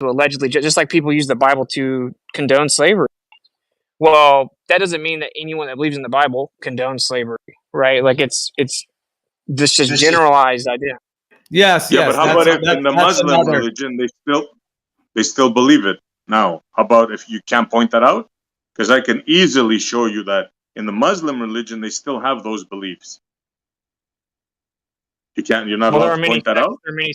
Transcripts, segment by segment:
allegedly, just like people use the Bible to condone slavery. Well, that doesn't mean that anyone that believes in the Bible condones slavery, right? Like it's this just generalized idea. Yes, Yeah, yes. but how about if in the Muslim religion they still believe it now? How about if you can't point that out? Because I can easily show you that in the Muslim religion they still have those beliefs. You're not allowed to point that out? There are many.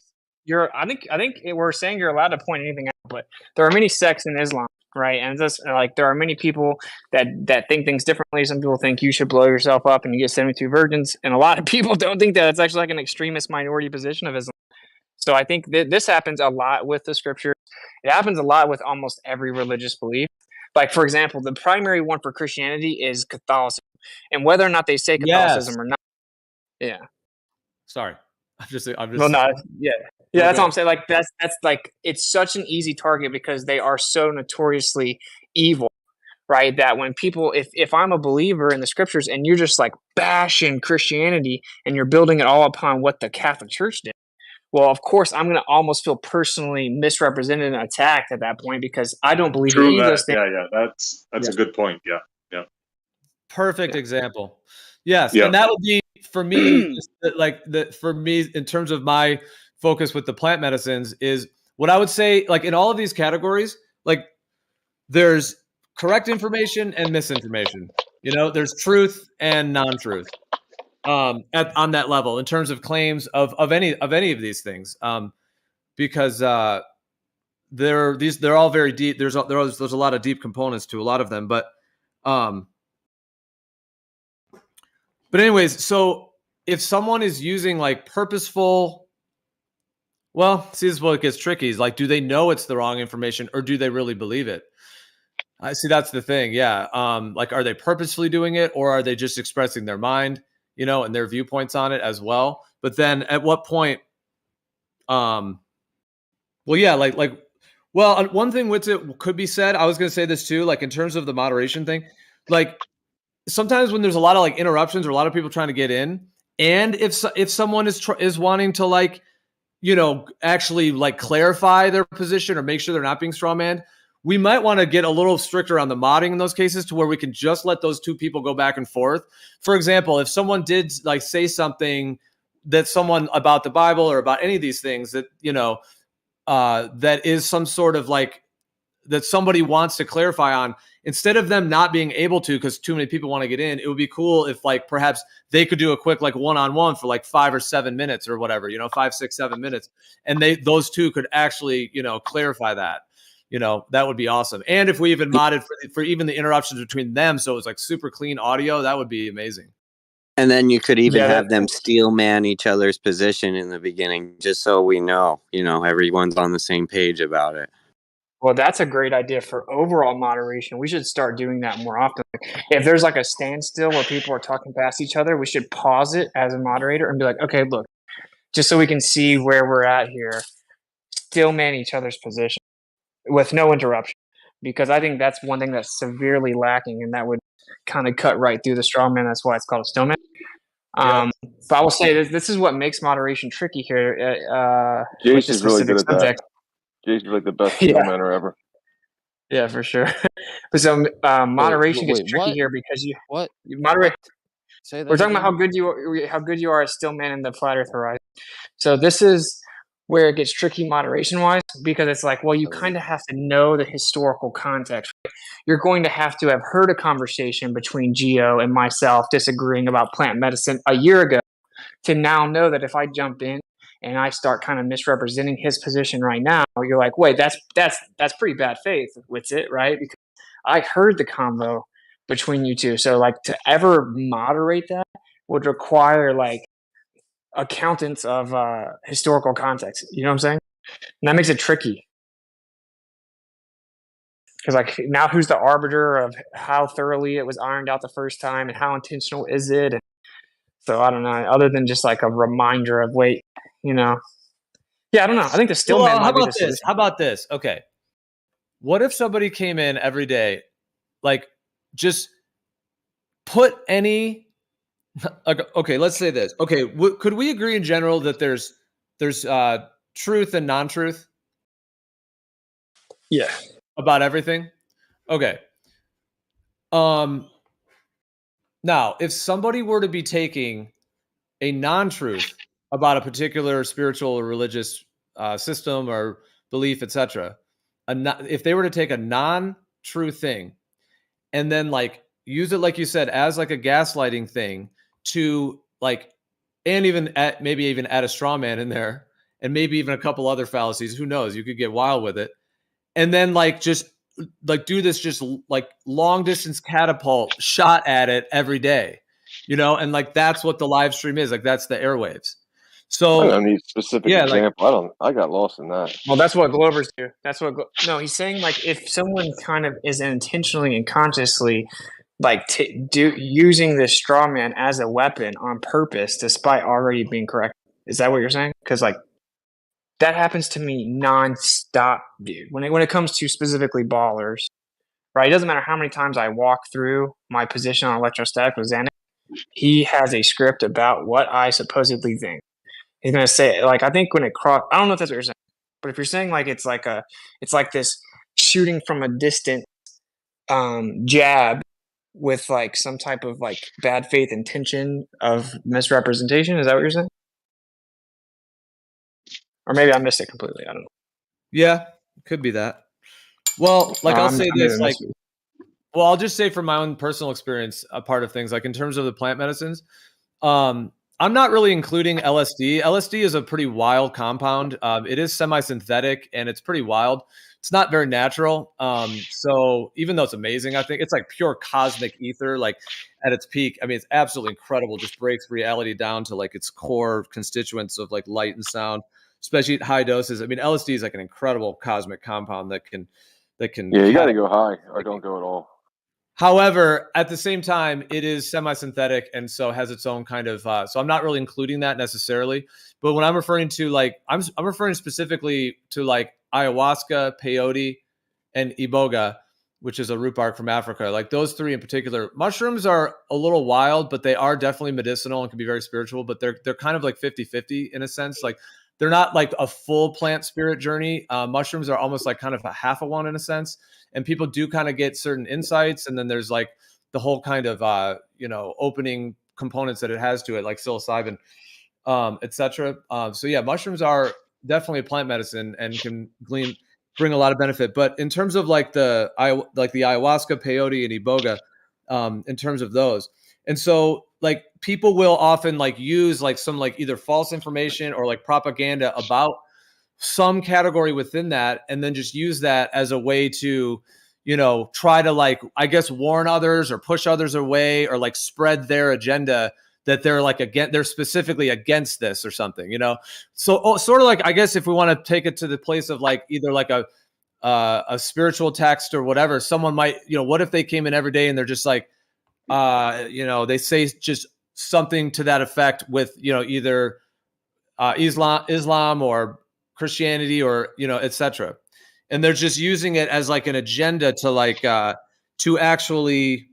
I think we're saying you're allowed to point anything out, but there are many sects in Islam, right? And just like there are many people that think things differently. Some people think you should blow yourself up and you get 72 virgins, and a lot of people don't think that. It's actually like an extremist minority position of Islam. So I think this happens a lot with the scriptures. It happens a lot with almost every religious belief. Like, for example, the primary one for Christianity is Catholicism, and whether or not they say Catholicism or not. Yeah. Sorry, I'm just. Well, no, yeah. Yeah, that's all I'm saying. Like that's like it's such an easy target because they are so notoriously evil, right? That when people, if I'm a believer in the scriptures and you're just like bashing Christianity and you're building it all upon what the Catholic Church did, well, of course I'm going to almost feel personally misrepresented and attacked at that point because I don't believe in any of those things. Yeah, that's a good point. Yeah. Perfect example. Yes, and that would be for me. For me, in terms of my focus with the plant medicines, is what I would say. Like in all of these categories, like there's correct information and misinformation. There's truth and non-truth. On that level, in terms of claims of any of these things, because they're all very deep. There's a lot of deep components to a lot of them, but anyways, so if someone is using like purposeful, well, see, this is what gets tricky. Is like, do they know it's the wrong information or do they really believe it? I see. That's the thing. Yeah. Like, are they purposefully doing it or are they just expressing their mind, and their viewpoints on it as well? But then at what point, well, yeah, one thing which it could be said, I was going to say this too, like in terms of the moderation thing, like, sometimes when there's a lot of like interruptions or a lot of people trying to get in, and if someone is wanting to like, actually like clarify their position or make sure they're not being strawmanned, we might want to get a little stricter on the modding in those cases to where we can just let those two people go back and forth. For example, if someone did like say something that someone about the Bible or about any of these things that, that is some sort of like that somebody wants to clarify on, instead of them not being able to because too many people want to get in, it would be cool if like perhaps they could do a quick like one-on-one for like 5 or 7 minutes or whatever, 5, 6, 7 minutes, and those two could actually clarify that. That would be awesome. And if we even modded for even the interruptions between them, so it was like super clean audio, that would be amazing. And then you could even have them steel man each other's position in the beginning, just so we know, everyone's on the same page about it. Well, that's a great idea for overall moderation. We should start doing that more often. If there's like a standstill where people are talking past each other, we should pause it as a moderator and be like, okay, look, just so we can see where we're at here, still man each other's position with no interruption. Because I think that's one thing that's severely lacking, and that would kind of cut right through the straw man. That's why it's called a stillman. But I will say this is what makes moderation tricky here. Jace is really good at that. Jace is like the best stillmanner ever. Yeah, for sure. So moderation gets tricky here because you moderate. Say that we're talking about how good you are at stillman in the flat Earth horizon. So this is where it gets tricky moderation wise, because it's like, well, you kind of have to know the historical context. Right? You're going to have heard a conversation between Gio and myself disagreeing about plant medicine a year ago to now know that if I jump in and I start kind of misrepresenting his position right now, you're like, wait, that's pretty bad faith. What's it, right? Because I heard the convo between you two. So like to ever moderate that would require like accountants of historical context. You know what I'm saying? And that makes it tricky. Because like now who's the arbiter of how thoroughly it was ironed out the first time and how intentional is it? And so I don't know, other than just like a reminder of I don't know. I think the stillman might be the solution. How about this? Okay. What if somebody came in every day, like just put any, okay, let's say this. Okay. Could we agree in general that there's truth and non-truth? Yeah. About everything? Okay. Now, if somebody were to be taking a non-truth about a particular spiritual or religious system or belief, etc., if they were to take a non-true thing and then like use it, like you said, as like a gaslighting thing to like, and even maybe even add a straw man in there, and maybe even a couple other fallacies, who knows, you could get wild with it, and then like just like do this just like long distance catapult shot at it every day, and like that's what the live stream is, like that's the airwaves. So I don't need specific example. I got lost in that. Well, that's what Glover's do. That's what no, he's saying like if someone kind of is intentionally and consciously like using this straw man as a weapon on purpose despite already being correct. Is that what you're saying? Because like that happens to me nonstop, dude. When it comes to specifically ballers, right? It doesn't matter how many times I walk through my position on electrostatic with Xanax. He has a script about what I supposedly think. He's gonna say like I think when it cross. I don't know if that's what you're saying, but if you're saying like it's like this shooting from a distant jab with like some type of like bad faith intention of misrepresentation, is that what you're saying? Or maybe I missed it completely. I don't know. Yeah, could be that. Well, like I'll say this, like, well, I'll just say from my own personal experience, a part of things, like in terms of the plant medicines, I'm not really including LSD. LSD is a pretty wild compound. It is semi-synthetic and it's pretty wild. It's not very natural. So even though it's amazing, I think it's like pure cosmic ether, like at its peak. I mean, it's absolutely incredible. Just breaks reality down to like its core constituents of like light and sound, especially at high doses. I mean, LSD is like an incredible cosmic compound that can. Yeah, you got to go high or don't go at all. However, at the same time, it is semi-synthetic and so has its own kind of. So I'm not really including that necessarily. But when I'm referring to like, I'm referring specifically to like ayahuasca, peyote, and iboga, which is a root bark from Africa. Like those three in particular. Mushrooms are a little wild, but they are definitely medicinal and can be very spiritual. But they're kind of like 50-50 in a sense. Like they're not like a full plant spirit journey. Mushrooms are almost like kind of a half of one in a sense. And people do kind of get certain insights. And then there's like the whole kind of, opening components that it has to it, like psilocybin, et cetera. So yeah, mushrooms are definitely a plant medicine and can bring a lot of benefit. But in terms of like the ayahuasca, peyote, and iboga, in terms of those. And so like people will often like use like some like either false information or like propaganda about some category within that, and then just use that as a way to, try to like, I guess, warn others or push others away or like spread their agenda that they're like they're specifically against this or something, So sort of like, I guess if we want to take it to the place of like either like a spiritual text or whatever, someone might, what if they came in every day and they're just like, they say just something to that effect with, either Islam or Christianity or, etc. And they're just using it as like an agenda to like, to actually,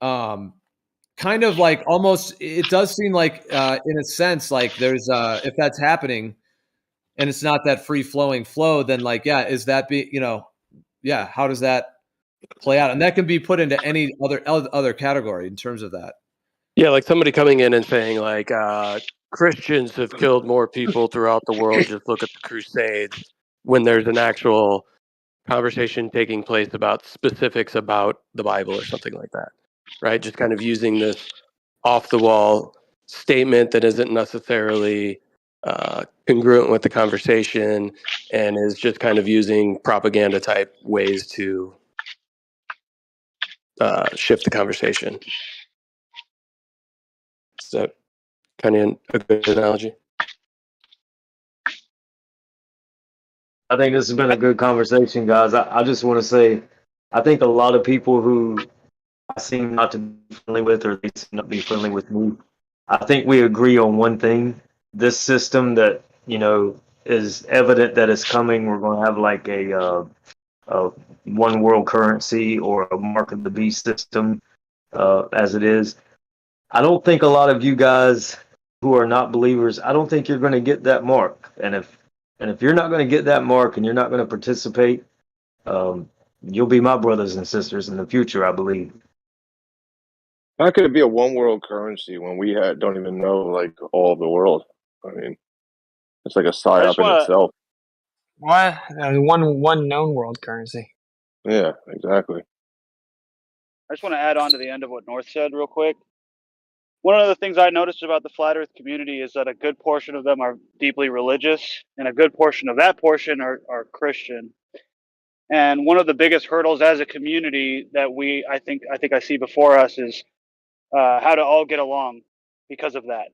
kind of like almost, it does seem like, in a sense, like there's, if that's happening and it's not that free flowing flow, then like, yeah, is that how does that play out? And that can be put into any other category in terms of that. Yeah. Like somebody coming in and saying like, Christians have killed more people throughout the world. Just look at the Crusades, when there's an actual conversation taking place about specifics about the Bible or something like that, right? Just kind of using this off the wall statement that isn't necessarily congruent with the conversation and is just kind of using propaganda type ways to shift the conversation. So kind of a good analogy. I think this has been a good conversation, guys. I just want to say, I think a lot of people who I seem not to be friendly with, or they seem not to be friendly with me, I think we agree on one thing. This system that, is evident that it's coming, we're going to have like a one world currency or a mark of the beast system, as it is. I don't think a lot of you guys who are not believers, I don't think you're going to get that mark. And And if you're not going to get that mark and you're not going to participate, you'll be my brothers and sisters in the future, I believe. How could it be a one world currency when we don't even know like all of the world? I mean, it's like a psyop in itself. What? One known world currency. Yeah, exactly. I just want to add on to the end of what North said real quick. One of the things I noticed about the flat earth community is that a good portion of them are deeply religious, and a good portion of that portion are Christian. And one of the biggest hurdles as a community that I think I see before us is how to all get along because of that.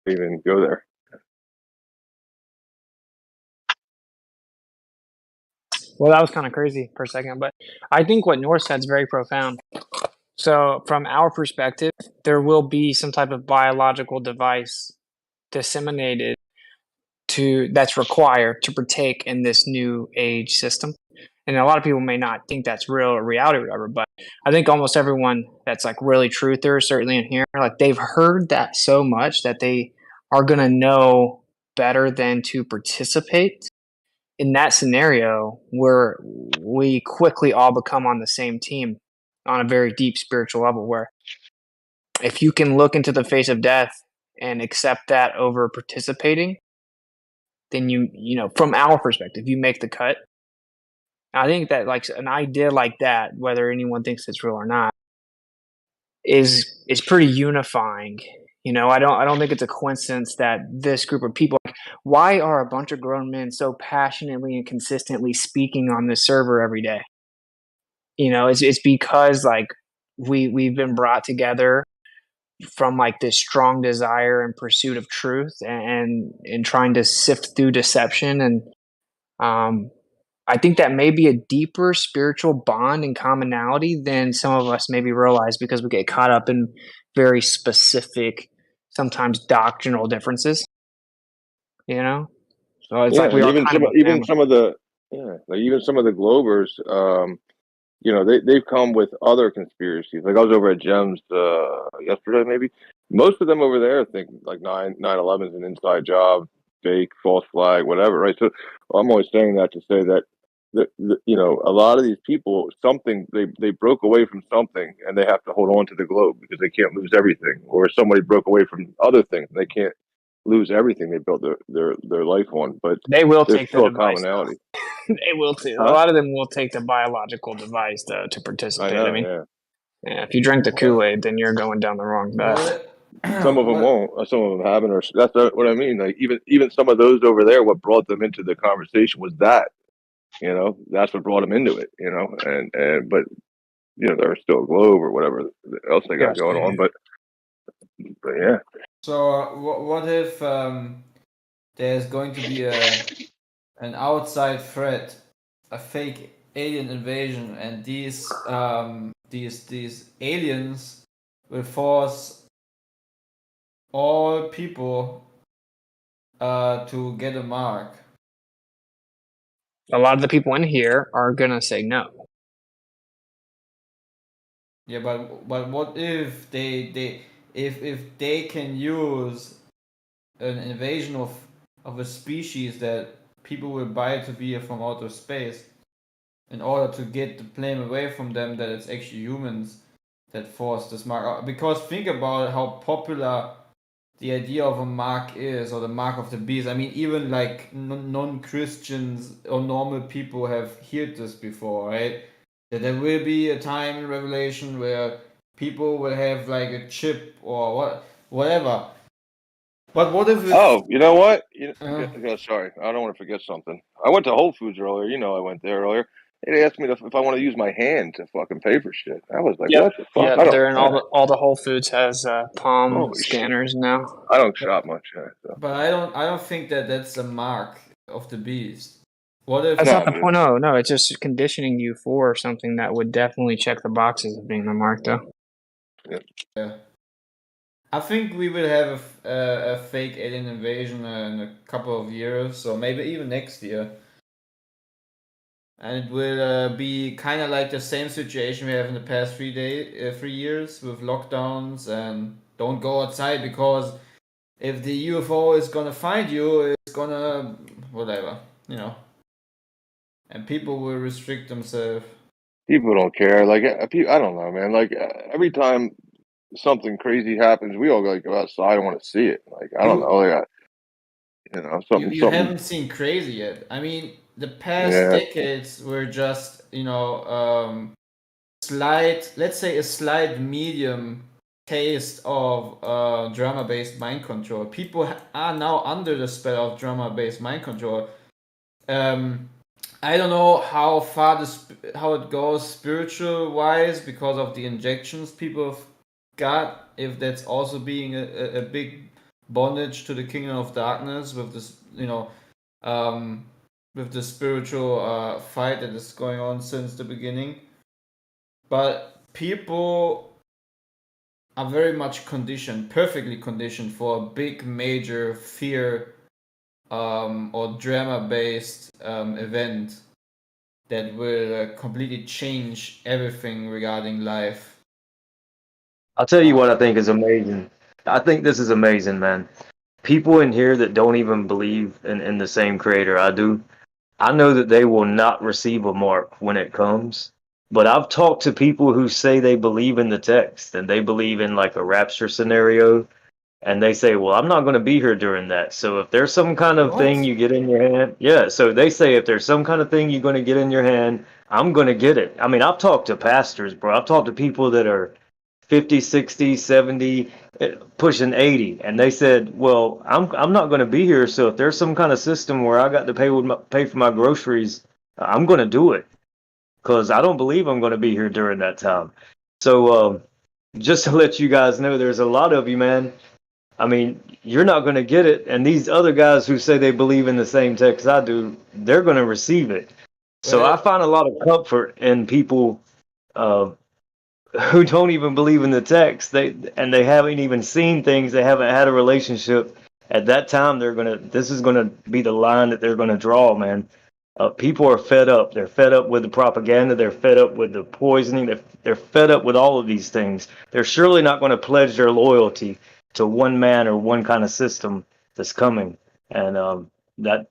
Even go there. Well, that was kind of crazy for a second, but I think what North said is very profound. So, from our perspective, there will be some type of biological device disseminated that's required to partake in this new age system. And a lot of people may not think that's real or reality or whatever, but I think almost everyone that's like really truther, certainly in here, like they've heard that so much that they are going to know better than to participate in that scenario where we quickly all become on the same team on a very deep spiritual level, where if you can look into the face of death and accept that over participating, then you know, from our perspective, you make the cut. I think that like an idea like that, whether anyone thinks it's real or not, is pretty unifying. You know, I don't think it's a coincidence that this group of people, like, why are a bunch of grown men so passionately and consistently speaking on this server every day? You know, it's because like we've been brought together from like this strong desire and pursuit of truth and trying to sift through deception. And I think that may be a deeper spiritual bond and commonality than some of us maybe realize, because we get caught up in very specific, sometimes doctrinal differences, you know? So it's like we are even some of the Glovers, you know, they've come with other conspiracies. Like I was over at Gems yesterday, maybe. Most of them over there think like 9/11 is an inside job, fake, false flag, whatever, right? So I'm always saying that to say that you know, a lot of these people, something they broke away from something, and they have to hold on to the globe because they can't lose everything. Or somebody broke away from other things, and they can't lose everything they built their life on. But they will take still the a commonality. They will too. Huh? A lot of them will take the biological device to participate. I know, I mean, yeah, if you drink the Kool-Aid, then you're going down the wrong path. Some of them won't. Some of them haven't. Or that's what I mean. Like even some of those over there, what brought them into the conversation was that. You know, that's what brought them into it. You know, and but you know, they're still a globe or whatever else they got going on. But yeah. So what if there's going to be an outside threat, a fake alien invasion, and these aliens will force all people to get a mark? A lot of the people in here are gonna say no. Yeah, but what if if they can use an invasion of a species that people will buy to be from outer space in order to get the blame away from them that it's actually humans that forced this mark? Because think about how popular the idea of a mark is, or the mark of the beast. I mean, even like non-Christians or normal people have heard this before, right? That there will be a time in Revelation where people will have like a chip or whatever. But what if? Oh, you know what? Sorry, I don't want to forget something. I went to Whole Foods earlier. You know, I went there earlier. They asked me if I want to use my hand to fucking pay for shit. I was like, Yep. what the fuck? Yeah, I don't. they're in all the Whole Foods has palm Holy scanners shit. now. I don't shop much. So. But I don't think that's a mark of the beast. What if? That's not the point. No, it's just conditioning you for something that would definitely check the boxes of being the mark, though. Yeah. I think we will have a fake alien invasion in a couple of years, or maybe even next year. And it will be kind of like the same situation we have in the past 3 years with lockdowns and don't go outside, because if the UFO is gonna find you, it's gonna whatever, and people will restrict themselves. People don't care. Like, I don't know, man. Like, every time something crazy happens, we all go outside and want to see it. Like, I don't know. Like, something. You haven't seen crazy yet. I mean, the past decades were just, let's say a slight medium taste of drama-based mind control. People are now under the spell of drama-based mind control. I don't know how far how it goes spiritual-wise because of the injections people have got. If that's also being a big bondage to the kingdom of darkness with this, with the spiritual fight that is going on since the beginning. But people are very much perfectly conditioned for a big major fear or drama-based event that will completely change everything regarding life. I'll tell you what I think is amazing. I think this is amazing, man. People in here that don't even believe in the same creator I do, I know that they will not receive a mark when it comes. But I've talked to people who say they believe in the text and they believe in like a rapture scenario. And they say, well, I'm not going to be here during that. So if there's some kind of thing you get in your hand, so they say if there's some kind of thing you're going to get in your hand, I'm going to get it. I mean, I've talked to pastors, bro. I've talked to people that are 50, 60, 70, pushing 80. And they said, well, I'm not going to be here. So if there's some kind of system where I got to pay for my groceries, I'm going to do it. Because I don't believe I'm going to be here during that time. So just to let you guys know, there's a lot of you, man. I mean, you're not going to get it. And these other guys who say they believe in the same text I do, they're going to receive it. So I find a lot of comfort in people who don't even believe in the text. They haven't even seen things. They haven't had a relationship. At that time, this is going to be the line that they're going to draw, man. People are fed up. They're fed up with the propaganda. They're fed up with the poisoning. They're fed up with all of these things. They're surely not going to pledge their loyalty to one man or one kind of system that's coming, and that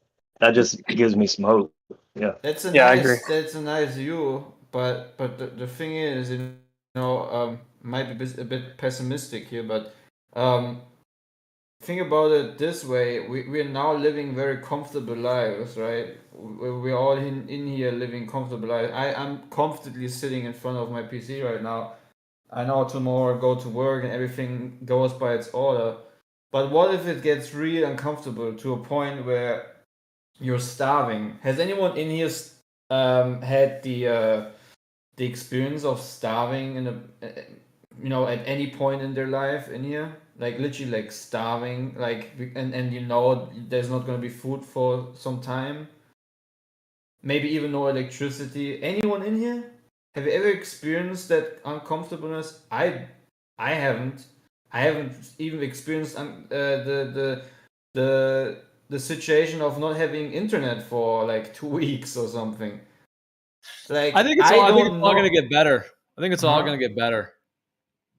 just gives me some hope. Yeah, I agree. That's a nice view, but the thing is, might be a bit pessimistic here, but think about it this way: we are now living very comfortable lives, right? We're all in here living comfortable lives. I'm comfortably sitting in front of my PC right now. I know tomorrow I go to work and everything goes by its order. But what if it gets really uncomfortable to a point where you're starving? Has anyone in here had the experience of starving at any point in their life in here? Like literally like starving, and there's not going to be food for some time. Maybe even no electricity. Anyone in here? Have you ever experienced that uncomfortableness? I haven't. I haven't even experienced the situation of not having internet for like 2 weeks or something. Like I think it's all going to get better. I think it's all going to get better.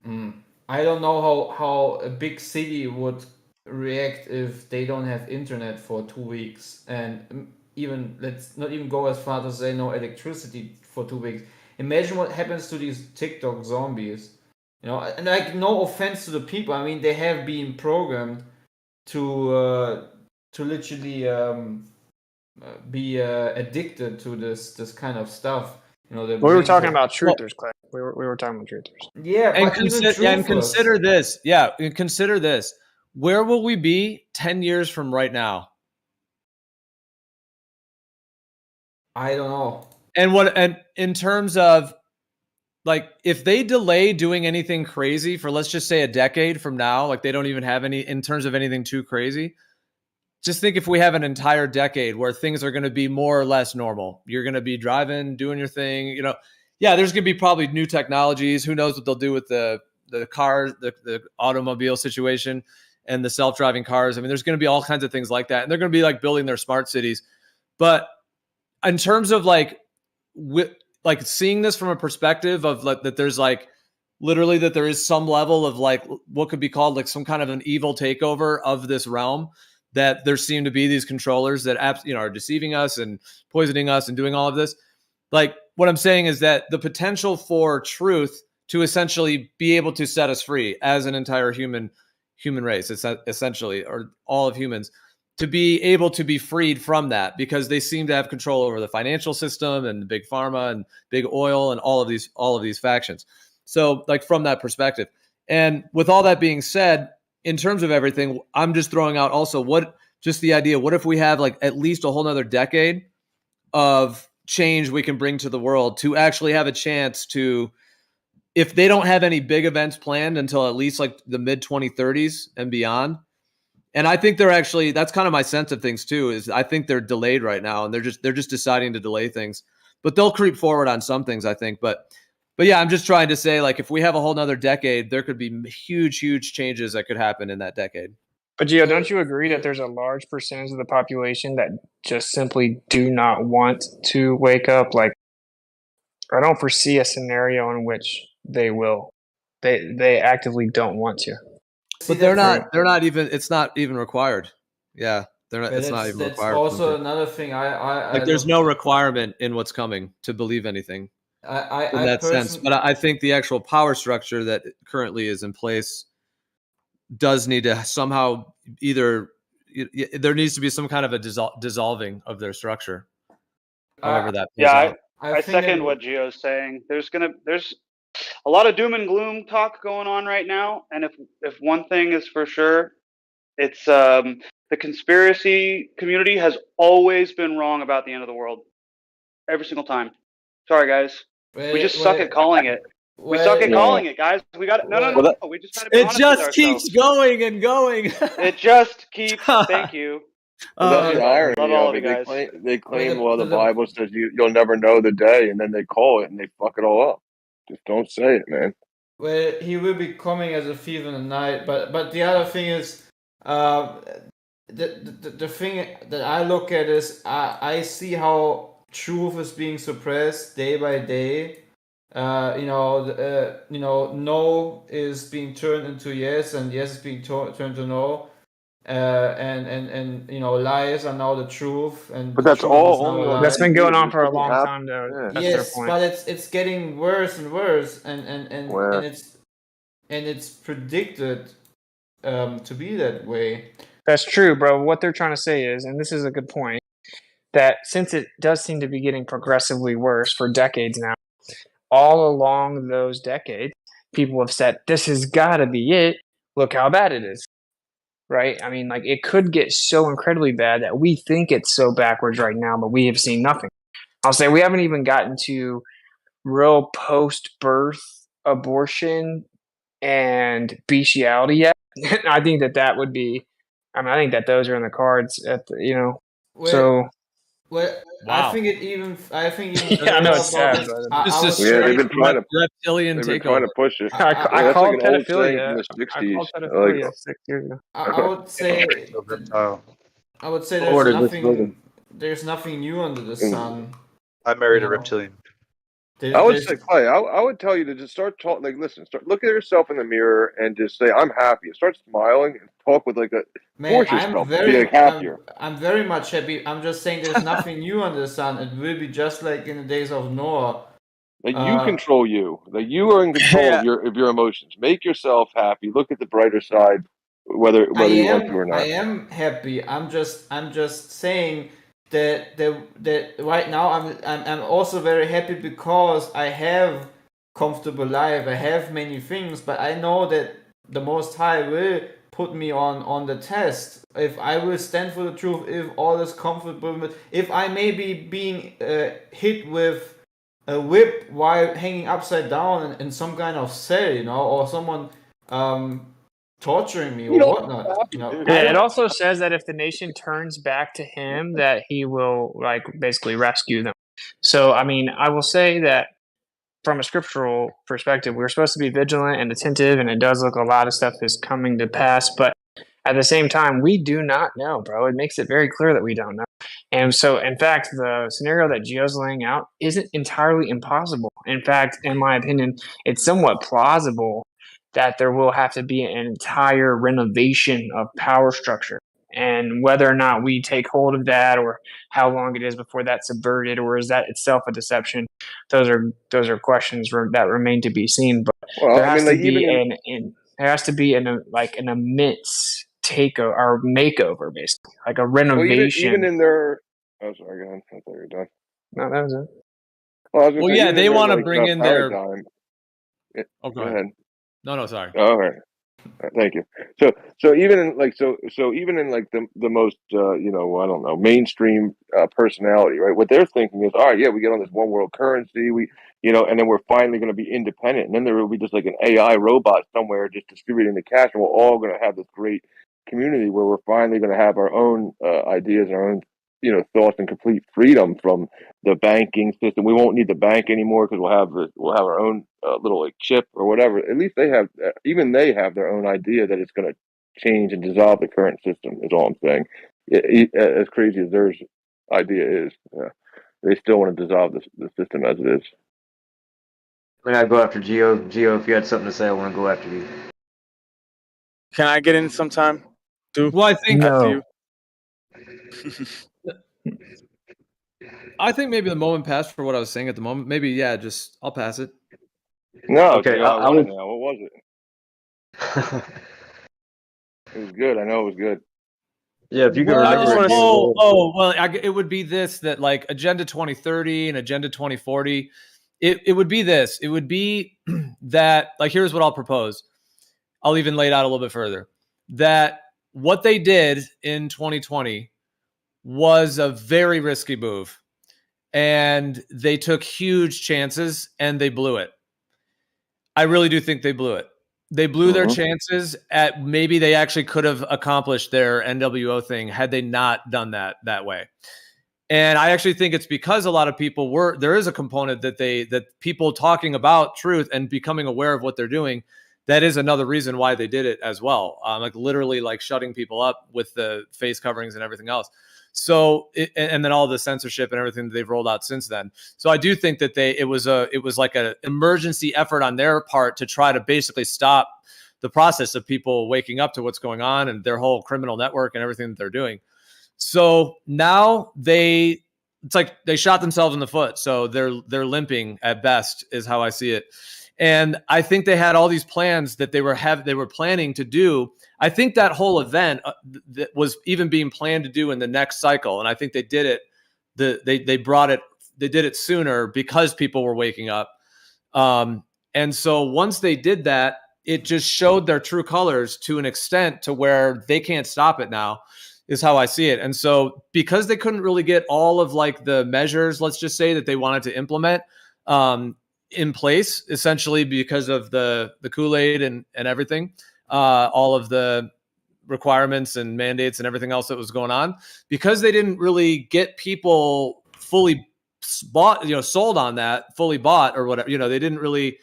I don't know how a big city would react if they don't have internet for 2 weeks, and even let's not even go as far to say no electricity for 2 weeks. Imagine what happens to these TikTok zombies, and like no offense to the people. I mean, they have been programmed to literally be addicted to this kind of stuff. We were talking about truthers, Clay. We were talking about truthers. Yeah, and consider this. Yeah, consider this. where will we be 10 years from right now? I don't know. And in terms of, like, if they delay doing anything crazy for, let's just say, a decade from now, like they don't even have any in terms of anything too crazy, just think if we have an entire decade where things are going to be more or less normal. You're going to be driving, doing your thing, you know. Yeah, there's going to be probably new technologies. Who knows what they'll do with the cars, the automobile situation and the self-driving cars. I mean, there's going to be all kinds of things like that. And they're going to be like building their smart cities. But in terms of like seeing this from a perspective of like that there's like literally that there is some level of like what could be called like some kind of an evil takeover of this realm, that there seem to be these controllers that are deceiving us and poisoning us and doing all of this. Like, what I'm saying is that the potential for truth to essentially be able to set us free as an entire human race, essentially, or all of humans, to be able to be freed from that, because they seem to have control over the financial system and big pharma and big oil and all of these factions. So like from that perspective, and with all that being said, in terms of everything, I'm just throwing out also just the idea, what if we have like at least a whole nother decade of change we can bring to the world to actually have a chance to, if they don't have any big events planned until at least like the mid 2030s and beyond. And I think they're actually, that's kind of my sense of things too, is I think they're delayed right now, and they're just deciding to delay things, but they'll creep forward on some things, I think. But yeah, I'm just trying to say, like, if we have a whole nother decade, there could be huge changes that could happen in that decade. But Gio, don't you agree that there's a large percentage of the population that just simply do not want to wake up? Like, I don't foresee a scenario in which they will. They actively don't want to. But they're not even. It's not even required. Yeah, they're not. It's not even required. That's also another thing. Like, there's no requirement in what's coming to believe anything. In that sense, but I think the actual power structure that currently is in place does need to somehow there needs to be some kind of a dissolving of their structure. However that plays out. I second what Gio's saying. There's a lot of doom and gloom talk going on right now, and if one thing is for sure, it's the conspiracy community has always been wrong about the end of the world, every single time. Sorry, guys. We just suck at calling it. We suck at calling it, guys. We got it. No. We just gotta be honest with ourselves. It just keeps going and going. It just keeps. Thank you. That's the irony of it. They claim, well, the Bible says you'll never know the day, and then they call it and they fuck it all up. Just don't say it, man. Well, he will be coming as a thief in the night, but the other thing is, the thing that I look at is I see how truth is being suppressed day by day. No is being turned into yes, and yes is being turned to no. And lies are now the truth, but that's all. That's been going on for a long time, though. Yeah. Yes, but it's getting worse and worse, and it's predicted to be that way. That's true, bro. What they're trying to say is, and this is a good point, that since it does seem to be getting progressively worse for decades now, all along those decades, people have said, "This has got to be it. Look how bad it is." Right? I mean, like, it could get so incredibly bad that we think it's so backwards right now, but we have seen nothing. I'll say we haven't even gotten to real post-birth abortion and bestiality yet. I think that would be. I mean, I think that those are in the cards at the, so. Well, wow. I think even. Yeah, I know it's sad. They've been trying to reptilian trying to push it. I called like pedophilia. In the 60s. I called pedophilia 6 years ago. I would say there's nothing new under the sun. I married a reptilian. I would say, Clay, I would tell you to just start talking. Like, listen, start look at yourself in the mirror and just say, "I'm happy." Start smiling and talk with like a. Man, I'm very much happy. I'm just saying, there's nothing new under the sun. It will be just like in the days of Noah. Like, you control you. Like, you are in control of your emotions. Make yourself happy. Look at the brighter side, whether you want to or not. I am happy. I'm just saying. That right now I'm also very happy because I have comfortable life. I have many things, but I know that the Most High will put me on the test. If I will stand for the truth, if all is comfortable with, if I may be being hit with a whip while hanging upside down in some kind of cell, or someone torturing me or whatnot. Yeah, it also says that if the nation turns back to him, that he will like basically rescue them. So, I mean, I will say that from a scriptural perspective, we're supposed to be vigilant and attentive, and it does look a lot of stuff is coming to pass. But at the same time, we do not know, bro. It makes it very clear that we don't know. And so, in fact, the scenario that Gio's laying out isn't entirely impossible. In fact, in my opinion, it's somewhat plausible that there will have to be an entire renovation of power structure. And whether or not we take hold of that, or how long it is before that's subverted, or is that itself a deception, those are questions that remain to be seen. But there has to be an immense takeover or makeover, basically, like a renovation. Even in their, oh, sorry, go ahead. I thought you were done. No, that was it. Well, yeah, they want to bring in their. Oh, go ahead. No, sorry. All right. Thank you. So even in the most I don't know, mainstream personality, right? What they're thinking is, all right, yeah, we get on this one world currency, and then we're finally going to be independent, and then there will be just like an AI robot somewhere just distributing the cash, and we're all going to have this great community where we're finally going to have our own ideas and our own thoughts and complete freedom from the banking system. We won't need the bank anymore because we'll have our own little like chip or whatever. At least they have their own idea that it's going to change and dissolve the current system. Is all I'm saying. As crazy as their idea is, they still want to dissolve the system as it is. When I go after Gio, if you had something to say, I want to go after you. Can I get in sometime? Well, I think after you. I think maybe the moment passed for what I was saying at the moment. Maybe, yeah, I'll pass it. No, okay. I want to know. What was it? It was good. I know it was good. Yeah, if you can remember. It would be this, that like Agenda 2030 and Agenda 2040. It would be this. It would be that, like, here's what I'll propose. I'll even lay it out a little bit further. That what they did in 2020 was a very risky move. And they took huge chances and they blew it. I really do think they blew it. They blew their chances at maybe they actually could have accomplished their NWO thing had they not done that way. And I actually think it's because a lot of people there is a component that people talking about truth and becoming aware of what they're doing. That is another reason why they did it as well. Like literally like shutting people up with the face coverings and everything else. So, and then all the censorship and everything that they've rolled out since then. So I do think that it was like an emergency effort on their part to try to basically stop the process of people waking up to what's going on and their whole criminal network and everything that they're doing. So now it's like they shot themselves in the foot. So they're limping at best is how I see it. And I think they had all these plans that they were planning to do. I think that whole event that was even being planned to do in the next cycle. And I think they did it. They did it sooner because people were waking up. And so once they did that, it just showed their true colors to an extent to where they can't stop it now, is how I see it. And so because they couldn't really get all of like the measures, let's just say, that they wanted to implement, in place, essentially because of the Kool-Aid and everything, all of the requirements and mandates and everything else that was going on, because they didn't really get people fully bought, sold on that, fully bought or whatever, they didn't really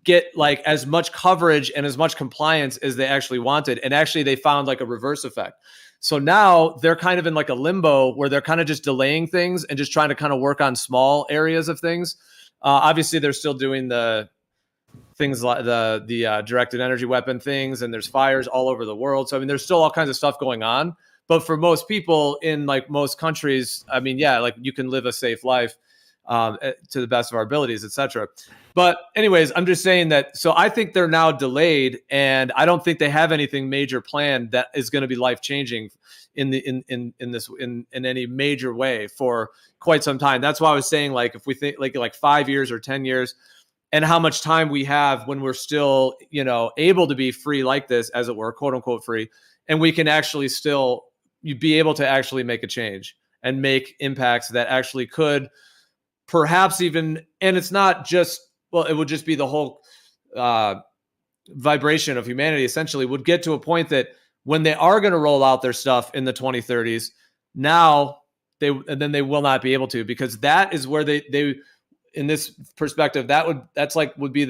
get like as much coverage and as much compliance as they actually wanted. And actually they found like a reverse effect. So now they're kind of in like a limbo where they're kind of just delaying things and just trying to kind of work on small areas of things. Obviously, they're still doing the things like the directed energy weapon things, and there's fires all over the world. So, I mean, there's still all kinds of stuff going on. But for most people in like most countries, I mean, yeah, like you can live a safe life to the best of our abilities, etc. But anyways, I'm just saying that. So I think they're now delayed, and I don't think they have anything major planned that is going to be life changing in any major way for quite some time. That's why I was saying, like, if we think like 5 years or 10 years, and how much time we have when we're still, able to be free like this, as it were, quote unquote free, and we can actually still be able to actually make a change and make impacts that actually could perhaps even, and it's not just, well, it would just be the whole vibration of humanity essentially would get to a point that when they are going to roll out their stuff in the 2030s, then they will not be able to, because that is where they in this perspective, would be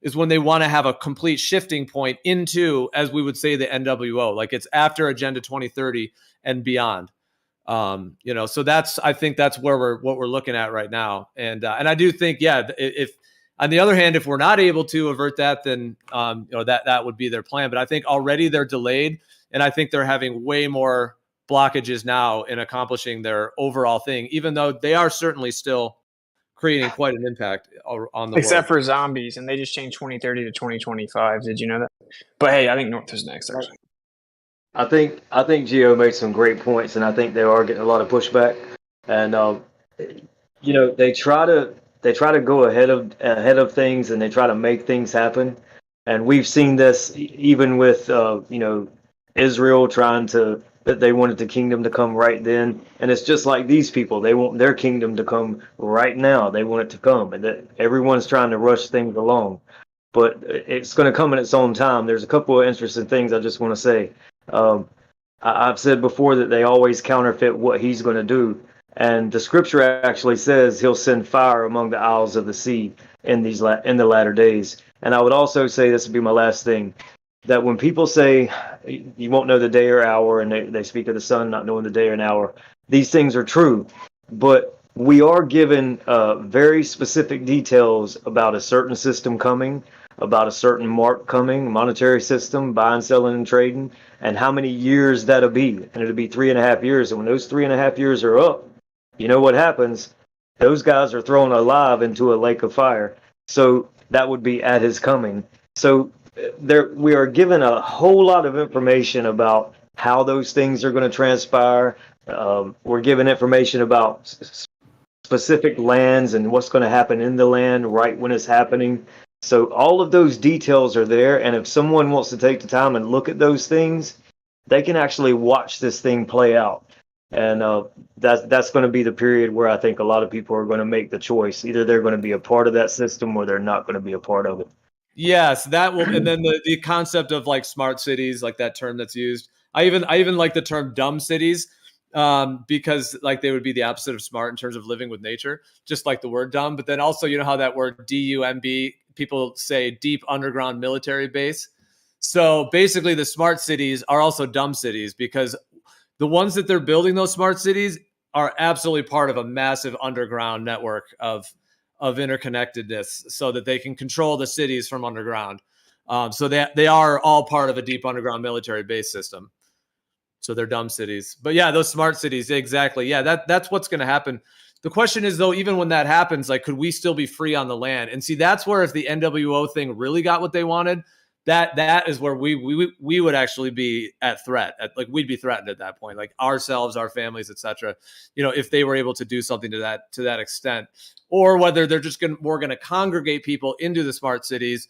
is when they want to have a complete shifting point into, as we would say, the NWO, like it's after Agenda 2030 and beyond. So I think that's what we're looking at right now. And I do think, if on the other hand, if we're not able to avert that, then, that would be their plan. But I think already they're delayed, and I think they're having way more blockages now in accomplishing their overall thing, even though they are certainly still creating quite an impact on the except world. for zombies, and they just changed 2030 to 2025. Did you know that? But hey, I think North is next, actually. I think Gio made some great points, and I think they are getting a lot of pushback. And they try to go ahead of things, and they try to make things happen. And we've seen this even with Israel that they wanted the kingdom to come right then, and it's just like these people. They want their kingdom to come right now. They want it to come, and that everyone's trying to rush things along. But it's going to come in its own time. There's a couple of interesting things I just want to say. I've said before that they always counterfeit what he's going to do, and the scripture actually says he'll send fire among the isles of the sea in the latter days. And I would also say, this would be my last thing, that when people say you won't know the day or hour, and they speak of the sun not knowing the day or an hour, these things are true, but we are given very specific details about a certain system coming, about a certain mark coming, monetary system, buying, selling, and trading, and how many years that'll be. And it'll be 3.5 years. And when those 3.5 years are up, you know what happens? Those guys are thrown alive into a lake of fire. So that would be at his coming. So we are given a whole lot of information about how those things are going to transpire. We're given information about specific lands and what's going to happen in the land right when it's happening. So all of those details are there, and if someone wants to take the time and look at those things, they can actually watch this thing play out. And that's going to be the period where I think a lot of people are going to make the choice. Either they're going to be a part of that system or they're not going to be a part of it. Yes, that will, and then the concept of like smart cities, like that term that's used. I even like the term dumb cities, because like they would be the opposite of smart in terms of living with nature, just like the word dumb. But then also, you know how that word DUMB, people say deep underground military base. So basically the smart cities are also dumb cities, because the ones that they're building, those smart cities, are absolutely part of a massive underground network of interconnectedness, so that they can control the cities from underground. So they are all part of a deep underground military base system. So they're dumb cities. But yeah, those smart cities, exactly. Yeah, that's what's going to happen. The question is, though, even when that happens, like, could we still be free on the land? And see, that's where if the NWO thing really got what they wanted, that is where we would actually be at threat. Like, we'd be threatened at that point, like ourselves, our families, etc. If they were able to do something to that extent, or whether they're just more going to congregate people into the smart cities,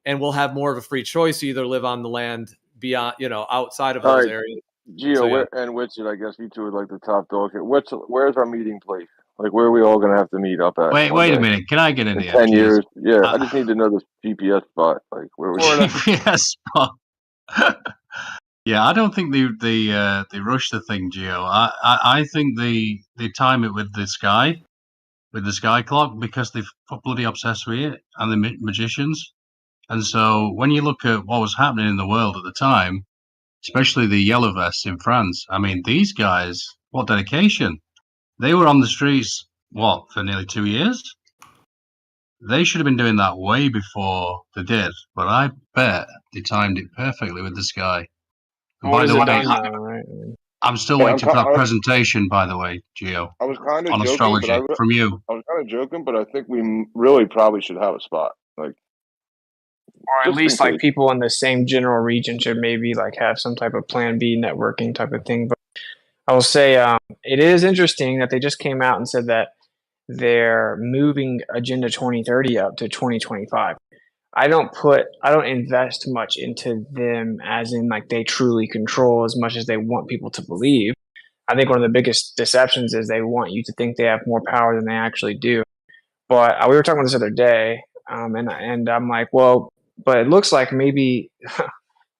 and we'll have more of a free choice to either live on the land beyond, outside of those areas. Gio, so, and Whitson, I guess you two are like the top dog here. Where's our meeting place? Like, where are we all going to have to meet up at? Wait a minute. Can I get in here? 10 years. Yeah, I just need to know the GPS spot. Like, where we GPS spot. Yeah, I don't think they rush the thing, Gio. I think they time it with the sky clock, because they've bloody obsessed with it, and the magicians. And so when you look at what was happening in the world at the time, especially the yellow vests in France, I mean, these guys, what dedication. They were on the streets, for nearly 2 years? They should have been doing that way before they did, but I bet they timed it perfectly with the sky. And by the way, I'm still waiting for that presentation, by the way, Gio. I was kind of on joking, astrology from you. I was kind of joking, but I think we really probably should have a spot. Like, or at least like people in the same general region should maybe like have some type of plan B networking type of thing. But I will say it is interesting that they just came out and said that they're moving Agenda 2030 up to 2025. I don't invest much into them as in like they truly control as much as they want people to believe. I think one of the biggest deceptions is they want you to think they have more power than they actually do. But we were talking about this other day, and I'm like, well, but it looks like maybe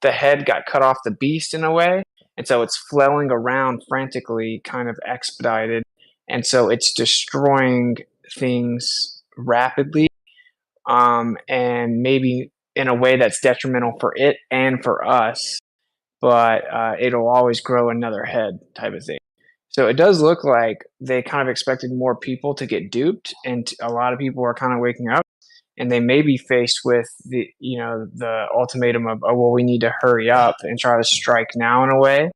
the head got cut off the beast in a way, and so it's flailing around frantically, kind of expedited, and so it's destroying things rapidly, and maybe in a way that's detrimental for it and for us, but it'll always grow another head type of thing. So it does look like they kind of expected more people to get duped, and a lot of people are kind of waking up, and they may be faced with the ultimatum of, oh, well, we need to hurry up and try to strike now in a way.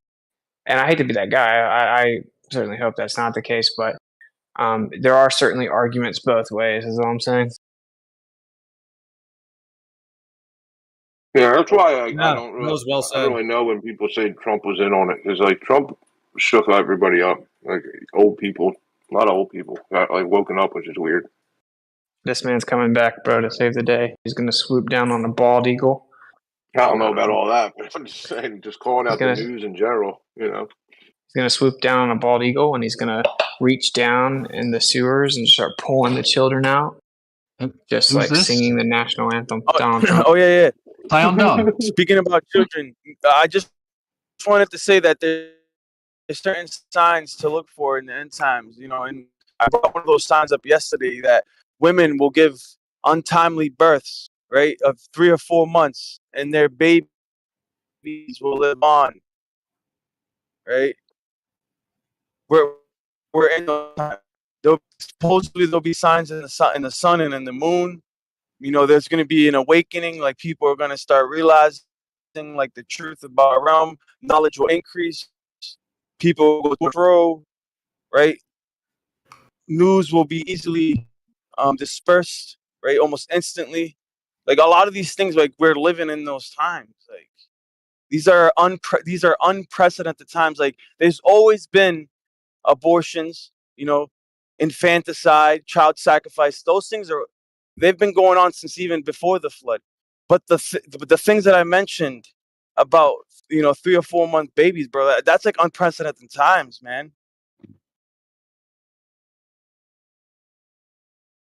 And I hate to be that guy. I certainly hope that's not the case, but there are certainly arguments both ways, is all I'm saying. Yeah, that's why I don't really know when people say Trump was in on it, because like Trump shook everybody up, like old people, a lot of old people got like woken up, which is weird. This man's coming back, bro, to save the day. He's gonna swoop down on a bald eagle. I don't know about all that, but I'm just saying, just calling out the news in general, you know. He's gonna swoop down on a bald eagle, and he's gonna reach down in the sewers and start pulling the children out, just like singing the national anthem. Donald Trump. Oh yeah. Down. Speaking about children, I just wanted to say that there's certain signs to look for in the end times, you know, and I brought one of those signs up yesterday that women will give untimely births, right, of 3 or 4 months, and their babies will live on, right? We're in those times. Supposedly there'll be signs in the sun and in the moon. You know, there's going to be an awakening, like people are going to start realizing like the truth about our realm. Knowledge will increase. People will grow, right? News will be easily dispersed, right? Almost instantly. Like a lot of these things, like we're living in those times. Like these are unprecedented times. Like there's always been abortions, you know, infanticide, child sacrifice. Those things they've been going on since even before the flood. But the things that I mentioned about, you know, 3 or 4 month babies, bro, that's like unprecedented times, man.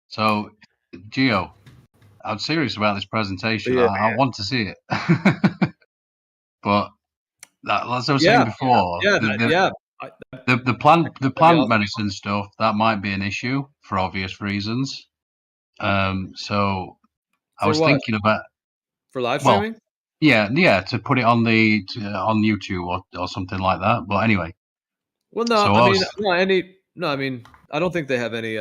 So, Gio, I'm serious about this presentation. Yeah, I want to see it. But as I was saying before, the plant medicine stuff, that might be an issue for obvious reasons. So I was thinking about for live streaming. Yeah, to put it on on YouTube or something like that. But anyway. Well, no, so I mean, I don't think they have any.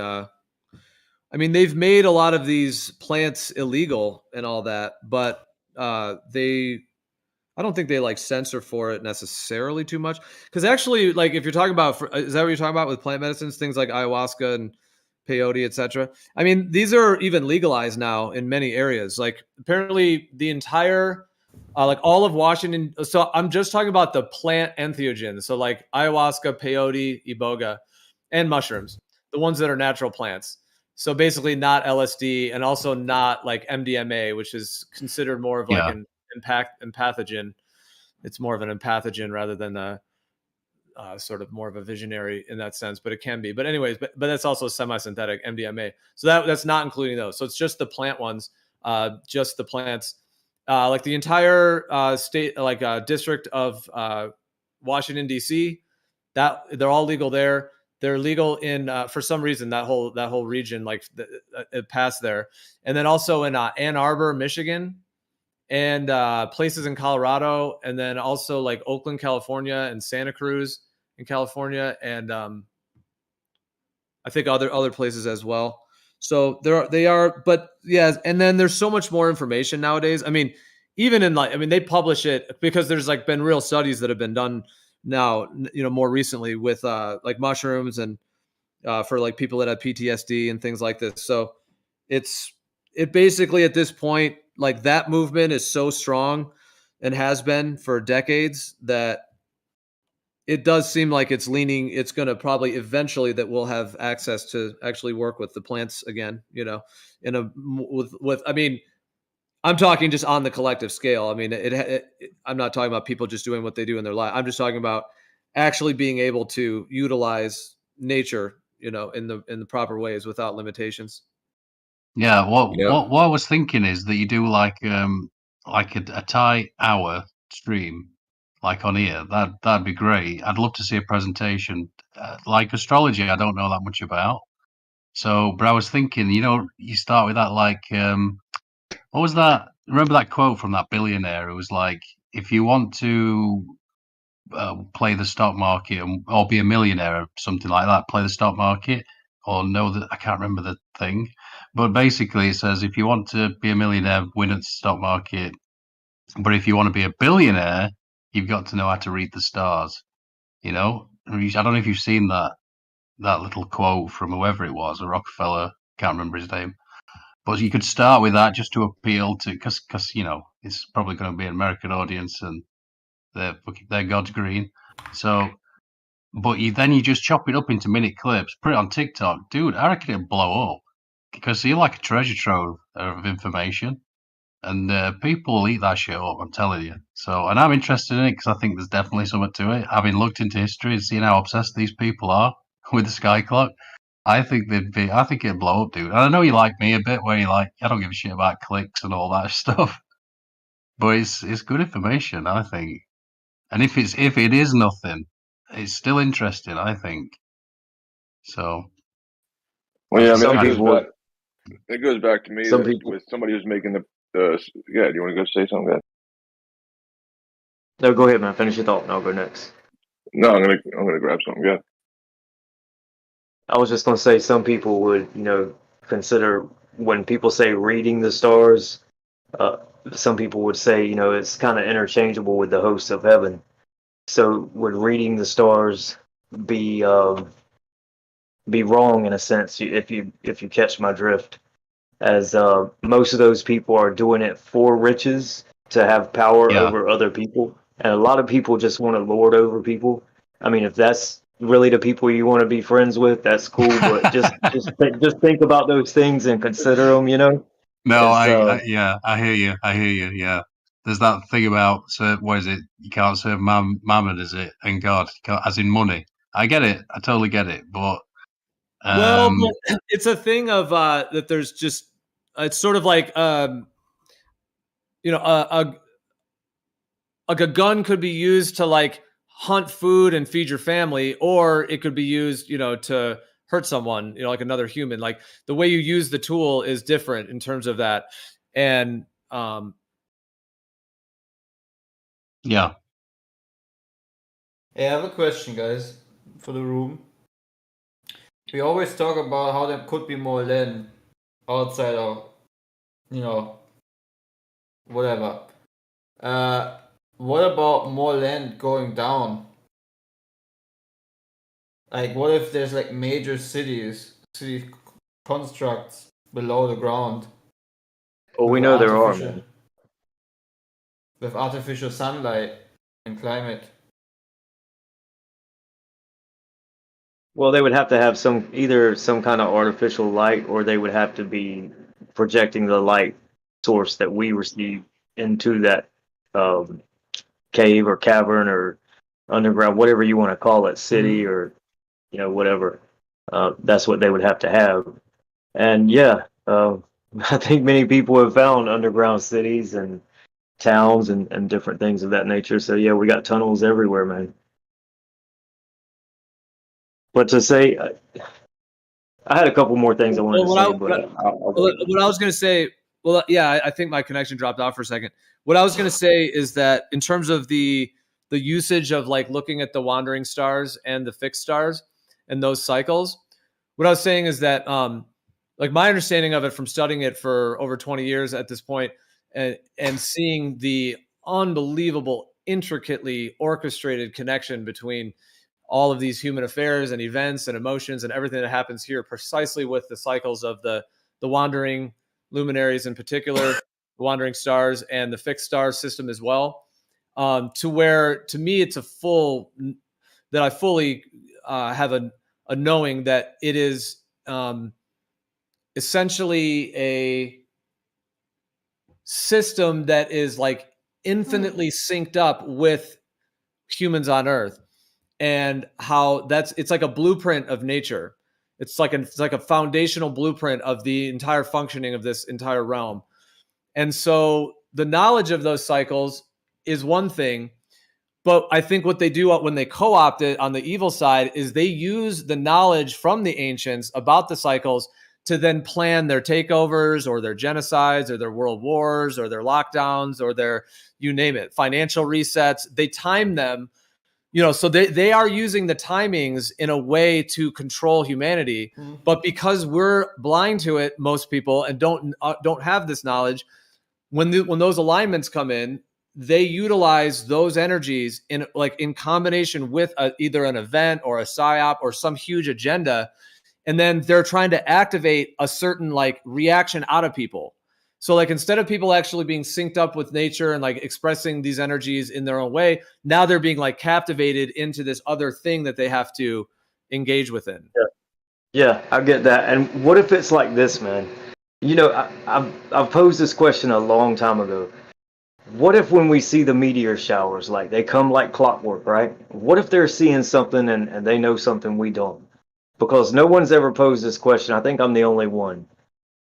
I mean, they've made a lot of these plants illegal and all that, but I don't think they like censor for it necessarily too much. Because actually, like if you're talking about, is that what you're talking about with plant medicines, things like ayahuasca and peyote, etc.? I mean, these are even legalized now in many areas. Like apparently the entire, like all of Washington. So I'm just talking about the plant entheogens. So like ayahuasca, peyote, iboga, and mushrooms, the ones that are natural plants. So basically not LSD and also not like MDMA, which is considered more of like an empathogen. It's more of an empathogen rather than a sort of more of a visionary in that sense, but it can be. But anyways, but that's also semi-synthetic MDMA. So that's not including those. So it's just the plant ones, just the plants, like the entire state, like district of Washington D.C. That they're all legal there. They're legal in for some reason that whole region, like it passed there, and then also in Ann Arbor, Michigan, and places in Colorado, and then also like Oakland, California, and Santa Cruz in California, and I think other places as well. So they are, but yeah, and then there's so much more information nowadays. I mean, even in they publish it because there's like been real studies that have been done now, you know, more recently with like mushrooms and for like people that have PTSD and things like this. So it basically at this point, like that movement is so strong and has been for decades that it does seem like it's going to probably eventually that we'll have access to actually work with the plants again, I mean, I'm talking just on the collective scale. I mean, I'm not talking about people just doing what they do in their life. I'm just talking about actually being able to utilize nature, in the proper ways without limitations. Yeah. What I was thinking is that you do like a Thai hour stream, like on here. That'd be great. I'd love to see a presentation. Like astrology, I don't know that much about. So, but I was thinking, you start with that like what was that? Remember that quote from that billionaire? It was like, if you want to play the stock market or be a millionaire or something like that, play the stock market, or know that I can't remember the thing. But basically, it says if you want to be a millionaire, win at the stock market. But if you want to be a billionaire, you've got to know how to read the stars. I don't know if you've seen that little quote from whoever it was, a Rockefeller, can't remember his name. But you could start with that just to appeal to, because it's probably going to be an American audience and they're God's green. So, but you just chop it up into minute clips, put it on TikTok, dude. I reckon it'll blow up because you're like a treasure trove of information, and people will eat that shit up. I'm telling you. So, and I'm interested in it because I think there's definitely something to it. Having looked into history and seen how obsessed these people are with the sky clock. I think it'd blow up, dude. And I know you like me a bit, where you like, I don't give a shit about clicks and all that stuff. But it's good information, I think. And if it is nothing, it's still interesting, I think. So. Well, yeah, I mean, it goes back to me with somebody who's making the. Yeah, do you want to go say something, guys? No, go ahead, man. Finish your thought, and I'll go next. No, I'm gonna grab something. Yeah. I was just gonna say some people would, consider when people say reading the stars. Some people would say, it's kind of interchangeable with the hosts of heaven. So would reading the stars be wrong in a sense if you catch my drift? As most of those people are doing it for riches, to have power over other people, and a lot of people just want to lord over people. I mean, if that's really the people you want to be friends with, that's cool. But just think about those things and consider them. No, I hear you. Yeah, there's that thing about what is it? You can't serve mammon, is it? And God, as in money. I get it. I totally get it. But but it's a thing of that. There's just it's sort of like a gun could be used to like hunt food and feed your family, or it could be used, to hurt someone, like another human. Like the way you use the tool is different in terms of that. And yeah. Hey, I have a question, guys, for the room. We always talk about how there could be more land outside of, whatever. What about more land going down? Like, what if there's like major city constructs below the ground? Well, we know there are, man. With artificial sunlight and climate. Well, they would have to have either some kind of artificial light, or they would have to be projecting the light source that we receive into that cave or cavern or underground, whatever you want to call it, city or whatever. That's what they would have to have. And yeah, I think many people have found underground cities and towns and different things of that nature. So yeah, we got tunnels everywhere, man. But to say, I had a couple more things I wanted to say. What I was going to say, I think my connection dropped off for a second. What I was going to say is that in terms of the usage of like looking at the wandering stars and the fixed stars and those cycles, what I was saying is that like my understanding of it from studying it for over 20 years at this point, and seeing the unbelievable, intricately orchestrated connection between all of these human affairs and events and emotions and everything that happens here, precisely with the cycles of the wandering luminaries in particular, the wandering stars, and the fixed star system as well, to where, to me, it's a full that I fully have a knowing that it is essentially a system that is like infinitely synced up with humans on Earth, and how it's like a blueprint of nature. It's like a foundational blueprint of the entire functioning of this entire realm. And so the knowledge of those cycles is one thing, but I think what they do when they co-opt it on the evil side is they use the knowledge from the ancients about the cycles to then plan their takeovers or their genocides or their world wars or their lockdowns or their, you name it, financial resets. They time them, so they are using the timings in a way to control humanity. But because we're blind to it, most people, and don't have this knowledge, when those alignments come in, they utilize those energies in combination with either an event or a psyop or some huge agenda, and then they're trying to activate a certain reaction out of people. So instead of people actually being synced up with nature and expressing these energies in their own way, now they're being captivated into this other thing that they have to engage within. Yeah, I get that. And what if it's like this, man? I've posed this question a long time ago. What if when we see the meteor showers, they come like clockwork, right? What if they're seeing something and they know something we don't? Because no one's ever posed this question. I think I'm the only one.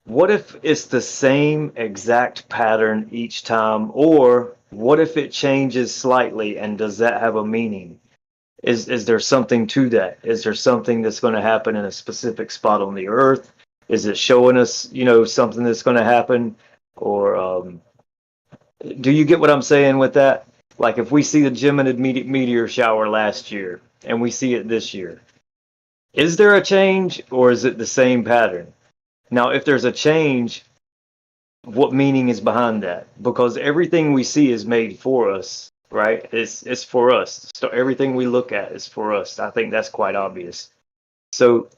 What if it's the same exact pattern each time? Or what if it changes slightly, and does that have a meaning? Is there something to that? Is there something that's going to happen in a specific spot on the earth? Is it showing us, something that's going to happen? Or do you get what I'm saying with that? Like if we see the Geminid meteor shower last year and we see it this year, is there a change or is it the same pattern? Now, if there's a change, what meaning is behind that? Because everything we see is made for us, right? It's for us. So everything we look at is for us. I think that's quite obvious. So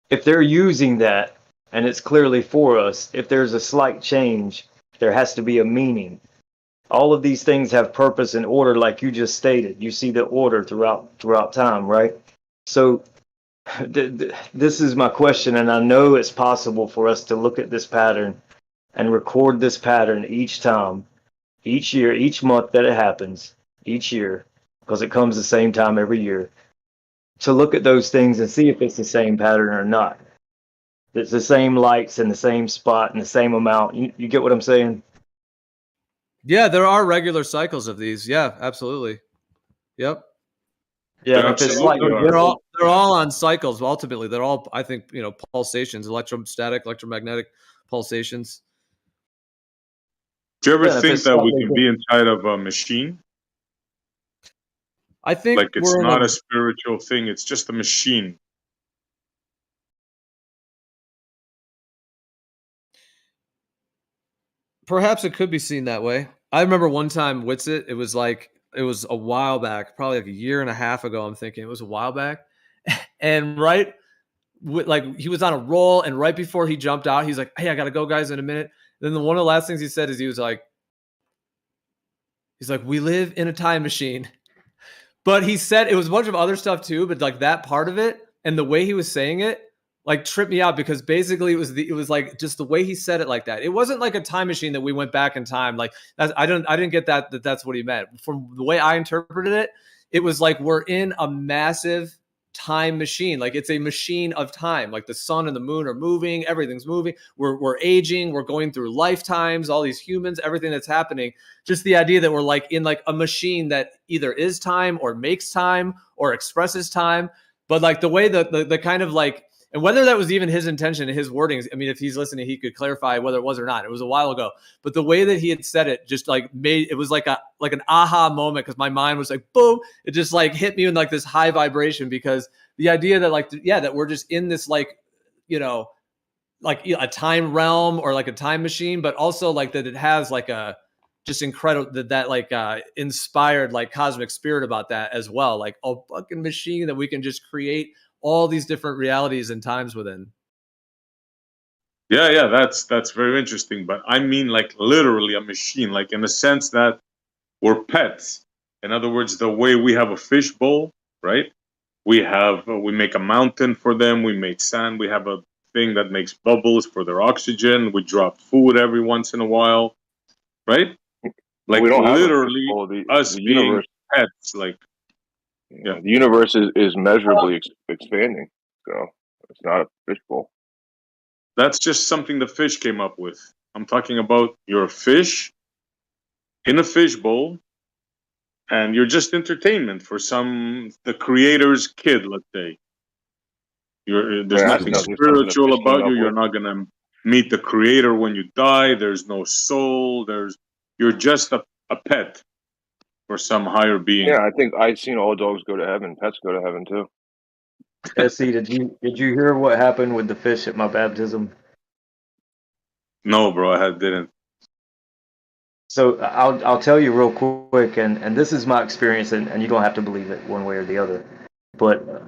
if they're using that and it's clearly for us, if there's a slight change, there has to be a meaning. All of these things have purpose and order, like you just stated. You see the order throughout time, right? So this is my question, and I know it's possible for us to look at this pattern and record this pattern each time, each year, each month that it happens, each year, because it comes the same time every year, to look at those things and see if it's the same pattern or not. It's the same lights in the same spot and the same amount. You get what I'm saying? Yeah, there are regular cycles of these. Yeah, absolutely. Yep. Yeah, if it's like they're all on cycles. Ultimately, they're all, I think, pulsations, electrostatic, electromagnetic pulsations. Do you ever think that we can be inside of a machine? I think it's not a spiritual thing; it's just a machine. Perhaps it could be seen that way. I remember one time Witsit, it was a while back, probably a year and a half ago. I'm thinking it was a while back. And he was on a roll, and right before he jumped out, he's like, "Hey, I gotta go, guys, in a minute." Then one of the last things he said is he was like, "We live in a time machine." But he said it was a bunch of other stuff too, but that part of it and the way he was saying it tripped me out, because basically it was just the way he said it like that. It wasn't like a time machine that we went back in time. I didn't get that's what he meant. From the way I interpreted it, it was we're in a massive time machine. It's a machine of time. The sun and the moon are moving, everything's moving. We're aging, we're going through lifetimes, all these humans, everything that's happening. Just the idea that we're in a machine that either is time or makes time or expresses time. But the way the kind of and whether that was even his intention, his wordings, I mean, if he's listening, he could clarify whether it was or not. It was a while ago. But the way that he had said it just made it was like an aha moment, because my mind was boom. It just hit me in this high vibration, because the idea that that we're just in this a time realm or a time machine, but also that it has a just incredible that inspired cosmic spirit about that as well. A fucking machine that we can just create all these different realities and times within. Yeah, that's very interesting. But I mean, literally a machine, in the sense that we're pets. In other words, the way we have a fish bowl, right? We make a mountain for them. We make sand. We have a thing that makes bubbles for their oxygen. We drop food every once in a while, right? Like we don't literally have a us the being universe. pets. Like, yeah, the universe is measurably expanding, so it's not a fishbowl. that's just something the fish came up with. I'm talking about your fish in a fishbowl, and you're just entertainment for the creator's kid, let's say. There's nothing spiritual about you. You're not gonna meet the creator when you die. There's no soul. You're just a pet for some higher being. Yeah, I think I've seen all dogs go to heaven. Pets go to heaven too. Odysee, did you hear what happened with the fish at my baptism? No, bro, I didn't. So I'll tell you real quick, and this is my experience, and you don't have to believe it one way or the other. But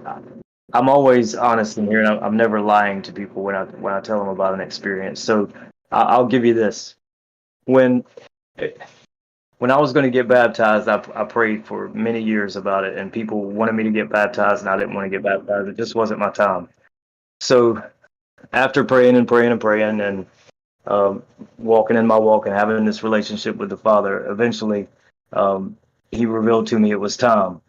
I'm always honest in here, and I'm never lying to people when I tell them about an experience. So I'll give you this. When I was going to get baptized, I prayed for many years about it, and people wanted me to get baptized, and I didn't want to get baptized. It just wasn't my time. So after praying and praying and praying, and walking in my walk and having this relationship with the Father, eventually he revealed to me it was time.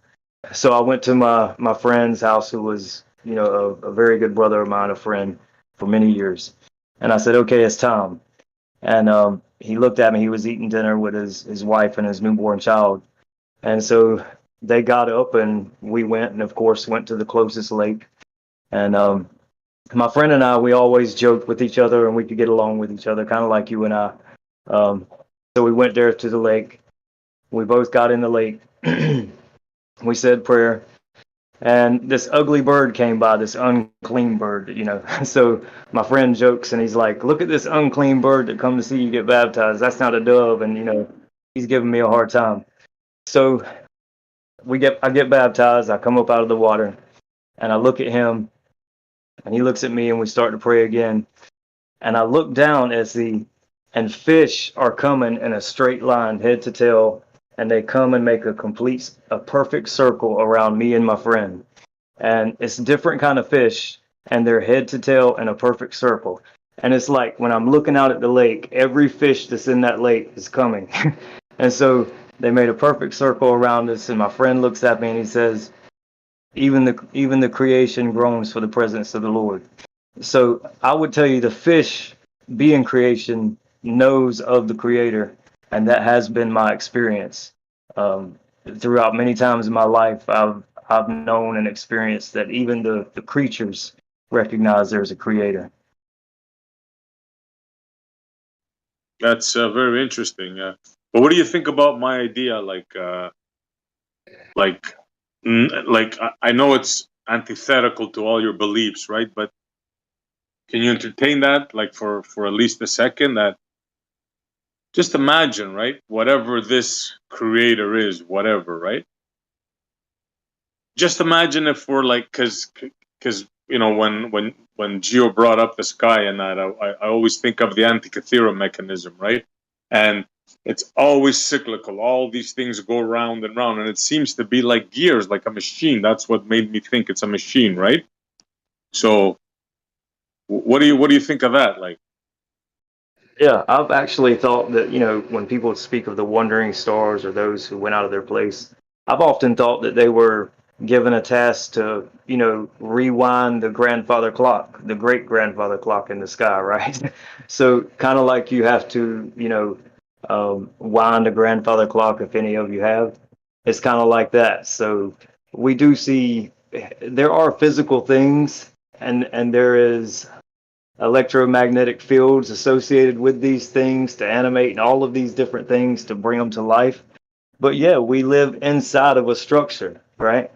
So I went to my friend's house, who was, a very good brother of mine, a friend for many years. And I said, okay, it's time. And he looked at me. He was eating dinner with his wife and his newborn child. And so they got up and we went, and of course went to the closest lake. And my friend and I, we always joked with each other, and we could get along with each other, kind of like you and I. So we went there to the lake. We both got in the lake. We said prayer, and this ugly bird came by, this unclean bird, So my friend jokes, and he's like, look at this unclean bird that come to see you get baptized. That's not a dove. And, he's giving me a hard time. So I get baptized. I come up out of the water, and I look at him, and he looks at me, and we start to pray again. And I look down and fish are coming in a straight line, head to tail, and they come and make a perfect circle around me and my friend. And it's a different kind of fish, and they're head to tail in a perfect circle. And it's like when I'm looking out at the lake, every fish that's in that lake is coming. And so they made a perfect circle around us, and my friend looks at me and he says, even the creation groans for the presence of the Lord. So I would tell you, the fish being creation knows of the Creator, and that has been my experience. Throughout many times in my life, I've known and experienced that even the creatures recognize there's a Creator. That's very interesting. But what do you think about my idea? I know it's antithetical to all your beliefs, right? But can you entertain that, like for at least a second? That just imagine, right? Whatever this creator is, whatever, right? Just imagine if we're like, because when Gio brought up the sky and that, I always think of the Antikythera mechanism, right? And it's always cyclical. All these things go round and round, and it seems to be like gears, like a machine. That's what made me think it's a machine, right? So, what do you think of that? Like, yeah, I've actually thought that, when people speak of the wandering stars or those who went out of their place, I've often thought that they were given a task to, rewind the grandfather clock, the great grandfather clock in the sky, right? So kind of like you have to, wind a grandfather clock, if any of you have. It's kind of like that. So we do see there are physical things, and there is electromagnetic fields associated with these things to animate and all of these different things to bring them to life. But yeah, we live inside of a structure, right?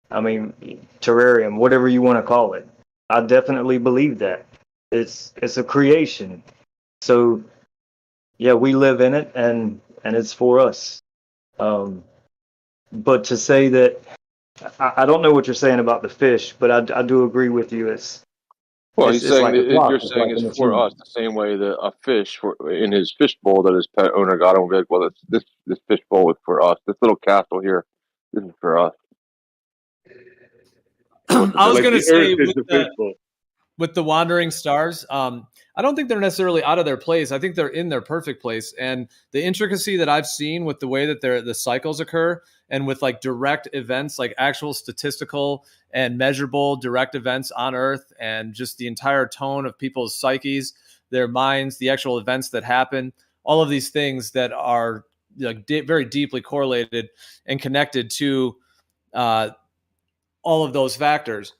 I mean, terrarium, whatever you want to call it. I definitely believe that. It's a creation. So yeah, we live in it, and it's for us. But to say that, I don't know what you're saying about the fish, but I do agree with you. Well, it's, he's it's saying like a that clock, you're it's saying like a it's for machine. us, the same way that a fish in his fish bowl that his pet owner got him will be like, well, this fish bowl is for us. This little castle here, this is for us. So what's the I was Like going to the difference? say Earth is the fishbowl. with the wandering stars, I don't think they're necessarily out of their place. I think they're in their perfect place. And the intricacy that I've seen with the way that the cycles occur, and with like direct events, like actual statistical and measurable direct events on Earth, and just the entire tone of people's psyches, their minds, the actual events that happen, all of these things that are like very deeply correlated and connected to all of those factors.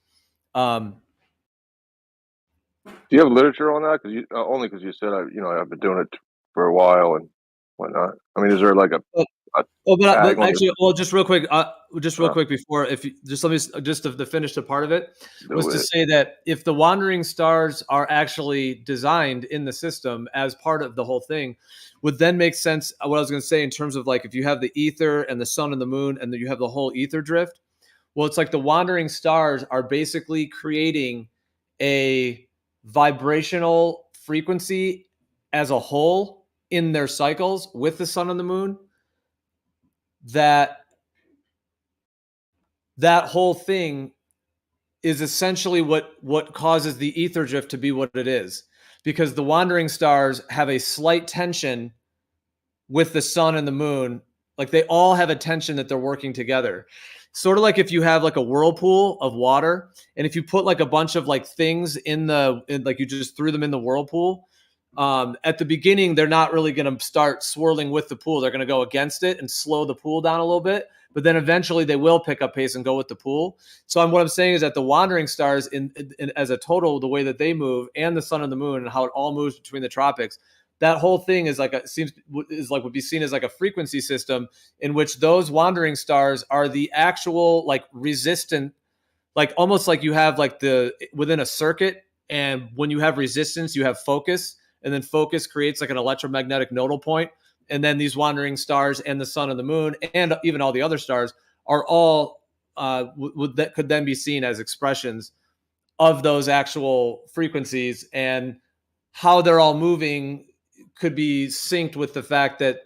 Do you have literature on that? Because only because you said I've been doing it for a while and whatnot. I mean, is there like a tag But on actually, well, just real quick, the before, if you just let me just to finish the part of it, was do to it? say that if the wandering stars are actually designed in the system as part of the whole thing, would then make sense. What I was going to say in terms of like if you have the ether and the sun and the moon, and then you have the whole ether drift. Well, it's like the wandering stars are basically creating a vibrational frequency as a whole in their cycles with the sun and the moon, that whole thing is essentially what causes the ether drift to be what it is, because the wandering stars have a slight tension with the sun and the moon. Like they all have a tension that they're working together, sort of like if you have like a whirlpool of water, and if you put like a bunch of like things like you just threw them in the whirlpool, at the beginning they're not really going to start swirling with the pool. They're going to go against it and slow the pool down a little bit, but then eventually they will pick up pace and go with the pool. So what I'm saying is that the wandering stars in as a total, the way that they move, and the sun and the moon and how it all moves between the tropics, that whole thing is like would be seen as like a frequency system in which those wandering stars are the actual like resistant, like almost like you have like the within a circuit, and when you have resistance you have focus, and then focus creates like an electromagnetic nodal point, and then these wandering stars and the sun and the moon and even all the other stars are all that could then be seen as expressions of those actual frequencies, and how they're all moving could be synced with the fact that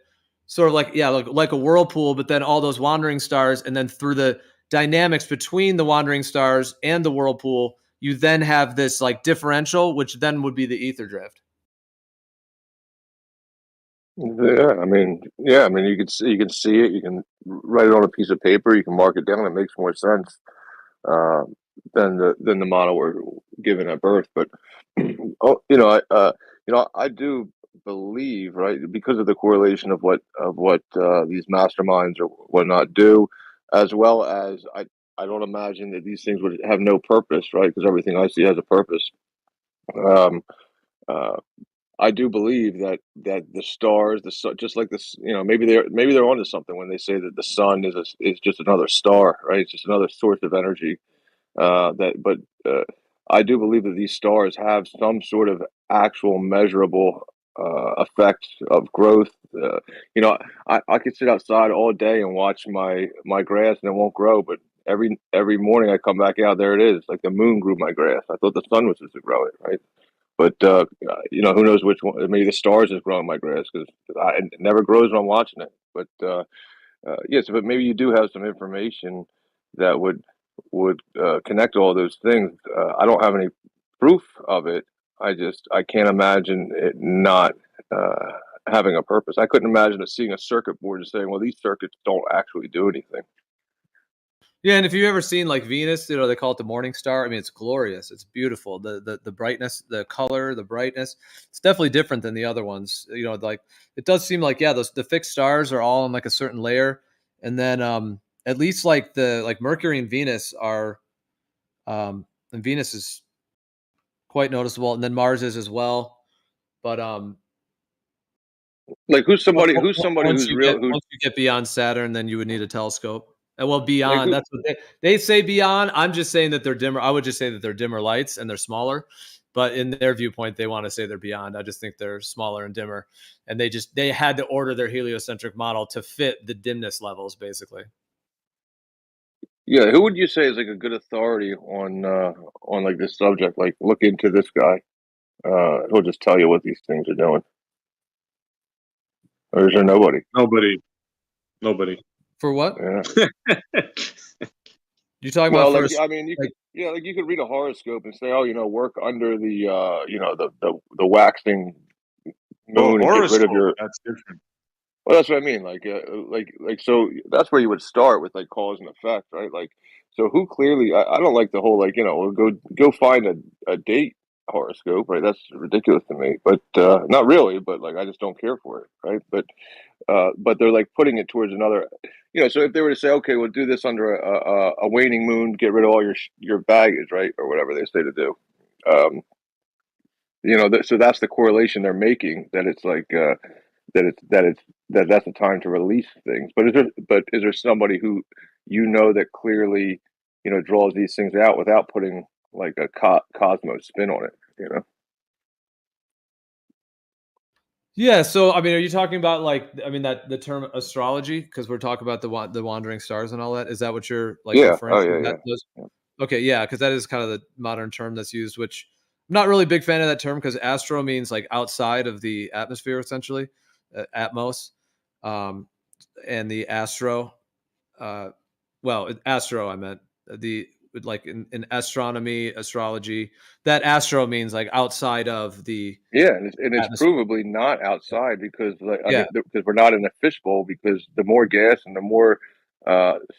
sort of like a whirlpool, but then all those wandering stars, and then through the dynamics between the wandering stars and the whirlpool, you then have this like differential, which then would be the ether drift. Yeah, I mean, you can see it. You can write it on a piece of paper. You can mark it down. It makes more sense uh, than the model we're given at birth. But I do believe, right, because of the correlation of what these masterminds or whatnot do, as well as I don't imagine that these things would have no purpose, right? Because everything I see has a purpose. Um, uh, I do believe that the stars, the sun, just like this, maybe they're onto something when they say that the sun is just another star, right? It's just another source of energy. But I do believe that these stars have some sort of actual measurable effect of growth. I could sit outside all day and watch my grass and it won't grow, but every morning I come back out, there it is. Like the moon grew my grass. I thought the sun was supposed to grow it, right? But who knows which one? Maybe the stars is growing my grass because it never grows when I'm watching it. But yes, but maybe you do have some information that would connect all those things. I don't have any proof of it. I can't imagine it not having a purpose. I couldn't imagine seeing a circuit board and saying, "Well, these circuits don't actually do anything." Yeah, and if you've ever seen like Venus, they call it the morning star. I mean, it's glorious. It's beautiful. The brightness, the color, the brightness. It's definitely different than the other ones. Like it does seem like the fixed stars are all in like a certain layer, and then at least like Mercury and Venus are, and Venus is quite noticeable, and then Mars is as well. But like who's somebody once who's real who once you get beyond Saturn, then you would need a telescope. And well, like beyond, who that's what they say beyond. I'm just saying that they're dimmer. I would just say that they're dimmer lights and they're smaller. But in their viewpoint, they want to say they're beyond. I just think they're smaller and dimmer. And they had to order their heliocentric model to fit the dimness levels, basically. Yeah, who would you say is like a good authority on like this subject? Like, look into this guy. He'll just tell you what these things are doing. Or is there nobody? Nobody. For what? Yeah. You talking Well, about like, first? I mean, you could, yeah, like you could read a horoscope and say, oh, work under the, the waxing Oh, moon and get rid of horoscope. your. That's different. Well, that's what I mean. So that's where you would start with like cause and effect, right? Like, so who clearly? I don't like the whole like go find a date horoscope, right? That's ridiculous to me. But not really. But like, I just don't care for it, right? But they're like putting it towards another. So if they were to say, okay, we'll do this under a waning moon, get rid of all your baggage, right, or whatever they say to do. Um, so that's the correlation they're making, that it's like that's the time to release things. But is there somebody who that clearly draws these things out without putting like a cosmos spin on it? Yeah. So, I mean, are you talking about that the term astrology? Because we're talking about the wandering stars and all that. Is that what you're like Yeah. referring Oh to? yeah. Yeah. Okay, yeah, because that is kind of the modern term that's used, which I'm not really a big fan of that term because astro means like outside of the atmosphere, essentially, atmos, um, and the astro. Astro, I meant the like in astronomy, astrology. That astro means like outside of the Yeah, and it's atmosphere. provably not outside because, like, I Yeah. mean, because we're not in a fishbowl. Because the more gas and the more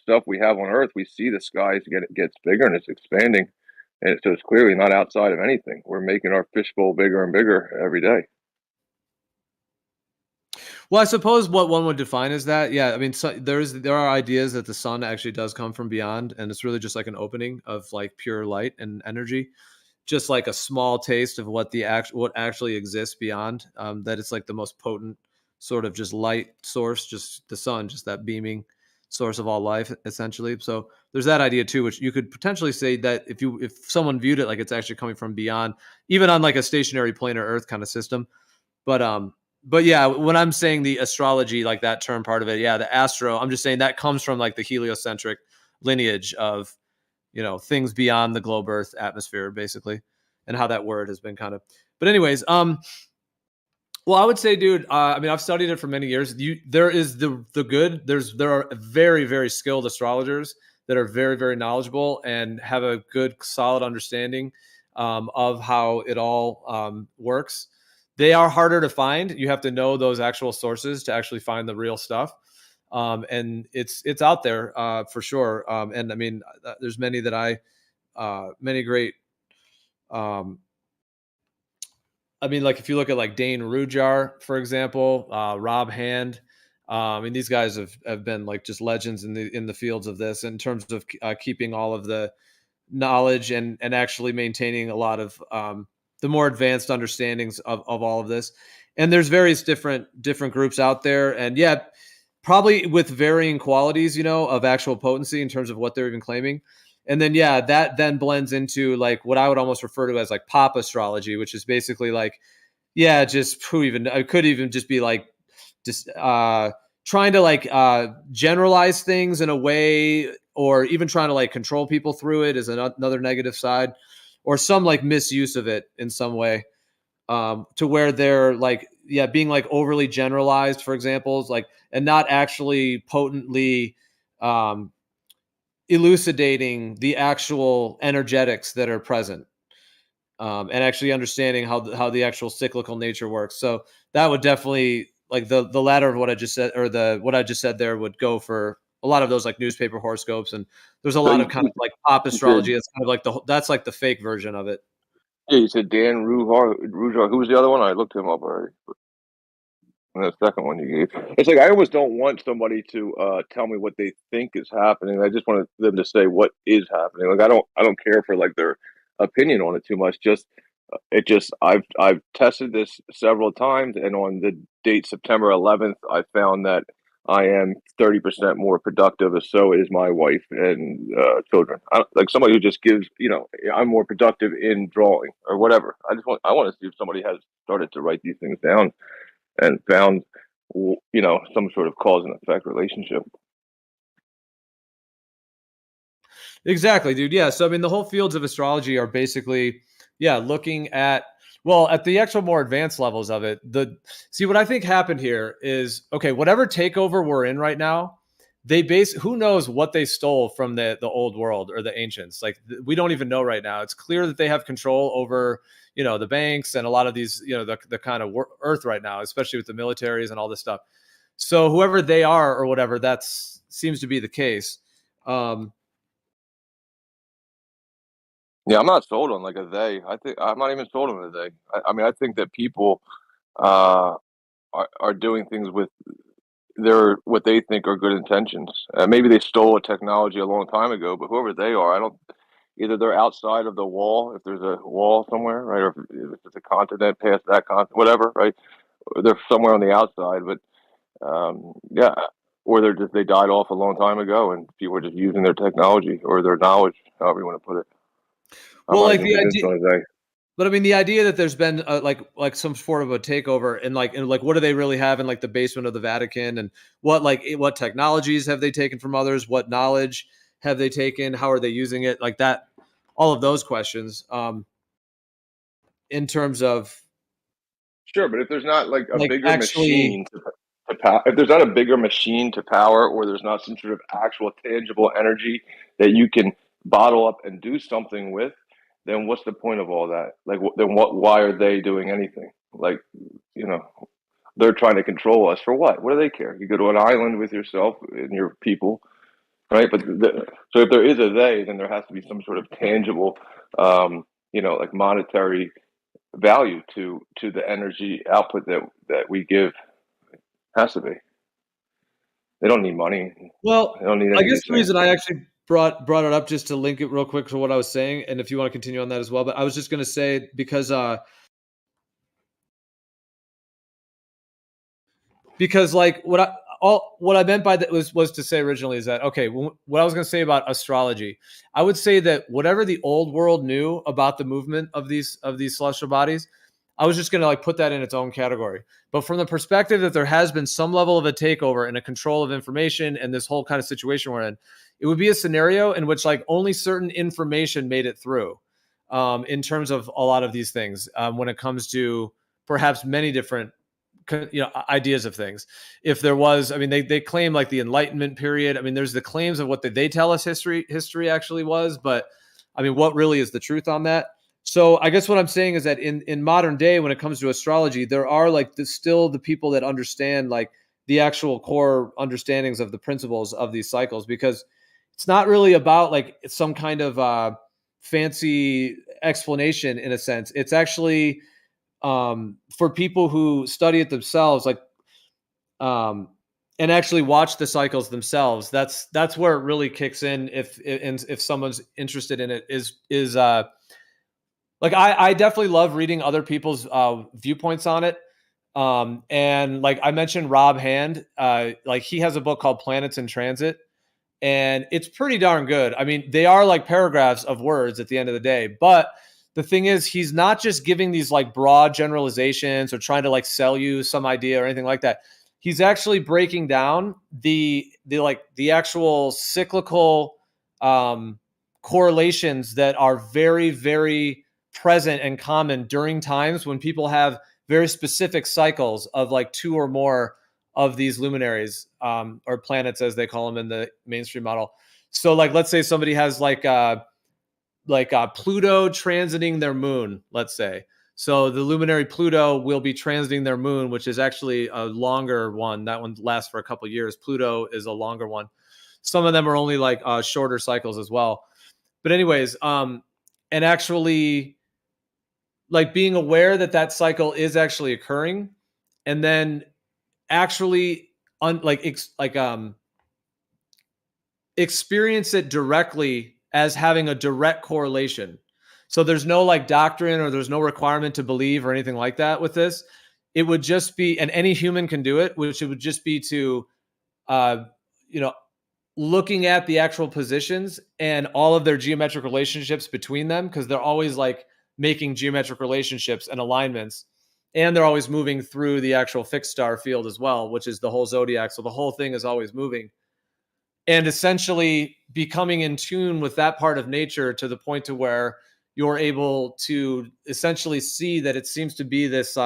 stuff we have on Earth, we see the skies gets bigger and it's expanding, and so it's clearly not outside of anything. We're making our fishbowl bigger and bigger every day. Well, I suppose what one would define as that, yeah. I mean, there are ideas that the sun actually does come from beyond, and it's really just like an opening of like pure light and energy, just like a small taste of what what actually exists beyond. That it's like the most potent sort of just light source, just the sun, just that beaming source of all life, essentially. So there's that idea too, which you could potentially say that if someone viewed it like it's actually coming from beyond, even on like a stationary planar Earth kind of system, but but yeah, when I'm saying the astrology, like that term part of it, yeah, the astro, I'm just saying that comes from like the heliocentric lineage of, things beyond the globe Earth atmosphere, basically, and how that word has been kind of. But anyways, well, I would say, dude, I mean, I've studied it for many years. There is the good. There are very, very skilled astrologers that are very, very knowledgeable and have a good, solid understanding of how it all works. They are harder to find. You have to know those actual sources to actually find the real stuff. And it's out there for sure. And I mean, there's many that many great. I mean, like if you look at like Dane Rujar, for example, Rob Hand. I mean, these guys have been like just legends in the fields of this in terms of keeping all of the knowledge and actually maintaining a lot of the more advanced understandings of all of this. And there's various different groups out there, and yeah, probably with varying qualities, of actual potency in terms of what they're even claiming. And then yeah, that then blends into like what I would almost refer to as like pop astrology, which is basically like, yeah, just who even it could even just be like just trying to like generalize things in a way, or even trying to like control people through it is another negative side, or some like misuse of it in some way, to where they're like, yeah, being like overly generalized, for example, is like, and not actually potently elucidating the actual energetics that are present, and actually understanding how the actual cyclical nature works. So that would definitely like the latter of what I just said, or what I just said there would go for a lot of those like newspaper horoscopes. And there's a So lot of kind of like pop you said, astrology. That's kind of like that's like the fake version of it. yeah, you said Dan Rujar. Who was the other one? I looked him up already. And the second one you gave, it's like I almost don't want somebody to tell me what they think is happening. I just want them to say what is happening. Like I don't care for like their opinion on it too much. I've tested this several times, and on the date September 11th, I found that I am 30% more productive, and so is my wife and children. Like somebody who just gives, I'm more productive in drawing or whatever. I want to see if somebody has started to write these things down and found, some sort of cause and effect relationship. Exactly, dude. Yeah. So I mean, the whole fields of astrology are basically, looking at, well, at the actual more advanced levels of it. See what I think happened here is, okay, whatever takeover we're in right now, who knows what they stole from the old world or the ancients. Like we don't even know right now. It's clear that they have control over, the banks and a lot of these, the kind of earth right now, especially with the militaries and all this stuff. So whoever they are or whatever, seems to be the case. Yeah, I'm not sold on like a they. I think I'm not even sold on a they. I mean, I think that people are doing things with what they think are good intentions. Maybe they stole a technology a long time ago, but whoever they are, I don't. Either they're outside of the wall, if there's a wall somewhere, right, or if it's a continent past that continent, whatever, right. Or they're somewhere on the outside, but yeah, or they died off a long time ago, and people are just using their technology or their knowledge, however you want to put it. Well, like the idea, but I mean, the idea that there's been like some sort of a takeover and like what do they really have in like the basement of the Vatican, and what technologies have they taken from others? What knowledge have they taken? How are they using it? Like that, all of those questions. In terms of, sure, but if there's not like a bigger machine to power, if there's not a bigger machine to power, or there's not some sort of actual tangible energy that you can bottle up and do something with, then what's the point of all that? Like, then why are they doing anything? Like, they're trying to control us for what? What do they care? You go to an island with yourself and your people, right? But so if there is a they, then there has to be some sort of tangible, like monetary value to the energy output that we give. Has to be. They don't need money. Well, they don't need I guess the reason I actually brought it up just to link it real quick to what I was saying, and if you want to continue on that as well, but I was just going to say because like what I meant by that was to say originally is that, okay, what I was going to say about astrology, I would say that whatever the old world knew about the movement of these celestial bodies, I was just going to like put that in its own category. But from the perspective that there has been some level of a takeover and a control of information and this whole kind of situation we're in, it would be a scenario in which like only certain information made it through, in terms of a lot of these things, when it comes to perhaps many different ideas of things. If there was, I mean, they claim like the Enlightenment period. I mean, there's the claims of what they tell us history actually was, but I mean, what really is the truth on that? So I guess what I'm saying is that in modern day, when it comes to astrology, there are like still the people that understand like the actual core understandings of the principles of these cycles, because it's not really about like some kind of fancy explanation in a sense. It's actually for people who study it themselves, like, and actually watch the cycles themselves. That's where it really kicks in. If someone's interested in it, is like I definitely love reading other people's viewpoints on it. And like I mentioned, Rob Hand, like he has a book called Planets in Transit, and it's pretty darn good. I mean, they are like paragraphs of words at the end of the day, but the thing is, he's not just giving these like broad generalizations or trying to like sell you some idea or anything like that. He's actually breaking down the actual cyclical correlations that are very, very present and common during times when people have very specific cycles of like two or more of these luminaries, or planets as they call them in the mainstream model. So like, let's say somebody has like Pluto transiting their moon, let's say. So the luminary Pluto will be transiting their moon, which is actually a longer one. That one lasts for a couple of years. Pluto is a longer one. Some of them are only like shorter cycles as well. But anyways, and actually like being aware that cycle is actually occurring, and then actually experience it directly as having a direct correlation. So there's no like doctrine or there's no requirement to believe or anything like that with this. It would just be, and any human can do it, which it would just be to, looking at the actual positions and all of their geometric relationships between them, because they're always like making geometric relationships and alignments, and they're always moving through the actual fixed star field as well, which is the whole zodiac. So the whole thing is always moving. and essentially becoming in tune with that part of nature to the point to where you're able to essentially see that it seems to be this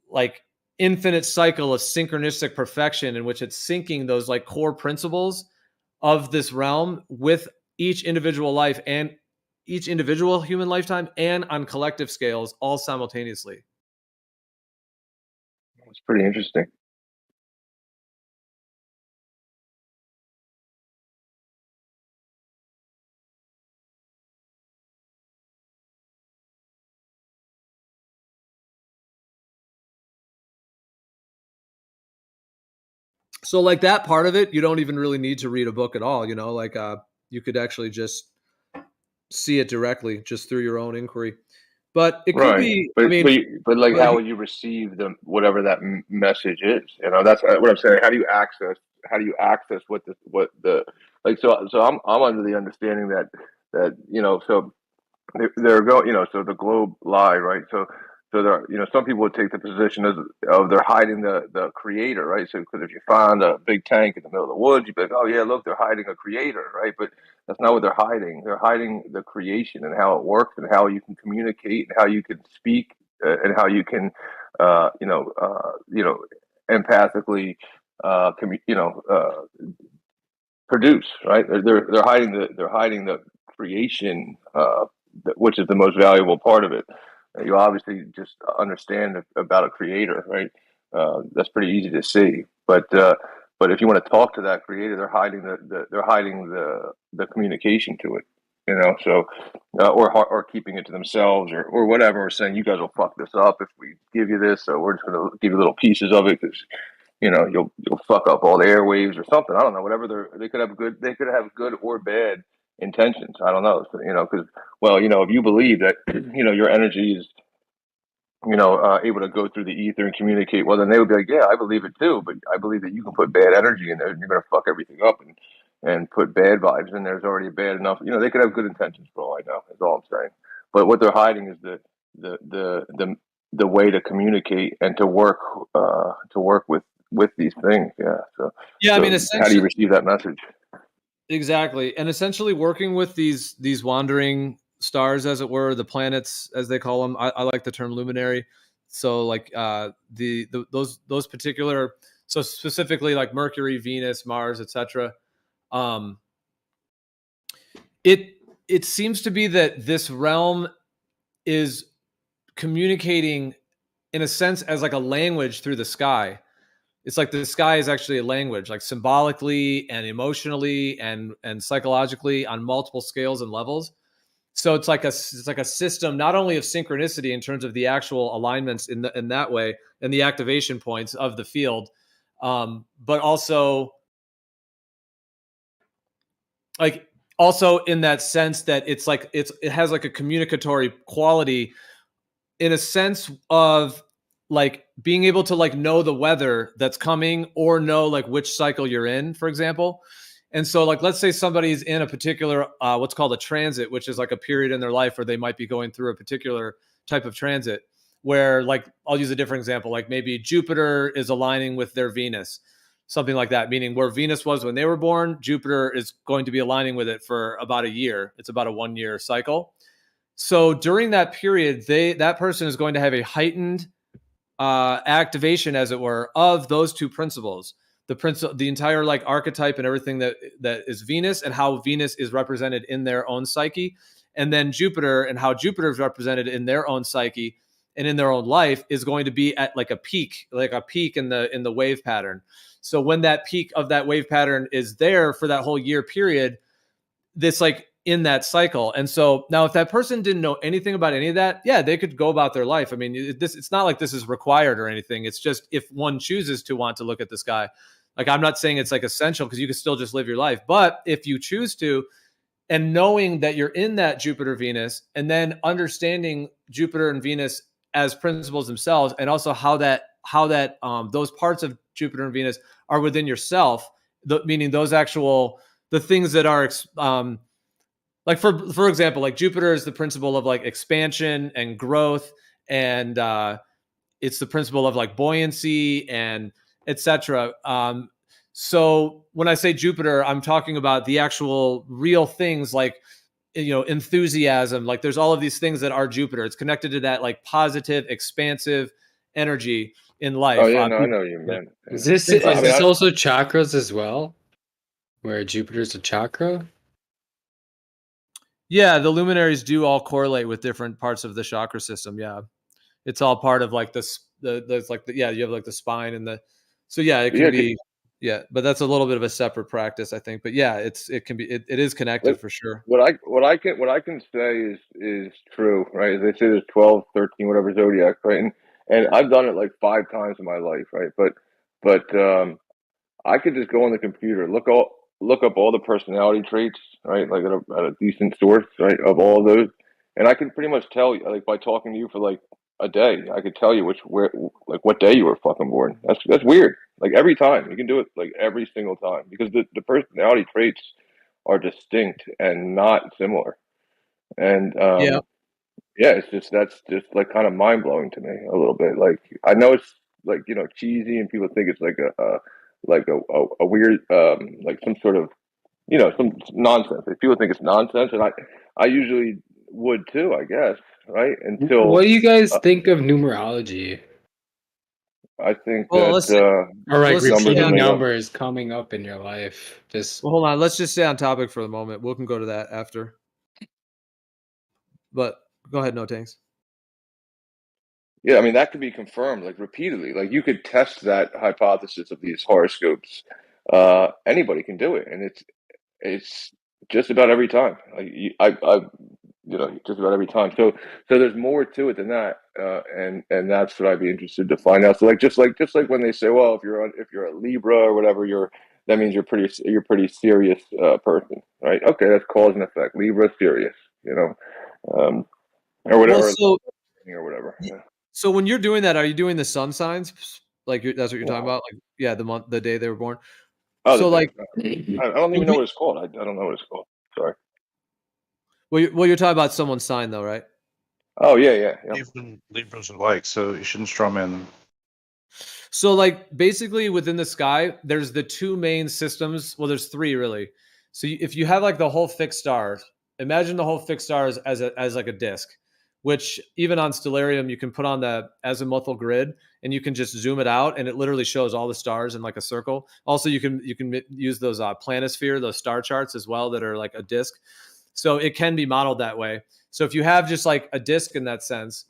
like infinite cycle of synchronistic perfection in which it's syncing those like core principles of this realm with each individual life and each individual human lifetime and on collective scales all simultaneously. It's pretty interesting. So like that part of it, you don't even really need to read a book at all, you know, like you could actually just see it directly just through your own inquiry. But it could be, but, I mean, but like, how will you receive the whatever that message is? You know, that's what I'm saying. How do you access what the like? So I'm under the understanding that you know, so they're going, you know, so the globe lie, right? So there, you know, some people would take the position of they're hiding the creator, right? So because if you find a big tank in the middle of the woods, you'd be like, oh yeah, look, they're hiding a creator, right? But that's not what they're hiding. They're hiding the creation and how it works and how you can communicate and how you can speak and how you can, you know, empathically, produce, right? They're hiding the creation, which is the most valuable part of it. You obviously just understand about a creator, right? That's pretty easy to see. But if you want to talk to that creator, they're hiding the communication to it, you know. So or keeping it to themselves or whatever, or saying you guys will fuck this up if we give you this, so we're just going to give you little pieces of it because, you know, you'll fuck up all the airwaves or something. I don't know. Whatever they could have good or bad intentions. I don't know. So, you know, because, well, you know, if you believe that, you know, your energy is, you know, able to go through the ether and communicate, well, then they would be like, yeah, I believe it too, but I believe that you can put bad energy in there and you're going to fuck everything up and put bad vibes in there's already bad enough. You know, they could have good intentions for all I know. That's all I'm saying. But what they're hiding is the way to communicate and to work with these things. Yeah. So yeah, I mean, how do you receive that message? Exactly. And essentially working with these wandering stars, as it were, the planets, as they call them. I like the term luminary. So like those particular, so specifically like Mercury, Venus, Mars, etc. It seems to be that this realm is communicating in a sense as like a language through the sky. It's like the sky is actually a language, like symbolically and emotionally and psychologically on multiple scales and levels. So it's like a system not only of synchronicity in terms of the actual alignments in that way and the activation points of the field, but also like also in that sense that it's like it has like a communicatory quality in a sense of like being able to like know the weather that's coming or know like which cycle you're in, for example. And so like, let's say somebody's in a particular, what's called a transit, which is like a period in their life where they might be going through a particular type of transit where like, I'll use a different example, like maybe Jupiter is aligning with their Venus, something like that, meaning where Venus was when they were born, Jupiter is going to be aligning with it for about a year. It's about a 1 year cycle. So during that period, that person is going to have a heightened activation, as it were, of those two principles. The entire like archetype and everything that is Venus and how Venus is represented in their own psyche, and then Jupiter and how Jupiter is represented in their own psyche and in their own life is going to be at like a peak in the wave pattern. So when that peak of that wave pattern is there for that whole year period, this like in that cycle. And so now if that person didn't know anything about any of that, yeah, they could go about their life. I mean, it's not like this is required or anything. It's just if one chooses to want to look at the sky. Like I'm not saying it's like essential because you can still just live your life. But if you choose to, and knowing that you're in that Jupiter Venus and then understanding Jupiter and Venus as principles themselves, and also how that those parts of Jupiter and Venus are within yourself, meaning those actual the things that are like for example, like Jupiter is the principle of like expansion and growth, and it's the principle of like buoyancy and etc. So when I say Jupiter, I'm talking about the actual real things like, enthusiasm. Like there's all of these things that are Jupiter. It's connected to that like positive, expansive energy in life. Oh yeah, no, I know you, man. Is this also chakras as well? Where Jupiter's a chakra? Yeah, the luminaries do all correlate with different parts of the chakra system. Yeah, it's all part of like you have like the spine and so yeah, it can be. Yeah, but that's a little bit of a separate practice, I think. But yeah, it is connected for sure. What I can say is true, right? As they say, there's 12, 13, whatever zodiac, right? And I've done it like 5 times in my life, right? But I could just go on the computer, look up all the personality traits, right? Like at a decent source, right? Of all of those, and I can pretty much tell you, like by talking to you for like a day, I could tell you what day you were fucking born. That's weird. Like every time you can do it, like every single time, because the personality traits are distinct and not similar. And it's that's just like kind of mind blowing to me a little bit. Like I know it's like cheesy, and people think it's like a weird like some sort of some nonsense. Like, people think it's nonsense, and I usually would too, I guess, right? Until what do you guys think of numerology? I think or like repeating numbers coming up in your life. Hold on, let's just stay on topic for the moment. We can go to that after. But go ahead, no tanks. Yeah, I mean that could be confirmed like repeatedly. Like you could test that hypothesis of these horoscopes. Anybody can do it, and it's just about every time. Like I just about every time. So there's more to it than that, and that's what I'd be interested to find out. So just like when they say, well, if you're a Libra or whatever, that means you're pretty serious person, right? Okay, that's cause and effect. Libra, serious, or whatever, or whatever. Yeah. So when you're doing that, are you doing the sun signs? Like that's what you're talking about? Like the day they were born. Oh, so like I don't even know what it's called. I don't know what it's called. Sorry. Well, you're talking about someone's sign, though, right? Oh yeah. Even Libras alike, so you shouldn't strawman them. So, like, basically within the sky, there's the 2 main systems. Well, there's 3 really. So, if you have like the whole fixed stars, imagine the whole fixed stars as like a disc, which even on Stellarium you can put on the azimuthal grid, and you can just zoom it out, and it literally shows all the stars in like a circle. Also, you can use those planisphere, those star charts as well that are like a disc. So it can be modeled that way. So if you have just like a disc in that sense,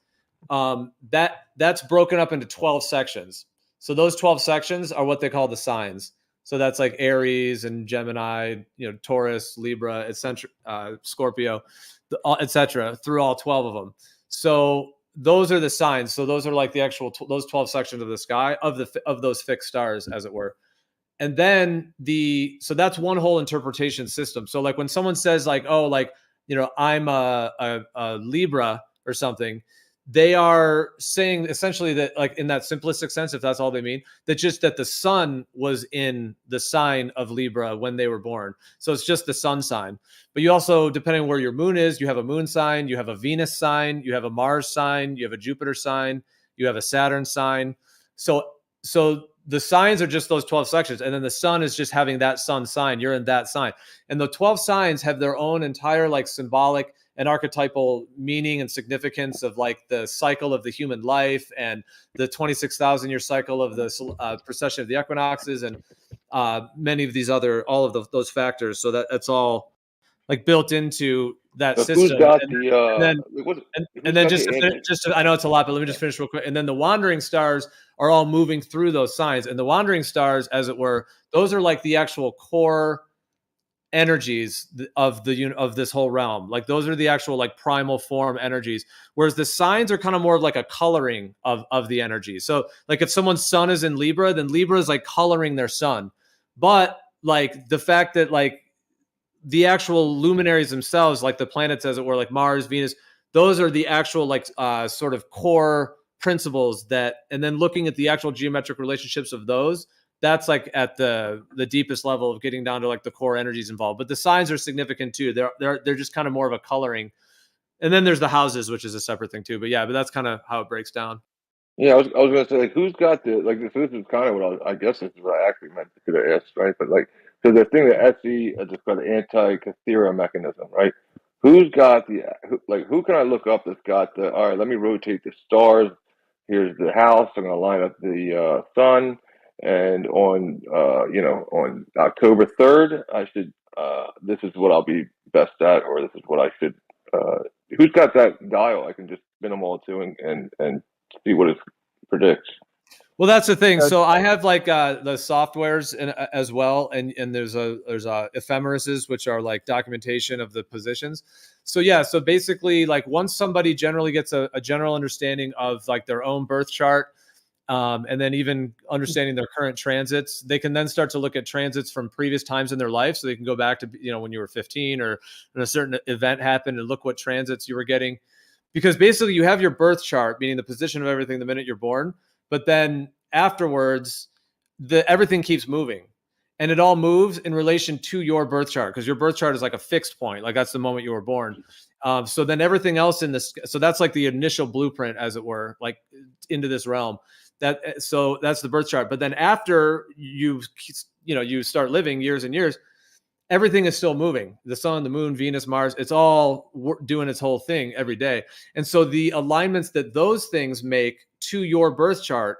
that's broken up into 12 sections. So those 12 sections are what they call the signs. So that's like Aries and Gemini, Taurus, Libra, etc., Scorpio, etc., through all 12 of them. So those are the signs. So those are like the actual those 12 sections of the sky of those fixed stars, as it were. And then so that's one whole interpretation system. So like when someone says like, oh, like, I'm a Libra or something, they are saying essentially that, like, in that simplistic sense, if that's all they mean, that the sun was in the sign of Libra when they were born. So it's just the sun sign. But you also, depending on where your moon is, you have a moon sign, you have a Venus sign, you have a Mars sign, you have a Jupiter sign, you have a Saturn sign. So the signs are just those 12 sections. And then the sun is just having that sun sign. You're in that sign. And the 12 signs have their own entire like symbolic and archetypal meaning and significance of like the cycle of the human life and the 26,000 year cycle of the precession of the equinoxes and many of these all of those factors. So that's all like built into that system. Who's got and then just I know it's a lot, but let me just finish real quick. And then the wandering stars are all moving through those signs, and the wandering stars, as it were, those are like the actual core energies of this whole realm. Like those are the actual like primal form energies, whereas the signs are kind of more of like a coloring of the energy. So like if someone's sun is in Libra, then Libra is like coloring their sun. But like the fact that like the actual luminaries themselves, like the planets, as it were, like Mars, Venus, those are the actual like sort of core principles and then looking at the actual geometric relationships of those, that's like at the deepest level of getting down to like the core energies involved. But the signs are significant too. They're just kind of more of a coloring. And then there's the houses, which is a separate thing too. But yeah, that's kind of how it breaks down. Yeah, I was gonna say, like, who's got the, like, this is kind of what I guess this is what I actually meant to have asked, right? But like, because the thing that SE just got the anti-Cathera mechanism, right? Who's got the, like, who can I look up that's got the, all right, let me rotate the stars. Here's the house. I'm gonna line up the sun, and on on October 3rd, I should this is what I'll be best at, or this is what I should. Who's got that dial? I can just spin them all to and see what it predicts. Well, that's the thing. So I have like the softwares as well, and there's ephemerises, which are like documentation of the positions. So yeah, so basically, like once somebody generally gets a general understanding of like their own birth chart, and then even understanding their current transits, they can then start to look at transits from previous times in their life. So they can go back to when you were 15 or when a certain event happened, and look what transits you were getting. Because basically you have your birth chart, meaning the position of everything the minute you're born, but then afterwards, everything keeps moving, and it all moves in relation to your birth chart, because your birth chart is like a fixed point, like that's the moment you were born. So then everything else in this, so that's like the initial blueprint, as it were, like into this realm. So that's the birth chart. But then after you start living years and years, everything is still moving. The sun, the moon, Venus, Mars, it's all doing its whole thing every day. And so the alignments that those things make to your birth chart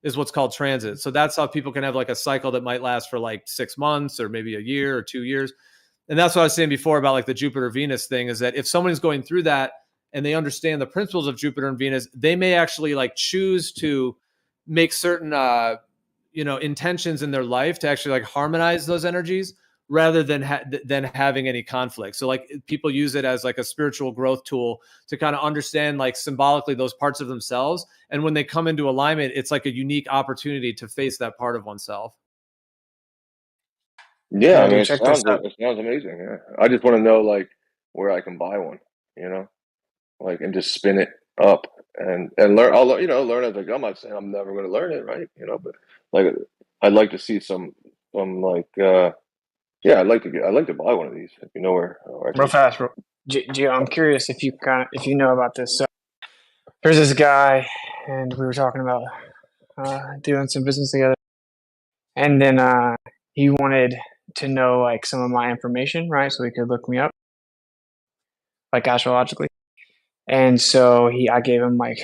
is what's called transit. So that's how people can have like a cycle that might last for like 6 months or maybe a year or 2 years. And that's what I was saying before about like the Jupiter Venus thing, is that if someone's going through that and they understand the principles of Jupiter and Venus, they may actually like choose to make certain intentions in their life to actually like harmonize those energies, rather than having any conflict. So like people use it as like a spiritual growth tool to kind of understand like symbolically those parts of themselves. And when they come into alignment, it's like a unique opportunity to face that part of oneself. Yeah, I mean, it sounds amazing. Yeah, I just want to know like where I can buy one, like, and just spin it up and learn. I'll learn as I go. I'm not saying I'm never going to learn it, right? But like I'd like to see some like yeah, I'd like to buy one of these if you know where. Real fast, Gio, I'm curious if you know about this. So there's this guy, and we were talking about doing some business together, and then he wanted to know like some of my information, right? So he could look me up, like astrologically. And so I gave him like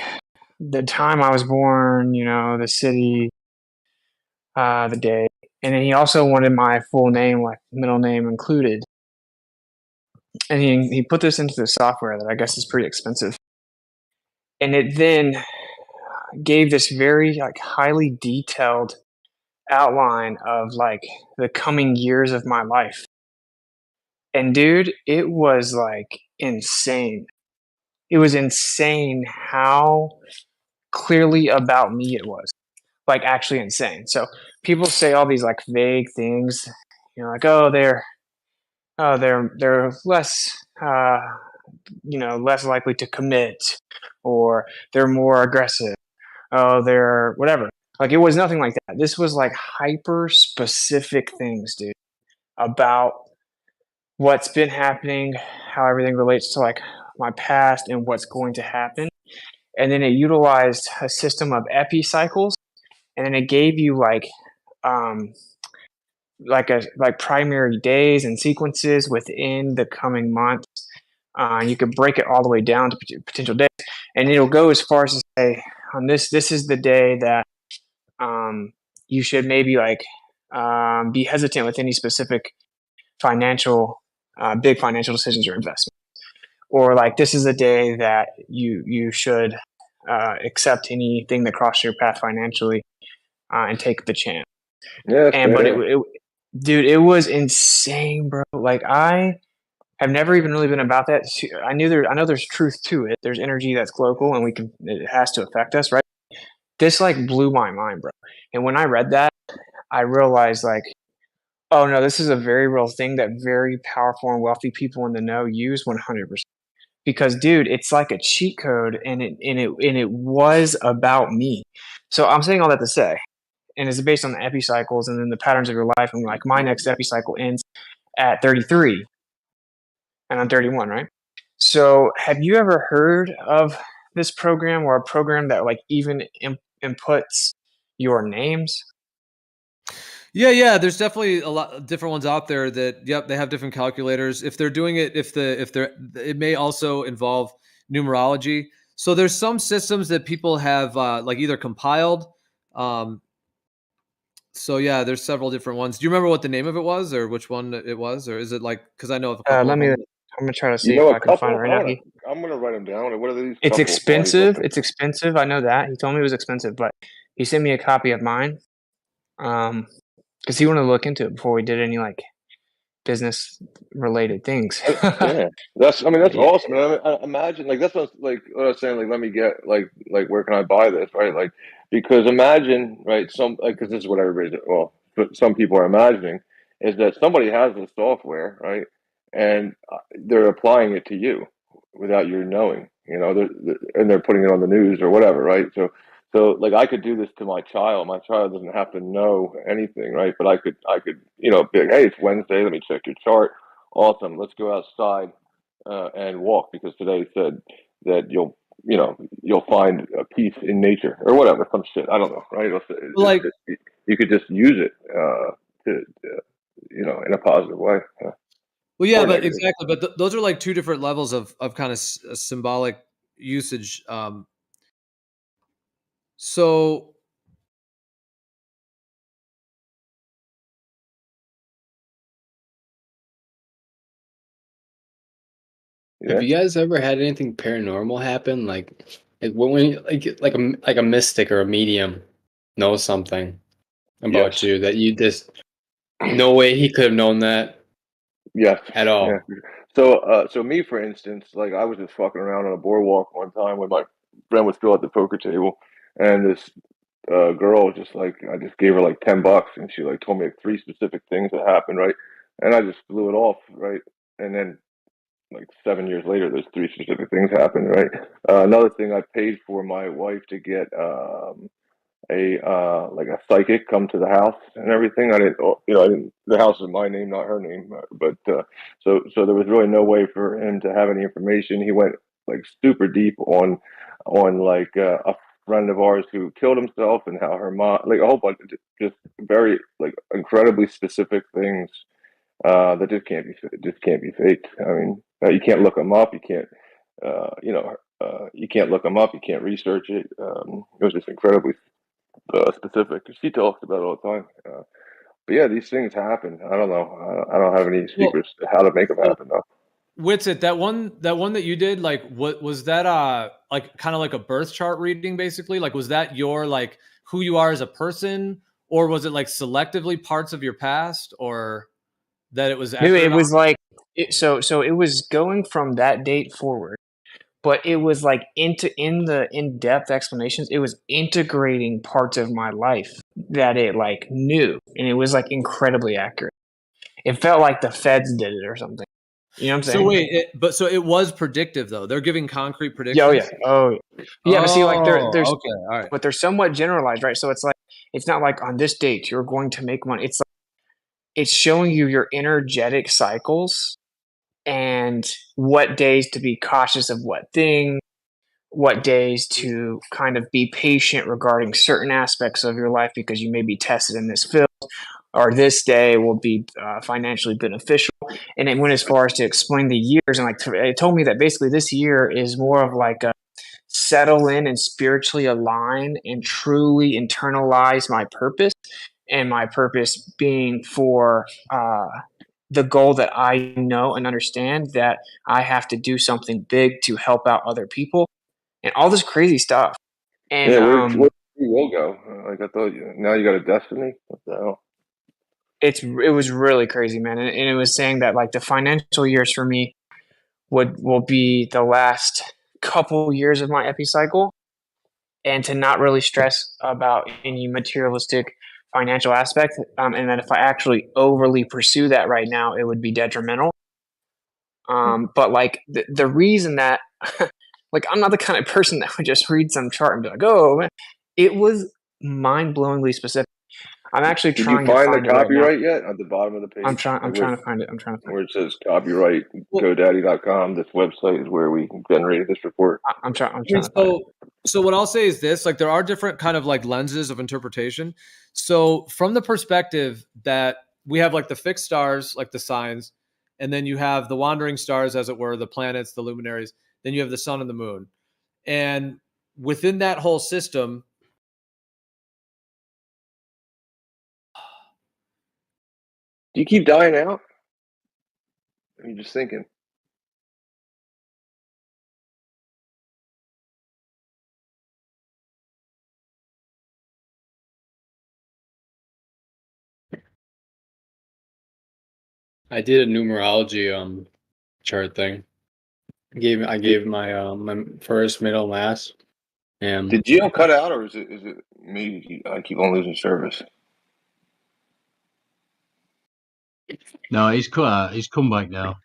the time I was born, the city, the day, and then he also wanted my full name, like middle name included. And he put this into the software that I guess is pretty expensive. And it then gave this very like highly detailed outline of like the coming years of my life. And dude, it was like insane. It was insane how clearly about me it was. Like actually insane. So people say all these like vague things, like they're less less likely to commit, or they're more aggressive. Oh, they're whatever. Like it was nothing like that. This was like hyper specific things, dude, about what's been happening, how everything relates to like my past and what's going to happen. And then it utilized a system of epicycles, and then it gave you like primary days and sequences within the coming months. You could break it all the way down to potential days, and it'll go as far as to say, on this is the day that you should maybe like be hesitant with any specific big financial decisions or investment, or like this is a day that you should accept anything that crosses your path financially and take the chance. Yeah, dude, it was insane, bro. Like I have never even really been about that. I know there's truth to it. There's energy that's local, and it has to affect us, right? This like blew my mind, bro. And when I read that, I realized like, oh no, this is a very real thing that very powerful and wealthy people in the know use 100%. Because dude, it's like a cheat code, and it was about me. So I'm saying all that to say, and it's based on the epicycles and then the patterns of your life. And like my next epicycle ends at 33, and I'm 31, right? So have you ever heard of this program, or a program that like even inputs your names? Yeah. There's definitely a lot of different ones out there that, yep, they have different calculators. If they're doing it, it may also involve numerology. So there's some systems that people have like either compiled. So yeah, there's several different ones. Do you remember what the name of it was, or which one it was, or is it like, because I know of a couple of them. I'm gonna try to You see know if a I can find it couple? right now. I'm gonna write them down. What are these? It's Couple expensive. It's expensive. I know that. He told me it was expensive, but he sent me a copy of mine. Because he wanted to look into it before we did any like business related things. Yeah, that's Yeah. awesome. And I imagine like that's what I was saying. Like, let me get like where can I buy this? Right, like because imagine right some like because this is what everybody but some people are imagining is that somebody has the software right, and they're applying it to you without you knowing. You know, and they're putting it on the news or whatever, right? So like I could do this to my child. My child doesn't have to know anything, right? But I could be like, hey, it's Wednesday. Let me check your chart. Awesome. Let's go outside and walk because today said that you'll find a peace in nature or whatever, some shit. I don't know, right? Like you could just use it to in a positive way. Well, yeah, but exactly. But those are like two different levels of kind of symbolic usage. So Have you guys ever had anything paranormal happen? Like when like a mystic or a medium knows something about you that you just no way he could have known that. Yes. At all. Yeah. So me, for instance, like I was just fucking around on a boardwalk one time when my friend was still at the poker table, and this girl just like I just gave her like $10, and she like told me like 3 specific things that happened, right? And I just blew it off, right? And then like 7 years later, those 3 specific things happened, right? Another thing, I paid for my wife to get like a psychic come to the house and everything. I didn't, the house is my name, not her name, but so there was really no way for him to have any information. He went like super deep on like a friend of ours who killed himself and how her mom, like a whole bunch of just very like incredibly specific things that just can't be faked. I mean, you can't look them up. You can't you can't look them up. You can't research it. It was just incredibly specific. She talks about it all the time. But yeah, these things happen. I don't know. I don't have any secrets to how to make them happen though. Witsit, that one that you did, like what was that like kind of like a birth chart reading basically? Like was that your like who you are as a person, or was it like selectively parts of your past, or that it was It was like so it was going from that date forward, but it was like in the in-depth explanations, it was integrating parts of my life that it like knew, and it was like incredibly accurate. It felt like the feds did it or something. You know what I'm saying? So wait, so it was predictive though. They're giving concrete predictions. Yeah. But see, like there's okay, all right. But they're somewhat generalized, right? So it's like it's not like on this date you're going to make money. It's like it's showing you your energetic cycles and what days to be cautious of what thing, what days to kind of be patient regarding certain aspects of your life because you may be tested in this field, or this day will be financially beneficial. And it went as far as to explain the years, and like it told me that basically this year is more of like a settle in and spiritually align and truly internalize my purpose, and my purpose being for the goal that I know and understand that I have to do something big to help out other people and all this crazy stuff. And yeah, where you will go? Like I thought, now you got a destiny. What the hell? it was really crazy, man. And it was saying that like the financial years for me will be the last couple years of my epicycle, and to not really stress about any materialistic financial aspect, and that if I actually overly pursue that right now, it would be detrimental. But like the reason that like I'm not the kind of person that would just read some chart and be like, oh man, it was mind-blowingly specific. I'm actually Did trying you find to the find it right now. copyright yet at the bottom of the page? I'm trying to find it. Where it says copyright GoDaddy.com. This website is where we generated this report. I'm trying to find it. So what I'll say is this, like there are different kind of like lenses of interpretation. So from the perspective that we have like the fixed stars, like the signs, and then you have the wandering stars, as it were, the planets, the luminaries, then you have the sun and the moon. And within that whole system, do you keep dying out? Or are you just thinking? I did a numerology chart thing. I gave my my first, middle, last. Did Geo cut out, or is it me? I keep on losing service. No, he's cut out. He's come back now.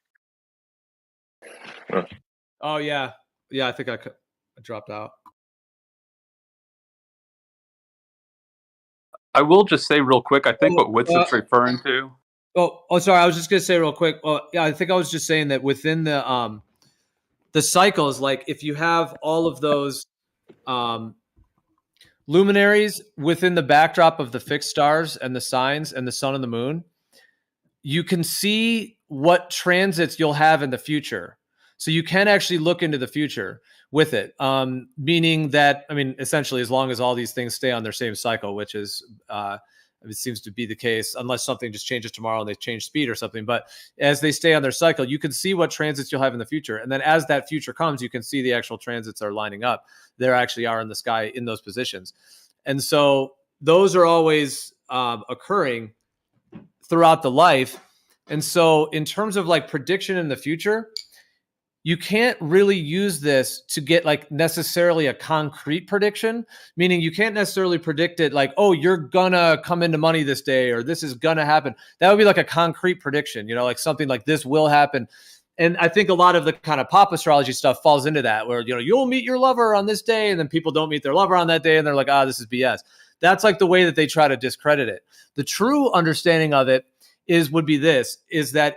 Oh yeah, I think I dropped out. I will just say real quick. I think what Whitson's referring to. Oh, sorry. I was just gonna say real quick. Yeah, I think I was just saying that within the cycles, like if you have all of those luminaries within the backdrop of the fixed stars and the signs and the sun and the moon, you can see what transits you'll have in the future. So you can actually look into the future with it, meaning that, I mean, essentially, as long as all these things stay on their same cycle, which is, it seems to be the case, unless something just changes tomorrow and they change speed or something. But as they stay on their cycle, you can see what transits you'll have in the future. And then as that future comes, you can see the actual transits are lining up. There actually are in the sky in those positions. And so those are always occurring throughout the life. And so in terms of like prediction in the future, you can't really use this to get like necessarily a concrete prediction, meaning you can't necessarily predict it like, oh, you're gonna come into money this day, or this is gonna happen. That would be like a concrete prediction, you know, like something like this will happen. And I think a lot of the kind of pop astrology stuff falls into that, where, you know, you'll meet your lover on this day, and then people don't meet their lover on that day, and they're like, this is BS. That's like the way that they try to discredit it. The true understanding of it would be this, is that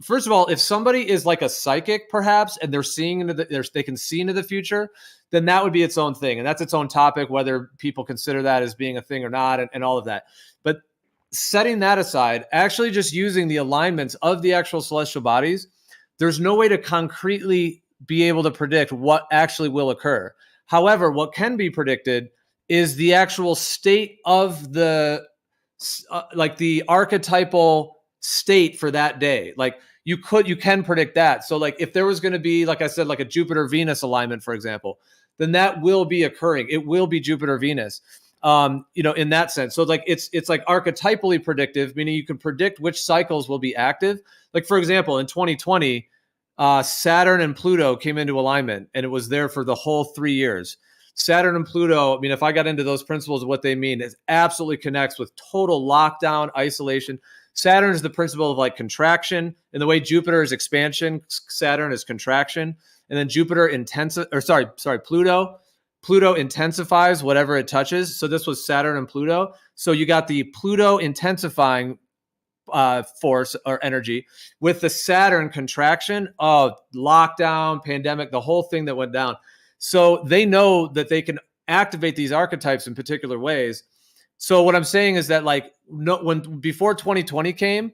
first of all, if somebody is like a psychic, perhaps, and they're seeing into they can see into the future, then that would be its own thing. And that's its own topic, whether people consider that as being a thing or not, and all of that. But setting that aside, actually just using the alignments of the actual celestial bodies, there's no way to concretely be able to predict what actually will occur. However, what can be predicted is the actual state of the, like the archetypal state for that day. Like you can predict that. So like if there was going to be, like I said, like a Jupiter-Venus alignment, for example, then that will be occurring. It will be Jupiter-Venus, you know, in that sense. So like it's like archetypally predictive, meaning you can predict which cycles will be active. Like for example, in 2020, Saturn and Pluto came into alignment, and it was there for the whole 3 years. Saturn and Pluto, I mean, if I got into those principles of what they mean, it absolutely connects with total lockdown, isolation. Saturn is the principle of like contraction, and the way Jupiter is expansion, Saturn is contraction, and then Pluto intensifies whatever it touches. So this was Saturn and Pluto. So you got the Pluto intensifying force or energy with the Saturn contraction of lockdown, pandemic, the whole thing that went down. So they know that they can activate these archetypes in particular ways. So what I'm saying is that like before 2020 came,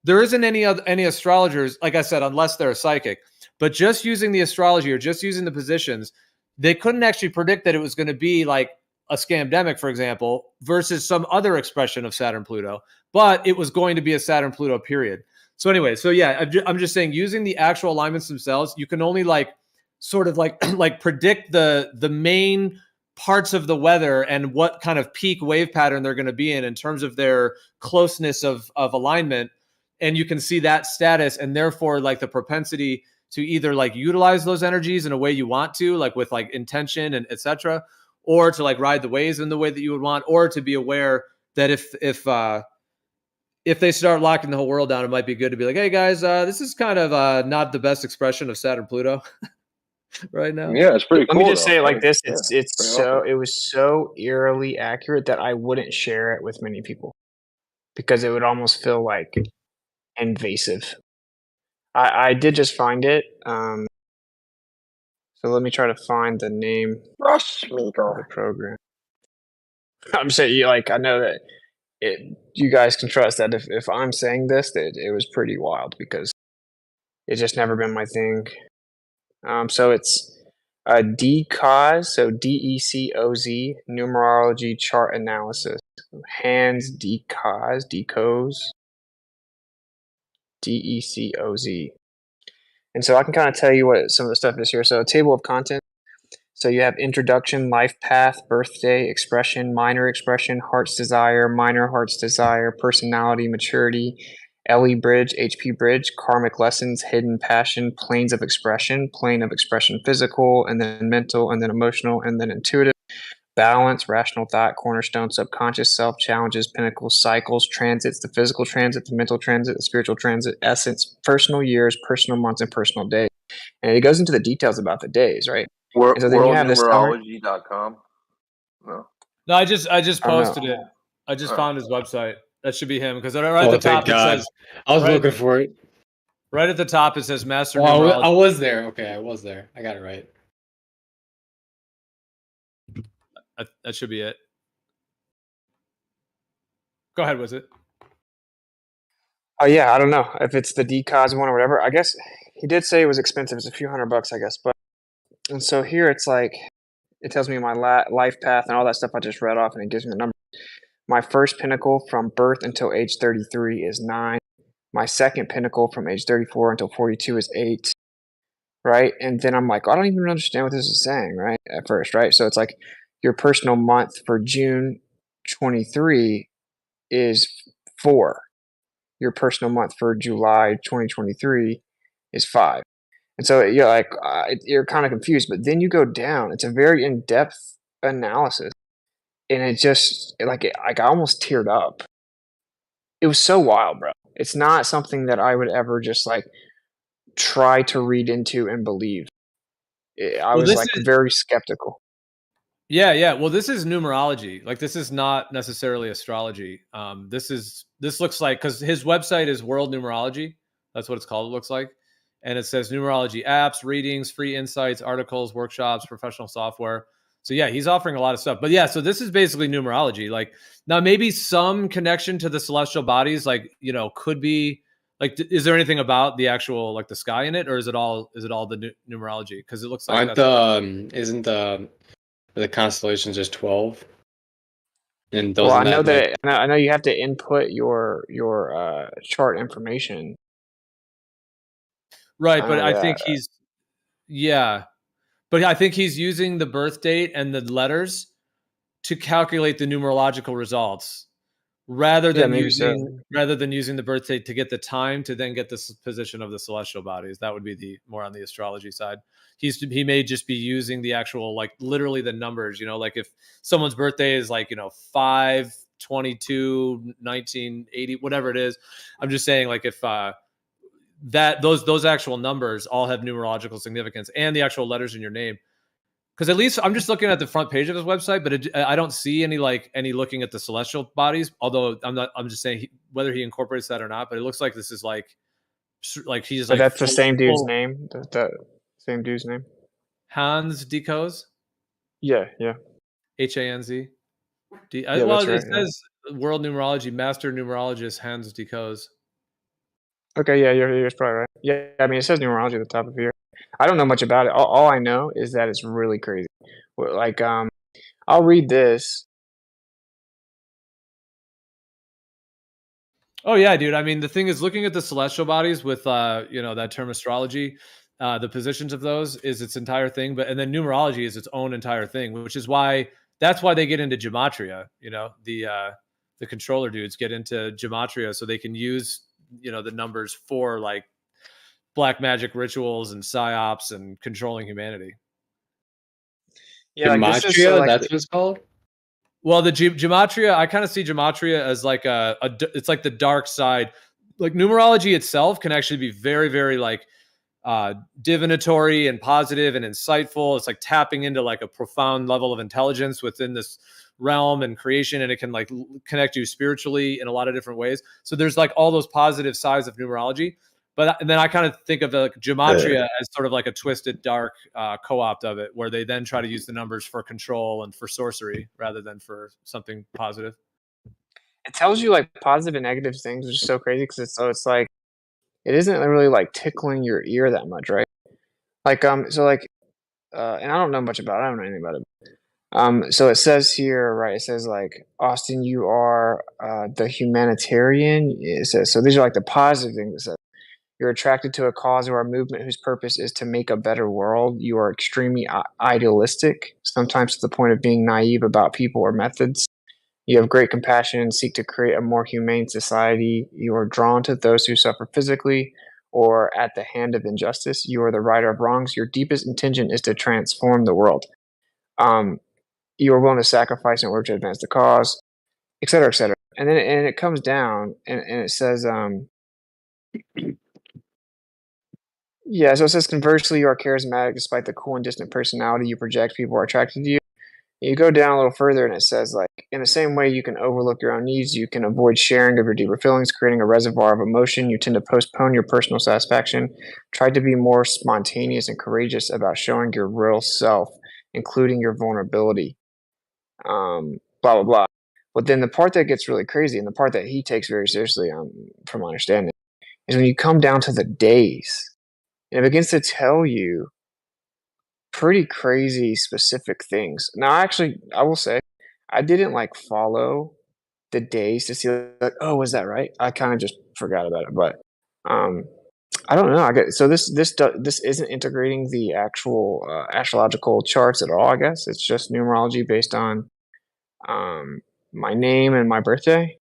there isn't any astrologers, like I said, unless they're a psychic, but just using the astrology or just using the positions, they couldn't actually predict that it was going to be like a scamdemic, for example, versus some other expression of Saturn-Pluto, but it was going to be a Saturn-Pluto period. So anyway, so yeah, I'm just saying using the actual alignments themselves, you can only like sort of like predict the main parts of the weather and what kind of peak wave pattern they're going to be in terms of their closeness of alignment. And you can see that status, and therefore like the propensity to either like utilize those energies in a way you want to, like with like intention and etc., or to like ride the waves in the way that you would want, or to be aware that if they start locking the whole world down, it might be good to be like, hey guys, this is kind of not the best expression of Saturn Pluto. right now. Yeah, it's pretty cool. Let me just say it like this: it was so eerily accurate that I wouldn't share it with many people because it would almost feel like invasive. I did just find it. So let me try to find the name of the program. I'm saying, like, I know that you guys can trust that if I'm saying this, that it was pretty wild because it's just never been my thing. So it's DCOZ, so DECOZ, numerology chart analysis. Hands DCOZ, DECOZ. And so I can kind of tell you what some of the stuff is here. So table of content. So you have introduction, life path, birthday, expression, minor expression, heart's desire, minor heart's desire, personality, maturity, LE bridge, HP bridge, karmic lessons, hidden passion, planes of expression, plane of expression physical, and then mental, and then emotional, and then intuitive, balance, rational thought, cornerstone, subconscious self, challenges, pinnacles, cycles, transits, the physical transit, the mental transit, the spiritual transit, essence, personal years, personal months, and personal days. And it goes into the details about the days, right? And so then you have this Worldnumerology.com. No. No, I just posted it. I just found his website. That should be him because right at the top it says. I was looking for it. Right at the top it says Master Numerology. I was there. Okay, I was there. I got it right. That should be it. Go ahead, was it? Oh yeah, I don't know if it's the DCOS one or whatever. I guess he did say it was expensive. It's a few $100, I guess. But and so here it's like it tells me my life path and all that stuff I just read off, and it gives me the number. My first pinnacle from birth until age 33 is 9. My second pinnacle from age 34 until 42 is 8. Right, and then I'm like, I don't even understand what this is saying. Right, at first, right. So it's like your personal month for June 23 is 4. Your personal month for July 2023 is 5. And so you're like, you're kind of confused, but then you go down. It's a very in-depth analysis, and it just like I almost teared up. It was so wild, bro. It's not something that I would ever just like try to read into and believe. I was like very skeptical. Yeah. Well, this is numerology. Like this is not necessarily astrology. This looks like, because his website is World Numerology. That's what it's called. It looks like. And it says numerology apps, readings, free insights, articles, workshops, professional software. So yeah, he's offering a lot of stuff. But yeah, so this is basically numerology. Like now maybe some connection to the celestial bodies, like, could be like, is there anything about the actual, like the sky in it, or is it all the numerology? Because it looks like isn't the constellations just 12? And well, I know that I know you have to input your chart information. Right, but I think but I think he's using the birth date and the letters to calculate the numerological results rather than using the birth date to get the time to then get the position of the celestial bodies. That would be the more on the astrology side. He may just be using the actual, like literally the numbers, like if someone's birthday is like, 5/22/1980, whatever it is. I'm just saying, like, if that those actual numbers all have numerological significance and the actual letters in your name. Because at least I'm just looking at the front page of his website, but I don't see any looking at the celestial bodies. Although I'm just saying whether he incorporates that or not. But it looks like this is like he's like. That's the same dude's name. The same dude's name. Hans DCOZ. Yeah. HANZ. It says World Numerology Master Numerologist Hans DCOZ. Okay, yeah, you're probably right. Yeah, I mean, it says numerology at the top of here. I don't know much about it. All I know is that it's really crazy. Like, I'll read this. Oh yeah, dude. I mean, the thing is, looking at the celestial bodies with that term astrology, the positions of those is its entire thing. And then numerology is its own entire thing, which is why they get into gematria. The controller dudes get into gematria so they can use the numbers for like black magic rituals and psyops and controlling humanity. Yeah, gematria, that's what it's called. Well, the gematria, I kind of see gematria as like it's like the dark side. Like numerology itself can actually be very, very like divinatory and positive and insightful. It's like tapping into like a profound level of intelligence within this realm and creation, and it can like connect you spiritually in a lot of different ways. So there's like all those positive sides of numerology. But and then I kind of think of the gematria as sort of like a twisted, dark co-opt of it, where they then try to use the numbers for control and for sorcery rather than for something positive. It tells you like positive and negative things, which is so crazy because it's like it isn't really like tickling your ear that much, right? Like so like and I don't know much about it. I don't know anything about it. So it says here, right? It says like Austin, you are the humanitarian. It says so. These are like the positive things. It says you're attracted to a cause or a movement whose purpose is to make a better world. You are extremely idealistic, sometimes to the point of being naive about people or methods. You have great compassion and seek to create a more humane society. You are drawn to those who suffer physically or at the hand of injustice. You are the righter of wrongs. Your deepest intention is to transform the world. You are willing to sacrifice in order to advance the cause, et cetera, et cetera. And then it comes down and it says, yeah, so it says conversely, you are charismatic despite the cool and distant personality you project. People are attracted to you. You go down a little further and it says, like, in the same way you can overlook your own needs, you can avoid sharing of your deeper feelings, creating a reservoir of emotion. You tend to postpone your personal satisfaction. Try to be more spontaneous and courageous about showing your real self, including your vulnerability. Blah, blah, blah. But then the part that gets really crazy and the part that he takes very seriously, from my understanding, is when you come down to the days. And it begins to tell you pretty crazy specific things. Now, actually, I will say, I didn't like follow the days to see like, oh, was that right? I kind of just forgot about it, but I don't know. I guess so. This isn't integrating the actual astrological charts at all. I guess it's just numerology based on my name and my birthday.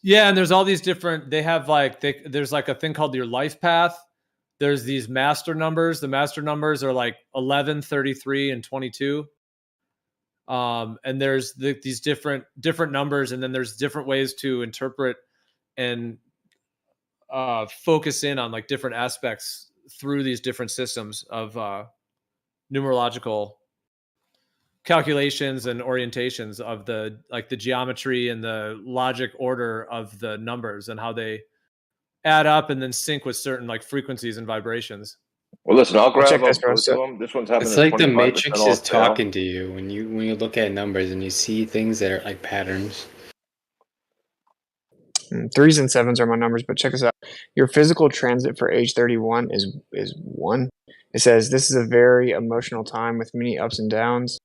Yeah, and there's all these different. They have like there's like a thing called your life path. There's these master numbers. The master numbers are like 11, 33, and 22. And there's these different numbers, and then there's different ways to interpret and focus in on like different aspects through these different systems of numerological calculations and orientations of the geometry and the logic order of the numbers and how they add up and then sync with certain like frequencies and vibrations. Well, listen, I'll grab both of them. This one's having it's a like the 25% Matrix off is sale. talking to you when you look at numbers and you see things that are like patterns. 3s and 7s are my numbers, but check this out. Your physical transit for age 31 is 1. It says this is a very emotional time with many ups and downs.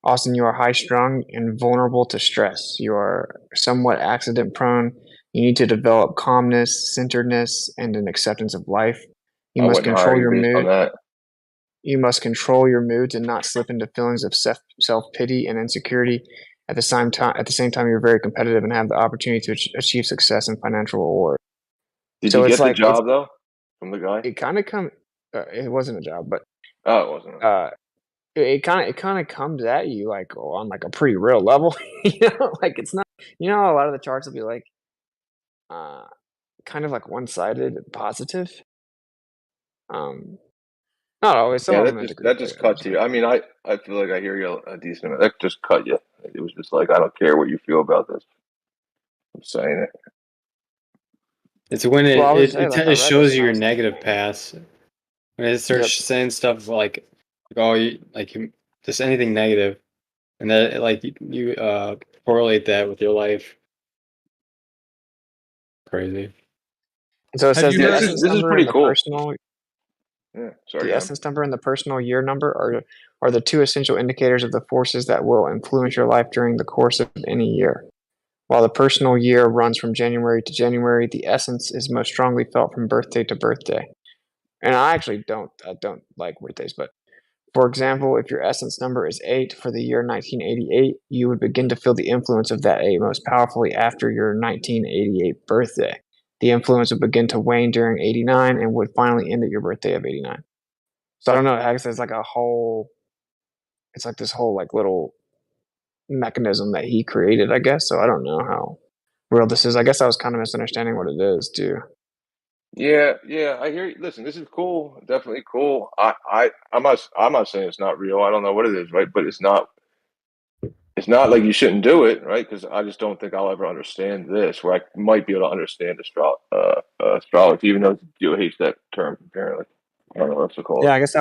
Austin, you are high-strung and vulnerable to stress. You are somewhat accident-prone. You need to develop calmness, centeredness, and an acceptance of life. You must control your mood. You must control your moods and not slip into feelings of self-pity and insecurity. At the same time, you're very competitive and have the opportunity to achieve success and financial reward. Did you get the job though from the guy? It kind of it wasn't a job, but it wasn't. It kind of comes at you like on like a pretty real level, like it's not, a lot of the charts will be like, kind of like one-sided positive. Not always. Some of them that just cut to you. I mean, I feel like I hear you a decent amount. That just cut you. It was just like, I don't care what you feel about this. I'm saying it. It's when it shows you your negative past. When it starts saying stuff like just anything negative, and that like you correlate that with your life. Crazy. So it says the essence this is pretty cool. Personal, yeah, sorry. The essence number and the personal year number are the two essential indicators of the forces that will influence your life during the course of any year. While the personal year runs from January to January, the essence is most strongly felt from birthday to birthday. And I actually don't like birthdays, but for example, if your essence number is 8 for the year 1988, you would begin to feel the influence of that 8 most powerfully after your 1988 birthday. The influence would begin to wane during 89 and would finally end at your birthday of 89. So I don't know, I guess it's like it's like this whole like little mechanism that he created, I guess. So I don't know how real this is. I guess I was kind of misunderstanding what it is too. Yeah, I hear you. Listen, this is cool, definitely cool. I'm not saying it's not real. I don't know what it is, right? But it's not like you shouldn't do it, right? Because I just don't think I'll ever understand this. Where I might be able to understand astrology, even though Geo hates that term. Apparently, I don't know what to call Yeah, it. I guess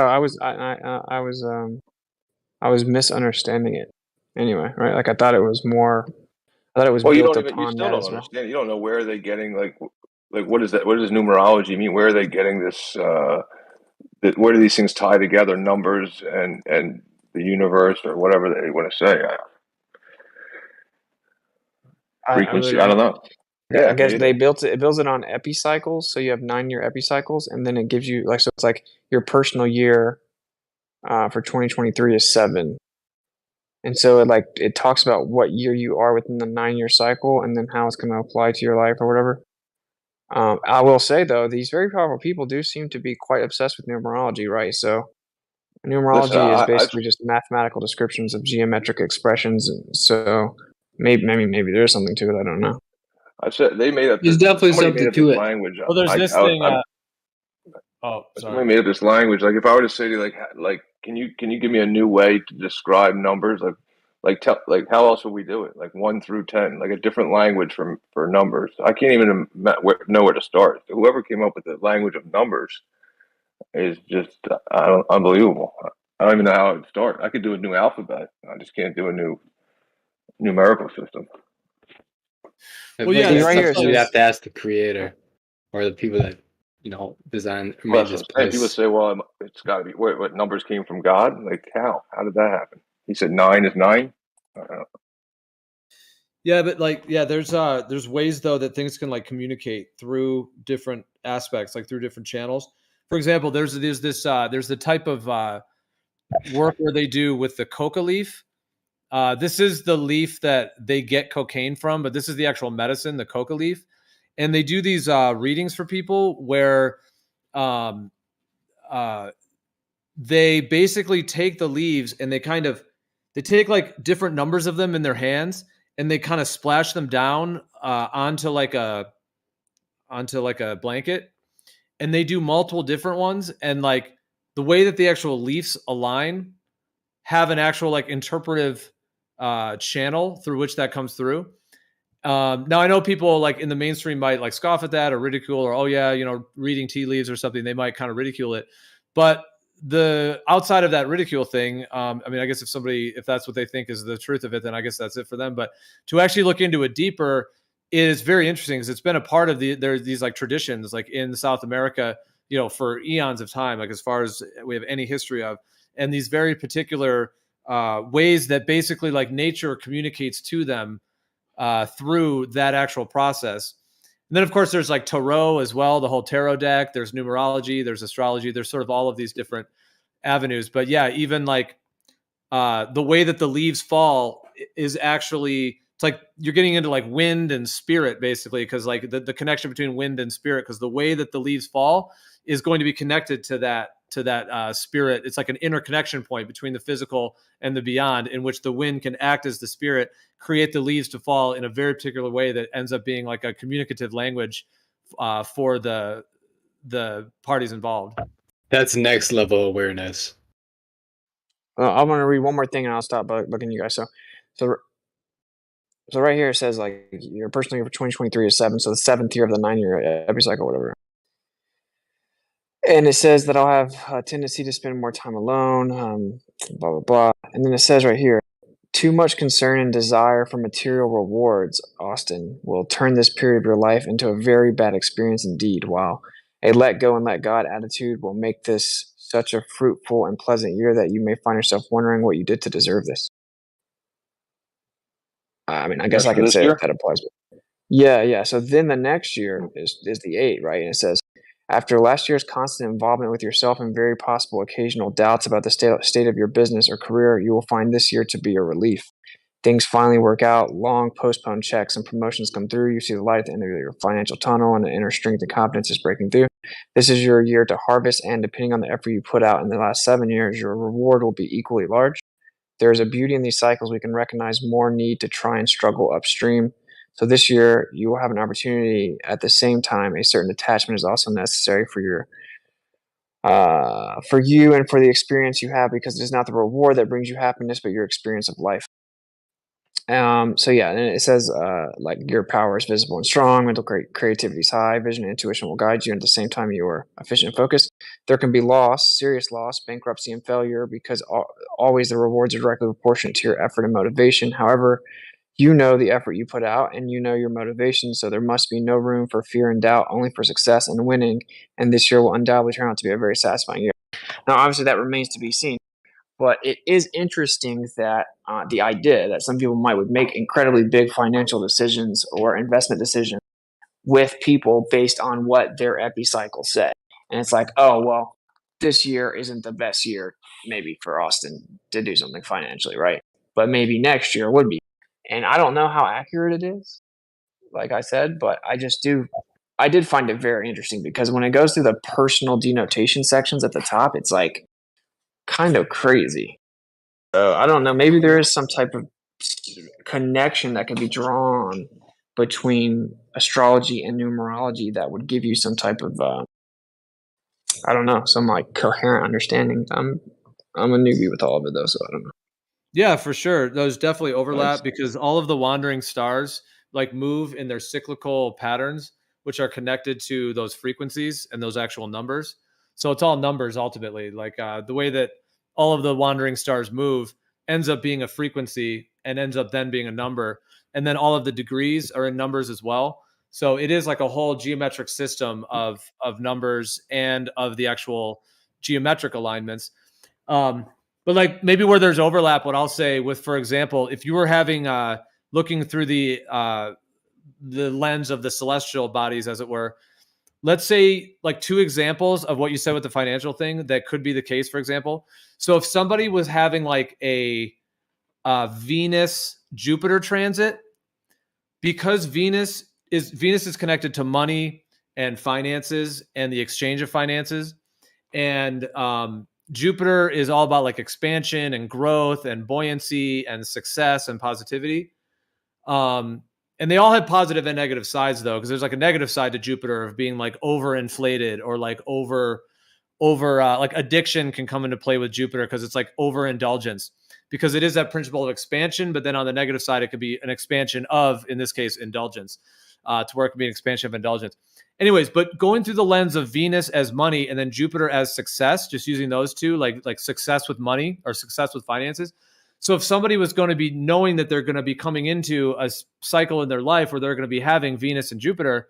I was misunderstanding it. Anyway, right? Like I thought it was Well, built you upon still that don't as well. understand. You don't know where they're getting like what is that? What does numerology mean? Where are they getting this? Where do these things tie together? Numbers and the universe, or whatever they want to say. I really Frequency. I don't don't know. know. Yeah, I me guess either. they built it. It builds it on epicycles, so you have 9-year epicycles, and then it gives you like so. It's like your personal year for 2023 is 7, and so it talks about what year you are within the 9-year cycle, and then how it's going to apply to your life or whatever. I will say though, these very powerful people do seem to be quite obsessed with numerology, right? So Listen, numerology is basically just mathematical descriptions of geometric expressions, and so maybe there's something to it. I don't know. I said they made up There's this. definitely Somebody made something up this to it. language. Well, there's this thing. Oh, Somebody sorry. made up this language. Like if I were to say to you, like, can you give me a new way to describe numbers? Like how else would we do it? Like 1 through 10, like a different language for numbers. I can't even know where to start. Whoever came up with the language of numbers is just unbelievable. I don't even know how I'd start. I could do a new alphabet. I just can't do a new numerical system. Well, yeah, right here you have to ask the creator or the people that designed or Well, made that's this what I'm saying. People place. say, "Well, it's got to be what numbers came from God." Like how? How did that happen? He said 9 is 9. Yeah, but there's ways though that things can like communicate through different aspects, like through different channels. For example, there's the type of work where they do with the coca leaf. This is the leaf that they get cocaine from, but this is the actual medicine, the coca leaf. And they do these readings for people where they basically take the leaves and they take like different numbers of them in their hands and they kind of splash them down onto like a blanket, and they do multiple different ones, and like the way that the actual leaves align have an actual like interpretive channel through which that comes through. Now I know people like in the mainstream might like scoff at that or ridicule, or, oh yeah, reading tea leaves or something, they might kind of ridicule it. But the outside of that ridicule thing, I mean, I guess if that's what they think is the truth of it, then I guess that's it for them. But to actually look into it deeper is very interesting, because it's been a part of there's these like traditions like in South America, for eons of time, like as far as we have any history of, and these very particular ways that basically like nature communicates to them through that actual process. And then, of course, there's like tarot as well, the whole tarot deck. There's numerology, there's astrology, there's sort of all of these different avenues. But yeah, even like the way that the leaves fall is actually, it's like you're getting into like wind and spirit, basically, because like the connection between wind and spirit, because the way that the leaves fall is going to be connected to that spirit. It's like an interconnection point between the physical and the beyond, in which the wind can act as the spirit, create the leaves to fall in a very particular way that ends up being like a communicative language for the parties involved. That's next level awareness. I'm going to read one more thing and I'll stop looking at you guys. So right here it says like your personal year for 2023 is 7, so the 7th year of the 9-year epicycle, whatever. And it says that I'll have a tendency to spend more time alone, blah, blah, blah. And then it says right here, too much concern and desire for material rewards, Austin, will turn this period of your life into a very bad experience indeed, while a let go and let God attitude will make this such a fruitful and pleasant year that you may find yourself wondering what you did to deserve this. I mean, I guess I could say that applies. Yeah. So then the next year is the 8, right? And it says, after last year's constant involvement with yourself and very possible occasional doubts about the state of your business or career, you will find this year to be a relief. Things finally work out, long postponed checks and promotions come through. You see the light at the end of your financial tunnel, and the inner strength and confidence is breaking through. This is your year to harvest, and depending on the effort you put out in the last 7 years, your reward will be equally large. There is a beauty in these cycles. We can recognize more need to try and struggle upstream. So this year you will have an opportunity. At the same time, a certain attachment is also necessary for you and for the experience you have, because it is not the reward that brings you happiness, but your experience of life. So yeah, and it says like your power is visible and strong, mental creativity is high, vision and intuition will guide you, and at the same time you are efficient and focused. There can be loss, serious loss, bankruptcy, and failure, because always the rewards are directly proportionate to your effort and motivation. However, you know the effort you put out and you know your motivation, so there must be no room for fear and doubt, only for success and winning, and this year will undoubtedly turn out to be a very satisfying year. Now, obviously that remains to be seen. But it is interesting that the idea that some people would make incredibly big financial decisions or investment decisions with people based on what their epicycle said. And it's like, oh, well, this year isn't the best year maybe for Austin to do something financially, right? But maybe next year would be. And I don't know how accurate it is, like I said, but I did find it very interesting, because when it goes through the personal denotation sections at the top, it's like kind of crazy. I don't know. Maybe there is some type of connection that can be drawn between astrology and numerology that would give you some type of, I don't know, some like coherent understanding. I'm a newbie with all of it though, so I don't know. Yeah, for sure. Those definitely overlap, because all of the wandering stars like move in their cyclical patterns, which are connected to those frequencies and those actual numbers. So it's all numbers ultimately. Like the way that all of the wandering stars move ends up being a frequency and ends up then being a number. And then all of the degrees are in numbers as well. So it is like a whole geometric system of numbers and of the actual geometric alignments. But like maybe where there's overlap, what I'll say with, for example, if you were having looking through the lens of the celestial bodies, as it were, let's say like two examples of what you said with the financial thing that could be the case, for example. So if somebody was having like a Venus Jupiter transit, because Venus is connected to money and finances and the exchange of finances, and Jupiter is all about like expansion and growth and buoyancy and success and positivity. And they all have positive and negative sides though, because there's like a negative side to Jupiter of being like overinflated or like over like addiction can come into play with Jupiter, because it's like overindulgence, because it is that principle of expansion. But then on the negative side, it could be an expansion of, in this case, indulgence, to where it could be an expansion of indulgence. Anyways, but going through the lens of Venus as money and then Jupiter as success, just using those two, like success with money or success with finances. So if somebody was going to be knowing that they're going to be coming into a cycle in their life where they're going to be having Venus and Jupiter,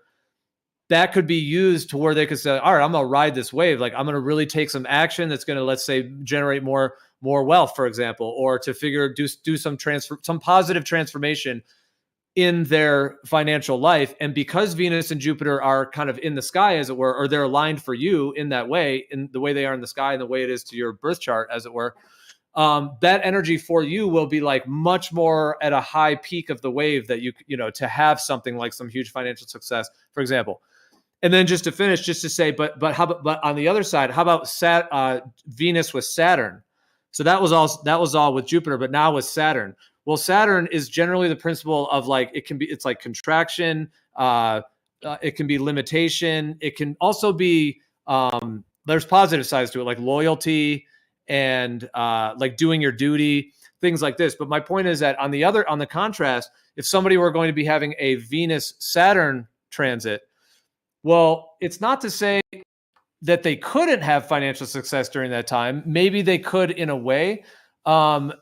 that could be used to where they could say, all right, I'm going to ride this wave. Like I'm going to really take some action that's going to, let's say, generate more wealth, for example, or to do some positive transformation in their financial life. And because Venus and Jupiter are kind of in the sky, as it were, or they're aligned for you in that way, in the way they are in the sky and the way it is to your birth chart, as it were, that energy for you will be like much more at a high peak of the wave that you know, to have something like some huge financial success, for example. And then just to finish, just to say, but on the other side, how about Venus with Saturn? So that was all with Jupiter, but now with Saturn. Well, Saturn is generally the principle of like, it's like contraction. It can be limitation. It can also be, there's positive sides to it, like loyalty and like doing your duty, things like this. But my point is that on the contrast, if somebody were going to be having a Venus Saturn transit, well, it's not to say that they couldn't have financial success during that time. Maybe they could in a way,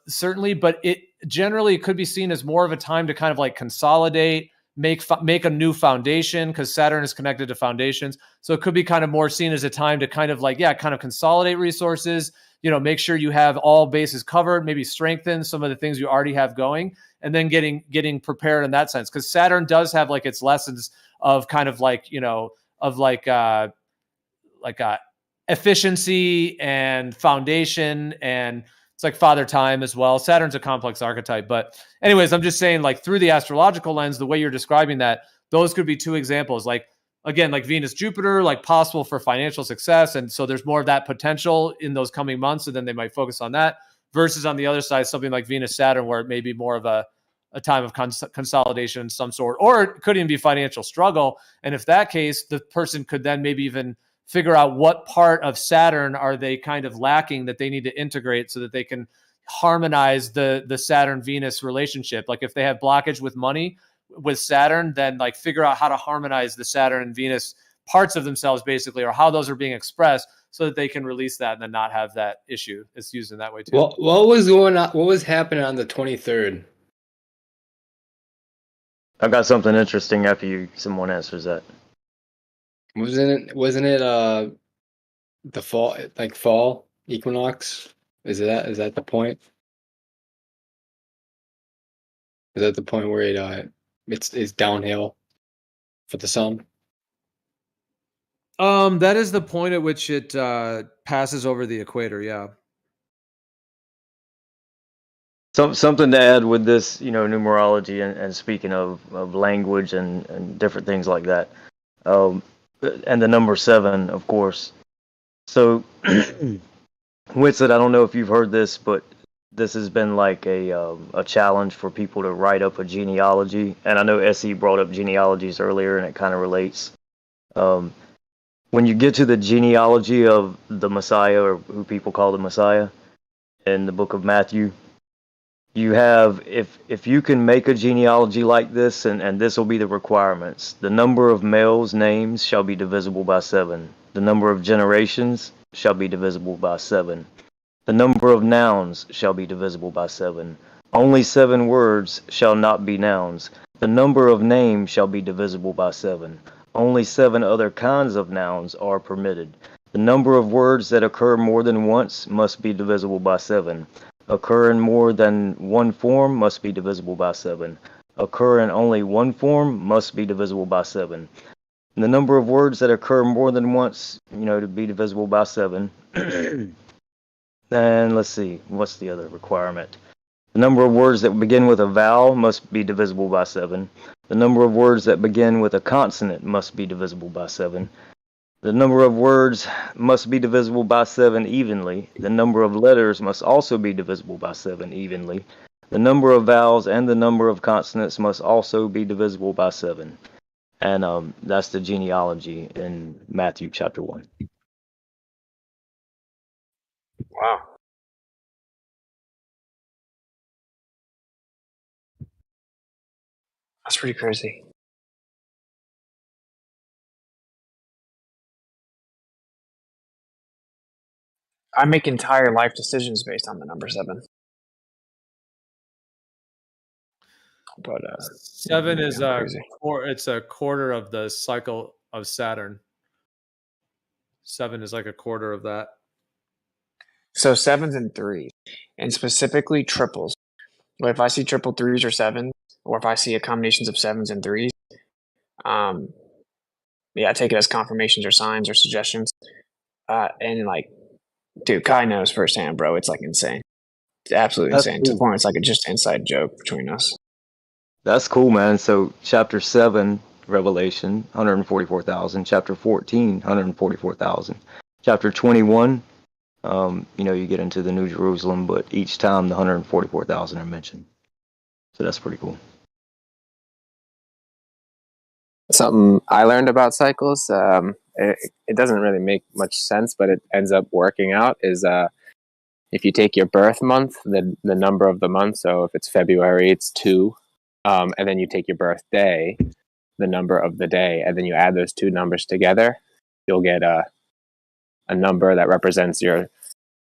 certainly, but it generally could be seen as more of a time to kind of like consolidate, make a new foundation, because Saturn is connected to foundations. So it could be kind of more seen as a time to kind of like, kind of consolidate resources, you know, make sure you have all bases covered, maybe strengthen some of the things you already have going, and then getting prepared in that sense. Because Saturn does have like its lessons of kind of like, you know, of like efficiency and foundation, and it's like father time as well. Saturn's a complex archetype. But anyways, I'm just saying, like through the astrological lens, the way you're describing that, those could be two examples. Like, again, like Venus, Jupiter, like possible for financial success. And so there's more of that potential in those coming months. And then they might focus on that, versus on the other side, something like Venus, Saturn, where it may be more of a a time of consolidation of some sort, or it could even be financial struggle. And if that case, the person could then maybe even figure out what part of Saturn are they kind of lacking that they need to integrate so that they can harmonize the Saturn-Venus relationship. Like if they have blockage with money with Saturn, then like figure out how to harmonize the Saturn and Venus parts of themselves basically, or how those are being expressed so that they can release that and then not have that issue. It's used in that way too. Well, what was going on? What was happening on the 23rd? I've got something interesting after someone answers that. Wasn't it the fall equinox? Is that the point? Is that the point where it's downhill for the sun? That is the point at which it passes over the equator, yeah. Something to add with this, numerology and speaking of language and different things like that, and the number 7, of course. So, Winston, I don't know if you've heard this, but this has been like a challenge for people to write up a genealogy. And I know SE brought up genealogies earlier, and it kind of relates. When you get to the genealogy of the Messiah, or who people call the Messiah, in the book of Matthew, you have, if you can make a genealogy like this, and this will be the requirements: the number of males' names shall be divisible by 7. The number of generations shall be divisible by 7. The number of nouns shall be divisible by 7. Only 7 words shall not be nouns. The number of names shall be divisible by 7. Only 7 other kinds of nouns are permitted. The number of words that occur more than once must be divisible by 7. Occur in more than one form must be divisible by 7. Occur in only one form must be divisible by 7. And the number of words that occur more than once, to be divisible by 7. And let's see, what's the other requirement? The number of words that begin with a vowel must be divisible by 7. The number of words that begin with a consonant must be divisible by 7. The number of words must be divisible by 7 evenly. The number of letters must also be divisible by 7 evenly. The number of vowels and the number of consonants must also be divisible by 7. And that's the genealogy in Matthew chapter 1. Wow. That's pretty crazy. I make entire life decisions based on the number 7. But 7 is it's a quarter of the cycle of Saturn. 7 is like a quarter of that. So 7s and 3s, and specifically triples. But if I see triple 3s or 7s, or if I see a combinations of 7s and 3s, I take it as confirmations or signs or suggestions. And like, dude, Kai knows firsthand, bro. It's like insane. It's absolutely insane. To the point it's like a just inside joke between us. That's cool, man. So chapter 7, Revelation, 144,000. Chapter 14, 144,000. Chapter 21, you get into the New Jerusalem, but each time the 144,000 are mentioned. So that's pretty cool. Something I learned about cycles, it doesn't really make much sense, but it ends up working out, is if you take your birth month, the number of the month, so if it's February, it's 2, and then you take your birthday, the number of the day, and then you add those two numbers together, you'll get a number that represents your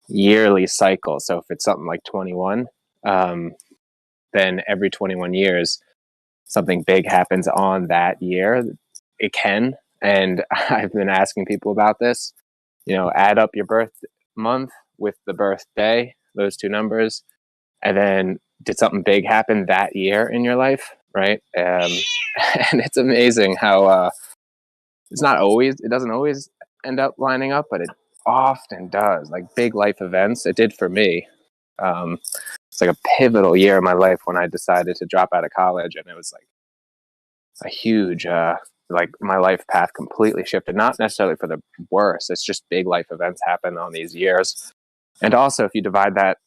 yearly cycle. So if it's something like 21, then every 21 years, something big happens on that year. It can, and I've been asking people about this, add up your birth month with the birthday, those two numbers, and then did something big happen that year in your life, right? And it's amazing how it doesn't always end up lining up, but it often does. Like big life events, it did for me. It's like a pivotal year in my life when I decided to drop out of college, and it was like a huge, like my life path completely shifted, not necessarily for the worse. It's just big life events happen on these years. And also if you divide that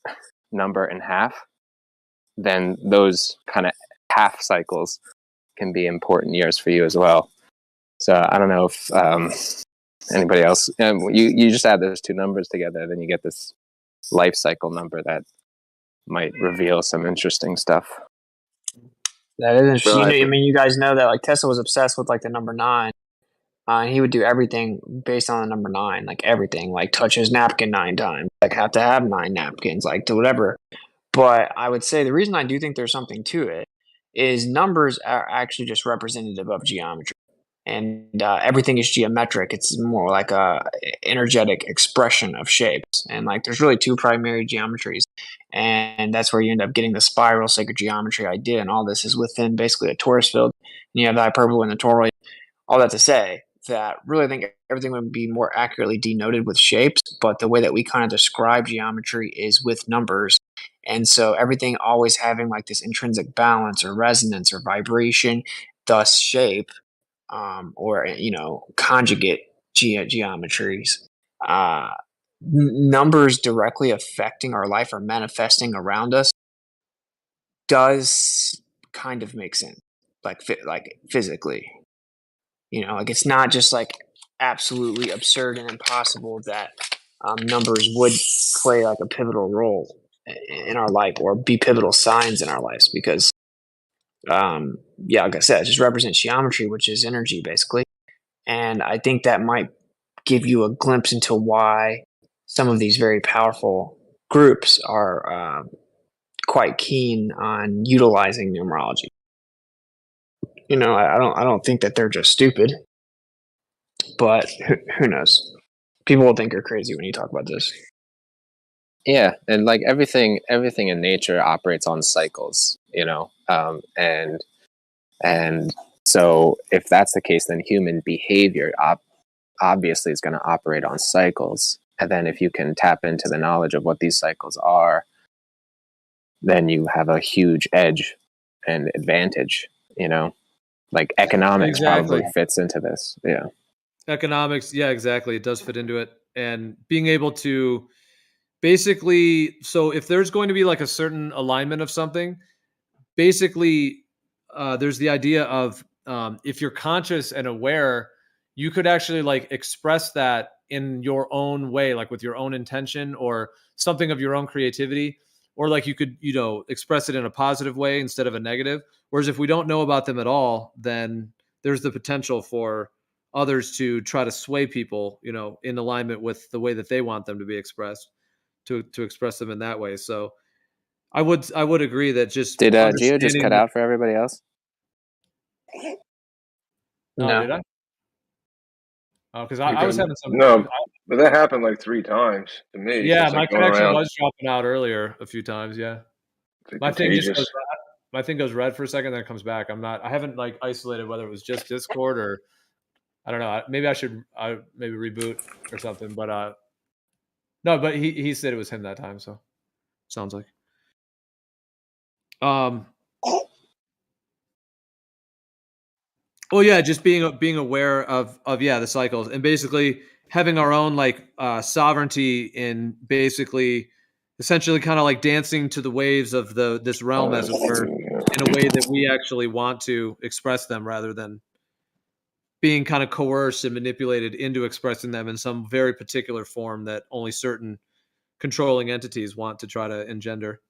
number in half, then those kind of half cycles can be important years for you as well. So I don't know if anybody else, you just add those two numbers together, then you get this life cycle number that might reveal some interesting stuff. That is interesting. I mean, you guys know that like Tesla was obsessed with like the number 9. And he would do everything based on the number 9, like everything, like touch his napkin 9 times, like have to have 9 napkins, like to whatever. But I would say the reason I do think there's something to it is numbers are actually just representative of geometry, and everything is geometric. It's more like a energetic expression of shapes, and like there's really 2 primary geometries, and that's where you end up getting the spiral sacred geometry idea, and all this is within basically a torus field, and you have the hyperbola and the toroid. All that to say that really I think everything would be more accurately denoted with shapes, but the way that we kind of describe geometry is with numbers. And so everything always having like this intrinsic balance or resonance or vibration, thus shape, or, conjugate geometries. Numbers directly affecting our life or manifesting around us does kind of make sense, like physically. Like it's not just like absolutely absurd and impossible that numbers would play like a pivotal role in our life or be pivotal signs in our lives because, like I said, it just represents geometry, which is energy basically. And I think that might give you a glimpse into why some of these very powerful groups are quite keen on utilizing numerology. I don't think that they're just stupid, but who knows? People will think you're crazy when you talk about this. Yeah, and like everything in nature operates on cycles, and so if that's the case, then human behavior obviously is going to operate on cycles. And then if you can tap into the knowledge of what these cycles are, then you have a huge edge and advantage, like economics probably fits into this. Yeah. Economics. Yeah, exactly. It does fit into it. And being able to basically, so if there's going to be like a certain alignment of something, basically there's the idea of if you're conscious and aware, you could actually like express that in your own way, like with your own intention or something of your own creativity, or like you could, express it in a positive way instead of a negative. Whereas if we don't know about them at all, then there's the potential for others to try to sway people, in alignment with the way that they want them to be expressed, to express them in that way. So I would agree that just did Gio just cut out for everybody else? No, did I? Oh, because I was having some. No, but that happened like 3 times to me. Yeah, my connection was dropping out earlier a few times. Yeah, my thing just goes. My thing goes red for a second, then it comes back. I haven't like isolated whether it was just Discord or I don't know. Maybe I should maybe reboot or something. But no, but he said it was him that time. So sounds like. Well, yeah, just being aware of the cycles and basically having our own like sovereignty in basically essentially kind of like dancing to the waves of this realm as it were in a way that we actually want to express them rather than being kind of coerced and manipulated into expressing them in some very particular form that only certain controlling entities want to try to engender.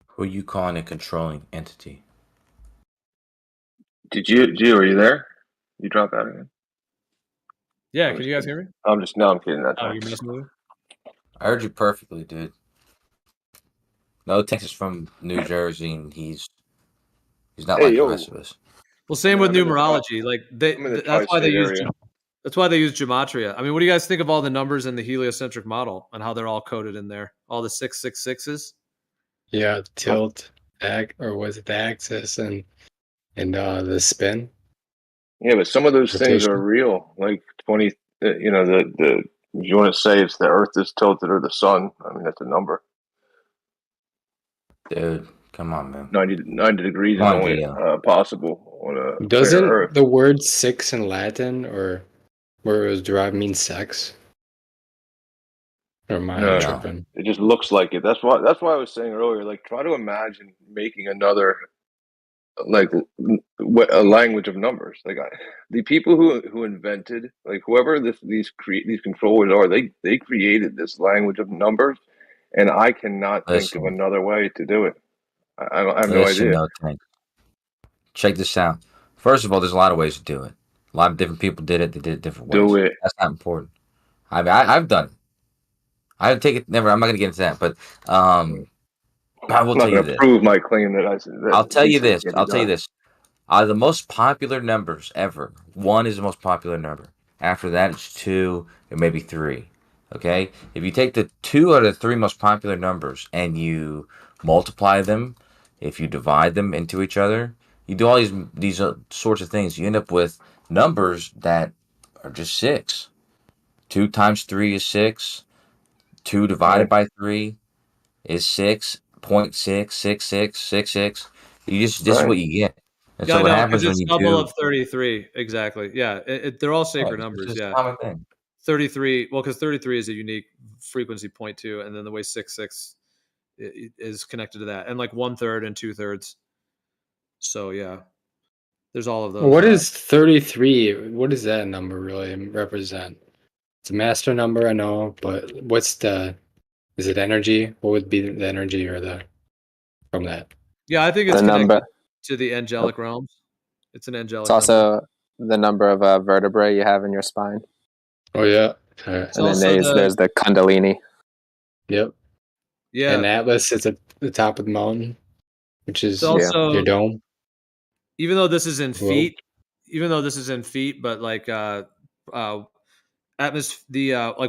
Who are you calling a controlling entity? Gio, are you there? You dropped out again. Yeah, can you guys hear me? I'm kidding. That time. You messing with me? I heard you perfectly, dude. No, Texas from New Jersey, and he's not like the rest of us. Well, same with numerology. Like that's why they use gematria. I mean, what do you guys think of all the numbers in the heliocentric model and how they're all coded in there? All the 666s. Yeah, tilt, or was it the axis and the spin? Yeah, but some of those things are real. Like 20, if you want to say it's the Earth is tilted or the sun, I mean that's a number. Dude, come on, man. 90 degrees is only possible on a Doesn't Earth. the word six in Latin or where it was derived mean sex? Or tripping? It just looks like it. That's why I was saying earlier. Like, try to imagine making another like a language of numbers. Like the people who invented, like whoever these controllers are, they created this language of numbers, and I cannot think of another way to do it. I have no idea. No, Tank. Check this out. First of all, there's a lot of ways to do it. A lot of different people did it. They did it different ways. Do it. That's not important. I've done it. I would take it. Never. I'm not going to get into that. But I will tell you this. Prove my claim that I'll tell you this. I'll tell you this. Out of the most popular numbers ever, 1 is the most popular number. After that, it's 2, and maybe 3. Okay? If you take the 2 out of the 3 most popular numbers and you multiply them, if you divide them into each other, you do all these sorts of things, you end up with numbers that are just 6. 2 times 3 is 6. 2 divided by 3 is 6.66666. This is what you get. And so what happens when you double of 33, exactly. Yeah, they're all sacred numbers. Yeah, common thing. 33. Well, because 33 is a unique frequency point too, and then the way 66 is connected to that, and like 1/3 and 2/3. So yeah, there's all of those. What is 33? What does that number really represent? It's a master number, I know, but is it energy? What would be the energy or from that? Yeah, I think it's connected to the angelic realms. It's an angelic. It's also the number of vertebrae you have in your spine. Oh yeah. And then there's the Kundalini. Yep. Yeah. And Atlas is at the top of the mountain, which is also your dome. Even though this is in feet, but like like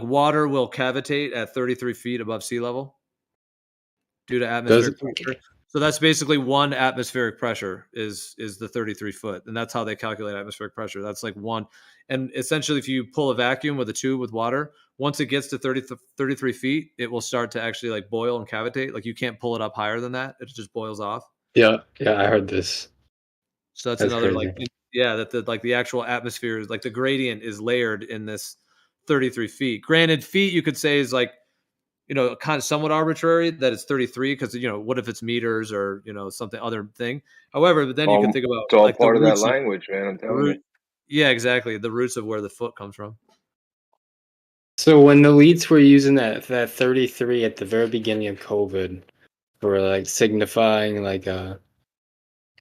water will cavitate at 33 feet above sea level due to atmospheric pressure. So that's basically 1 atmospheric pressure is the 33 foot. And that's how they calculate atmospheric pressure. That's like 1. And essentially, if you pull a vacuum with a tube with water, once it gets to 33 feet, it will start to actually like boil and cavitate. Like you can't pull it up higher than that. It just boils off. Yeah. Yeah. I heard this. So that's another crazy. That the actual atmosphere is like the gradient is layered in this 33 feet. Granted, feet you could say is like, kind of somewhat arbitrary that it's 33 because, what if it's meters or, something other thing. However, but then you can think about it's all like part of that language, man. I'm telling you. Yeah, exactly. The roots of where the foot comes from. So when the elites were using that 33 at the very beginning of COVID for like signifying like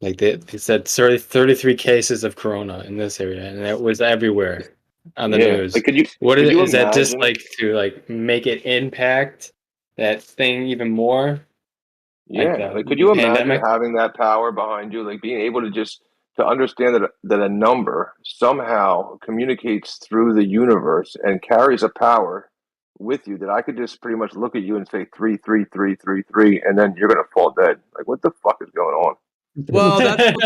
they said 33 cases of corona in this area, and it was everywhere on the news. Like, is that just like to like make it impact that thing even more? Yeah, like could you imagine having that power behind you, like being able to understand that a number somehow communicates through the universe and carries a power with you that I could just pretty much look at you and say 33333, and then you're gonna fall dead. Like, what the fuck is going on? Well, that's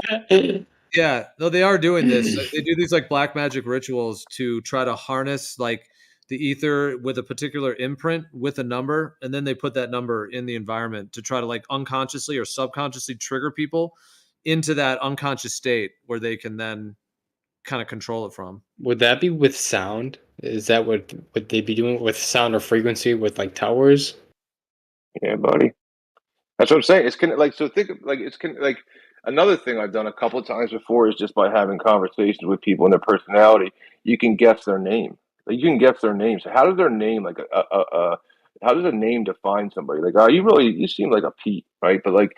yeah, no, they are doing this. They do these like black magic rituals to try to harness like the ether with a particular imprint with a number, and then they put that number in the environment to try to like unconsciously or subconsciously trigger people into that unconscious state where they can then kind of control it from. Would that be with sound? Is that what would they be doing with sound or frequency with like towers? Yeah, buddy. That's what I'm saying. It's kind of like, so think of like, it's kind of like another thing I've done a couple of times before is just by having conversations with people and their personality, you can guess their name. Like, you can guess their name. So how does their name, like how does a name define somebody? Like, you seem like a Pete, right? But like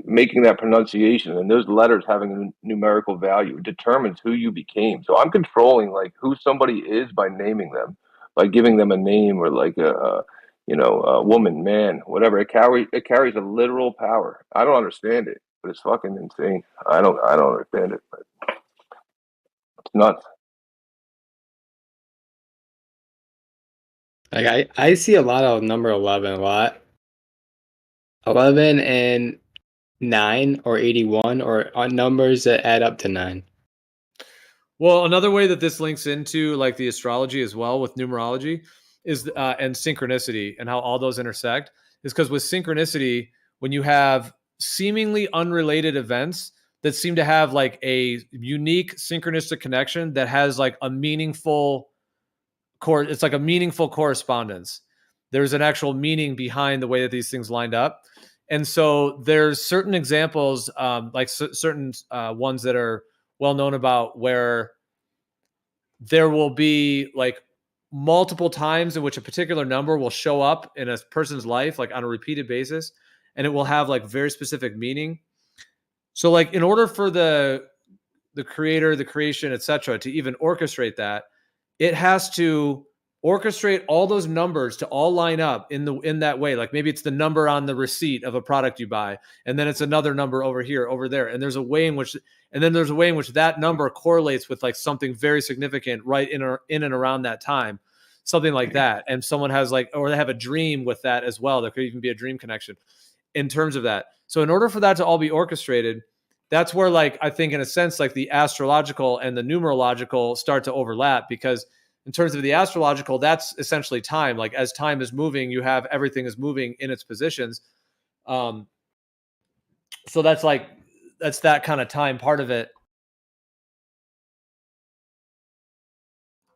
making that pronunciation and those letters having a numerical value determines who you became. So I'm controlling like who somebody is by naming them, by giving them a name or like a woman, man, whatever. It carries a literal power. I don't understand it, but it's fucking insane. I don't understand it, but it's nuts. Like I see a lot of number 11 a lot. 11 and 9 or 81 or on numbers that add up to 9. Well, another way that this links into like the astrology as well with numerology is and synchronicity and how all those intersect is because with synchronicity, when you have seemingly unrelated events that seem to have like a unique synchronistic connection that has like a meaningful it's like a meaningful correspondence. there's an actual meaning behind the way that these things lined up. And so there's certain examples, like certain ones that are well known about, where there will be like multiple times in which a particular number will show up in a person's life, like on a repeated basis, and it will have like very specific meaning. So like in order for the creator, the creation, etc., to even orchestrate that, it has to orchestrate all those numbers to all line up in that way. Like maybe it's the number on the receipt of a product you buy, and then it's another number over here, over there, and there's a way in which that number correlates with like something very significant right in and around that time, something like that. And someone has like, or they have a dream with that as well. There could even be a dream connection in terms of that. So in order for that to all be orchestrated, that's where, like, I think in a sense, like the astrological and the numerological start to overlap, because in terms of the astrological, that's essentially time. Like as time is moving, you have everything is moving in its positions. So that's that kind of time part of it.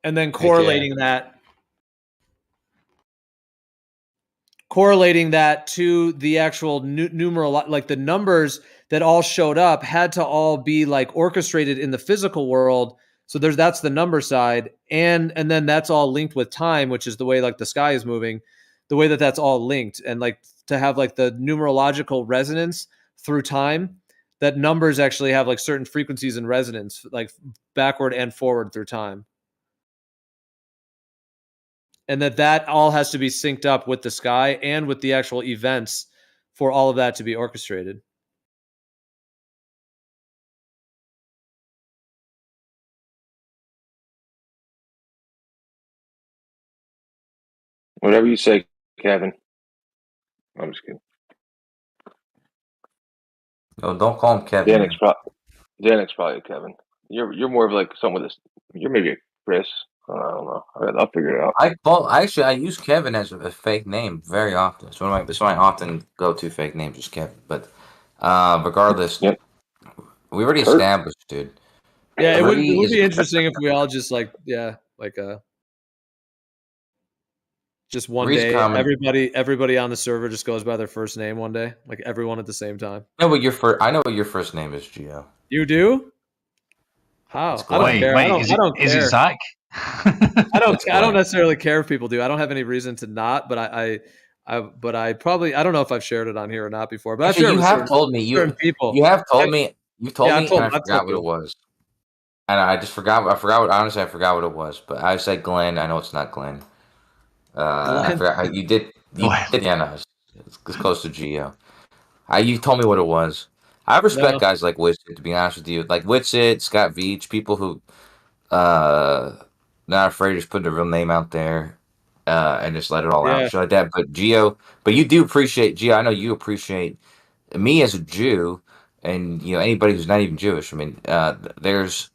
And then correlating that to the actual numeral, like the numbers that all showed up had to all be like orchestrated in the physical world. So that's the number side. And then that's all linked with time, which is the way like the sky is moving, the way that that's all linked. And like to have like the numerological resonance through time, that numbers actually have like certain frequencies and resonance, like backward and forward through time. And that all has to be synced up with the sky and with the actual events for all of that to be orchestrated. Whatever you say, Kevin. I'm just kidding. No, don't call him Kevin. Danek's probably Kevin. You're more of like someone with this. You're maybe a Chris. I don't know. I'll figure it out. I use Kevin as a fake name very often. It's one of my often go-to fake names is Kevin. But regardless, we already established, dude. Yeah, it would be interesting if we all just just one day, everybody on the server just goes by their first name one day, like everyone at the same time. I know what your first name is, Gio. You do? How? I don't care. Is it Zach? I don't necessarily care if people do. I don't have any reason to not, but I probably, I don't know if I've shared it on here or not before. But actually, you have told me. You have told me. You told me, and I forgot what it was. And I just forgot. Honestly, I forgot what it was. But I said Glenn. I know it's not Glenn. I forgot. You did. Yeah, no, it's close to Gio. You told me what it was. I respect guys like Witsit, to be honest with you. Like Witsit, Scott Veach, people who not afraid to just put their real name out there and just let it all out. Shit like that. But Gio, you do appreciate Gio. I know you appreciate me as a Jew, and anybody who's not even Jewish. I mean, there's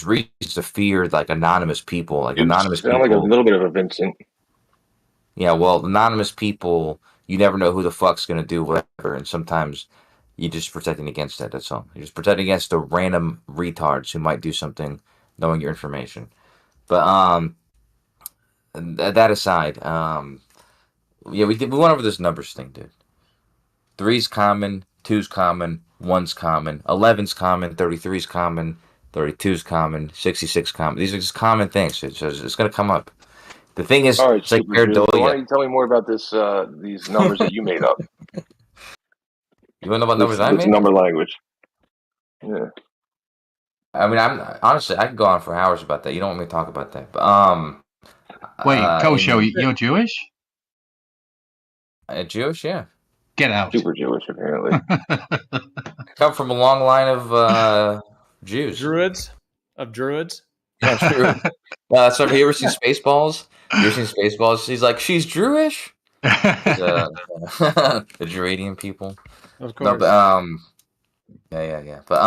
reasons to fear like anonymous people, like anonymous people. Like a little bit of a Vincent. Yeah, well, anonymous people, you never know who the fuck's gonna do whatever, and sometimes you're just protecting against that. That's all. You're just protecting against the random retards who might do something knowing your information. But that aside, we went over this numbers thing, dude. 3's common, 2's common, 1's common, 11's common, 33's common, 32's common, 66 common. These are just common things. So it's going to come up. The thing is, it's like why don't you tell me more about this? These numbers that you made up. You want to know about numbers I made? Number language. Yeah. I mean, honestly, I could go on for hours about that. You don't want me to talk about that, but wait, Kosho, you're Jewish? Jewish, yeah. Get out. Super Jewish, apparently. Come from a long line of Jews. Druids? Yeah, true. So have you ever seen Spaceballs? You ever seen Spaceballs? He's like, she's Jewish? The Druidian people. Of course. No, but, yeah. But,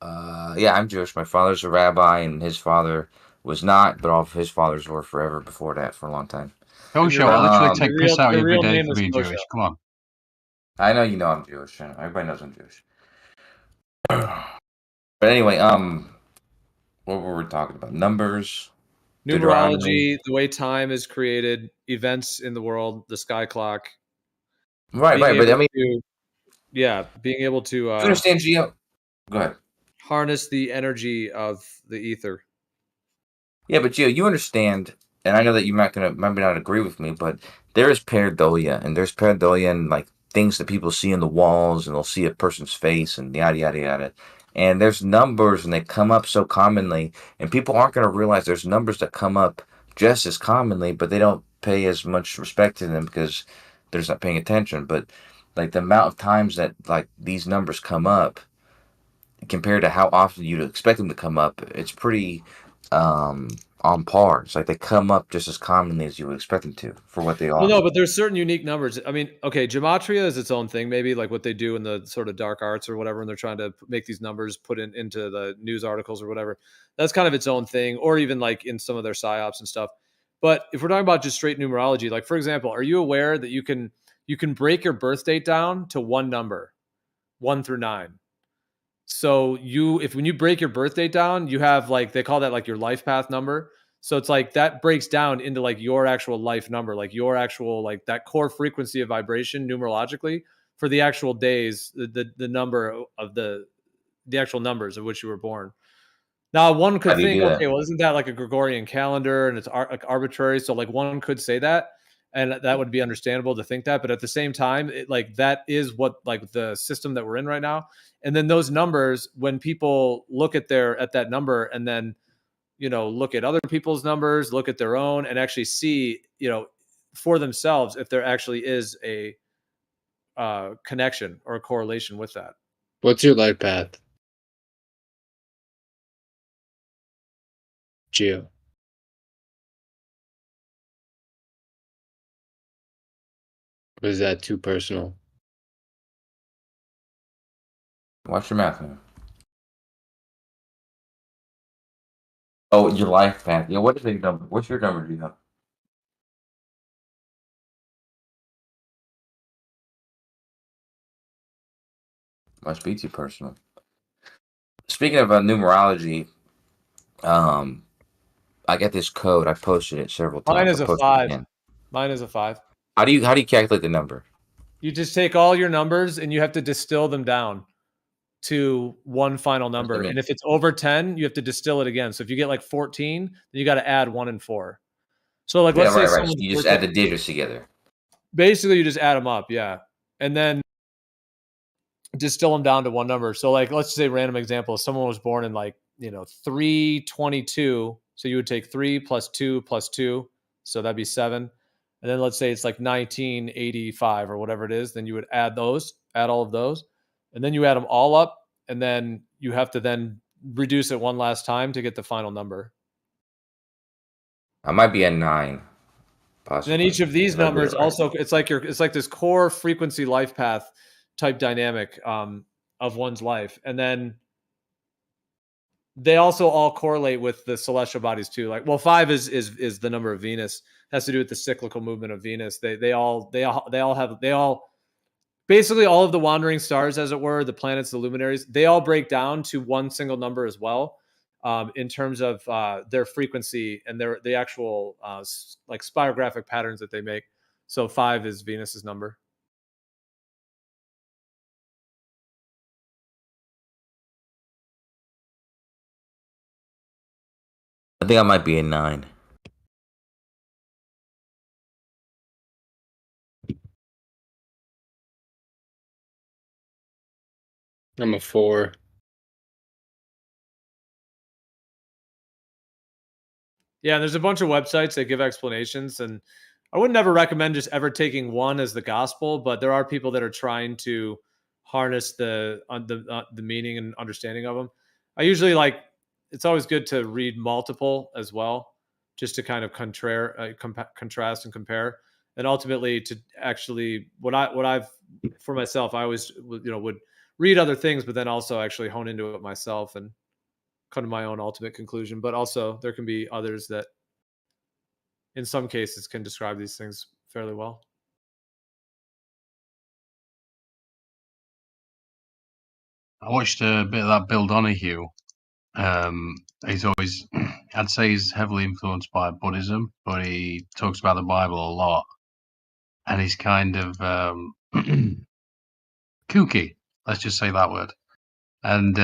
I'm Jewish. My father's a rabbi, and his father was not, but all of his fathers were forever before that for a long time. Kosho, I literally take piss out every day for being Jewish. Come on. I know you know I'm Jewish. Everybody knows I'm Jewish. But anyway, what were we talking about? Numbers. Numerology, the way time is created, events in the world, the sky clock. Right. But I mean, being able to you understand, Gio? Go ahead. Harness the energy of the ether. Yeah, but Gio, you understand, and I know that you're not gonna maybe not agree with me, but there is pareidolia, and there's pareidolia and like things that people see in the walls, and they'll see a person's face, and yada yada yada. And there's numbers, and they come up so commonly, and people aren't gonna realize there's numbers that come up just as commonly, but they don't pay as much respect to them because they're just not paying attention. But like the amount of times that like these numbers come up compared to how often you'd expect them to come up, it's pretty on par. It's like they come up just as commonly as you would expect them to for what they are. Well, no, but there's certain unique numbers. I mean, okay, gematria is its own thing, maybe like what they do in the sort of dark arts or whatever, and they're trying to make these numbers put into the news articles or whatever. That's kind of its own thing, or even like in some of their psyops and stuff. But if we're talking about just straight numerology, like for example, are you aware that you can break your birth date down to one number, 1 through 9? So when you break your birth date down, you have like, they call that like your life path number. So it's like that breaks down into like your actual life number, like your actual, like that core frequency of vibration numerologically for the actual days, the number of the actual numbers of which you were born. Now, one could think, okay, well, isn't that like a Gregorian calendar and it's like arbitrary? So like one could say that, and that would be understandable to think that. But at the same time, like that is what like the system that we're in right now. And then those numbers, when people look at that number and then, look at other people's numbers, look at their own, and actually see, for themselves if there actually is a connection or a correlation with that. What's your life path, Gio? Or is that too personal? Watch your math, man. Oh, your life path. Yeah, what is your number? What's your number, Gio? Must be too personal. Speaking of numerology, I got this code. I posted it several times. Mine is a 5. Mine is a 5. How do you calculate the number? You just take all your numbers and you have to distill them down to one final number. And if it's over 10, you have to distill it again. So if you get like 14, then you got to add 1 and 4. So like, let's say right. So you just add the digits together. Basically, you just add them up, yeah, and then distill them down to one number. So like, let's say random example, someone was born in like 322. So you would take 3 plus 2 plus 2, so that'd be 7. And then let's say it's like 1985 or whatever it is. Then you would add all of those, and then you add them all up, and then you have to then reduce it one last time to get the final number. I might be at 9. Possibly. Then each of these numbers also, it's like this core frequency life path type dynamic of one's life, and then they also all correlate with the celestial bodies too. Like, well, 5 is the number of Venus. It has to do with the cyclical movement of Venus. They all basically all of the wandering stars, as it were, the planets, the luminaries, they all break down to one single number as well, in terms of their frequency and the actual like spirographic patterns that they make. So 5 is Venus's number. I think I might be a 9. I'm a 4. Yeah, there's a bunch of websites that give explanations, and I would never recommend just ever taking one as the gospel, but there are people that are trying to harness the meaning and understanding of them. I usually it's always good to read multiple as well, just to kind of contrast and compare, and ultimately to actually what I've for myself, I always would read other things, but then also actually hone into it myself and come to my own ultimate conclusion. But also there can be others that in some cases can describe these things fairly well. I watched a bit of that Bill Donahue He's always, I'd say he's heavily influenced by Buddhism, but he talks about the Bible a lot. And he's kind of kooky. Let's just say that word. And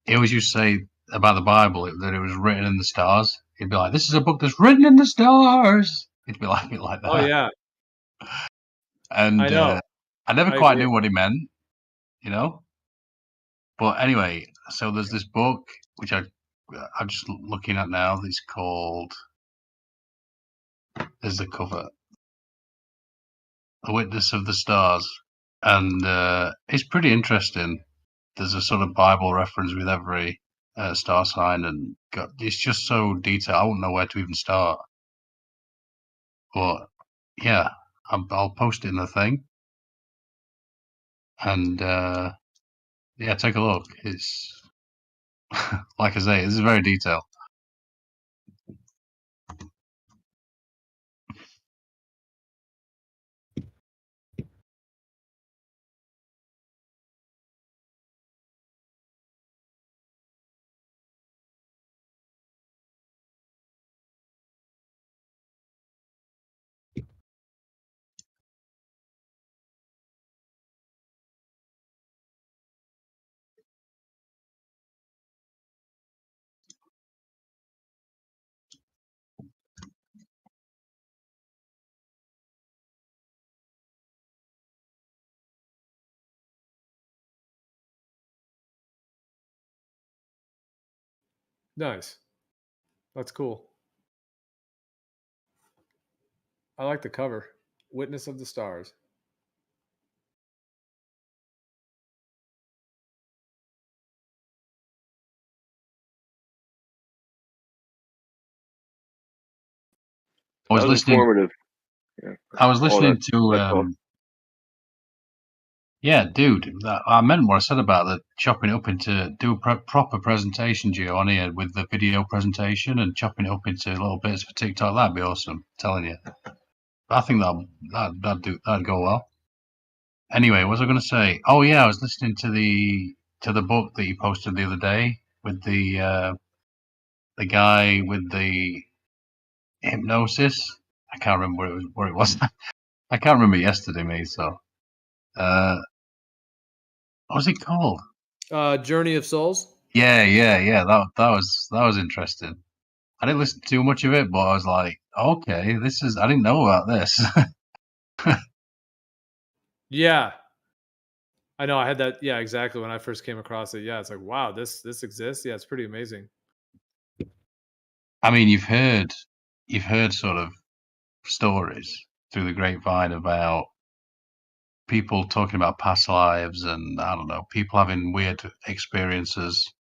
he always used to say about the Bible that it was written in the stars. He'd be like, "This is a book that's written in the stars." He'd be like it like that. Oh yeah. And I know. I never I quite agree. knew what he meant, you know. But anyway, so there's this book which I'm just looking at now. It's called. There's the cover, "A Witness of the Stars," and it's pretty interesting. There's a sort of Bible reference with every star sign, and it's just so detailed. I wouldn't know where to even start. But yeah, I'll post it in the thing, and yeah, take a look. It's like I say, this is very detailed. Nice. That's cool. I like the cover. Witness of the Stars. I was listening. Informative. Yeah. I was listening to. Yeah, dude, I meant what I said about the chopping it up into do a proper presentation, Gio, on here with the video presentation and chopping it up into little bits for TikTok. That'd be awesome. I'm telling you. I think that'd go well. Anyway, what was I going to say? Oh yeah, I was listening to the book that you posted the other day with the guy with the hypnosis. I can't remember where it was. I can't remember yesterday, mate. So, what was it called? Journey of Souls. Yeah. That was interesting. I didn't listen to too much of it, but I was like, okay, I didn't know about this. Yeah. I know I had that. Yeah, exactly. When I first came across it. Yeah. It's like, wow, this exists. Yeah. It's pretty amazing. I mean, you've heard sort of stories through the grapevine about people talking about past lives and I don't know, people having weird experiences.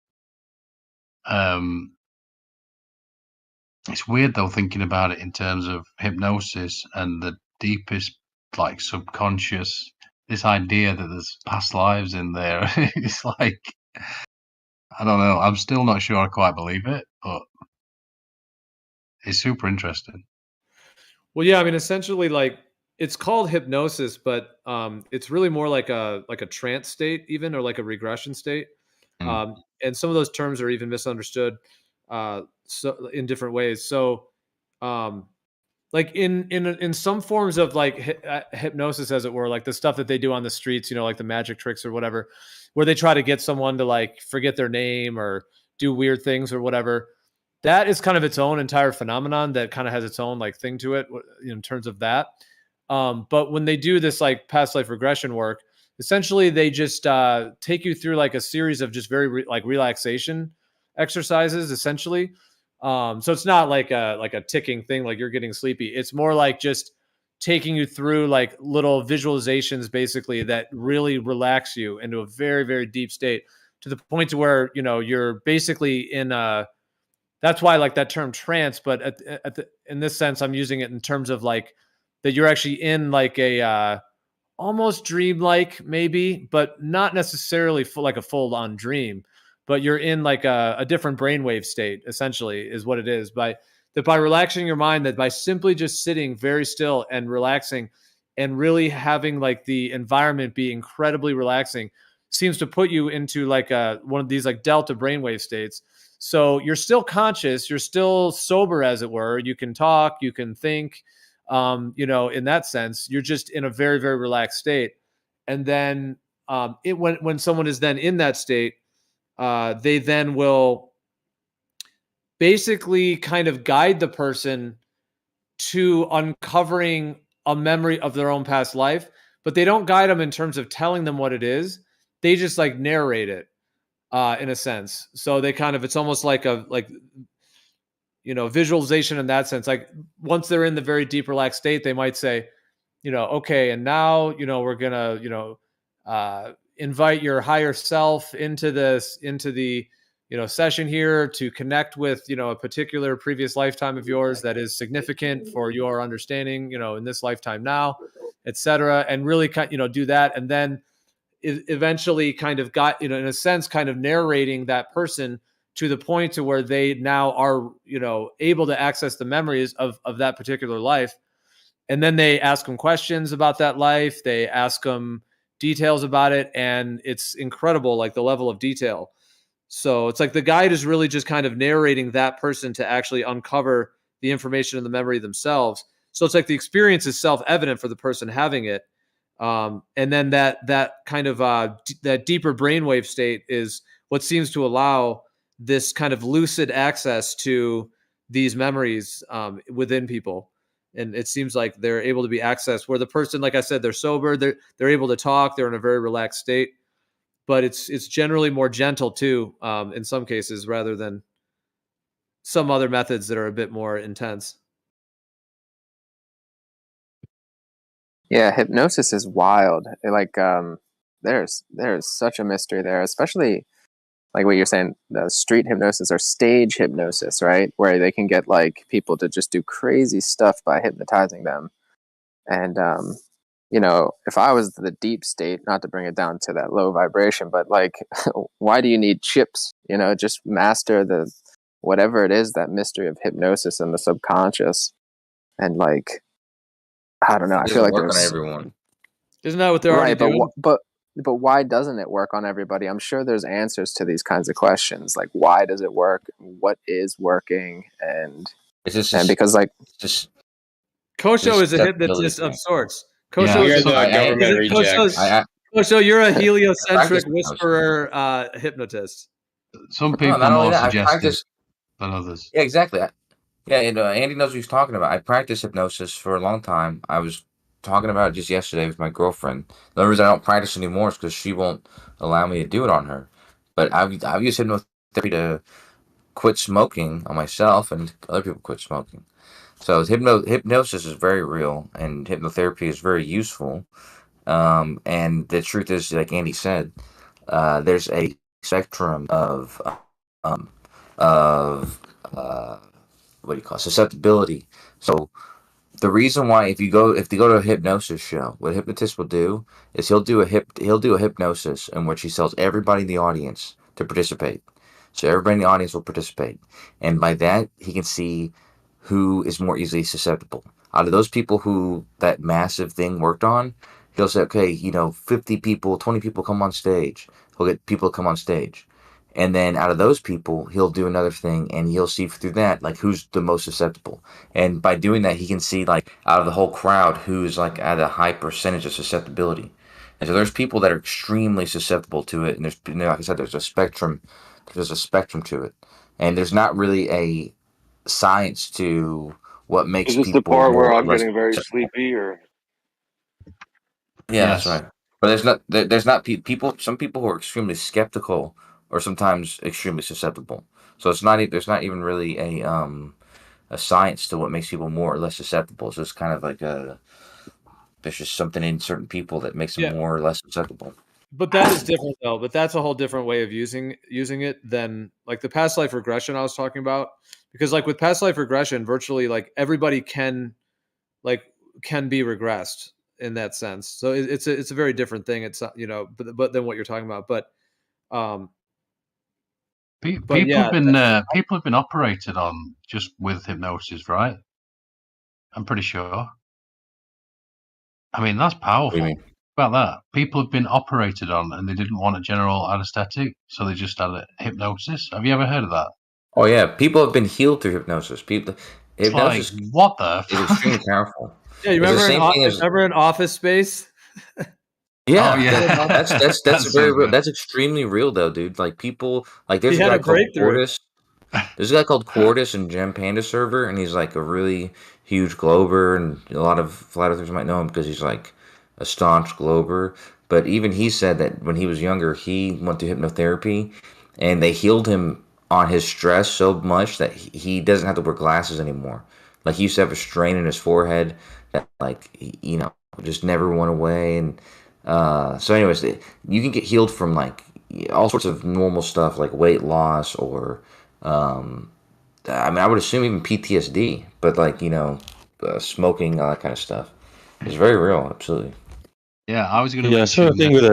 It's weird though thinking about it in terms of hypnosis and the deepest like subconscious, this idea that there's past lives in there. It's like, I don't know. I'm still not sure I quite believe it, but it's super interesting. Well, yeah, I mean, essentially, like it's called hypnosis, but it's really more like a trance state, even, or like a regression state. And some of those terms are even misunderstood, so in different ways. So, like in some forms of like hypnosis, as it were, like the stuff that they do on the streets, like the magic tricks or whatever, where they try to get someone to like forget their name or do weird things or whatever. That is kind of its own entire phenomenon that kind of has its own like thing to it in terms of that. But when they do this like past life regression work, essentially they just take you through like a series of just very like relaxation exercises, essentially. So it's not like a ticking thing, like you're getting sleepy. It's more like just taking you through like little visualizations, basically, that really relax you into a very, very deep state to the point to where, you're basically in that's why I like that term trance. But in this sense, I'm using it in terms of like that you're actually in like a almost dreamlike maybe, but not necessarily like a full on dream. But you're in like a different brainwave state, essentially, is what it is. By relaxing your mind, that by simply just sitting very still and relaxing and really having like the environment be incredibly relaxing, seems to put you into like one of these like delta brainwave states. So you're still conscious, you're still sober, as it were. You can talk, you can think, in that sense, you're just in a very, very relaxed state. And then when someone is then in that state, they then will basically kind of guide the person to uncovering a memory of their own past life, but they don't guide them in terms of telling them what it is. They just like narrate it in a sense. So they kind of, it's almost like visualization in that sense. Like once they're in the very deep relaxed state, they might say, okay, and now, we're going to, invite your higher self into the, session here to connect with, a particular previous lifetime of yours that is significant for your understanding, in this lifetime now, etc. And really do that. And then eventually kind of got, in a sense, kind of narrating that person to the point to where they now are, able to access the memories of that particular life. And then they ask them questions about that life. They ask them details about it. And it's incredible, like the level of detail. So it's like the guide is really just kind of narrating that person to actually uncover the information in the memory themselves. So it's like the experience is self-evident for the person having it. And then that kind of that deeper brainwave state is what seems to allow this kind of lucid access to these memories within people. And it seems like they're able to be accessed where the person, like I said, they're sober, they're able to talk, they're in a very relaxed state. But it's generally more gentle too, in some cases, rather than some other methods that are a bit more intense. Yeah, hypnosis is wild. Like, there's such a mystery there, especially like what you're saying, the street hypnosis or stage hypnosis, right? Where they can get like people to just do crazy stuff by hypnotizing them. And if I was the deep state, not to bring it down to that low vibration, but like, why do you need chips? Just master the whatever it is, that mystery of hypnosis and the subconscious. And like, I don't know. I feel like there's everyone. Isn't that what they're already doing? But why doesn't it work on everybody? I'm sure there's answers to these kinds of questions. Like, why does it work? What is working? And it's just because like just Kosho is a hypnotist of sorts. Kosho is a government reject. Kosho, you're a heliocentric whisperer hypnotist. Some people are more suggestive than others. Yeah, exactly. And Andy knows what he's talking about. I practiced hypnosis for a long time. I was talking about it just yesterday with my girlfriend. The only reason I don't practice anymore is because she won't allow me to do it on her. But I've used hypnotherapy to quit smoking on myself, and other people quit smoking. So hypnosis is very real, and hypnotherapy is very useful. And the truth is, like Andy said, there's a spectrum of what do you call it? Susceptibility. So the reason why if you go to a hypnosis show, what a hypnotist will do is he'll do a hypnosis in which he tells everybody in the audience to participate. So everybody in the audience will participate, and by that he can see who is more easily susceptible. Out of those people who that massive thing worked on, he'll say, okay, 50 people, 20 people come on stage. He'll get people to come on stage. And then out of those people, he'll do another thing, and he'll see through that, like, who's the most susceptible. And by doing that, he can see, like, out of the whole crowd, who's, like, at a high percentage of susceptibility. And so there's people that are extremely susceptible to it, and there's, like I said, there's a spectrum to it. And there's not really a science to what makes people... Is this the part where I'm getting very sleepy, or... Yeah, yes. That's right. But there's not people. Some people who are extremely skeptical or sometimes extremely susceptible. So there's not even really a science to what makes people more or less susceptible. So it's kind of like there's just something in certain people that makes them more or less susceptible. But that is different though. But that's a whole different way of using it than like the past life regression I was talking about. Because like with past life regression, virtually like everybody can be regressed in that sense. So it's a very different thing. It's but than what you're talking about. But people have been operated on just with hypnosis, right? I'm pretty sure. I mean, that's powerful. about that. People have been operated on and they didn't want a general anesthetic, so they just had hypnosis. Have you ever heard of that? Oh yeah, people have been healed through hypnosis. Hypnosis what the is extremely powerful. Yeah, you remember in Office Space? Yeah, oh, yeah. that's very real. That's extremely real though, dude. Like people, like there's a guy called Cordis. There's a guy called Cordis in Gem Panda server, and he's like a really huge glober, and a lot of flat earthers might know him because he's like a staunch glober. But even he said that when he was younger, he went to hypnotherapy, and they healed him on his stress so much that he doesn't have to wear glasses anymore. Like he used to have a strain in his forehead that, like, you know, just never went away. And so, anyways, you can get healed from like all sorts of normal stuff, like weight loss or I mean, I would assume even PTSD, but like, you know, smoking, all that kind of stuff. It's very real, absolutely. Yeah, I was going to mention. Yeah, thing with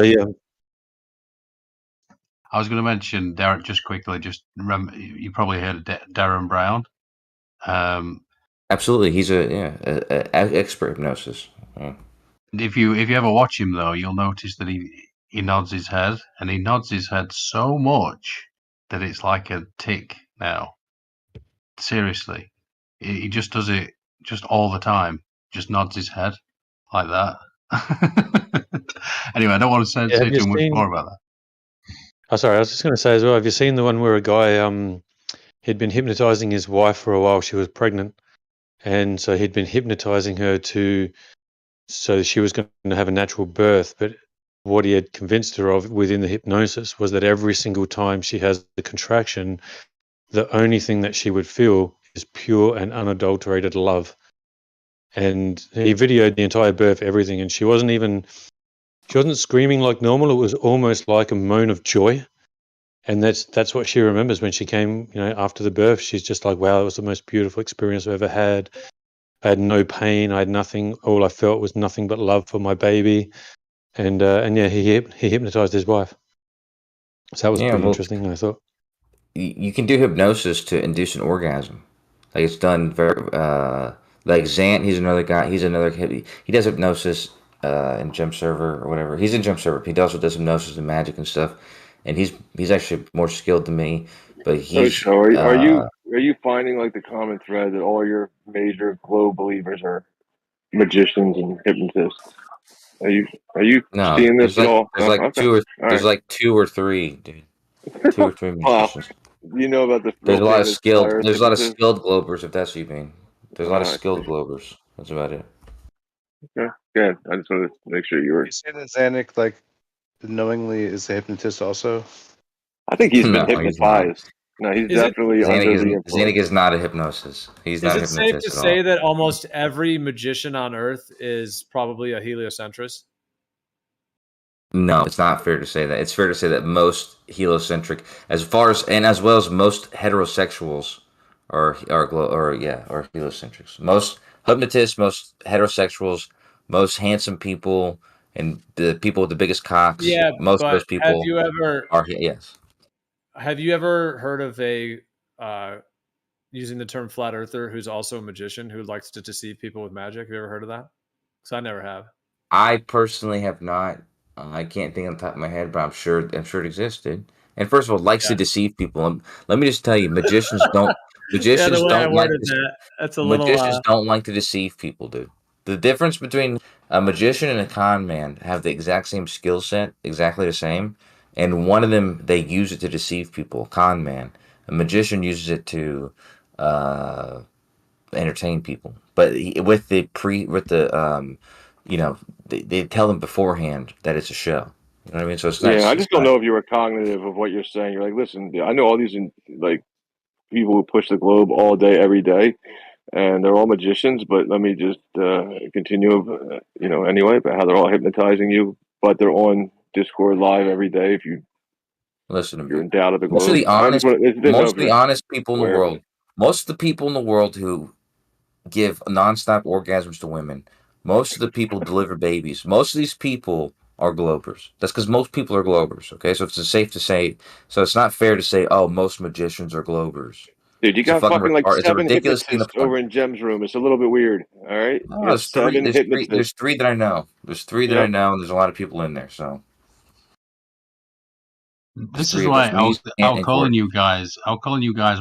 I was going to mention Derek just quickly. Just remember, you probably heard of Darren Brown. Absolutely, he's a expert hypnosis. Yeah. If you ever watch him though, you'll notice that he nods his head, and he nods his head so much that it's like a tick now. Seriously, he just does it just all the time. Just nods his head like that. Anyway, I don't want to say too much more about that. Oh, sorry, I was just going to say as well. Have you seen the one where a guy he'd been hypnotizing his wife for a while? She was pregnant, and so he'd been hypnotizing her so she was going to have a natural birth. But what he had convinced her of within the hypnosis was that every single time she has the contraction, the only thing that she would feel is pure and unadulterated love. And he videoed the entire birth, everything, and she wasn't screaming like normal. It was almost like a moan of joy. And that's what she remembers when she came, you know, after the birth. She's just like, wow, it was the most beautiful experience I've ever had. I had no pain. I had nothing. All I felt was nothing but love for my baby. And yeah, he hypnotized his wife. So that was pretty interesting, I thought. You can do hypnosis to induce an orgasm. Like it's done very, like Zant, he's another guy. He does hypnosis in Gem Server or whatever. He's in Gem Server. He also does hypnosis and magic and stuff. And he's actually more skilled than me. But he's. So are you finding like the common thread that all your major glow believers are magicians and hypnotists? Are you seeing this at all? There's like two or three, dude. 2 or 3 magicians. You know about the. There's a lot of skilled. There's a lot of skilled globers, if that's what you mean. There's a lot of skilled globers. That's about it. Okay, good. I just wanted to make sure you were. You say that Zanuck like knowingly is a hypnotist also? I think he's been hypnotized. No, he's definitely under the influence. Zanuck is not a hypnosis. He's not a hypnotist. Is it safe to say that almost every magician on Earth is probably a heliocentrist? No, it's not fair to say that. It's fair to say that most heliocentric, as well as most heterosexuals are heliocentrics. Most hypnotists, most heterosexuals, most handsome people, and the people with the biggest cocks. Yeah, most of those people are yes. Have you ever heard of a using the term flat earther who's also a magician who likes to deceive people with magic? Have you ever heard of that? Because I never have. I personally have not. I can't think on the top of my head, but I'm sure it exists, dude. And first of all, likes to deceive people. Let me just tell you, magicians don't. Magicians don't like. Magicians don't like to deceive people, dude. The difference between a magician and a con man have the exact same skill set, exactly the same, and one of them they use it to deceive people. Con man, a magician uses it to entertain people, but with the you know, they tell them beforehand that it's a show. You know what I mean? So it's not. Yeah, I just don't know if you were cognitive of what you're saying. You're like, listen, I know all these like people who push the globe all day, every day, and they're all magicians. But let me just continue, you know, anyway, about how they're all hypnotizing you, but they're on Discord live every day. If you listen to me, you're in doubt of the globe. Most of the honest people in the world, most of the people in the world who give nonstop orgasms to women. Most of the people deliver babies. Most of these people are globers. That's because most people are globers. Okay, so it's safe to say. So it's not fair to say, oh, most magicians are globers. Dude, you got fucking like it's a 7 ridiculous thing to hypnotists over in Jem's room. It's a little bit weird. All right, No, you got 7 hypnotists. There's three that I know. There's three that I know, and there's a lot of people in there. So this is why I'll calling you guys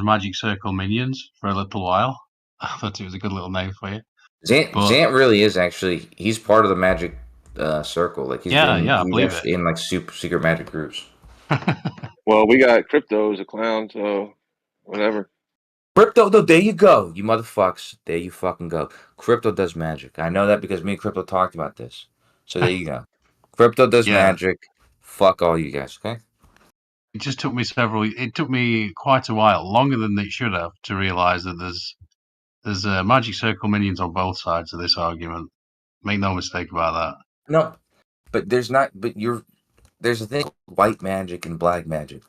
Magic Circle Minions for a little while. I thought it was a good little name for you. Zant really is actually, he's part of the Magic Circle. Like he's he's in like super secret Magic groups. Well, we got Crypto as a clown, so whatever. Crypto, though, there you go, you motherfuckers. There you fucking go. Crypto does magic. I know that because me and Crypto talked about this. So there you go. Crypto does magic. Fuck all you guys, okay? It just took me it took me quite a while, longer than it should have, to realize that there's Magic Circle minions on both sides of this argument. Make no mistake about that. No, but there's a thing, white magic and black magic.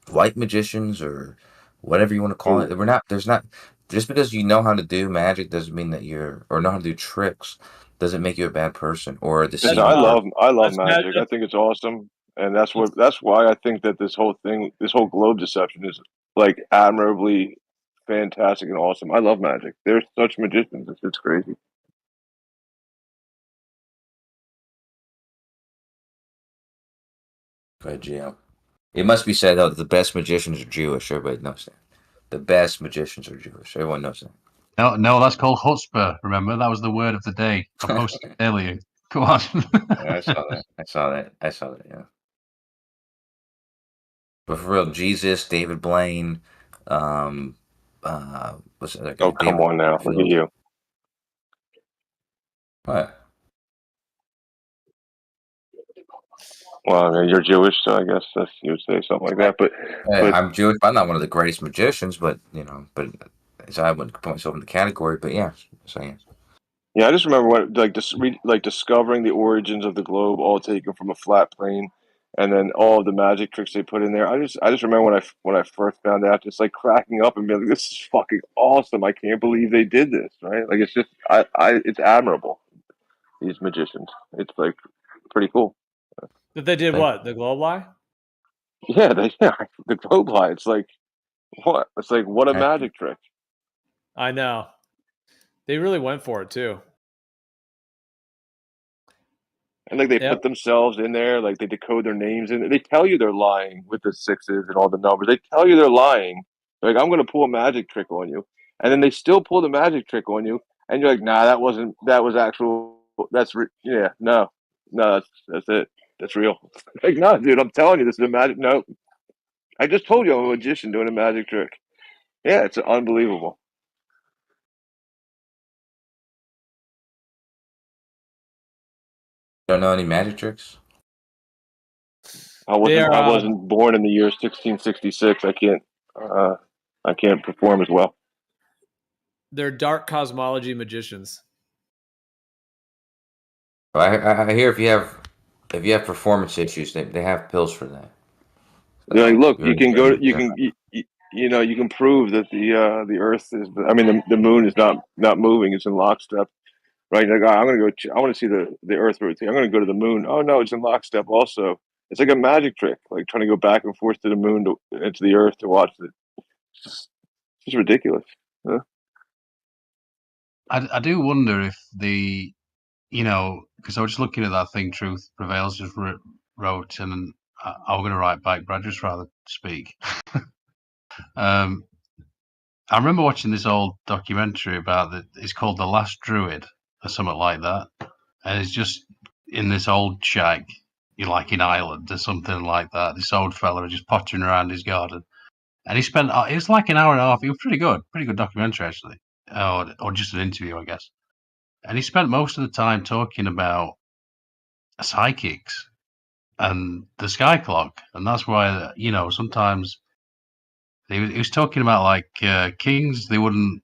White magicians or whatever you want to call it. Just because you know how to do magic doesn't mean that or know how to do tricks doesn't make you a bad person or a deceiver. I love magic. I think it's awesome. And that's why I think that this whole globe deception is like admirably fantastic and awesome. I love magic. They're such magicians. It's crazy. Right, Gio. It must be said though that the best magicians are Jewish. Everybody knows that. The best magicians are Jewish. Everyone knows that. No, that's called chutzpah. Remember, that was the word of the day. I posted earlier. Come on. Yeah, I saw that. Yeah. But for real, Jesus, David Blaine, what's the other guy? Oh, come on now. Look at you. What? Well, I mean, you're Jewish, so I guess you would say something like that. But I'm Jewish. I'm not one of the greatest magicians, but so I wouldn't put myself in the category. But yeah, so yeah. Yeah, I just remember discovering the origins of the globe, all taken from a flat plane, and then all of the magic tricks they put in there. I just remember when I first found out, just like cracking up and being like, "This is fucking awesome! I can't believe they did this!" Right? Like it's just, it's admirable. These magicians, it's like pretty cool. That they did what? The globe lie? Yeah, the globe lie. It's like what? It's like what a magic trick. I know. They really went for it too. And like they put themselves in there, like they decode their names in. They tell you they're lying with the sixes and all the numbers. They tell you they're lying. They're like, I'm going to pull a magic trick on you, and then they still pull the magic trick on you, and you're like, nah, that was actual. That's no, that's it. That's real. Like, no, dude, I'm telling you, this is a magic. No, I just told you I'm a magician doing a magic trick. Yeah, it's unbelievable. Don't know any magic tricks? I wasn't born in the year 1666. I can't perform as well. They're dark cosmology magicians. I hear if you have performance issues, they have pills for that. They're like, look, you can go. You can prove that the Earth is. I mean, the moon is not moving. It's in lockstep. Right? Like, I'm gonna go. I want to see the Earth rotate. I'm gonna go to the moon. Oh no, it's in lockstep. Also, it's like a magic trick, like trying to go back and forth to the moon and to the Earth to watch it. It's just ridiculous. Huh? I do wonder if because I was just looking at that thing, Truth Prevails just wrote, and I'm going to write back, but I'd just rather speak. I remember watching this old documentary about it's called The Last Druid or something like that, and it's just in this old shack, like in Ireland or something like that. This old fella just pottering around his garden, and it was like an hour and a half. It was pretty good documentary actually, or just an interview, I guess. And he spent most of the time talking about psychics and the sky clock, and that's why sometimes he was talking about like kings. They wouldn't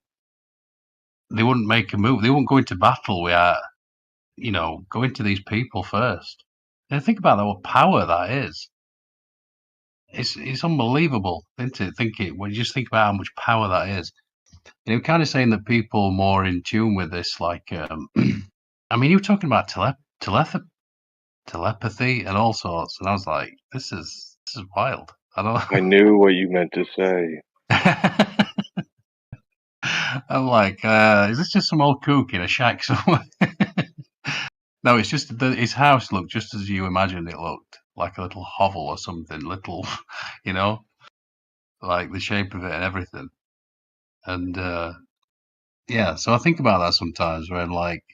make a move. They wouldn't go into battle without going to these people first. And think about that, what power that is. It's unbelievable, isn't it? When you just think about how much power that is. And he was kind of saying that people more in tune with this, like I mean, you were talking about telepathy and all sorts, and I was like, this is wild. I knew what you meant to say. I'm like, is this just some old kook in a shack somewhere? No, it's just his house looked just as you imagined it looked, like a little hovel or something, little, you know, like the shape of it and everything. And yeah, so I think about that sometimes when, like,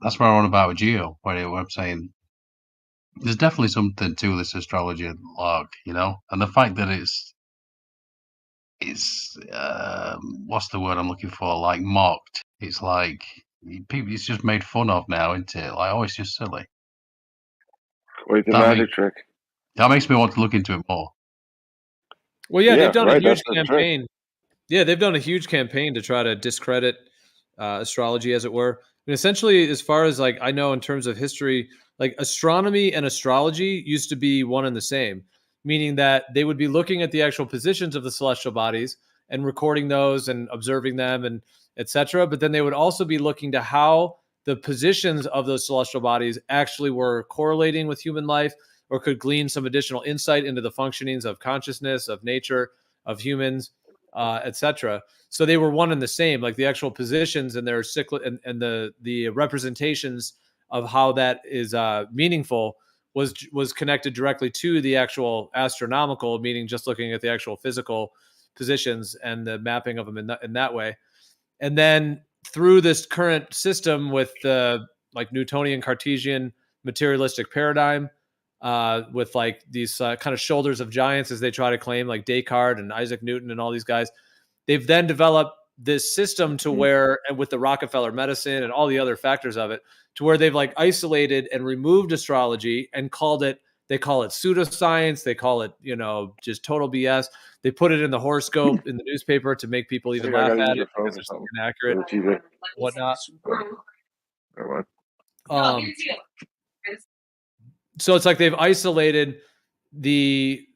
that's where I want about with Geo, where I'm saying there's definitely something to this astrology log, you know, and the fact that it's what's the word I'm looking for? Like mocked. It's like people. It's just made fun of now, isn't it? Like, oh, it's just silly. Wait, the magic trick. That makes me want to look into it more. Well, yeah, they've done a huge campaign. Yeah, they've done a huge campaign to try to discredit astrology, as it were. And essentially, as far as like I know, in terms of history, like astronomy and astrology used to be one and the same, meaning that they would be looking at the actual positions of the celestial bodies and recording those and observing them and etc. But then they would also be looking to how the positions of those celestial bodies actually were correlating with human life, or could glean some additional insight into the functionings of consciousness, of nature, of humans, etc. So they were one and the same, like the actual positions and their cyclic and the representations of how that is meaningful was connected directly to the actual astronomical, meaning just looking at the actual physical positions and the mapping of them in that way. And then through this current system with the like Newtonian Cartesian materialistic paradigm, with like these kind of shoulders of giants, as they try to claim, like Descartes and Isaac Newton and all these guys, they've then developed this system to where, and with the Rockefeller medicine and all the other factors of it, to where they've like isolated and removed astrology and they call it pseudoscience. They call it, you know, just total BS. They put it in the horoscope in the newspaper to make people even laugh at it because it's inaccurate, whatnot. So it's like they've isolated the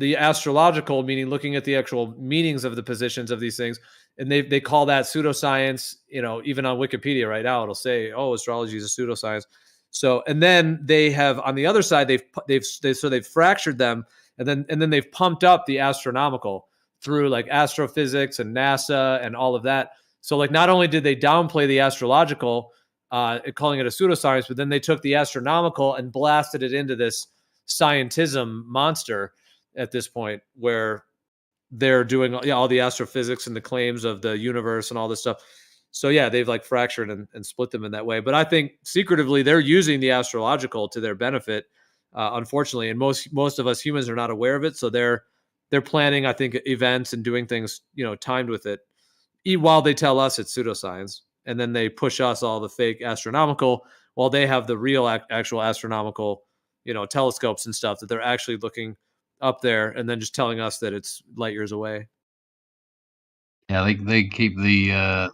astrological, meaning looking at the actual meanings of the positions of these things, and they call that pseudoscience. You know, even on Wikipedia right now, it'll say, "Oh, astrology is a pseudoscience." So, and then they have on the other side, they've fractured them, and then they've pumped up the astronomical through like astrophysics and NASA and all of that. So, like, not only did they downplay the astrological, calling it a pseudoscience, but then they took the astronomical and blasted it into this scientism monster at this point, where they're doing all the astrophysics and the claims of the universe and all this stuff. So yeah, they've like fractured and split them in that way. But I think secretively they're using the astrological to their benefit, unfortunately. And most of us humans are not aware of it. So they're planning, I think, events and doing things, you know, timed with it, while they tell us it's pseudoscience. And then they push us all the fake astronomical, while they have the real actual astronomical, you know, telescopes and stuff that they're actually looking up there, and then just telling us that it's light years away. Yeah, they keep the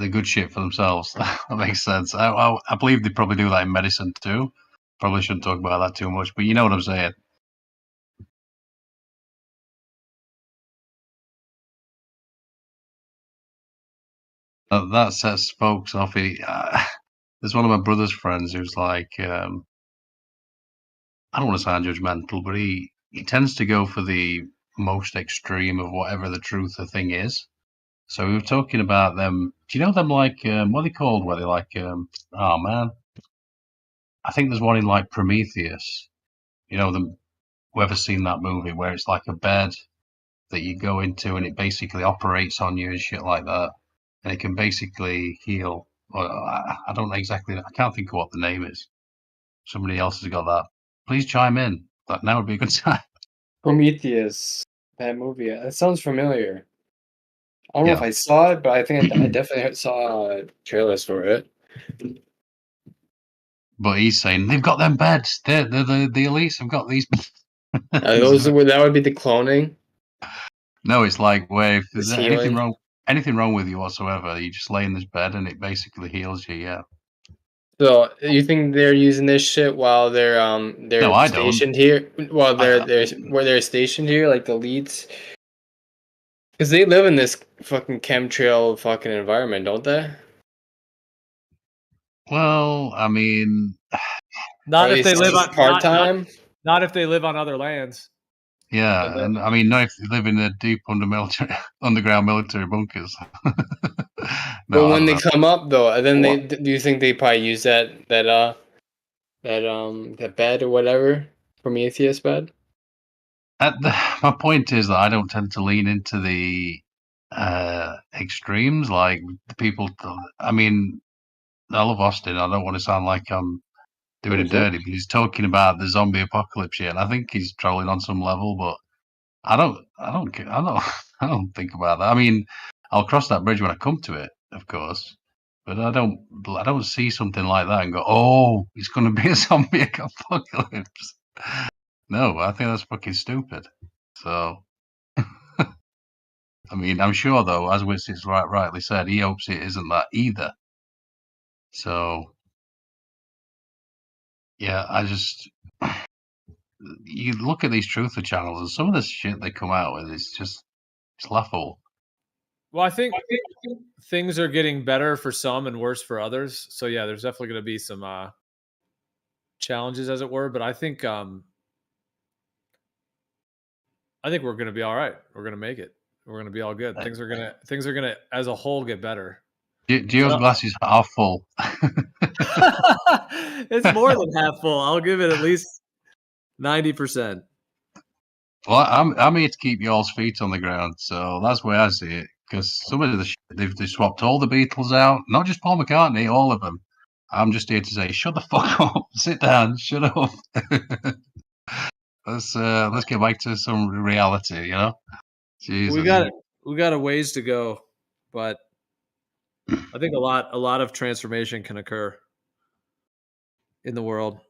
good shit for themselves. That makes sense. I believe they probably do that in medicine too. Probably shouldn't talk about that too much, but you know what I'm saying. That sets folks off. There's one of my brother's friends who's like, I don't want to sound judgmental, but he tends to go for the most extreme of whatever the truth of the thing is. So we were talking about them. Do you know them like, what are they called? Where they like, oh man, I think there's one in like Prometheus. You know, whoever's seen that movie where it's like a bed that you go into and it basically operates on you and shit like that. And it can basically heal. I don't know exactly. I can't think of what the name is. Somebody else has got that. Please chime in. That now would be a good time. Prometheus, that movie. That sounds familiar. I don't know if I saw it, but I think I definitely saw trailers for it. But he's saying they've got them beds. They're the elites have got these. That would be the cloning. No, it's like where if there's anything wrong with you whatsoever, you just lay in this bed and it basically heals you. Yeah. So you think they're using this shit while they're stationed here? While they're stationed here, like the elites, because they live in this fucking chemtrail fucking environment, don't they? Well, I mean, not if they live on part time. Not if they live on other lands. Yeah, and I mean, no, if they live in the deep underground military bunkers. But when they come up though, then do you think they probably use that bed or whatever, Prometheus bed? My point is that I don't tend to lean into the extremes, like the people. I mean, I love Austin. I don't want to sound like I'm doing it dirty, but he's talking about the zombie apocalypse here, and I think he's trolling on some level. But I don't think about that. I mean, I'll cross that bridge when I come to it, of course. But I don't see something like that and go, "Oh, it's going to be a zombie apocalypse." No, I think that's fucking stupid. So, I mean, I'm sure though, as Witzy's rightly said, he hopes it isn't that either. So, yeah, I just you look at these truther channels and some of the shit they come out with is just it's laughable. Well, I think things are getting better for some and worse for others. So yeah, there's definitely going to be some challenges, as it were. But I think we're going to be all right. We're going to make it. We're going to be all good. Things are going to, as a whole, get better. Gio's glasses are full. It's more than half full. I'll give it at least 90%. Well, I'm here to keep y'all's feet on the ground, so that's the way I see it. Because some of the shit, they've swapped all the Beatles out, not just Paul McCartney, all of them. I'm just here to say, shut the fuck up, sit down, shut up. Let's get back to some reality, you know. Jesus. We got a ways to go, but I think a lot of transformation can occur in the world,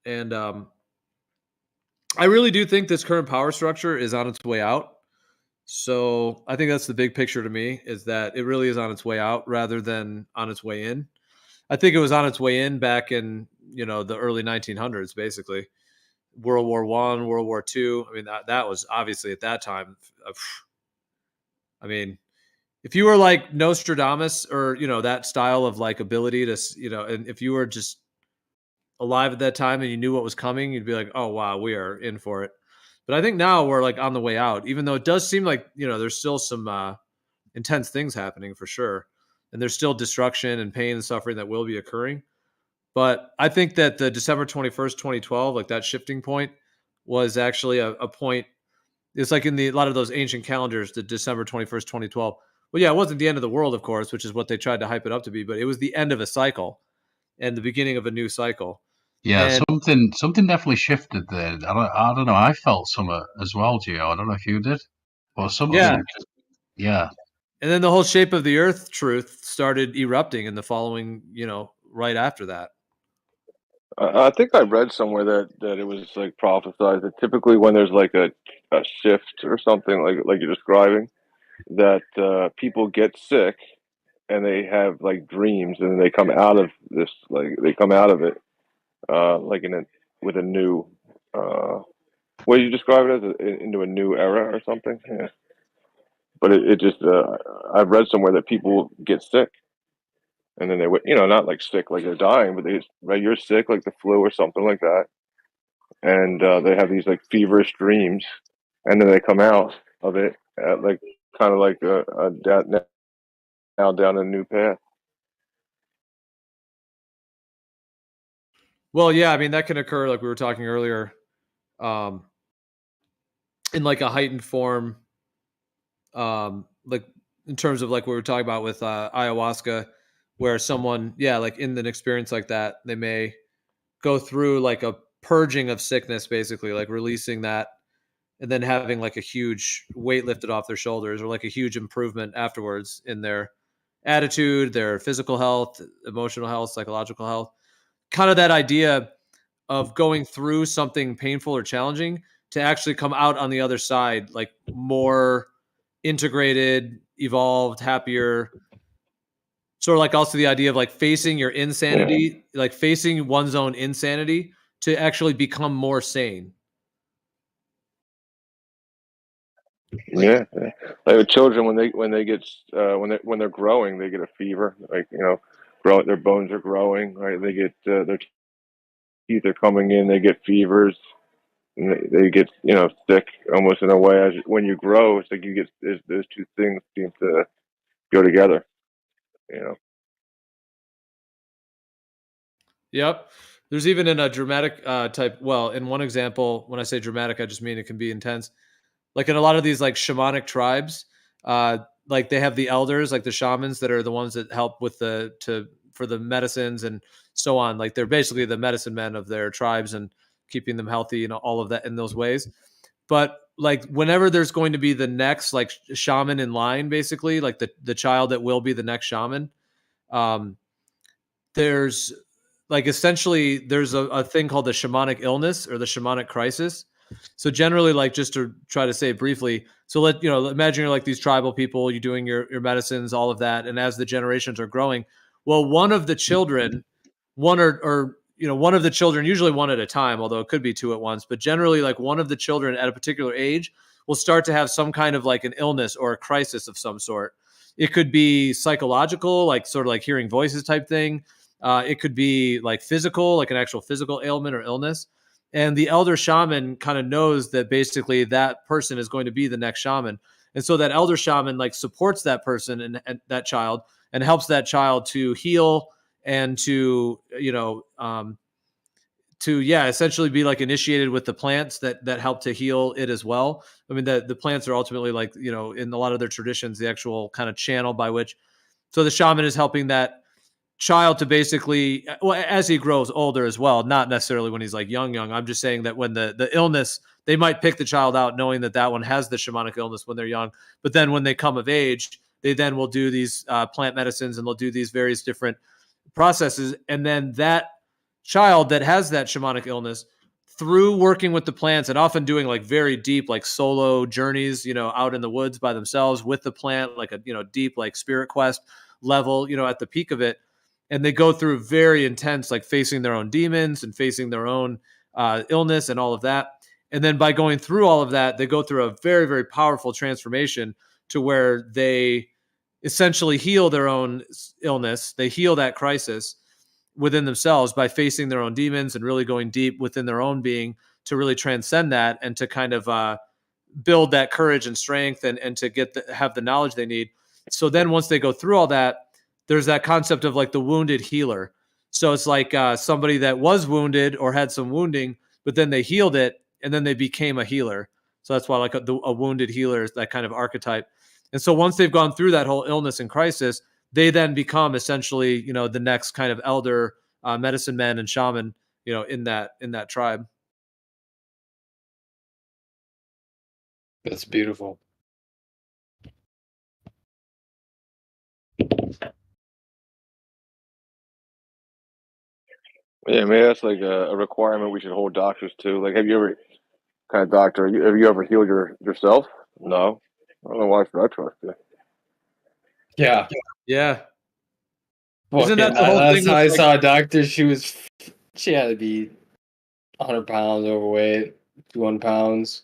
and I really do think this current power structure is on its way out. So I think that's the big picture to me, is that it really is on its way out rather than on its way in. I think it was on its way in back in, the early 1900s, basically. World War I, World War II. I mean, that was obviously at that time. I mean, if you were like Nostradamus or, that style of like ability to, and if you were just alive at that time and you knew what was coming, you'd be like, oh, wow, we are in for it. But I think now we're like on the way out, even though it does seem like, there's still some intense things happening for sure. And there's still destruction and pain and suffering that will be occurring. But I think that the December 21st, 2012, like that shifting point was actually a point. It's like in a lot of those ancient calendars, the December 21st, 2012. Well, yeah, it wasn't the end of the world, of course, which is what they tried to hype it up to be, but it was the end of a cycle and the beginning of a new cycle. Yeah, and something definitely shifted there. I don't know. I felt some as well, Gio. I don't know if you did, or something. Yeah. And then the whole shape of the Earth truth started erupting in the following, right after that. I think I read somewhere that it was like prophesized that typically when there's like a shift or something like you're describing, that people get sick and they have like dreams and they come out of this, like they come out of it like with a new what do you describe it as, into a new era or something? Yeah. But it just I've read somewhere that people get sick and then they would, not like sick like they're dying, but they just, right, you're sick like the flu or something like that, and they have these like feverish dreams, and then they come out of it like kind of like now down a new path. Well, yeah, I mean that can occur, like we were talking earlier, in like a heightened form, like in terms of like what we were talking about with ayahuasca, where someone, like in an experience like that, they may go through like a purging of sickness, basically, like releasing that, and then having like a huge weight lifted off their shoulders, or like a huge improvement afterwards in their attitude, their physical health, emotional health, psychological health. Kind of that idea of going through something painful or challenging to actually come out on the other side like more integrated, evolved, happier. Sort of like also the idea of like facing your insanity, like facing one's own insanity to actually become more sane. Yeah, like with children when they get when they're growing, they get a fever. Like their bones are growing. Right, they get their teeth are coming in. They get fevers. And they get sick almost in a way. As when you grow, it's like you get those two things seem to go together. You know. Yep. There's even in a dramatic type. Well, in one example, when I say dramatic, I just mean it can be intense. Like in a lot of these like shamanic tribes, like they have the elders, like the shamans that are the ones that help with for the medicines and so on. Like they're basically the medicine men of their tribes and keeping them healthy and all of that in those ways. But like whenever there's going to be the next like shaman in line, basically like the child that will be the next shaman, there's like essentially there's a thing called the shamanic illness or the shamanic crisis. So generally, like just to try to say it briefly, so imagine you're like these tribal people, you're doing your medicines, all of that, and as the generations are growing, well, one of the children, one or one of the children, usually one at a time, although it could be two at once, but generally like one of the children at a particular age will start to have some kind of like an illness or a crisis of some sort. It could be psychological, like sort of like hearing voices type thing. It could be like physical, like an actual physical ailment or illness. And the elder shaman kind of knows that basically that person is going to be the next shaman. And so that elder shaman like supports that person and that child and helps that child to heal and to, essentially be like initiated with the plants that help to heal it as well. I mean, the plants are ultimately like, in a lot of their traditions, the actual kind of channel by which, so the shaman is helping that child to basically, well, as he grows older as well, not necessarily when he's like young. I'm just saying that when the illness, they might pick the child out knowing that one has the shamanic illness when they're young. But then when they come of age, they then will do these plant medicines and they'll do these various different processes. And then that child that has that shamanic illness, through working with the plants and often doing like very deep, like solo journeys, out in the woods by themselves with the plant, like a, deep, like spirit quest level, at the peak of it. And they go through very intense, like facing their own demons and facing their own illness and all of that. And then by going through all of that, they go through a very, very powerful transformation to where they essentially heal their own illness. They heal that crisis within themselves by facing their own demons and really going deep within their own being to really transcend that and to kind of build that courage and strength and to have the knowledge they need. So then once they go through all that, there's that concept of like the wounded healer. So it's like somebody that was wounded or had some wounding, but then they healed it and then they became a healer. So that's why like a wounded healer is that kind of archetype. And so once they've gone through that whole illness and crisis, they then become essentially, the next kind of elder medicine men and shaman, in that tribe. That's beautiful. Yeah, maybe that's like a requirement we should hold doctors to. Like, have you ever, kind of doctor, have you ever healed yourself? No. I don't know why should I trust you. Yeah. Yeah. Isn't that the whole thing? Last time I saw a doctor, she had to be 100 pounds overweight, 200 pounds.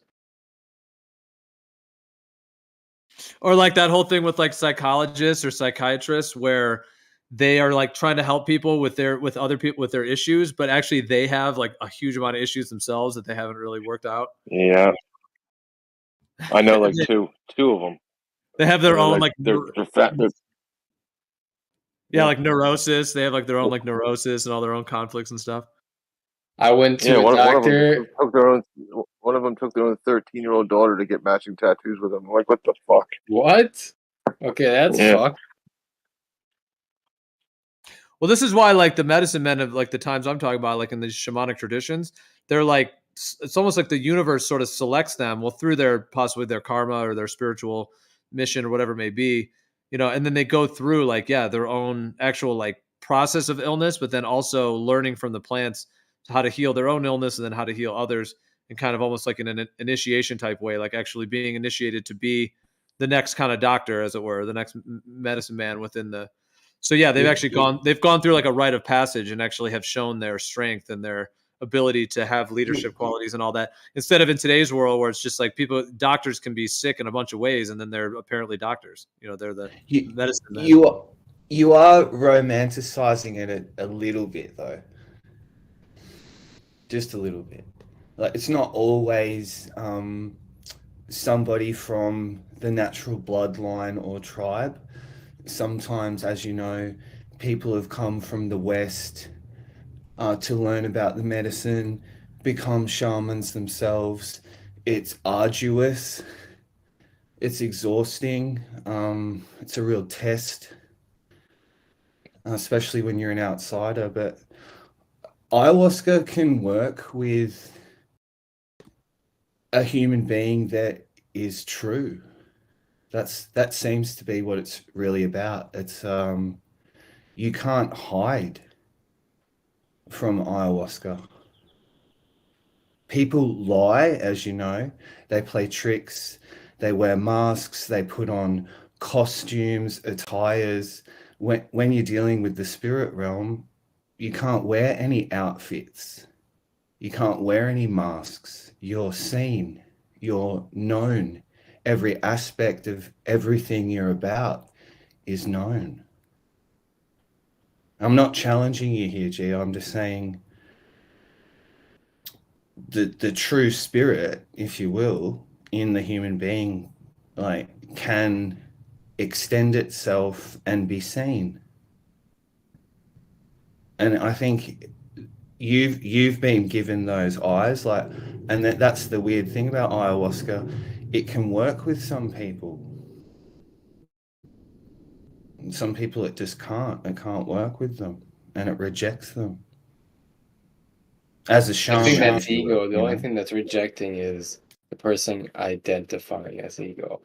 Or like that whole thing with like psychologists or psychiatrists where they are like trying to help people with other people with their issues, but actually they have like a huge amount of issues themselves that they haven't really worked out. Yeah. I know like two of them. They have their own like they're fat. Yeah, like neurosis. They have like their own like neurosis and all their own conflicts and stuff. I went to a doctor. One of them took their own 13-year-old daughter to get matching tattoos with them. I'm like, what the fuck? What? Okay, that's fucked. Well, this is why like the medicine men of like the times I'm talking about, like in these shamanic traditions, they're like, it's almost like the universe sort of selects them, well, through possibly their karma or their spiritual mission or whatever it may be, and then they go through like, their own actual like process of illness, but then also learning from the plants how to heal their own illness and then how to heal others, and kind of almost like in an initiation type way, like actually being initiated to be the next kind of doctor, as it were, the next medicine man within the. So yeah, they've gone through like a rite of passage and actually have shown their strength and their ability to have leadership qualities and all that. Instead of in today's world where it's just like doctors can be sick in a bunch of ways and then they're apparently doctors. They're the medicine men. You are romanticizing it a little bit though. Just a little bit. Like it's not always somebody from the natural bloodline or tribe. sometimes, as you know, people have come from the West to learn about the medicine, become shamans themselves. It's arduous. It's exhausting. It's a real test, especially when you're an outsider. But ayahuasca can work with a human being that is true. That seems to be what it's really about. It's you can't hide from ayahuasca. People lie, as you know. They play tricks. They wear masks. They put on costumes, attires. When you're dealing with the spirit realm, you can't wear any outfits. You can't wear any masks. You're seen. You're known. Every aspect of everything you're about is known. I'm not challenging you here, G. I'm just saying the true spirit, if you will, in the human being, like, can extend itself and be seen. And I think you've been given those eyes, like, and that's the weird thing about ayahuasca. It can work with some people. Some people it just can't. It can't work with them, and it rejects them. As a shaman, I think that's ego. The only thing that's rejecting is the person identifying as ego.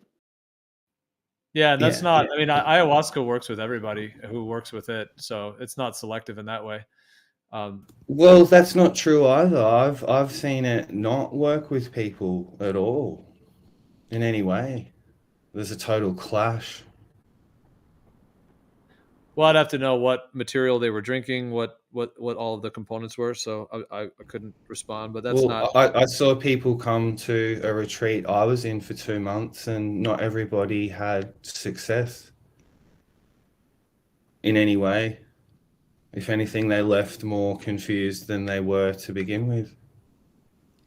Yeah, and that's not. I mean, ayahuasca works with everybody who works with it, so it's not selective in that way. Well, that's not true either. I've seen it not work with people at all, in any way. There's a total clash. Well, I'd have to know what material they were drinking, what all of the components were. So I couldn't respond, but that's not. I saw people come to a retreat I was in for 2 months, and not everybody had success in any way. If anything, they left more confused than they were to begin with.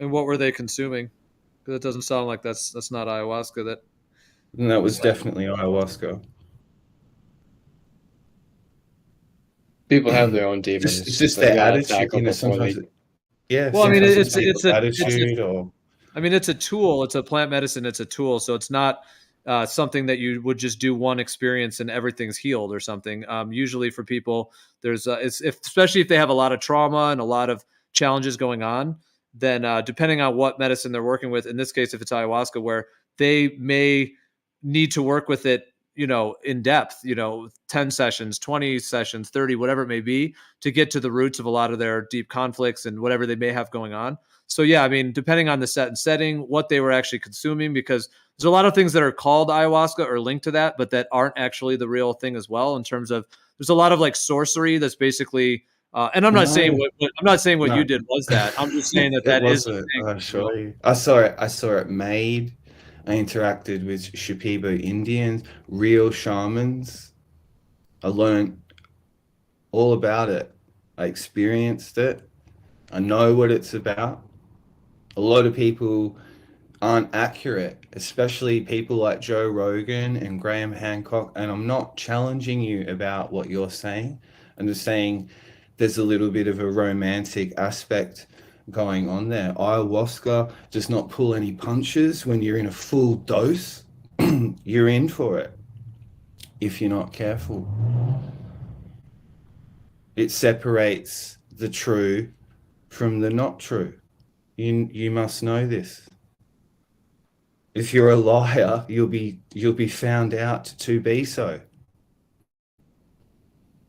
And what were they consuming? Because it doesn't sound like that's not ayahuasca. And that was definitely ayahuasca. People have their own demons. It's just their attitude, you know. Sometimes, yeah. Well, I mean, it's attitude, or I mean, it's a tool. It's a plant medicine. It's a tool. So it's not something that you would just do one experience and everything's healed or something. Usually for people, there's especially if they have a lot of trauma and a lot of challenges going on, then depending on what medicine they're working with, in this case, if it's ayahuasca, where they may need to work with it, in depth, 10 sessions, 20 sessions, 30, whatever it may be, to get to the roots of a lot of their deep conflicts and whatever they may have going on. So yeah, I mean, depending on the set and setting, what they were actually consuming, because there's a lot of things that are called ayahuasca or linked to that, but that aren't actually the real thing as well. In terms of, there's a lot of like sorcery that's basically, and I'm not saying what you did was that. I'm just saying that is. I saw it made. I interacted with Shipibo Indians, real shamans. I learned all about it. I experienced it. I know what it's about. A lot of people aren't accurate, especially people like Joe Rogan and Graham Hancock. And I'm not challenging you about what you're saying. I'm just saying there's a little bit of a romantic aspect going on there. Ayahuasca does not pull any punches. When you're in a full dose, you're in for it if you're not careful. It separates the true from the not true. You must know this. If you're a liar, you'll be found out to be so.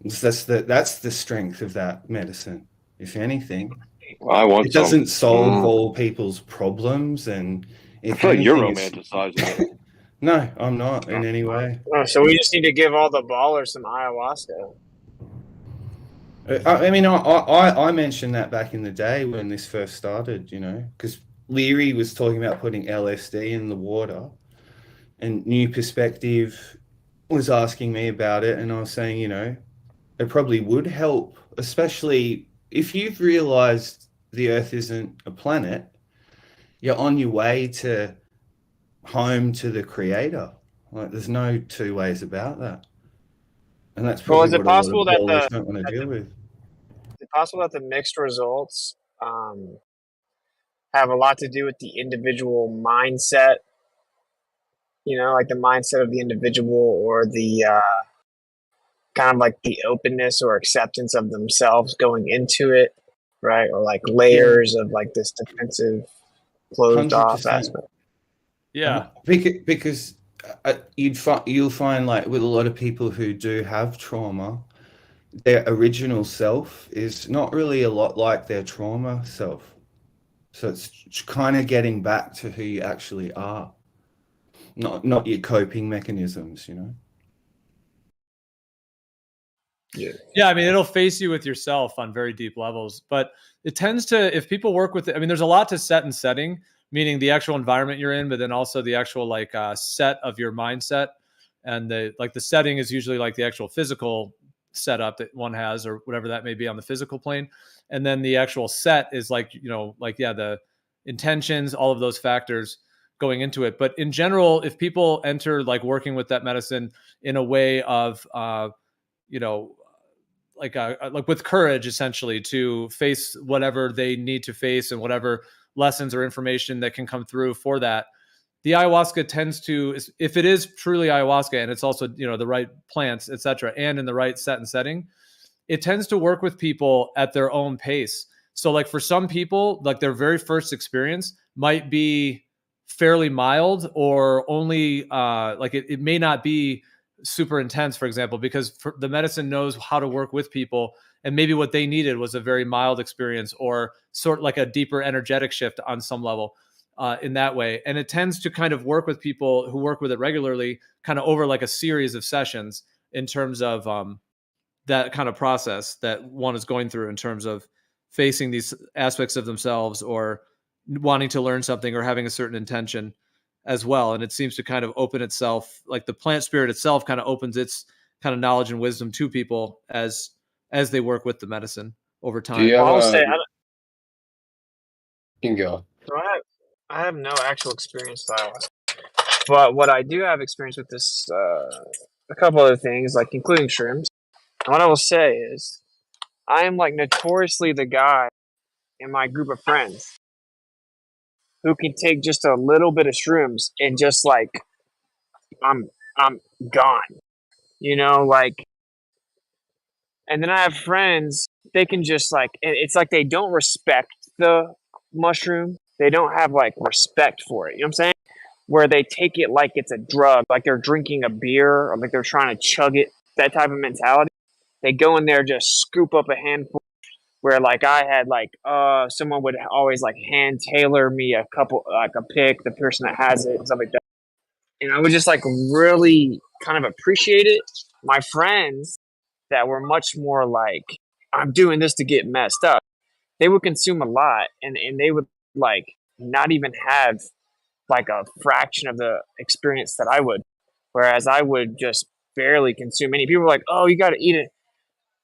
That's the strength of that medicine, if anything. It doesn't solve all people's problems, and if I feel like you're anything, romanticizing it. No, I'm not in any way. Oh, so we just need to give all the ballers some ayahuasca. I mean, I mentioned that back in the day when this first started, because Leary was talking about putting LSD in the water, and New Perspective was asking me about it, and I was saying, it probably would help, especially if you've realized the Earth isn't a planet, you're on your way home to the Creator. Like, there's no two ways about that. And that's Well, probably is it what a lot of possible that ballers don't want to deal with. is it possible that the mixed results have a lot to do with the individual mindset? You know, like the mindset of the individual, or the kind of like the openness or acceptance of themselves going into it, right? Or like layers of like this defensive, closed off 100%. aspect. Yeah, because you'll find like with a lot of people who do have trauma, their original self is not really a lot like their trauma self. So it's kind of getting back to who you actually are, not your coping mechanisms, you know. Yeah, I mean, it'll face you with yourself on very deep levels, but it tends to, if people work with it, I mean, there's a lot to set and setting, meaning the actual environment you're in, but then also the actual like set of your mindset. And the setting is usually like the actual physical setup that one has, or whatever that may be on the physical plane. And then the actual set is like, the intentions, all of those factors going into it. But in general, if people enter like working with that medicine in a way of, like with courage, essentially, to face whatever they need to face and whatever lessons or information that can come through for that. The ayahuasca tends to, if it is truly ayahuasca and it's also, the right plants, etc., and in the right set and setting, it tends to work with people at their own pace. So like for some people, like their very first experience might be fairly mild, or only it may not be super intense, for example, because the medicine knows how to work with people, and maybe what they needed was a very mild experience, or sort of like a deeper energetic shift on some level in that way. And it tends to kind of work with people who work with it regularly, kind of over like a series of sessions, in terms of that kind of process that one is going through in terms of facing these aspects of themselves, or wanting to learn something, or having a certain intention as well. And it seems to kind of open itself, like the plant spirit itself kind of opens its kind of knowledge and wisdom to people as they work with the medicine over time. Do you have I'll say, you can go. So I have no actual experience with ayahuasca, but what I do have experience with is a couple other things, like including shrooms. And what I will say is, I am like notoriously the guy in my group of friends who can take just a little bit of shrooms and just like I'm gone, like. And then I have friends, they can just like, it's like they don't respect the mushroom. They don't have like respect for it. You know what I'm saying? Where they take it like it's a drug, like they're drinking a beer, or like they're trying to chug it, that type of mentality. They go in there, just scoop up a handful, where like I had like, someone would always like hand tailor me a couple, like a pick, the person that has it and stuff like that. And I would just like really kind of appreciate it. My friends that were much more like, I'm doing this to get messed up, they would consume a lot, and they would like not even have like a fraction of the experience that I would, whereas I would just barely consume any. People were like, oh, you got to eat it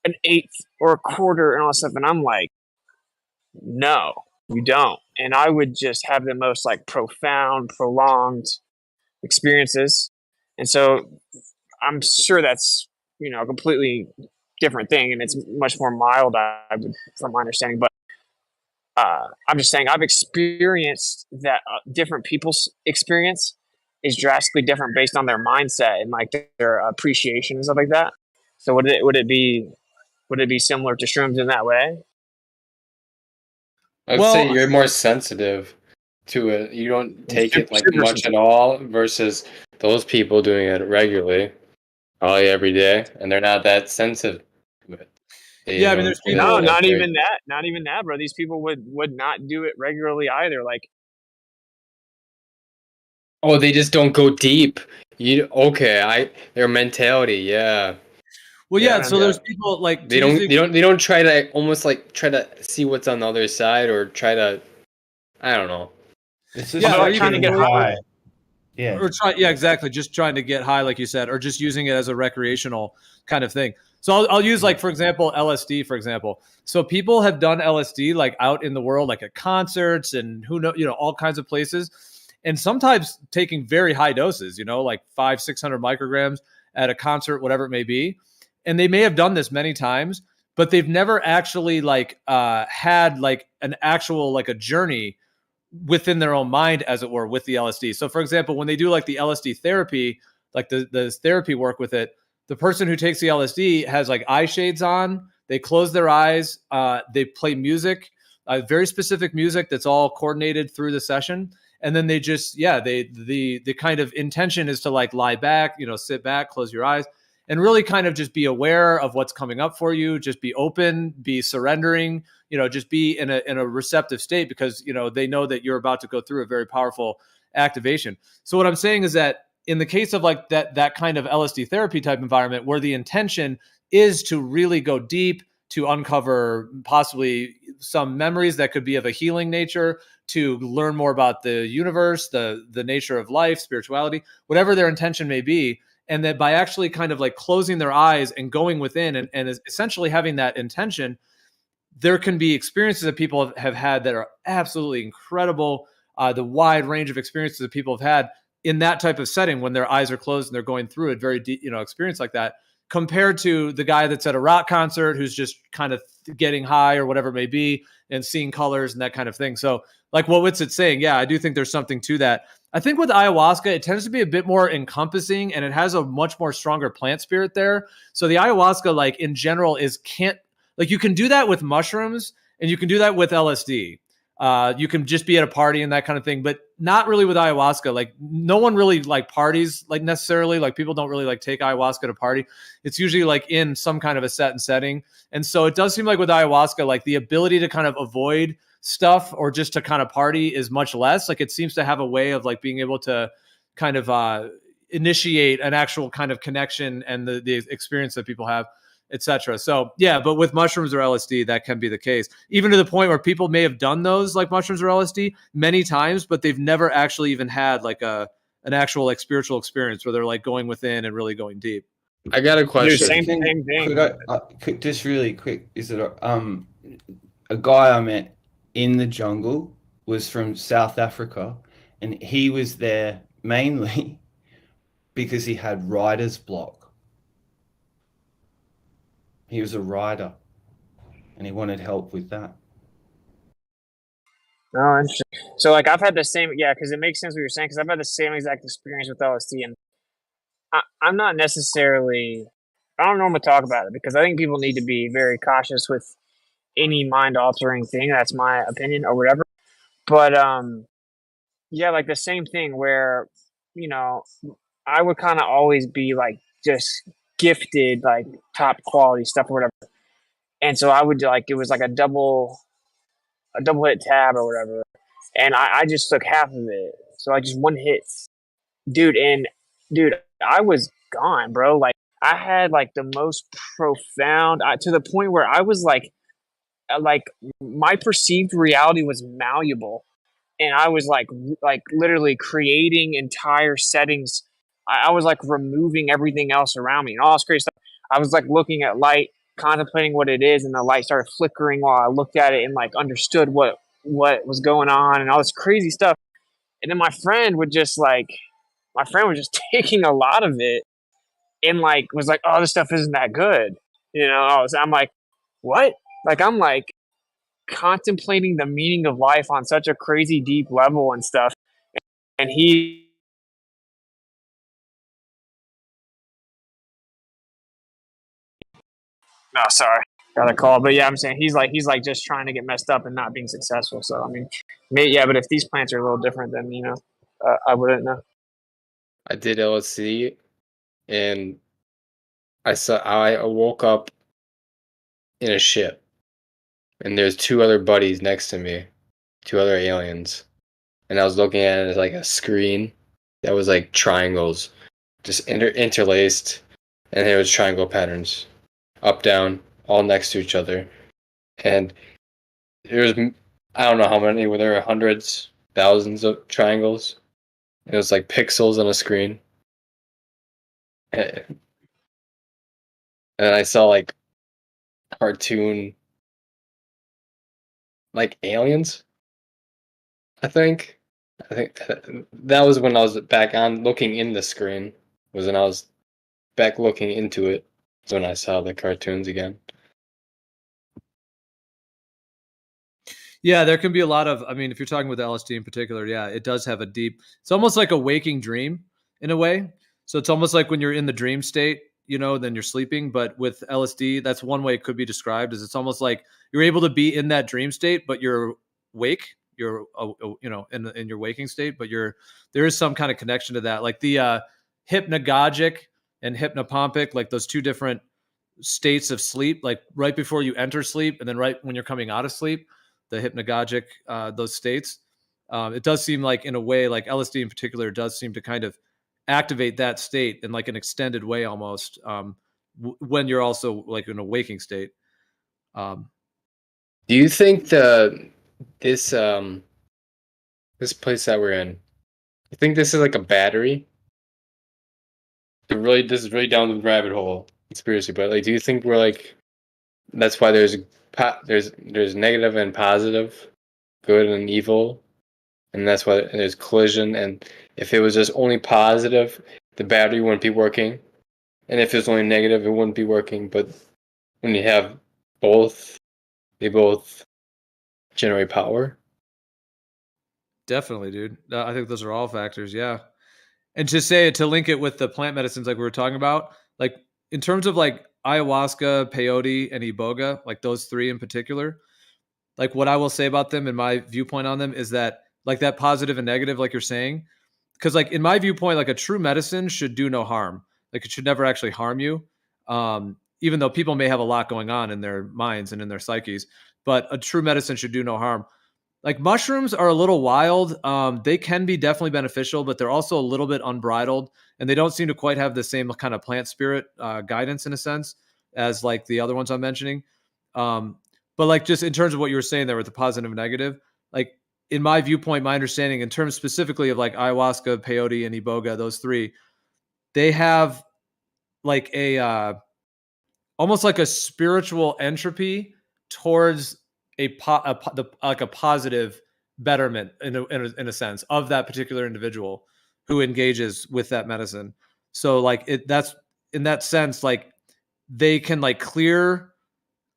an eighth or a quarter and all that stuff, and I'm like, no, you don't. And I would just have the most like profound, prolonged experiences. And so I'm sure that's, a completely different thing, and it's much more mild, from my understanding. But I'm just saying, I've experienced that different people's experience is drastically different based on their mindset and like their appreciation and stuff like that. So would it be similar to shrooms in that way? I would say you're more sensitive to it. You don't take it like much at all, versus those people doing it regularly, probably every day, and they're not that sensitive to it. I mean, there's people. No, not even that, bro. These people would not do it regularly either. Like, oh, they just don't go deep. Their mentality, yeah. Well, yeah. So there's people like they don't try to almost like try to see what's on the other side, or try to, I don't know. It's just like trying to get high. Yeah. Or exactly. Just trying to get high, like you said, or just using it as a recreational kind of thing. So I'll use, like, for example, LSD, for example. So people have done LSD like out in the world, like at concerts and all kinds of places. And sometimes taking very high doses, like 500-600 micrograms at a concert, whatever it may be. and they may have done this many times, but they've never actually like had like an actual like a journey within their own mind, as it were, with the LSD. So for example, when they do like the LSD therapy, like the therapy work with it, the person who takes the LSD has like eye shades on, they close their eyes, they play music, very specific music that's all coordinated through the session. And then they just, the kind of intention is to like lie back, sit back, close your eyes, and really kind of just be aware of what's coming up for you. Just be open, be surrendering, just be in a receptive state, because, they know that you're about to go through a very powerful activation. So what I'm saying is that in the case of like that kind of LSD therapy type environment, where the intention is to really go deep, to uncover possibly some memories that could be of a healing nature, to learn more about the universe, the nature of life, spirituality, whatever their intention may be. And that by actually kind of like closing their eyes and going within and essentially having that intention, there can be experiences that people have had that are absolutely incredible. The wide range of experiences that people have had in that type of setting, when their eyes are closed and they're going through a very deep, experience like that, compared to the guy that's at a rock concert who's just kind of getting high or whatever it may be and seeing colors and that kind of thing. So like what Witzit's saying, I do think there's something to that. I think with ayahuasca, it tends to be a bit more encompassing, and it has a much more stronger plant spirit there. So the ayahuasca, like in general, you can do that with mushrooms, and you can do that with LSD. You can just be at a party and that kind of thing, but not really with ayahuasca. Like no one really like parties like necessarily, like people don't really like take ayahuasca to party. It's usually like in some kind of a set and setting. And so it does seem like with ayahuasca, like the ability to kind of avoid stuff or just to kind of party is much less. Like it seems to have a way of like being able to kind of initiate an actual kind of connection and the experience that people have, etc. So but with mushrooms or LSD, that can be the case, even to the point where people may have done those like mushrooms or LSD many times, but they've never actually even had like an actual like spiritual experience where they're like going within and really going deep. I got a question. Same thing. Could just really quick, is it a guy I met in the jungle was from South Africa, and he was there mainly because he had writer's block. He was a writer, and he wanted help with that. Oh, interesting. So, like, I've had the same, because it makes sense what you're saying, because I've had the same exact experience with LSD, and I'm not necessarily, I don't normally talk about it, because I think people need to be very cautious with any mind-altering thing. That's my opinion, or whatever. But, like the same thing where, I would kind of always be, like, just gifted, like, top quality stuff or whatever. And so I would, like, it was like a double hit tab or whatever. And I just took half of it. So I just one hit. Dude, I was gone, bro. Like, I had, like, the most profound, to the point where I was, like, my perceived reality was malleable. And I was, like literally creating entire settings. I was, like, removing everything else around me and all this crazy stuff. I was, like, looking at light, contemplating what it is, and the light started flickering while I looked at it and, like, understood what was going on and all this crazy stuff. And then my friend was just taking a lot of it and, like, was like, oh, this stuff isn't that good. So I'm like, what? Like, I'm, like, contemplating the meaning of life on such a crazy deep level and stuff. And no, sorry, got a call. But I'm saying he's like just trying to get messed up and not being successful. So I mean, but if these plants are a little different, then I wouldn't know. I did LSD, and I woke up in a ship, and there's two other buddies next to me, two other aliens, and I was looking at it as like a screen that was like triangles, just interlaced, and there was triangle patterns, up, down, all next to each other, and there's I don't know how many, there were hundreds, thousands of triangles. It was like pixels on a screen. And I saw like cartoon, like aliens. I think that was when I was back on looking in the screen. Was when I was back looking into it, when I saw the cartoons again. Yeah, there can be a lot of, I mean, if you're talking with LSD in particular, yeah, it does have a deep, it's almost like a waking dream in a way. So it's almost like when you're in the dream state, you know, then you're sleeping. But with LSD, that's one way it could be described, is it's almost like you're able to be in that dream state, but you're awake. You're, you know, in your waking state, but there is some kind of connection to that. Like the hypnagogic and hypnopompic, like those two different states of sleep, like right before you enter sleep and then right when you're coming out of sleep, the hypnagogic, those states. It does seem like, in a way, like LSD in particular does seem to kind of activate that state in like an extended way almost, when you're also like in a waking state. Do you think this place that we're in, I think this is like a battery? This is really down the rabbit hole conspiracy, but like, do you think we're like, that's why there's negative and positive, good and evil, and that's why there's collision? And if it was just only positive, the battery wouldn't be working, and if it was only negative, it wouldn't be working. But when you have both, they both generate power. Definitely, dude. I think those are all factors. Yeah. And to link it with the plant medicines like we were talking about, like in terms of like ayahuasca, peyote, and iboga, like those three in particular, like what I will say about them and my viewpoint on them is that, like, that positive and negative, like you're saying, because like in my viewpoint, like a true medicine should do no harm. Like it should never actually harm you. Even though people may have a lot going on in their minds and in their psyches, but a true medicine should do no harm. Like mushrooms are a little wild. They can be definitely beneficial, but they're also a little bit unbridled, and they don't seem to quite have the same kind of plant spirit guidance in a sense as like the other ones I'm mentioning. But like just in terms of what you were saying there with the positive and negative, like in my viewpoint, my understanding in terms specifically of like ayahuasca, peyote, and iboga, those three, they have like almost like a spiritual entropy towards like a positive betterment in a sense of that particular individual who engages with that medicine. So like that's in that sense, like they can like clear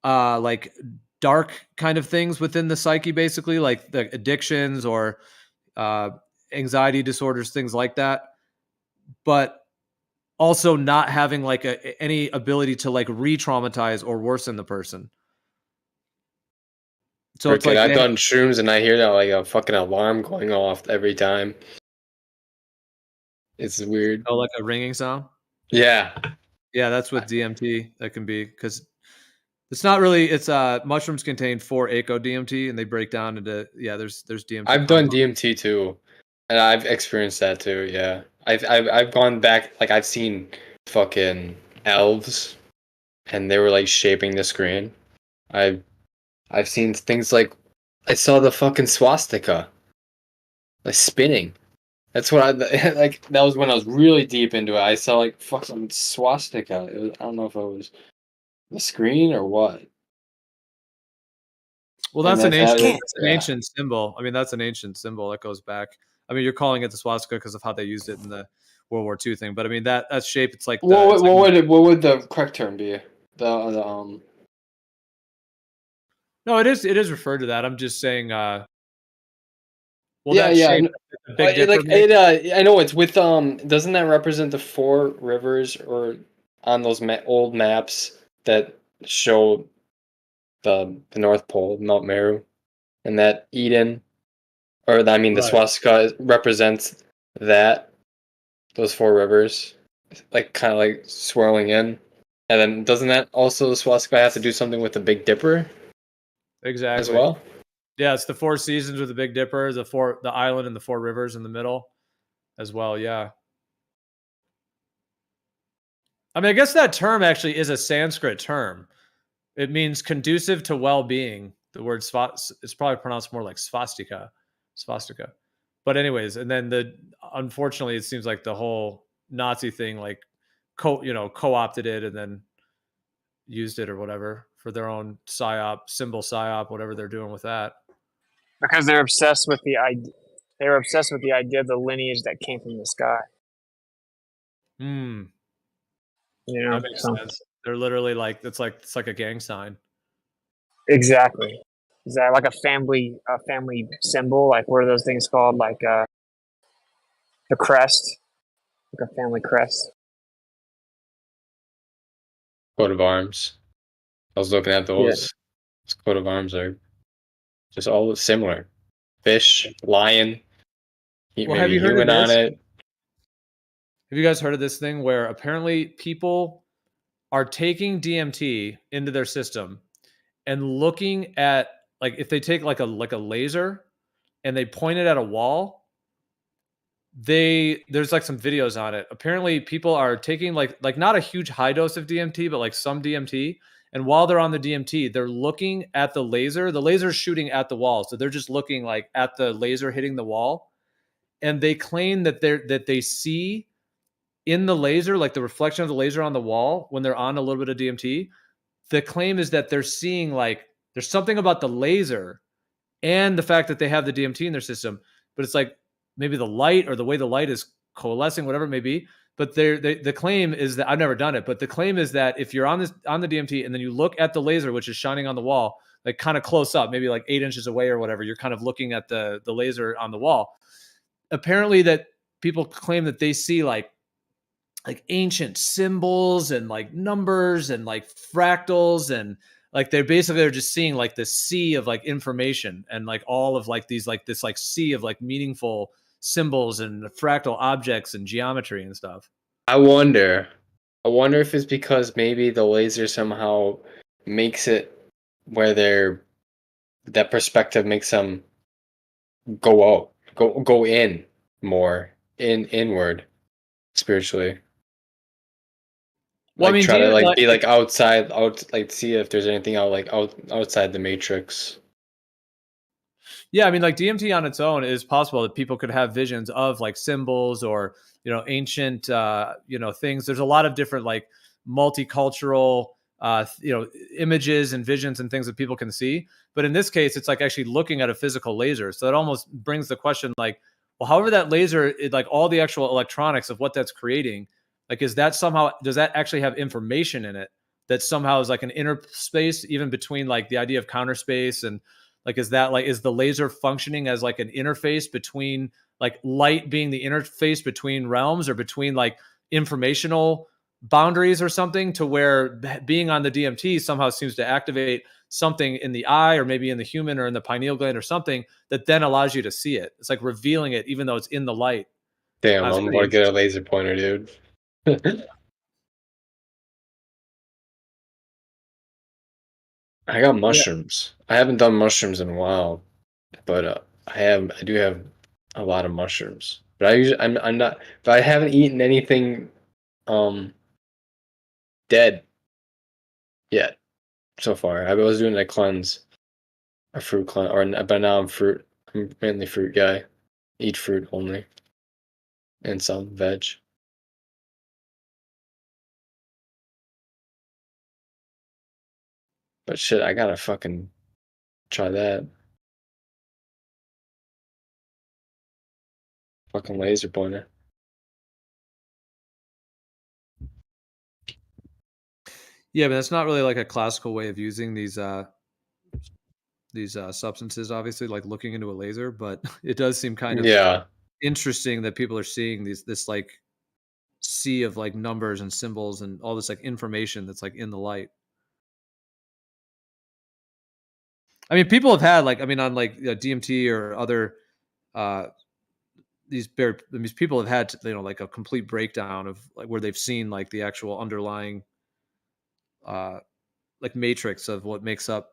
like dark kind of things within the psyche, basically like the addictions or anxiety disorders, things like that, but also not having like any ability to like re-traumatize or worsen the person. So it's like I've done shrooms and I hear that like a fucking alarm going off every time. It's weird. Oh, like a ringing sound? Yeah. Yeah, that's with DMT. That can be, because it's not really, it's mushrooms contain 4-ACO-DMT and they break down into, there's DMT. I've done DMT too, and I've experienced that too. Yeah, I've gone back, like I've seen fucking elves, and they were like shaping the screen. I've seen things like, I saw the fucking swastika, like spinning. That's what I like. That was when I was really deep into it. I saw like fucking swastika. I don't know if it was the screen or what. Well, that's an ancient symbol. I mean, that's an ancient symbol that goes back. I mean, you're calling it the swastika because of how they used it in the World War II thing. But I mean, that shape, it's like. What would the correct term be? No, it is referred to that. I'm just saying. Well, yeah. I know it's with doesn't that represent the 4 rivers or on those old maps that show the North Pole, Mount Meru, and that Eden, or I mean the swastika represents that, those 4 rivers, like kind of like swirling in, and then doesn't that also the swastika have to do something with the Big Dipper? Exactly. As well. Yeah, it's the 4 seasons with the Big Dipper, the island and the 4 rivers in the middle, as well. Yeah. I mean, I guess that term actually is a Sanskrit term. It means conducive to well-being. The word it's probably pronounced more like swastika. But anyways, and then unfortunately, it seems like the whole Nazi thing, like co-opted it and then used it or whatever for their own symbol psyop, whatever they're doing with that. Because they're obsessed with the idea. They were obsessed with the idea of the lineage that came from the sky. Hmm. You know, that makes sense. They're literally like it's like a gang sign. Exactly. Is that like a family symbol? Like what are those things called? Like the crest, like a family crest. Coat of arms. I was looking at those. Yeah. Coat of arms are just all similar. Fish, lion, Well, maybe have you heard human of this? on it. Have you guys heard of this thing where apparently people are taking DMT into their system and looking at, like, if they take like a laser and they point it at a wall, there's like some videos on it. Apparently people are taking like not a huge high dose of DMT, but like some DMT. And while they're on the DMT, they're looking at the laser. The laser's shooting at the wall. So they're just looking like at the laser hitting the wall. And they claim that they see in the laser, like the reflection of the laser on the wall when they're on a little bit of DMT. The claim is that they're seeing like there's something about the laser and the fact that they have the DMT in their system, but it's like maybe the light or the way the light is coalescing, whatever it may be. But the claim is that I've never done it, but the claim is that if you're on the DMT and then you look at the laser, which is shining on the wall, like kind of close up, maybe like 8 inches away or whatever, you're kind of looking at the laser on the wall. Apparently that people claim that they see like ancient symbols and like numbers and like fractals, and like they're just seeing like this sea of like information and like all of like these like this like sea of like meaningful symbols and fractal objects and geometry and stuff. I wonder if it's because maybe the laser somehow makes it where that perspective makes them go in more inward spiritually. Well, like I mean, try to like be like outside, like see if there's anything outside the matrix. Yeah, I mean, like DMT on its own is possible that people could have visions of like symbols or ancient things. There's a lot of different like multicultural images and visions and things that people can see. But in this case, it's like actually looking at a physical laser. So it almost brings the question like, well, however that laser, like all the actual electronics of what that's creating, like, is that somehow, does that actually have information in it that somehow is like an inner space, even between like the idea of counter space, and like, is the laser functioning as like an interface between like light being the interface between realms or between like informational boundaries or something, to where being on the DMT somehow seems to activate something in the eye or maybe in the human or in the pineal gland or something that then allows you to see it. It's like revealing it even though it's in the light. Damn, I'm gonna get a laser pointer, dude. I got mushrooms. Yeah. I haven't done mushrooms in a while, but I do have a lot of mushrooms. But I'm not. But I haven't eaten anything dead yet so far. I was doing a cleanse, a fruit cleanse, but now I'm mainly fruit guy. Eat fruit only, and some veg. But shit, I gotta fucking try that. Fucking laser pointer. Yeah, but that's not really like a classical way of using these substances, obviously, like looking into a laser, but it does seem kind of interesting that people are seeing this like sea of like numbers and symbols and all this like information that's like in the light. I mean, people have had like, I mean, on like DMT or other these people have had like a complete breakdown of like where they've seen like the actual underlying like matrix of what makes up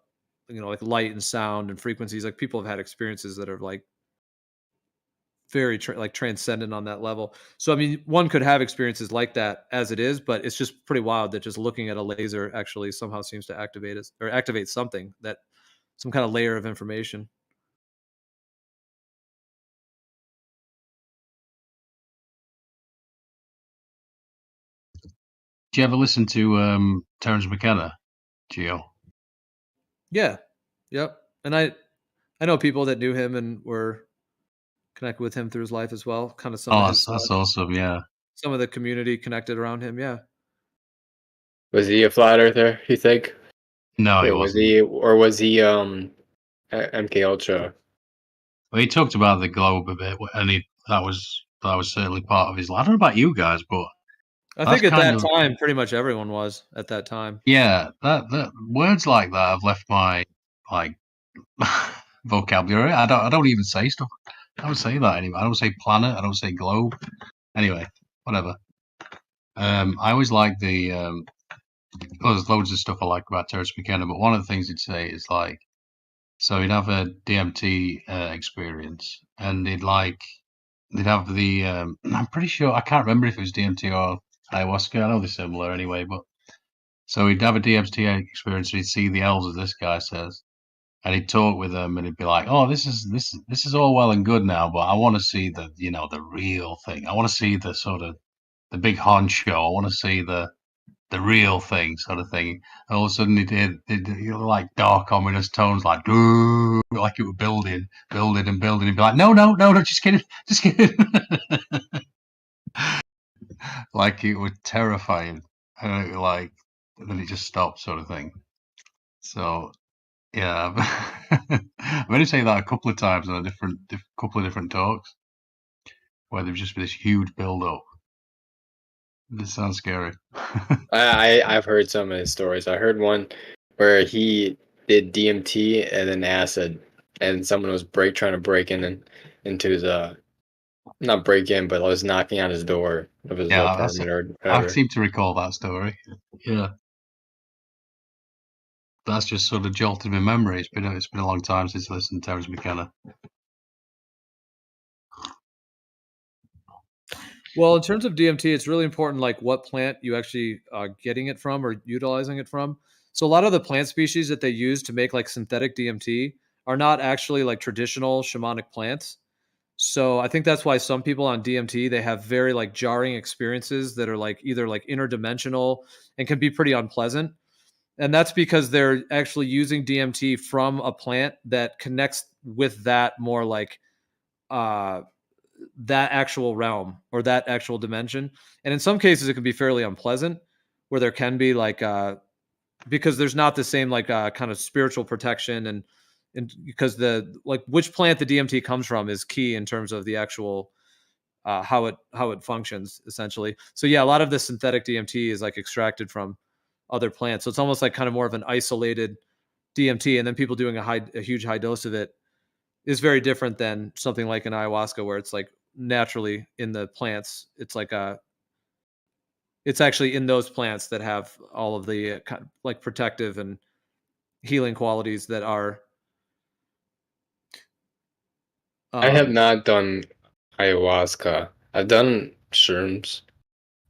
like light and sound and frequencies. Like people have had experiences that are like very like transcendent on that level. So I mean, one could have experiences like that as it is, but it's just pretty wild that just looking at a laser actually somehow seems to activate it or activate something, that some kind of layer of information. Do you ever listen to Terence McKenna, Gio? Yeah. Yep. And I know people that knew him and were connected with him through his life as well. Kind of some of his that's awesome. Yeah. Some of the community connected around him. Yeah. Was he a flat earther, you think? No, he or was wasn't. he or was he MK Ultra? Well, he talked about the globe a bit, and that was certainly part of his life. I don't know about you guys, but I think at that time, pretty much everyone was at that time. Yeah, that words like that have left my vocabulary. I don't even say stuff. I don't say that anymore. I don't say planet. I don't say globe. Anyway, whatever. I always like the well, there's loads of stuff I like about Terrence McKenna, but one of the things he'd say is like, so he'd have a DMT experience, and they'd have the I'm pretty sure, I can't remember if it was DMT or ayahuasca. I know they're similar anyway, but so he'd have a DMT experience. And he'd see the elves, as this guy says, and he'd talk with them, and he'd be like, "Oh, this is all well and good now, but I want to see the the real thing. I want to see the sort of the big honcho. I want to see the real thing, sort of thing." And all of a sudden, he'd like dark, ominous tones, like "Doo," like it was building, and building. He'd be like, "No, no, no, no, just kidding, just kidding." Like it was terrifying, and and then it just stopped, sort of thing. So yeah, I've only say that a couple of times on a couple of different talks, where there's just this huge build up. This sounds scary. I've heard some of his stories. I heard one where he did DMT and then acid, and someone was trying to break into his not break in, but was knocking on his door of his apartment or whatever. I seem to recall that story. Yeah, that's just sort of jolted my memory. It's been a long time since I listened to Terrence McKenna. Well, in terms of DMT, it's really important, like what plant you actually are getting it from or utilizing it from. So a lot of the plant species that they use to make like synthetic DMT are not actually like traditional shamanic plants. So I think that's why some people on DMT, they have very like jarring experiences that are like either like interdimensional and can be pretty unpleasant. And that's because they're actually using DMT from a plant that connects with that more like that actual realm or that actual dimension. And in some cases it can be fairly unpleasant, where there can be like because there's not the same like kind of spiritual protection, and because the like which plant the DMT comes from is key in terms of the actual how it functions essentially. So yeah, a lot of the synthetic DMT is like extracted from other plants, so it's almost like kind of more of an isolated DMT, and then people doing a huge high dose of it is very different than something like an ayahuasca, where it's like naturally in the plants. It's like it's actually in those plants that have all of the kind of like protective and healing qualities that are. I have not done ayahuasca. I've done shrooms,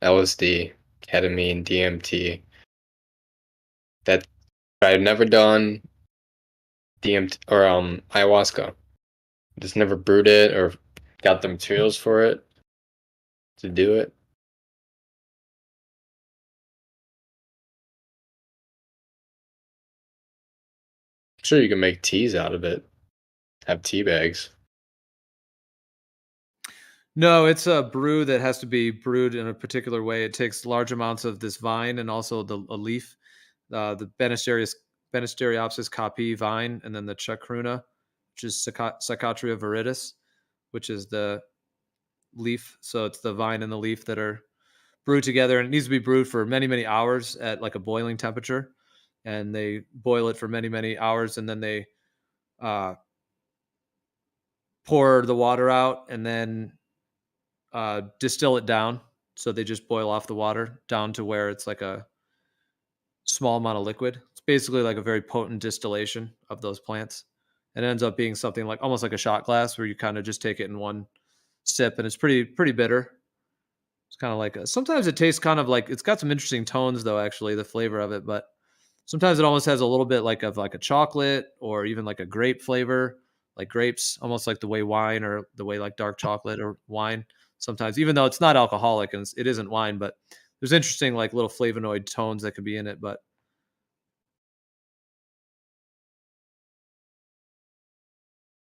LSD, ketamine, DMT. I've never done DMT or ayahuasca. Just never brewed it or got the materials for it to do it. I'm sure you can make teas out of it. Have tea bags. No, it's a brew that has to be brewed in a particular way. It takes large amounts of this vine and also a leaf, the Banisteriopsis caapi vine, and then the chacruna, which is Psychotria viridis, which is the leaf. So it's the vine and the leaf that are brewed together, and it needs to be brewed for many, many hours at like a boiling temperature. And they boil it for many, many hours, and then they pour the water out and then distill it down. So they just boil off the water down to where it's like a small amount of liquid. It's basically like a very potent distillation of those plants. And it ends up being something like almost like a shot glass, where you kind of just take it in one sip, and it's pretty bitter. It's kind of like sometimes it tastes kind of like, it's got some interesting tones though, actually, the flavor of it, but sometimes it almost has a little bit like of like a chocolate or even like a grape flavor, like grapes, almost like the way wine or the way like dark chocolate or wine sometimes, even though it's not alcoholic and it isn't wine, but there's interesting like little flavonoid tones that could be in it. But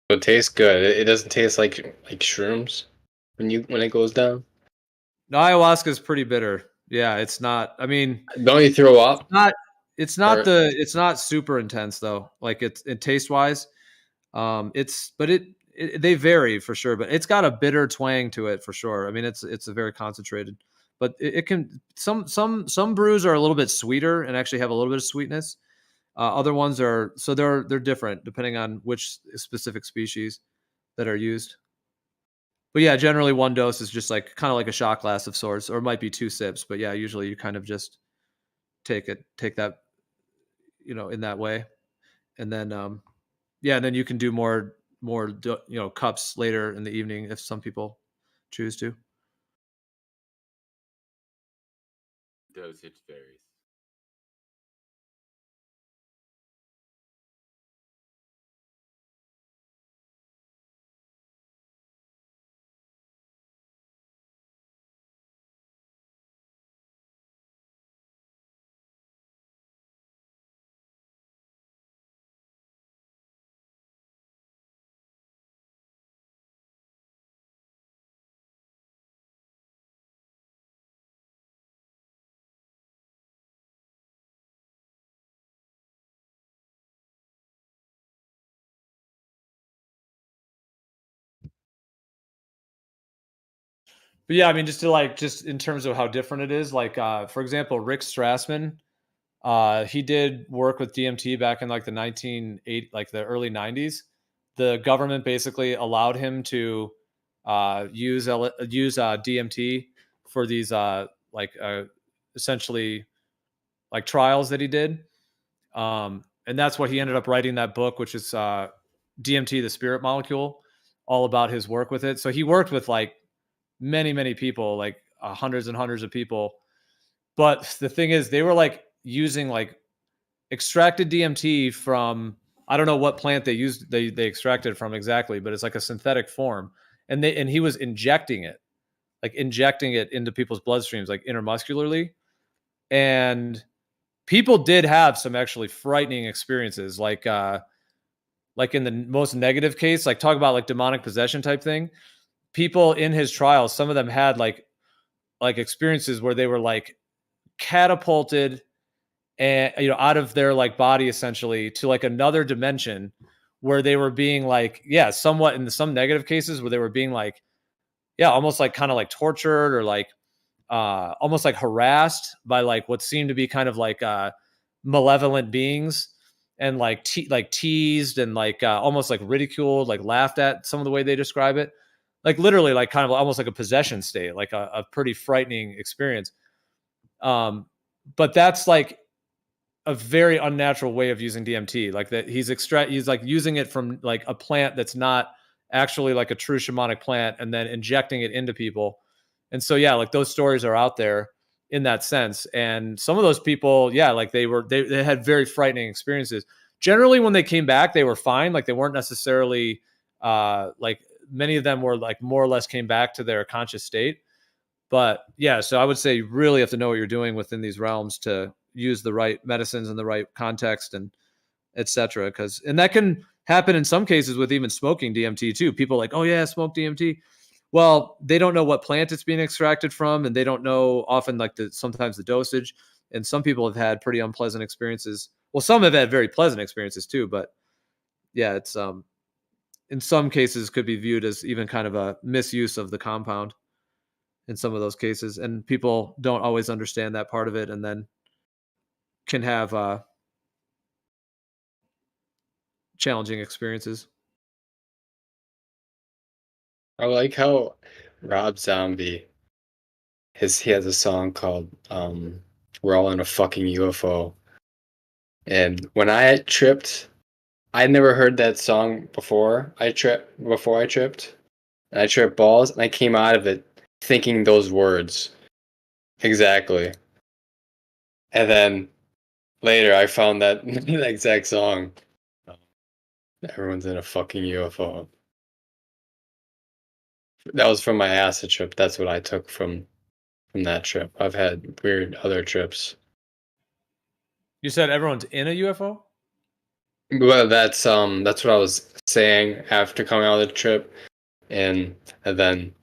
it tastes good. It doesn't taste like shrooms when it goes down. no, ayahuasca is pretty bitter. Yeah, it's not. I mean, don't you throw up? It's not super intense though. Like it taste wise, they vary for sure. But it's got a bitter twang to it for sure. I mean, it's a very concentrated, but it can some brews are a little bit sweeter and actually have a little bit of sweetness. Other ones are they're different depending on which specific species that are used. But yeah, generally one dose is just like kind of like a shot glass of sorts, or it might be 2 sips. But yeah, usually you kind of just take that, in that way, and then and then you can do more cups later in the evening if some people choose to. Dosage varies. But yeah, I mean, just in terms of how different it is, like for example, Rick Strassman, he did work with DMT back in like the the early 90s. The government basically allowed him to use DMT for these essentially like trials that he did. And that's what he ended up writing that book, which is DMT, the spirit molecule, all about his work with it. So he worked with like many people, like hundreds and hundreds of people. But the thing is, they were like using like extracted DMT from, I don't know what plant they extracted from exactly, but it's like a synthetic form. And he was injecting it into people's bloodstreams, like intermuscularly. And people did have some actually frightening experiences, like in the most negative case, like talk about like demonic possession type thing. People in his trials, some of them had like experiences where they were like catapulted and out of their like body essentially to like another dimension where they were being like, somewhat in some negative cases where they were being like, almost like kind of like tortured or like almost like harassed by like what seemed to be kind of like malevolent beings, and like teased and like almost like ridiculed, like laughed at, some of the way they describe it, like literally like kind of almost like a possession state, like a pretty frightening experience. But that's like a very unnatural way of using DMT, like that he's like using it from like a plant that's not actually like a true shamanic plant and then injecting it into people. And so like those stories are out there in that sense. And some of those people, like they had very frightening experiences. Generally when they came back, they were fine. Like they weren't necessarily like many of them were like more or less came back to their conscious state. But so I would say you really have to know what you're doing within these realms to use the right medicines in the right context and etc. And that can happen in some cases with even smoking DMT too. People are like, oh yeah, smoke DMT. Well, they don't know what plant it's being extracted from, and they don't know often like sometimes the dosage. And some people have had pretty unpleasant experiences. Well, some have had very pleasant experiences too, but it's in some cases could be viewed as even kind of a misuse of the compound in some of those cases, and people don't always understand that part of it, and then can have challenging experiences. I like how Rob Zombie he has a song called We're All in a Fucking UFO. And when I tripped, I never heard that song before I tripped. And I tripped balls, and I came out of it thinking those words. Exactly. And then later I found that the exact song. Everyone's in a fucking UFO. That was from my acid trip. That's what I took from that trip. I've had weird other trips. You said everyone's in a UFO? Well, that's what I was saying after coming out of the trip, and then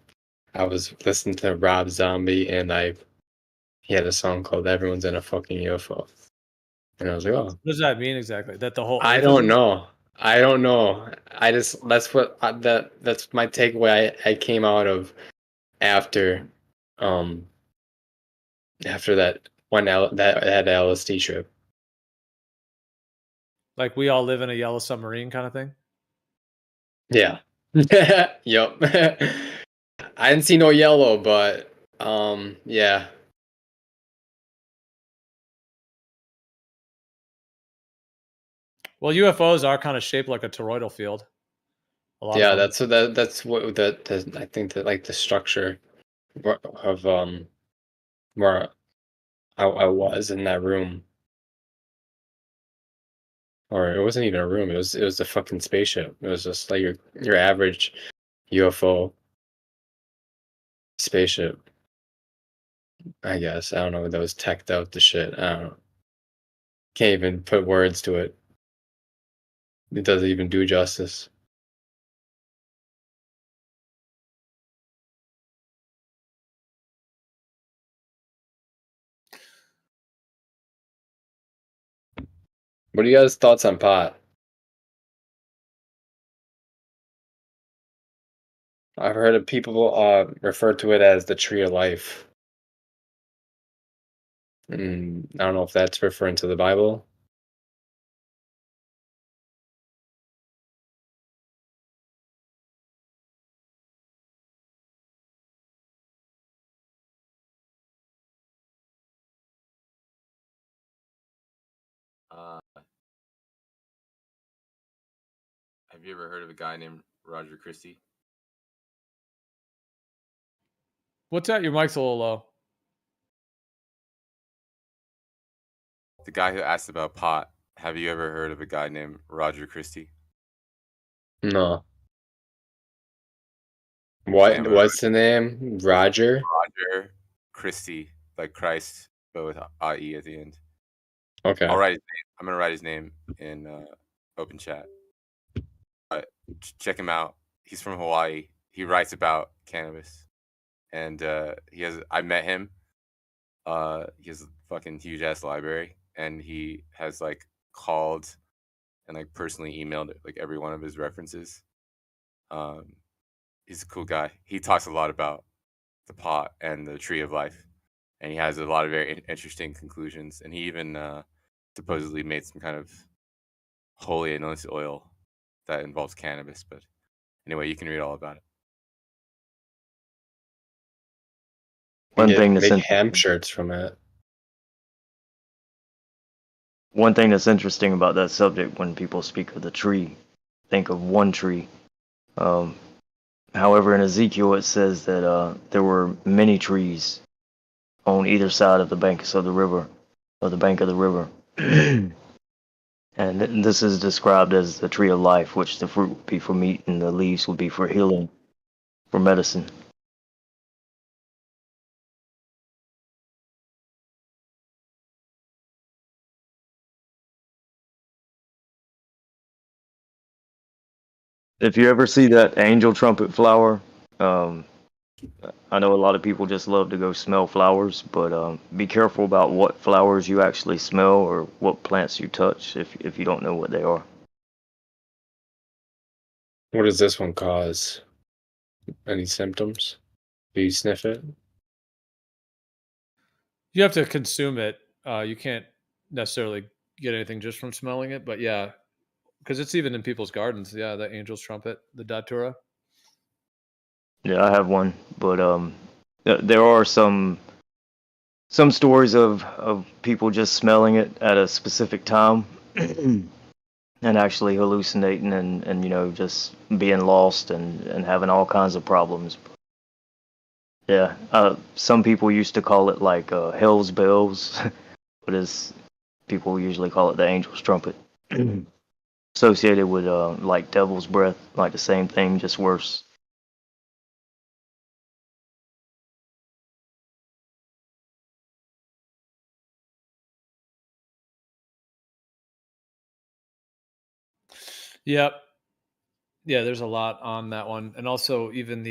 I was listening to Rob Zombie, and he had a song called "Everyone's in a Fucking UFO," and I was like, "Oh." What does that mean exactly? That the whole I Earth don't is know. I don't know. I just that's what that's my takeaway. I came out of after, after that that LSD trip. like we all live in a yellow submarine kind of thing. Yeah. Yup. I didn't see no yellow, but yeah. Well, UFOs are kind of shaped like a toroidal field. A lot Yeah, of them. that's what that I think that like the structure of where I was in that room. Or it wasn't even a room, it was a fucking spaceship. It was just like your average UFO spaceship. I guess. I don't know, that was teched out to shit. I don't know. Can't even put words to it. It doesn't even do justice. What are you guys' thoughts on pot? I've heard of people refer to it as the tree of life. I don't know if that's referring to the Bible. Have you ever heard of a guy named Roger Christie? What's that? Your mic's a little low. The guy who asked about pot. Have you ever heard of a guy named Roger Christie? No. Okay, What's the name? Roger? Roger Christie, like Christ, but with IE at the end. Okay. I'll write his name. I'm gonna write his name in open chat. Check him out. He's from Hawaii. He writes about cannabis, and he has. I met him. He has a fucking huge ass library, and he has like called and like personally emailed like every one of his references. He's a cool guy. He talks a lot about the pot and the tree of life, and he has a lot of very interesting conclusions. And he even supposedly made some kind of holy anointed oil that involves cannabis. But anyway, you can read all about it. One thing that's make hemp shirts from it. One thing that's interesting about that subject when people speak of the tree, think of one tree. However, in Ezekiel it says that there were many trees on either side of the banks of the river, or the bank of the river. And this is described as the tree of life, which the fruit would be for meat and the leaves would be for healing, for medicine. If you ever see that angel trumpet flower, I know a lot of people just love to go smell flowers, but be careful about what flowers you actually smell or what plants you touch if you don't know what they are. What does this one cause? Any symptoms? Do you sniff it? You have to consume it. You can't necessarily get anything just from smelling it, but yeah, because it's even in people's gardens. Yeah, the angel's trumpet, the datura. Yeah, I have one, but there are some stories of people just smelling it at a specific time and actually hallucinating and you know just being lost and having all kinds of problems. Yeah, some people used to call it like hell's bells, but as people usually call it the angel's trumpet, associated with like devil's breath, like the same thing, just worse. Yep. Yeah, there's a lot on that one, and also even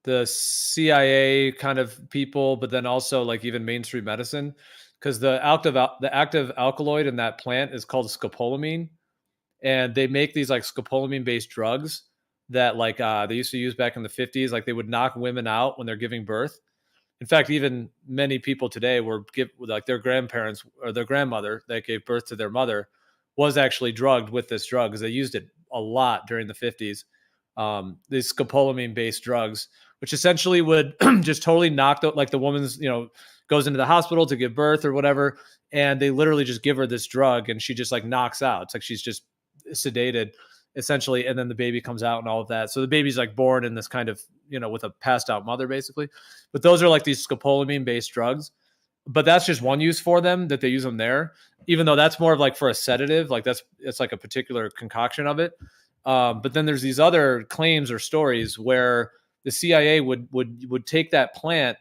the CIA kind of people, but then also like even mainstream medicine, because the active alkaloid in that plant is called scopolamine, and they make these like scopolamine based drugs that like they used to use back in the 50s. Like they would knock women out when they're giving birth. In fact, even many people today like their grandparents or their grandmother that gave birth to their mother was actually drugged with this drug because they used it a lot during the 50s. These scopolamine based drugs, which essentially would just totally knock like the woman's, goes into the hospital to give birth or whatever. And they literally just give her this drug and she just like knocks out. It's like she's just sedated essentially. And then the baby comes out and all of that. So the baby's like born in this kind of, with a passed out mother basically. But those are like these scopolamine based drugs. But that's just one use for them that they use them there, even though that's more of like for a sedative, like it's like a particular concoction of it. But then there's these other claims or stories where the CIA would take that plant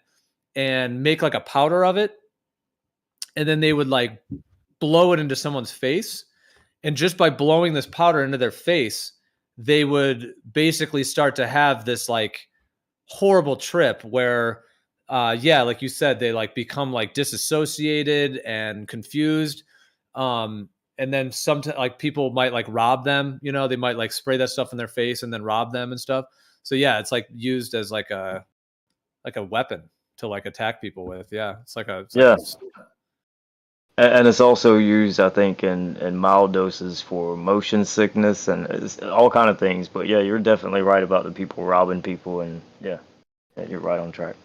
and make like a powder of it, and then they would like blow it into someone's face, and just by blowing this powder into their face, they would basically start to have this like horrible trip where like you said, they like become like disassociated and confused. And then sometimes like people might like rob them, they might like spray that stuff in their face and then rob them and stuff. So yeah, it's like used as like a weapon to like attack people with. Yeah. And it's also used, I think, in mild doses for motion sickness and it's all kind of things. But yeah, you're definitely right about the people robbing people, and yeah, you're right on track.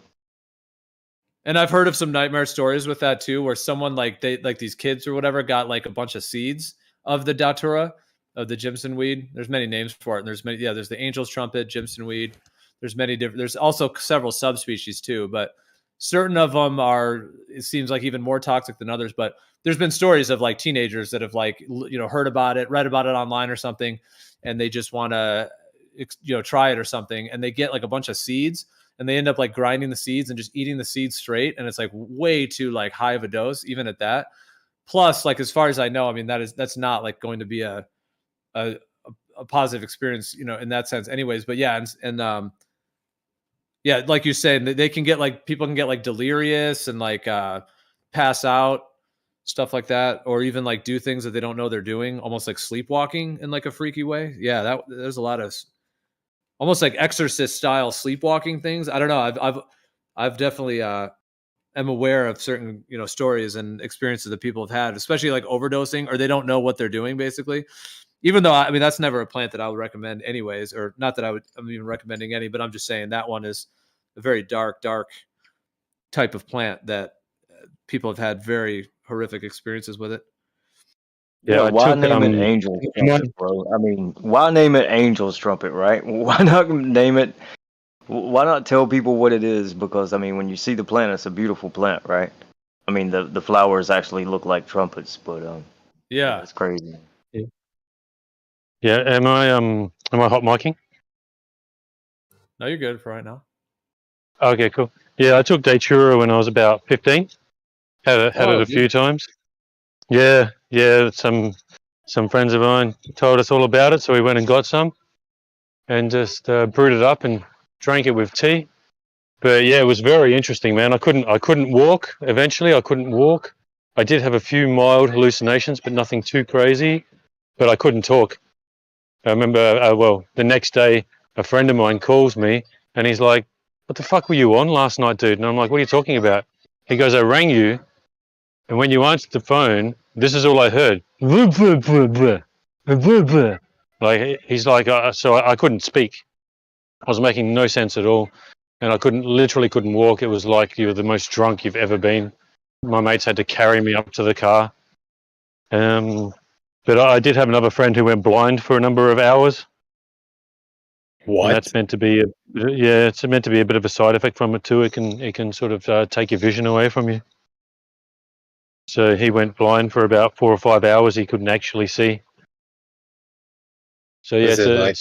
And I've heard of some nightmare stories with that too, where someone like these kids or whatever got like a bunch of seeds of the datura, of the Jimson weed. There's many names for it. And there's many, there's the angel's trumpet, Jimson weed. There's many different, there's also several subspecies too, but certain of them are, it seems like even more toxic than others. But there's been stories of like teenagers that have like, heard about it, read about it online or something, and they just want to, try it or something. And they get like a bunch of seeds, and they end up like grinding the seeds and just eating the seeds straight. And it's like way too like high of a dose, even at that. Plus, like, as far as I know, I mean, that's not like going to be a positive experience, in that sense anyways. But yeah. And yeah, like you're saying, they can get like, people can get like delirious and like pass out, stuff like that, or even like do things that they don't know they're doing, almost like sleepwalking in like a freaky way. Yeah, there's a lot of almost like exorcist style sleepwalking things. I don't know. I've definitely am aware of certain, stories and experiences that people have had, especially like overdosing, or they don't know what they're doing basically. Even though, I mean, that's never a plant that I would recommend anyways, or not that I'm even recommending any, but I'm just saying that one is a very dark type of plant that people have had very horrific experiences with it. Yeah, why name it Angel's Trumpet, bro? I mean, why name it Angel's Trumpet, right? Why not name it? Why not tell people what it is? Because I mean, when you see the plant, it's a beautiful plant, right? I mean, the flowers actually look like trumpets, but yeah, it's crazy. Yeah, am I hot micing? No, you're good for right now. Okay, cool. Yeah, I took Datura when I was about 15. Had it a few times. Yeah. Some friends of mine told us all about it, so we went and got some, and just brewed it up and drank it with tea. But yeah, it was very interesting, man. I couldn't walk. Eventually, I couldn't walk. I did have a few mild hallucinations, but nothing too crazy. But I couldn't talk. I remember, the next day, a friend of mine calls me, and he's like, "What the fuck were you on last night, dude?" And I'm like, "What are you talking about?" He goes, "I rang you, and when you answered the phone, this is all I heard. Like, he's like, so I couldn't speak. I was making no sense at all, and I literally couldn't walk. It was like you were the most drunk you've ever been. My mates had to carry me up to the car. But I did have another friend who went blind for a number of hours. What? And that's meant to be it's meant to be a bit of a side effect from it too. It can sort of take your vision away from you. So he went blind for about 4 or 5 hours. He couldn't actually see. So yeah,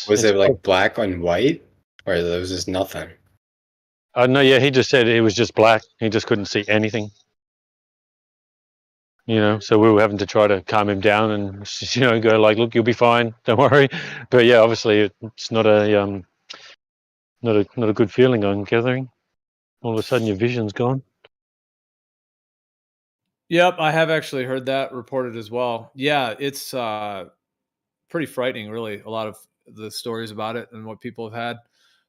was it like black on white, or there was just nothing? No, yeah, he just said it was just black. He just couldn't see anything. So we were having to try to calm him down and go like, "Look, you'll be fine. Don't worry." But yeah, obviously it's not a Not a good feeling, I'm gathering. All of a sudden your vision's gone. Yep, I have actually heard that reported as well. Yeah, it's pretty frightening, really. A lot of the stories about it and what people have had.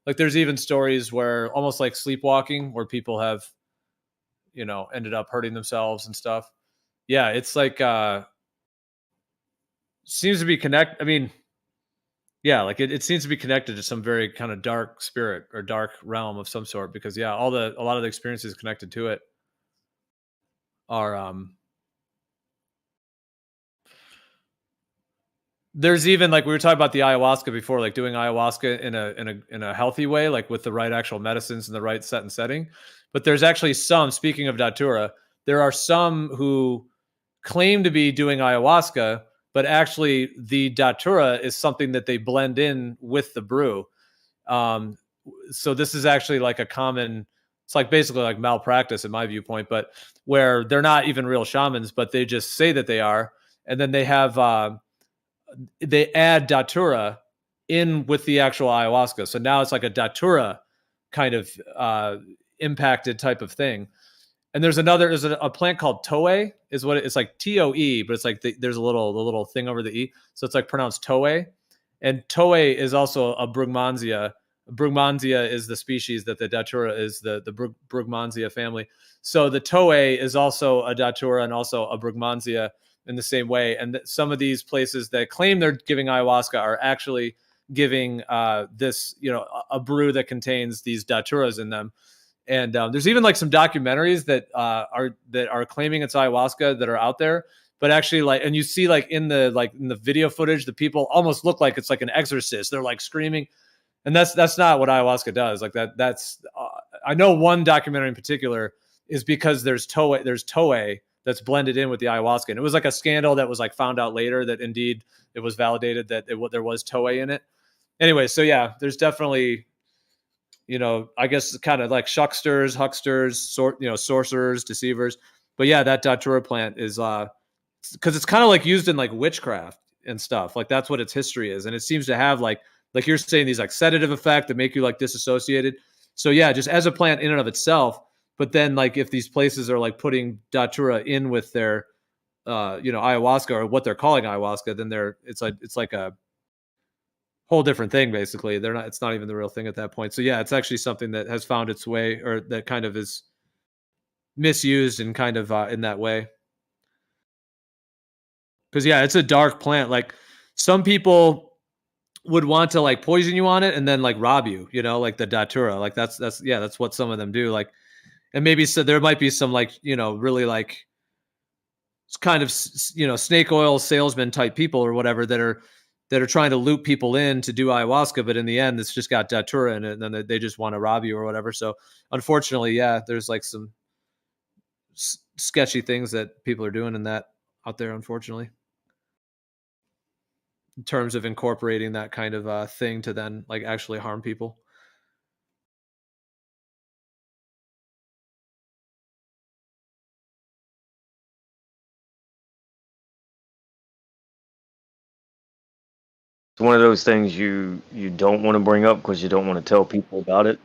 Like, there's even stories where almost like sleepwalking, where people have, ended up hurting themselves and stuff. Yeah, it's like seems to be I mean, yeah, like it seems to be connected to some very kind of dark spirit or dark realm of some sort, because yeah, a lot of the experiences connected to it are there's even, like, we were talking about the ayahuasca before, like doing ayahuasca in a healthy way, like with the right actual medicines and the right set and setting. But there's actually some, speaking of datura, there are some who claim to be doing ayahuasca, but actually the datura is something that they blend in with the brew. So this is actually like a common, it's like basically like malpractice in my viewpoint, but where they're not even real shamans, but they just say that they are. And then they have, they add datura in with the actual ayahuasca. So now it's like a datura kind of impacted type of thing. And there's a plant called Toei, is what it's like, TOE, but it's like there's the little thing over the E. So it's like pronounced Toei. And Toei is also a Brugmansia. Brugmansia is the species that the datura is, the Brugmansia family. So the Toei is also a datura and also a Brugmansia in the same way. And some of these places that claim they're giving ayahuasca are actually giving this, a brew that contains these daturas in them. And there's even like some documentaries that are claiming it's ayahuasca that are out there, but actually, like, and you see like in the video footage, the people almost look like it's like an exorcist. They're like screaming, and that's not what ayahuasca does. Like that's I know one documentary in particular is because there's Toei that's blended in with the ayahuasca, and it was like a scandal that was like found out later that indeed it was validated that there was Toei in it. Anyway, so yeah, there's definitely, I guess kind of like hucksters, sorcerers, deceivers. But yeah, that datura plant is because it's kind of like used in like witchcraft and stuff. Like that's what its history is, and it seems to have like you're saying, these like sedative effect that make you like disassociated. So yeah, just as a plant in and of itself. But then like if these places are like putting datura in with their ayahuasca, or what they're calling ayahuasca, then it's like a whole different thing. Basically, it's not even the real thing at that point. So yeah, it's actually something that has found its way, or that kind of is misused and kind of in that way. Because yeah, it's a dark plant. Like some people would want to like poison you on it and then like rob you, like the datura. Like that's what some of them do. Like, and maybe so there might be some like, really like kind of, snake oil salesman type people or whatever that are trying to loop people in to do ayahuasca, but in the end, it's just got datura in it, and then they just want to rob you or whatever. So unfortunately, yeah, there's like some sketchy things that people are doing in that out there, unfortunately, in terms of incorporating that kind of thing to then like actually harm people. It's one of those things you don't want to bring up because you don't want to tell people about it,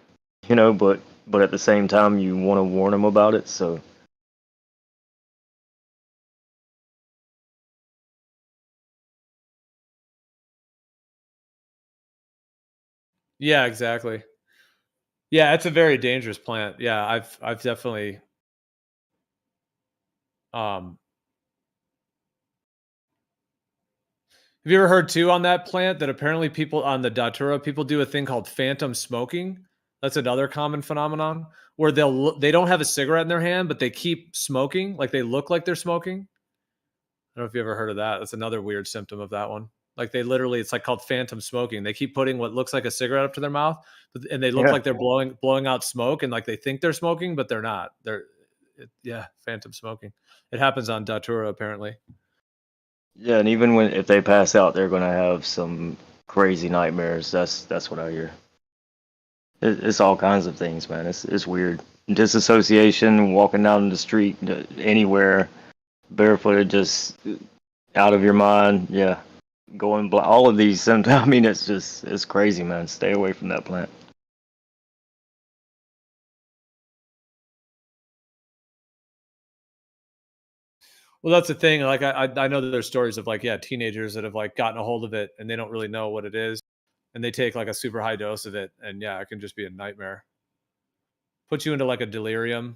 but at the same time you want to warn them about it. So yeah, exactly. Yeah, it's a very dangerous plant. Yeah, I've definitely have you ever heard too on that plant that apparently people on the datura, people do a thing called phantom smoking? That's another common phenomenon where they don't have a cigarette in their hand, but they keep smoking, like they look like they're smoking. I don't know if you ever heard of that. That's another weird symptom of that one. Like they literally, it's like called phantom smoking. They keep putting what looks like a cigarette up to their mouth, and they look like they're blowing out smoke, and like they think they're smoking, but they're not. Phantom smoking. It happens on datura apparently. yeah, and even if they pass out, they're gonna have some crazy nightmares. That's what I hear. It's all kinds of things, man. It's weird. Disassociation, walking down the street, anywhere, barefooted, just out of your mind. Yeah, going all of these symptoms. I mean, it's crazy, man. Stay away from that plant. Well, that's the thing. Like I know that there's stories of like, yeah, teenagers that have like gotten a hold of it and they don't really know what it is, and they take like a super high dose of it, and yeah, it can just be a nightmare. Puts you into like a delirium,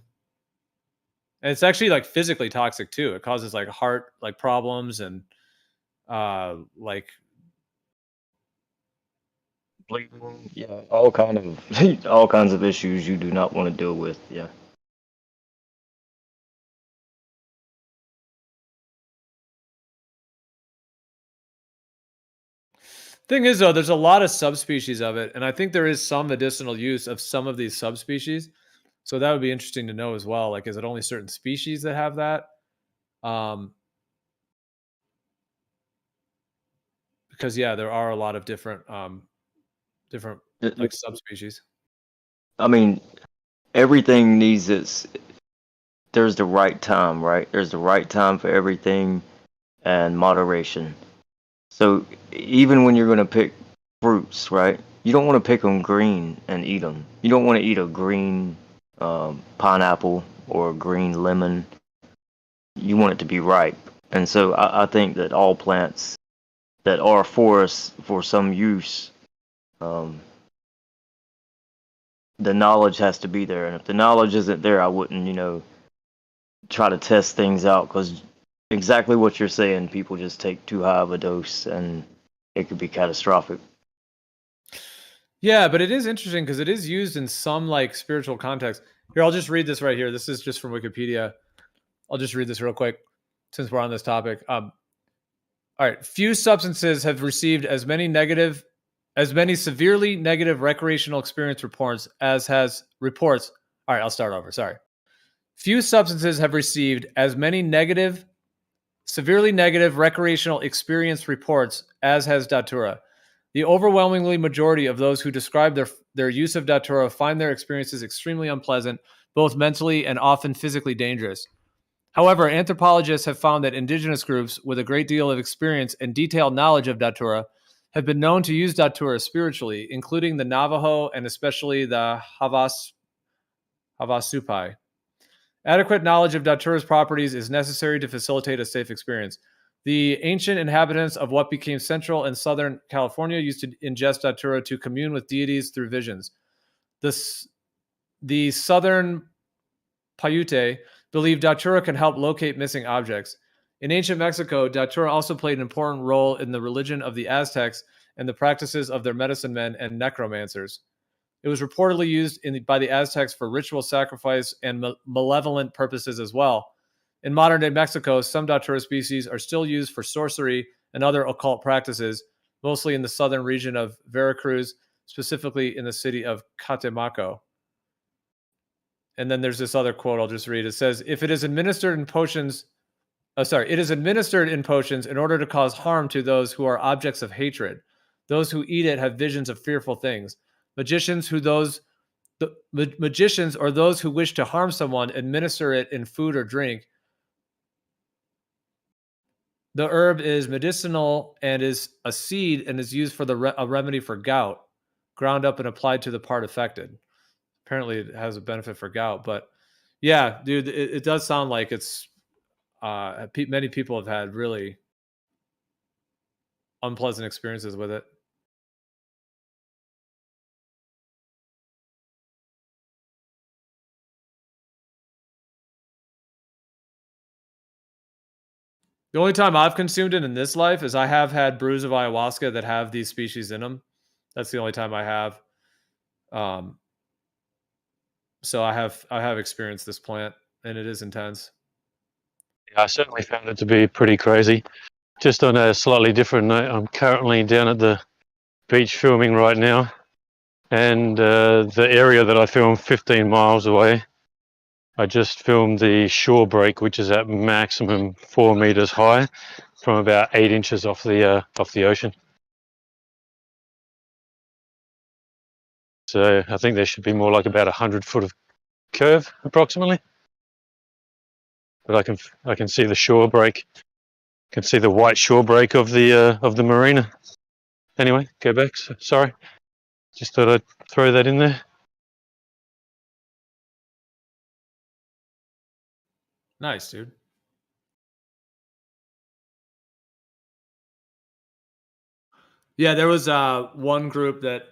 and it's actually like physically toxic too. It causes like heart like problems and like bleeding. Yeah, all kinds of issues you do not want to deal with. Yeah. Thing is, though, there's a lot of subspecies of it, and I think there is some medicinal use of some of these subspecies. So that would be interesting to know as well. Like, is it only certain species that have that? Because yeah, there are a lot of different like subspecies. I mean, everything needs its. There's the right time, right? There's the right time for everything, and moderation. So even when you're going to pick fruits, right? You don't want to pick them green and eat them. You don't want to eat a green pineapple or a green lemon. You want it to be ripe. And so I think that all plants that are forests for some use, the knowledge has to be there. And if the knowledge isn't there, I wouldn't, try to test things out, because exactly what you're saying, people just take too high of a dose and it could be catastrophic. Yeah, but it is interesting because it is used in some like spiritual context. Here, I'll just read this right here. This is just from Wikipedia. I'll just read this real quick since we're on this topic. All right. Few substances have received as many severely negative recreational experience reports as has reports. All right, I'll start over. Sorry. Few substances have received as many severely negative recreational experience reports as has Datura. The overwhelmingly majority of those who describe their use of Datura find their experiences extremely unpleasant, both mentally and often physically dangerous. However, anthropologists have found that indigenous groups with a great deal of experience and detailed knowledge of Datura have been known to use Datura spiritually, including the Navajo and especially the Havasupai. Adequate knowledge of Datura's properties is necessary to facilitate a safe experience. The ancient inhabitants of what became central and southern California used to ingest Datura to commune with deities through visions. The southern Paiute believed Datura can help locate missing objects. In ancient Mexico, Datura also played an important role in the religion of the Aztecs and the practices of their medicine men and necromancers. It was reportedly used by the Aztecs for ritual sacrifice and malevolent purposes as well. In modern-day Mexico, some Datura species are still used for sorcery and other occult practices, mostly in the southern region of Veracruz, specifically in the city of Catemaco. And then there's this other quote I'll just read. It says, if it is administered in potions, it is administered in potions in order to cause harm to those who are objects of hatred. Those who eat it have visions of fearful things. Magicians or those who wish to harm someone administer it in food or drink. The herb is medicinal and is a seed and is used for a remedy for gout, ground up and applied to the part affected. Apparently, it has a benefit for gout, but yeah, dude, it does sound like it's many people have had really unpleasant experiences with it. The only time I've consumed it in this life is I have had brews of ayahuasca that have these species in them. That's the only time I have. So I have experienced this plant, and it is intense. Yeah, I certainly found it to be pretty crazy. Just on a slightly different note, I'm currently down at the beach filming right now, and the area that I filmed 15 miles away, I just filmed the shore break, which is at maximum 4 meters high, from about 8 inches off the ocean. So I think there should be more like about 100 foot of curve approximately. But I can see the shore break. Can see the white shore break of the marina. Anyway, go back. Sorry, just thought I'd throw that in there. Nice, dude. Yeah, there was one group that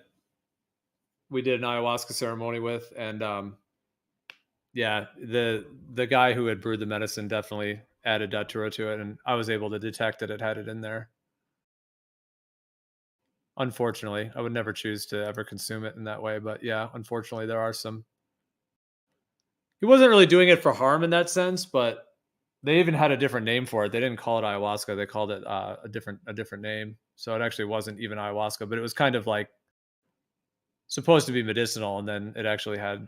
we did an ayahuasca ceremony with, and yeah, the guy who had brewed the medicine definitely added datura to it, and I was able to detect that it had it in there. Unfortunately, I would never choose to ever consume it in that way, but yeah, unfortunately, there are some. He wasn't really doing it for harm in that sense, but they even had a different name for it. They didn't call it ayahuasca; they called it a different name. So it actually wasn't even ayahuasca, but it was kind of like supposed to be medicinal, and then it actually had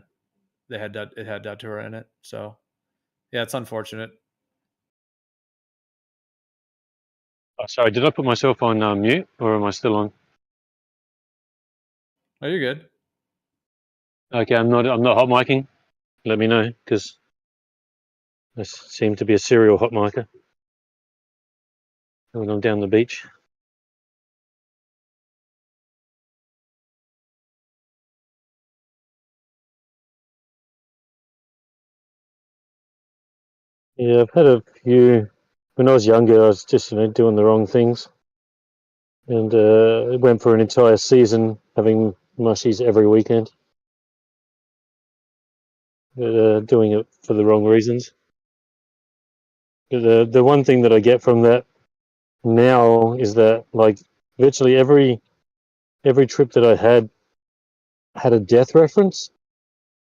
it had datura in it. So yeah, it's unfortunate. Oh, sorry, did I put myself on mute, or am I still on? Oh, you're good. Okay, I'm not hot micing. Let me know, because I seem to be a serial hot micer when I'm down the beach. Yeah, I've had a few. When I was younger, I was just doing the wrong things, and went for an entire season having mushies every weekend, but, doing it for the wrong reasons. But the one thing that I get from that now is that like virtually every trip that I had a death reference,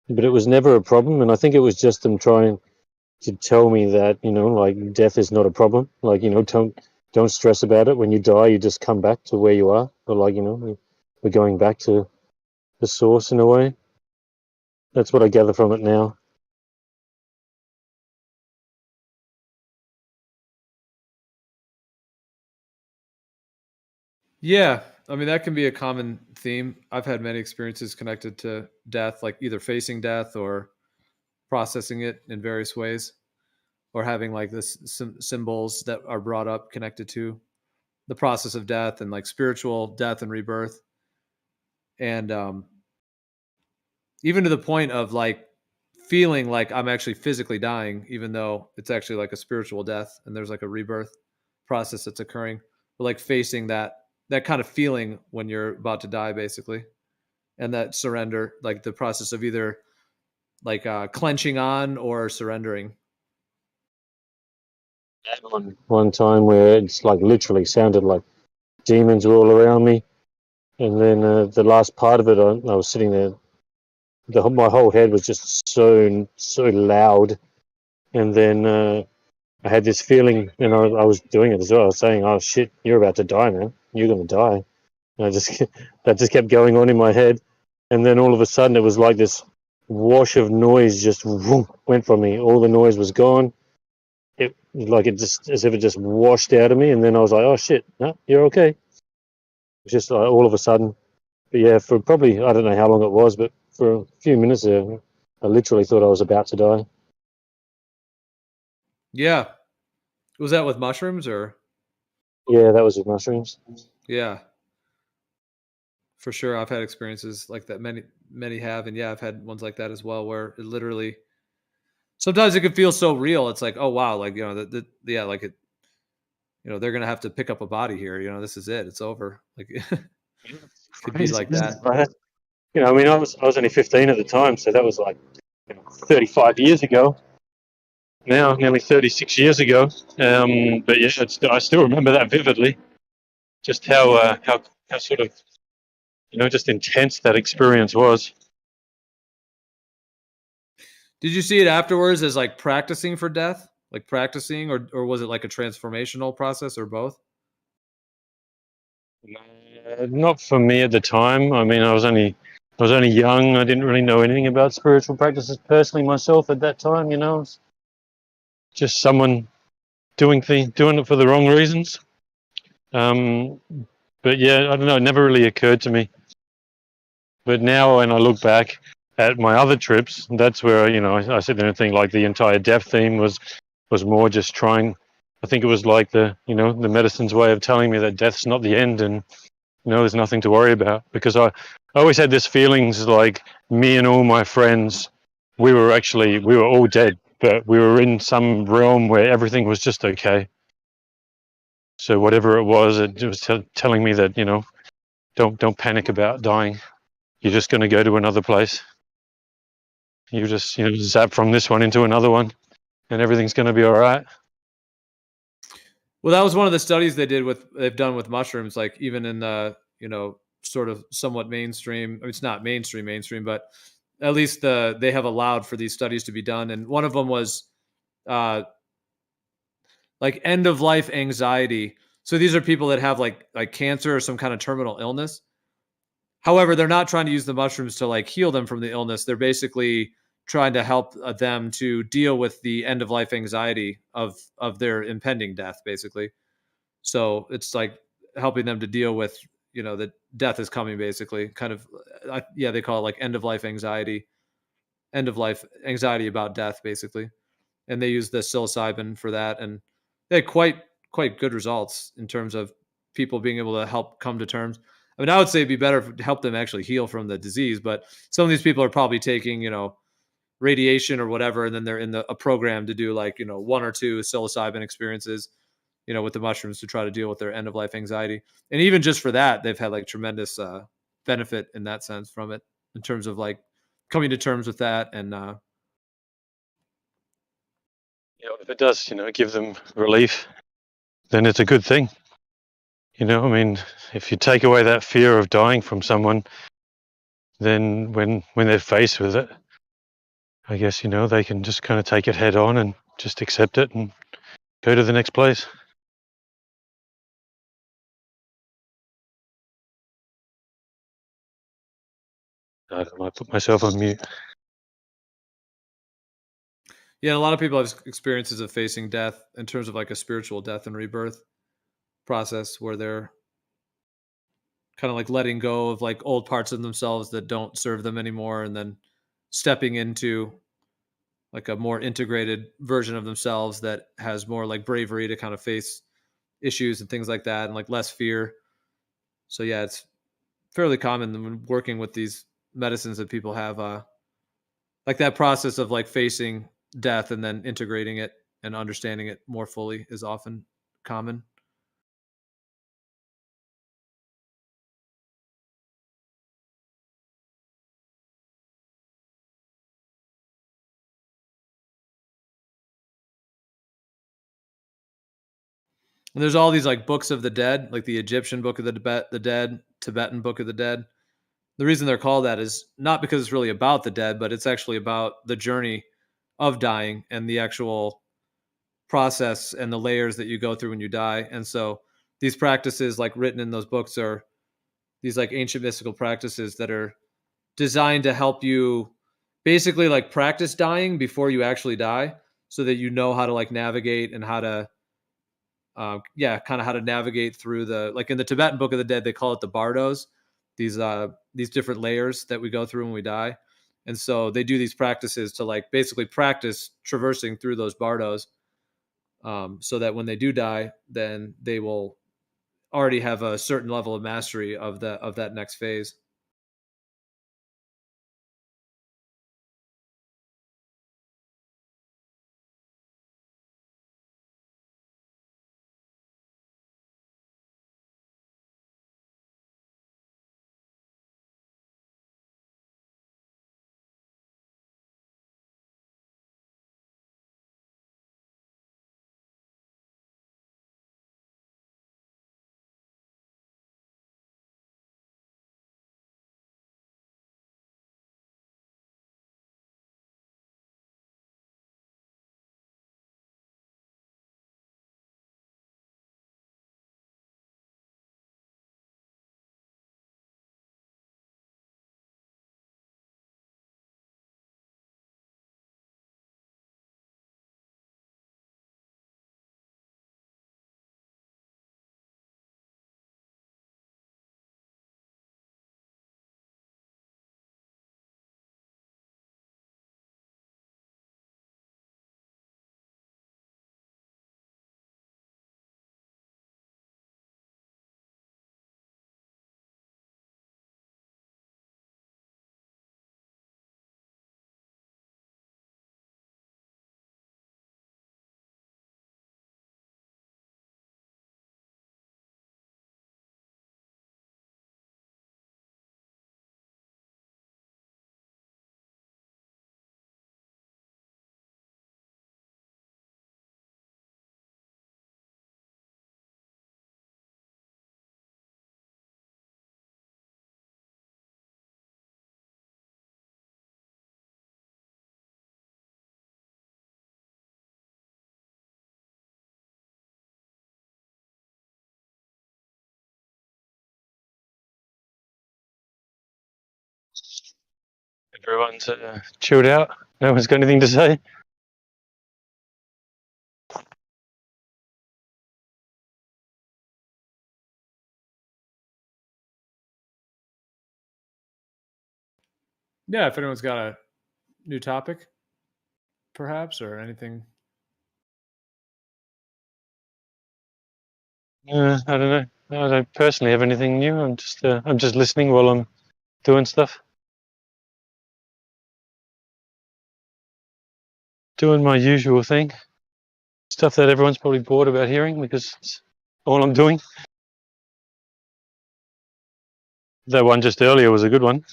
but it was never a problem, and I think it was just them trying to tell me that like death is not a problem, like don't stress about it. When you die, you just come back to where you are, or like we're going back to the source in a way. That's what I gather from it now. Yeah, I mean that can be a common theme. I've had many experiences connected to death, like either facing death or processing it in various ways, or having like this symbols that are brought up connected to the process of death and like spiritual death and rebirth, and even to the point of like feeling like I'm actually physically dying, even though it's actually like a spiritual death and there's like a rebirth process that's occurring, but like facing that kind of feeling when you're about to die, basically, and that surrender, like the process of either like clenching on or surrendering. One time where it's like literally sounded like demons were all around me, and then the last part of it, I was sitting there. My whole head was just so loud, and then I had this feeling, and I was doing it as well. I was saying, "Oh shit, you're about to die, man. You're gonna die." And I just that just kept going on in my head, and then all of a sudden, it was like this wash of noise just went from me. All the noise was gone. It just as if it just washed out of me, and then I was like, "Oh shit, no, you're okay." It's just all of a sudden. But yeah, for probably I don't know how long it was, but for a few minutes there, I literally thought I was about to die. Yeah, was that with mushrooms or? Yeah, that was with mushrooms. Yeah, for sure. I've had experiences like that. Many have, and yeah, I've had ones like that as well, where it literally. Sometimes it can feel so real. It's like, oh wow, like yeah, like it. They're gonna have to pick up a body here. This is it. It's over. Like could be like that. I mean, I was only 15 at the time, so that was like 35 years ago. Now, nearly 36 years ago. But yeah, I still remember that vividly. Just how sort of just intense that experience was. Did you see it afterwards as like practicing for death, like practicing, or was it like a transformational process, or both? Not for me at the time. I mean, I was only young. I didn't really know anything about spiritual practices personally myself at that time. Just someone doing it for the wrong reasons. But yeah, I don't know. It never really occurred to me. But now, when I look back at my other trips, that's where I sit there and think like the entire death theme was more just trying. I think it was like the medicine's way of telling me that death's not the end, and there's nothing to worry about, because I always had this feelings like me and all my friends, we were all dead, but we were in some realm where everything was just okay. So whatever it was telling me that, don't panic about dying. You're just going to go to another place. You just zap from this one into another one, and everything's going to be all right. Well, that was one of the studies they've done with mushrooms, like even in the sort of somewhat mainstream. I mean, it's not mainstream, but at least they have allowed for these studies to be done, and one of them was like end of life anxiety. So these are people that have like cancer or some kind of terminal illness. However, they're not trying to use the mushrooms to like heal them from the illness. They're basically trying to help them to deal with the end of life anxiety of their impending death, basically. So it's like helping them to deal with that death is coming, basically. Kind of, they call it like end of life anxiety about death, basically. And they use the psilocybin for that, and they had quite good results in terms of people being able to help come to terms. I mean, I would say it'd be better to help them actually heal from the disease, but some of these people are probably taking, radiation or whatever, and then they're in a program to do like, 1 or 2 psilocybin experiences, with the mushrooms to try to deal with their end of life anxiety. And even just for that, they've had like tremendous benefit in that sense from it, in terms of like coming to terms with that. And if it does, give them relief, then it's a good thing. I mean, if you take away that fear of dying from someone, then when they're faced with it, I guess, they can just kind of take it head on and just accept it and go to the next place. I put myself on mute. Yeah, a lot of people have experiences of facing death in terms of like a spiritual death and rebirth process, where they're kind of like letting go of like old parts of themselves that don't serve them anymore, and then stepping into like a more integrated version of themselves that has more like bravery to kind of face issues and things like that, and like less fear. So yeah, it's fairly common when working with these medicines that people have like that process of like facing death and then integrating it and understanding it more fully is often common. And there's all these like books of the dead, like the Egyptian book of the dead, Tibetan book of the dead. The reason they're called that is not because it's really about the dead, but it's actually about the journey of dying and the actual process and the layers that you go through when you die. And so these practices like written in those books are these like ancient mystical practices that are designed to help you basically like practice dying before you actually die, so that you know how to like navigate and how to kind of how to navigate through the, like in the Tibetan book of the dead, they call it the bardos, these different layers that we go through when we die. And so they do these practices to like basically practice traversing through those bardos, so that when they do die, then they will already have a certain level of mastery of that next phase. Everyone's chilled out. No one's got anything to say. Yeah, if anyone's got a new topic, perhaps, or anything. I don't know. I don't personally have anything new. I'm just listening while I'm doing stuff. Doing my usual thing. Stuff that everyone's probably bored about hearing because it's all I'm doing. That one just earlier was a good one.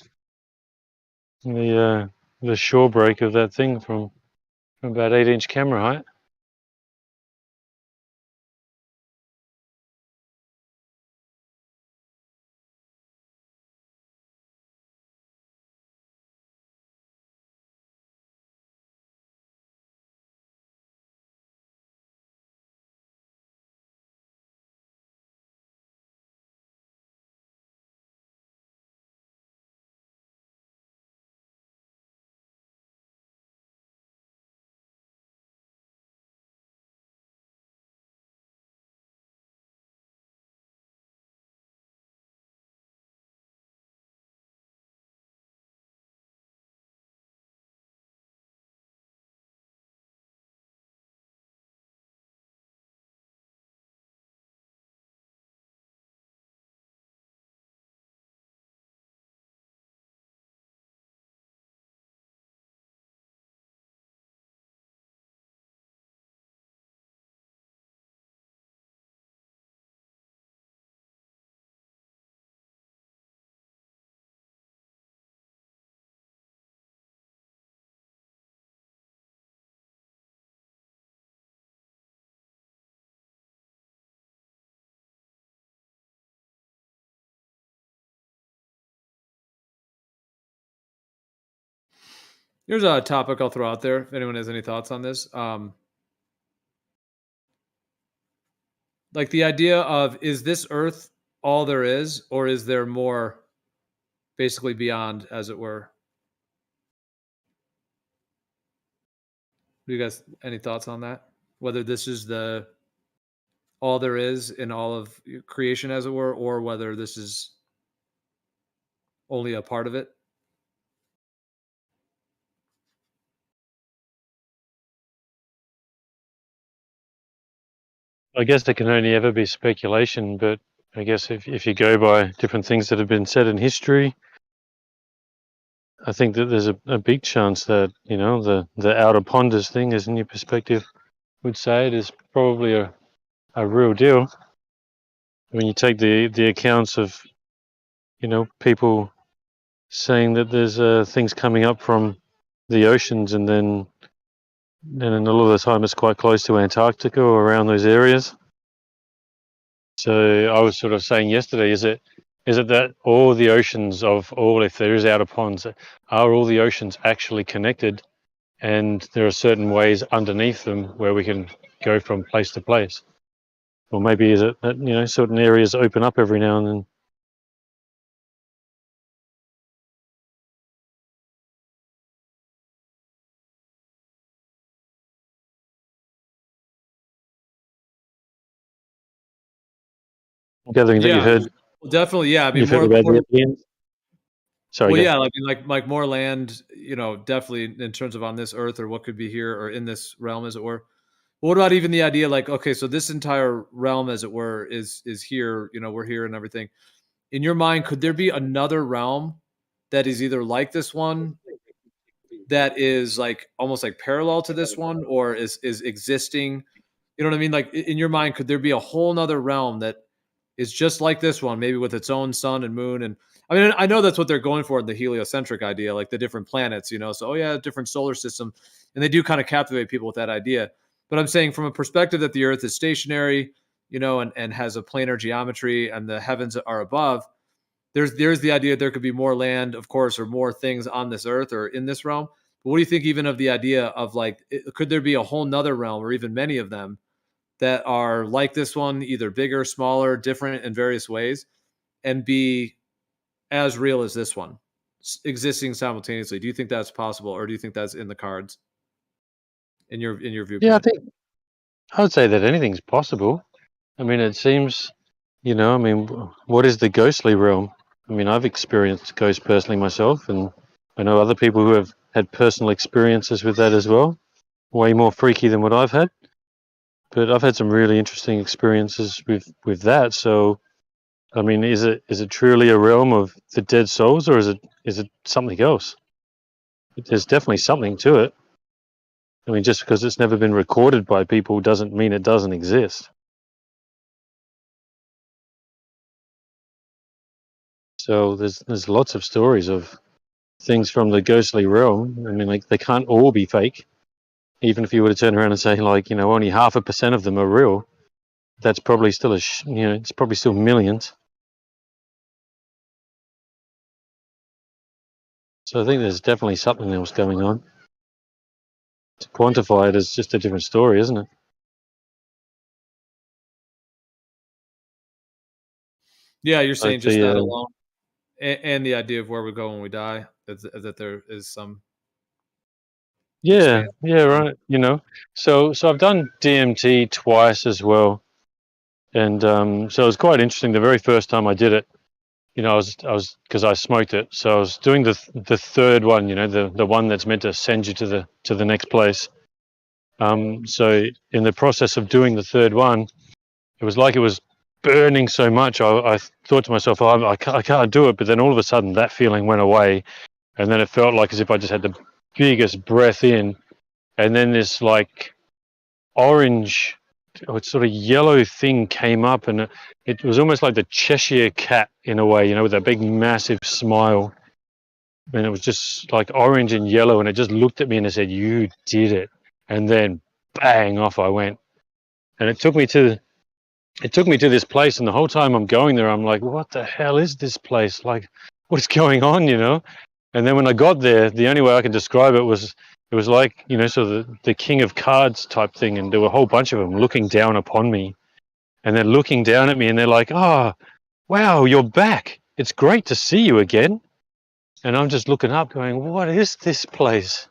The shore break of that thing from about 8-inch camera height. Here's a topic I'll throw out there if anyone has any thoughts on this. Like the idea of, is this Earth all there is, or is there more basically beyond, as it were? Do you guys any thoughts on that? Whether this is the all there is in all of creation, as it were, or whether this is only a part of it? I guess there can only ever be speculation, but I guess if you go by different things that have been said in history, I think that there's a big chance that, you know, the outer ponders thing, as in your perspective would say, it is probably a real deal. When you take the accounts of, you know, people saying that there's things coming up from the oceans, and then a lot of the time it's quite close to Antarctica or around those areas. So I was sort of saying yesterday, is it that all the oceans if there is outer ponds, are all the oceans actually connected, and there are certain ways underneath them where we can go from place to place? Or maybe is it that, you know, certain areas open up every now and then? Gathering that you heard. Well, definitely, yeah. I mean, you've heard about the aliens? Sorry. Well, yeah, like more land, you know, definitely in terms of on this Earth, or what could be here or in this realm, as it were. But what about even the idea, like, okay, so this entire realm, as it were, is here. You know, we're here and everything. In your mind, could there be another realm that is either like this one, that is like almost like parallel to this one, or is existing? You know what I mean? Like in your mind, could there be a whole nother realm that is just like this one, maybe with its own sun and moon? And I mean, I know that's what they're going for in the heliocentric idea, like the different planets, you know. So, oh yeah, different solar system, and they do kind of captivate people with that idea. But I'm saying from a perspective that the Earth is stationary, you know, and has a planar geometry, and the heavens are above. There's the idea that there could be more land, of course, or more things on this Earth or in this realm. But what do you think even of the idea of, like, could there be a whole nother realm, or even many of them, that are like this one, either bigger, smaller, different in various ways, and be as real as this one? existing simultaneously. Do you think that's possible, or do you think that's in the cards? In your viewpoint? Yeah, I would say that anything's possible. I mean, it seems, I mean, what is the ghostly realm? I mean, I've experienced ghosts personally myself, and I know other people who have had personal experiences with that as well. Way more freaky than what I've had. But I've had some really interesting experiences with that. So, I mean, is it truly a realm of the dead souls, or is it something else? There's definitely something to it. I mean, just because it's never been recorded by people doesn't mean it doesn't exist. So there's lots of stories of things from the ghostly realm. I mean, like, they can't all be fake. Even if you were to turn around and say, like, only 0.5% of them are real, that's probably still it's probably still millions. So I think there's definitely something else going on. To quantify it is just a different story, isn't it? Yeah, you're saying just that alone, and the idea of where we go when we die, that there is some. Yeah, right. So I've done DMT twice as well, and so it was quite interesting. The very first time I did it, I was because I smoked it, so I was doing the third one, the one that's meant to send you to the next place. So in the process of doing the third one, it was like it was burning so much. I thought to myself, oh, I can't do it. But then all of a sudden, that feeling went away, and then it felt like as if I just had the biggest breath in, and then this like orange, sort of yellow thing came up, and it was almost like the Cheshire cat in a way, with that big massive smile. And it was just like orange and yellow, and it just looked at me and it said, "You did it." And then bang, off I went. And it took me to this place, and the whole time I'm going there, I'm like, what the hell is this place? Like, what's going on, And then when I got there, the only way I can describe it was like, sort of the King of Cards type thing, and there were a whole bunch of them looking down upon me. And they're looking down at me, and they're like, "Oh, wow, you're back. It's great to see you again." And I'm just looking up going, "What is this place?"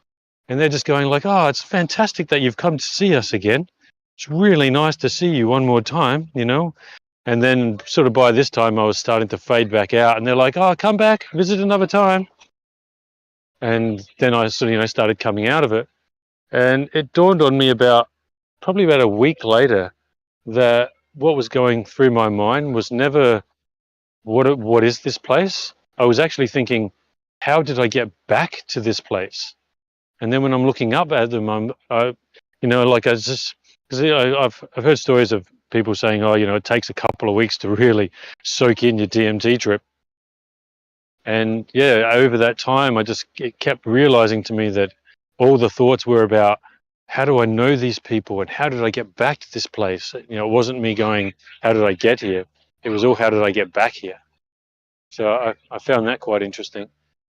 And they're just going like, "Oh, it's fantastic that you've come to see us again. It's really nice to see you one more time, And then sort of by this time I was starting to fade back out, and they're like, "Oh, come back, visit another time." And then I sort of, started coming out of it. And it dawned on me probably about a week later that what was going through my mind was never, what is this place? I was actually thinking, how did I get back to this place? And then when I'm looking up at them, I've heard stories of people saying, "Oh, it takes a couple of weeks to really soak in your DMT trip." And yeah, over that time, it kept realizing to me that all the thoughts were about, how do I know these people, and how did I get back to this place? It wasn't me going, how did I get here? It was all, how did I get back here? So I found that quite interesting.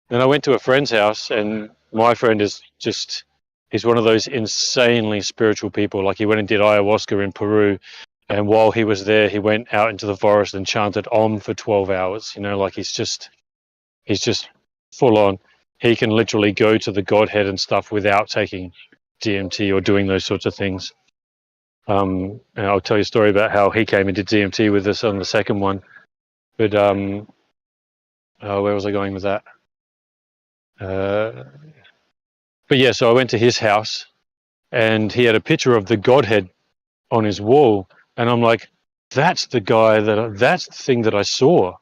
Then I went to a friend's house, and my friend he's one of those insanely spiritual people. Like, he went and did ayahuasca in Peru, and while he was there, he went out into the forest and chanted Om for 12 hours. Like, he's just full on. He can literally go to the Godhead and stuff without taking DMT or doing those sorts of things. And I'll tell you a story about how he came and did DMT with us on the second one. But where was I going with that? But yeah, so I went to his house, and he had a picture of the Godhead on his wall, and I'm like, that's the guy that's the thing that I saw.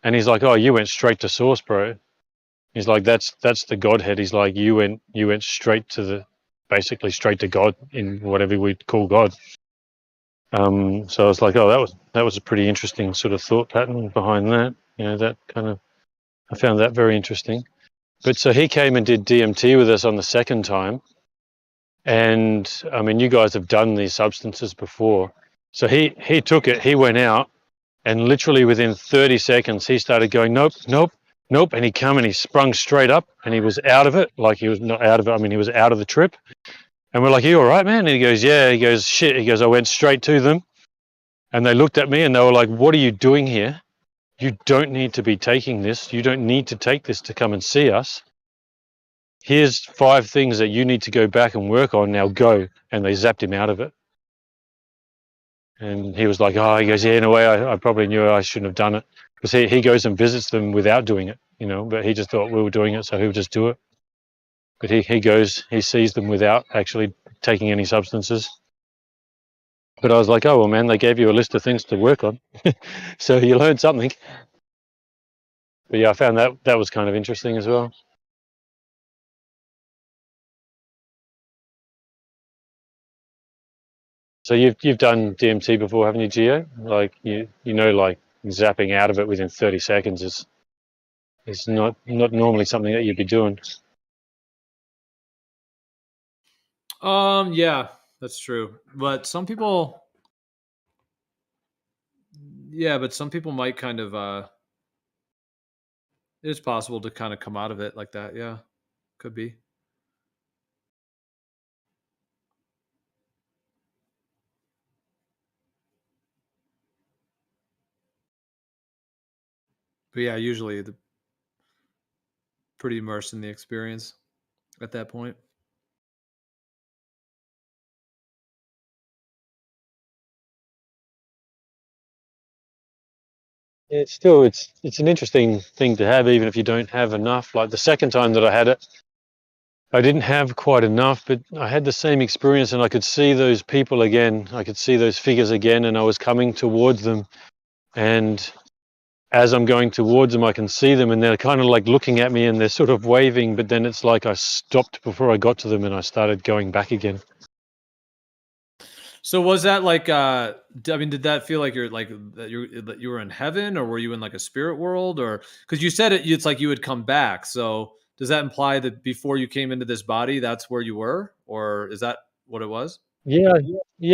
And he's like, "Oh, you went straight to source, bro." He's like, that's the Godhead. He's like, you went straight to basically straight to God, in whatever we'd call God. So I was like, oh, that was a pretty interesting sort of thought pattern behind that. That kind of, I found that very interesting. But so he came and did DMT with us on the second time. And I mean, you guys have done these substances before. So he took it, he went out, and literally within 30 seconds, he started going, "Nope, nope, nope." And he sprung straight up, and he was out of it. Like, he was not out of it. I mean, he was out of the trip. And we're like, "You all right, man?" And he goes, "Yeah." He goes, "Shit." He goes, "I went straight to them, and they looked at me, and they were like, 'What are you doing here?' you don't need to be taking this. You don't need to take this to come and see us. Here's 5 things that you need to go back and work on. Now go. And they zapped him out of it. And he was like, oh, he goes, yeah, in a way, I probably knew I shouldn't have done it. Because he goes and visits them without doing it, you know, but he just thought we were doing it, so he would just do it. But he goes, he sees them without actually taking any substances. But I was like, oh, well, man, they gave you a list of things to work on. So you learned something. But yeah, I found that was kind of interesting as well. So you've done DMT before, haven't you, Gio? Like you know, like zapping out of it within 30 seconds is not normally something that you'd be doing. Yeah, that's true. But some people, might kind of. It's possible to kind of come out of it like that. Yeah, could be. But yeah, usually pretty immersed in the experience at that point. It's still it's an interesting thing to have, even if you don't have enough. Like the second time that I had it, I didn't have quite enough, but I had the same experience, and I could see those people again. I could see those figures again, and I was coming towards them. And as I'm going towards them, I can see them, and they're kind of like looking at me, and they're sort of waving. But then it's like I stopped before I got to them, and I started going back again. So was that like? I mean, did that feel like you're like that you were in heaven, or were you in like a spirit world, or because you said it's like you would come back? So does that imply that before you came into this body, that's where you were, or is that what it was? Yeah,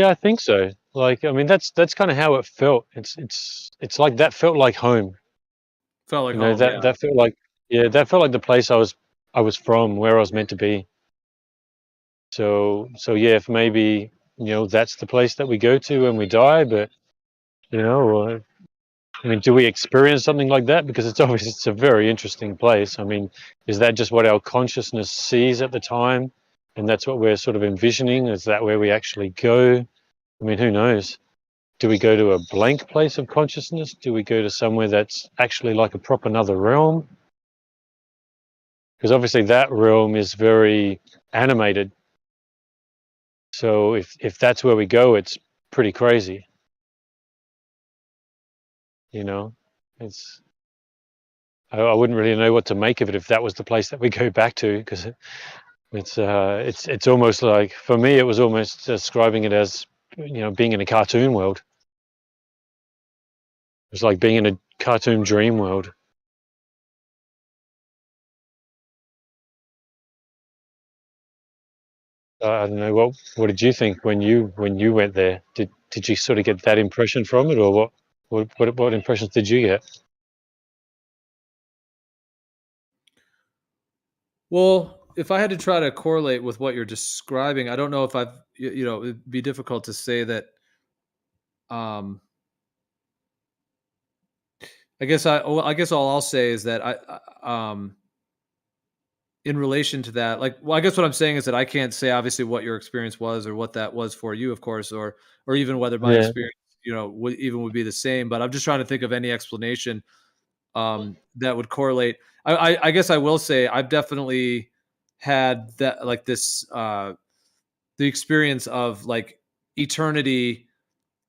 I think so. Like, I mean, that's kind of how it felt. It's like that felt like home. Felt like You know, home. that felt like that felt like the place I was from, where I was meant to be. So yeah, if maybe that's the place that we go to when we die, but I mean, do we experience something like that? Because it's a very interesting place. I mean, is that just what our consciousness sees at the time, and that's what we're sort of envisioning? Is that where we actually go? I mean, who knows? Do we go to a blank place of consciousness? Do we go to somewhere that's actually like a proper another realm? Because obviously that realm is very animated. So if that's where we go, it's pretty crazy. It's I wouldn't really know what to make of it if that was the place that we go back to, because it's almost like, for me, it was almost describing it as being in a cartoon world. It was like being in a cartoon dream world. I don't know, what did you think when you went there? Did you sort of get that impression from it, or what impressions did you get? Well, if I had to try to correlate with what you're describing, I don't know if it'd be difficult to say that. I guess all I'll say is that in relation to that, I guess what I'm saying is that I can't say obviously what your experience was or what that was for you, of course, or even whether my experience, would be the same. But I'm just trying to think of any explanation that would correlate. I guess I will say I've definitely had that, like this, the experience of like eternity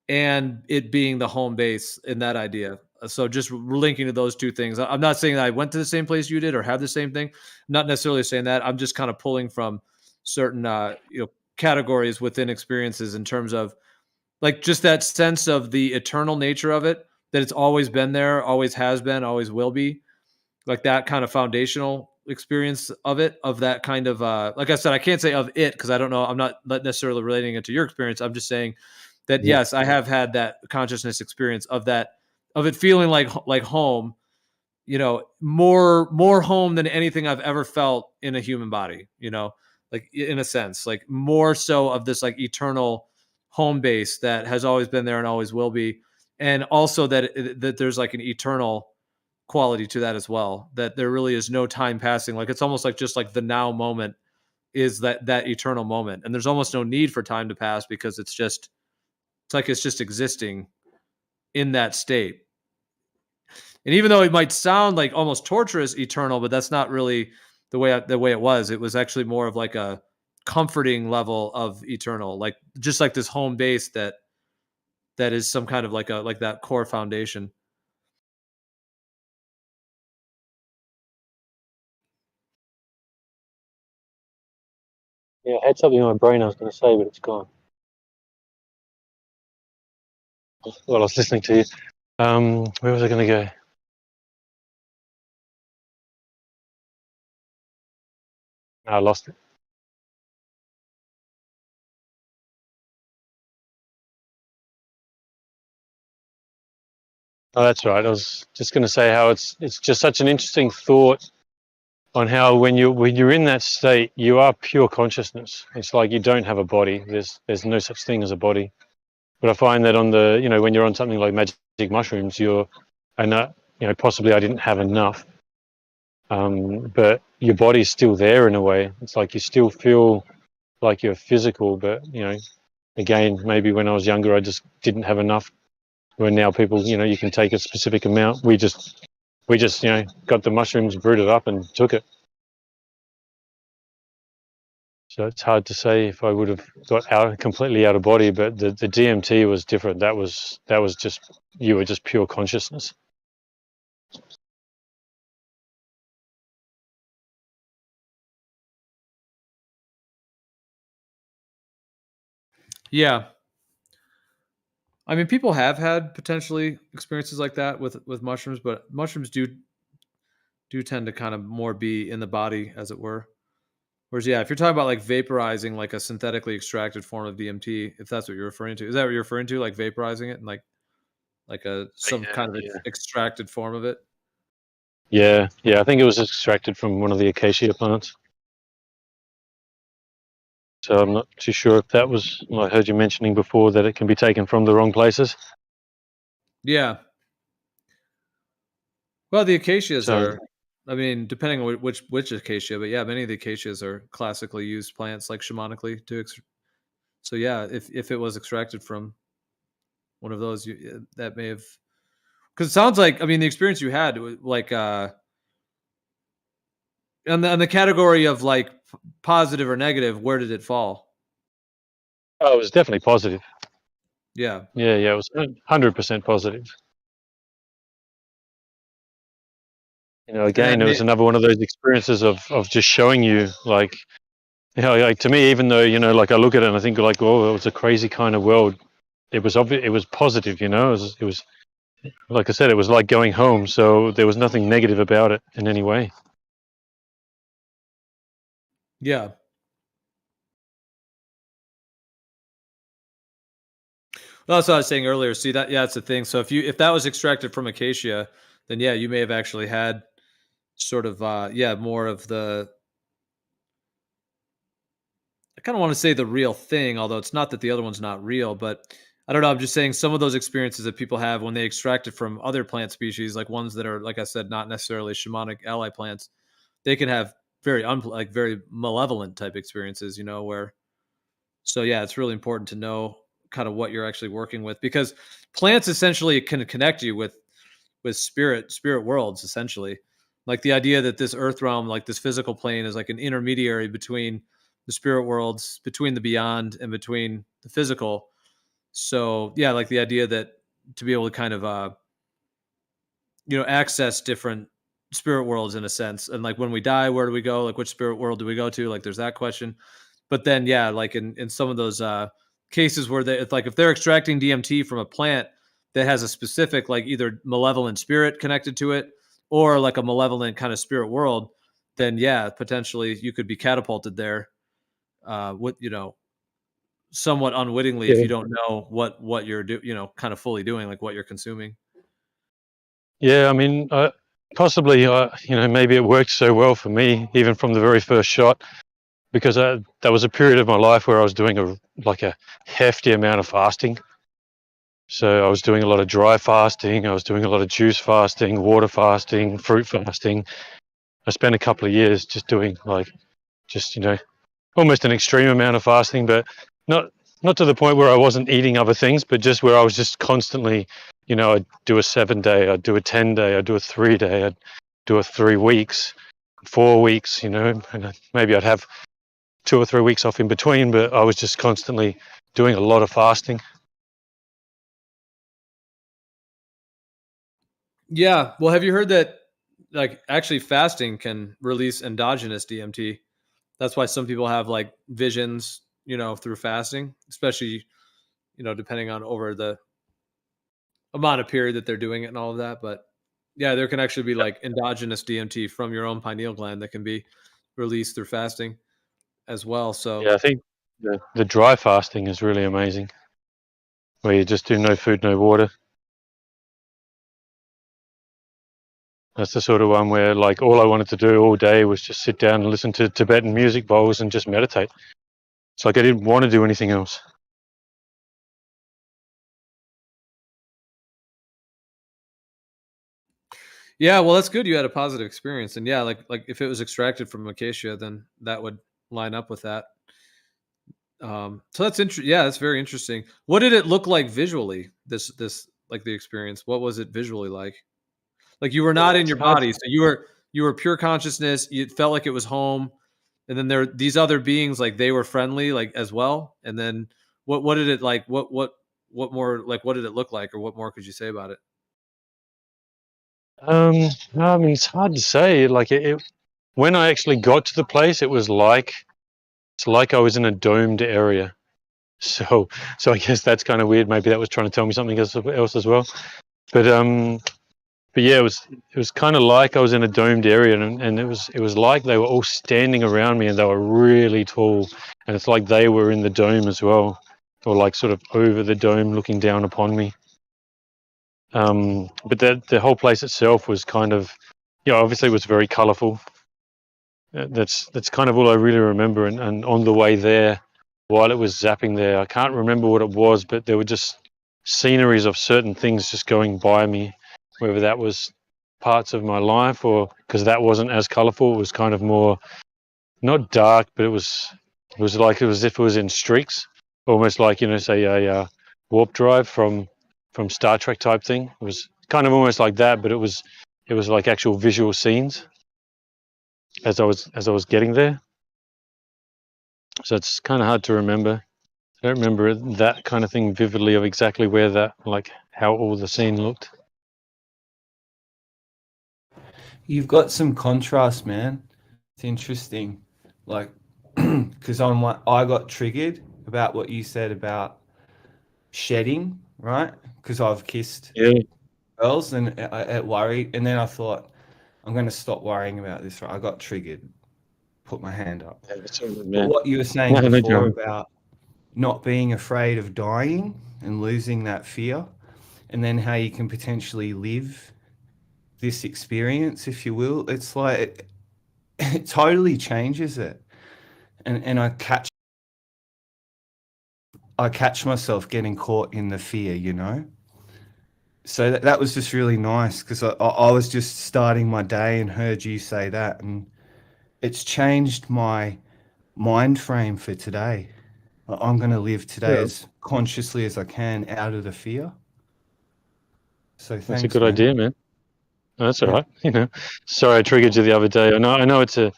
and it being the home base in that idea. So just linking to those two things. I'm not saying that I went to the same place you did or have the same thing. Not necessarily saying that. I'm just kind of pulling from certain categories within experiences in terms of like just that sense of the eternal nature of it, that it's always been there, always has been, always will be. Like that kind of foundational experience of it, of that kind of like I said, I can't say of it because I don't know. I'm not necessarily relating it to your experience. I'm just saying that yes, I have had that consciousness experience of that, of it feeling like home, more home than anything I've ever felt in a human body, like in a sense, like more so of this like eternal home base that has always been there and always will be. and also that there's like an eternal quality to that as well, that there really is no time passing. Like it's almost like just like the now moment is that eternal moment, and there's almost no need for time to pass because it's just existing in that state. And even though it might sound like almost torturous eternal, but that's not really the way it was. It was actually more of like a comforting level of eternal, like just like this home base that is some kind of like that core foundation. Yeah, I had something in my brain I was going to say, but it's gone. Well, I was listening to you. Where was I going to go? I lost it. Oh, that's right. I was just going to say how it's just such an interesting thought on how when you're in that state, you are pure consciousness. It's like you don't have a body. There's no such thing as a body. But I find that on the when you're on something like magic mushrooms, possibly I didn't have enough. But your body's still there in a way. It's like you still feel like you're physical, but again, maybe when I was younger, I just didn't have enough. Where now people, you can take a specific amount. We just got the mushrooms, brewed it up, and took it. So it's hard to say if I would have got completely out of body, but the DMT was different. That was just, you were just pure consciousness. Yeah. I mean, people have had potentially experiences like that with mushrooms, but mushrooms do tend to kind of more be in the body, as it were. Whereas, yeah, if you're talking about like vaporizing like a synthetically extracted form of DMT, if that's what you're referring to, is that what you're referring to, like vaporizing it and like some kind of extracted form of it? Yeah, I think it was extracted from one of the acacia plants. So I'm not too sure if that was, I heard you mentioning before that it can be taken from the wrong places. Yeah. Well, the acacias are, I mean, depending on which acacia, but yeah, many of the acacias are classically used plants, like shamanically so yeah, if it was extracted from one of those, that may have, because it sounds like, I mean, the experience you had, like, on the category of like positive or negative, where did it fall? Oh, it was definitely positive. Yeah. Yeah, it was 100% positive. Again, it was another one of those experiences of just showing you, like, like to me, even though, like I look at it and I think like, oh, it was a crazy kind of world. It was obvious, it was positive, it was like I said, it was like going home. So there was nothing negative about it in any way. Yeah. Well, that's what I was saying earlier. See that? Yeah, that's the thing. So if that was extracted from acacia, then yeah, you may have actually had sort of more of the, I kind of want to say the real thing, although it's not that the other one's not real, but I don't know. I'm just saying some of those experiences that people have when they extract it from other plant species, like ones that are, like I said, not necessarily shamanic ally plants, they can have very very malevolent type experiences, where, so yeah, it's really important to know kind of what you're actually working with, because plants essentially can connect you with spirit worlds, essentially. Like the idea that this earth realm, like this physical plane, is like an intermediary between the spirit worlds, between the beyond and between the physical. So yeah, like the idea that to be able to kind of access different spirit worlds in a sense, and like when we die, where do we go? Like which spirit world do we go to? Like there's that question. But then yeah, like in some of those cases where it's like if they're extracting DMT from a plant that has a specific like either malevolent spirit connected to it or like a malevolent kind of spirit world, then yeah, potentially you could be catapulted there with somewhat unwittingly if you don't know what you're kind of fully doing, like what you're consuming. Yeah, I mean, possibly, maybe it worked so well for me, even from the very first shot, because that was a period of my life where I was doing a hefty amount of fasting. So I was doing a lot of dry fasting. I was doing a lot of juice fasting, water fasting, fruit fasting. I spent a couple of years just doing almost an extreme amount of fasting, but not to the point where I wasn't eating other things, but just where I was just constantly, I'd do a 7-day, I'd do a 10-day, I'd do a 3-day, I'd do a 3 weeks, 4 weeks, and maybe I'd have 2 or 3 weeks off in between, but I was just constantly doing a lot of fasting. Yeah. Well, have you heard that like actually fasting can release endogenous DMT? That's why some people have like visions, through fasting, especially, depending on over the amount of period that they're doing it and all of that. But yeah, there can actually be like endogenous DMT from your own pineal gland that can be released through fasting as well. So yeah, I think the dry fasting is really amazing, where you just do no food, no water. That's the sort of one where like all I wanted to do all day was just sit down and listen to Tibetan music bowls and just meditate. It's like I didn't want to do anything else. yeah, well, that's good. You had a positive experience, and yeah, like if it was extracted from acacia, then that would line up with that. So that's interesting. Yeah, that's very interesting. What did it look like visually? This like the experience. What was it visually like? Like you were not in your body, so you were pure consciousness. You felt like it was home, and then there these other beings, like they were friendly, like as well. And then what did it like? What more like? What did it look like, or what more could you say about it? I mean, it's hard to say. Like when I actually got to the place, it's like I was in a domed area. So I guess that's kind of weird. Maybe that was trying to tell me something else as well. But yeah, it was kind of like I was in a domed area, and it was like they were all standing around me, and they were really tall, and it's like they were in the dome as well, or like sort of over the dome, looking down upon me. But the whole place itself was kind of, obviously it was very colourful. That's kind of all I really remember. And on the way there, while it was zapping there, I can't remember what it was, but there were just sceneries of certain things just going by me, whether that was parts of my life or because that wasn't as colourful. It was kind of more, not dark, but it was like it was as if it was in streaks, almost like, say a warp drive from Star Trek type thing. It was kind of almost like that, but it was like actual visual scenes as I was getting there. So it's kind of hard to remember. I don't remember that kind of thing vividly of exactly where that, like how all the scene looked. You've got some contrast, man. It's interesting. Like, because I got triggered about what you said about shedding, right? Because I've kissed girls and it worried. And then I thought, I'm going to stop worrying about this. Right? I got triggered, put my hand up. Yeah, but what you were saying before about not being afraid of dying and losing that fear, and then how you can potentially live this experience, if you will, it's like it totally changes it. And I catch myself getting caught in the fear, So that was just really nice because I was just starting my day and heard you say that, and it's changed my mind frame for today. I'm going to live today as consciously as I can out of the fear. So thanks, that's a good idea, man. No, that's all right. Sorry I triggered you the other day. I know it's a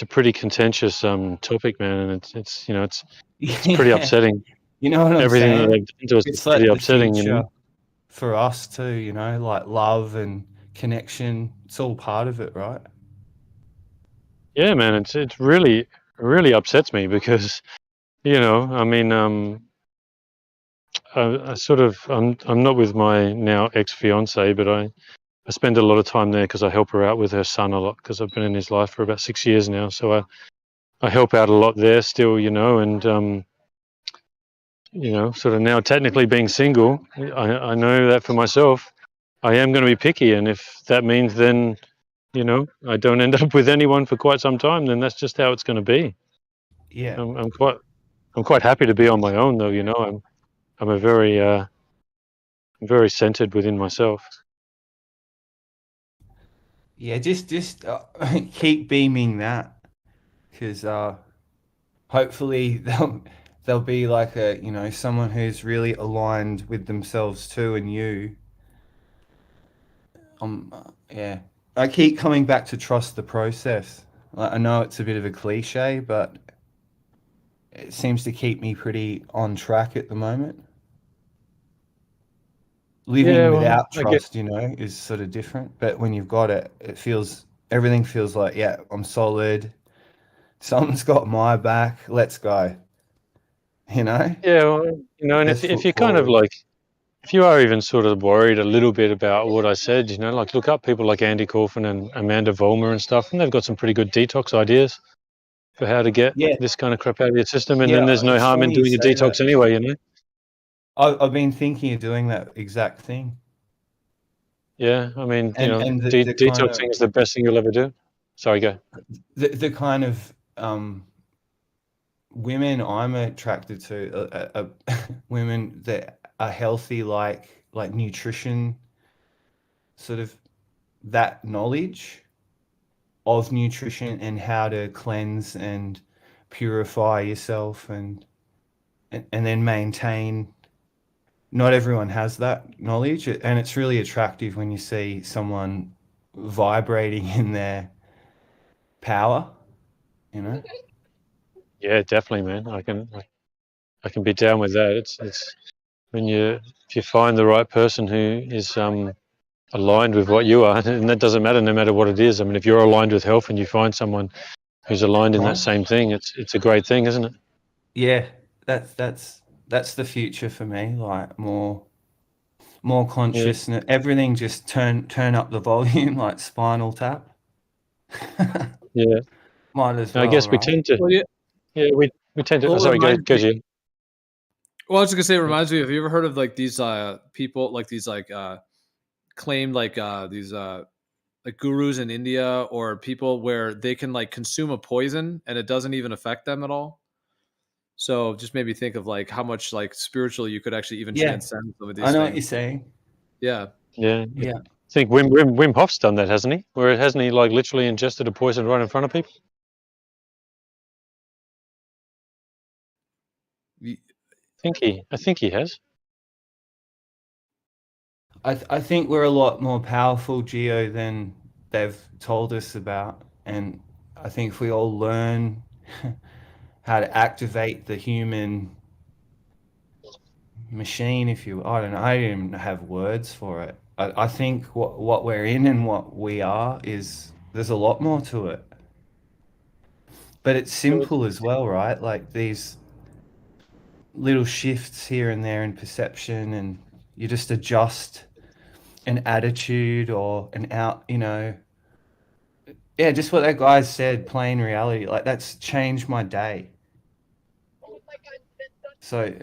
pretty contentious topic, man, and it's pretty upsetting. You know what I'm Everything saying? that they've done to us It's is like pretty the upsetting, future for us too, like love and connection. It's all part of it, right? Yeah, man, it's really upsets me because, I mean, I'm not with my now ex-fiance, but I spend a lot of time there because I help her out with her son a lot because I've been in his life for about 6 years now. So I help out a lot there still, and sort of now technically being single, I know that for myself, I am going to be picky, and if that means then, I don't end up with anyone for quite some time, then that's just how it's going to be. Yeah, I'm quite happy to be on my own, though. I'm a very very centered within myself. Yeah, just keep beaming that, because hopefully they'll be like someone who's really aligned with themselves too, and you. Yeah, I keep coming back to trust the process. Like, I know it's a bit of a cliche, but it seems to keep me pretty on track at the moment. Living without trust, is sort of different. But when you've got it, everything feels like, yeah, I'm solid. Someone's got my back. Let's go. Yeah, well, and if you're kind of like, if you are even sort of worried a little bit about what I said, like look up people like Andy Kaufman and Amanda Vollmer and stuff, and they've got some pretty good detox ideas for how to get this kind of crap out of your system. And then there's no harm in doing a detox anyway, I've been thinking of doing that exact thing. Yeah, I mean, detoxing is the best thing you'll ever do. Sorry, go. The kind of women I'm attracted to, women that are healthy, like nutrition, sort of that knowledge of nutrition and how to cleanse and purify yourself and then maintain. Not everyone has that knowledge, and it's really attractive when you see someone vibrating in their power, Yeah, definitely, man. I can be down with that. It's if you find the right person who is aligned with what you are, and that doesn't matter no matter what it is. I mean, if you're aligned with health and you find someone who's aligned in that same thing, it's a great thing, isn't it? Yeah, that's the future for me. Like more consciousness. Everything just turn up the volume, like Spinal Tap. Yeah. Might as well. I guess we right? tend to. Well, we tend to. Well, Sorry, go, Jim. Well, I was just gonna say, it reminds me. Have you ever heard of like these people, like these claimed these like gurus in India or people where they can like consume a poison and it doesn't even affect them at all? So just made me think of like how much like spiritually you could actually even transcend some of these I know things. what you're saying. Yeah. Yeah. I think Wim Hof's done that, hasn't he? Where hasn't he like literally ingested a poison right in front of people? I think he has. I think we're a lot more powerful, Geo, than they've told us about, and I think if we all learn how to activate the human machine, if you, I don't know, I don't even have words for it. I think what we're in and what we are there's a lot more to it. But it's simple as well, right? Like these little shifts here and there in perception, and you just adjust an attitude or just what that guy said, plain reality. Like that's changed my day. So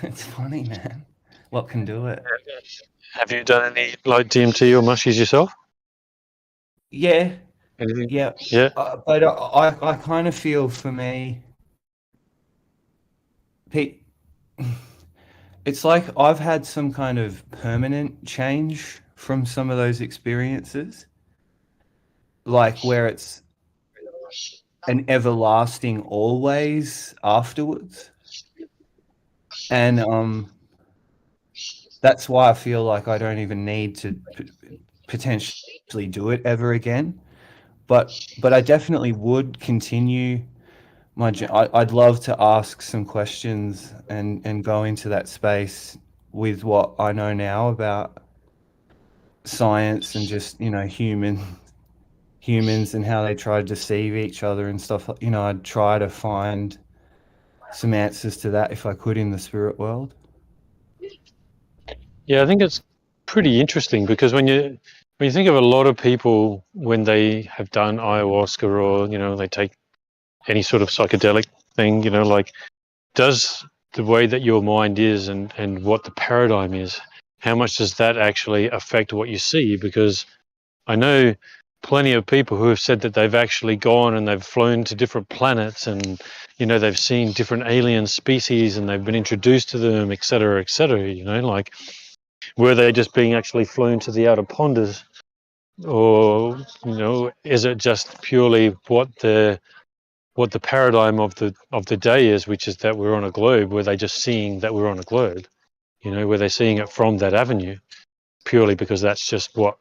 it's funny, man. What can do it? Have you done any like DMT or mushies yourself? Yeah. Anything? Yeah. Yeah. But I kind of feel for me, Pete, it's like I've had some kind of permanent change from some of those experiences, like where it's an everlasting always afterwards. And that's why I feel like I don't even need to potentially do it ever again. But I definitely would continue I'd love to ask some questions and go into that space with what I know now about science and just humans and how they try to deceive each other and stuff. I'd try to find some answers to that if I could in the spirit world. Yeah, I think it's pretty interesting because when you think of a lot of people when they have done ayahuasca or they take any sort of psychedelic thing, like does the way that your mind is and what the paradigm is, how much does that actually affect what you see? Because I know plenty of people who have said that they've actually gone and they've flown to different planets and they've seen different alien species and they've been introduced to them, et cetera, like were they just being actually flown to the outer ponders, or is it just purely what the paradigm of the day is, which is that we're on a globe? Were they just seeing that we're on a globe? Were they seeing it from that avenue purely because that's just what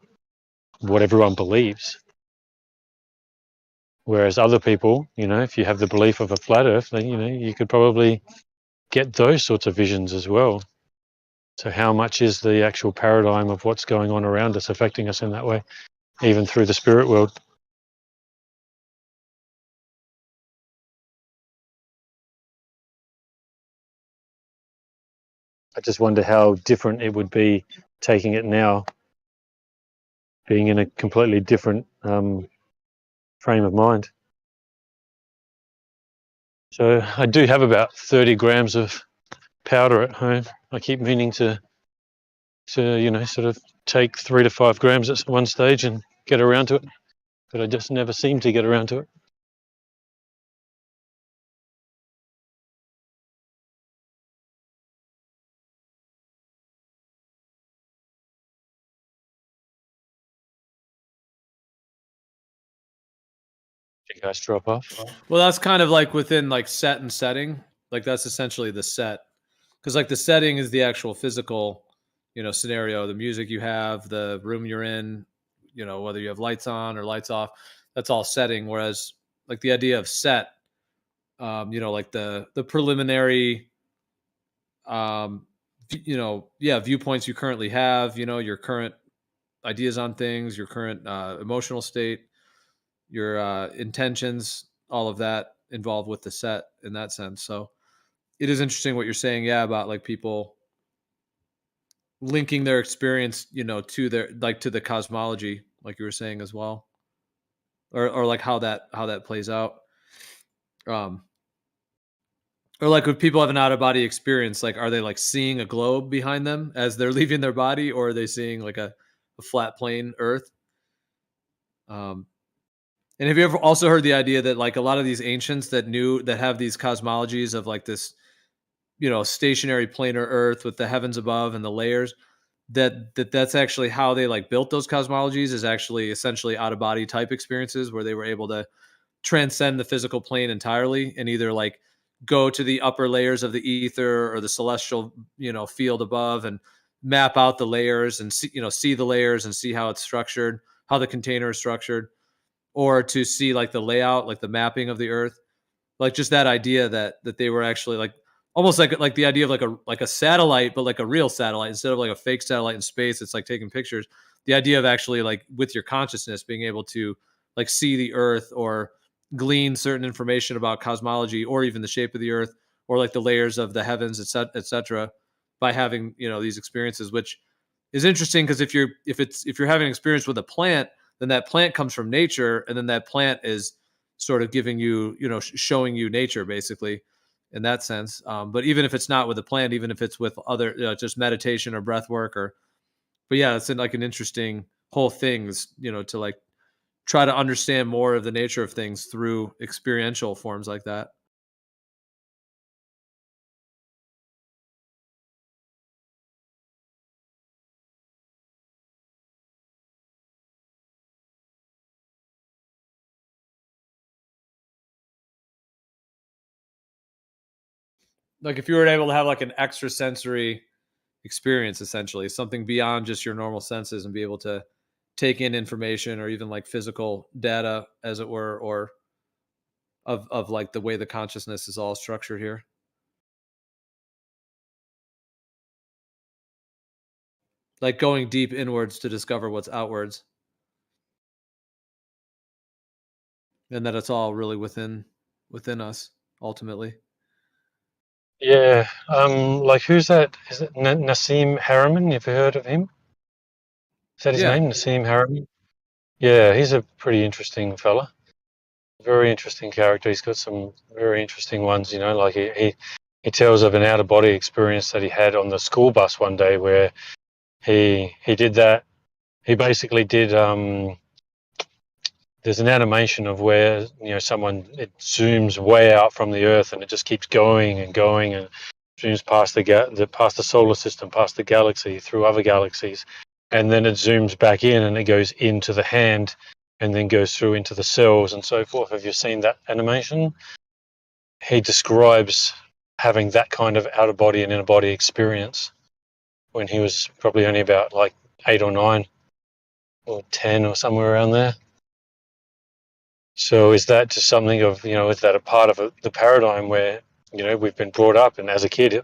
everyone believes? Whereas other people, if you have the belief of a flat Earth, then you could probably get those sorts of visions as well. So how much is the actual paradigm of what's going on around us affecting us in that way, even through the spirit world? I just wonder how different it would be taking it now, being in a completely different frame of mind. So I do have about 30 grams of powder at home. I keep meaning to sort of take 3 to 5 grams at one stage and get around to it, but I just never seem to get around to it. Did you guys drop off? Well, that's kind of like within like set and setting. Like that's essentially the set, because like the setting is the actual physical, scenario, the music you have, the room you're in, whether you have lights on or lights off, that's all setting. Whereas like the idea of set, like the preliminary, viewpoints you currently have, your current ideas on things, your current emotional state, your intentions, all of that involved with the set in that sense. So it is interesting what you're saying, about like people linking their experience, to their to the cosmology, like you were saying as well, or like how that plays out. Or like if people have an out of body experience, like are they like seeing a globe behind them as they're leaving their body, or are they seeing like a flat plane Earth? And have you ever also heard the idea that like a lot of these ancients that have these cosmologies of like this, stationary planar Earth with the heavens above and the layers, that's actually how they like built those cosmologies, is actually essentially out of body type experiences where they were able to transcend the physical plane entirely and either like go to the upper layers of the ether or the celestial, field above and map out the layers and see the layers and see how it's structured, how the container is structured, or to see like the layout, like the mapping of the Earth, like just that idea that they were actually like almost like the idea of like a satellite, but like a real satellite instead of like a fake satellite in space. It's like taking pictures. The idea of actually like with your consciousness being able to like see the Earth or glean certain information about cosmology or even the shape of the Earth or like the layers of the heavens, et cetera, by having these experiences, which is interesting because if you're having an experience with a plant, then that plant comes from nature, and then that plant is sort of giving you, showing you nature basically in that sense. But even if it's not with a plant, even if it's with other, just meditation or breath work but yeah, it's like an interesting whole things, to like try to understand more of the nature of things through experiential forms like that. Like if you were able to have like an extrasensory experience, essentially something beyond just your normal senses, and be able to take in information or even like physical data, as it were, or of like the way the consciousness is all structured here. Like going deep inwards to discover what's outwards. And that it's all really within us ultimately. Yeah, like who's that? Is it Nassim Haramein? Have you heard of him? Is that his name, Nassim Haramein? Yeah, he's a pretty interesting fella. Very interesting character. He's got some very interesting ones, like he tells of an out of body experience that he had on the school bus one day where he did that. He basically did there's an animation of where it zooms way out from the Earth and it just keeps going and going, and zooms past past the solar system, past the galaxy, through other galaxies, and then it zooms back in and it goes into the hand, and then goes through into the cells and so forth. Have you seen that animation? He describes having that kind of outer body and inner body experience when he was probably only about like 8 or 9 or 10 or somewhere around there. So is that just something of, is that a part of the paradigm where, we've been brought up, and as a kid,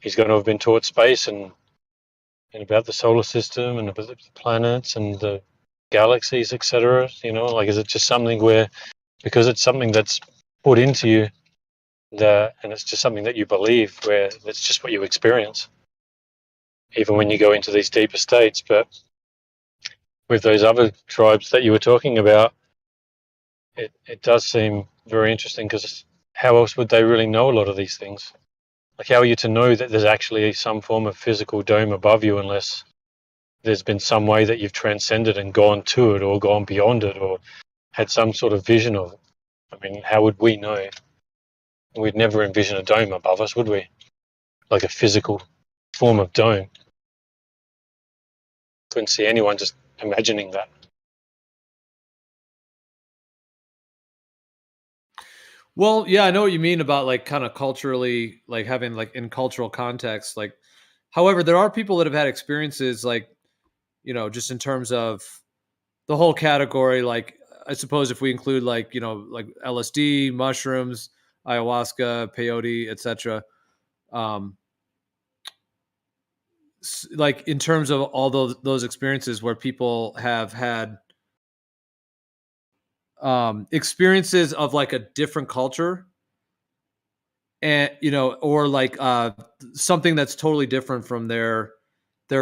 he's going to have been taught space and about the solar system and about the planets and the galaxies, etc. Like, is it just something where, because it's something that's put into you, and it's just something that you believe, where it's just what you experience, even when you go into these deeper states? But with those other tribes that you were talking about, it does seem very interesting, because how else would they really know a lot of these things? Like, how are you to know that there's actually some form of physical dome above you unless there's been some way that you've transcended and gone to it, or gone beyond it, or had some sort of vision of it? I mean, how would we know? We'd never envision a dome above us, would we? Like a physical form of dome. Couldn't see anyone just imagining that. Well, yeah, I know what you mean about like kind of culturally, like having like in cultural context. Like, however, there are people that have had experiences like, just in terms of the whole category. Like, I suppose if we include like, like LSD, mushrooms, ayahuasca, peyote, etc. Like in terms of all those experiences where people have had experiences of like a different culture, and or like something that's totally different from their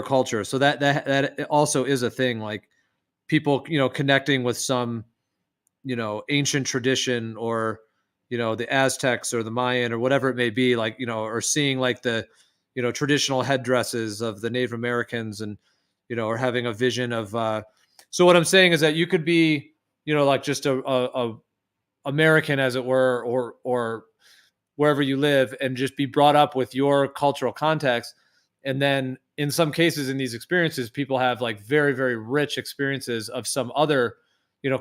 culture. So that also is a thing, like people connecting with some ancient tradition, or the Aztecs or the Mayan or whatever it may be, like or seeing like the traditional headdresses of the Native Americans, and or having a vision of so what I'm saying is that you could be like just a American, as it were, or wherever you live, and just be brought up with your cultural context. And then in some cases in these experiences, people have like very, very rich experiences of some other,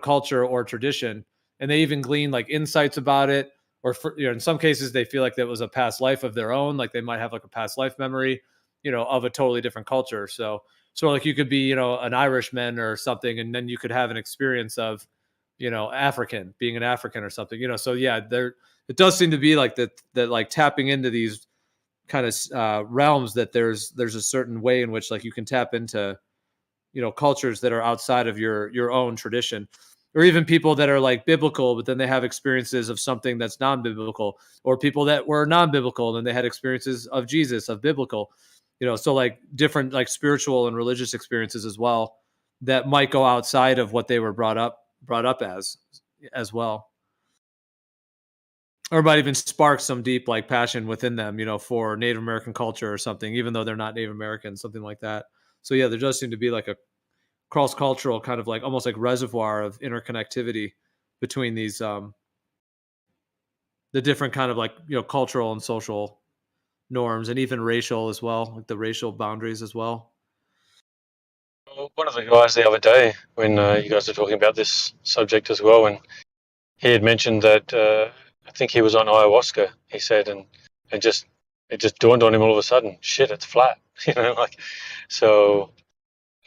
culture or tradition. And they even glean like insights about it. Or in some cases, they feel like that was a past life of their own. Like they might have like a past life memory, of a totally different culture. So like you could be, an Irishman or something, and then you could have an experience of, African, being an African or something, so yeah, it does seem to be like that like tapping into these kind of realms, that there's a certain way in which like you can tap into, cultures that are outside of your own tradition, or even people that are like biblical, but then they have experiences of something that's non-biblical, or people that were non-biblical and they had experiences of Jesus, of biblical, so like different like spiritual and religious experiences as well, that might go outside of what they were brought up as well, or might even spark some deep like passion within them, for Native American culture or something, even though they're not Native American, something like that. So yeah, there does seem to be like a cross-cultural kind of like almost like reservoir of interconnectivity between these the different kind of like cultural and social norms, and even racial as well, like the racial boundaries as well. One of the guys the other day, when you guys were talking about this subject as well, and he had mentioned that I think he was on ayahuasca, he said, and it just dawned on him all of a sudden, shit, it's flat, like, so,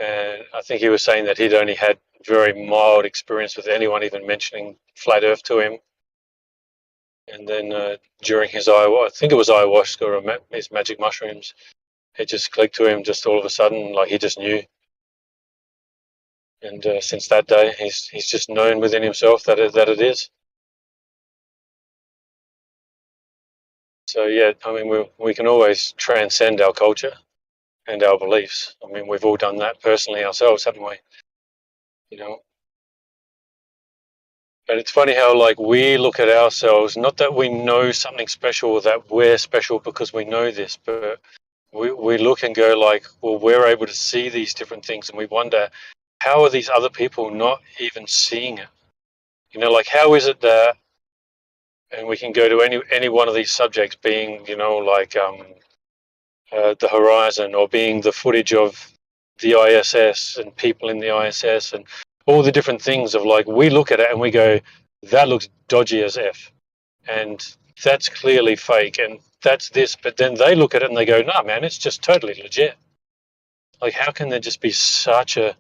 and I think he was saying that he'd only had very mild experience with anyone even mentioning flat earth to him. And then during his ayahuasca, I think it was ayahuasca or his magic mushrooms, it just clicked to him just all of a sudden, like he just knew. And since that day, he's just known within himself that it is. So yeah, I mean, we can always transcend our culture and our beliefs. I mean, we've all done that personally ourselves, haven't we? But it's funny how like we look at ourselves, not that we know something special or that we're special because we know this, but we look and go like, well, we're able to see these different things, and we wonder, how are these other people not even seeing it? Like, how is it that and we can go to any one of these subjects, being like the horizon, or being the footage of the ISS and people in the ISS, and all the different things of like, we look at it and we go, that looks dodgy as F, and that's clearly fake, and that's this. But then they look at it and they go, nah, man, it's just totally legit. Like, how can there just be such a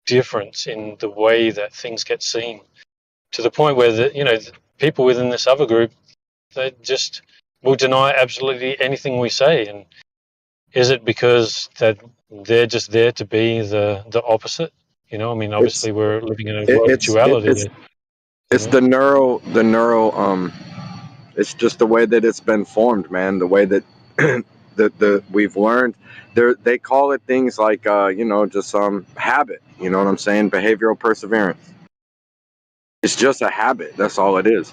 difference in the way that things get seen, to the point where the people within this other group, they just will deny absolutely anything we say? And is it because that they're just there to be the opposite? I mean, obviously we're living in a world of duality. It's the neural it's just the way that it's been formed, man. The way that the we've learned. They call it things like just habit. You know what I'm saying? Behavioral perseverance. It's just a habit. That's all it is.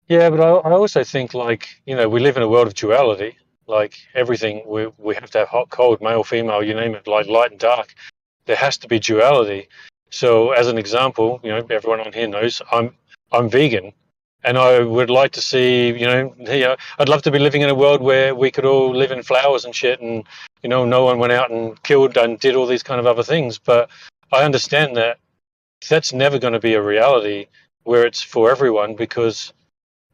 Yeah, but I also think, like, we live in a world of duality. Like, everything, we have to have hot, cold, male, female, you name it, like light and dark. There has to be duality. So, as an example, everyone on here knows I'm vegan, and I would like to see, I'd love to be living in a world where we could all live in flowers and shit, and no one went out and killed and did all these kind of other things. But I understand that that's never going to be a reality where it's for everyone, because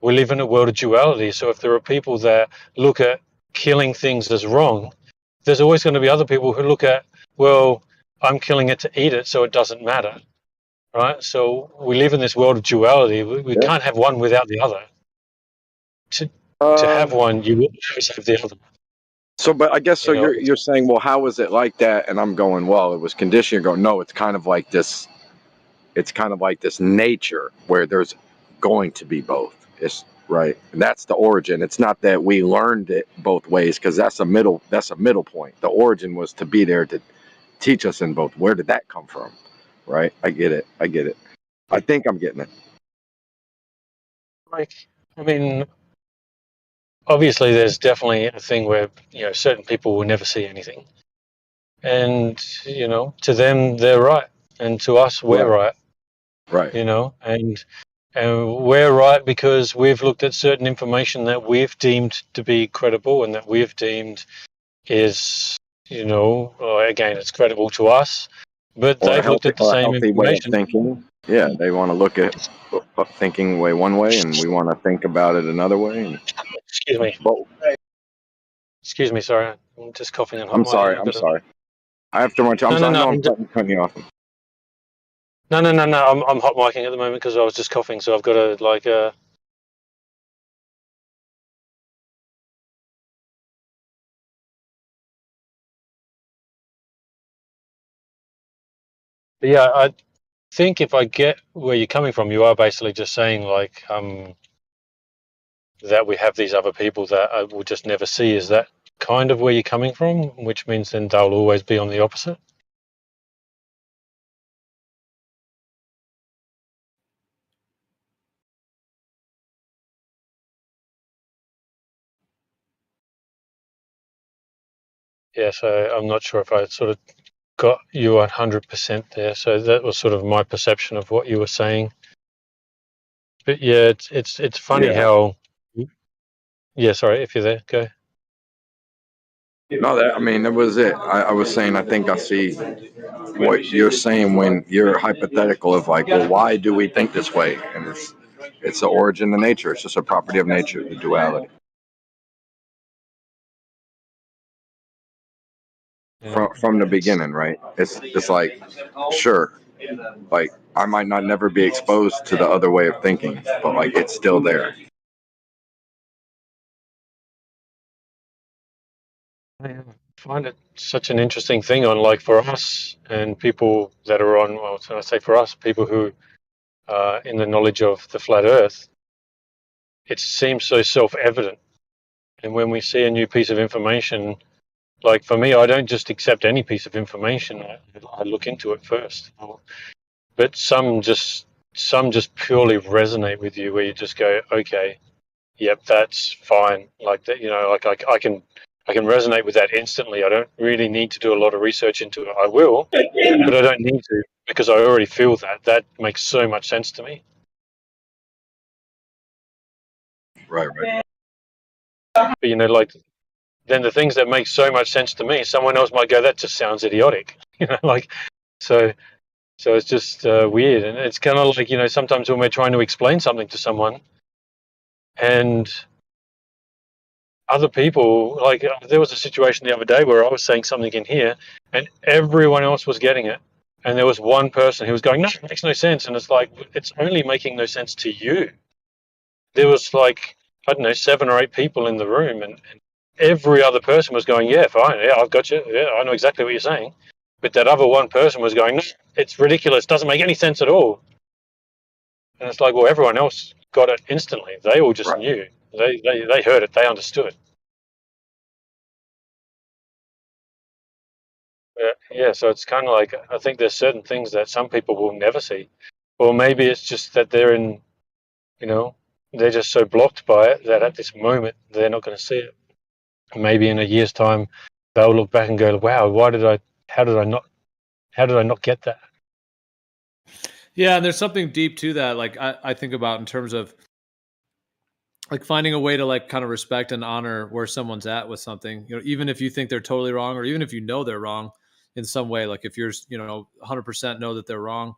we live in a world of duality. So if there are people that look at killing things as wrong, there's always going to be other people who look at, well, I'm killing it to eat it, so it doesn't matter, right? So we live in this world of duality. We can't have one without the other. To have one, you will always have the other. So, but I guess so. You're saying, well, how was it like that? And I'm going, well, it was conditioned. You're going, no, it's kind of like this. It's kind of like this nature where there's going to be both. It's right. And that's the origin. It's not that we learned it both ways, because that's a middle point. The origin was to be there to teach us in both. Where did that come from? Right. I get it. I think I'm getting it. Like, I mean, obviously there's definitely a thing where, certain people will never see anything. And, to them, they're right. And to us, we're right. Right. And we're right because we've looked at certain information that we've deemed to be credible, and that we've deemed is, again, it's credible to us, but they've looked at the same information. Way of thinking. Yeah, they want to look at thinking way one way, and we want to think about it another way. And excuse me. Excuse me, sorry. I'm just coughing and I'm sorry. I have too much. I know I'm cutting you off. No. I'm hot micing at the moment because I was just coughing, so I've got to But yeah, I think if I get where you're coming from, you are basically just saying like that we have these other people that I will just never see. Is that kind of where you're coming from? Which means then they'll always be on the opposite? Yeah, so I'm not sure if I sort of got you 100% there. So that was sort of my perception of what you were saying. But yeah, it's funny how. Yeah, sorry, if you're there, go. No, that was it. I was saying, I think I see what you're saying when you're hypothetical of like, well, why do we think this way? And it's the origin of nature. It's just a property of nature, the duality. From the beginning, right? It's like, sure, like I might not never be exposed to the other way of thinking, but like it's still there. I find it such an interesting thing on, like, for us and people that are on, well, so I say for us, people who are in the knowledge of the flat earth, it seems so self-evident. And when we see a new piece of information, like for me, I don't just accept any piece of information. I look into it first. But some just purely resonate with you, where you just go, okay, yep, that's fine. Like that, like I can resonate with that instantly. I don't really need to do a lot of research into it. I will, but I don't need to, because I already feel that. That makes so much sense to me. Right. But, you know, like, then the things that make so much sense to me, someone else might go, that just sounds idiotic. You know, like, so it's just weird. And it's kind of like, you know, sometimes when we're trying to explain something to someone and other people, like, there was a situation the other day where I was saying something in here and everyone else was getting it. And there was one person who was going, no, it makes no sense. And it's like, it's only making no sense to you. There was like, I don't know, 7 or 8 people in the room, and every other person was going, yeah, fine, yeah, I've got you, yeah, I know exactly what you're saying. But that other one person was going, no, it's ridiculous, doesn't make any sense at all. And it's like, well, everyone else got it instantly. They all just knew. They heard it, they understood. Yeah, so it's kind of like, I think there's certain things that some people will never see. Or maybe it's just that they're in, you know, they're just so blocked by it that at this moment they're not going to see it. Maybe in a year's time they'll look back and go, wow, how did I not get that? Yeah, and there's something deep to that, like I think about in terms of like finding a way to like kind of respect and honor where someone's at with something, you know, even if you think they're totally wrong, or even if you know they're wrong in some way, like if you're, you know, 100% know that they're wrong.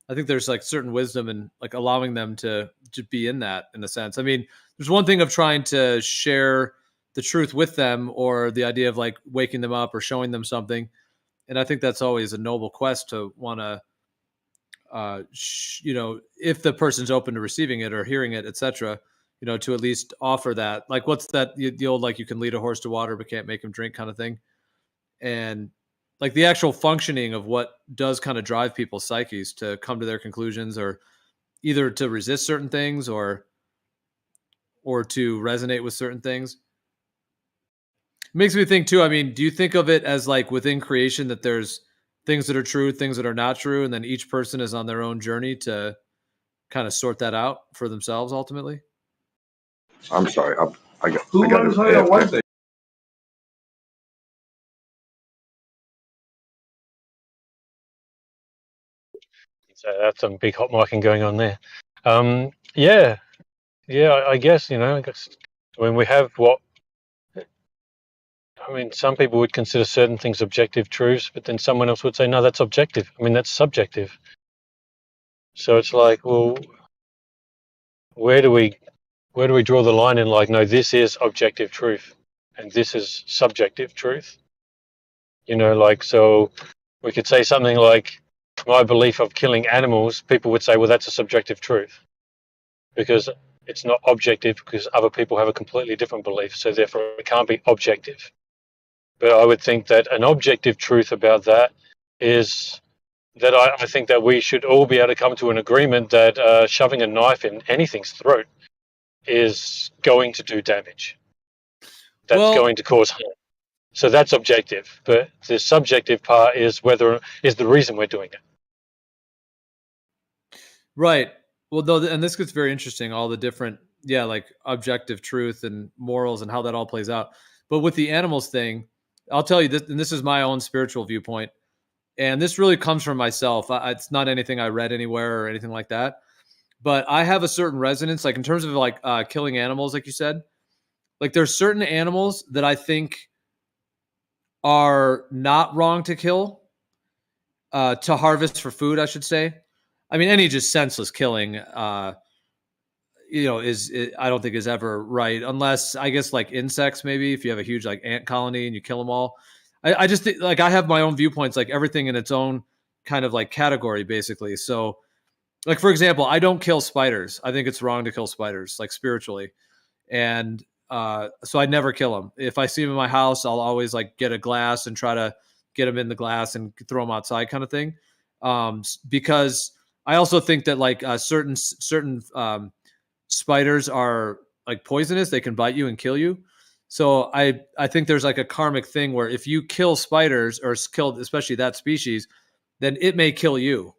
I think there's like certain wisdom in like allowing them to be in that, in a sense. I mean, there's one thing of trying to share the truth with them, or the idea of like waking them up or showing them something. And I think that's always a noble quest to want to, you know, if the person's open to receiving it or hearing it, etc., you know, to at least offer that. Like, what's that, the old, like, you can lead a horse to water but can't make him drink kind of thing. And like the actual functioning of what does kind of drive people's psyches to come to their conclusions, or either to resist certain things or to resonate with certain things. It makes me think too, I mean, do you think of it as like within creation that there's things that are true, things that are not true, and then each person is on their own journey to kind of sort that out for themselves ultimately? I'm sorry. I got Wednesday? So that's some big hot micing going on there. Yeah, I guess, you know, when we have I mean, some people would consider certain things objective truths, but then someone else would say, no, that's objective. I mean, that's subjective. So it's like, well, where do we draw the line in, like, no, this is objective truth and this is subjective truth? You know, like, so we could say something like, my belief of killing animals, people would say, well, that's a subjective truth because it's not objective, because other people have a completely different belief. So therefore it can't be objective. But I would think that an objective truth about that is that I think that we should all be able to come to an agreement that shoving a knife in anything's throat is going to do damage. That's going to cause harm. So that's objective. But the subjective part is the reason we're doing it. Right. Well, though, and this gets very interesting, all the different, like objective truth and morals and how that all plays out. But with the animals thing, I'll tell you this, and this is my own spiritual viewpoint, and this really comes from myself. It's not anything I read anywhere or anything like that, but I have a certain resonance, like in terms of like killing animals, like you said. Like there's certain animals that I think are not wrong to kill, to harvest for food, I should say. I mean, any just senseless killing, I don't think is ever right, unless I guess like insects, maybe if you have a huge like ant colony and you kill them all. I just think, like, I have my own viewpoints, like everything in its own kind of like category, basically. So like, for example, I don't kill spiders. I think it's wrong to kill spiders, like spiritually. And so I never kill them. If I see them in my house, I'll always like get a glass and try to get them in the glass and throw them outside, kind of thing. Because I also think that like certain spiders are like poisonous. They can bite you and kill you. So I think there's like a karmic thing where if you kill spiders, or kill especially that species, then it may kill you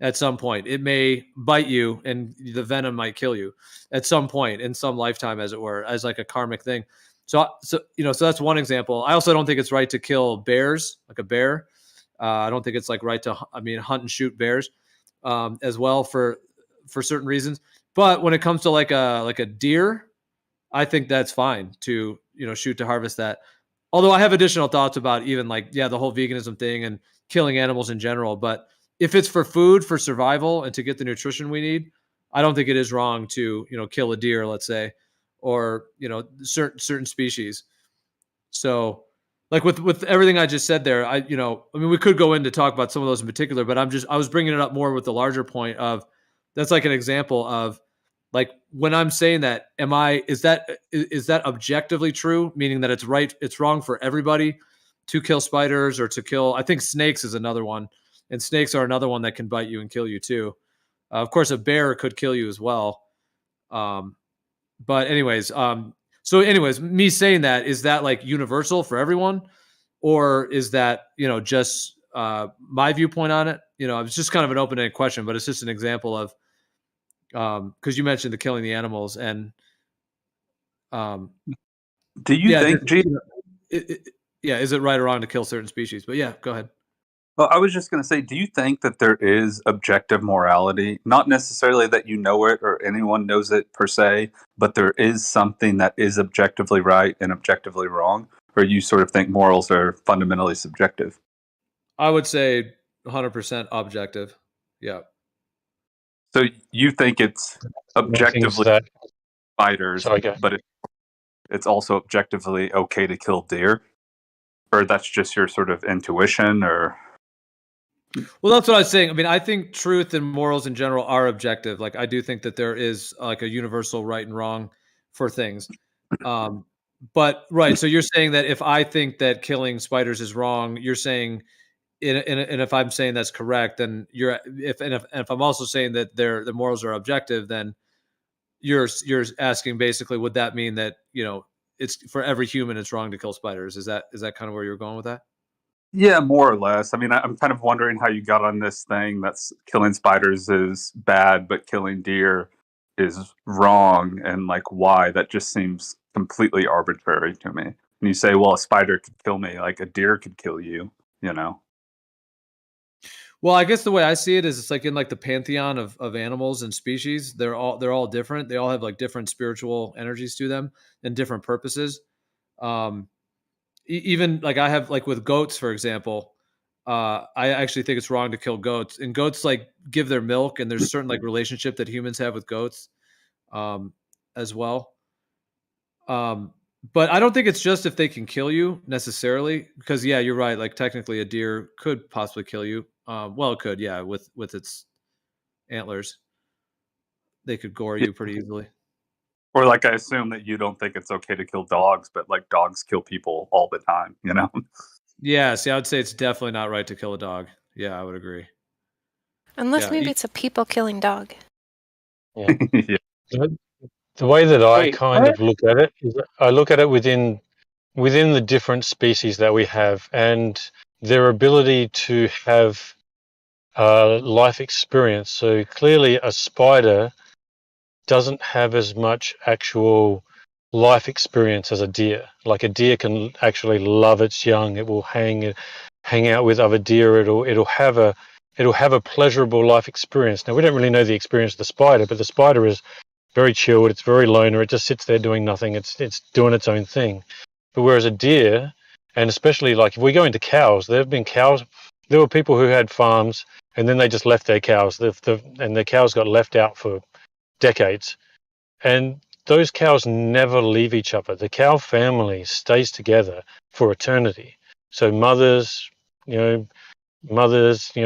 at some point. It may bite you and the venom might kill you at some point in some lifetime, as it were, as like a karmic thing. So that's one example. I also don't think it's right to kill bears, like a bear. I don't think it's like right to, hunt and shoot bears as well for certain reasons. But when it comes to like a deer, I think that's fine to, shoot to harvest that. Although I have additional thoughts about even the whole veganism thing and killing animals in general. But if it's for food, for survival, and to get the nutrition we need, I don't think it is wrong to, kill a deer, let's say, or, certain species. So like with everything I just said there, we could go in to talk about some of those in particular, but I was bringing it up more with the larger point of that's like an example of like when I'm saying that, is that objectively true? Meaning that it's wrong for everybody to kill spiders or to kill, I think snakes is another one, and snakes are another one that can bite you and kill you too. Of course, a bear could kill you as well. But anyways, me saying that, is that like universal for everyone, or is that, just my viewpoint on it? It's just kind of an open-ended question, but it's just an example of, because you mentioned the killing the animals and, do you think, is it right or wrong to kill certain species? But yeah, go ahead. Well, I was just going to say, do you think that there is objective morality? Not necessarily that you know it or anyone knows it per se, but there is something that is objectively right and objectively wrong? Or you sort of think morals are fundamentally subjective? I would say 100% objective. Yeah. So you think it's objectively spiders, but it's also objectively okay to kill deer? Or that's just your sort of intuition, or... Well, that's what I was saying. I mean, I think truth and morals in general are objective. Like, I do think that there is like a universal right and wrong for things. But right, so you're saying that if I think that killing spiders is wrong, you're saying, and if I'm saying that's correct, then if I'm also saying that the morals are objective, then you're asking basically, would that mean that it's for every human it's wrong to kill spiders? Is that kind of where you're going with that? Yeah, more or less. I mean, I'm kind of wondering how you got on this thing that's killing spiders is bad, but killing deer is wrong, and like why? That just seems completely arbitrary to me. And you say, well, a spider could kill me, like a deer could kill you, Well, I guess the way I see it is it's like in like the pantheon of animals and species, they're all different. They all have like different spiritual energies to them and different purposes. Even like I have like with goats, for example, I actually think it's wrong to kill goats, and goats like give their milk, and there's a certain like relationship that humans have with goats as well. But I don't think it's just if they can kill you necessarily, because yeah, you're right. Like technically a deer could possibly kill you. Well, it could, yeah, with its antlers, they could gore you pretty easily. Or like, I assume that you don't think it's okay to kill dogs, but like dogs kill people all the time, Yeah, see, I would say it's definitely not right to kill a dog. Yeah, I would agree. Unless maybe it's a people-killing dog. Yeah. Yeah. The way that I kind of look at it is I look at it within the different species that we have and their ability to have life experience. So clearly a spider doesn't have as much actual life experience as a deer. Like a deer can actually love its young. It will hang out with other deer. It'll have a pleasurable life experience. Now we don't really know the experience of the spider, but the spider is very chilled. It's very loner. It just sits there doing nothing. It's doing its own thing. But whereas a deer, and especially like if we go into cows, there were people who had farms and then they just left their cows. And the cows got left out for decades. And those cows never leave each other. The cow family stays together for eternity. So mothers,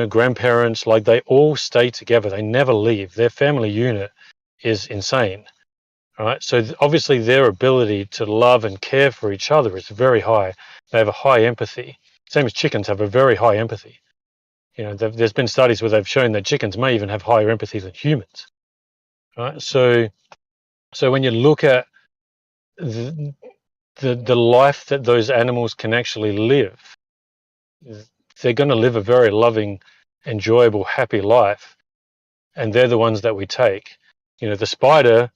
grandparents, like they all stay together. They never leave. Their family unit is insane. All right. So obviously their ability to love and care for each other is very high. They have a high empathy. Same as chickens have a very high empathy. There's been studies where they've shown that chickens may even have higher empathy than humans. Right. So when you look at the life that those animals can actually live, they're going to live a very loving, enjoyable, happy life. And they're the ones that we take. The spider,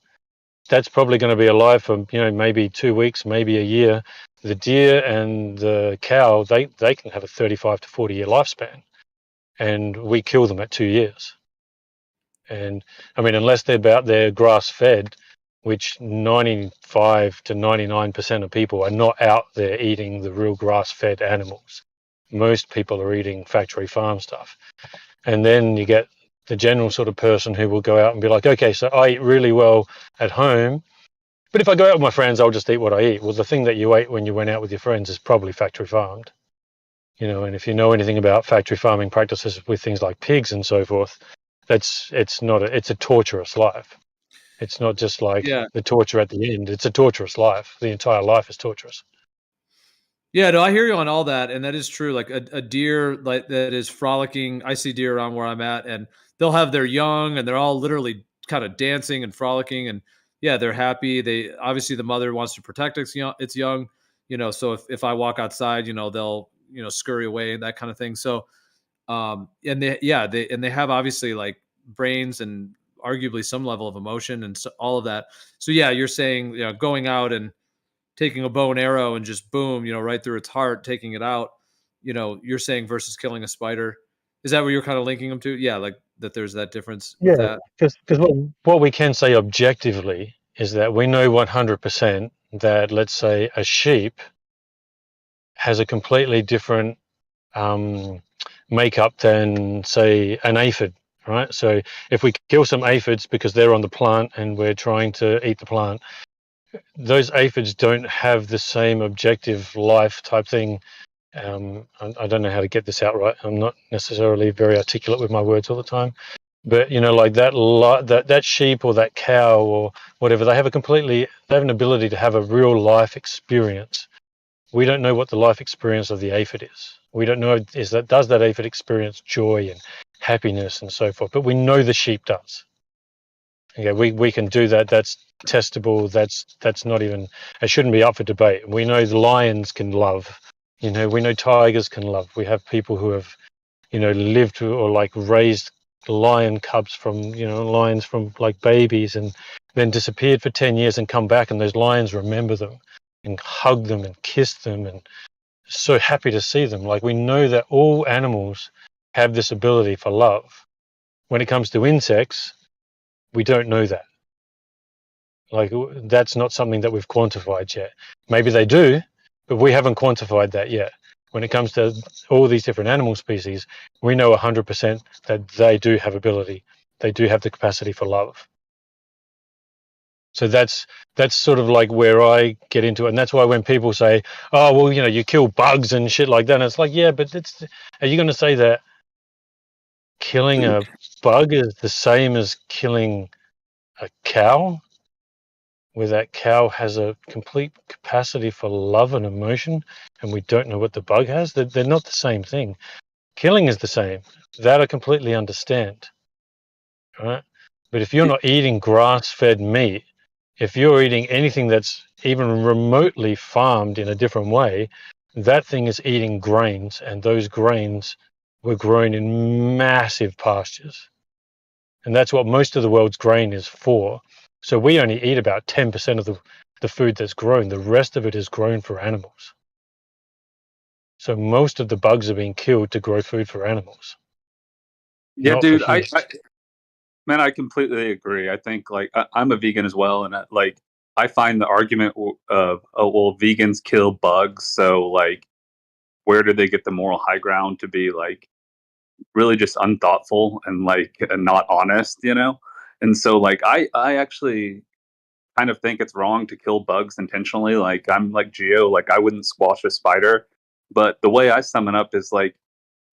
that's probably going to be alive for, maybe 2 weeks, maybe a year. The deer and the cow, they can have a 35 to 40 year lifespan. And we kill them at 2 years. And I mean, unless they're grass fed, which 95 to 99% of people are not out there eating the real grass-fed animals. Most people are eating factory farm stuff. And then you get the general sort of person who will go out and be like, okay, so I eat really well at home, but if I go out with my friends, I'll just eat what I eat. Well, the thing that you ate when you went out with your friends is probably factory farmed. You know, and if you know anything about factory farming practices with things like pigs and so forth, it's a torturous life. It's not just like the torture at the end. It's a torturous life. The entire life is torturous. Yeah, no, I hear you on all that, and that is true. Like a deer like that is frolicking. I see deer around where I'm at, and they'll have their young, and they're all literally kind of dancing and frolicking, and yeah, they're happy. They obviously the mother wants to protect its young, you know. So if I walk outside, you know, they'll scurry away and that kind of thing. So and they have obviously like brains and arguably some level of emotion and so, all of that. So yeah, you're saying going out and taking a bow and arrow and just boom, right through its heart, taking it out, you're saying versus killing a spider. Is that what you're kind of linking them to? Yeah, like that there's that difference with that. Because what we can say objectively is that we know 100% that, let's say, a sheep has a completely different makeup than, say, an aphid, right? So if we kill some aphids because they're on the plant and we're trying to eat the plant, those aphids don't have the same objective life type thing. I don't know how to get this out right. I'm not necessarily very articulate with my words all the time, but like that sheep or that cow or whatever, they have an ability to have a real life experience. We don't know what the life experience of the aphid is. We don't know does that aphid experience joy and happiness and so forth, but we know the sheep does. Okay, we can do that. That's testable. That's not even, it shouldn't be up for debate. We know the lions can love, we know tigers can love. We have people who have, lived or like raised lion cubs from, lions from like babies and then disappeared for 10 years and come back, and those lions remember them and hug them and kiss them and so happy to see them. Like, we know that all animals have this ability for love. When it comes to insects, we don't know that. Like, that's not something that we've quantified yet. Maybe they do, but we haven't quantified that yet. When it comes to all these different animal species, we know 100% that they do have ability. They do have the capacity for love. So that's sort of like where I get into it. And that's why when people say, oh, well, you kill bugs and shit like that, and it's like, yeah, but are you going to say that killing a bug is the same as killing a cow? Where that cow has a complete capacity for love and emotion, and we don't know what the bug has? They're not the same thing. Killing is the same. That I completely understand. Right? But if you're not eating grass-fed meat, if you're eating anything that's even remotely farmed in a different way, that thing is eating grains, and those grains were grown in massive pastures. And that's what most of the world's grain is for. So we only eat about 10% of the food that's grown. The rest of it is grown for animals. So most of the bugs are being killed to grow food for animals. Yeah, dude, I completely agree. I think like I'm a vegan as well, and I find the argument of, oh, well, vegans kill bugs, so like where do they get the moral high ground to be like really just unthoughtful and like not honest, And so like I actually kind of think it's wrong to kill bugs intentionally. Like I'm like Geo, like I wouldn't squash a spider, but the way I sum it up is like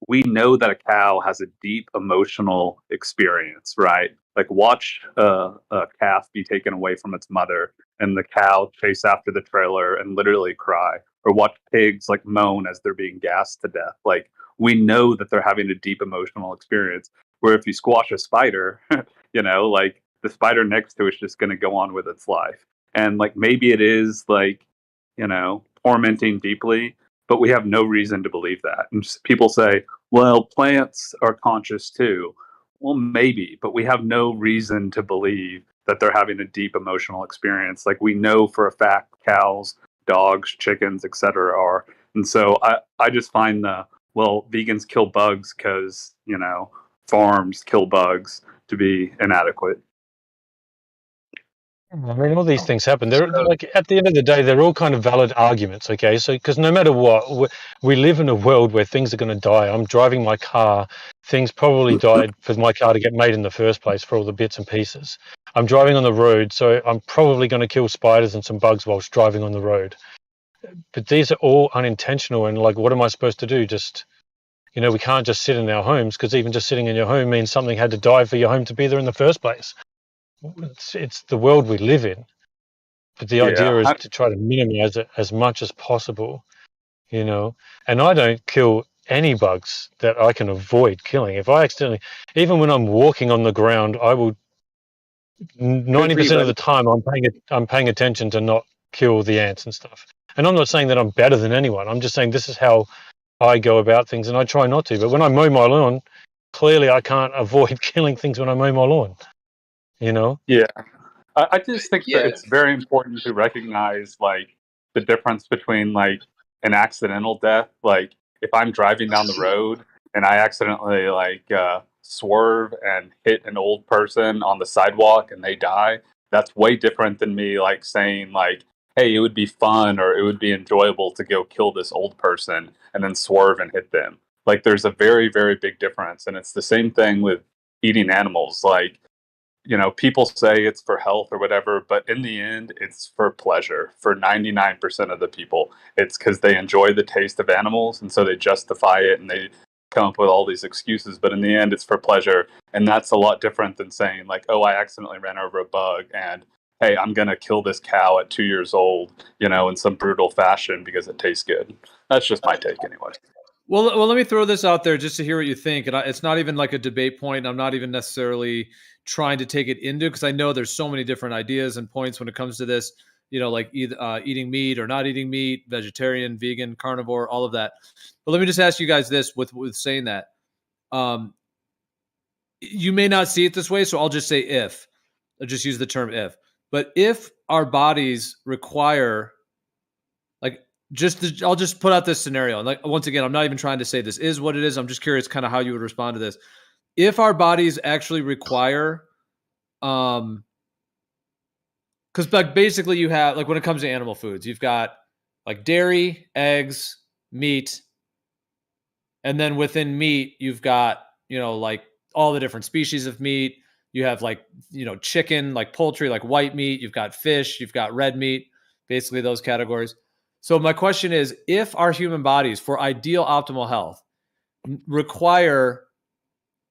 we know that a cow has a deep emotional experience, right? Like watch a calf be taken away from its mother and the cow chase after the trailer and literally cry, or watch pigs like moan as they're being gassed to death. Like we know that they're having a deep emotional experience. Where if you squash a spider, like the spider next to it's just going to go on with its life. And like maybe it is like, tormenting deeply, but we have no reason to believe that. And people say, well, plants are conscious too. Well, maybe, but we have no reason to believe that they're having a deep emotional experience. Like we know for a fact cows, dogs, chickens, etc. are. And so I just find vegans kill bugs because, farms kill bugs to be inadequate. I mean, all these things happen. They're like, at the end of the day, they're all kind of valid arguments. Okay, so because no matter what, we live in a world where things are going to die. I'm driving my car. Things probably died for my car to get made in the first place for all the bits and pieces. I'm driving on the road, so I'm probably going to kill spiders and some bugs whilst driving on the road. But these are all unintentional, and like, what am I supposed to do? Just, we can't just sit in our homes, because even just sitting in your home means something had to die for your home to be there in the first place. It's the world we live in, but the idea is to try to minimize it as much as possible, and I don't kill any bugs that I can avoid killing. If I accidentally, even when I'm walking on the ground, I will 90% of the time I'm paying attention to not kill the ants and stuff. And I'm not saying that I'm better than anyone. I'm just saying this is how I go about things, and I try not to. But when I mow my lawn, clearly I can't avoid killing things when I mow my lawn. Yeah. I just think that it's very important to recognize like the difference between like an accidental death. Like if I'm driving down the road and I accidentally swerve and hit an old person on the sidewalk and they die, that's way different than me like saying like, hey, it would be fun or it would be enjoyable to go kill this old person and then swerve and hit them. Like there's a very, very big difference. And it's the same thing with eating animals. Like, people say it's for health or whatever, but in the end, it's for pleasure. For 99% of the people, it's because they enjoy the taste of animals, and so they justify it and they come up with all these excuses. But in the end, it's for pleasure, and that's a lot different than saying like, "Oh, I accidentally ran over a bug," and "Hey, I'm gonna kill this cow at 2 years old," in some brutal fashion because it tastes good. That's just my take, anyway. Well, let me throw this out there just to hear what you think. And it's not even like a debate point. I'm not even necessarily trying to take it into, because I know there's so many different ideas and points when it comes to this, like either eating meat or not eating meat, vegetarian, vegan, carnivore, all of that. But let me just ask you guys this with saying that. You may not see it this way, so I'll just say if. I'll just use the term if. But if our bodies require, I'll just put out this scenario. And like, once again, I'm not even trying to say this is what it is. I'm just curious kind of how you would respond to this. If our bodies actually require, because like basically you have, like when it comes to animal foods, you've got like dairy, eggs, meat. And then within meat, you've got, like all the different species of meat. You have like, chicken, like poultry, like white meat. You've got fish, you've got red meat, basically those categories. So my question is, if our human bodies, for ideal optimal health, require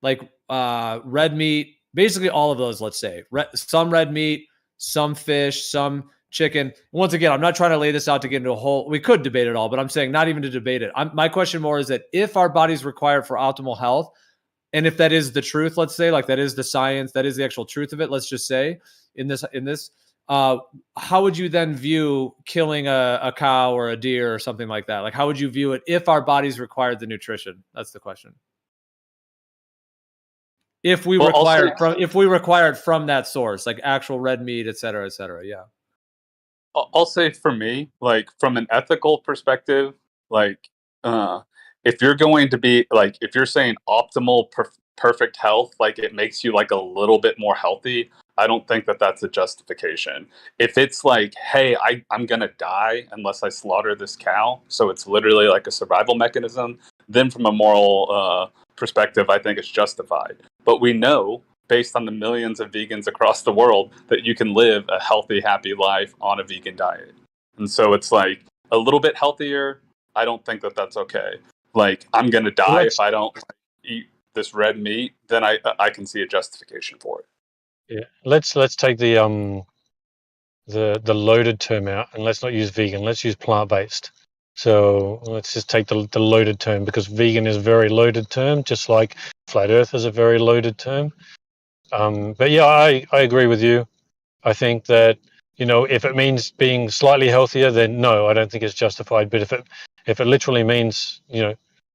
like red meat, basically all of those, let's say, some red meat, some fish, some chicken. Once again, I'm not trying to lay this out to get into a whole, we could debate it all, but I'm saying not even to debate it. My question more is that if our bodies require for optimal health, and if that is the truth, let's say, like that is the science, that is the actual truth of it, let's just say in this, how would you then view killing a cow or a deer or something like that? Like, how would you view it if our bodies required the nutrition? That's the question. If we require it from that source, like actual red meat, et cetera, yeah. I'll say for me, like from an ethical perspective, like if you're going to be like, if you're saying optimal, perfect health, like it makes you like a little bit more healthy, I don't think that that's a justification. If it's like, hey, I'm going to die unless I slaughter this cow, so it's literally like a survival mechanism, then from a moral perspective, I think it's justified. But we know, based on the millions of vegans across the world, that you can live a healthy, happy life on a vegan diet. And so it's like a little bit healthier. I don't think that that's okay. Like, I'm going to die if I don't eat this red meat, then I can see a justification for it. Yeah, let's take the loaded term out, and let's not use vegan. Let's use plant-based. So let's just take the loaded term, because vegan is a very loaded term, just like flat Earth is a very loaded term. But yeah, I agree with you. I think that if it means being slightly healthier, then no, I don't think it's justified. But if it literally means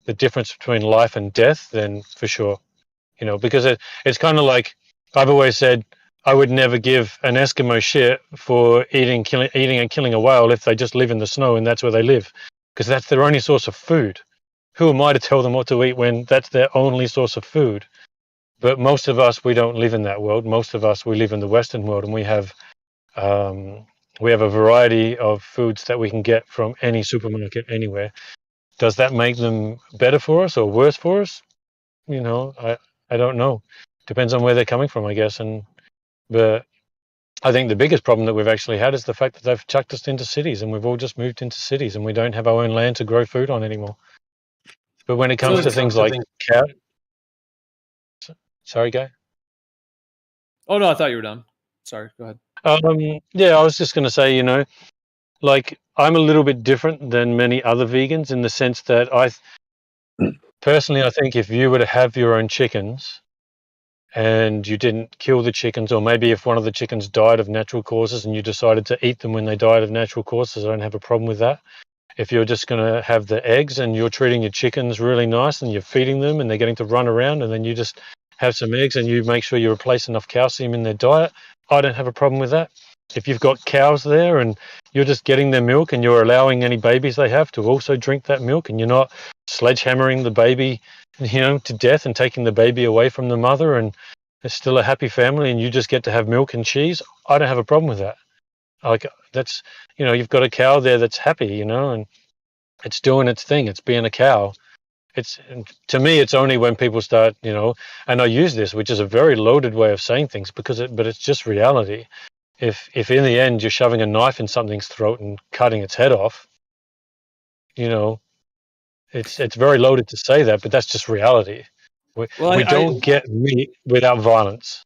the difference between life and death, then for sure, because it's kind of like, I've always said, I would never give an Eskimo shit for eating and killing a whale if they just live in the snow and that's where they live, because that's their only source of food. Who am I to tell them what to eat when that's their only source of food? But most of us, we don't live in that world. Most of us, we live in the Western world, and we have We have a variety of foods that we can get from any supermarket anywhere. Does that make them better for us or worse for us? I don't know. Depends on where they're coming from, I guess. But I think the biggest problem that we've actually had is the fact that they've chucked us into cities, and we've all just moved into cities, and we don't have our own land to grow food on anymore. But when it comes to things like cow, sorry, Guy. Oh no, I thought you were done. Sorry, go ahead. Yeah, I was just going to say, like I'm a little bit different than many other vegans in the sense that I think if you were to have your own chickens and you didn't kill the chickens, or maybe if one of the chickens died of natural causes and you decided to eat them when they died of natural causes, I don't have a problem with that. If you're just going to have the eggs and you're treating your chickens really nice and you're feeding them and they're getting to run around, and then you just have some eggs and you make sure you replace enough calcium in their diet, I don't have a problem with that. If you've got cows there and you're just getting their milk and you're allowing any babies they have to also drink that milk, and you're not sledgehammering the baby, to death and taking the baby away from the mother, and it's still a happy family and you just get to have milk and cheese, I don't have a problem with that. Like that's, you've got a cow there that's happy, and it's doing its thing. It's being a cow. To me, it's only when people start, and I use this, which is a very loaded way of saying things but it's just reality. If in the end you're shoving a knife in something's throat and cutting its head off, it's very loaded to say that, but that's just reality. We don't get meat without violence.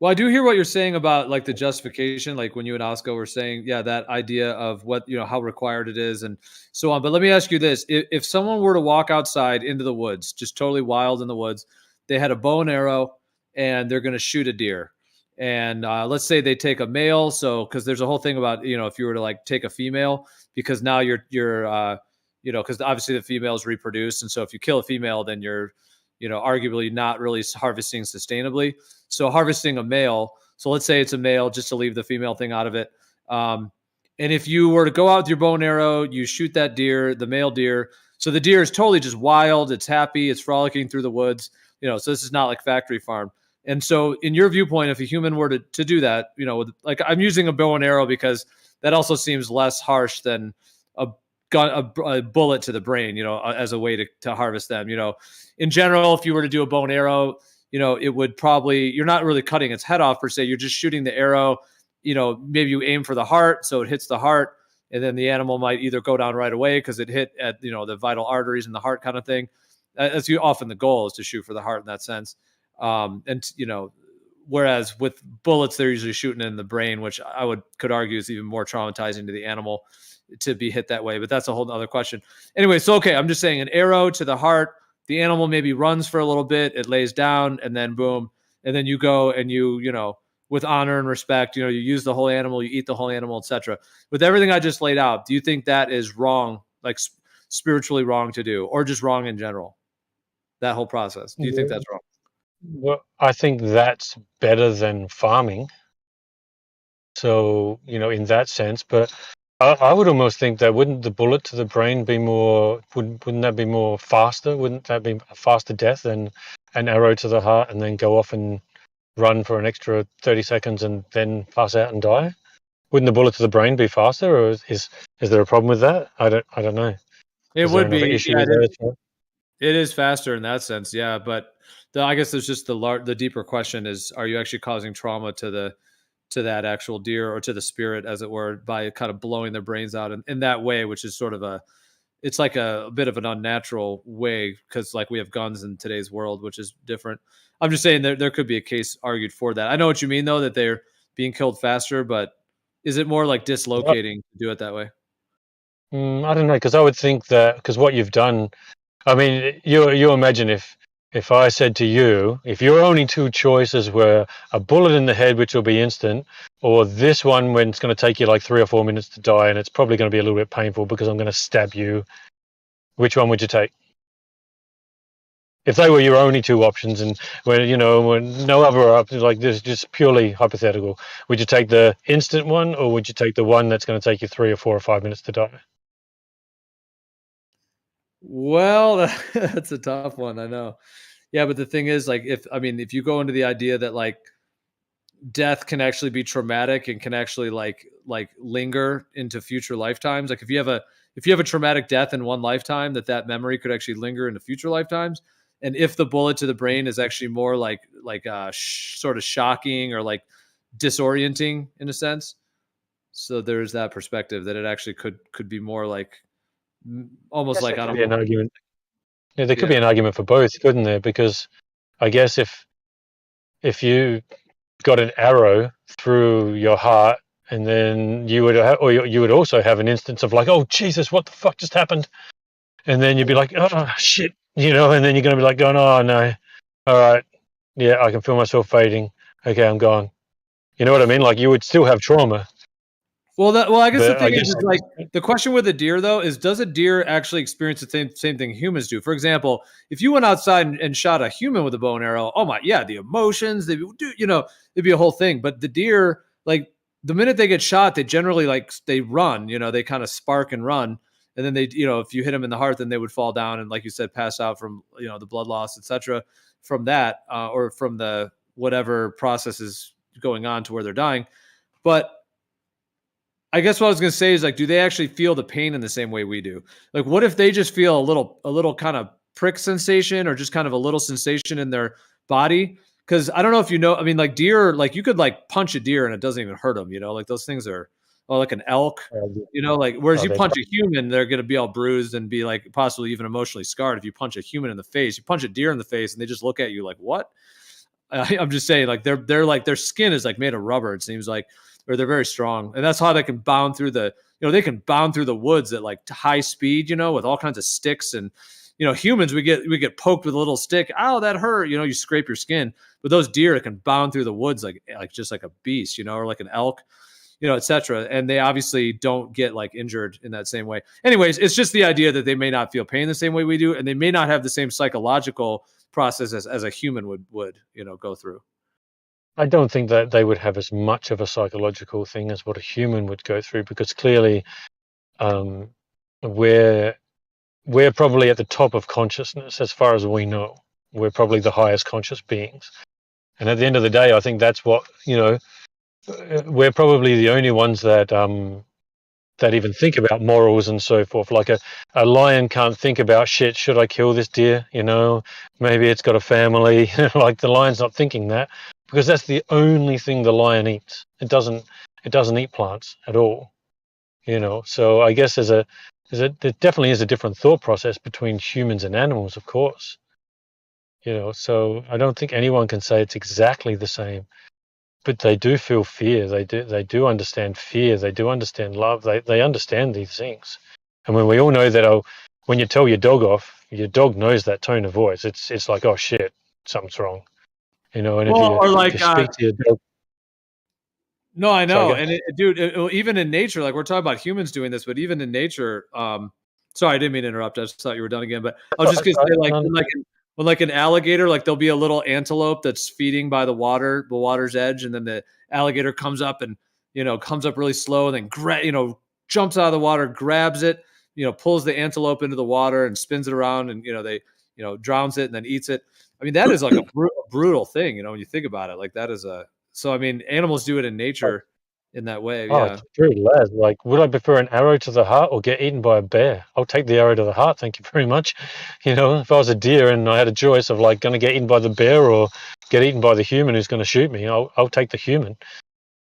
Well, I do hear what you're saying about like the justification, like when you and Oscar were saying, yeah, that idea of what, how required it is and so on. But let me ask you this. If someone were to walk outside into the woods, just totally wild in the woods, they had a bow and arrow and they're going to shoot a deer. And let's say they take a male. So, cause there's a whole thing about, if you were to like take a female, because now you're cause obviously the females reproduce. And so if you kill a female, then you're, arguably not really harvesting sustainably. So harvesting a male, so let's say it's a male, just to leave the female thing out of it. And if you were to go out with your bow and arrow, you shoot that deer, the male deer. So the deer is totally just wild. It's happy. It's frolicking through the woods. So this is not like factory farm. And so in your viewpoint, if a human were to do that, like I'm using a bow and arrow because that also seems less harsh than a bullet to the brain, as a way to harvest them. In general, if you were to do a bow and arrow, it would probably, you're not really cutting its head off per se. You're just shooting the arrow, maybe you aim for the heart. So it hits the heart, and then the animal might either go down right away because it hit at, the vital arteries in the heart kind of thing. That's often the goal, is to shoot for the heart in that sense. Whereas with bullets, they're usually shooting in the brain, which I could argue is even more traumatizing to the animal to be hit that way, but that's a whole other question. Anyway, so, okay, I'm just saying an arrow to the heart, the animal maybe runs for a little bit, it lays down, and then boom, and then you go and you with honor and respect, you use the whole animal, you eat the whole animal, etc. With everything I just laid out, do you think that is wrong, like spiritually wrong to do, or just wrong in general? That whole process, do you think that's wrong? Well, I think that's better than farming. So, in that sense, but I would almost think that wouldn't the bullet to the brain be more, wouldn't that be more faster? Wouldn't that be a faster death than an arrow to the heart and then go off and run for an extra 30 seconds and then pass out and die? Wouldn't the bullet to the brain be faster, or is there a problem with that? I don't know. It would be. Issue Yeah, with that? it is faster in that sense, yeah. But I guess there's just the deeper question is: are you actually causing trauma to that actual deer, or to the spirit, as it were, by kind of blowing their brains out in that way, which is sort of it's like a bit of an unnatural way, because like we have guns in today's world, which is different. I'm just saying there could be a case argued for that. I know what you mean, though, that they're being killed faster, but is it more like dislocating to do it that way? I don't know, because I would think that, because what you've done, I mean, you imagine if I said to you, if your only two choices were a bullet in the head, which will be instant, or this one when it's going to take you like 3 or 4 minutes to die, and it's probably going to be a little bit painful because I'm going to stab you, which one would you take? If they were your only two options, and when no other options, like this, just purely hypothetical, would you take the instant one, or would you take the one that's going to take you 3 or 4 or 5 minutes to die? Well, that's a tough one. I know. Yeah, but the thing is, like, if you go into the idea that, like, death can actually be traumatic and can actually like linger into future lifetimes. Like if you have a traumatic death in one lifetime, that memory could actually linger into future lifetimes. And if the bullet to the brain is actually more like sort of shocking or like disorienting in a sense, so there's that perspective that it actually could be more like almost like, I don't know. An argument. Yeah, there could be an argument for both, couldn't there? Because I guess if you got an arrow through your heart, and then you would also have an instance of like, oh Jesus, what the fuck just happened? And then you'd be like, oh shit, and then you're gonna be like going, oh no, all right, yeah, I can feel myself fading. Okay, I'm gone. You know what I mean? Like you would still have trauma. Well, I guess the thing is like the question with a deer though is, does a deer actually experience the same thing humans do? For example, if you went outside and shot a human with a bow and arrow, oh my, yeah, the emotions, it'd be a whole thing. But the deer, like the minute they get shot, they generally they run, they kind of spark and run. And then they, if you hit them in the heart, then they would fall down and, like you said, pass out from, the blood loss, etc. from that, or from the whatever process is going on to where they're dying. But I guess what I was going to say is like, do they actually feel the pain in the same way we do? Like, what if they just feel a little kind of prick sensation or just kind of a little sensation in their body? Because I don't know if I mean, like deer, like you could like punch a deer and it doesn't even hurt them, like those things are, like an elk, like, whereas you punch a human, they're going to be all bruised and be like possibly even emotionally scarred. If you punch a human in the face, you punch a deer in the face and they just look at you like, what? I'm just saying, like they're like, their skin is like made of rubber, it seems like, or they're very strong, and that's how they can bound through they can bound through the woods at like high speed, with all kinds of sticks. And humans, we get poked with a little stick, ow, that hurt, you scrape your skin. But those deer can bound through the woods like just like a beast, or like an elk, etc. And they obviously don't get like injured in that same way. Anyways, it's just the idea that they may not feel pain the same way we do, and they may not have the same psychological process as a human would go through. I don't think that they would have as much of a psychological thing as what a human would go through, because clearly we're probably at the top of consciousness as far as we know. We're probably the highest conscious beings. And at the end of the day, I think that's what, we're probably the only ones that that even think about morals and so forth. Like a lion can't think about, shit, should I kill this deer? Maybe it's got a family. Like the lion's not thinking that, because that's the only thing the lion eats. It doesn't eat plants at all. So I guess there definitely is a different thought process between humans and animals, of course. So I don't think anyone can say it's exactly the same. But they do feel fear. They do understand fear. They do understand love. They understand these things. And when we all know that, when you tell your dog off, your dog knows that tone of voice. It's like, oh shit, something's wrong. And if you speak to your dog. No, I know. And dude, even in nature, like we're talking about humans doing this, but even in nature, sorry, I didn't mean to interrupt. I just thought you were done again. But I was just gonna say, when like an alligator, like there'll be a little antelope that's feeding by the water's edge, and then the alligator comes up and comes up really slow, and then jumps out of the water, grabs it, pulls the antelope into the water and spins it around, and they drowns it and then eats it. I mean, that is like a brutal thing, when you think about it. Like that is so I mean, animals do it in nature in that way. Oh, Yeah. it's true, Les. Like, would I prefer an arrow to the heart or get eaten by a bear? I'll take the arrow to the heart, thank you very much. If I was a deer and I had a choice of like going to get eaten by the bear or get eaten by the human who's going to shoot me, I'll take the human.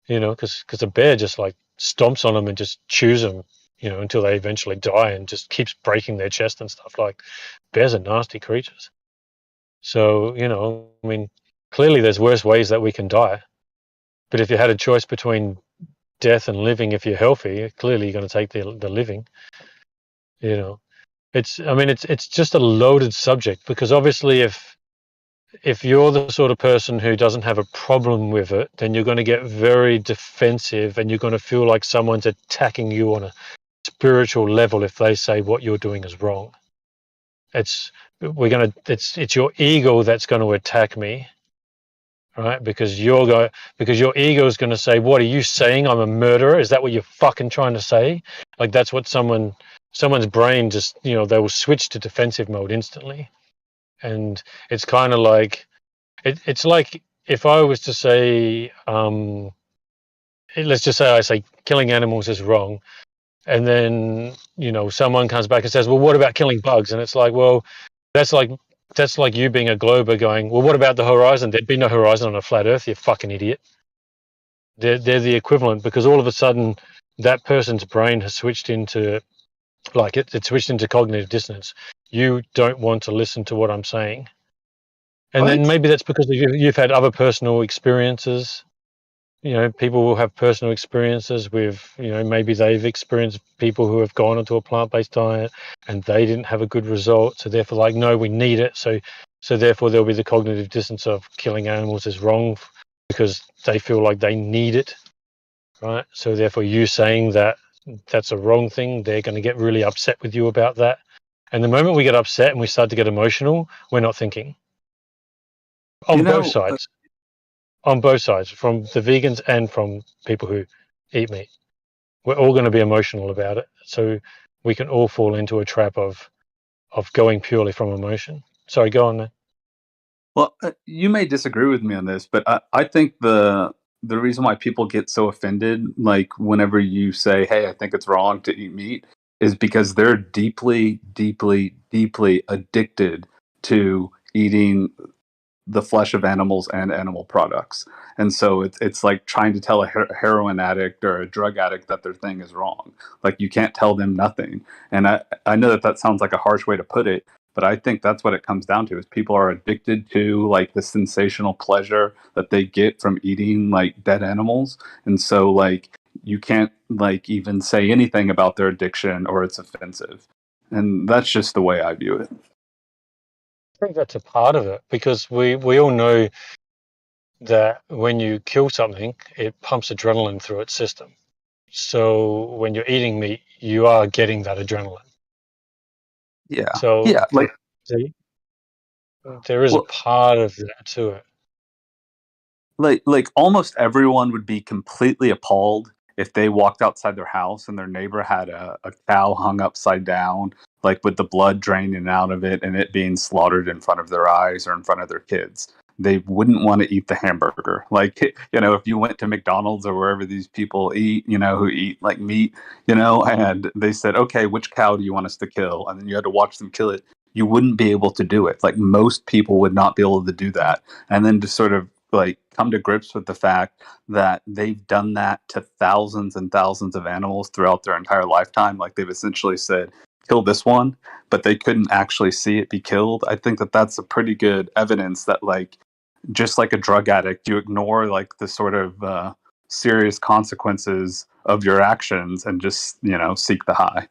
Because a bear just like stomps on them and just chews them, until they eventually die, and just keeps breaking their chest and stuff. Like, bears are nasty creatures. So I mean, clearly there's worse ways that we can die. But if you had a choice between death and living, if you're healthy, clearly you're going to take the living. It's just a loaded subject, because obviously if you're the sort of person who doesn't have a problem with it, then you're going to get very defensive, and you're going to feel like someone's attacking you on a spiritual level if they say what you're doing is wrong. It's your ego that's going to attack me. Right, because your ego is going to say, "What are you saying? I'm a murderer? Is that what you're fucking trying to say?" Like that's what someone's brain just they will switch to defensive mode instantly, and it's kind of like it's like if I was to say, let's just say I say killing animals is wrong, and then someone comes back and says, well, what about killing bugs? And it's like, well, that's like you being a glober going, well, what about the horizon? There'd be no horizon on a flat Earth, you fucking idiot. They're the equivalent, because all of a sudden that person's brain has switched into it switched into cognitive dissonance. You don't want to listen to what I'm saying. And then maybe that's because you've had other personal experiences. People will have personal experiences with, maybe they've experienced people who have gone onto a plant-based diet and they didn't have a good result. So therefore, like, no, we need it. So therefore there'll be the cognitive dissonance of killing animals is wrong because they feel like they need it. Right. So therefore you saying that that's a wrong thing, they're going to get really upset with you about that. And the moment we get upset and we start to get emotional, we're not thinking. On both sides. On both sides, from the vegans and from people who eat meat. We're all going to be emotional about it. So we can all fall into a trap of going purely from emotion. Sorry, go on there. Well, you may disagree with me on this, but I think the reason why people get so offended, like whenever you say, hey, I think it's wrong to eat meat, is because they're deeply, deeply, deeply addicted to eating the flesh of animals and animal products. And so it's like trying to tell a heroin addict or a drug addict that their thing is wrong. Like, you can't tell them nothing. And I know that sounds like a harsh way to put it, but I think that's what it comes down to, is people are addicted to like the sensational pleasure that they get from eating like dead animals. And so like you can't like even say anything about their addiction or it's offensive. And that's just the way I view it. I think that's a part of it, because we all know that when you kill something, it pumps adrenaline through its system. So when you're eating meat, you are getting that adrenaline. Yeah. So yeah, like there is a part of that to it. Like almost everyone would be completely appalled if they walked outside their house and their neighbor had a cow hung upside down, like with the blood draining out of it and it being slaughtered in front of their eyes or in front of their kids. They wouldn't want to eat the hamburger. Like, if you went to McDonald's or wherever these people eat, who eat like meat, and they said, okay, which cow do you want us to kill? And then you had to watch them kill it. You wouldn't be able to do it. Like, most people would not be able to do that. And then to sort of like come to grips with the fact that they've done that to thousands and thousands of animals throughout their entire lifetime. Like, they've essentially said, kill this one, but they couldn't actually see it be killed. I think that that's a pretty good evidence that, like, just like a drug addict, you ignore like the sort of serious consequences of your actions and just, seek the high.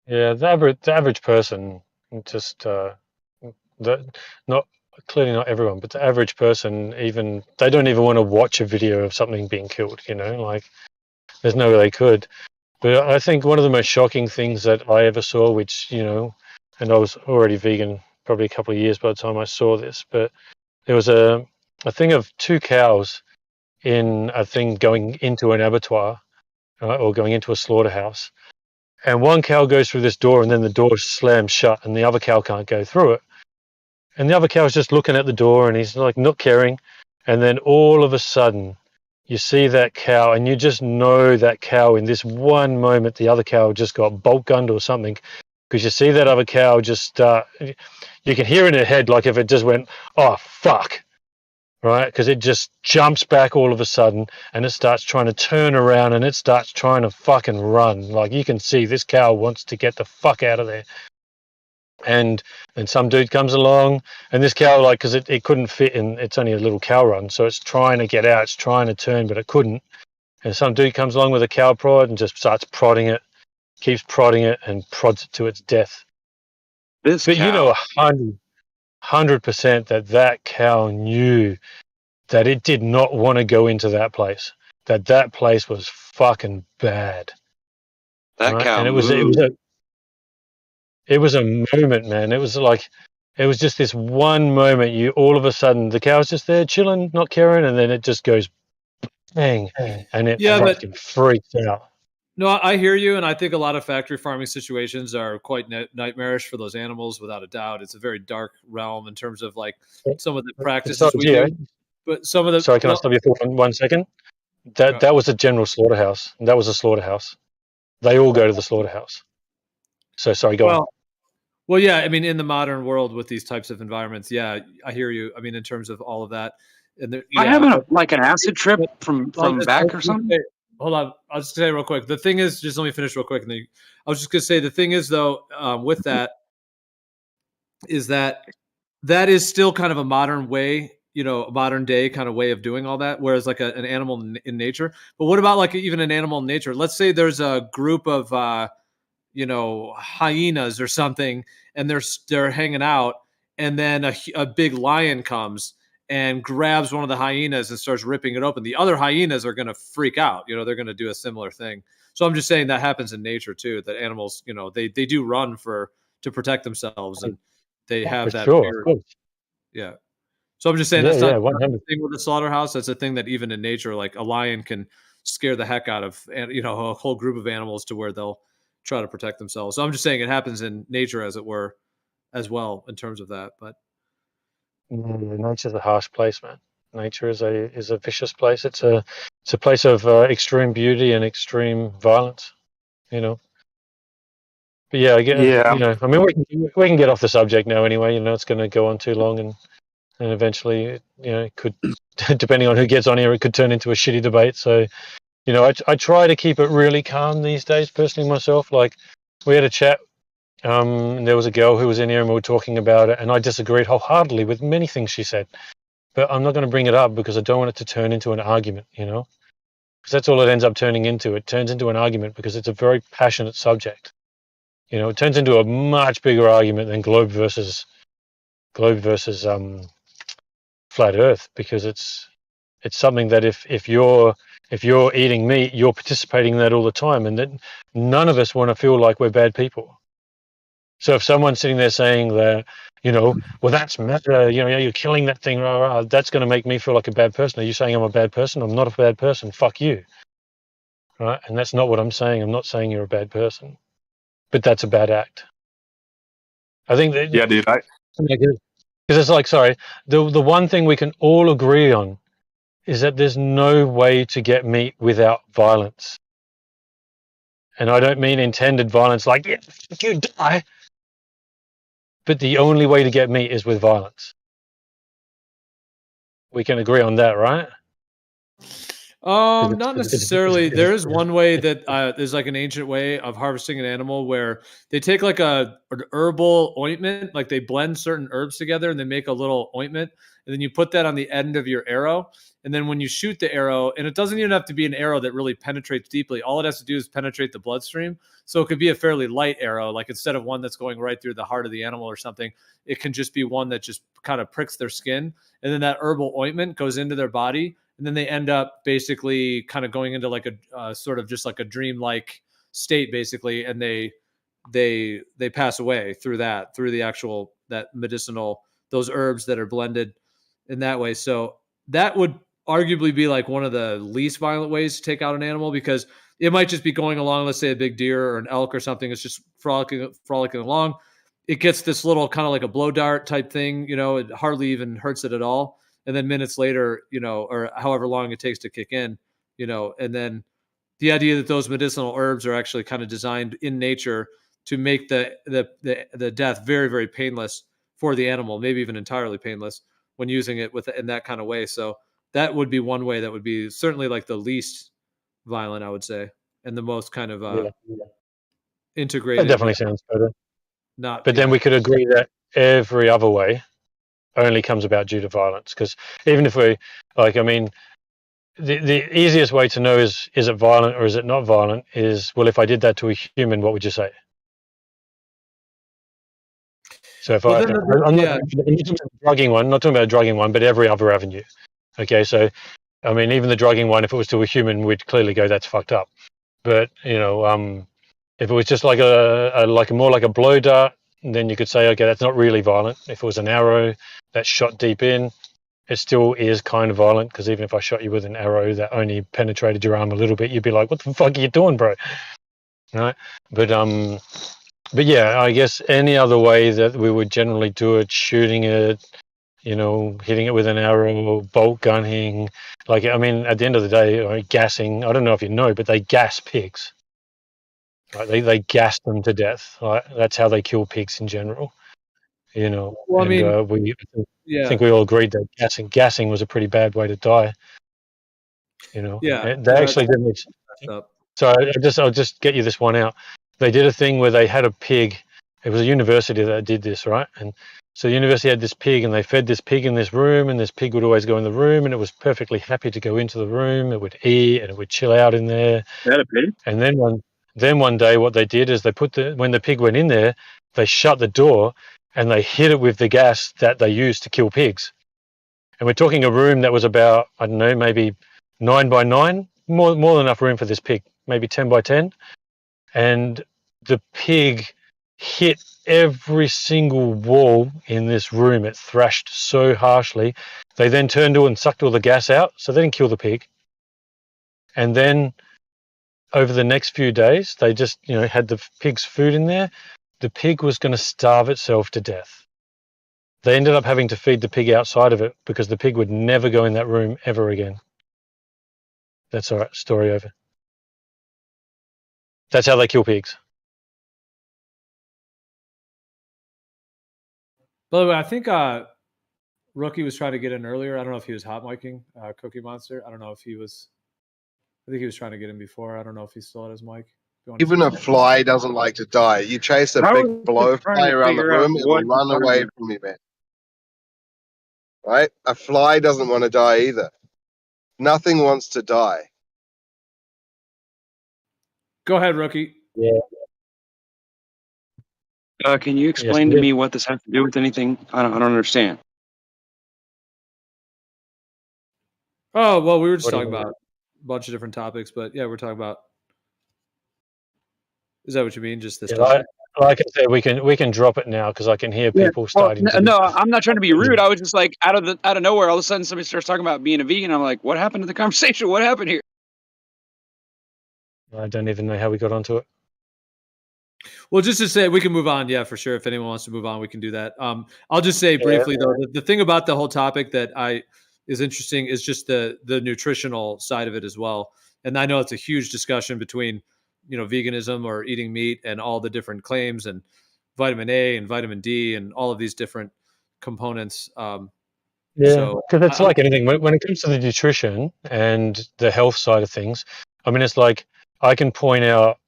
Yeah, the average person just clearly not everyone, but the average person, even they don't even want to watch a video of something being killed. Like, there's no way they could. But I think one of the most shocking things that I ever saw, which and I was already vegan probably a couple of years by the time I saw this, but there was a thing of two cows in a thing going into an abattoir, or going into a slaughterhouse, and one cow goes through this door and then the door slams shut and the other cow can't go through it. And the other cow is just looking at the door and he's like not caring. And then all of a sudden you see that cow and you just know that cow in this one moment, the other cow just got bolt gunned or something, because you see that other cow just you can hear in her head, like if it just went, oh, fuck. Right? Because it just jumps back all of a sudden and it starts trying to turn around and it starts trying to fucking run. Like, you can see this cow wants to get the fuck out of there. And then some dude comes along and this cow, like, because it couldn't fit in, it's only a little cow run, so it's trying to get out, it's trying to turn, but it couldn't. And some dude comes along with a cow prod and just starts prodding it, keeps prodding it and prods it to its death. But cow. 100% that cow knew that it did not want to go into that place, that place was fucking bad. That cow and it was a moment, man. It was like, it was just this one moment. You all of a sudden, the cow's just there chilling, not caring, and then it just goes bang, and it fucking freaks out. No, I hear you, and I think a lot of factory farming situations are quite nightmarish for those animals, without a doubt. It's a very dark realm in terms of like some of the practices we do. But some of the sorry, can I stop you for 1 second? That was a general slaughterhouse. That was a slaughterhouse. They all go to the slaughterhouse. So sorry, go on. Well, yeah. I mean, in the modern world with these types of environments, yeah, I hear you. I mean, in terms of all of that, and I having an acid trip from back or something. Hold on, I'll just say real quick. The thing is, just let me finish real quick, and then I was just gonna say the thing is though, with that, is that is still kind of a modern way, a modern day kind of way of doing all that. Whereas like an animal in nature. But what about like even an animal in nature? Let's say there's a group of hyenas or something, and they're hanging out, and then a big lion comes and grabs one of the hyenas and starts ripping it open. The other hyenas are going to freak out. They're going to do a similar thing. So I'm just saying that happens in nature too, that animals, they do run to protect themselves, and they have that fear. Yeah. So I'm just saying that's not the thing with the slaughterhouse. That's a thing that even in nature, like a lion can scare the heck out of, a whole group of animals to where they'll try to protect themselves. So I'm just saying it happens in nature, as it were, as well, in terms of that. But nature's a harsh place, man. Nature is a vicious place. It's a place of extreme beauty and extreme violence. But yeah, I get. Yeah. I mean, we can get off the subject now anyway. It's going to go on too long, and eventually, it could, depending on who gets on here, it could turn into a shitty debate. So, I try to keep it really calm these days, personally myself. Like, we had a chat. And there was a girl who was in here, and we were talking about it, and I disagreed wholeheartedly with many things she said. But I'm not going to bring it up because I don't want it to turn into an argument. Because that's all it ends up turning into. It turns into an argument because it's a very passionate subject. It turns into a much bigger argument than globe versus flat Earth, because it's something that if you're eating meat, you're participating in that all the time, and that none of us want to feel like we're bad people. So if someone's sitting there saying that, well, that's meta, you're killing that thing, that's going to make me feel like a bad person. Are you saying I'm a bad person? I'm not a bad person. Fuck you. Right? And that's not what I'm saying. I'm not saying you're a bad person, but that's a bad act. I think that. Yeah, dude. Because it's like, sorry, the one thing we can all agree on is that there's no way to get meat without violence. And I don't mean intended violence like, yeah, you die. But the only way to get meat is with violence. We can agree on that, right? Not necessarily. There is one way that there's like an ancient way of harvesting an animal where they take like an herbal ointment, like they blend certain herbs together and they make a little ointment, and then you put that on the end of your arrow. And then when you shoot the arrow, and it doesn't even have to be an arrow that really penetrates deeply. All it has to do is penetrate the bloodstream. So it could be a fairly light arrow, like instead of one that's going right through the heart of the animal or something, it can just be one that just kind of pricks their skin. And then that herbal ointment goes into their body. And then they end up basically kind of going into like a sort of just like a dreamlike state, basically, and they pass away through the actual that medicinal, those herbs that are blended in that way. So that would arguably be like one of the least violent ways to take out an animal, because it might just be going along, let's say a big deer or an elk or something, it's just frolicking along. It gets this little kind of like a blow dart type thing, it hardly even hurts it at all. And then minutes later, or however long it takes to kick in, and then the idea that those medicinal herbs are actually kind of designed in nature to make the death very, very painless for the animal, maybe even entirely painless when using it in that kind of way. So that would be one way that would be certainly like the least violent, I would say, and the most kind of integrated. That definitely sounds better. But then we could agree that every other way only comes about due to violence, because even if we the easiest way to know is it violent or is it not violent is, well, if I did that to a human, what would you say? So if I'm not drugging one, not talking about a drugging one, but every other avenue. Okay, so I mean, even the drugging one, if it was to a human, we'd clearly go, that's fucked up. But if it was just like more like a blow dart, then you could say, okay, that's not really violent. If it was an arrow that's shot deep in, it still is kind of violent, because even if I shot you with an arrow that only penetrated your arm a little bit, you'd be like, what the fuck are you doing, bro? Right? But yeah, I guess any other way that we would generally do it, shooting it, hitting it with an arrow, bolt gunning, like, I mean, at the end of the day, gassing, I don't know if you know, but they gas pigs. Right? They gas them to death. Right? That's how they kill pigs in general. Well, I and mean, we yeah. think we all agreed that gassing was a pretty bad way to die. Yeah. And they actually did this. So I'll just get you this one out. They did a thing where they had a pig. It was a university that did this, right? And so the university had this pig, and they fed this pig in this room, and this pig would always go in the room, and it was perfectly happy to go into the room. It would eat, and it would chill out in there. That a pig? And then one day, what they did is they when the pig went in there, they shut the door, and they hit it with the gas that they used to kill pigs. And we're talking a room that was about, I don't know, maybe 9 by 9, more than enough room for this pig, maybe 10 by 10. And the pig hit every single wall in this room. It thrashed so harshly. They then turned to it and sucked all the gas out, so they didn't kill the pig. And then over the next few days, they just, had the pig's food in there. The pig was going to starve itself to death. They ended up having to feed the pig outside of it because the pig would never go in that room ever again. That's all right. Story over. That's how they kill pigs. By the way, I think Rookie was trying to get in earlier. I don't know if he was hot micing Cookie Monster. I don't know if he was. I think he was trying to get in before. I don't know if he's still at his mic. Even a fly doesn't like to die. You chase a big blowfly around the room, it will run away from you, man. Right? A fly doesn't want to die either. Nothing wants to die. Go ahead, Rookie. Yeah. Can you explain to me what this has to do with anything? I don't understand. Oh, well, we were just talking about a bunch of different topics, but yeah, we're talking about. Is that what you mean? Just this topic? Like I said, we can drop it now because I can hear people starting. No, I'm not trying to be rude. I was just like out of nowhere, all of a sudden somebody starts talking about being a vegan. I'm like, what happened to the conversation? What happened here? I don't even know how we got onto it. Well, just to say, we can move on. Yeah, for sure. If anyone wants to move on, we can do that. I'll just say briefly though, the thing about the whole topic that is interesting is just the nutritional side of it as well. And I know it's a huge discussion between, veganism or eating meat and all the different claims and vitamin A and vitamin D and all of these different components. Yeah, because it's like anything. When it comes to the nutrition and the health side of things, I mean, it's like I can point out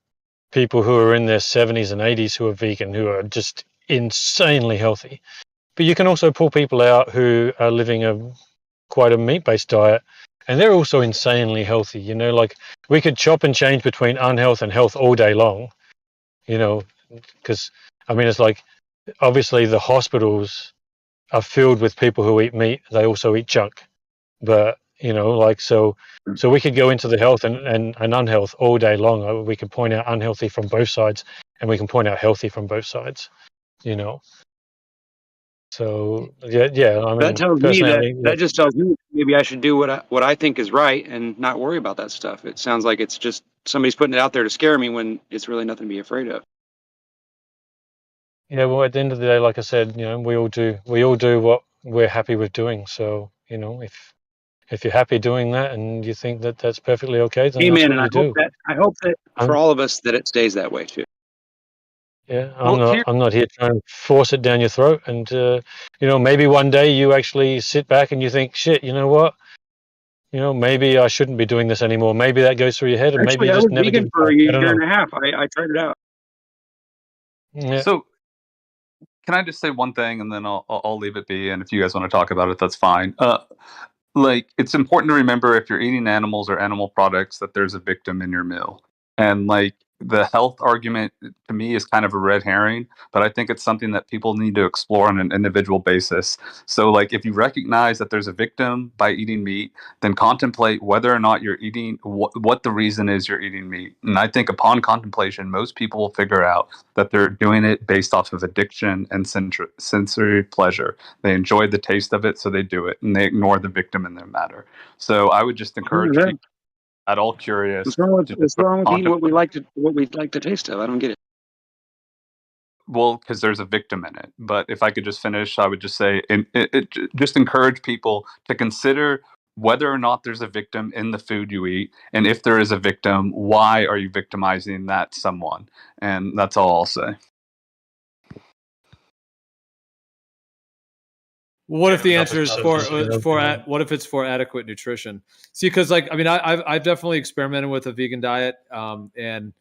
people who are in their 70s and 80s who are vegan, who are just insanely healthy. But you can also pull people out who are living quite a meat-based diet, and they're also insanely healthy. Like we could chop and change between unhealth and health all day long, because, I mean, it's like, obviously the hospitals are filled with people who eat meat. They also eat junk. But, so we could go into the health and unhealth all day long. We could point out unhealthy from both sides, and we can point out healthy from both sides, So yeah. I mean, that tells me that just tells me maybe I should do what I think is right and not worry about that stuff. It sounds like it's just somebody's putting it out there to scare me when it's really nothing to be afraid of. Yeah, well, at the end of the day, like I said, we all do what we're happy with doing. So, if you're happy doing that and you think that that's perfectly okay, then Amen. that's what you do. I hope that for all of us that it stays that way too. Yeah, I'm not here trying to force it down your throat. And maybe one day you actually sit back and you think, shit, you know what? Maybe I shouldn't be doing this anymore. Maybe that goes through your head, and Actually, maybe you I just was never vegan get for a back. year and a half. I tried it out. Yeah. So, can I just say one thing, and then I'll leave it be. And if you guys want to talk about it, that's fine. It's important to remember if you're eating animals or animal products that there's a victim in your meal, and the health argument to me is kind of a red herring, but I think it's something that people need to explore on an individual basis. So, like, if you recognize that there's a victim by eating meat, then contemplate whether or not you're eating, what the reason is you're eating meat. And I think upon contemplation, most people will figure out that they're doing it based off of addiction and sensory pleasure. They enjoy the taste of it, so they do it, and they ignore the victim in their matter. So I would just encourage people at all curious. What's wrong with eating what we'd like to taste of? I don't get it. Well, because there's a victim in it. But if I could just finish, I would just say, just encourage people to consider whether or not there's a victim in the food you eat, and if there is a victim, why are you victimizing that someone? And that's all I'll say. What if the answer is what if it's for adequate nutrition? See, because like, I mean, I've definitely experimented with a vegan diet, and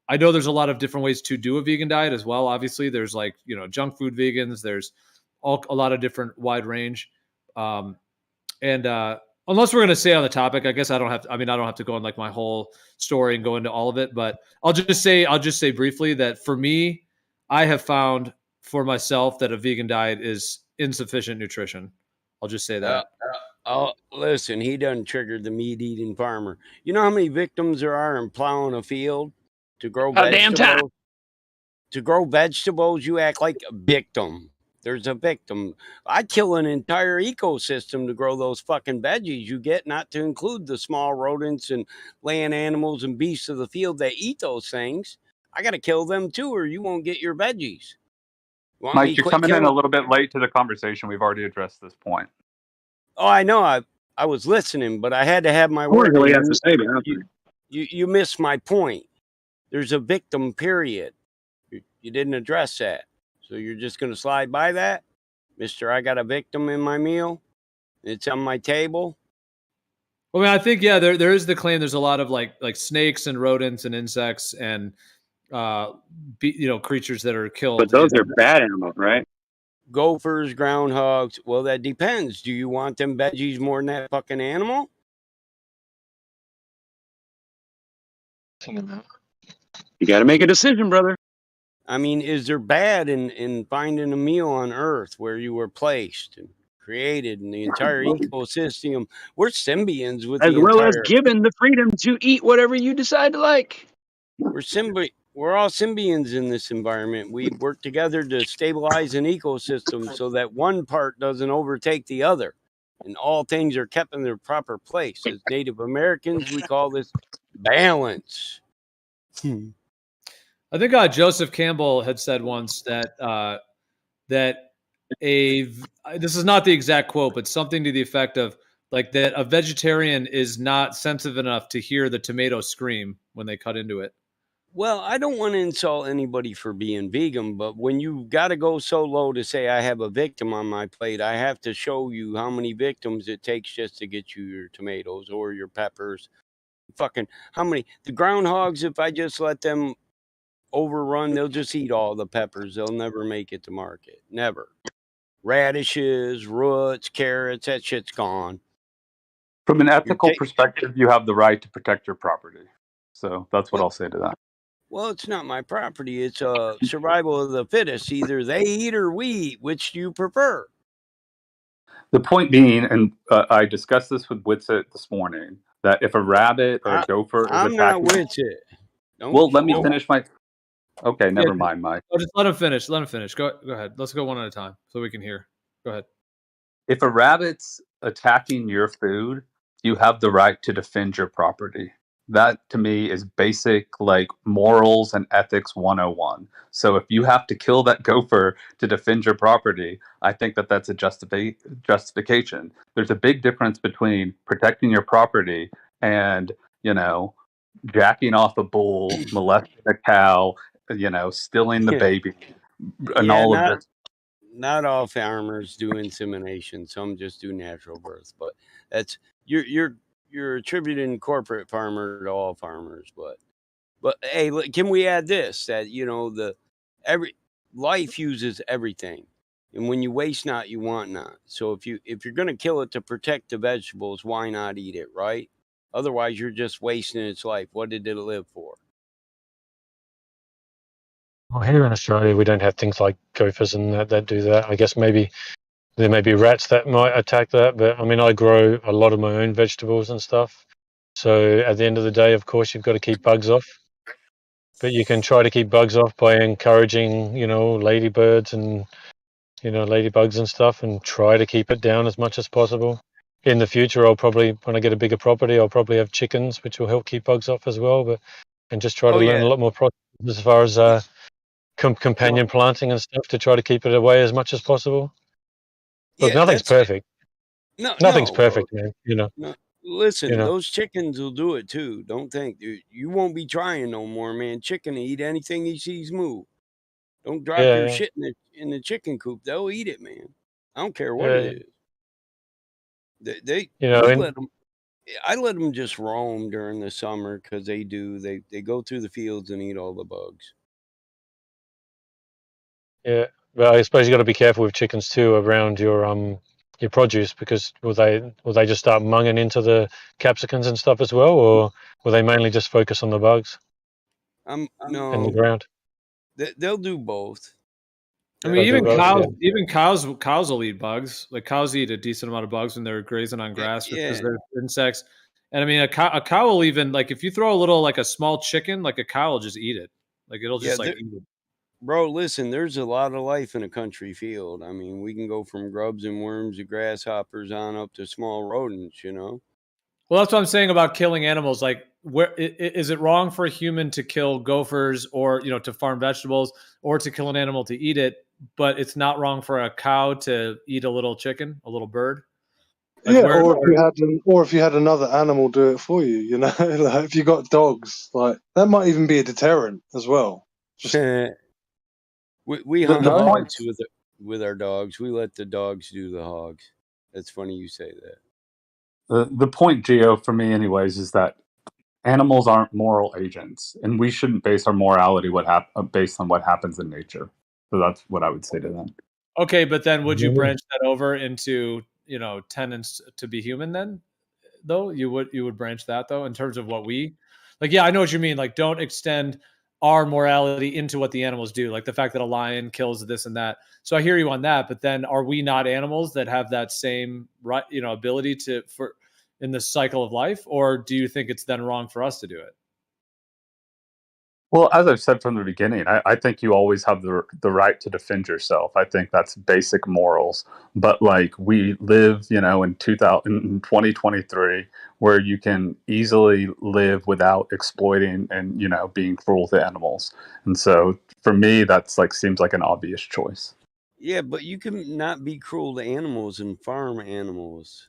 I know there's a lot of different ways to do a vegan diet as well. Obviously, there's like, junk food vegans. There's a lot of different wide range, and unless we're going to stay on the topic, I guess I don't have to go on like my whole story and go into all of it. But I'll just say briefly that for me, I have found for myself that a vegan diet is insufficient nutrition. I'll just say that. Listen, he done triggered the meat-eating farmer. You know how many victims there are in plowing a field to grow vegetables? To grow vegetables, you act like a victim. There's a victim. I'd kill an entire ecosystem to grow those fucking veggies you get, not to include the small rodents and land animals and beasts of the field that eat those things. I got to kill them too, or you won't get your veggies. Mike, you're coming in a little bit late to the conversation. We've already addressed this point. Oh, I know. I was listening, but I had to have my word. You missed my point. There's a victim, period. You didn't address that. So you're just going to slide by that? Mister, I got a victim in my meal. It's on my table. Well, I mean, I think, yeah, there is the claim there's a lot of like snakes and rodents and insects and creatures that are killed. But those are bad animals, right? Gophers, groundhogs. Well, that depends. Do you want them veggies more than that fucking animal? You got to make a decision, brother. I mean, is there bad in finding a meal on Earth where you were placed and created in the entire ecosystem? We're symbionts with as given the freedom to eat whatever you decide to like. We're all symbionts in this environment. We work together to stabilize an ecosystem so that one part doesn't overtake the other, and all things are kept in their proper place. As Native Americans, we call this balance. I think Joseph Campbell had said once that this is not the exact quote, but something to the effect of like that a vegetarian is not sensitive enough to hear the tomato scream when they cut into it. Well, I don't want to insult anybody for being vegan, but when you got to go so low to say I have a victim on my plate, I have to show you how many victims it takes just to get you your tomatoes or your peppers. Fucking how many? The groundhogs, if I just let them overrun, they'll just eat all the peppers. They'll never make it to market. Never. Radishes, roots, carrots, that shit's gone. From an ethical perspective, you have the right to protect your property. So that's what I'll say to that. Well, it's not my property. It's a survival of the fittest. Either they eat or we eat. Which do you prefer? The point being, and I discussed this with Witsit this morning, that if a rabbit or a gopher is I'm attacking... not Witsit. Well, let me finish my... Okay, never mind, Mike. Just let him finish. Let him finish. Go ahead. Let's go one at a time so we can hear. Go ahead. If a rabbit's attacking your food, you have the right to defend your property. That, to me, is basic, like, morals and ethics 101. So if you have to kill that gopher to defend your property, I think that that's a justification. There's a big difference between protecting your property and, jacking off a bull, molesting a cow, stealing the baby, and all of this. Not all farmers do insemination. Some just do natural birth. But that's you're attributing corporate farmer to all farmers, but hey, can we add this, that every life uses everything, and when you waste not, you want not. So if you're going to kill it to protect the vegetables, why not eat it, right? Otherwise, you're just wasting its life. What did it live for? Well, here in Australia, we don't have things like gophers and that do that. I guess maybe there may be rats that might attack that, but I mean, I grow a lot of my own vegetables and stuff. So at the end of the day, of course, you've got to keep bugs off. But you can try to keep bugs off by encouraging, ladybirds and, ladybugs and stuff, and try to keep it down as much as possible. In the future, I'll probably, when I get a bigger property, I'll probably have chickens, which will help keep bugs off as well. And just try to learn a lot more as far as companion planting and stuff to try to keep it away as much as possible. Look, nothing's perfect. Nothing's perfect, man. No, listen, those chickens will do it too. Don't think you won't be trying no more, man. Chicken will eat anything he sees move. Don't drop your shit in the chicken coop. They'll eat it, man. I don't care what it is. We let them. I let them just roam during the summer because they do. They go through the fields and eat all the bugs. Yeah, but I suppose you got to be careful with chickens too around your produce, because will they just start munging into the capsicums and stuff as well, or will they mainly just focus on the bugs? No, in the ground. They'll do both. I mean, even cows will eat bugs. Like cows eat a decent amount of bugs when they're grazing on grass because they're insects. And I mean, a cow will even, like, if you throw a little, like a small chicken, like a cow will just eat it. Like it'll just eat it. Bro, listen, there's a lot of life in a country field. I mean, we can go from grubs and worms to grasshoppers on up to small rodents, Well, that's what I'm saying about killing animals. Like, where is it wrong for a human to kill gophers or, to farm vegetables or to kill an animal to eat it, but it's not wrong for a cow to eat a little chicken, a little bird? Like or if you had another animal do it for you, like if you got dogs, like that might even be a deterrent as well. We hunt hogs with our dogs. We let the dogs do the hogs. That's funny you say that. The point, Gio, for me anyways, is that animals aren't moral agents, and we shouldn't base our morality based on what happens in nature. So that's what I would say to them. Okay, but then would you branch that over into, tenets to be human then? Though you would branch that though in terms of what we like. Yeah, I know what you mean. Like, don't extend our morality into what the animals do, like the fact that a lion kills this and that. So I hear you on that, but then are we not animals that have that same right, ability for in the cycle of life, or do you think it's then wrong for us to do it? Well, as I've said from the beginning, I think you always have the right to defend yourself. I think that's basic morals. But like, we live, in 2023, where you can easily live without exploiting and, being cruel to animals. And so for me, that's seems like an obvious choice. Yeah, but you can not be cruel to animals and farm animals.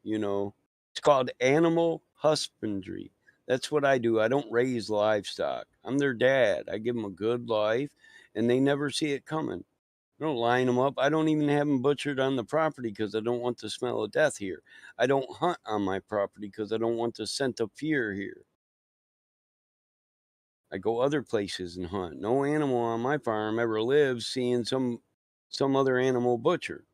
It's called animal husbandry. That's what I do. I don't raise livestock. I'm their dad. I give them a good life, and they never see it coming. I don't line them up. I don't even have them butchered on the property because I don't want the smell of death here. I don't hunt on my property because I don't want the scent of fear here. I go other places and hunt. No animal on my farm ever lives seeing some other animal butchered.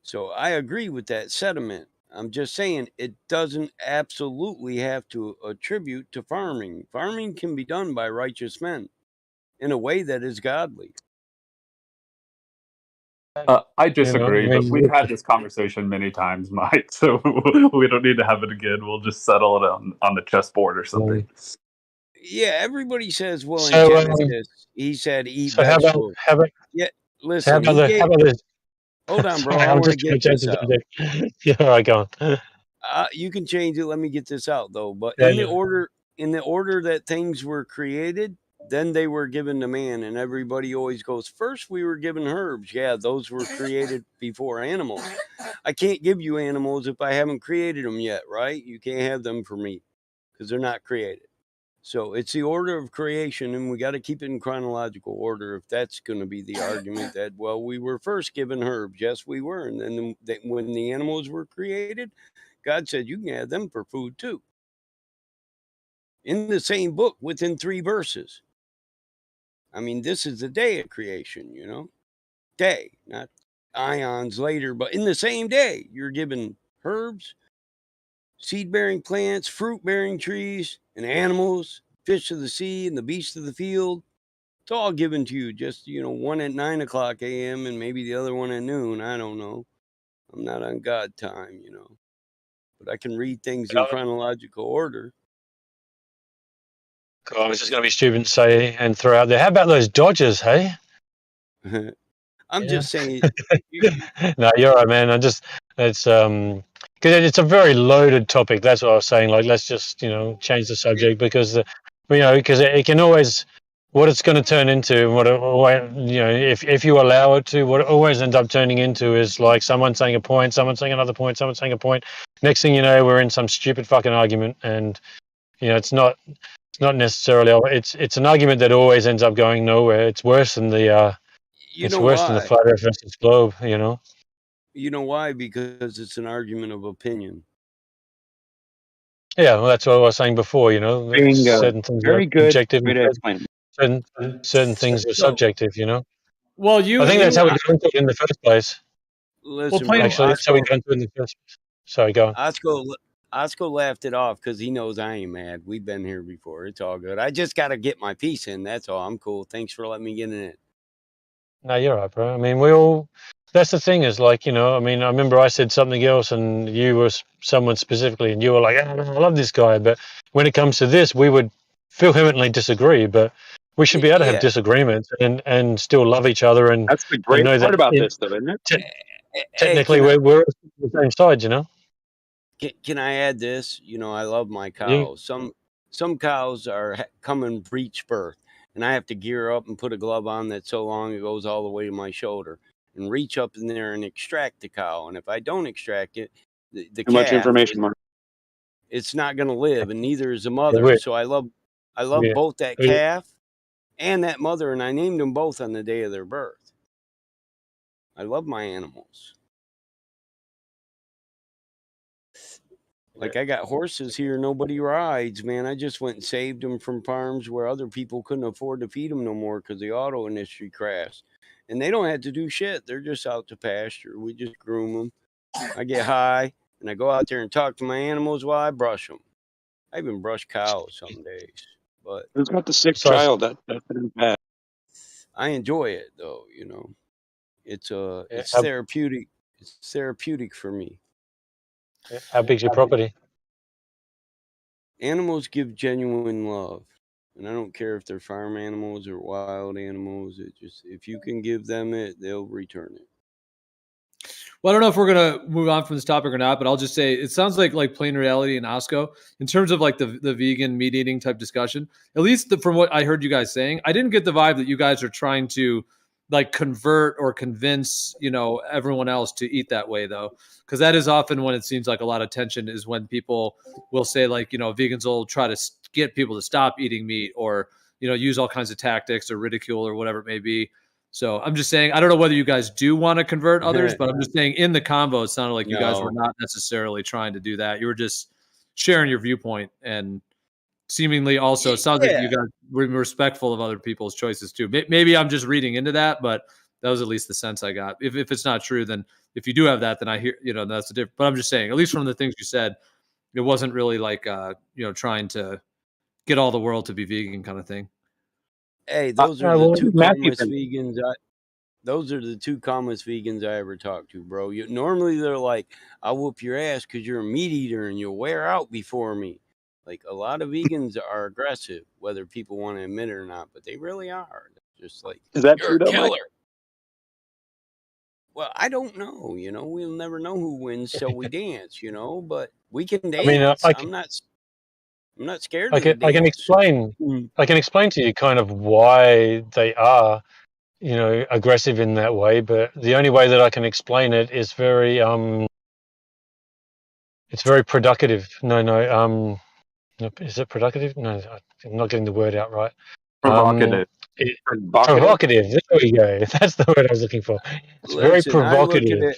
So I agree with that sentiment. I'm just saying it doesn't absolutely have to attribute to farming. Farming can be done by righteous men in a way that is godly. I disagree, but we've had this conversation many times, Mike, so we don't need to have it again. We'll just settle it on the chessboard or something. Yeah, everybody says, well, in Genesis, he said eat vegetables. Yeah, listen, hold on, bro. I want to get this out. Yeah, all right, go on. You can change it. Let me get this out, though. But in the order that things were created, then they were given to man. And everybody always goes, first we were given herbs. Yeah, those were created before animals. I can't give you animals if I haven't created them yet, right? You can't have them for me because they're not created. So it's the order of creation, and we got to keep it in chronological order if that's going to be the argument that, well, we were first given herbs. Yes, we were. And then when the animals were created, God said you can have them for food too. In the same book, within 3 verses. I mean, this is the day of creation, Day, not ions later, but in the same day, you're given herbs, seed-bearing plants, fruit-bearing trees, and animals, fish of the sea, and the beasts of the field. It's all given to you. Just, one at 9 o'clock a.m. and maybe the other one at noon. I don't know. I'm not on God time, but I can read things in chronological order. I was just going to be stupid and say and throw out there. How about those Dodgers, hey? I'm just saying. No, you're right, man. It's because it's a very loaded topic. That's what I was saying. Like, let's just change the subject because because it can always what it's going to turn into. If you allow it to, what it always ends up turning into is like someone saying a point, someone saying another point, someone saying a point. Next thing you know, we're in some stupid fucking argument, and it's not necessarily. It's an argument that always ends up going nowhere. It's worse than the. It's worse than the flat Earth versus globe, You know why? Because it's an argument of opinion. Yeah, well, that's what I was saying before. Certain things are objective, and certain things are subjective. Well, I think that's how we got into it in the first place. Listen, actually, that's how we got into it in the first place. Sorry, go on. Oscar laughed it off because he knows I ain't mad. We've been here before. It's all good. I just got to get my piece in. That's all. I'm cool. Thanks for letting me get in it. No, you're right, bro. I mean, that's the thing is like, I remember I said something else and you were someone specifically and you were like, I love this guy. But when it comes to this, we would vehemently disagree. But we should be able to have disagreements and still love each other. And that's the great know part that about this, though, isn't it? Technically, we're on the same side, Can I add this? I love my cows. Some cows come in breech birth, and I have to gear up and put a glove on that's so long it goes all the way to my shoulder, and reach up in there and extract the cow. And if I don't extract it, the Too much information, Mark. It's not going to live, and neither is the mother. So I love both that calf and that mother, and I named them both on the day of their birth. I love my animals. Like I got horses here nobody rides, man. I just went and saved them from farms where other people couldn't afford to feed them no more because the auto industry crashed. And they don't have to do shit. They're just out to pasture. We just groom them. I get high, and I go out there and talk to my animals while I brush them. I even brush cows some days. But who's got the sick child? That's bad. I enjoy it though. It's therapeutic. It's therapeutic for me. How big's your property? Animals give genuine love, and I don't care if they're farm animals or wild animals. If you can give them it, they'll return it. Well, I don't know if we're gonna move on from this topic or not, but I'll just say it sounds like Plain Reality and Osco in terms of like the vegan meat eating type discussion. At least from what I heard you guys saying, I didn't get the vibe that you guys are trying to like convert or convince everyone else to eat that way though, because that is often when it seems like a lot of tension is when people will say like vegans will try to get people to stop eating meat or use all kinds of tactics or ridicule or whatever it may be. So I'm just saying, I don't know whether you guys do want to convert others, but I'm just saying in the convo, it sounded like you guys were not necessarily trying to do that. You were just sharing your viewpoint and seemingly also it sounds like you guys were respectful of other people's choices too. Maybe I'm just reading into that, but that was at least the sense I got. If it's not true, then if you do have that, then I hear, that's the difference. But I'm just saying, at least from the things you said, it wasn't really like, trying to get all the world to be vegan kind of thing. Hey, those are the two calmest vegans. Those are the two calmest vegans I ever talked to, bro. Normally they're like, "I'll whoop your ass because you're a meat eater and you'll wear out before me." Like a lot of vegans are aggressive, whether people want to admit it or not, but they really are. They're just like, is that you're true, a killer. Mike? Well, I don't know. We'll never know who wins till we dance. But we can dance. I'm not scared of the dance. I can explain to you kind of why they are, aggressive in that way. But the only way that I can explain it is it's very productive. No, is it productive? No, I'm not getting the word out right. Provocative. Provocative. There we go. That's the word I was looking for. It's very provocative.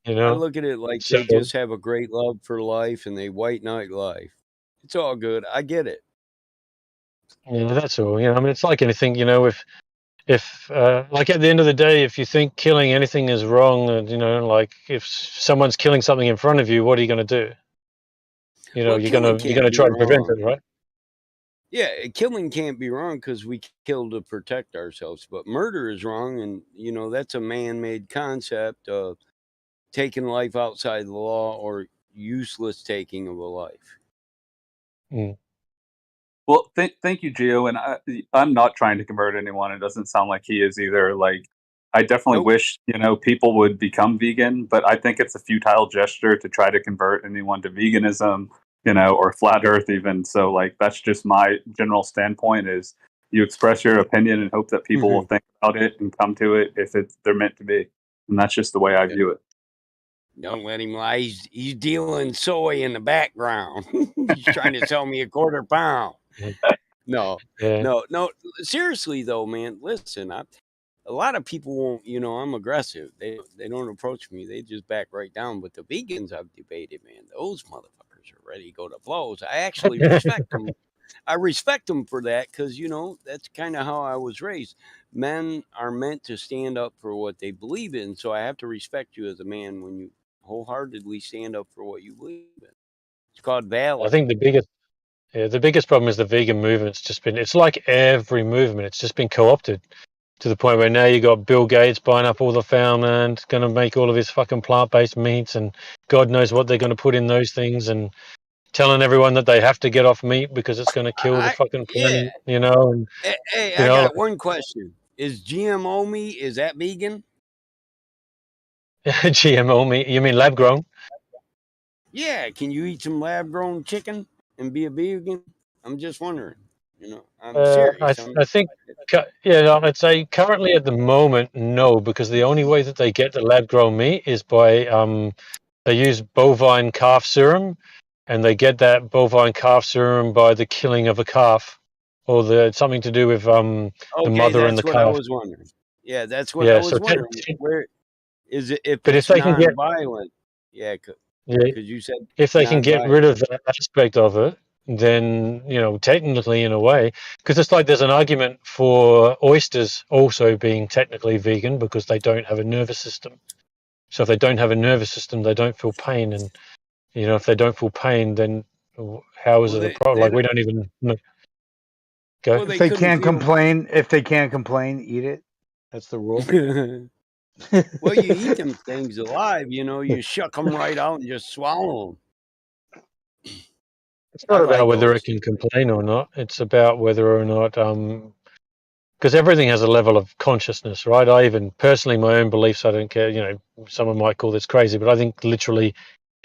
I look at it like they just have a great love for life and they white knight life. It's all good. I get it. Yeah, that's all. It's like anything. If like at the end of the day, if you think killing anything is wrong, and like if someone's killing something in front of you, what are you going to do? You're going to try to prevent it, right? Yeah, killing can't be wrong because we kill to protect ourselves, but murder is wrong, and that's a man-made concept of taking life outside the law or useless taking of a life. Mm. Well, thank you, Gio. And I'm not trying to convert anyone. It doesn't sound like he is either. Like, I definitely wish, people would become vegan, but I think it's a futile gesture to try to convert anyone to veganism, or flat earth even. So, like, that's just my general standpoint is you express your opinion and hope that people will think about it and come to it if they're meant to be. And that's just the way I view it. Don't let him lie. He's dealing soy in the background. He's trying to sell me a quarter pound. No. Seriously though, man. Listen, a lot of people won't. I'm aggressive. They don't approach me. They just back right down. But the vegans I've debated, man, those motherfuckers are ready to go to blows. I actually respect them. I respect them for that because that's kind of how I was raised. Men are meant to stand up for what they believe in. So I have to respect you as a man when you wholeheartedly stand up for what you believe in. It's called valor. I think the biggest problem is the vegan movement's just been, it's like every movement, it's just been co-opted to the point where now you got Bill Gates buying up all the farmland, going to make all of his fucking plant-based meats, and God knows what they're going to put in those things, and telling everyone that they have to get off meat because it's going to kill the fucking planet, And, Hey, I got one question. Is GMO meat, is that vegan? GMO meat? You mean lab grown? Yeah, can you eat some lab grown chicken and be a vegan? I'm just wondering. I'm serious. I think, I'd say currently at the moment, no, because the only way that they get the lab grown meat is by they use bovine calf serum, and they get that bovine calf serum by the killing of a calf, or something to do with the mother and the calf. That's what I was wondering. Yeah, that's what I was wondering. Where is it if it's non-violent? Yeah, because you said if they can get rid of that aspect of it, then technically in a way, because it's like there's an argument for oysters also being technically vegan because they don't have a nervous system. So if they don't have a nervous system, they don't feel pain, and if they don't feel pain, then how is it a problem? Like we don't even know. Go. Well, if they can't complain, eat it. That's the rule. Well, you eat them things alive, you shuck them right out and just swallow them. It's not about whether it can complain or not. It's about whether or not, because everything has a level of consciousness, right? I even personally, my own beliefs, I don't care. Someone might call this crazy, but I think literally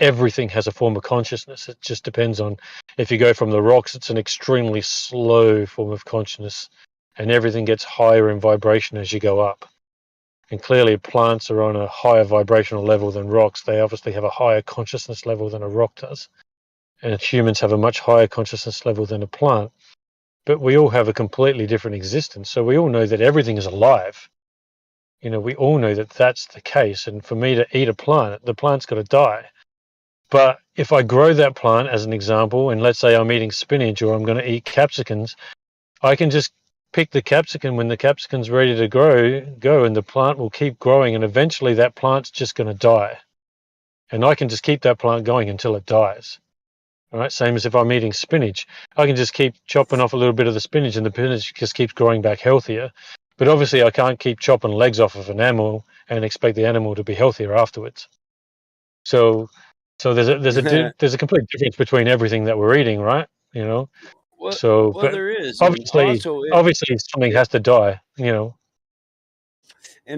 everything has a form of consciousness. It just depends on if you go from the rocks, it's an extremely slow form of consciousness, and everything gets higher in vibration as you go up. And clearly, plants are on a higher vibrational level than rocks. They obviously have a higher consciousness level than a rock does. And humans have a much higher consciousness level than a plant. But we all have a completely different existence. So we all know that everything is alive. We all know that that's the case. And for me to eat a plant, the plant's got to die. But if I grow that plant, as an example, and let's say I'm eating spinach or I'm going to eat capsicums, I can just pick the capsicum when the capsicum's ready to go, and the plant will keep growing, and eventually that plant's just going to die. And I can just keep that plant going until it dies. All right, same as if I'm eating spinach. I can just keep chopping off a little bit of the spinach, and the spinach just keeps growing back healthier. But obviously I can't keep chopping legs off of an animal and expect the animal to be healthier afterwards. So there's a complete difference between everything that we're eating, right? Well, but there is. Obviously something has to die, In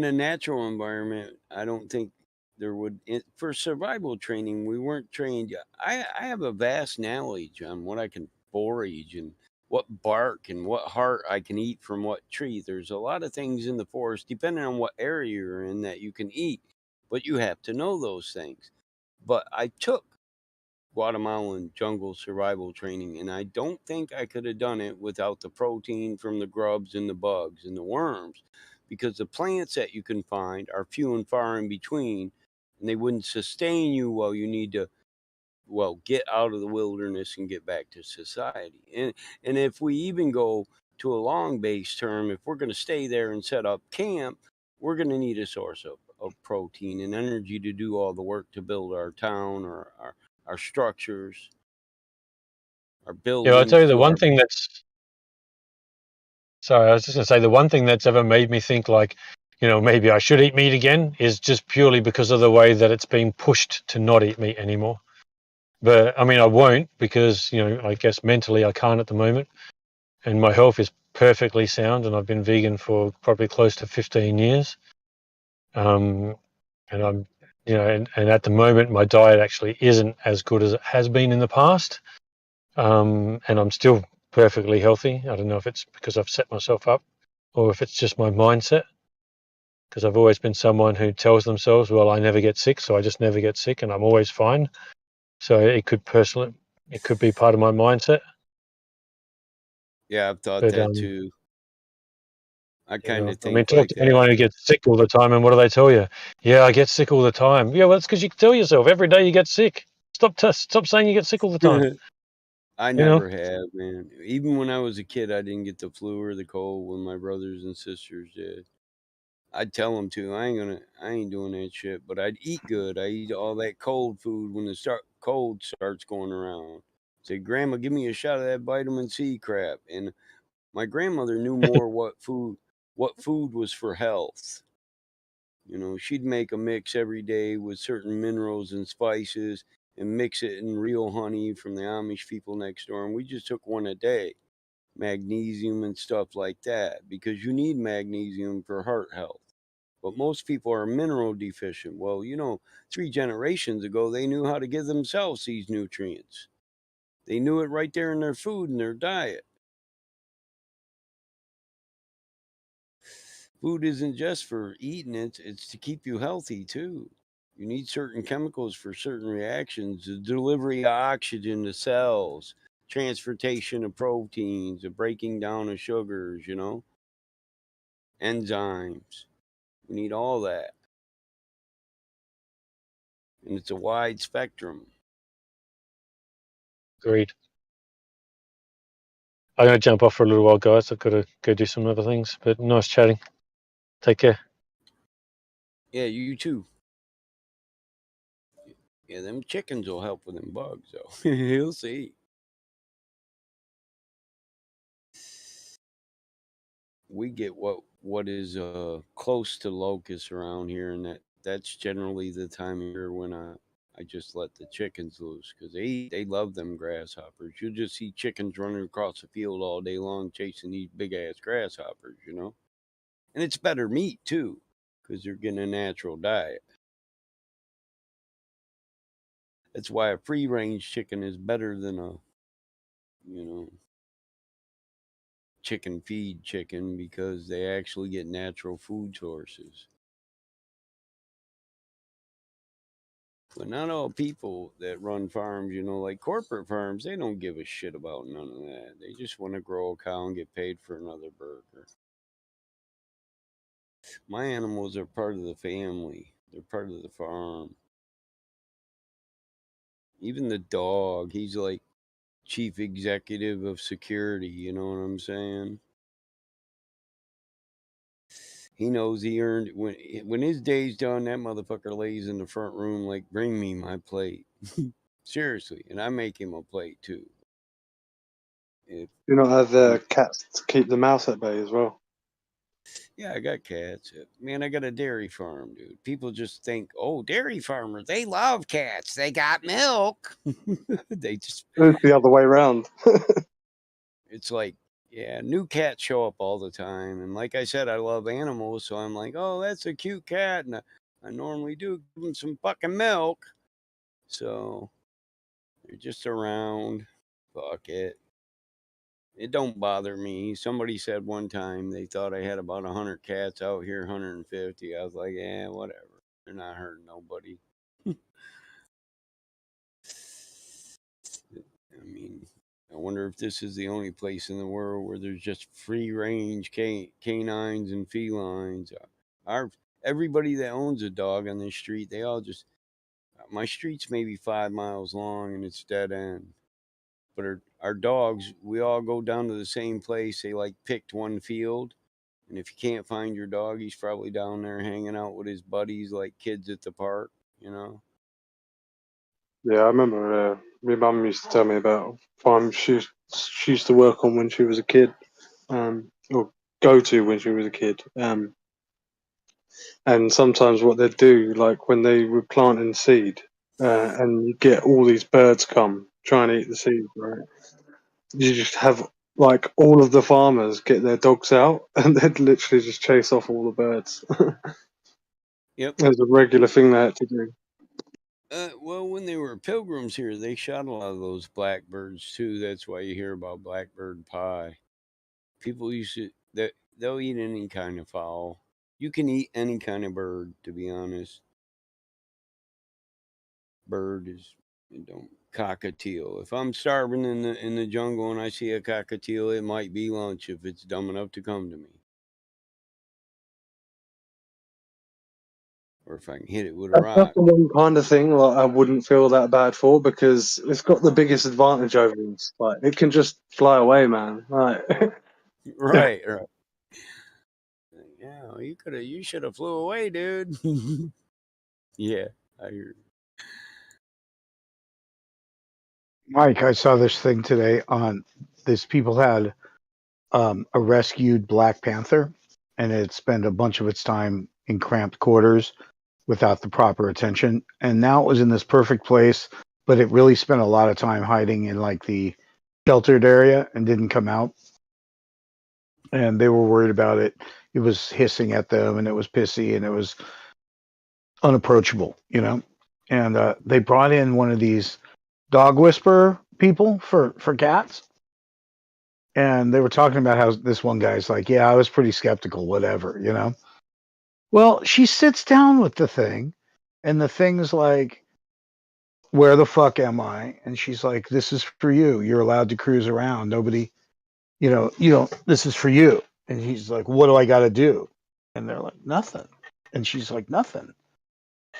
a natural environment, I don't think there would. For survival training, we weren't trained. I have a vast knowledge on what I can forage and what bark and what heart I can eat from what tree. There's a lot of things in the forest, depending on what area you're in, that you can eat, but you have to know those things. But I took Guatemalan jungle survival training, and I don't think I could have done it without the protein from the grubs and the bugs and the worms, because the plants that you can find are few and far in between, and they wouldn't sustain you while you need to get out of the wilderness and get back to society. And if we even go to a long base term, if we're going to stay there and set up camp, we're going to need a source of protein and energy to do all the work to build our town or our structures, our buildings. Yeah, I'll tell you the one thing Sorry, I was just going to say the one thing that's ever made me think like, maybe I should eat meat again is just purely because of the way that it's being pushed to not eat meat anymore. But I mean, I won't because, I guess mentally I can't at the moment. And my health is perfectly sound, and I've been vegan for probably close to 15 years. And I'm, and at the moment my diet actually isn't as good as it has been in the past. And I'm still perfectly healthy. I don't know if it's because I've set myself up or if it's just my mindset. Because I've always been someone who tells themselves, well, I never get sick, so I just never get sick and I'm always fine. So it could be part of my mindset. Yeah, I've thought But, that too. I kind of think. I mean, talk to anyone who gets sick all the time, and what do they tell you? Yeah, I get sick all the time. Yeah, well, that's because you tell yourself every day you get sick. Stop saying you get sick all the time. I never have, man. Even when I was a kid, I didn't get the flu or the cold when my brothers and sisters did. I'd tell them to. I ain't doing that shit. But I'd eat good. I eat all that cold food when the cold starts going around. Say, Grandma, give me a shot of that vitamin C crap. And my grandmother knew more what food was for health. She'd make a mix every day with certain minerals and spices and mix it in real honey from the Amish people next door. And we just took one a day, magnesium and stuff like that, because you need magnesium for heart health. But most people are mineral deficient. Well, 3 generations ago, they knew how to give themselves these nutrients. They knew it right there in their food and their diet. Food isn't just for eating it, it's to keep you healthy too. You need certain chemicals for certain reactions, the delivery of oxygen to cells, transportation of proteins, the breaking down of sugars, enzymes. We need all that. And it's a wide spectrum. Agreed. I'm going to jump off for a little while, guys. I've got to go do some other things, but nice chatting. Take care. Yeah, you too. Yeah, them chickens will help with them bugs, though. You'll see. We get what is close to locusts around here, and that's generally the time of year when I just let the chickens loose because they love them grasshoppers. You'll just see chickens running across the field all day long chasing these big ass grasshoppers, and it's better meat too because they're getting a natural diet. That's why a free range chicken is better than a chicken feed chicken because they actually get natural food sources. But not all people that run farms, like corporate farms, they don't give a shit about none of that. They just want to grow a cow and get paid for another burger. My animals are part of the family. They're part of the farm. Even the dog, he's like chief executive of security, you know what I'm saying? He knows he earned it. When his day's done, that motherfucker lays in the front room like, bring me my plate. Seriously. And I make him a plate too. Do you not have cats to keep the mouse at bay as well? Yeah, I got cats. Man, I got a dairy farm, dude. People just think, oh, dairy farmers, they love cats. They got milk. They just... It's the other way around. It's like, yeah, new cats show up all the time. And like I said, I love animals. So I'm like, oh, that's a cute cat. And I normally do give them some fucking milk. So they're just around. Fuck it. It don't bother me. Somebody said one time they thought I had about 100 cats out here, 150. I was like, yeah, whatever. They're not hurting nobody. I mean, I wonder if this is the only place in the world where there's just free range canines and felines. Everybody that owns a dog on this street, they all just... My street's maybe 5 miles long and it's dead end. But our dogs, we all go down to the same place. They like picked one field. And if you can't find your dog, he's probably down there hanging out with his buddies like kids at the park, Yeah, I remember my mum used to tell me about farm she used to work on when she was a kid. Or go to when she was a kid. And sometimes what they'd do, like when they were planting seed, and you get all these birds come try and eat the seed, right? You just have like all of the farmers get their dogs out and they'd literally just chase off all the birds. Yep. It was a regular thing they had to do. Well, when they were pilgrims here, they shot a lot of those blackbirds too. That's why you hear about blackbird pie. People used to they'll eat any kind of fowl. You can eat any kind of bird, to be honest. Bird is don't cockatiel. If I'm starving in the jungle and I see a cockatiel, it might be lunch if it's dumb enough to come to me. Or if I can hit it with a That's rock. the one kind of thing like I wouldn't feel that bad for because it's got the biggest advantage over us. Like it can just fly away, man. Right. Right. Yeah, you should have flew away, dude. Yeah, I hear. Mike, I saw this thing today on this. People had a rescued Black Panther, and it spent a bunch of its time in cramped quarters without the proper attention. And now it was in this perfect place, but it really spent a lot of time hiding in like the sheltered area and didn't come out. And they were worried about it. It was hissing at them, and it was pissy, and it was unapproachable, you know. And they brought in one of these dog whisperer people for cats, and they were talking about how this one guy's like, yeah, I was pretty skeptical, whatever, you know. Well, she sits down with the thing, and the thing's like, where the fuck am I? And she's like, this is for you. You're allowed to cruise around. Nobody, you know, you don't, this is for you. And he's like, what do I got to do? And they're like, nothing. And she's like, nothing.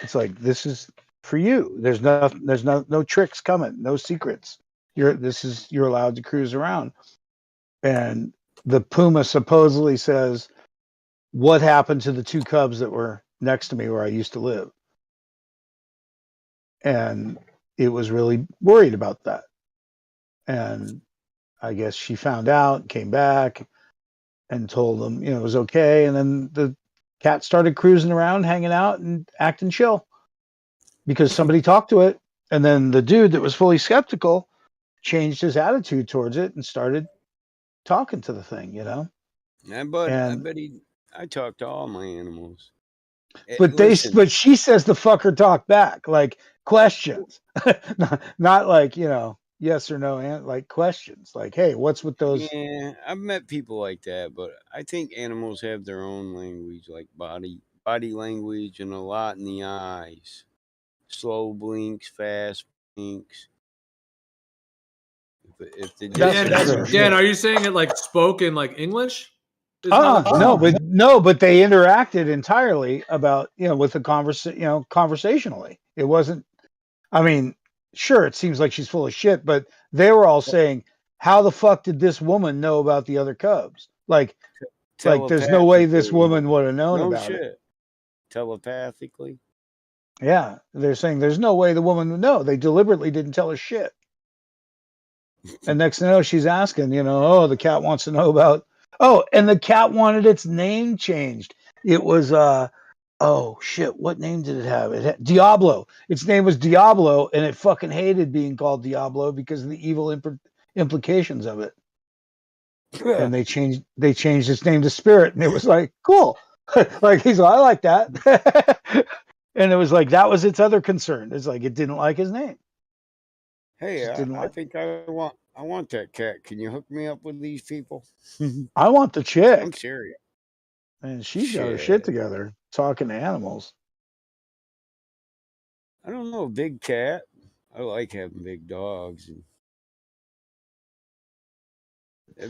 It's like, this is for you. There's no tricks coming, no secrets. You're allowed to cruise around. And the puma supposedly says, what happened to the two cubs that were next to me where I used to live? And it was really worried about that. And I guess she found out, came back and told them, you know, it was okay. And then the cat started cruising around, hanging out and acting chill because somebody talked to it. And then the dude that was fully skeptical changed his attitude towards it and started talking to the thing, you know? I bet I talk to all my animals. But she says the fucker talk back, like questions, not like, you know, yes or no, and like questions, like, hey, what's with those? Yeah, I've met people like that, but I think animals have their own language, like body language, and a lot in the eyes. Slow blinks, fast blinks. If the Dan, are you saying it like spoken like English? No, but they interacted entirely about, you know, with the conversationally. It wasn't, I mean, sure, it seems like she's full of shit, but they were all saying, how the fuck did this woman know about the other cubs? Like there's no way this woman would have known about it. Telepathically. Yeah, they're saying there's no way the woman would know. They deliberately didn't tell her shit. And next thing you know, she's asking, you know, oh, the cat wants to know about. Oh, and the cat wanted its name changed. It was oh shit, what name did it have? It had Diablo. Its name was Diablo, and it fucking hated being called Diablo because of the evil implications of it. And they changed its name to Spirit, and it was like, cool. Like he's like, I like that. And it was like that was its other concern. It's like it didn't like his name. Hey, I think I want that cat. Can you hook me up with these people? I want the chick. I'm serious. And she's got her shit together, talking to animals. I don't know, big cat. I like having big dogs.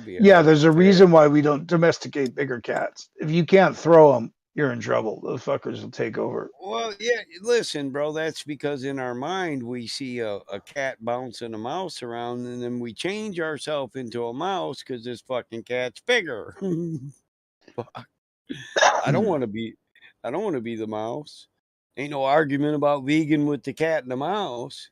Yeah, there's a reason why we don't domesticate bigger cats. If you can't throw them, you're in trouble. Those fuckers will take over. Well, yeah, listen, bro, that's because in our mind we see a cat bouncing a mouse around, and then we change ourselves into a mouse because this fucking cat's bigger. I don't want to be the mouse. Ain't no argument about vegan with the cat and the mouse.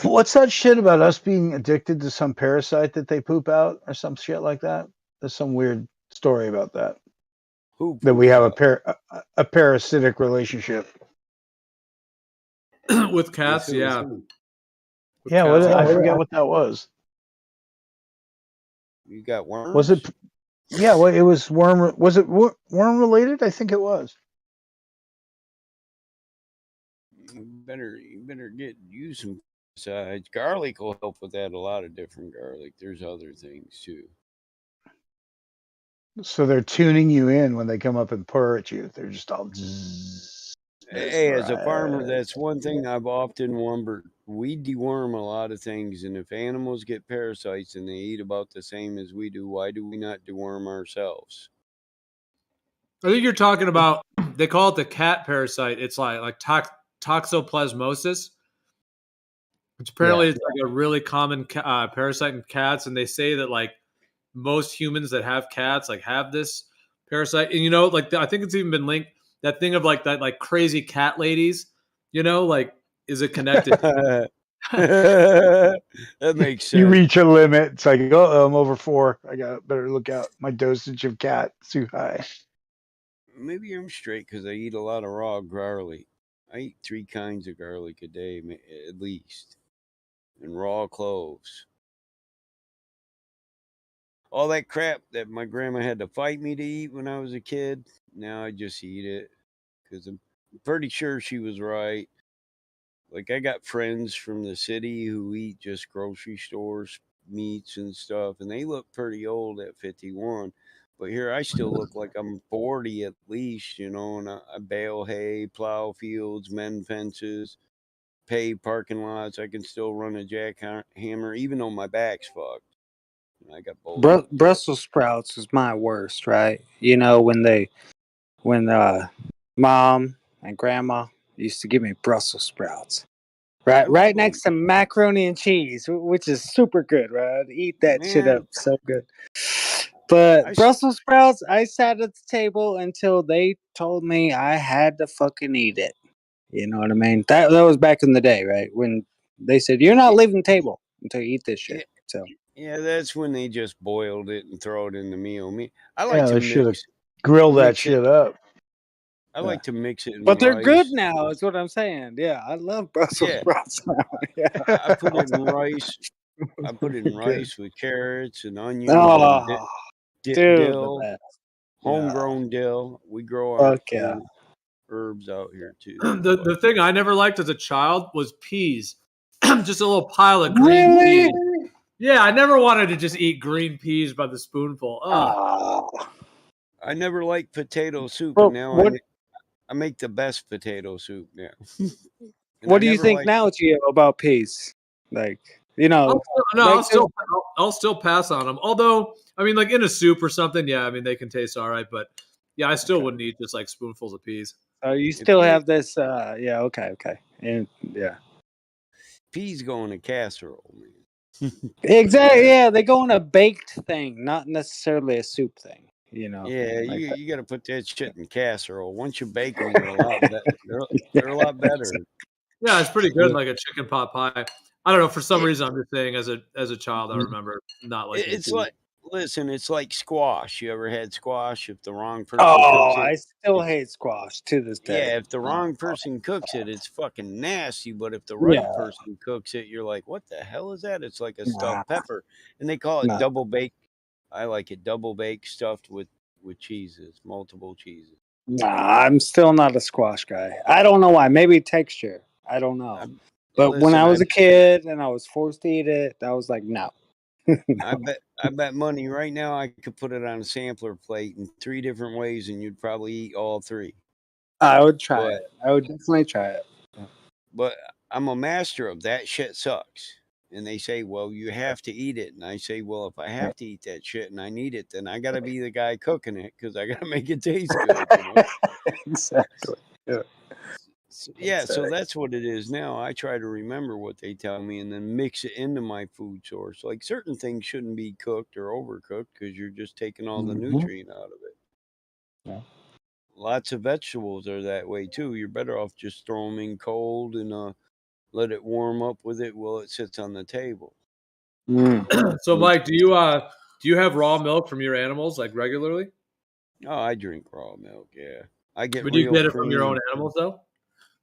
What's that shit about us being addicted to some parasite that they poop out or some shit like that? There's some weird story about that. Who that we have that? a parasitic relationship with cats. Yeah. With yeah, cats. I forget what that was. You got worms? Was it? Yeah, well, it was worm. Was it worm related? I think it was. You better get you some sides. Garlic will help with that. A lot of different garlic. There's other things too. So they're tuning you in when they come up and purr at you. They're just all. Hey, as a farmer, that's one thing I've often wondered. We deworm a lot of things, and if animals get parasites and they eat about the same as we do, why do we not deworm ourselves? I think you're talking about, they call it the cat parasite. It's like toxoplasmosis. Which apparently it's like a really common parasite in cats, and they say that like most humans that have cats like have this parasite. And like I think it's even been linked, that thing of like that like crazy cat ladies, like is it connected? That makes sense. You reach a limit. It's like, oh, I'm over 4. I got better look out. My dosage of cat is too high. Maybe I'm straight because I eat a lot of raw garlic. I eat 3 kinds of garlic a day at least, and raw cloves. All that crap that my grandma had to fight me to eat when I was a kid, now I just eat it because I'm pretty sure she was right. Like, I got friends from the city who eat just grocery stores, meats and stuff, and they look pretty old at 51. But here I still look like I'm 40 at least, and I bale hay, plow fields, mend fences, pave parking lots. I can still run a jackhammer, even though my back's fucked. I got both. Brussels sprouts is my worst, right? When mom and grandma used to give me Brussels sprouts, right next to macaroni and cheese, which is super good, right? I'd eat that shit up so good. But Brussels sprouts, I sat at the table until they told me I had to fucking eat it. You know what I mean? That was back in the day, right? When they said you're not leaving the table until you eat this shit. So. Yeah, that's when they just boiled it and throw it in the meal. I like to they should have mix. grilled that shit up. I like to mix it in But they're rice. good now, is what I'm saying. Yeah, I love Brussels sprouts now. Yeah. I put it in rice. I put it in rice with carrots and onions and dill, homegrown dill. We grow our own herbs out here too. The thing I never liked as a child was peas. Just a little pile of green peas. Yeah, I never wanted to just eat green peas by the spoonful. I never liked potato soup, and now I make the best potato soup now. What do you think now, Gio, about peas? Like, I'll still pass on them. Although, I mean, like in a soup or something, yeah, I mean they can taste all right, but yeah, I still wouldn't eat just like spoonfuls of peas. You still have this? Okay, and yeah. Peas go in a casserole, man. Exactly. Yeah, they go in a baked thing, not necessarily a soup thing. Yeah, you got to put that shit in casserole. Once you bake them, they're a lot better. They're a lot better. Yeah, it's pretty good, like a chicken pot pie. I don't know. For some reason, I'm just saying, as a child, I remember not liking It's like, listen, it's like squash. You ever had squash? If the wrong person cooks it, I still hate squash to this day. Yeah, if the wrong person cooks it, it's fucking nasty. But if the right person cooks it, you're like, what the hell is that? It's like a stuffed pepper, and they call it double baked. I like it double baked, stuffed with cheeses, multiple cheeses. Nah, I'm still not a squash guy. I don't know why. Maybe texture. I don't know. But when I was a kid and I was forced to eat it, I was like, no. I bet money right now I could put it on a sampler plate in 3 different ways, and you'd probably eat all 3. I would try it. I would definitely try it. But I'm a master of that shit sucks. And they say, well, you have to eat it. And I say, well, if I have to eat that shit and I need it, then I got to be the guy cooking it because I got to make it taste good. Exactly. Yeah. So that's what it is now. I try to remember what they tell me and then mix it into my food source. Like certain things shouldn't be cooked or overcooked because you're just taking all the nutrient out of it. Yeah. Lots of vegetables are that way too. You're better off just throw them in cold and let it warm up with it while it sits on the table. So, Mike, do you Do you have raw milk from your animals like regularly? Oh, I drink raw milk. Yeah, I get Would you real get it from your cream. own animals though?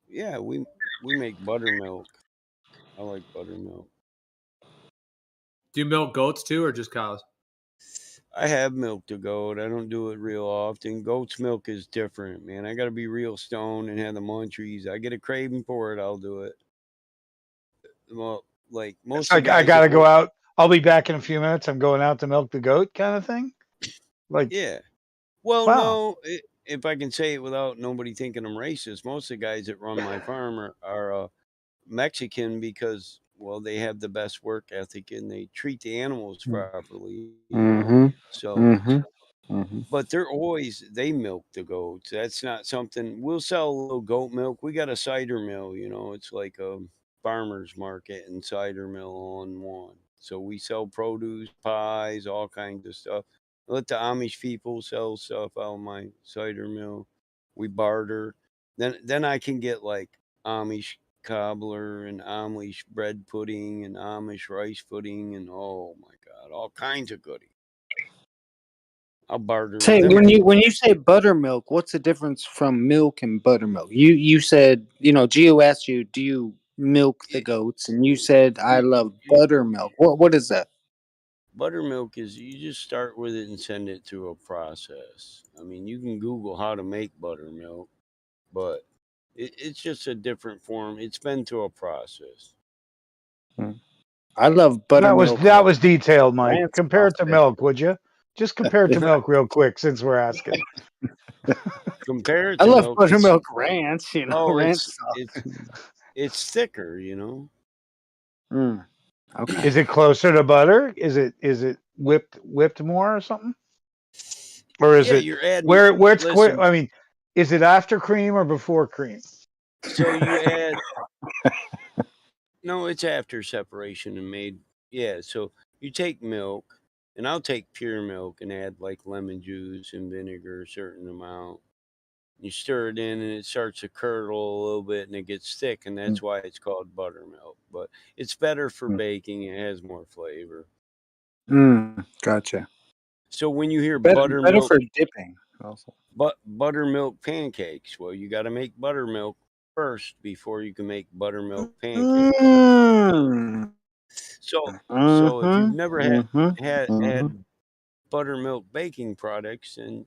Yeah, we make buttermilk. I like buttermilk. Do you milk goats too, or just cows? I have milked a goat. I don't do it real often. Goat's milk is different, man. I got to be real stoned and have the munchies. I get a craving for it, I'll do it. Well, like most It's of like the I guys gotta that go work, out. I'll be back in a few minutes. I'm going out to milk the goat, kind of thing. Like, yeah. Well, wow. no, if I can say it without nobody thinking I'm racist, most of the guys that run my farm are Mexican because, well, they have the best work ethic and they treat the animals properly, you know. Mm-hmm. So, Mm-hmm. Mm-hmm. but they milk the goats. That's not something we'll sell a little goat milk. We got a cider mill, you know, it's like a farmer's market and cider mill all in one. So we sell produce, pies, all kinds of stuff. Let the Amish people sell stuff out of my cider mill. We barter. Then I can get like Amish cobbler and Amish bread pudding and Amish rice pudding and oh my god, all kinds of goodies. I'll barter with Say them when people. you say buttermilk, what's the difference from milk and buttermilk? You said, Gio asked you, do you milk the goats? And you said I love buttermilk. What is that? Buttermilk is you just start with it and send it through a process. I mean, you can Google how to make buttermilk, but it's just a different form. It's been through a process. I love buttermilk. That was detailed, Mike. Ranch Compare it to sauce. milk, would you? Just compare it to milk real quick, since we're asking. Compare it I to love milk. buttermilk ranch. Ranch It's thicker, you know. sauce. Okay. Is it closer to butter? Is it whipped more or something? Or is Yeah, it you're adding. where it's quick? Listen, I mean, is it after cream or before cream? so you add. No, it's after separation and made. Yeah, so you take milk, and I'll take pure milk and add like lemon juice and vinegar, a certain amount. You stir it in, and it starts to curdle a little bit, and it gets thick, and that's why it's called buttermilk. But it's better for baking; it has more flavor. Gotcha. So when you hear Better buttermilk, for dipping. Also. Buttermilk pancakes, well, you got to make buttermilk first before you can make buttermilk pancakes. So if you've never had buttermilk baking products, and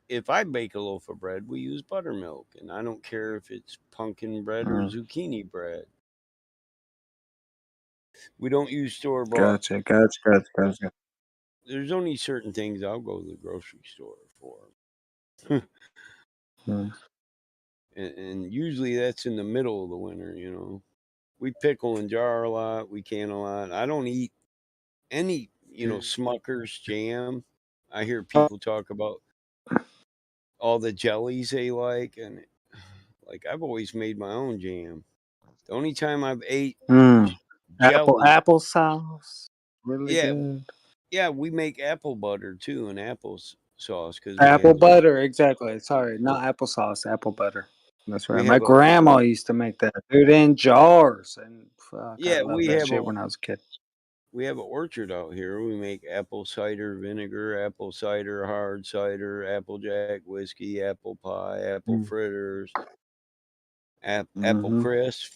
if I bake a loaf of bread, we use buttermilk, and I don't care if it's pumpkin bread or zucchini bread. We don't use store bought. Gotcha. There's only certain things I'll go to the grocery store for. And usually that's in the middle of the winter, you know. We pickle and jar a lot. We can a lot. I don't eat any, Smucker's jam. I hear people talk about all the jellies they like, and like I've always made my own jam. The only time I've ate jelly, Applesauce. Really yeah, good. yeah, we make apple butter too and sauce because we Apple have a butter, exactly. Sorry, not applesauce, apple butter. That's right. we My have a grandma used to make that, dude, in jars. And fuck, I yeah love that shit when I was a kid. we have an orchard out here. We make apple cider vinegar, apple cider hard cider, applejack whiskey, apple pie, apple fritters, apple crisp.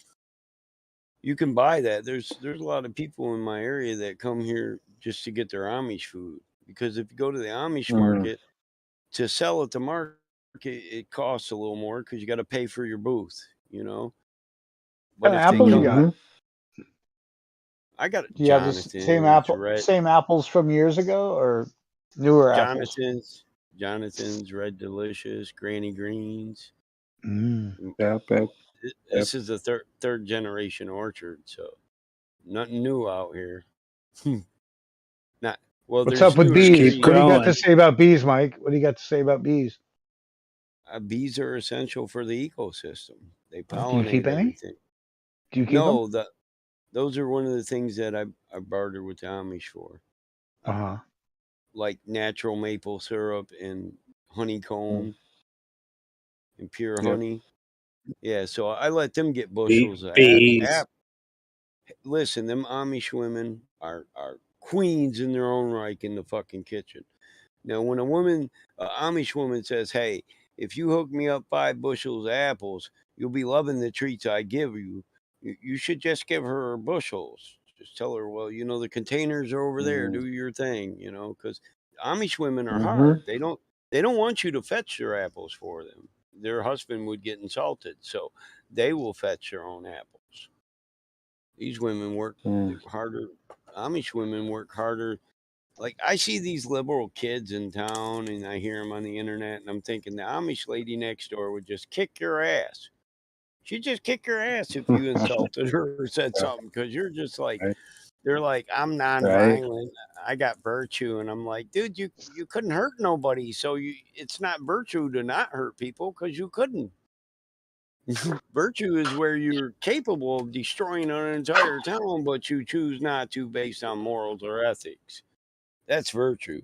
You can buy that. There's a lot of people in my area that come here just to get their Amish food, because if you go to the Amish market to sell at the market, it costs a little more because you got to pay for your booth, you know. What But kind of if they apples you come, got? I got Do you have the same apples from years ago, or newer apples? Jonathan's, Red Delicious, Granny Greens. Yep. This is the third generation orchard, so nothing new out here. Not well. What's There's up with newer bees? trees. What do you got to say about bees, Mike? What do you got to say about bees? Bees are essential for the ecosystem. They Do you keep pollinate any? everything. Do you keep them? No, those are one of the things that I barter with the Amish for. Like natural maple syrup and honeycomb and pure honey. Yeah, so I let them get bushels of Bees. Listen, them Amish women are queens in their own right in the fucking kitchen. Now, when a woman, Amish woman says, hey, if you hook me up 5 bushels of apples, you'll be loving the treats I give you. You should just give her bushels. Just tell her, well, you know, the containers are over there. Do your thing, you know, because Amish women are hard. They don't want you to fetch their apples for them. Their husband would get insulted, so they will fetch their own apples. These women work harder. Amish women work harder. Like, I see these liberal kids in town and I hear them on the internet, and I'm thinking the Amish lady next door would just kick your ass. She'd just kick your ass if you insulted her or said something, because you're just like, they're like, I'm nonviolent. I got virtue. And I'm like, dude, you couldn't hurt nobody. So it's not virtue to not hurt people because you couldn't. Virtue is where you're capable of destroying an entire town, but you choose not to based on morals or ethics. That's virtue.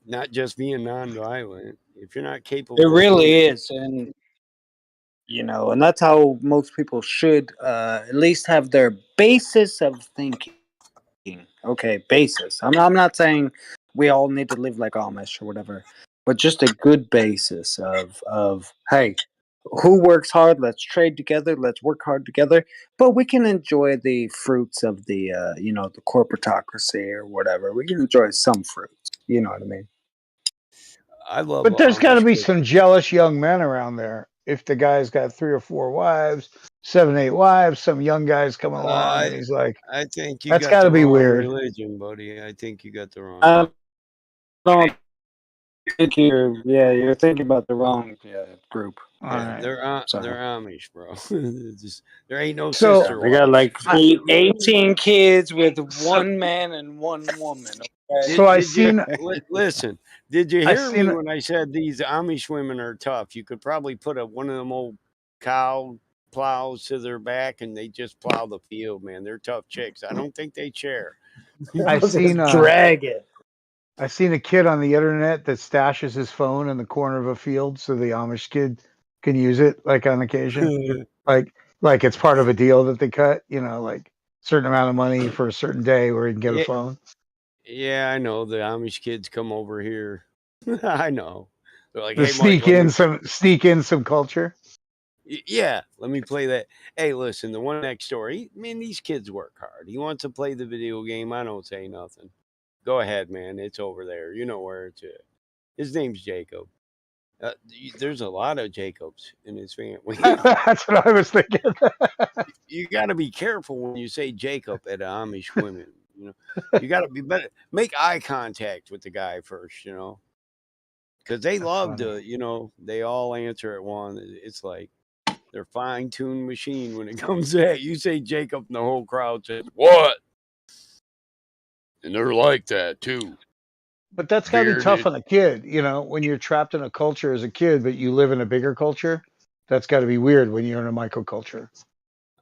Not just being nonviolent. If you're not capable, It really is, and you know, and that's how most people should at least have their basis of thinking. Okay, basis. I'm not saying we all need to live like Amish or whatever, but just a good basis of hey, who works hard? Let's trade together. Let's work hard together. But we can enjoy the fruits of the you know, the corporatocracy or whatever. We can enjoy some fruits. You know what I mean? I love. But there's got to be some jealous young men around there. If the guy's got 3 or 4 wives, 7, 8 wives, some young guy's coming along and he's like, I think you that's got the be wrong weird. religion, buddy. I think you got the wrong. I don't think you're thinking about the wrong group. Yeah, they're Amish, bro. There ain't no So sister. they got like 18 kids with 1 man and 1 woman. Okay? So I seen. Listen, did you hear me when I said these Amish women are tough? You could probably put one of them old cow plows to their back and they just plow the field, man. They're tough chicks. I don't think they chair. I seen drag it. I seen a kid on the internet that stashes his phone in the corner of a field so the Amish kid can use it, like on occasion, like it's part of a deal that they cut. You know, like certain amount of money for a certain day where he can get a phone. Yeah, I know the Amish kids come over here. I know. They're like, To hey, sneak in some culture. Yeah, let me play that. Hey, listen, the one next door, man, these kids work hard. He wants to play the video game. I don't say nothing. Go ahead, man. It's over there. You know where it's at. His name's Jacob. There's a lot of Jacobs in his family. That's what I was thinking. You got to be careful when you say Jacob at Amish women. You know, you got to be better. Make eye contact with the guy first. You know, because they love to. You know, they all answer at one. It's like they're fine-tuned machine when it comes to that. You say Jacob, and the whole crowd says what? And they're like that too. But that's got to be tough on a kid, you know, when you're trapped in a culture as a kid, but you live in a bigger culture. That's got to be weird when you're in a microculture.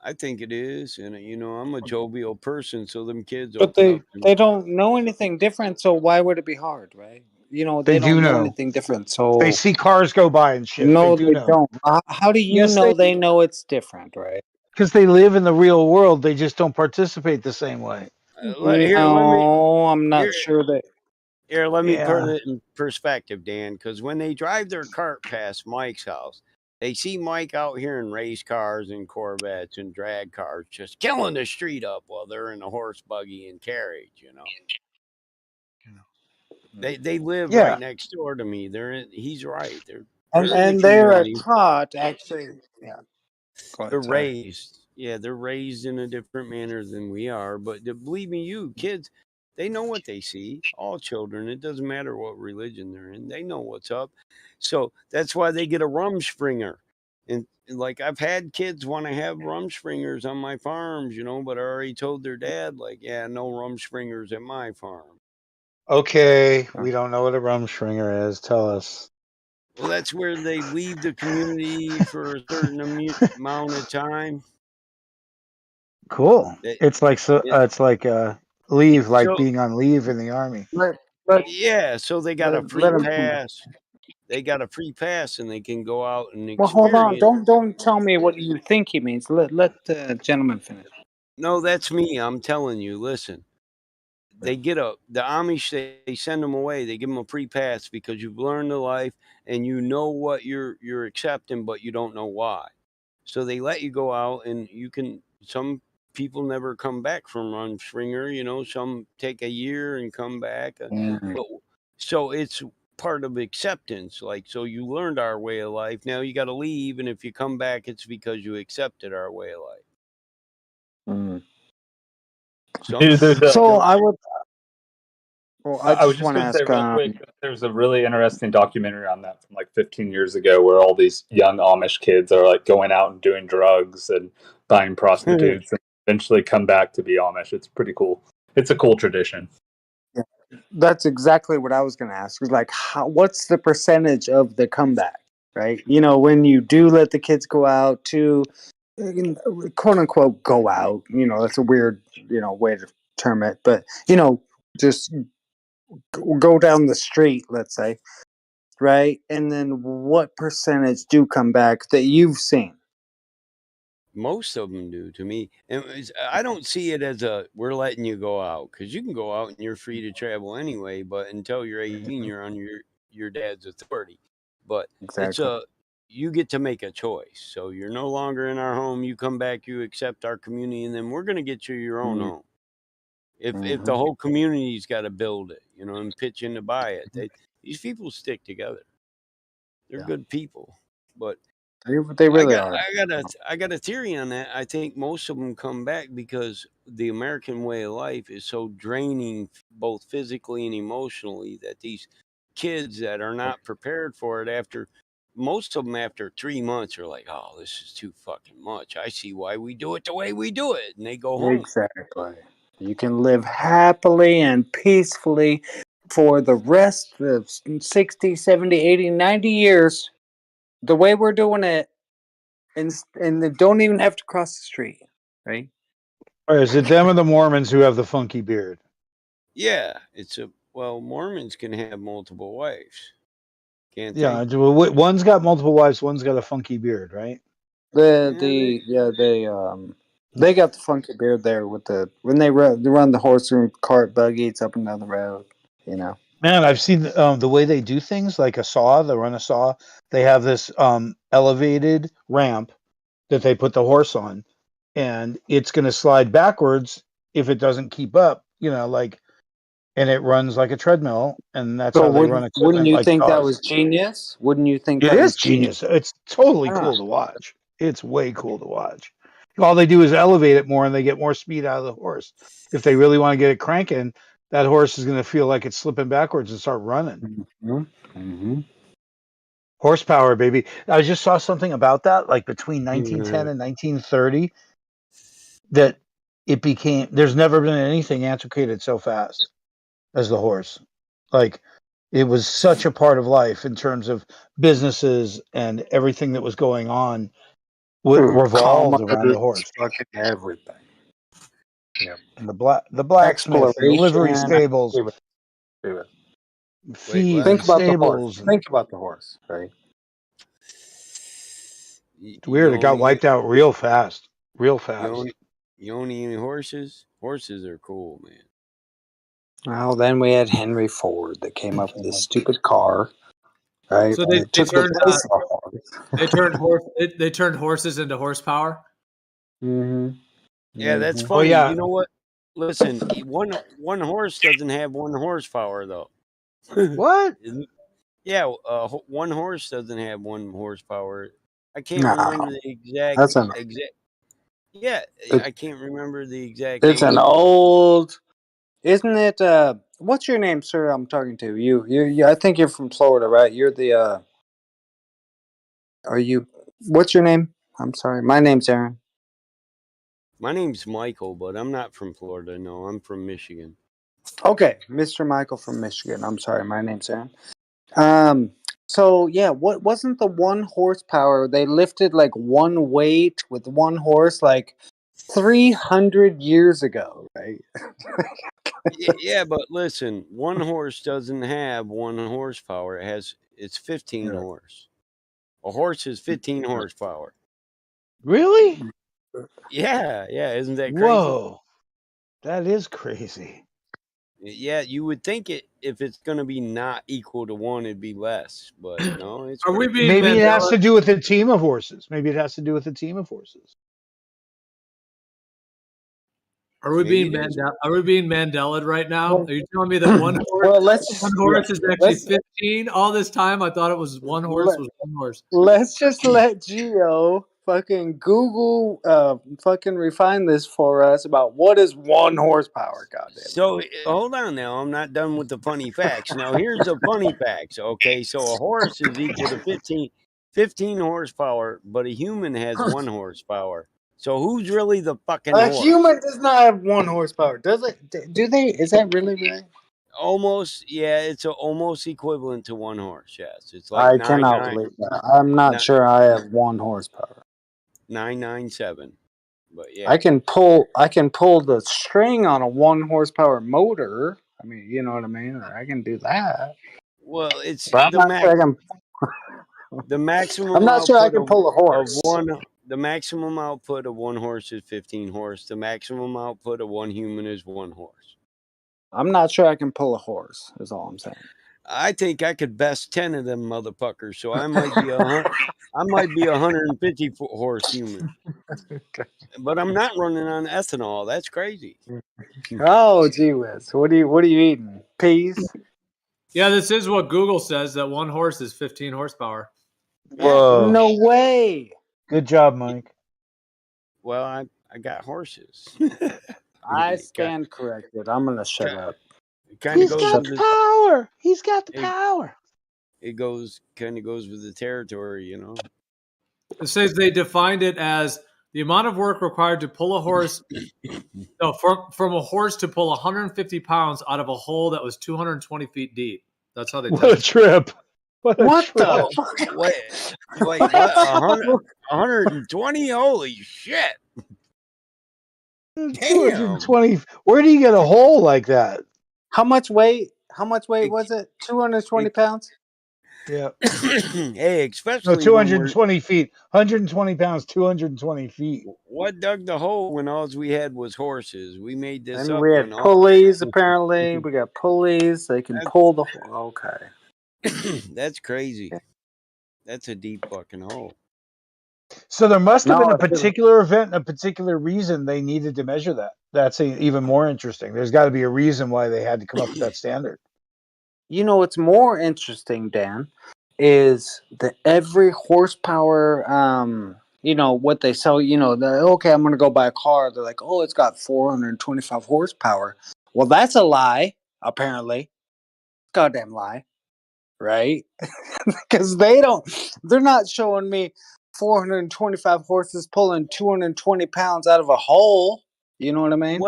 I think it is, and you know, I'm a jovial person, so them kids. But they don't know anything different, so why would it be hard, right? You know, they don't know anything different, so they see cars go by and shit. No, they don't. How do you know they know it's different, right? Because they live in the real world, they just don't participate the same way. I'm not sure that. Here, let me put it in perspective, Dan. Because when they drive their cart past Mike's house, they see Mike out here in race cars and Corvettes and drag cars, just killing the street up while they're in a horse buggy and carriage. You know, they live right next door to me. He's right. They're taught actually. Yeah. They're raised. Yeah, they're raised in a different manner than we are. But believe me, you kids, they know what they see. All children, it doesn't matter what religion they're in. They know what's up. So that's why they get a Rumspringer. And like I've had kids want to have Rumspringers on my farms, you know, but I already told their dad, like, yeah, no Rumspringers at my farm. Okay, we don't know what a Rumspringer is. Tell us. Well, that's where they leave the community for a certain amount of time. Cool. It's like leave, like being on leave in the army. Yeah, so they got a free pass. They got a free pass, and they can go out and Well, experience. hold on. Don't tell me what you think he means. Let the gentleman finish. No, that's me. I'm telling you. Listen, they get the Amish. They send them away. They give them a free pass because you've learned the life and you know what you're accepting, but you don't know why. So they let you go out, and you can. Some people never come back from Rumspringa. You know, some take a year and come back. But so it's part of acceptance. Like, so you learned our way of life. Now you got to leave, and if you come back, it's because you accepted our way of life. So I would. Well, I I was just just want to going to say ask. real quick, there's a really interesting documentary on that from like 15 years ago where all these young Amish kids are like going out and doing drugs and buying prostitutes and eventually come back to be Amish. It's pretty cool. It's a cool tradition. That's exactly what I was going to ask. Was like, what's the percentage of the comeback, right? You know, when you do let the kids go out to, quote unquote, go out. You know, that's a weird, way to term it, but just go down the street, let's say, right? And then what percentage do come back that you've seen? Most of them do, to me. And I don't see it as we're letting you go out, because you can go out and you're free to travel anyway. But until you're 18, you're on your dad's authority. But it's you get to make a choice. So you're no longer in our home. You come back, you accept our community, and then we're going to get you your own home. If the whole community's got to build it, and pitch in to buy it, these people stick together. They're good people, but they really are. I got a theory on that. I think most of them come back because the American way of life is so draining, both physically and emotionally, that these kids that are not prepared for it, most of them after 3 months are like, "Oh, this is too fucking much. I see why we do it the way we do it," and they go home. Exactly. You can live happily and peacefully for the rest of 60, 70, 80, 90 years the way we're doing it, and they don't even have to cross the street, right? Or is it them or the Mormons who have the funky beard? Yeah, Mormons can have multiple wives, can't they? Yeah, one's got multiple wives, one's got a funky beard, right? They got the funky beard there with when they run the horse and cart buggy. It's up and down the road, Man, I've seen the way they do things, like a saw. They run a saw. They have this elevated ramp that they put the horse on, and it's going to slide backwards if it doesn't keep up. And it runs like a treadmill, and that's how they run equipment. Wouldn't you like think cars. That was genius? Wouldn't you think it that is was genius? It's totally cool to watch. It's way cool to watch. All they do is elevate it more, and they get more speed out of the horse. If they really want to get it cranking, that horse is going to feel like it's slipping backwards and start running. Horsepower, baby. I just saw something about that, like between 1910 and 1930, that there's never been anything antiquated so fast as the horse. Like, it was such a part of life in terms of businesses, and everything that was going on revolved around the horse. Fucking everything. Yep. And the blacksmith, the livery stables, feed, Think about stables. the horse. Think about the horse, right? It's weird. It got wiped out real fast. Real fast. You own any horses? Horses are cool, man. Well, then we had Henry Ford that came up with this stupid car, right? So they turned horses into horsepower. Yeah, that's funny. You know what? Listen, one horse doesn't have 1 horsepower though. What? Yeah, one horse doesn't have 1 horsepower. I can't remember the exact. Yeah, I can't remember the exact. It's an old. Isn't it? What's your name, sir? I'm talking to you. I think you're from Florida, right? You're the. Are you? What's your name? I'm sorry. My name's Aaron. My name's Michael, but I'm not from Florida. No, I'm from Michigan. Okay, Mr. Michael from Michigan. I'm sorry. My name's Aaron. So yeah, what wasn't the 1 horsepower? They lifted like 1 weight with 1 horse, like 300 years ago, right? Yeah, but listen, 1 horse doesn't have 1 horsepower. It's 15 horse. A horse is 15 horsepower. Really? Yeah, yeah, isn't that crazy? Whoa, that is crazy. Yeah, you would think it if it's going to be not equal to 1, it'd be less, but no, it's Are we crazy. being Maybe it has Mandela? to do with a team of horses. Maybe it has to do with a team of horses. Are we Maybe being it is. Mandela? Are we being Mandela right now? Well, Are you telling me that one well, horse is actually let's 15? All this time, I thought it was one horse was one horse. let's just let Geo fucking Google fucking refine this for us about what is 1 horsepower. Goddamn. So hold on now, I'm not done with the funny facts. Now here's the funny facts. Okay, so a horse is equal to 15 horsepower, but a human has 1 horsepower. So who's really the fucking A horse? human does not have 1 horsepower, does it? Do they? Is that really right? Almost, yeah, it's almost equivalent to 1 horse. Yes, it's like I cannot believe that. I'm not sure I have 1 horsepower. 997. But yeah, I can pull the string on a 1 horsepower motor. I mean, you know what I mean? Or I can do that. well, it's But the maximum I'm not sure I output can pull a horse. the maximum output of 1 horse is 15 horse. The maximum output of 1 human is 1 horse. I'm not sure I can pull a horse, is all I'm saying. I think I could best 10 of them motherfuckers, so I might be I might be 150 horse human. But I'm not running on ethanol. That's crazy. Oh, gee whiz. What are you eating? Peas? Yeah, this is what Google says, that 1 horse is 15 horsepower. Whoa. No way. Good job, Mike. Well, I got horses. I stand corrected. I'm gonna shut up. He's got the power. He's got the power. It kind of goes with the territory, you know. It says they defined it as the amount of work required to pull a horse. No, from a horse to pull 150 pounds out of a hole that was 220 feet deep. That's how they What a trip. What the fuck? Wait, what? 120? Holy shit. 220. Where do you get a hole like that? How much weight was it? 220 pounds? Yeah. Hey, especially No, 220 feet. 120 pounds, 220 feet. What dug the hole when all we had was horses? We made this And up. we had pulleys, apparently. We got pulleys. They can pull the... Okay. That's crazy. That's a deep fucking hole. So there must have been a particular event and a particular reason they needed to measure that. That's even more interesting. There's got to be a reason why they had to come up with that standard. You know what's more interesting, Dan, is that every horsepower, what they sell, okay, I'm going to go buy a car. They're like, oh, it's got 425 horsepower. Well, that's a lie, apparently. Goddamn lie, right? Because they're not showing me 425 horses pulling 220 pounds out of a hole. You know what I mean?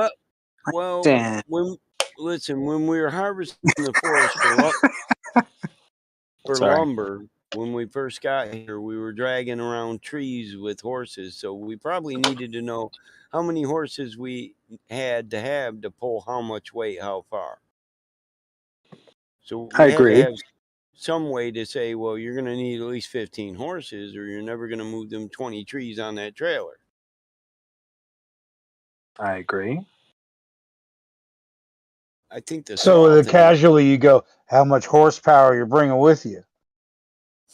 Well, Dan. when we were harvesting the forest for lumber, when we first got here, we were dragging around trees with horses. So we probably needed to know how many horses we had to have to pull how much weight, how far. So we had to have some way to say, well, you're going to need at least 15 horses or you're never going to move them 20 trees on that trailer. I agree. I think so casually you go, how much horsepower you're bringing with you?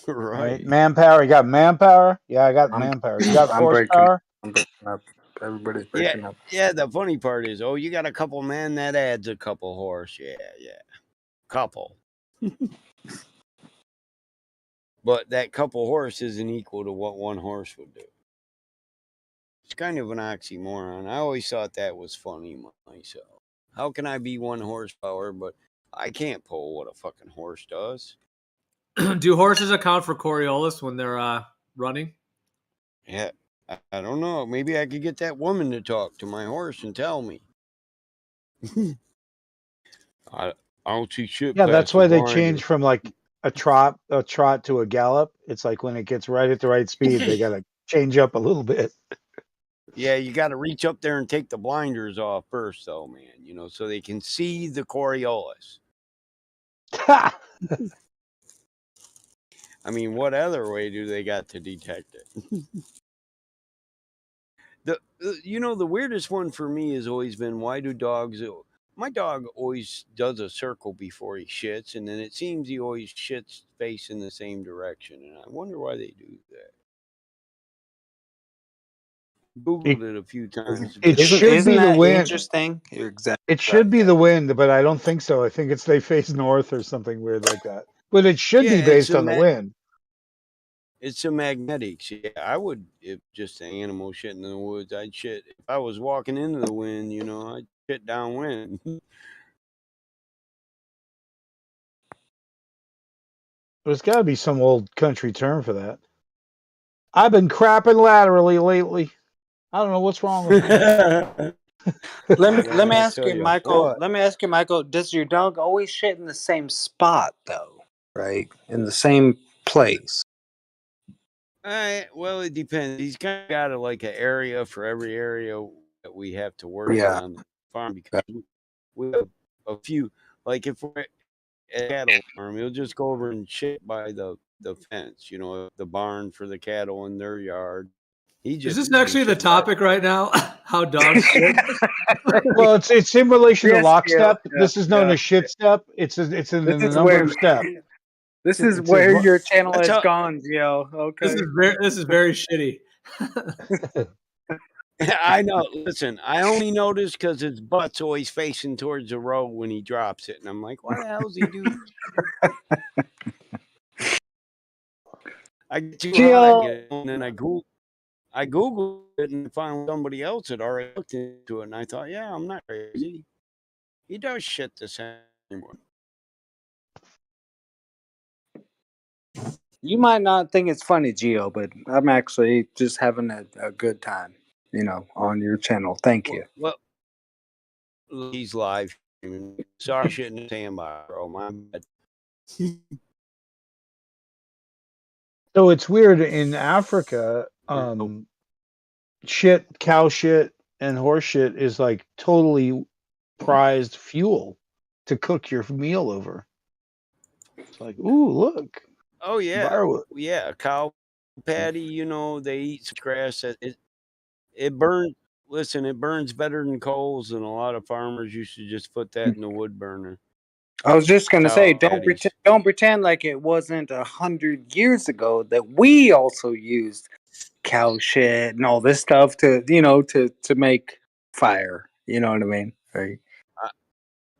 Right. Manpower. You got manpower? Yeah, I got manpower. You got horsepower? I'm breaking up. Everybody's breaking up. Yeah, the funny part is, you got a couple men, that adds a couple horse. Yeah. Couple. But that couple horse isn't equal to what 1 horse would do. It's kind of an oxymoron. I always thought that was funny myself. How can I be 1 horsepower, but I can't pull what a fucking horse does? Do horses account for Coriolis when they're running? Yeah, I don't know. Maybe I could get that woman to talk to my horse and tell me. I don't see shit. Yeah, that's why they change from like a trot to a gallop. It's like when it gets right at the right speed, they got to change up a little bit. Yeah, you got to reach up there and take the blinders off first, though, man. So they can see the Coriolis. I mean, what other way do they got to detect it? You know, the weirdest one for me has always been, why do dogs... My dog always does a circle before he shits, and then it seems he always shits facing the same direction, and I wonder why they do that. Googled it a few times. It should be the wind. Interesting. You're exactly it should be the wind, but I don't think so. I think it's they face north or something weird like that. But it should be based on the wind. It's a magnetics. Yeah, I would, if just an animal shit in the woods, I'd shit. If I was walking into the wind, you know, I'd shit downwind. There's got to be some old country term for that. I've been crapping laterally lately. I don't know what's wrong with me. Let me ask you, Michael. Let me ask you, Michael. Does your dog always shit in the same spot, though? Right, in the same place. Well, it depends. He's kind of got like an area for every area that we have to work on the farm, because we have a few. Like if we're at a cattle farm, he'll just go over and shit by the fence, you know, the barn for the cattle in their yard. Is this actually the topic right now? How dogs shit? Well, it's in relation to lockstep. This is known as shit step. It's in the number of step. This is where your channel has gone, Gio. Okay. This is very shitty. I know. Listen, I only noticed because his butt's always facing towards the road when he drops it, and I'm like, "What the hell's he doing?" I get too hot, and then I Googled it and found somebody else had already looked into it, and I thought, "Yeah, I'm not crazy. He does shit the same anymore." You might not think it's funny, Gio, but I'm actually just having a good time, you know, on your channel. Thank you. Well, he's live. Sorry, shouldn't stand by, bro. My bad. So it's weird in Africa. Cow shit, and horse shit is like totally prized fuel to cook your meal over. It's like, ooh, look. Oh yeah, firewood. Yeah. Cow patty, you know, they eat grass. It burns. Listen, it burns better than coals, and a lot of farmers used to just put that in the wood burner. I was just gonna say, don't pretend like it wasn't 100 years ago that we also used cow shit and all this stuff to, you know, to make fire. You know what I mean? Right.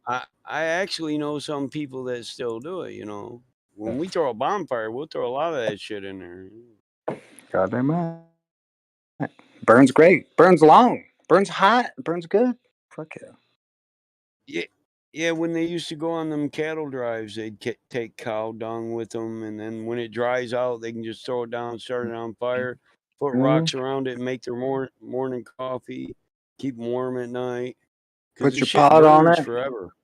I actually know some people that still do it. You know, when we throw a bonfire, we'll throw a lot of that shit in there. Goddamn right. Burns great. Burns long. Burns hot. Burns good. Fuck yeah. Yeah, when they used to go on them cattle drives, they'd take cow dung with them, and then when it dries out, they can just throw it down, start it on fire, put rocks around it, and make their morning coffee, keep them warm at night. Put your pot on it forever.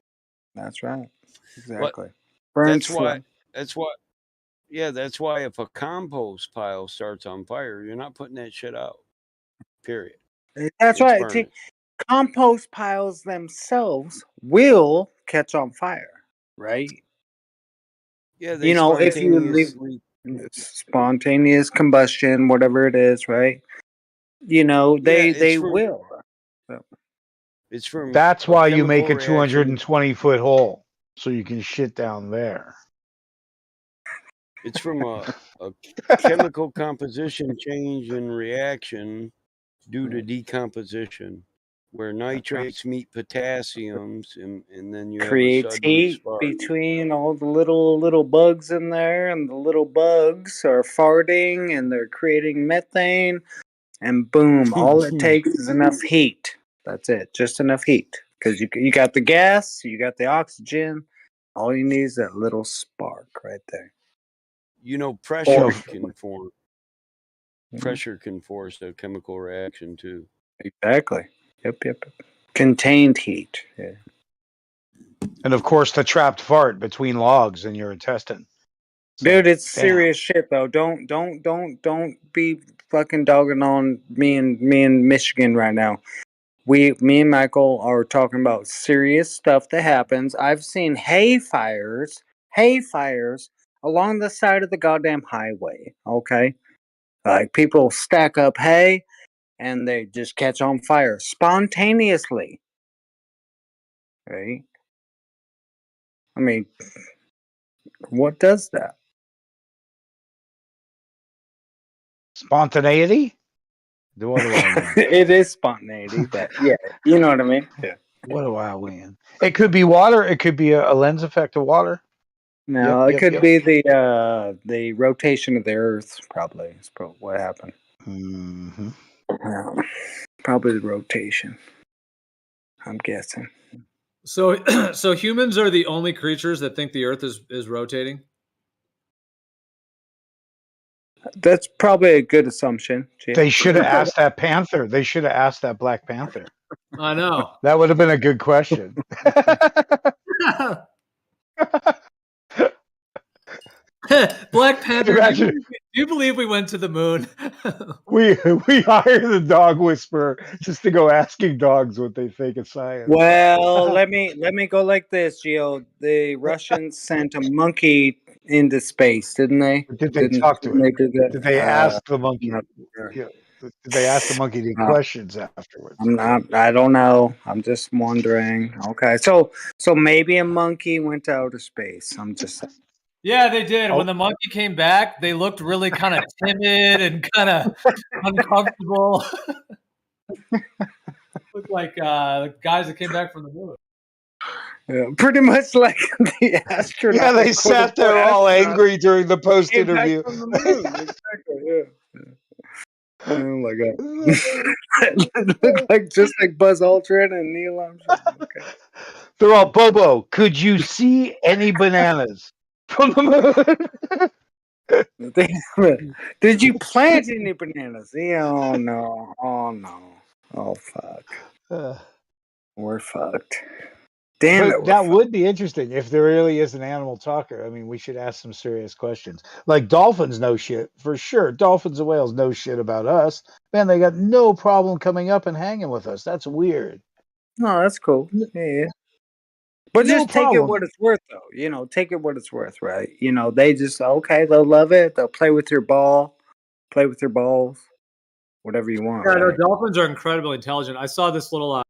That's right. Exactly. That's why. Yeah, that's why if a compost pile starts on fire, you're not putting that shit out. Period. That's right. Compost piles themselves will catch on fire, right? Yeah, they you know, if you leave spontaneous combustion, whatever it is, right? You know, they will. So. It's from. That's why you make a 220-foot hole so you can shit down there. It's from a chemical composition change in reaction due to decomposition, where nitrates meet potassiums, and then you creates have a heat spark between all the little bugs in there, and the little bugs are farting and they're creating methane, and boom, all it takes is enough heat. That's it, just enough heat, because you got the gas, you got the oxygen. All you need is that little spark right there. You know, pressure can form. Pressure can force a chemical reaction too. Exactly. Yep. Contained heat. Yeah. And of course, the trapped fart between logs in your intestine. Dude, it's serious shit though. Don't be fucking dogging on me and Michigan right now. Me and Michael are talking about serious stuff that happens. I've seen hay fires along the side of the goddamn highway. Okay, like people stack up hay, and they just catch on fire spontaneously. Right? I mean, what does that? Spontaneity? What do I win? It is spontaneity, but yeah, you know what I mean? Yeah. What do I win? It could be water. It could be a lens effect of water. No, it could be the rotation of the Earth. Probably is probably what happened. Mm-hmm. Probably the rotation. I'm guessing. So, so humans are the only creatures that think the Earth is rotating. That's probably a good assumption. They should have asked that panther. They should have asked that Black Panther. I know. That would have been a good question. Black Panther, do you believe we went to the moon? we hire the dog whisperer just to go asking dogs what they think of science. Well, let me go like this, Gio. The Russians sent a monkey into space, didn't they? Did they talk to it? Did they ask the monkey? Sure. Yeah. Did they ask the monkey any questions afterwards? I don't know. I'm just wondering. Okay, so maybe a monkey went to outer space. I'm just saying. Yeah, they did. When the monkey came back, they looked really kind of timid and kind of uncomfortable. Looked like the guys that came back from the moon. Yeah, pretty much like the astronaut. Yeah, they sat there all angry during the post interview. Exactly. Yeah. Oh my god! It looked like just like Buzz Aldrin and Neil Armstrong. Okay. They're all, Bobo, could you see any bananas from the moon? Did you plant any bananas? Yeah, oh no! Oh no! Oh fuck! We're fucked. Damn it! That would be interesting if there really is an animal talker. I mean, we should ask some serious questions. Like dolphins know shit for sure. Dolphins and whales know shit about us. Man, they got no problem coming up and hanging with us. That's weird. No, that's cool. Yeah. But no just take it what it's worth, though. You know, take it what it's worth, right? You know, they just okay. They'll love it. They'll play with your ball, play with your balls, whatever you want. Yeah, right? no, dolphins are incredibly intelligent. I saw this little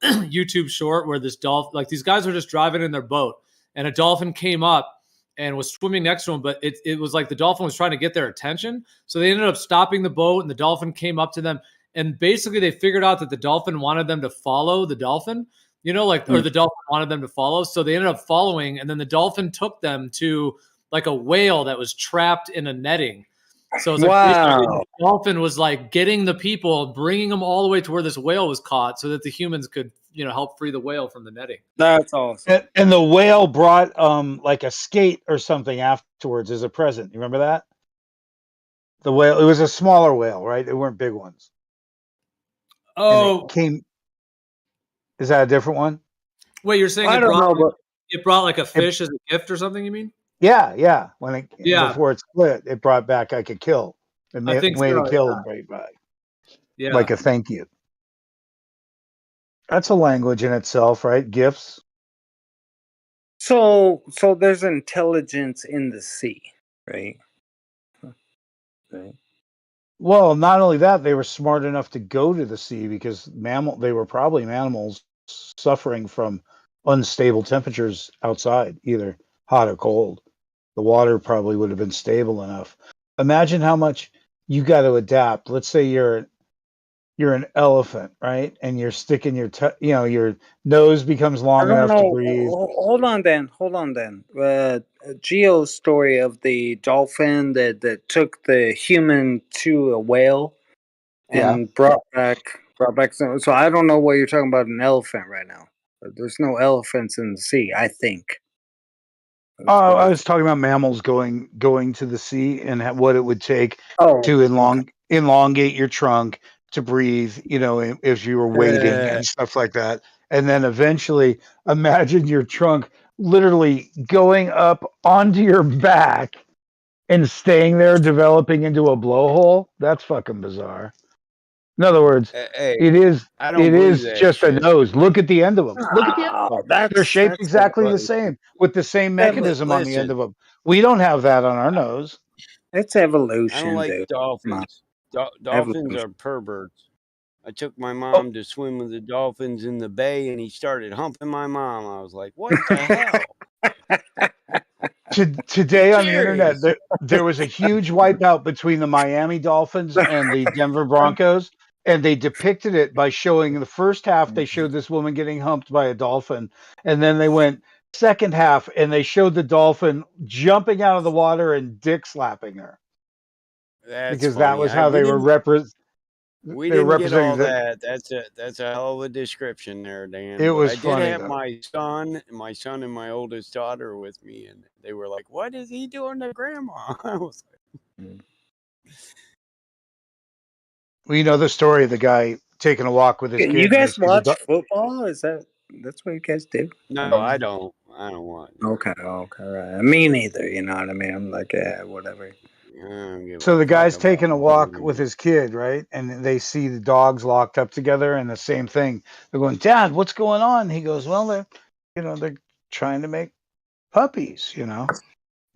YouTube short where this dolphin, like these guys were just driving in their boat, and a dolphin came up and was swimming next to them, but it was like the dolphin was trying to get their attention. So they ended up stopping the boat, and the dolphin came up to them, and basically they figured out that the dolphin wanted them to follow the dolphin. You know, like, or the dolphin wanted them to follow. So they ended up following, and then the dolphin took them to like a whale that was trapped in a netting. So it's like the dolphin was like getting the people, bringing them all the way to where this whale was caught so that the humans could, you know, help free the whale from the netting. That's awesome. And the whale brought like a skate or something afterwards as a present. You remember that? The whale, it was a smaller whale, right? They weren't big ones. Oh, is that a different one? Wait, you're saying it brought like a fish as a gift or something, you mean? Yeah. Before it split, it brought back like a kill. It made a kill and brought it back. Yeah. Like a thank you. That's a language in itself, right? Gifts. So there's intelligence in the sea, right? Right. Well, not only that, they were smart enough to go to the sea because they were probably animals suffering from unstable temperatures outside, either hot or cold. The water probably would have been stable enough. Imagine how much you got to adapt. Let's say you're an elephant, right? And you're sticking your nose becomes long enough to breathe. Hold on then. Geo's story of the dolphin that took the human to a whale and brought back. So I don't know what you're talking about an elephant right now. There's no elephants in the sea, I think. I was talking about mammals going to the sea and what it would take to elongate your trunk to breathe, you know, if you were waiting and stuff like that. And then eventually imagine your trunk literally going up onto your back and staying there, developing into a blowhole. That's fucking bizarre. In other words, it is just a nose. Look at the end of them. Look at the end of them. They're shaped exactly the same with the same mechanism on the end of them. We don't have that on our nose. It's evolution. I don't like dude. dolphins. Dolphins are perverts. I took my mom to swim with the dolphins in the bay, and he started humping my mom. I was like, "What the hell?" Today on the internet, there was a huge wipeout between the Miami Dolphins and the Denver Broncos, and they depicted it by showing in the first half they showed this woman getting humped by a dolphin, and then they went second half and they showed the dolphin jumping out of the water and dick slapping her. That's because funny. that was how they were We they were didn't get all representing that. That's a hell of a description there, Dan. It But was I did funny, have though. my son and my oldest daughter with me, and they were like, "What is he doing to Grandma?" I was like, Well, you know the story of the guy taking a walk with his kid. You and they guys see the watch football? That's what you guys do? "No, I don't. I don't want." Okay, right. Me neither. You know what I mean? I'm like, yeah, whatever. I don't give So a the fuck guy's about taking a walk football. with his kid, right? And they see the dogs locked up together, and the same thing. They're going, "Dad, what's going on?" He goes, "Well, they're trying to make puppies, you know."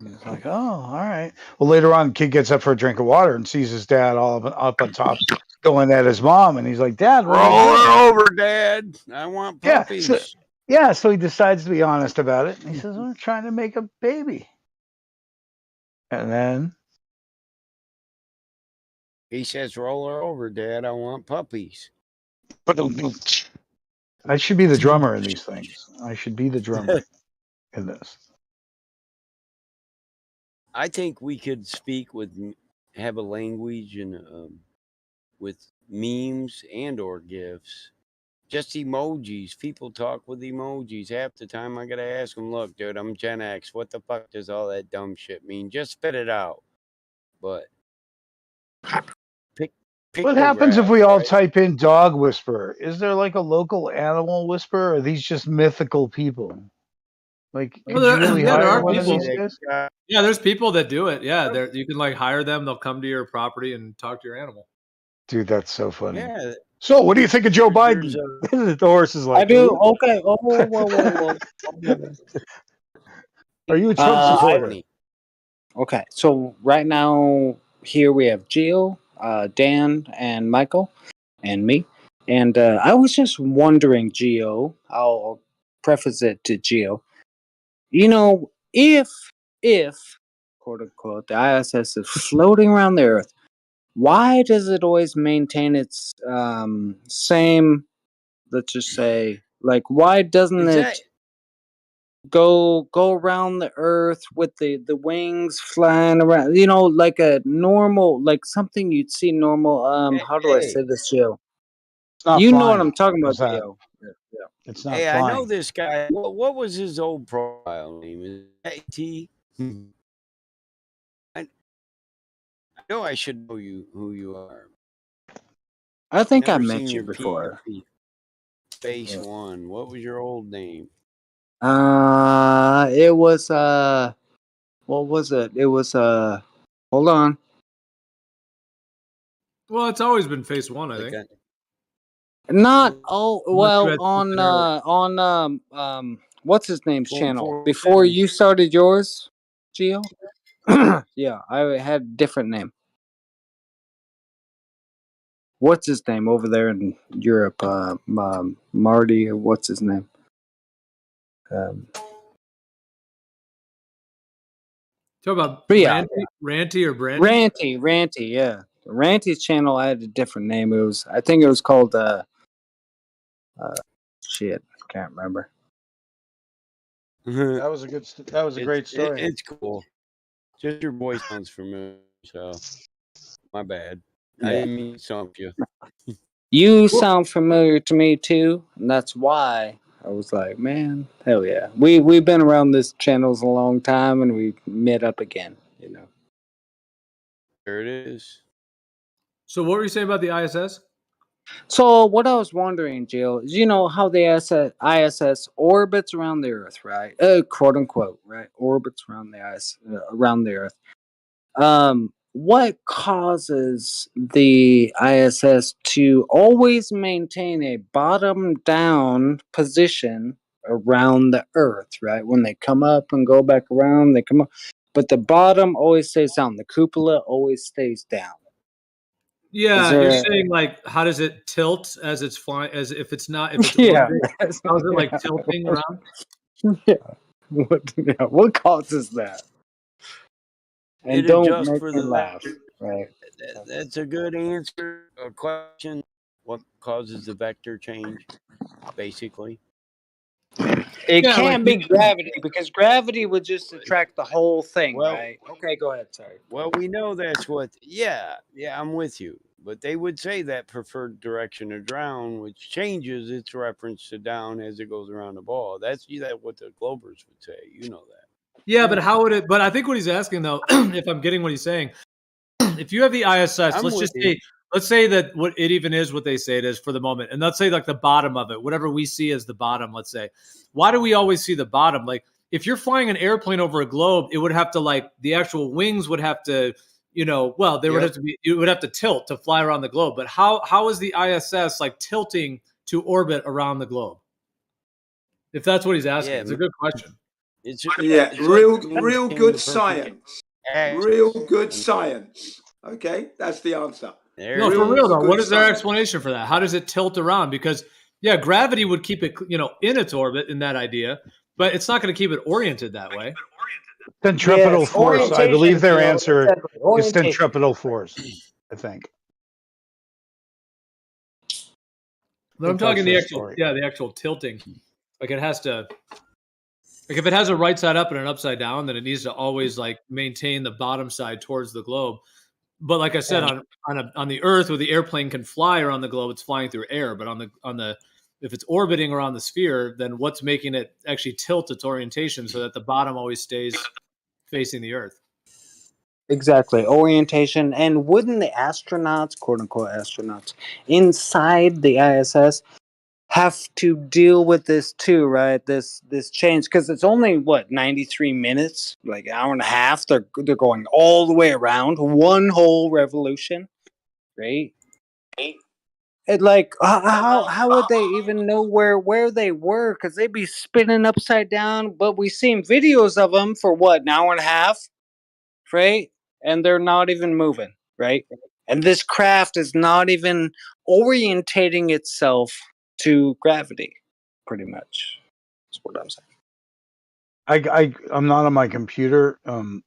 And it's like, "Oh, all right." Well, later on, the kid gets up for a drink of water and sees his dad all up on top, going at his mom, and he's like, "Dad, what are you Roll doing?" her over, Dad. I want Yeah, puppies. so he decides to be honest about it. And he says, "We're trying to make a baby," and then He says, "Roll her over, Dad. I want puppies." I should be the drummer in these things. I should be the drummer in this. I think we could speak have a language and with memes and or gifs. Just emojis. People talk with emojis. Half the time I gotta ask them, "Look, dude, I'm Gen X. What the fuck does all that dumb shit mean? Just spit it out." But What happens if we all right? type in dog whisperer? Is there like a local animal whisperer? Or are these just mythical people? Like, Well, could you really there hire are one of people. these guys? Yeah, there's people that do it. Yeah, you can like hire them. They'll come to your property and talk to your animal. Dude, that's so funny. Yeah. So, what do you think of Joe Biden? The horse is like, I do. "Ooh." Okay. Oh, whoa. Are you a Trump supporter? Okay, so right now here we have Gio, Dan, and Michael, and me. And I was just wondering, Gio, I'll preface it to Gio. You know, if quote unquote the ISS is floating around the Earth, why does it always maintain its same? Let's just say, like, why doesn't it go around the earth with the wings flying around, you know, like a normal, like something you'd see normal, how do I say this, Joe? You know what I'm talking about, Joe. Yeah. It's not Hey, flying. I know this guy. What was his old profile name? Is it T? I know I should know who you are. I think Never I seen met you your before. face one. What was your old name? It was what was it? It was hold on. Well, it's always been phase one, I think. Not Unless you had on what's his name's channel 4 before you started yours, Gio? Yeah, I had a different name. What's his name over there in Europe? Marty, or what's his name? Talk about But yeah, Ranty or Brandy? Ranty, yeah. Ranty's channel, I had a different name. I think it was called shit, can't remember. That was a great story. It's cool. Just your voice sounds familiar, so my bad. I Yeah. didn't mean to stump you. You sound familiar to me too, and that's why I was like, man, hell yeah. We've been around this channels a long time, and we met up again. You know. There it is. So what were you saying about the ISS? So what I was wondering, Jill, is you know how the ISS orbits around the Earth, right? Quote unquote, right? Orbits around around the Earth. What causes the ISS to always maintain a bottom down position around the Earth, right? When they come up and go back around, they come up, but the bottom always stays down. The cupola always stays down. Yeah, you're saying like, how does it tilt as it's flying? As if it's not, if it's Yeah, orbiting, how is it like tilting around? What causes that? And It don't adjusts make for me the laugh. vector. Right. That's a good answer. A question. What causes the vector change? Basically. It Yeah, like can't be gravity because gravity would just attract the whole thing, Well, right? Okay, go ahead. Sorry. Well, we know that's what. Yeah, I'm with you. But they would say that preferred direction of drown, which changes its reference to down as it goes around the ball. That's what the Globers would say. You know that. Yeah, but how would it? But I think what he's asking though, if I'm getting what he's saying, if you have the ISS, I'm with you. let's say that what it even is what they say it is for the moment, and let's say like the bottom of it, whatever we see as the bottom. Let's say, why do we always see the bottom? Like if you're flying an airplane over a globe, it would have to like the actual wings would have to, well, there would have to be, it would have to tilt to fly around the globe. But how is the ISS like tilting to orbit around the globe? If that's what he's asking, it's a good question. It's real good science. Real good science. Okay, that's the answer. No, for real though. What is their explanation for that? How does it tilt around? Because gravity would keep it, in its orbit in that idea, but it's not going to keep it oriented that way. Centripetal force. I believe their answer is Orientation. centripetal force. I think. But I'm talking the actual tilting. Like it has to. Like if it has a right side up and an upside down, then it needs to always like maintain the bottom side towards the globe. But like I said, on the Earth, where the airplane can fly around the globe, it's flying through air. But on the if it's orbiting around the sphere, then what's making it actually tilt its orientation so that the bottom always stays facing the Earth? Exactly. Orientation. And wouldn't the astronauts, quote unquote astronauts, inside the ISS have to deal with this too, right? This change, because it's only 93 minutes, like an hour and a half. They're going all the way around one whole revolution, right? It like how would they even know where they were? Because they'd be spinning upside down. But we've seen videos of them for an hour and a half, right? And they're not even moving, right? And this craft is not even orientating itself to gravity, pretty much. That's what I'm saying. I'm not on my computer.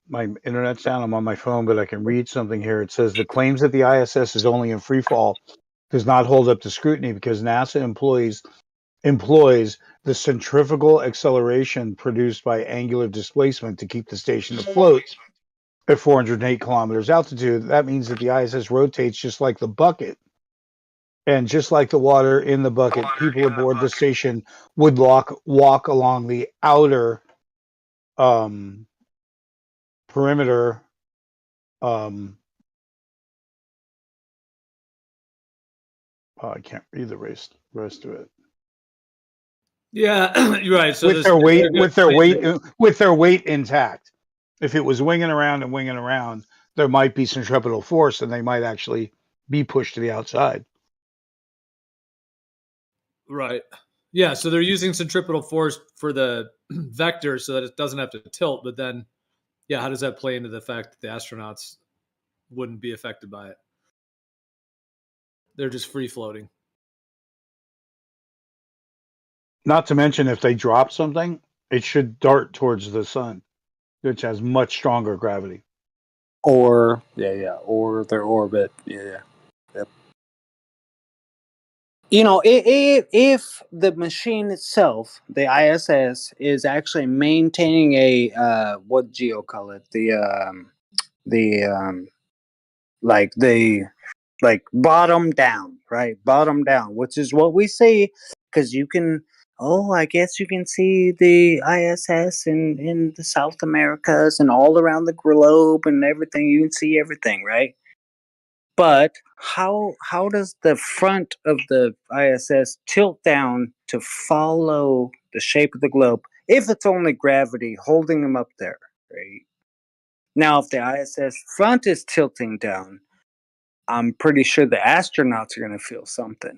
My internet's down. I'm on my phone, but I can read something here. It says the claims that the ISS is only in free fall does not hold up to scrutiny because NASA employs the centrifugal acceleration produced by angular displacement to keep the station afloat at 408 kilometers altitude. That means that the ISS rotates just like the bucket. And just like the water in the bucket, people aboard the station would walk along the outer perimeter I can't read the rest of it. Yeah, you're right. So with their weight intact. If it was winging around, there might be centripetal force, and they might actually be pushed to the outside. Right. Yeah. So they're using centripetal force for the vector so that it doesn't have to tilt. But then, how does that play into the fact that the astronauts wouldn't be affected by it? They're just free floating. Not to mention, if they drop something, it should dart towards the sun, which has much stronger gravity. Or their orbit. Yep. If the machine itself, the ISS, is actually maintaining a what Geo call it, like bottom down, right? Bottom down, which is what we see, because you can. Oh, I guess you can see the ISS in the South Americas and all around the globe and everything. You can see everything, right? But how does the front of the ISS tilt down to follow the shape of the globe if it's only gravity holding them up there, right? Now, if the ISS front is tilting down, I'm pretty sure the astronauts are going to feel something.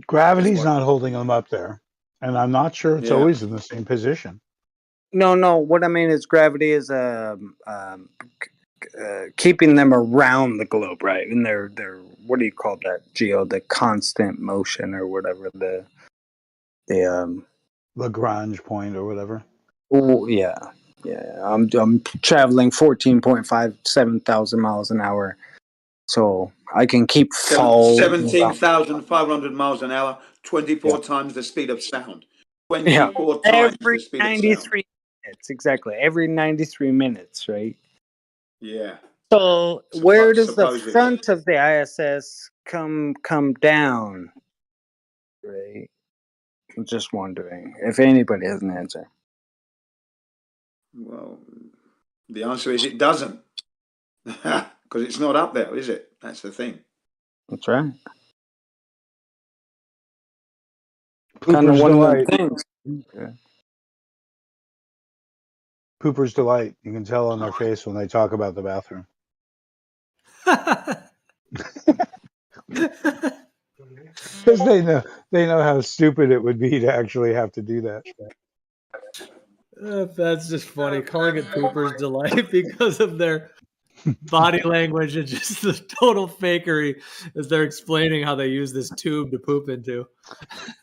Gravity's not holding them up there, and I'm not sure it's always in the same position. No. What I mean is gravity is keeping them around the globe, right? And they're what do you call that, Geo? The constant motion or whatever, the Lagrange point or whatever. Oh yeah. I'm traveling 14.57 thousand miles an hour, so I can keep falling. 17,500 miles an hour, 24 times the speed of sound. 24 times every the speed of 93 minutes, exactly. Every 93 minutes, right? Yeah. So where does the supposedly. front of the ISS come down? Right. I'm just wondering if anybody has an answer. Well, the answer is it doesn't. Because it's not up there, is it? That's the thing. That's right. Kind of one of them things. Yeah. Pooper's delight. You can tell on their face when they talk about the bathroom. Because they know how stupid it would be to actually have to do that. That's just funny. Calling it Pooper's delight because of their body language and just the total fakery as they're explaining how they use this tube to poop into.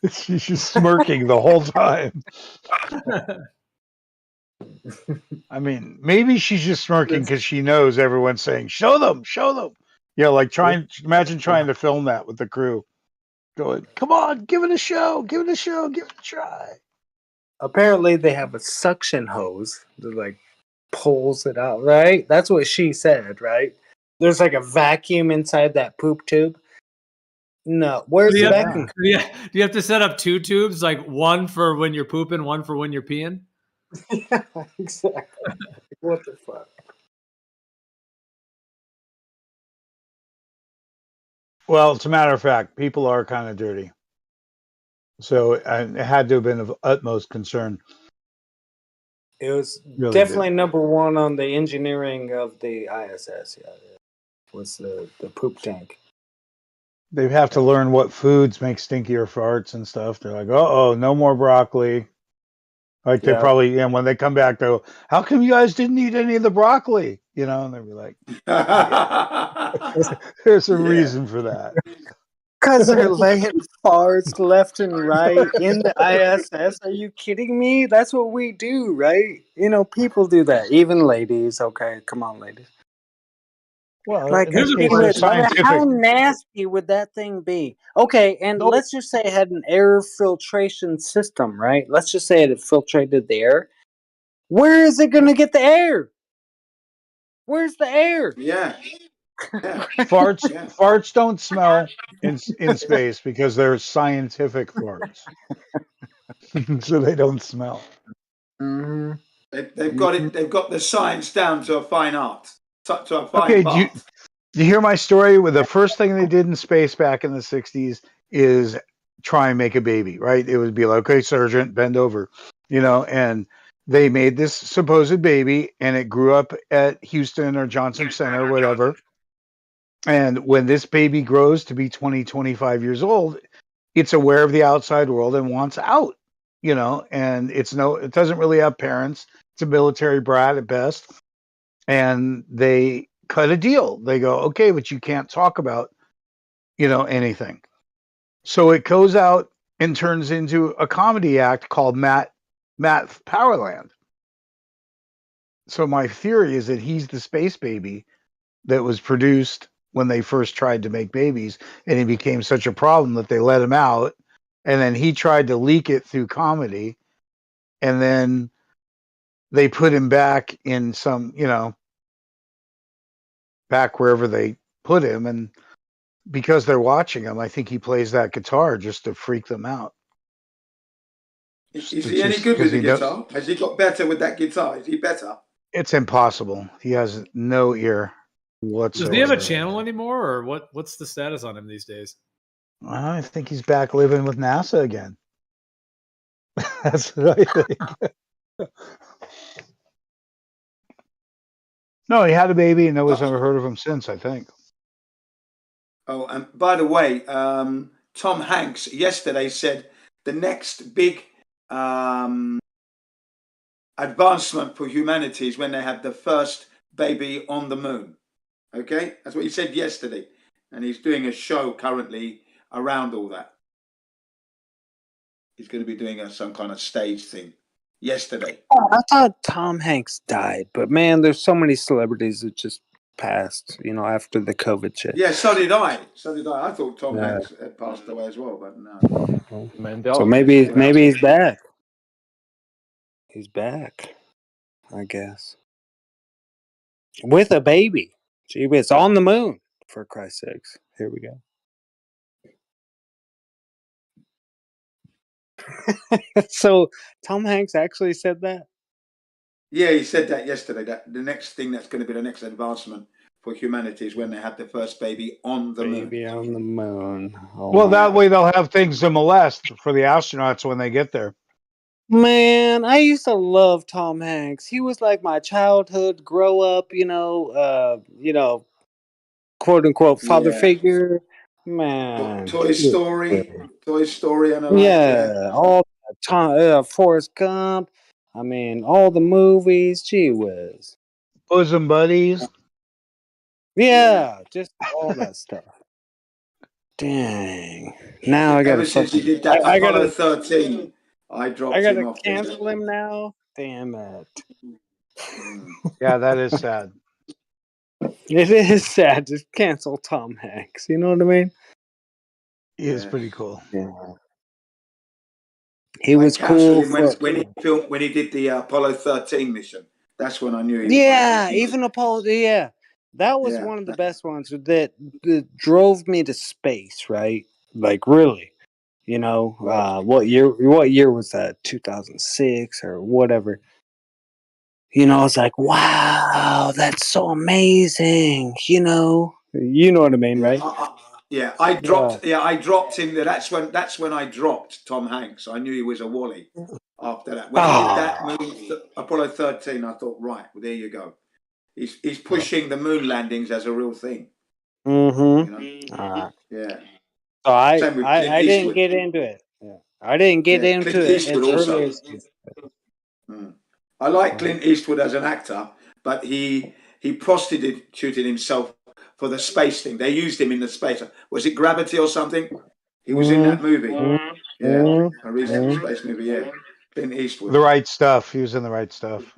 She's just smirking the whole time. I mean, maybe she's just smirking because she knows everyone's saying, "Show them, show them." Yeah, like imagine trying to film that with the crew. Going, come on, give it a show, give it a show, give it a try. Apparently, they have a suction hose that like pulls it out. Right? That's what she said. Right? There's like a vacuum inside that poop tube. No, where's the vacuum? Do you have to set up two tubes, like one for when you're pooping, one for when you're peeing? Yeah, exactly. What the fuck? Well, as a matter of fact, people are kind of dirty. So it had to have been of utmost concern. It was Really definitely number one on the engineering of the ISS. Yeah, was the poop tank. They have to learn what foods make stinkier farts and stuff. They're like, oh, no more broccoli. Like they probably, and when they come back, they'll, how come you guys didn't eat any of the broccoli? You know, and they'll be like, there's a reason for that. Because they're laying farts left and right in the ISS. Are you kidding me? That's what we do, right? You know, people do that. Even ladies. Okay, come on, ladies. Well, like, how nasty would that thing be? Okay, and let's just say it had an air filtration system, right? Let's just say it had filtrated the air. Where is it going to get the air? Where's the air? Yeah. Farts don't smell in space because they're scientific farts. So they don't smell. Mm-hmm. They've got it. They've got the science down to a fine art. To a fine Okay, art. do you hear my story? With the first thing they did in space back in the 60s is try and make a baby, right? It would be like, okay, Sergeant, bend over, you know, and they made this supposed baby and it grew up at Houston or Johnson Center or whatever. And when this baby grows to be 20, 25 years old, it's aware of the outside world and wants out, you know, and it doesn't really have parents. It's a military brat at best. And they cut a deal. They go, okay, but you can't talk about, you know, anything. So it goes out and turns into a comedy act called Matt Powerland. So my theory is that he's the space baby that was produced when they first tried to make babies, and he became such a problem that they let him out, and then he tried to leak it through comedy, and then they put him back in some, you know, back wherever they put him, and because they're watching him, I think he plays that guitar just to freak them out. Is he any good with the guitar? Has he got better with that guitar? Is he better? It's impossible. He has no ear whatsoever. Does he have a channel anymore, or what's the status on him these days? I think he's back living with NASA again. That's what I think. No, he had a baby and nobody's ever heard of him since, I think. Oh, and by the way, Tom Hanks yesterday said the next big advancement for humanity is when they have the first baby on the moon. Okay? That's what he said yesterday. and he's doing a show currently around all that. He's going to be doing some kind of stage thing. Yesterday. Oh, I thought Tom Hanks died, but man, there's so many celebrities that just passed, after the COVID shit. Yeah, so did I. I thought Tom Hanks had passed away as well, but no. So maybe he's back. He's back, I guess. With a baby. Gee whiz, on the moon, for Christ's sakes. Here we go. So Tom Hanks actually said that? Yeah, he said that yesterday, that the next thing that's going to be the next advancement for humanity is when they have the first baby on the moon. Baby on the moon. Oh, well, that way they'll have things to molest for the astronauts when they get there. Man, I used to love Tom Hanks. He was like my childhood grow up, quote unquote father figure. Man. Toy Story and a Yeah, all time, Forrest Gump. I mean, all the movies. Gee whiz. Bosom buddies. Yeah, just all that stuff. Dang. Now I gotta. Ever since he did that Apollo 13, I dropped him off. Cancel him now. Damn it. Yeah, that is sad. It is sad. Just cancel Tom Hanks. You know what I mean? He is pretty cool. Yeah. He was cool when he did the Apollo 13 mission. That's when I knew he was. Yeah, even Apollo. Yeah, that was one of the best ones that drove me to space. Right, like really. What year was that? 2006 or whatever. I was like, wow, that's so amazing. You know what I mean, right? I dropped him there. That's when I dropped Tom Hanks. I knew he was a wally after that. When he did that movie, Apollo 13, I thought, right, well, there you go. He's pushing the moon landings as a real thing. Mm-hmm. Yeah. So I didn't get into it. Yeah. I didn't get into it as early as. I like Clint Eastwood as an actor, but he prostituted himself for the space thing. They used him in the space. Was it Gravity or something? He was in that movie. Yeah, a recent space movie. Yeah, Clint Eastwood. The Right Stuff. He was in The Right Stuff.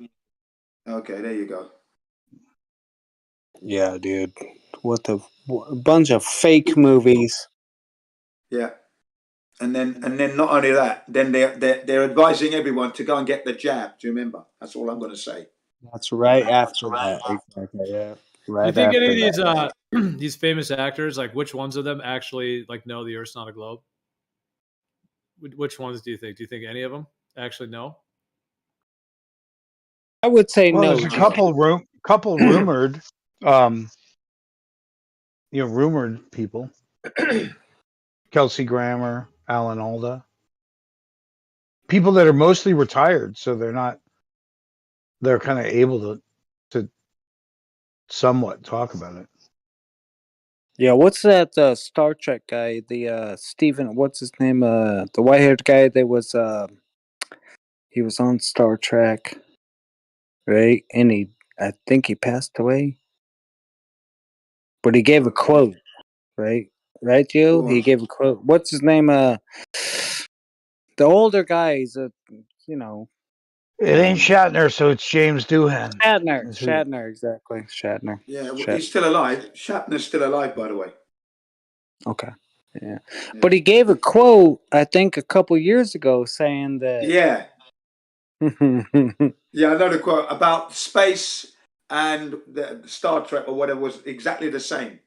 Okay, there you go. Yeah, dude. What a bunch of fake movies. Yeah. And then not only that, then they're advising everyone to go and get the jab. Do you remember? That's all I'm going to say. That's right after that. Exactly. Yeah. Right. Do you think any of these famous actors, like which ones of them actually know the Earth's not a globe? Which ones do you think? Do you think any of them actually know? I would say no. There's a couple rumored, rumored people. Kelsey Grammer, Alan Alda. People that are mostly retired, so they're kind of able to somewhat talk about it. Yeah, what's that Star Trek guy? The Steven, what's his name? The white-haired guy that was he was on Star Trek, right? And I think he passed away. But he gave a quote, right? Right, Joe? He gave a quote. What's his name? The older guy, he's It ain't Shatner, so it's James Doohan. Shatner, exactly. Shatner. Yeah, he's still alive. Shatner's still alive, by the way. Okay. Yeah. But he gave a quote, I think, a couple years ago saying that. Yeah. Yeah, I know the quote about space and the Star Trek or whatever was exactly the same.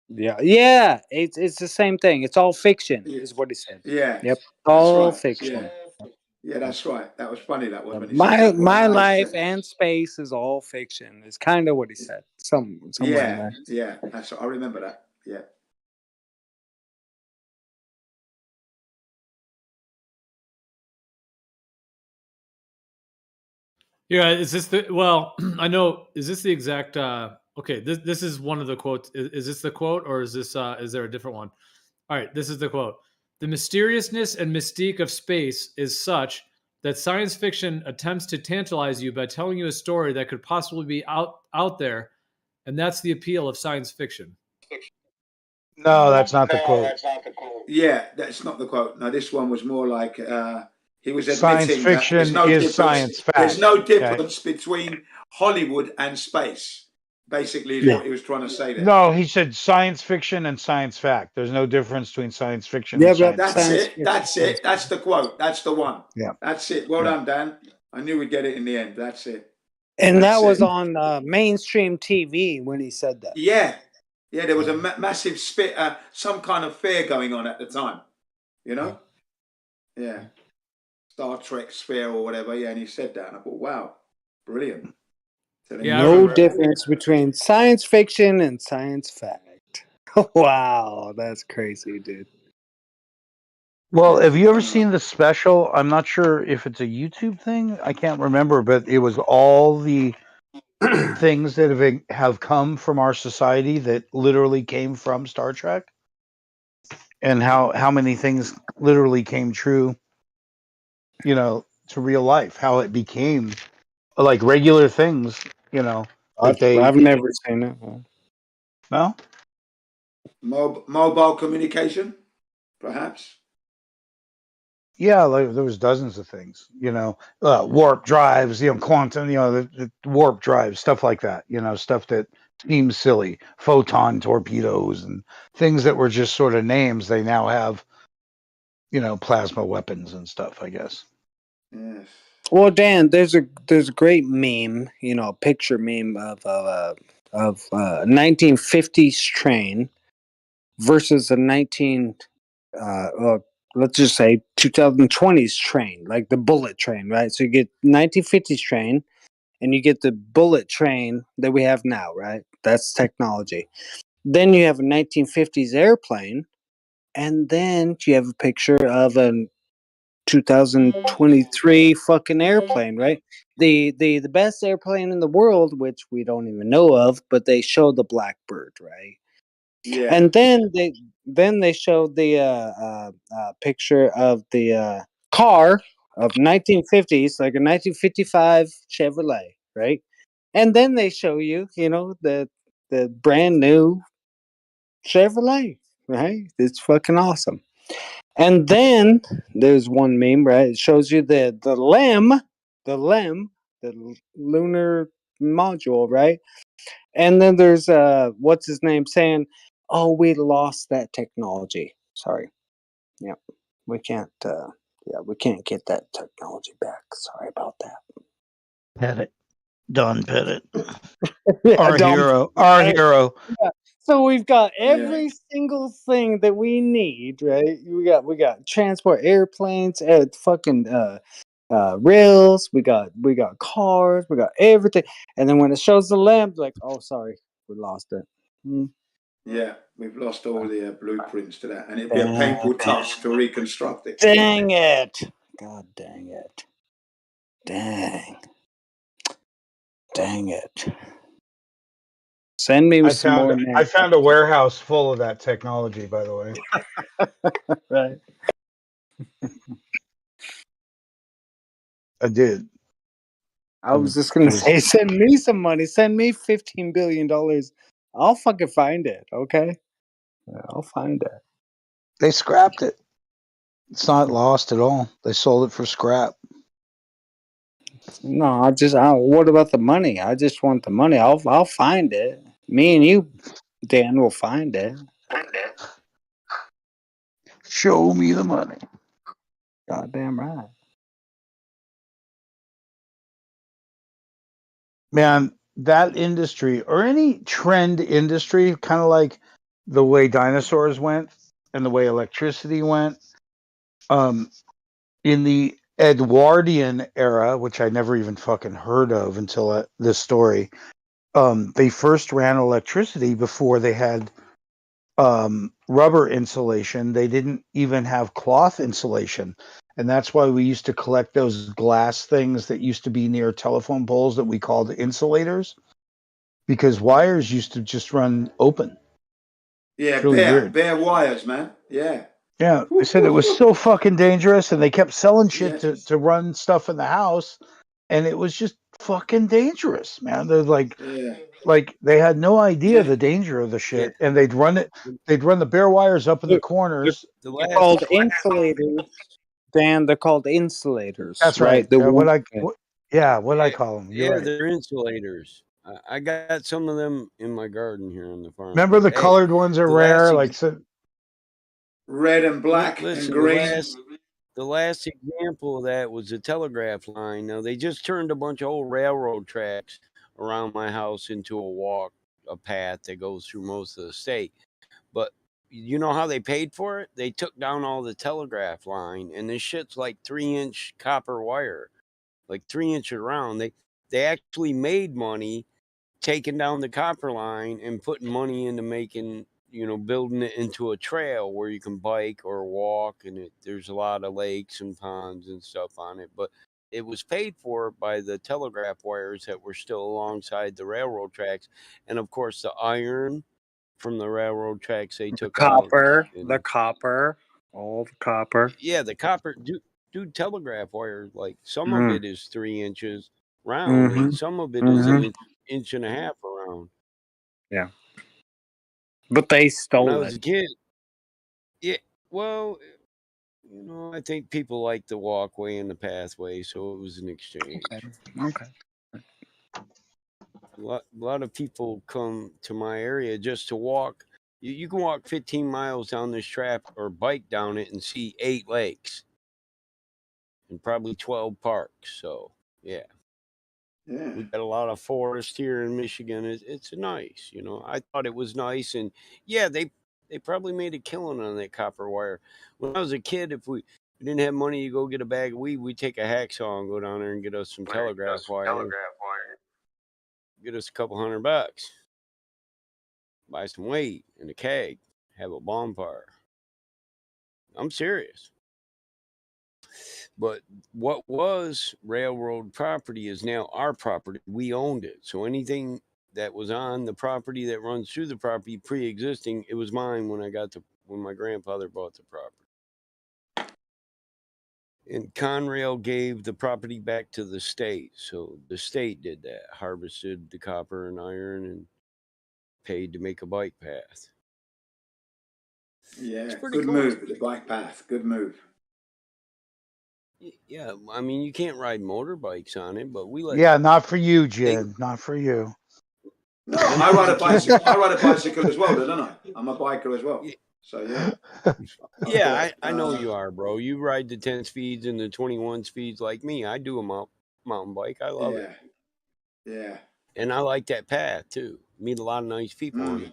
Yeah. It's the same thing. It's all fiction, is what he said. Yeah. Yep. All fiction. Yeah, that's right. That was funny. That was when he said my life and space is all fiction. Is kind of what he said. Somewhere in there. Yeah. I remember that. Yeah. Yeah, is this I know, is this the exact, okay, this is one of the quotes. Is this the quote or is there a different one? All right, this is the quote. The mysteriousness and mystique of space is such that science fiction attempts to tantalize you by telling you a story that could possibly be out there, and that's the appeal of science fiction. No, that's not the quote. Yeah, that's not the quote. No, this one was more like he was Science admitting that there's fiction no is difference. science fact. There's no Okay. difference between Hollywood and space. Basically, is Yeah. what he was trying to say there. No, he said science fiction and science fact. There's no difference between science fiction and science That's fact. it. That's it. That's the quote. That's the one. Yeah. That's it. Well done, Dan. I knew we'd get it in the end. That's it. And That's that was it. on mainstream TV when he said that. Yeah. Yeah, there was a massive some kind of fair going on at the time. You know? Yeah. Star Trek sphere or whatever. Yeah, and he said that. And I thought, wow, brilliant. No difference between science fiction and science fact. Wow, that's crazy, dude. Well, have you ever seen the special? I'm not sure if it's a YouTube thing. I can't remember, but it was all the things that have come from our society that literally came from Star Trek, and how many things literally came true, you know, to real life. How it became like regular things, you know. Like I've never seen it. No? Mobile communication, perhaps. Yeah, like there was dozens of things, you know, warp drives, you know, quantum, you know, the warp drives, stuff like that, you know, stuff that seems silly, photon torpedoes and things that were just sort of names. They now have, you know, plasma weapons and stuff, I guess. Yes. Well, Dan, there's a great meme, you know, picture meme of 1950s train versus a let's just say 2020s train, like the bullet train, right? So you get 1950s train and you get the bullet train that we have now, right? That's technology. Then you have a 1950s airplane, and then you have a picture of a 2023 fucking airplane, right? The best airplane in the world, which we don't even know of, but they show the Blackbird, right? Yeah. And then they showed the picture of the car of 1950s, like a 1955 Chevrolet, right? And then they show you, you know, the brand new Chevrolet, right? It's fucking awesome. And then there's one meme, right? It shows you the LEM, the lunar module, right? And then there's what's his name saying, "Oh, we lost that technology. Sorry, yeah, we can't. We can't get that technology back. Sorry about that." Pettit, Don Pettit, Yeah, our hero, our hero. Yeah. So we've got every single thing that we need, right? We got transport airplanes, fucking rails. We got cars. We got everything. And then when it shows the lamp, like, oh, sorry, we lost it. Yeah, we've lost all the blueprints to that, and it'd be a painful task to reconstruct it. Dang it! God dang it! Dang it! Send me some more. I found a warehouse full of that technology, by the way. Right. I did. I was just gonna say, send me some money. Send me $15 billion. I'll fucking find it. Okay, I'll find it. They scrapped it. It's not lost at all. They sold it for scrap. No, what about the money? I just want the money. I'll find it. Me and you, Dan, will find it. Show me the money. Goddamn right. Man, that industry or any trend industry, kind of like the way dinosaurs went and the way electricity went. In the Edwardian era, which I never even fucking heard of until this story, they first ran electricity before they had rubber insulation. They didn't even have cloth insulation. And that's why we used to collect those glass things that used to be near telephone poles that we called insulators, because wires used to just run open. Yeah, really bare wires, man. Yeah. Yeah, they said it was so fucking dangerous, and they kept selling shit to run stuff in the house, and it was just fucking dangerous, man. They're like, Like they had no idea the danger of the shit, and they'd run the bare wires up in the corners. They're called insulators, Dan. They're called insulators. That's right. The What I call them. You're Yeah, right. they're insulators. I got some of them in my garden here on the farm. Remember the colored ones are rare, like red and black and green. The last example of that was a telegraph line. Now they just turned a bunch of old railroad tracks around my house into a path that goes through most of the state. But you know how they paid for it? They took down all the telegraph line, and this shit's like 3-inch copper wire, like 3 inches around. They actually made money taking down the copper line and putting money into making, building it into a trail where you can bike or walk, and there's a lot of lakes and ponds and stuff on it. But it was paid for by the telegraph wires that were still alongside the railroad tracks, and of course the iron from the railroad tracks they took copper, out. All the copper. Yeah, the copper, dude, telegraph wire, like some of it is 3 inches round, and some of it is an inch and a half around. Yeah. But they stole when I it. was a kid. Yeah, well, I think people like the walkway and the pathway, so it was an exchange. Okay. A lot of people come to my area just to walk. You can walk 15 miles down this track or bike down it and see 8 lakes and probably 12 parks. So, yeah. We got a lot of forest here in Michigan. It's nice, I thought it was nice, and yeah, they probably made a killing on that copper wire. When I was a kid, if we didn't have money to go get a bag of weed, we'd take a hacksaw and go down there and get us some telegraph wire. Get us a couple $100. Buy some weed in a keg. Have a bonfire. I'm serious. But what was railroad property is now our property. We owned it. So anything that was on the property that runs through the property pre-existing, it was mine when my grandfather bought the property. And Conrail gave the property back to the state. So the state did that, harvested the copper and iron and paid to make a bike path. Yeah, good move, the bike path. Good move. Yeah, I mean, you can't ride motorbikes on it, but we let. Yeah, not for you, Jen. Not for you. No, I ride a bicycle. I ride a bicycle as well, don't I? I'm a biker as well. So yeah. Yeah, I know you are, bro. You ride the 10 speeds and the 21 speeds like me. I do a mountain bike. I love it. Yeah. And I like that path too. Meet a lot of nice people on it.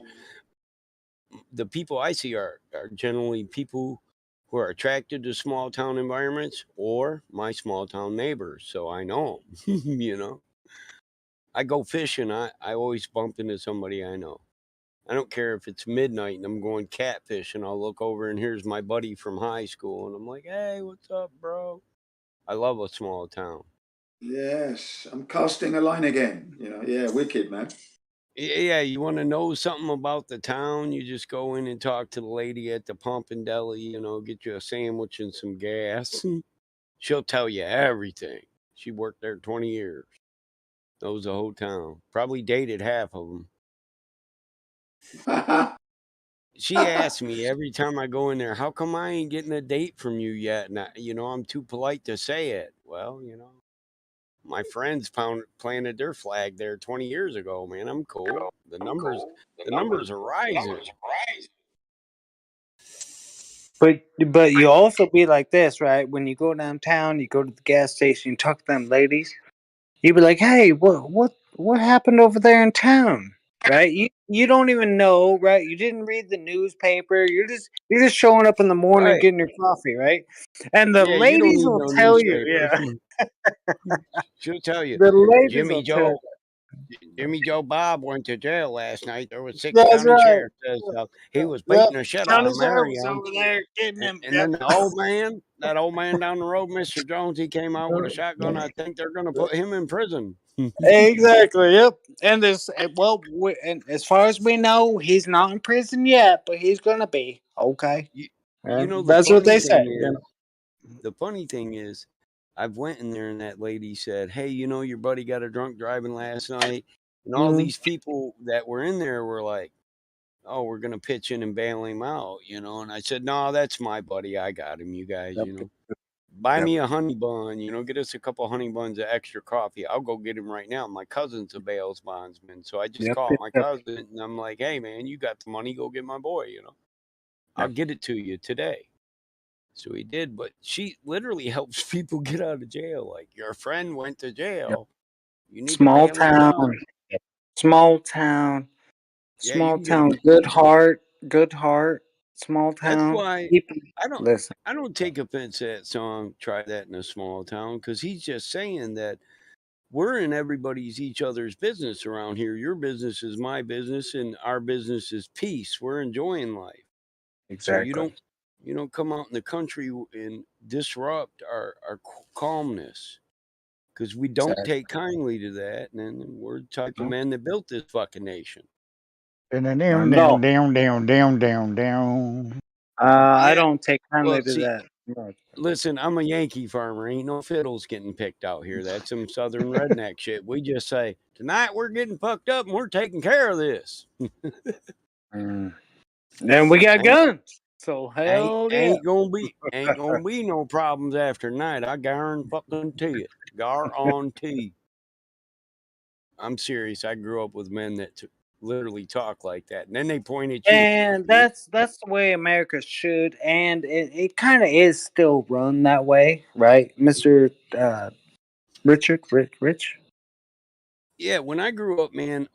The people I see are generally people who are attracted to small town environments or my small town neighbors. So I know them, I go fishing. I always bump into somebody I know. I don't care if it's midnight and I'm going catfishing. I'll look over and here's my buddy from high school. And I'm like, hey, what's up, bro? I love a small town. Yes, I'm casting a line again. Yeah, wicked, man. Yeah, you want to know something about the town? You just go in and talk to the lady at the pump and deli, get you a sandwich and some gas. She'll tell you everything. She worked there 20 years. Knows the whole town. Probably dated half of them. She asks me every time I go in there, how come I ain't getting a date from you yet? And I'm too polite to say it. Well, my friends planted their flag there 20 years ago, man. I'm cool. The numbers are rising. But you also be like this, right? When you go downtown, you go to the gas station, you talk to them ladies. You be like, hey, what happened over there in town? Right? You don't even know, right? You didn't read the newspaper. You're just showing up in the morning, right, getting your coffee, right? And the ladies will tell you, she'll tell you. The ladies will tell you. Jimmy Joe Bob went to jail last night. There was 6 That's county right. sheriffs. He was beating the shit out of Marion. Over there getting them. And then the old man, that old man down the road, Mr. Jones, he came out with a shotgun. I think they're going to put him in prison. Exactly. Yep. And and as far as we know, he's not in prison yet, but he's going to be. Okay. That's what they say. The funny thing is, I've went in there and that lady said, hey, your buddy got a drunk driving last night. And all these people that were in there were like, oh, we're going to pitch in and bail him out, you know? And I said, no, that's my buddy. I got him, you guys, you know? Buy me a honey bun, you know, get us a couple honey buns of extra coffee. I'll go get him right now. My cousin's a bail bondsman. So I just called my cousin and I'm like, hey, man, you got the money. Go get my boy, you know? I'll get it to you today. So he did. But she literally helps people get out of jail. Like, your friend went to jail. You need Small to bail him out. town. Small town. Yeah, you Small can get town. him. Good heart. Good heart. Small That's town. why People. Listen. I don't take offense to that song, Try That in a Small Town, because he's just saying that we're in everybody's each other's business around here. Your business is my business and our business is peace. We're enjoying life. So you don't come out in the country and disrupt our calmness, because we don't take kindly to that. And then we're the type of men that built this fucking nation. Down, down, down, down, down, down, down. I don't take kindly to that. Listen, I'm a Yankee farmer. Ain't no fiddles getting picked out here. That's some southern redneck shit. We just say, tonight we're getting fucked up and we're taking care of this. And we got guns. So hell ain't gonna be no problems after night. I guarantee it. Guarantee. I'm serious. I grew up with men that literally talk like that, and then they point at you. And that's the way America should, and it kind of is still run that way, right, Mr. Rich? Yeah, when I grew up, man,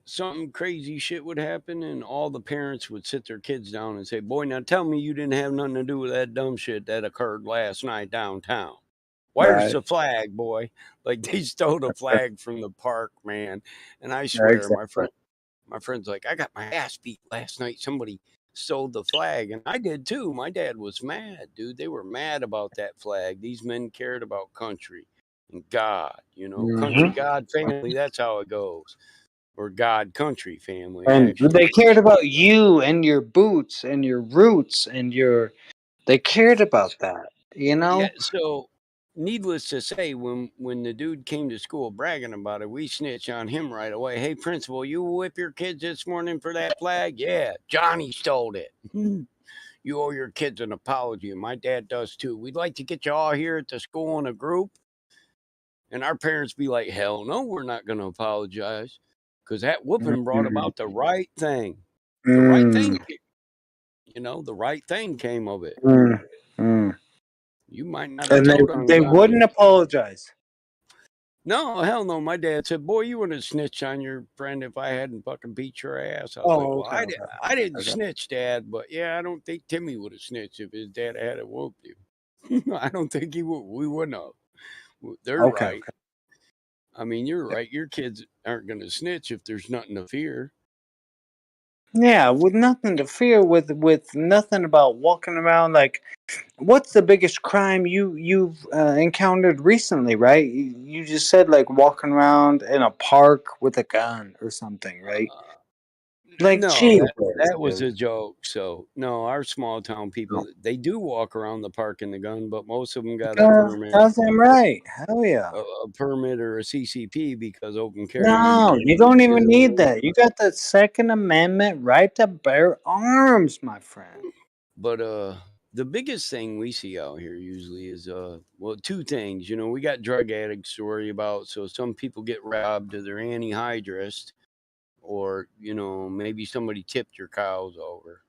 something crazy shit would happen, and all the parents would sit their kids down and say, "Boy, now tell me you didn't have nothing to do with that dumb shit that occurred last night downtown. Where's the flag, boy?" Like, they stole the flag from the park, man. And I swear, my friend's like, I got my ass beat last night. Somebody stole the flag, and I did too. My dad was mad, dude. They were mad about that flag. These men cared about country and God, you know, country, God, family. That's how it goes. Or God, country, family. And actually, they cared about you and your boots and your roots and they cared about that, you know? Yeah, so needless to say, when the dude came to school bragging about it, we snitched on him right away. Hey, principal, you whip your kids this morning for that flag? Yeah, Johnny stole it. You owe your kids an apology, and my dad does too. We'd like to get you all here at the school in a group. And our parents be like, hell no, we're not going to apologize, because that whooping brought about the right thing. The right thing, you know, the right thing came of it. You might not have told on they wouldn't apologize. No, hell no. My dad said, boy, you wouldn't have snitched on your friend if I hadn't fucking beat your ass. I was like, well, I didn't snitch, Dad, but yeah, I don't think Timmy would have snitched if his dad had whooped you. I don't think he would. We wouldn't have. They're right. I mean, you're right. Your kids aren't going to snitch if there's nothing to fear. Yeah, with nothing to fear, with nothing about walking around. Like, what's the biggest crime you've encountered recently? Right? You just said like walking around in a park with a gun or something, right? Like, no, geez, that was a joke. So no, our small town people, they do walk around the park in the gun, but most of them got a permit. That's right. Hell yeah. A permit or a CCP, because open carry. No, you don't even need that. You got the Second Amendment right to bear arms, my friend. But the biggest thing we see out here usually is well, two things. You know, we got drug addicts to worry about. So some people get robbed or they're anti-hydrist, or you know, maybe somebody tipped your cows over.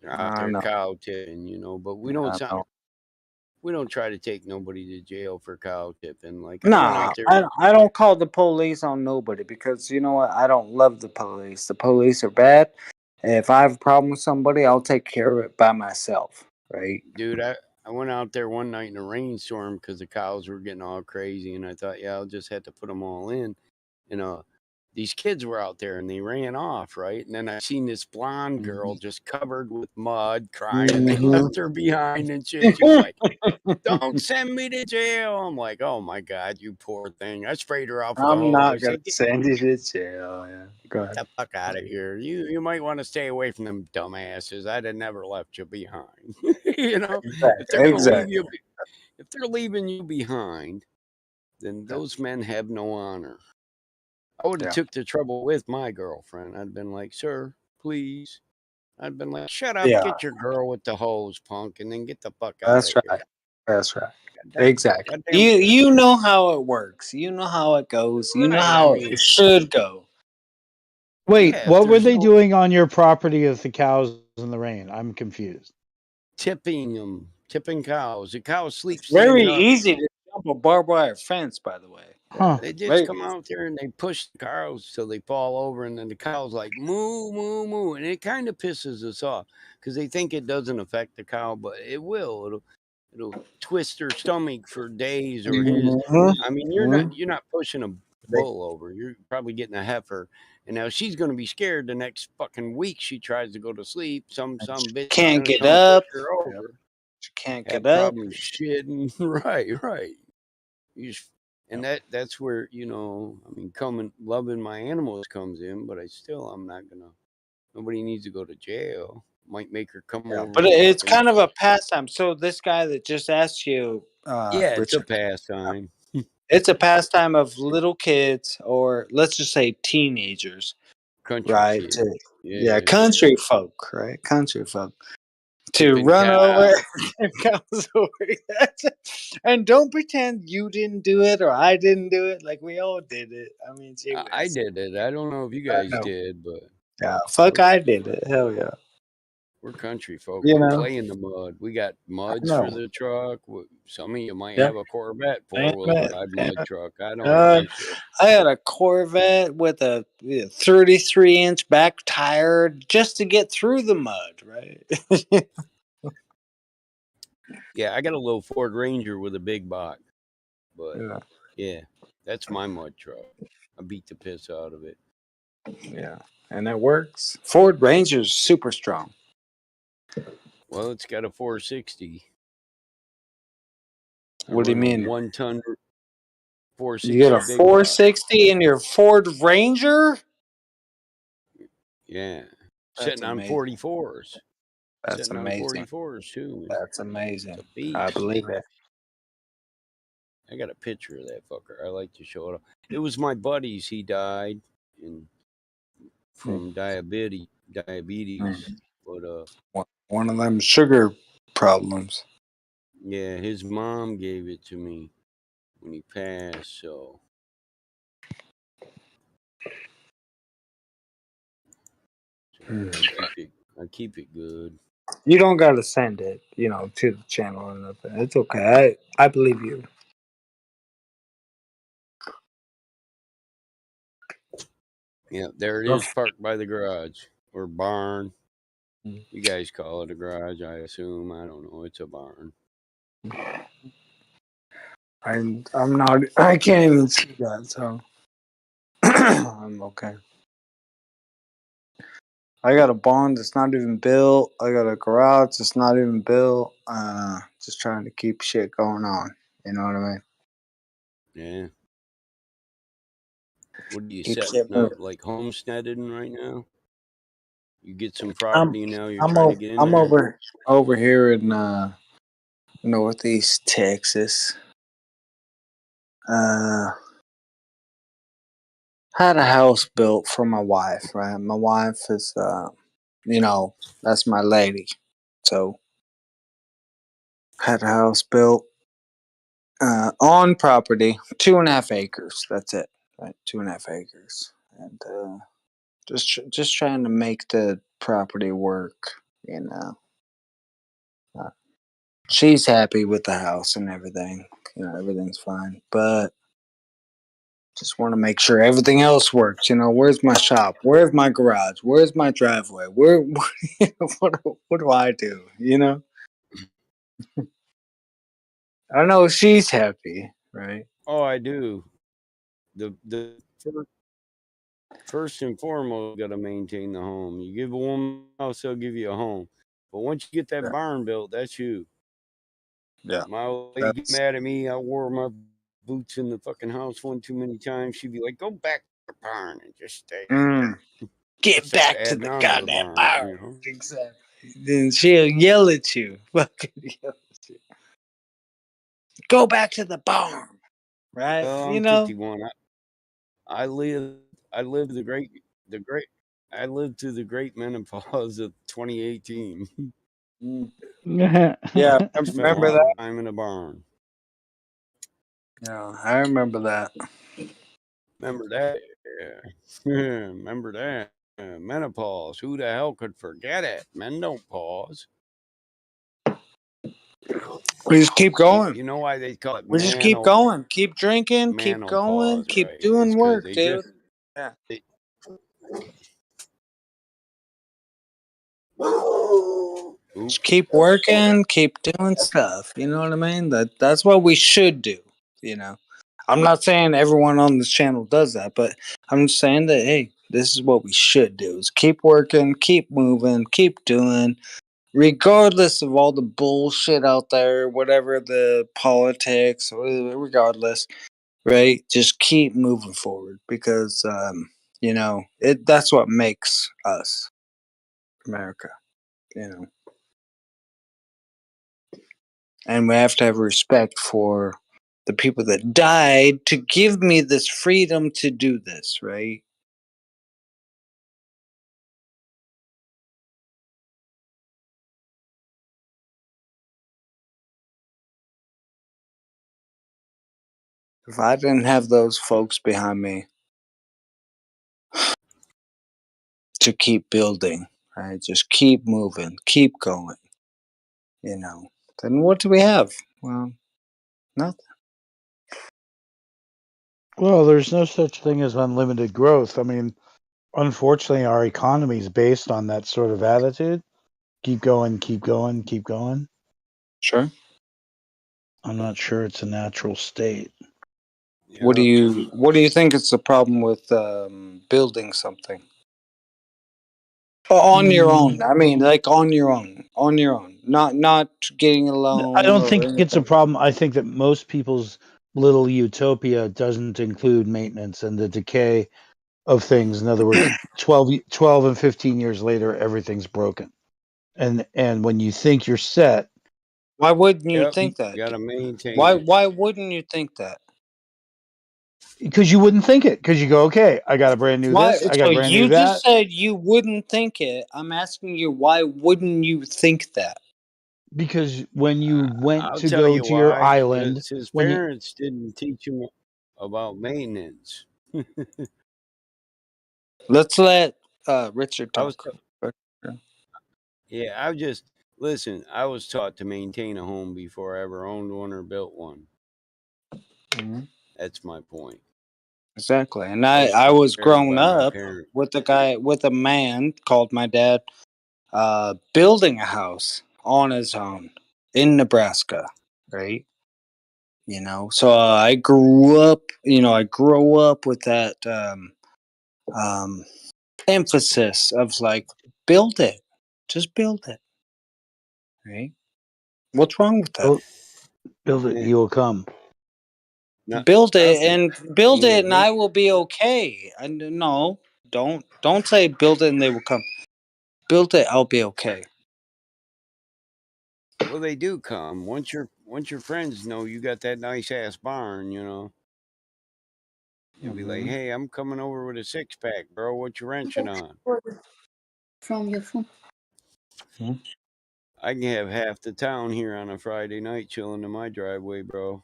They're out there cow tipping, you know. But we don't try to take nobody to jail for cow tipping. Like, No, I don't call the police on nobody, because you know what? I don't love the police. The police are bad. If I have a problem with somebody, I'll take care of it by myself, right? Dude, I went out there one night in a rainstorm because the cows were getting all crazy, and I thought, yeah, I'll just have to put them all in. And these kids were out there, and they ran off, right? And then I seen this blonde girl just covered with mud, crying, and they left her behind and shit. She was like, don't send me to jail. I'm like, oh my God, you poor thing. I sprayed her off with a hose. I'm not going to send you to jail. Yeah. Go ahead. Get the fuck out of here. You might want to stay away from them dumbasses. I'd have never left you behind. You know, if they're gonna leave you, if they're leaving you behind, then those men have no honor. I would have took the trouble with my girlfriend. I'd been like, sir, please. I'd been like, shut up, get your girl with the hose, punk, and then get the fuck out of That's here. right. That's right. Goddamn, Exactly. goddamn. You know how it works. You know how it goes. You know how it should go. Wait, Yeah, what were they doing on your property with the cows in the rain? I'm confused. Tipping them, tipping cows. The cows sleep Very standing up. easy to jump a barbed wire fence, by the way. Huh. They just come out there and they push the cows till they fall over, and then the cows like moo, moo, moo, and it kind of pisses us off because they think it doesn't affect the cow, but it will. It'll twist her stomach for days or his. I mean, you're not pushing a bull over. You're probably getting a heifer, and now she's going to be scared the next fucking week. She tries to go to sleep. Some bitch Can't gonna get come up. push her over. She can't Have get up. problems shitting. Right. You just, and that's where, you know, I mean, loving my animals comes in, but I'm not gonna. Nobody needs to go to jail. Might make her come over. But it's kind of a pastime. So this guy that just asked you, yeah, it's Richard, a pastime. it's a pastime of little kids, or let's just say teenagers, Country right? kids. Yeah, country folk, right? Country folk. To Tipping run over cows. and cows over. And don't pretend you didn't do it or I didn't do it. Like we all did it. I mean, I did it. I don't know if you guys did, but yeah, fuck, I did it. Hell yeah. We're country folk. You We know? play in the mud. We got muds know. for the truck. Some of you might Yeah. have a Corvette four-wheel drive mud truck. I don't I give a shit. had a Corvette with a 33-inch back tire just to get through the mud, right? Yeah, I got a little Ford Ranger with a big box. But yeah, that's my mud truck. I beat the piss out of it. Yeah, and it works. Ford Ranger's super strong. Well, it's got a 460. What do you mean? 1 ton 460. You get a 460 in your Ford Ranger? Yeah. That's Sitting amazing. on 44s. That's Sitting amazing. on 44s too. That's amazing. It's a beast. I believe it. I got a picture of that fucker. I like to show it off. It was my buddy's. He died from diabetes. But one of them sugar problems. Yeah, his mom gave it to me when he passed. So I keep it good. You don't gotta send it, to the channel or nothing. It's okay. I believe you. Yeah, there it is, parked by the garage or barn. You guys call it a garage, I assume. I don't know. It's a barn. I'm not. I can't even see that, so I'm okay. I got a barn that's not even built. I got a garage that's not even built. Just trying to keep shit going on. You know what I mean? Yeah. What are you Keep setting shit up, moving. like homesteading right now? You get some I'm property now. You're trying to get in I'm there. over here in Northeast Texas. Had a house built for my wife, right? My wife is, that's my lady. So, had a house built on property, 2.5 acres. That's it, right? 2.5 acres, and just trying to make the property work. She's happy with the house and everything. Everything's fine, but just want to make sure everything else works. Where's my shop? Where's my garage? Where's my driveway? What do I do? I know she's happy, right? Oh, I do. The first and foremost, got to maintain the home. You give a woman a house, they'll give you a home. But once you get that barn built, that's you. Yeah. My old lady get mad at me. I wore my boots in the fucking house one too many times. She'd be like, "Go back to the barn and just stay." Get back to adding the on goddamn barn, barn. Exactly. Then she'll yell at you. Fucking yell at you. Go back to the barn. Right? Well, I'm 51. I live I lived I lived through the great menopause of 2018. Yeah, I Spent a remember lot of that. time in a barn. Yeah, I remember that. Remember that? Yeah. Remember that? Menopause. Who the hell could forget it? Men don't pause. We just keep going. You know why they call it We just keep going. Keep drinking. Keep going. manopause, Keep right? doing It's because work, they dude. just Yeah. Just keep working. Keep doing stuff. You know what I mean? That's what we should do. You know. I'm not saying everyone on this channel does that, but I'm just saying that hey, this is what we should do: is keep working, keep moving, keep doing, regardless of all the bullshit out there, whatever the politics, regardless, right? Just keep moving forward because you know that's what makes us America. You know, and we have to have respect for the people that died to give me this freedom to do this, right? If I didn't have those folks behind me to keep building, right? Just keep moving, keep going, you know, then what do we have? Well, nothing. Well, there's no such thing as unlimited growth. I mean, unfortunately, our economy is based on that sort of attitude. Keep going, keep going, keep going. Sure. I'm not sure it's a natural state. What do you think is the problem with building something on your own? I mean, like on your own, not getting a loan. I don't or think it's a anything. problem. I think that most people's little utopia doesn't include maintenance and the decay of things. In other words, 12 and 15 years later, everything's broken. And when you think you're set, Why wouldn't you Yep, think that? you gotta maintain Why it. wouldn't you think that? because you wouldn't think it, because you go, okay, I got a brand new Why? this, I So got brand new you just that, said you wouldn't think it. I'm asking you, why wouldn't you think that? because when you went I'll to tell go you to your why. island, Because his when you parents didn't teach him about maintenance. Let's let Richard I was, talk. yeah, I just listen. I was taught to maintain a home before I ever owned one or built one. Mhm. That's my point. Exactly. And I I was took care of grown by my up parents. with a man called my dad, building a house on his own in Nebraska, right? You know, so I grew up. You know, I grew up with that um, emphasis of like, build it, just build it, right? What's wrong with that? build it, you will come. Build it Nothing. and build Yeah, it, and I will be okay. And no, don't say build it and they will come. Build it, I'll be okay. well, they do come once your friends know you got that nice ass barn. You know, you'll be like, "Hey, I'm coming over with a 6-pack, bro. What you wrenching on?" From your phone. I can have half the town here on a Friday night chilling in my driveway, bro,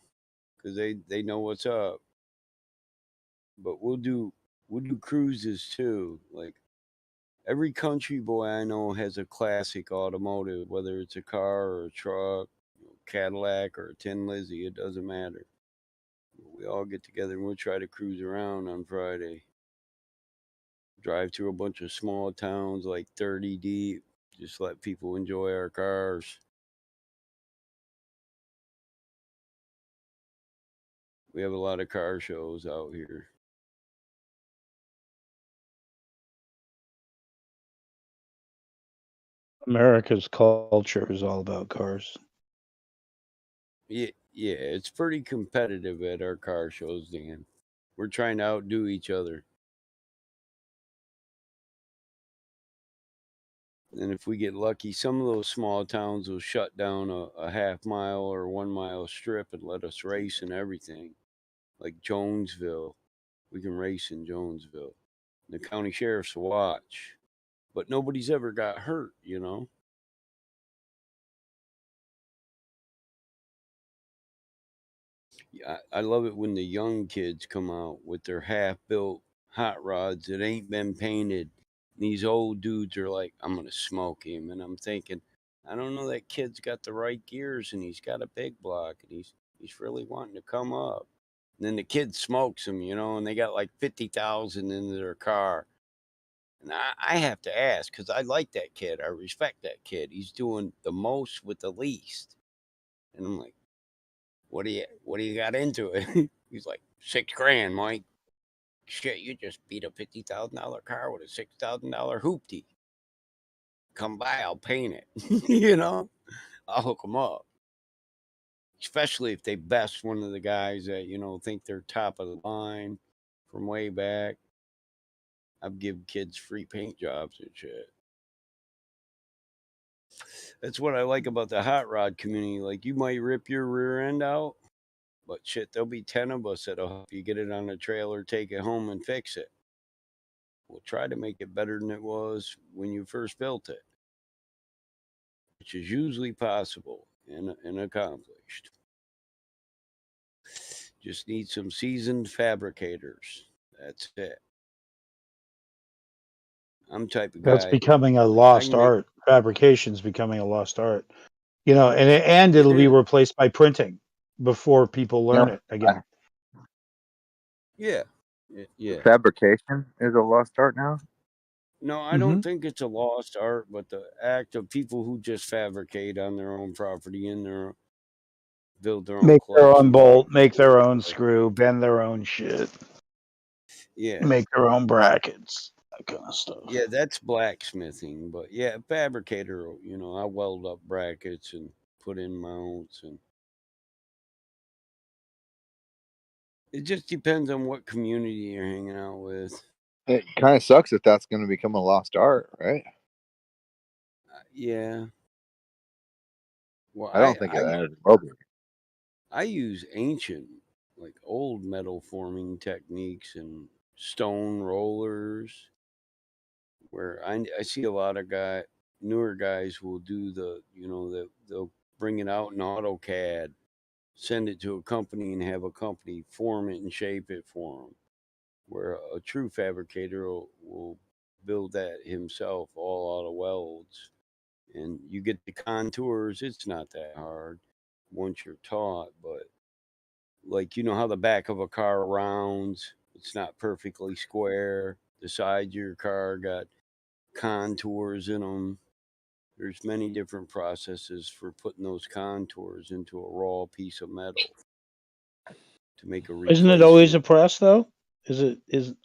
because they know what's up. But we'll do cruises too. Like every country boy I know has a classic automotive, whether it's a car or a truck, Cadillac or a Tin Lizzie. It doesn't matter. We all get together and we'll try to cruise around on Friday. Drive through a bunch of small towns like 30 deep. Just let people enjoy our cars. We have a lot of car shows out here. America's culture is all about cars. Yeah, it's pretty competitive at our car shows, Dan. We're trying to outdo each other. And if we get lucky, some of those small towns will shut down a half-mile or 1-mile strip and let us race and everything. Like Jonesville. We can race in Jonesville. the county sheriff's watch, but nobody's ever got hurt, you know? I love it when the young kids come out with their half-built hot rods that ain't been painted. These old dudes are like, I'm going to smoke him. And I'm thinking, I don't know, that kid's got the right gears and he's got a big block and he's really wanting to come up. And then the kid smokes him, you know, and they got like 50,000 into their car. And I have to ask, because I like that kid. I respect that kid. He's doing the most with the least. And I'm like, what do you got into it? He's like, $6,000, Mike. Shit, you just beat a $50,000 car with a $6,000 hoopty. Come by, I'll paint it. You know, I'll hook them up. Especially if they best one of the guys that, you know, think they're top of the line from way back. I've given kids free paint jobs and shit. That's what I like about the hot rod community. Like, you might rip your rear end out, but shit, there'll be 10 of us that'll help you get it on a trailer, take it home, and fix it. We'll try to make it better than it was when you first built it, which is usually possible and accomplished. Just need some seasoned fabricators. That's it. I'm type of guy. That's becoming a lost art. Fabrication's becoming a lost art. You know, and it'll be replaced by printing before people learn it again. Yeah. Yeah. Fabrication is a lost art now? No, I don't think it's a lost art, but the act of people who just fabricate on their own property and build their own Make their own collection. bolt, make their own screw, bend their own shit. Yeah. Make their own brackets, that kind of stuff. Yeah, that's blacksmithing, but yeah, fabricator, you know, I weld up brackets and put in mounts, and it just depends on what community you're hanging out with. It kind of sucks if that's going to become a lost art, right? Yeah. Well, I don't think it will be. I use ancient, like old metal forming techniques and stone rollers, where I see a lot of newer guys will do they'll bring it out in AutoCAD, send it to a company and have a company form it and shape it for them, where a true fabricator will build that himself all out of welds. And you get the contours. It's not that hard once you're taught, but like, you know how the back of a car rounds, it's not perfectly square. The sides of your car got contours in them. There's many different processes for putting those contours into a raw piece of metal to make a replacement. Isn't it always a press though?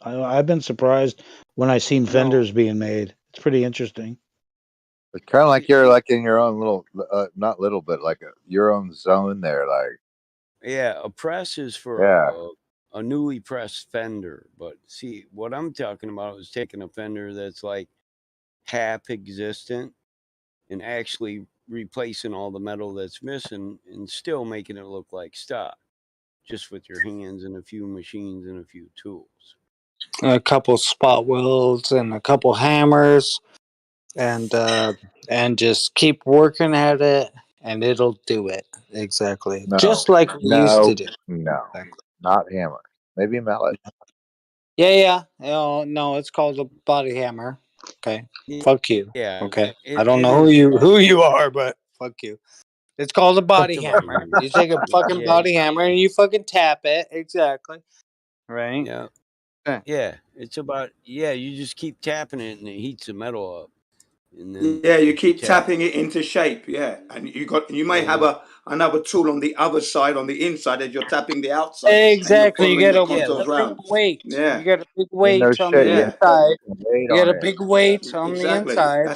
I've been surprised when I've seen fenders being made. It's pretty interesting. It's kind of like you're like in your own little, not little, but like your own zone there. Like, yeah, a press is for a newly pressed fender. But see, what I'm talking about is taking a fender that's like half existent and actually replacing all the metal that's missing and still making it look like stock, just with your hands and a few machines and a few tools. A couple spot welds and a couple hammers, and just keep working at it, and it'll do it exactly, just like we used to do. No, not hammer. Maybe mallet. Yeah. No, it's called a body hammer. Okay, fuck you. Yeah. Okay, I don't know who you are, but fuck you. It's called a body Fuck the hammer. body hammer. You take a fucking body hammer and you fucking tap it. Exactly. Right. Yeah. Yeah. It's about you just keep tapping it and it heats the metal up. And then you keep tapping it into shape, and you may have another tool on the other side, on the inside, as you're tapping the outside. Exactly. You get a big weight. Yeah. You get a big weight on the inside. You get a big weight on the inside.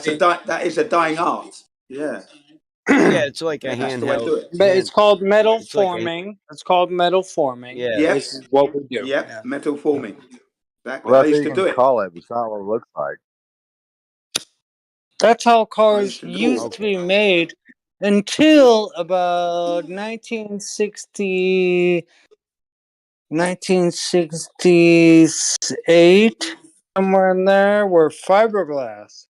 That is a dying art. Yeah. Yeah, it's like a That's the way to do handheld. it. But it's called metal forming. It's called metal forming. Yeah. This is what we do. Yep. Metal forming. Exactly. Well, I that's used what to you do can it. call it, but it's not what it looks like. That's how cars used to be made until about 1968. somewhere in there where fiberglass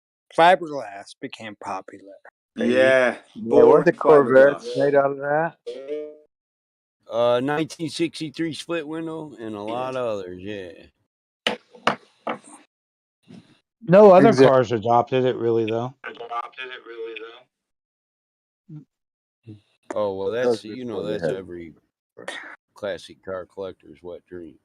became popular. Baby. Yeah, wasn't the boring Corvette fiberglass. made out of that? 1963 split window and a lot of others. Yeah. No other cars adopted it really, though. Oh well, That was that's before they that's had. every classic car collector's wet dream.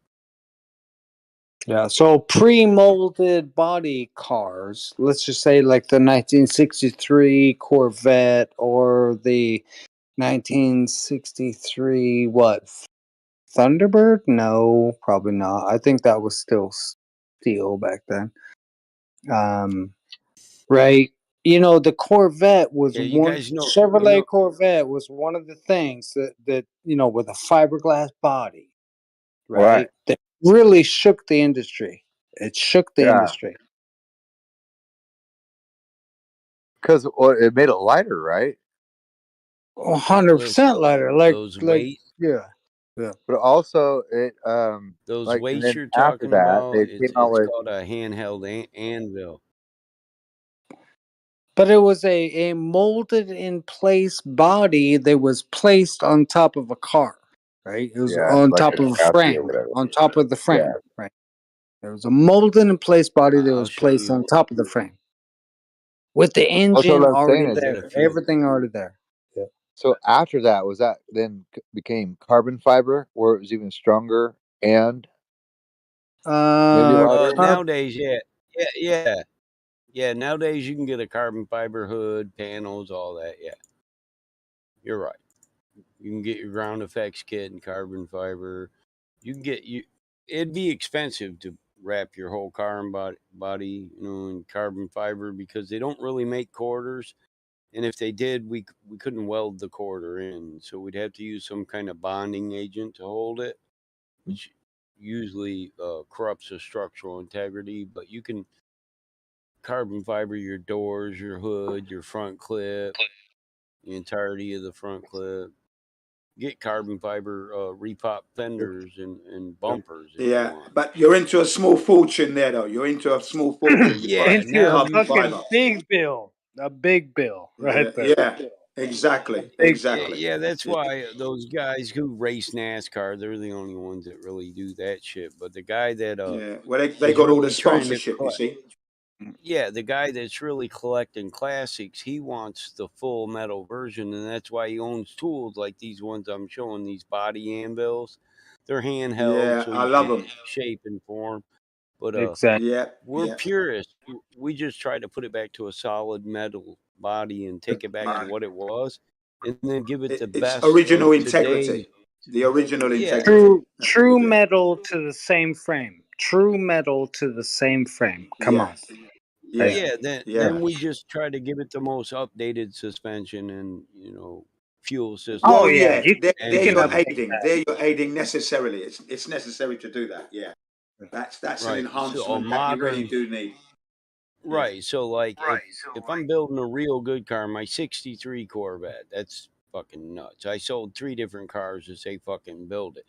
Yeah, so pre-molded body cars, let's just say like the 1963 Corvette or the 1963 Thunderbird? No, probably not. I think that was still steel back then. Right. The Corvette was Yeah, you one guys know. Chevrolet Corvette was one of the things that with a fiberglass body, right? That really shook the industry. It shook the industry. Because it made it lighter, right? 100% lighter. Those weights. Yeah. Yeah. But also it Those and weights then you're after talking that about, they came out it's with called a handheld anvil. But it was a molded in place body that was placed on top of a car, right? It was on like top a of a chassis or frame, whatever. on top of the frame, Yeah. right? There was a molded in place body that I'll was show placed you. on top of the frame with the Also, engine what I'm already saying is, there, everything already there. Yeah. so after that, was that then became carbon fiber, where it was even stronger and maybe lighter? Nowadays, yeah. Nowadays, you can get a carbon fiber hood, panels, all that. Yeah, you're right. You can get your ground effects kit in carbon fiber. You can get you. It'd be expensive to wrap your whole car and body, in carbon fiber because they don't really make quarters. And if they did, we couldn't weld the quarter in, so we'd have to use some kind of bonding agent to hold it, which usually corrupts the structural integrity. But you can carbon fiber your doors, your hood, your front clip, the entirety of the front clip. Get carbon fiber repop fenders and bumpers if you want. But you're into a small fortune there, though. You're into a small fortune. Yeah, Into a carbon fucking fiber. big bill. A big bill right there. Yeah, exactly. Yeah, that's why those guys who race NASCAR, they're the only ones that really do that shit. But the guy that Well, they is got all the really trying to sponsorship, you see. yeah, the guy that's really collecting classics, he wants the full metal version, and that's why he owns tools like these ones I'm showing, these body anvils. They're handheld, Yeah, so I you love can them. shape and form. But Exactly. we're purists. We just try to put it back to a solid metal body and take it back to what it was, and then give it the It's best original of today's. integrity. The original Yeah. integrity. True metal to the same frame. True metal to the same frame. Come on. Yeah, then we just try to give it the most updated suspension and fuel system. Well, yeah, they're can your update aiding. that. They're your aiding necessarily. It's necessary to do that. Yeah, that's an Right. enhancement So a that you really modern, do need. right? So like, if I'm building a real good car, my '63 Corvette, that's fucking nuts. I sold 3 different cars to say fucking build it.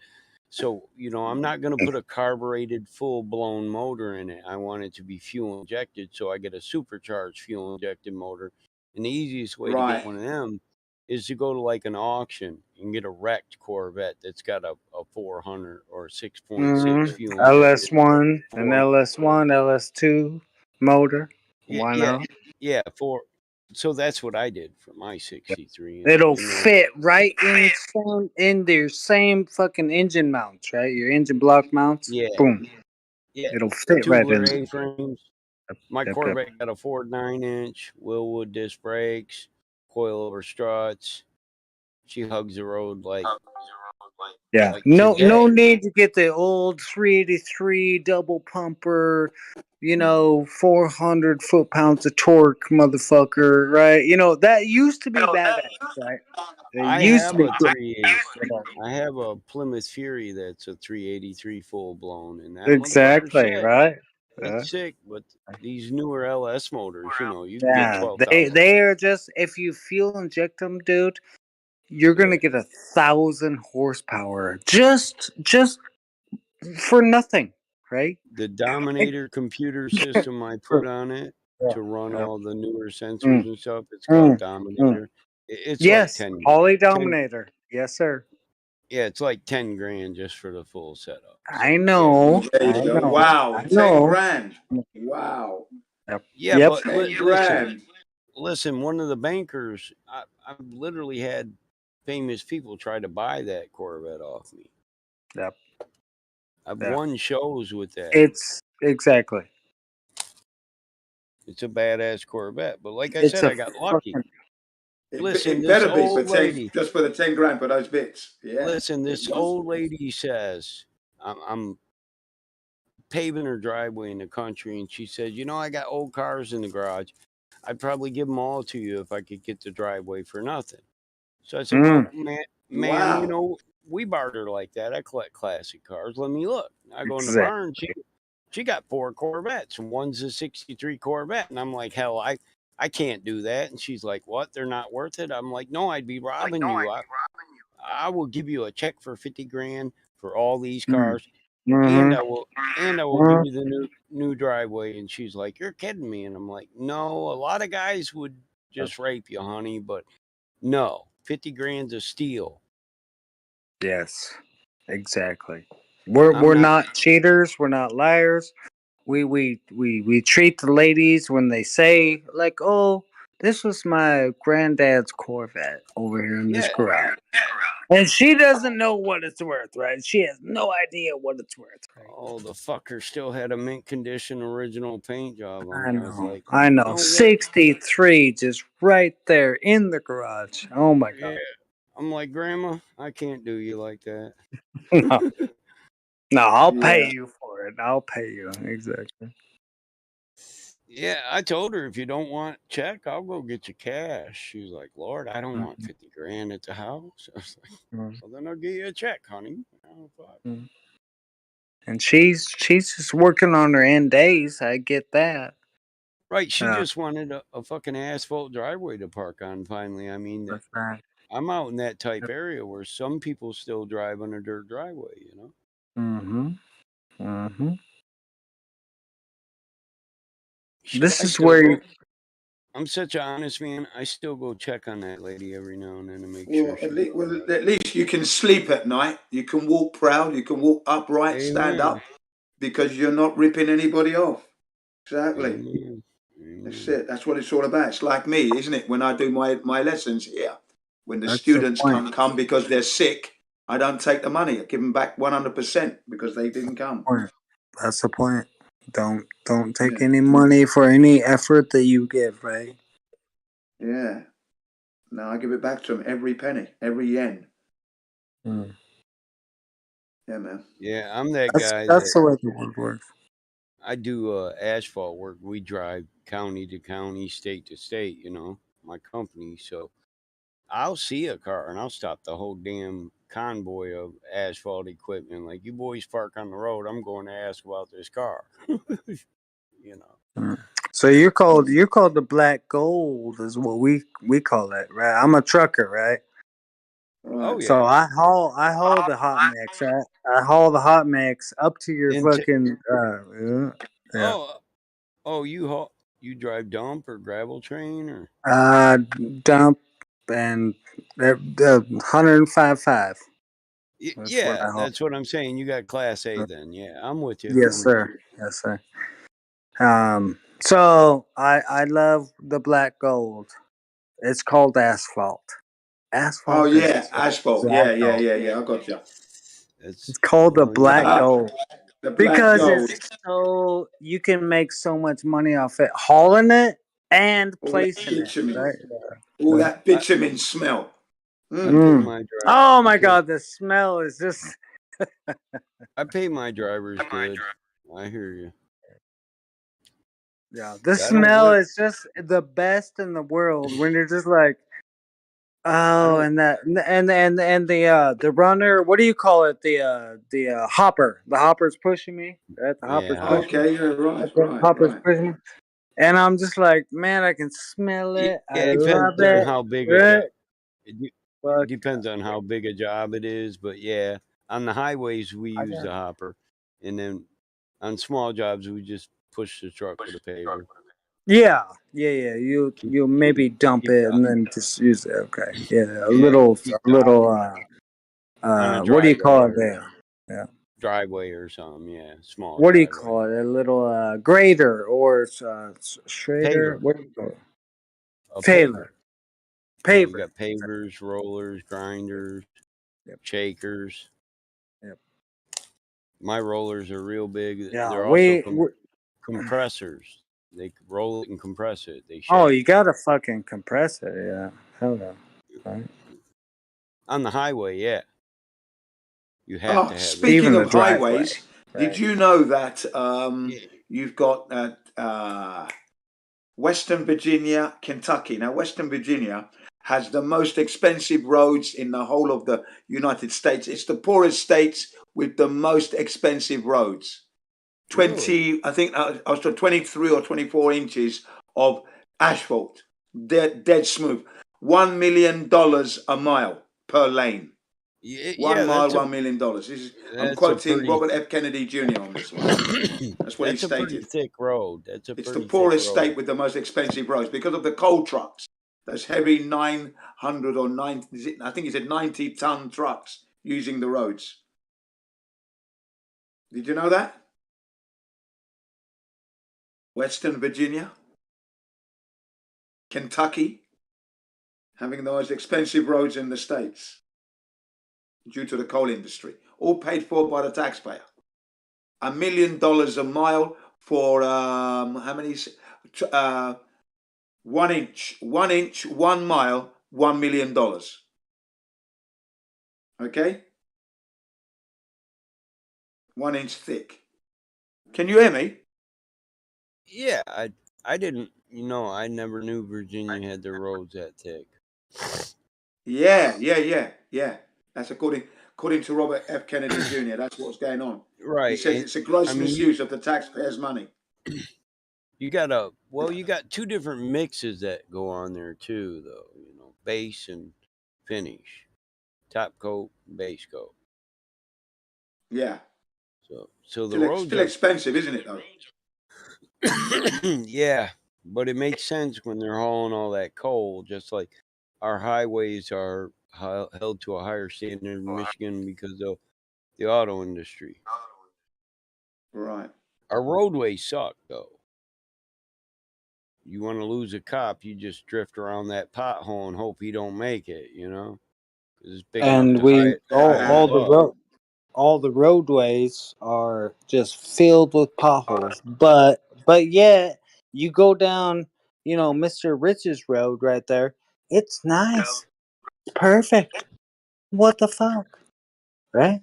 So I'm not going to put a carbureted full blown motor in it. I want it to be fuel injected, so I get a supercharged fuel injected motor. And the easiest way to get one of them is to go to like an auction and get a wrecked Corvette that's got a 400 or 6.6 fuel injected. LS1, an LS1, LS2 motor. Why not? Yeah, so that's what I did for my '63. It'll fit right in their same fucking engine mounts, right? Your engine block mounts. Yeah. Boom. Yeah. It'll fit right Tubular in. A-frames. My Yep. Corvette got a Ford 9-inch, Willwood disc brakes, coilover struts. She hugs the road like Yeah. No need to get the old 383 double pumper, 400 foot-pounds of torque, motherfucker, right? That used to be badass, right? I It used have to be a cool. 380. I have a Plymouth Fury that's a 383 full blown, and that Exactly, motherfucker's sick. right? It's sick, but these newer LS motors, you can Yeah, get 12,000. they are just, if you fuel inject them, dude, you're gonna get 1,000 horsepower just for nothing, right? The Dominator computer system I put on it to run all the newer sensors and stuff, it's called Dominator. It's like Yes, 10, Poly 10 Dominator. Yes, sir. yeah, it's like 10 grand just for the full setup. So, I know. There I you go. know. Wow, I 10 know. grand. Wow. Yep. yeah, Yep. but 10 grand. listen, one of the bankers, I've literally had famous people try to buy that Corvette off me. Yep. I've Yep. won shows with that. It's exactly. It's a badass Corvette, but like I It's said, a I got lucky. fucking. Listen, It this better be for old 10, lady. just for the 10 grand for those bits. Yeah. Listen, It this must. old lady says, I'm paving her driveway in the country, and she said, you know, I got old cars in the garage. I'd probably give them all to you if I could get the driveway for nothing. So I said, well, ma'am, you Wow. know, we barter like that. I collect classic cars. Let me look. I go in the Exactly. barn. She got 4 Corvettes, and one's a '63 Corvette. And I'm like, hell, I can't do that. And she's like, what? They're not worth it? I'm like, no, I'd be robbing you. I will give you a check for 50 grand for all these cars, and I will give you the new driveway. And she's like, you're kidding me. And I'm like, no, a lot of guys would just rape you, honey, but no, 50 grand's a steal. Yes. Exactly. We're not cheaters. We're not liars. We treat the ladies when they say like, oh, this was my granddad's Corvette over here in this garage. And she doesn't know what it's worth, right? She has no idea what it's worth, right? Oh, the fucker still had a mint condition original paint job on I it. I was know. like, I know. no, what? 63 just right there in the garage. Oh my god. Yeah. I'm like, Grandma, I can't do you like that. No. No, I'll pay Yeah. you for it. I'll pay you. Exactly. Yeah, I told her if you don't want check, I'll go get you cash. She was like, Lord, I don't want 50 grand at the house. I was like, well, then I'll give you a check, honey. Oh, fuck. And she's just working on her end days. I get that. Right, she just wanted a fucking asphalt driveway to park on finally. I mean, That's right. I'm out in that type area where some people still drive on a dirt driveway, you know? Mm-hmm. Mm-hmm. Shit, This I is still where go. I'm such an honest man. I still go check on that lady every now and then to make sure she's At least you can sleep at night. You can walk proud. You can walk upright, stand up, because you're not ripping anybody off. Exactly. Amen. That's it. That's what it's all about. It's like me, isn't it? When I do my lessons here, when the That's students the point. come because they're sick, I don't take the money. I give them back 100% because they didn't come. That's the point. Don't take any money for any effort that you give, right? Yeah. No, I give it back to them every penny, every yen. Yeah, man. Yeah, I'm that That's guy. the way the world works. I do asphalt work. We drive county to county, state to state, you know, my company. So I'll see a car and I'll stop the whole damn convoy of asphalt equipment. Like, you boys park on the road, I'm going to ask about this car. You know. So you're called the black gold is what we call it, right? I'm a trucker, right? Oh yeah. So I haul the hot mix, right? I haul the hot mix up to your fucking yeah. Oh, you drive dump or gravel train or Dump and 105.5. yeah, that's what I'm saying. You got Class A then. Yeah, I'm with you. Yes, sir. Yes, sir. So I love the black gold. It's called asphalt. Asphalt. Oh yeah, asphalt. Yeah. I got you. It's called the black gold. The black Because gold. it's so you can make so much money off it, hauling it and placing it. Right? All that bitumen smell. I pay my driver. Oh my god, the smell is just. I pay my drivers good. I hear you. Yeah, the smell is just the best in the world when you're just like, oh, and the runner. What do you call it? The hopper. The hopper's pushing me. Right? The hopper's pushing me. Okay, yeah, right. Hopper's pushing me. And I'm just like, man, I can smell it. I It love depends on it. how big Right? it depends on how big a job it is, but yeah, on the highways we use the hopper, and then On small jobs, we just push the truck with a paver. Yeah. You maybe dump Keep it and then just use it. Okay. Yeah. A little. on a What do you driveway call it or there? Yeah. driveway or something. Yeah, small What do you driveway. call it? A little grater or shredder? Paver. What do you call it? A Paver. Yeah, you Paver. got pavers, rollers, grinders, shakers. Yep. My rollers are real big. Yeah. They're also we compressors. They roll it and compress it. They shake. Oh, you gotta fucking compress it. Yeah. Hell yeah. Right. On the highway, yeah. You have to have speaking Even of the driveway, highways, did right. you know that you've got Western Virginia, Kentucky? Now, Western Virginia has the most expensive roads in the whole of the United States. It's the poorest states with the most expensive roads. 20, I think I was told 23 or 24 inches of asphalt, dead smooth. $1 million a mile per lane. Yeah, 1 mile, that's a, $1 million. This is, I'm that's a quoting pretty. Robert F. Kennedy Jr. on this one. That's what he That's a pretty stated. thick road. That's a It's the pretty thick poorest road. state with the most expensive roads because of the coal trucks. Those heavy 900 or 90, I think he said 90-ton trucks using the roads. Did you know that? Western Virginia, Kentucky, having the most expensive roads in the States due to the coal industry, all paid for by the taxpayer. $1 million a mile for how many? 1 inch, 1 mile, $1 million. Okay? 1 inch thick. Can you hear me? Yeah, I didn't. I never knew Virginia had their roads that thick. Yeah. That's according to Robert F. Kennedy Jr. That's what's going on. Right. He says it's a gross misuse of the taxpayers' money. You got two different mixes that go on there too, though. Base and finish, top coat, base coat. Yeah. So the roads still expensive, isn't it though? Yeah, but it makes sense when they're hauling all that coal. Just like our highways are held to a higher standard in Michigan because of the auto industry. Right. Our roadways suck, though. You want to lose a cop, you just drift around that pothole and hope he don't make it. 'Cause it's big enough And to we hide. all the roadways are just filled with potholes. But yet you go down, Mr. Rich's road right there. It's nice. It's perfect. What the fuck? Right?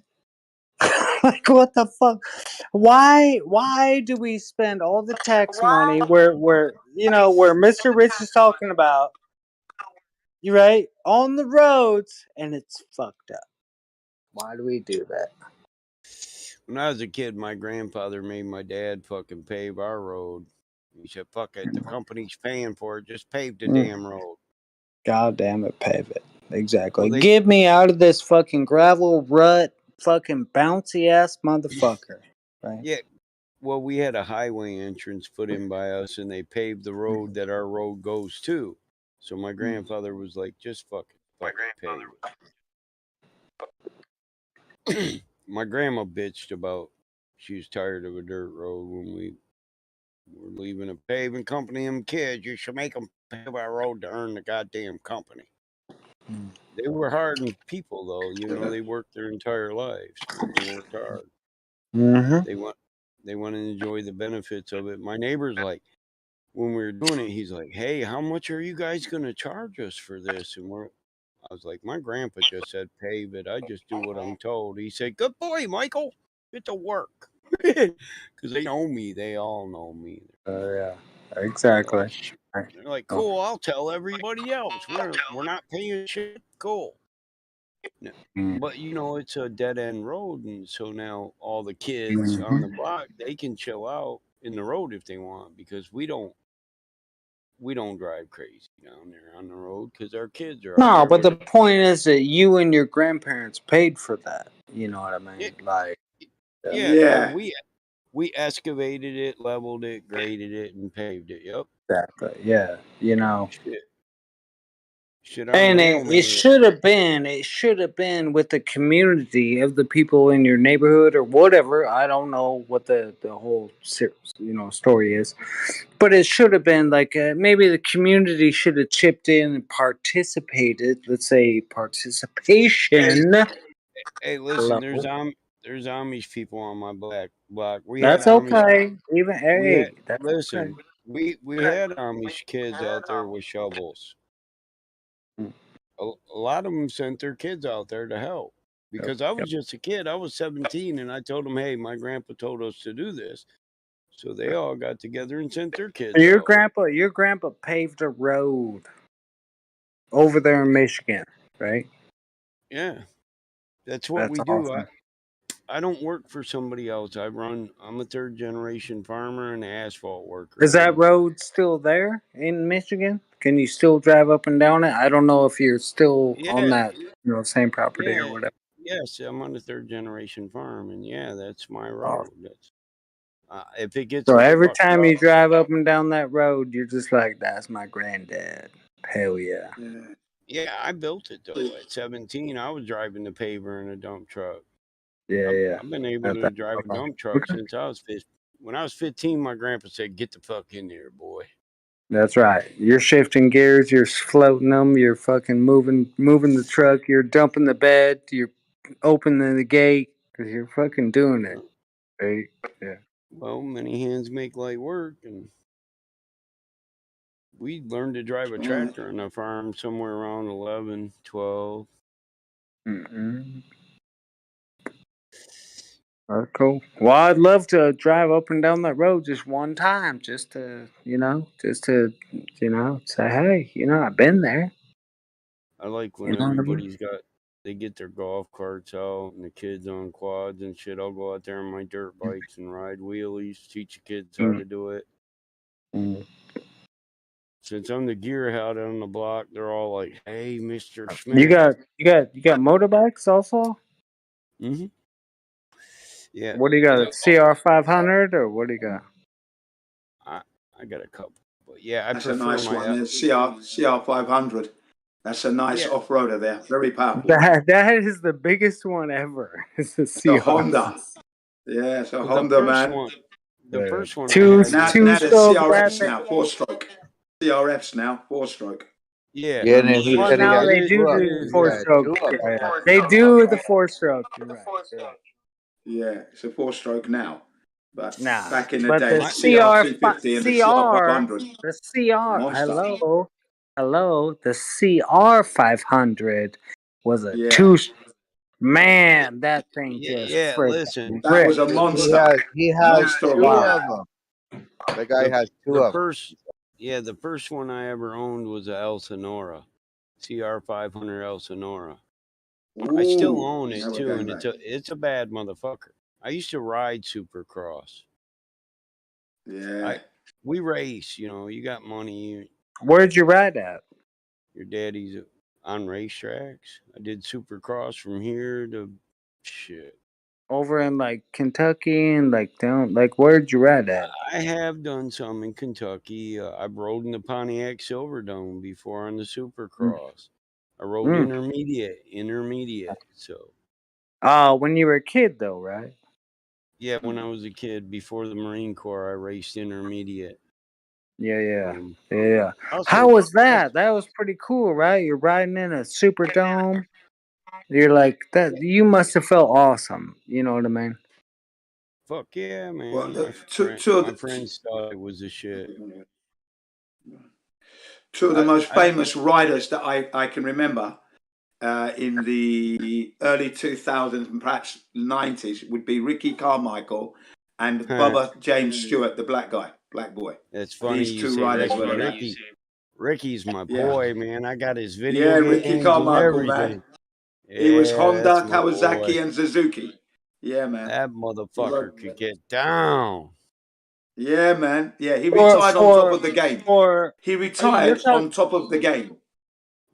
Like what the fuck? Why do we spend all the tax money where Mr. Rich is talking about, you right, on the roads and it's fucked up? Why do we do that? When I was a kid, my grandfather made my dad fucking pave our road. He said, "Fuck it, the company's paying for it. Just pave the damn road." God damn it, pave it. Exactly. Well, Get me out of this fucking gravel rut, fucking bouncy ass motherfucker. Right? Yeah. Well, we had a highway entrance put in by us, and they paved the road that our road goes to. So my grandfather was like, "Just fucking pave it." My grandma bitched about she was tired of a dirt road when we were leaving a paving company. Them kids, you should make them pave our road to earn the goddamn company. They were hardened people, though. They worked their entire lives. They worked hard. Mm-hmm. They want to enjoy the benefits of it. My neighbor's like, when we were doing it, he's like, "Hey, how much are you guys going to charge us for this?" And I was like, "My grandpa just said pave it. I just do what I'm told." He said, "Good boy, Michael. Get to work." Because they know me. They all know me. Yeah, exactly. They're like, "Cool, I'll tell everybody else. We're not paying shit. Cool." But it's a dead end road, and so now all the kids on the block, they can chill out in the road if they want, because we don't drive crazy down there on the road because our kids are out No, there but the with point is that you and your grandparents paid for that. You know what I mean? Like, yeah. Well, We excavated it, leveled it, graded it, and paved it. Yep. Exactly. Yeah. You know. Shit, And real, man. it should have been with the community of the people in your neighborhood or whatever. I don't know what the whole story is, but it should have been like maybe the community should have chipped in and participated. Let's say participation. Hey, listen, there's Amish people on my block. We had That's Amish. okay. Even hey, that's Listen, okay. we had Amish kids out there with shovels. A lot of them sent their kids out there to help because I was just a kid. I was 17, and I told them, "Hey, my grandpa told us to do this," so they all got together and sent their kids Your out. grandpa paved a road over there in Michigan, right? Yeah, that's what we do. I don't work for somebody else. I'm a third generation farmer and asphalt worker. Is that road still there in Michigan? Can you still drive up and down it? I don't know if you're still on that same property or whatever. Yes, I'm on a third generation farm, and yeah, that's my road. That's if it gets So all every fucked time up, you drive up and down that road, you're just like, "That's my granddad." Hell yeah. Yeah, I built it though. At 17, I was driving the paver in a dump truck. Yeah. I've been able to drive a dump truck since I was 15. When I was 15, my grandpa said, "Get the fuck in there, boy." That's right. You're shifting gears. You're floating them. You're fucking moving the truck. You're dumping the bed. You're opening the gate because you're fucking doing it. Right? Yeah. Well, many hands make light work, and we learned to drive a tractor on a farm somewhere around 11, 12. Mm-hmm. That's cool. Well, I'd love to drive up and down that road just one time, just to say, hey, I've been there. I like when You know what I mean? everybody's they get their golf carts out and the kids on quads and shit. I'll go out there on my dirt bikes and ride wheelies, teach the kids how to do it. Since I'm the gearhead on the block, they're all like, "Hey, Mr. Smith." You got motorbikes also? Mm-hmm. Yeah. What do you got? A CR500 or what do you got? I got a couple, but yeah, I That's prefer a nice my one. CR500. That's a nice off-roader there. Very powerful. That is the biggest one ever. It's a CR. The Honda. Yeah, it's a Honda, the first man. One, the first one Two now the CRFs now, 4-stroke. CRFs now, 4-stroke. Yeah. Yeah, and he Well, said he now had they do 4-stroke. They do the 4-stroke. You're right. Yeah, it's a 4-stroke now. But Nah, back in the but day, the CR250 and the CR500. the CR, hello, the CR500 was a man. That thing just listen, that was a monster. He has Monster two of them. The guy has two of them. Yeah, the first one I ever owned was a Elsinora, CR500 Elsinora. I still own it too, and it's a bad motherfucker. I used to ride Supercross. Yeah. We race, you got money. Where'd you ride at? Your daddy's on racetracks. I did Supercross from here to shit. Over in like Kentucky and where'd you ride at? I have done some in Kentucky. I've rode in the Pontiac Silverdome before on the Supercross. I rode intermediate. So. When you were a kid, though, right? Yeah, when I was a kid, before the Marine Corps, I raced intermediate. Yeah. How was that? That was pretty cool, right? You're riding in a Superdome. You're like that. You must have felt awesome. You know what I mean? Fuck yeah, man! Well, my friends thought it was a shit. Two of the most famous riders that I can remember in the early 2000s and perhaps 90s would be Ricky Carmichael and Bubba James Stewart, the black boy. That's funny. These two riders were Ricky. Ricky's my boy, man. I got his video. Yeah, Ricky Carmichael, man. He was Honda, Kawasaki, and Suzuki. Yeah, man. That motherfucker could get down. Yeah, man. Yeah, he retired on top of the game. He retired on top of the game.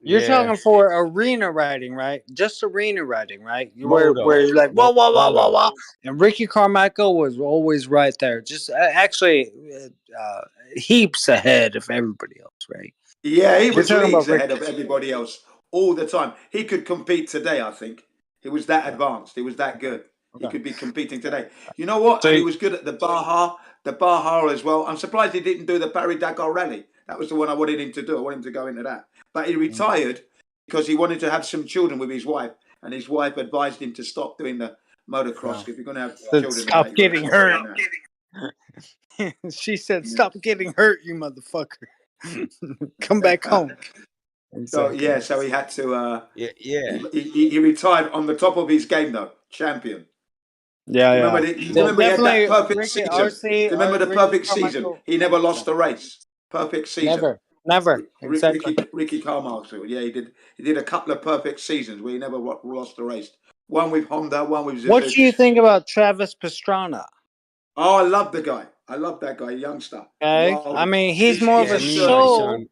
You're Yeah. talking for arena riding, right? Just arena riding, right? Where Moto. you're like, whoa, whoa, whoa, whoa, Moto. whoa. And Ricky Carmichael was always right there. Just actually heaps ahead of everybody else, right? Yeah, he We're was talking leagues about ahead Ricky. of everybody else all the time. He could compete today, I think. He was that advanced. He was that good. He could be competing today. You know what? So And he was good at the Baja as well. I'm surprised he didn't do the Paris-Dakar Rally. That was the one I wanted him to do. I wanted him to go into that. But he retired because he wanted to have some children with his wife. And his wife advised him to stop doing the motocross. If you're going to have children, stop and that, getting hurt. She said, "Stop getting hurt, you motherfucker. Come back home." Exactly. So he had to. Yeah. He retired on the top of his game, though. Champion. Yeah, Remember, yeah. he had that perfect Ricky, season. RC, Remember the Ricky perfect Carmichael. season? He never lost a race. Perfect season. Never. Exactly. Ricky Carmichael. Yeah, he did. He did a couple of perfect seasons where he never lost a race. One with Honda, one with Suzuki. What do you think about Travis Pastrana? Oh, I love the guy. I love that guy, youngster. Okay, Wow. I mean, he's more of a show.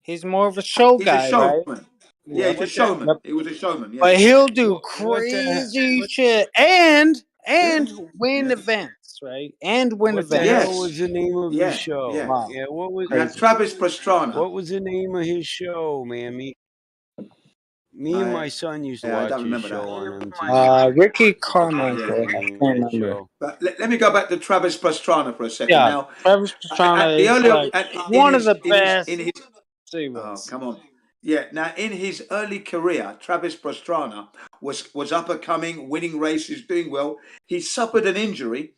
He's more of a show He's guy, a showman. right? Yeah, he's a showman. He was a showman. Yeah. But he'll do What crazy shit and win events, right? And win What the events. hell was the name of his show? Yeah. Wow. Yeah, what was Travis Pastrana. What was the name of his show, man? Me and my son used to watch his show on MTV. Ricky Carmichael. I can't remember. Show. But let me go back to Travis Pastrana for a second. Yeah, Now, Travis Pastrana is like one of the best. Oh, come on. Yeah. Now, in his early career, Travis Pastrana was up and coming, winning races, doing well. He suffered an injury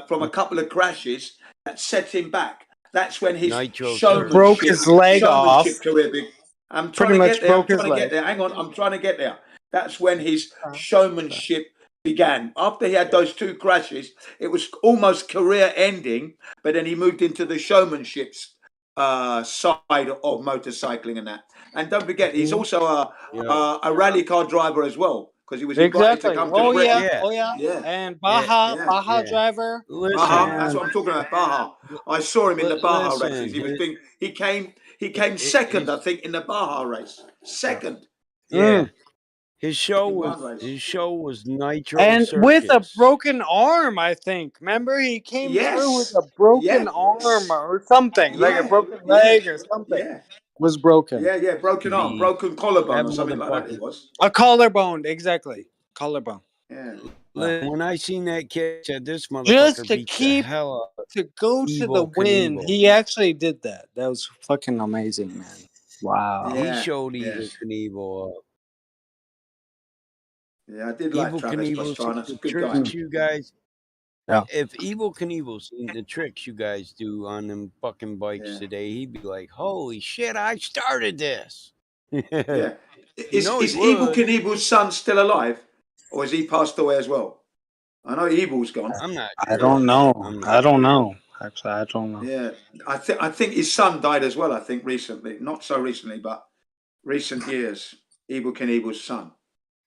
from a couple of crashes that set him back. That's when his showmanship broke his leg off. career big. I'm trying to get there. I'm trying to get there. Hang on. I'm trying to get there. That's when his showmanship began. After he had those two crashes, it was almost career ending, but then he moved into the showmanship side of motorcycling and that. And don't forget, he's also a rally car driver as well, because he was invited to come to Britain. Yeah. And Baja driver. Baja, that's what I'm talking about. Baja. I saw him in the Baja races. He came second, I think, in the Baja race. Second. Yeah. His show was Nitro And Circus. with a broken arm, I think. Remember, he came through with a broken arm or something, like a broken leg or something. Yeah. Was broken. Yeah, broken arm, broken collarbone or something like that it was. A collarbone, exactly. Collarbone. Yeah. When I seen that kid, said this motherfucker Just to beat the keep hell out to go to the Evel win. Knievel. He actually did that. That was fucking amazing, man. Wow. He showed Evel Knievel up. Yeah, I did like Travis Pastrana. The Good tricks guy. you guys. Yeah. If Evel Knievel seen the tricks you guys do on them fucking bikes today, he'd be like, "Holy shit, I started this." Yeah. Is Evel Knievel's son still alive, or has he passed away as well? I know Evel's gone. I'm not. I don't know. I don't know. Actually, I don't know. Yeah, I think his son died as well. I think recently, not so recently, but recent years. Evel Knievel's son.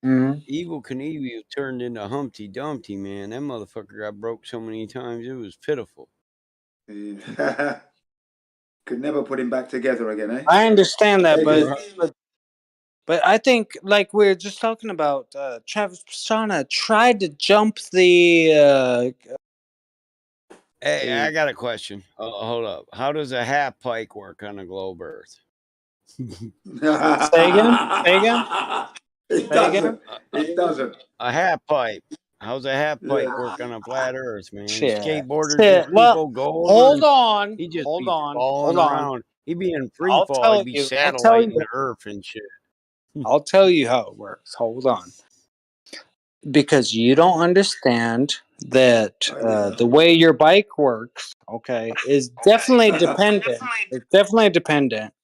Evel Knievel turned into Humpty Dumpty, man. That motherfucker got broke so many times, it was pitiful. Yeah. Could never put him back together again, eh? I understand that, but I think, like we're just talking about, Travis Pastrana tried to jump the. Hey, I got a question. Hold up. How does a half pike work on a globe Earth? Say again? It doesn't. It doesn't. A half pipe. How's a half pipe work on a flat Earth, man? Shit. Skateboarders Shit. just Well, go over. hold on. He just Hold be on. falling Hold on. around. He'd be in free I'll fall. tell He'd be you. satelliting the Earth and shit. I'll tell you how it works. Hold on. Because you don't understand that the way your bike works, okay, is definitely dependent. It's definitely dependent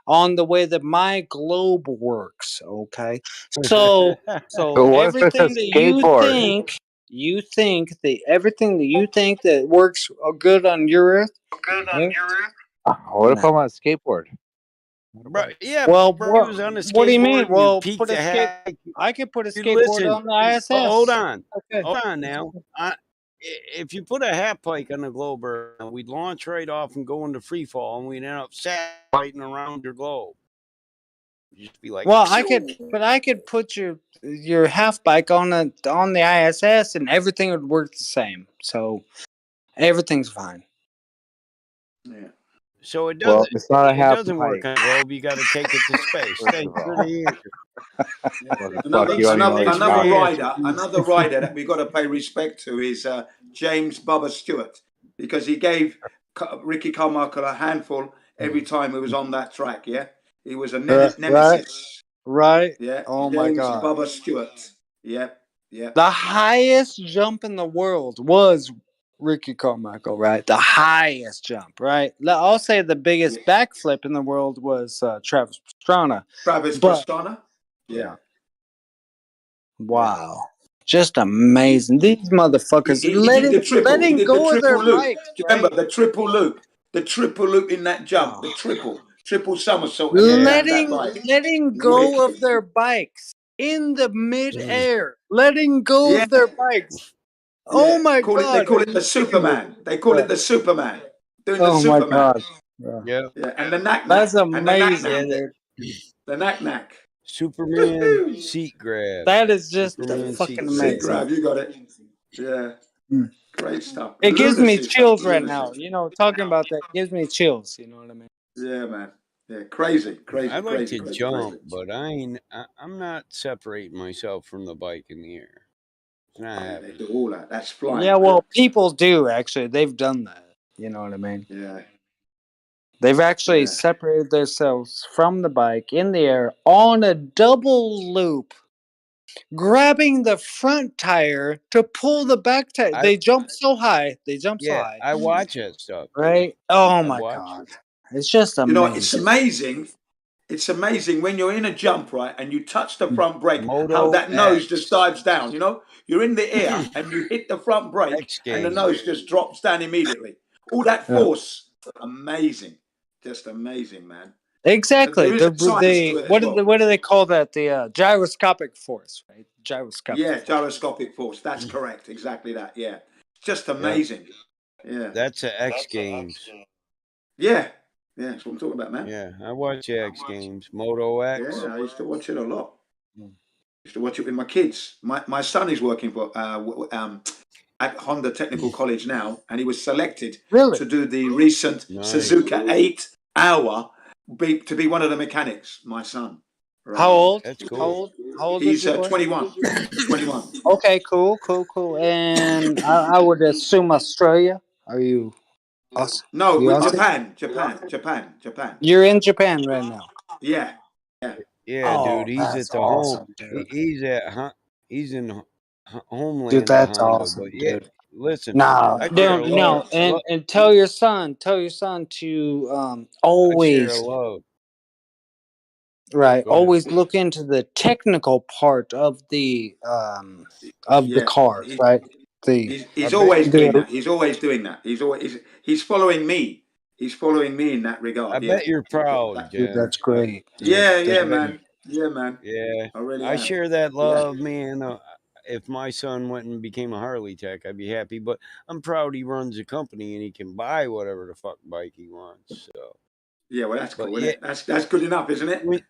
on the way that my globe works, okay? So But what if it's a everything that skateboard? you think that everything that you think that works good on your Earth. What if I'm on a skateboard? Bro, yeah, Well, bro, he was on a skateboard. what do you mean? Well, peaked put a the hat. I could put a Dude, skateboard listen, on the ISS. Hold on. Okay. Hold on now. If you put a half pike on the globe Earth, we'd launch right off and go into free fall, and we'd end up satelliting around your globe. Just be like, well, I could put your half bike on the ISS and everything would work the same. So everything's fine. Yeah. So it Well, doesn't. it's not a It half doesn't work bike. on Globe. You got to take it to space. First Thanks of for all, the answer. fuck you anyways, Thanks for Another the pal. answer. rider that we got to pay respect to is James Bubba Stewart, because he gave Ricky Carmichael a handful every time he was on that track. Yeah, he was a nemesis. Right. Yeah, Oh my James God. Bubba Stewart. Yep. Yep. The highest jump in the world was Ricky Carmichael, right? The highest jump, right? I'll say the biggest backflip in the world was Travis Pastrana. Travis But Pastrana. Yeah. wow, just amazing. These motherfuckers He did the triple. He letting did the go of their triple loop. bikes, Do you right? remember the triple loop? The triple loop in that jump. The triple somersault, and then that bike. Letting go of their bikes in the midair, letting go of their bikes. Oh my God! They call it the Superman. They call it the Superman. Doing the Oh my Superman. God! Yeah. Yeah, and the knack. That's And the amazing, knack. dude. The knack. Superman seat grab. That is just Superman fucking Seat amazing. grab. You got it. Yeah. Great stuff. It gives me Lunacy chills stuff. right Lunacy. now. Talking about that gives me chills. You know what I mean? Yeah, man. Yeah, crazy. I like to jump, but I'm not separating myself from the bike in the air. It's not happening. They do all that. That's flying. Yeah, well, people do actually. They've done that. You know what I mean? Yeah. They've actually separated themselves from the bike in the air on a double loop, grabbing the front tire to pull the back tire. They jump so high. I watch that stuff. Right? Oh my God. It's just amazing. You know, it's amazing. It's amazing when you're in a jump, right, and you touch the front brake, how that nose just dives down. You know, you're in the air and you hit the front brake, and the nose just drops down immediately. All that force, amazing, just amazing, man. Exactly. There is a science to it as well. What do they call that? The gyroscopic force, right? Gyroscopic. Yeah, gyroscopic force. That's correct. Exactly that. Yeah, just amazing. Yeah. That's the X Games. Yeah. Yeah, that's what I'm talking about, man. Yeah, I watch the X Games. Moto X. Yeah, I used to watch it a lot. Used to watch it with my kids. My son is working for at Honda Technical College now, and he was selected to do the recent Suzuka 8 Hour to be one of the mechanics. My son. Right. How old? That's cool. How old He's is your boy? 21. 21. Okay, cool. And I would assume Australia. Are you? No, you with Aussie? Japan. You're in Japan right now. Yeah. Yeah, Oh, dude. He's that's at the awesome, home. dude. He's in homeland. Dude, that's Honda, awesome, but yeah, dude. listen. No, I share a love. and tell your son to always I share a love. right. Go ahead. Always look into the technical part of the car, right? He's always doing that. He's always doing that. He's following me. He's following me in that regard. I bet you're proud, Dude, Jen. that's great. Yeah, man. Yeah, man. Yeah, I really I am. share that love, man. If my son went and became a Harley tech, I'd be happy. But I'm proud he runs a company and he can buy whatever the fuck bike he wants. So yeah, well, that's cool. Isn't it? That's good enough, isn't it?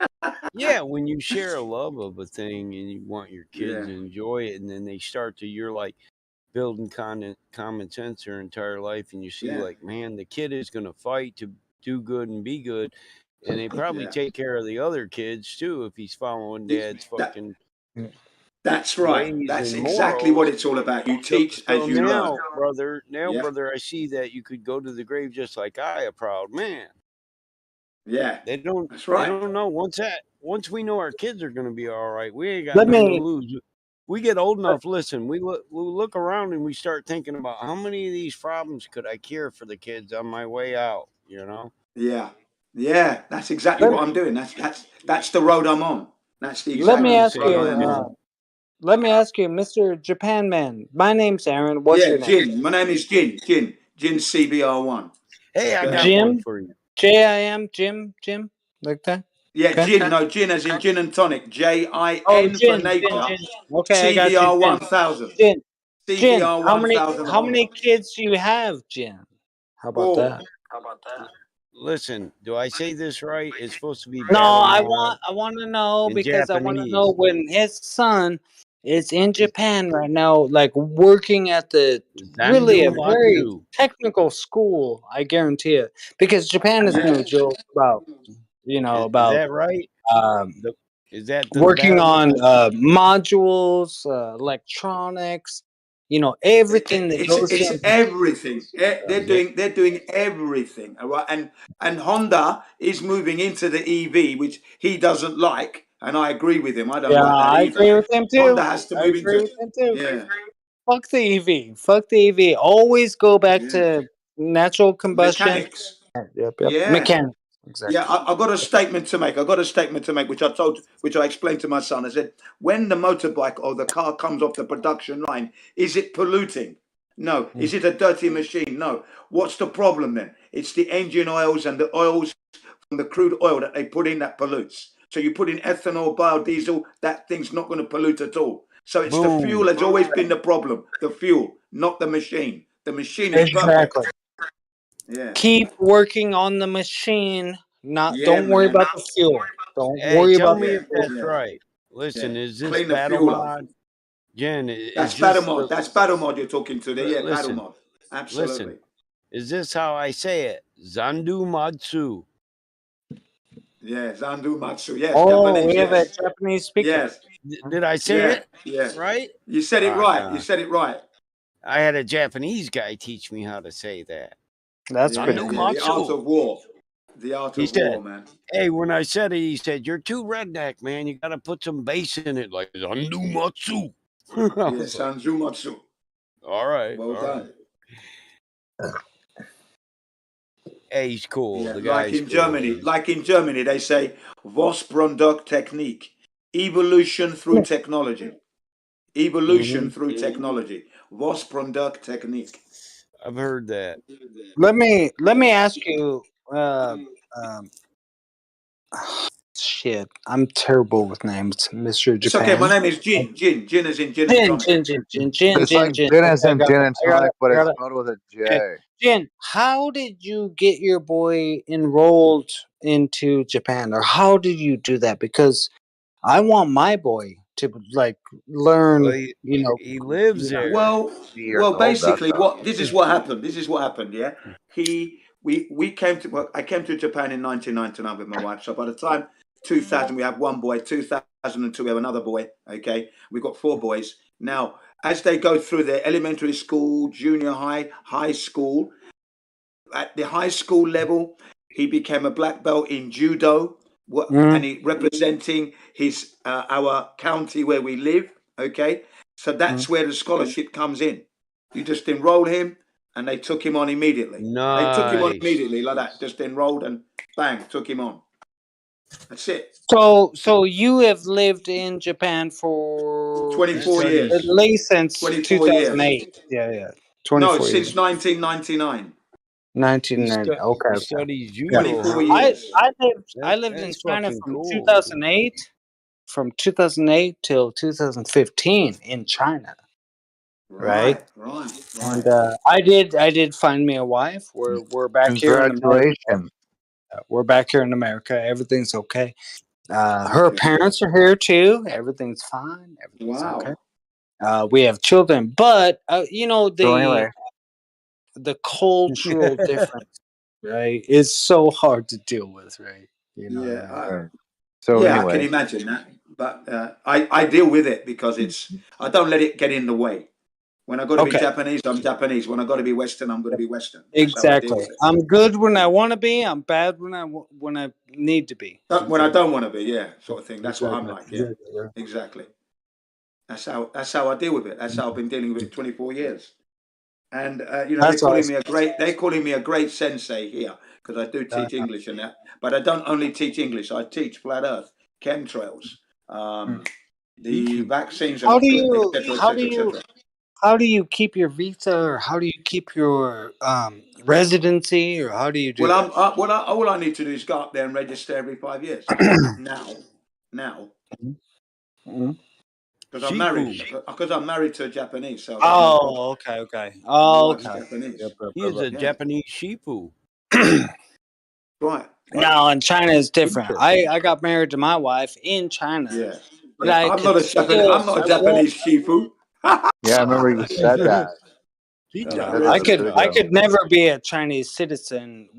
Yeah, when you share a love of a thing and you want your kids to enjoy it, and then they start to, you're like building common sense their entire life, and you see like, man, the kid is going to fight to do good and be good, and they probably take care of the other kids too if he's following dad's fucking. That's right. That's exactly what it's all about. You teach as you learn. Brother, brother, I see that you could go to the grave just like I, a proud man. Yeah, they don't. That's right. They don't know once we know our kids are going to be all right. We ain't got nothing to lose. We get old enough. Listen, we look around and we start thinking about how many of these problems could I cure for the kids on my way out. You know. Yeah. That's exactly what I'm doing. That's the road I'm on. That's the exact Let me ask road I am on. you. Let me ask you, Mr. Japan Man. My name's Aaron. What's your name? Jin. My name is Jin. Jin CBR1. Hey, I got one for you. Jim, Jim, like that? Yeah, okay. Gin. No, Gin as in gin and tonic. JIN for nature. Okay, I got you. CBR 1000. Jin. CBR 1000. How many kids do you have, Jin? How about that? Listen, do I say this right? It's supposed to be No, battle I mod want to know in because I want to Japanese. know when his son is in Japan right now, like working at the really a very Zandu technical school. I guarantee it, because Japan is no joke about Is that right? um, Is that the working battle on mod? modules, electronics, everything that goes It's into. everything. They're Yeah. doing everything. All right, and Honda is moving into the EV, which he doesn't like, and I agree with him. I don't Yeah, like that I either. agree with him Honda too. has to I move agree into with him too. yeah, Fuck the EV. Fuck the EV. Always go back yeah. to natural combustion. Mechanics. Yep. Yeah. Mechanics. Yeah, Exactly. I got a statement to make. I got a statement to make, which I explained to my son. I said, when the motorbike or the car comes off the production line, is it polluting? No. Is it a dirty machine? No. What's the problem then? It's the engine oils and the oils from the crude oil that they put in that pollutes. So you put in ethanol, biodiesel, that thing's not going to pollute at all. So it's the fuel Boom. that's always been the problem. The fuel, not the machine. The machine is perfect. Exactly. Yeah. Keep working on the machine. Yeah, Don't worry man. about the fuel. Don't Hey, worry tell about me the if fuel. that's right. Listen, is this Clean the battle fuel up. mod? Jen, That's is battle this mod. the That's battle mod you're talking to there. Yeah, battle listen? mod. Listen, Absolutely. is this how I say it? Zandu Matsu. Yeah, Zandu Matsu. Yes, Oh, Japanese. we have a Yes. Japanese speaker. Yes. Did I say Yeah. it Yeah. right? You said it Ah, right. You God. said it right. I had a Japanese guy teach me how to say that. That's Yeah, pretty Zandu cool. the art Matsu. of war. The art He of war, said, man. hey, when I said it, he said, you're too redneck, man. You got to put some bass in it, like Zandu Matsu. I Yeah, was like, Zandu Matsu. all right. Well all done. right. Hey, he's cool. Yeah, The like guy's in cool. Germany, they say Vossbrunndok technique. Evolution through technology. Evolution through technology. Vossbrunndok technique. I've heard that. Let me ask you. Shit, I'm terrible with names, Mr. It's okay. My Japan. name is Jin. Jin as in gin and Jin, tonic. Jin, Jin, Jin, Jin, It's Jin, like Jin. gin Okay, as I in got gin it. and I got tonic, it. but I it's got it. spelled with a Okay, J. Jin, how did you get your boy enrolled into Japan, or how did you do that? Because I want my boy to learn. Well, he lives there. Well, Years old, that's basically, how. this is what happened. This is what happened. Yeah, we came to. Well, I came to Japan in 1999 with my wife. So by the time 2000, we have one boy. 2002, we have another boy. Okay, we've got 4 boys now. As they go through their elementary school, junior high, high school, at the high school level, he became a black belt in judo, and he representing his our county where we live. Okay, so that's where the scholarship comes in. You just enroll him, and they took him on immediately. They took him on Nice. immediately like that. Just enrolled and bang, took him on. That's it. So you have lived in Japan for 24 Studies. at years. least since 24 years. 2008. Yeah, No, 24 years. since 1999. 1990. Okay, He okay. studies Yeah. judo. 24 Huh? years. I lived in That's China fucking from cool. 2008, till 2015 in China, right? Right. And I did find me a wife. We're back here in America. Congratulations. We're back here in America. Everything's okay. Her parents are here too. Everything's fine. Everything's okay. We have children, but So anyway, the cultural difference, right, is so hard to deal with, right? You know what I mean? right. So Yeah, I can anyway, imagine that. But I deal with it because I don't let it get in the way. When I got to be Okay. Japanese, I'm Japanese. When I got to be Western, I'm going to be Western. That's how I deal Exactly. with it. I'm good when I want to be. I'm bad when I need to be. When I don't want to be, yeah, sort of thing. That's what I'm Exactly. like. Yeah, exactly. That's how I deal with it. That's how I've been dealing with it 24 years. And they're That's calling awesome. me a great sensei here because I do teach English and that. But I don't only teach English. I teach flat Earth, chemtrails, the vaccines, How and do you etc. how do etc. you etc. how do you keep your visa, or how do you keep your residency, or how do you do Well, that? all I need to do is go up there and register every 5 years. now, Mhm. because I'm married. Because I'm married to a Japanese, so there's no problem. Oh, okay. My Oh, wife's okay. Japanese. He is a Yeah. Japanese shifu. Right. No, in China is different. I got married to my wife in China. Yeah. But Yeah. I I'm could not a still, Japanese shifu. Yeah, I remember you said that. I could never be a Chinese citizen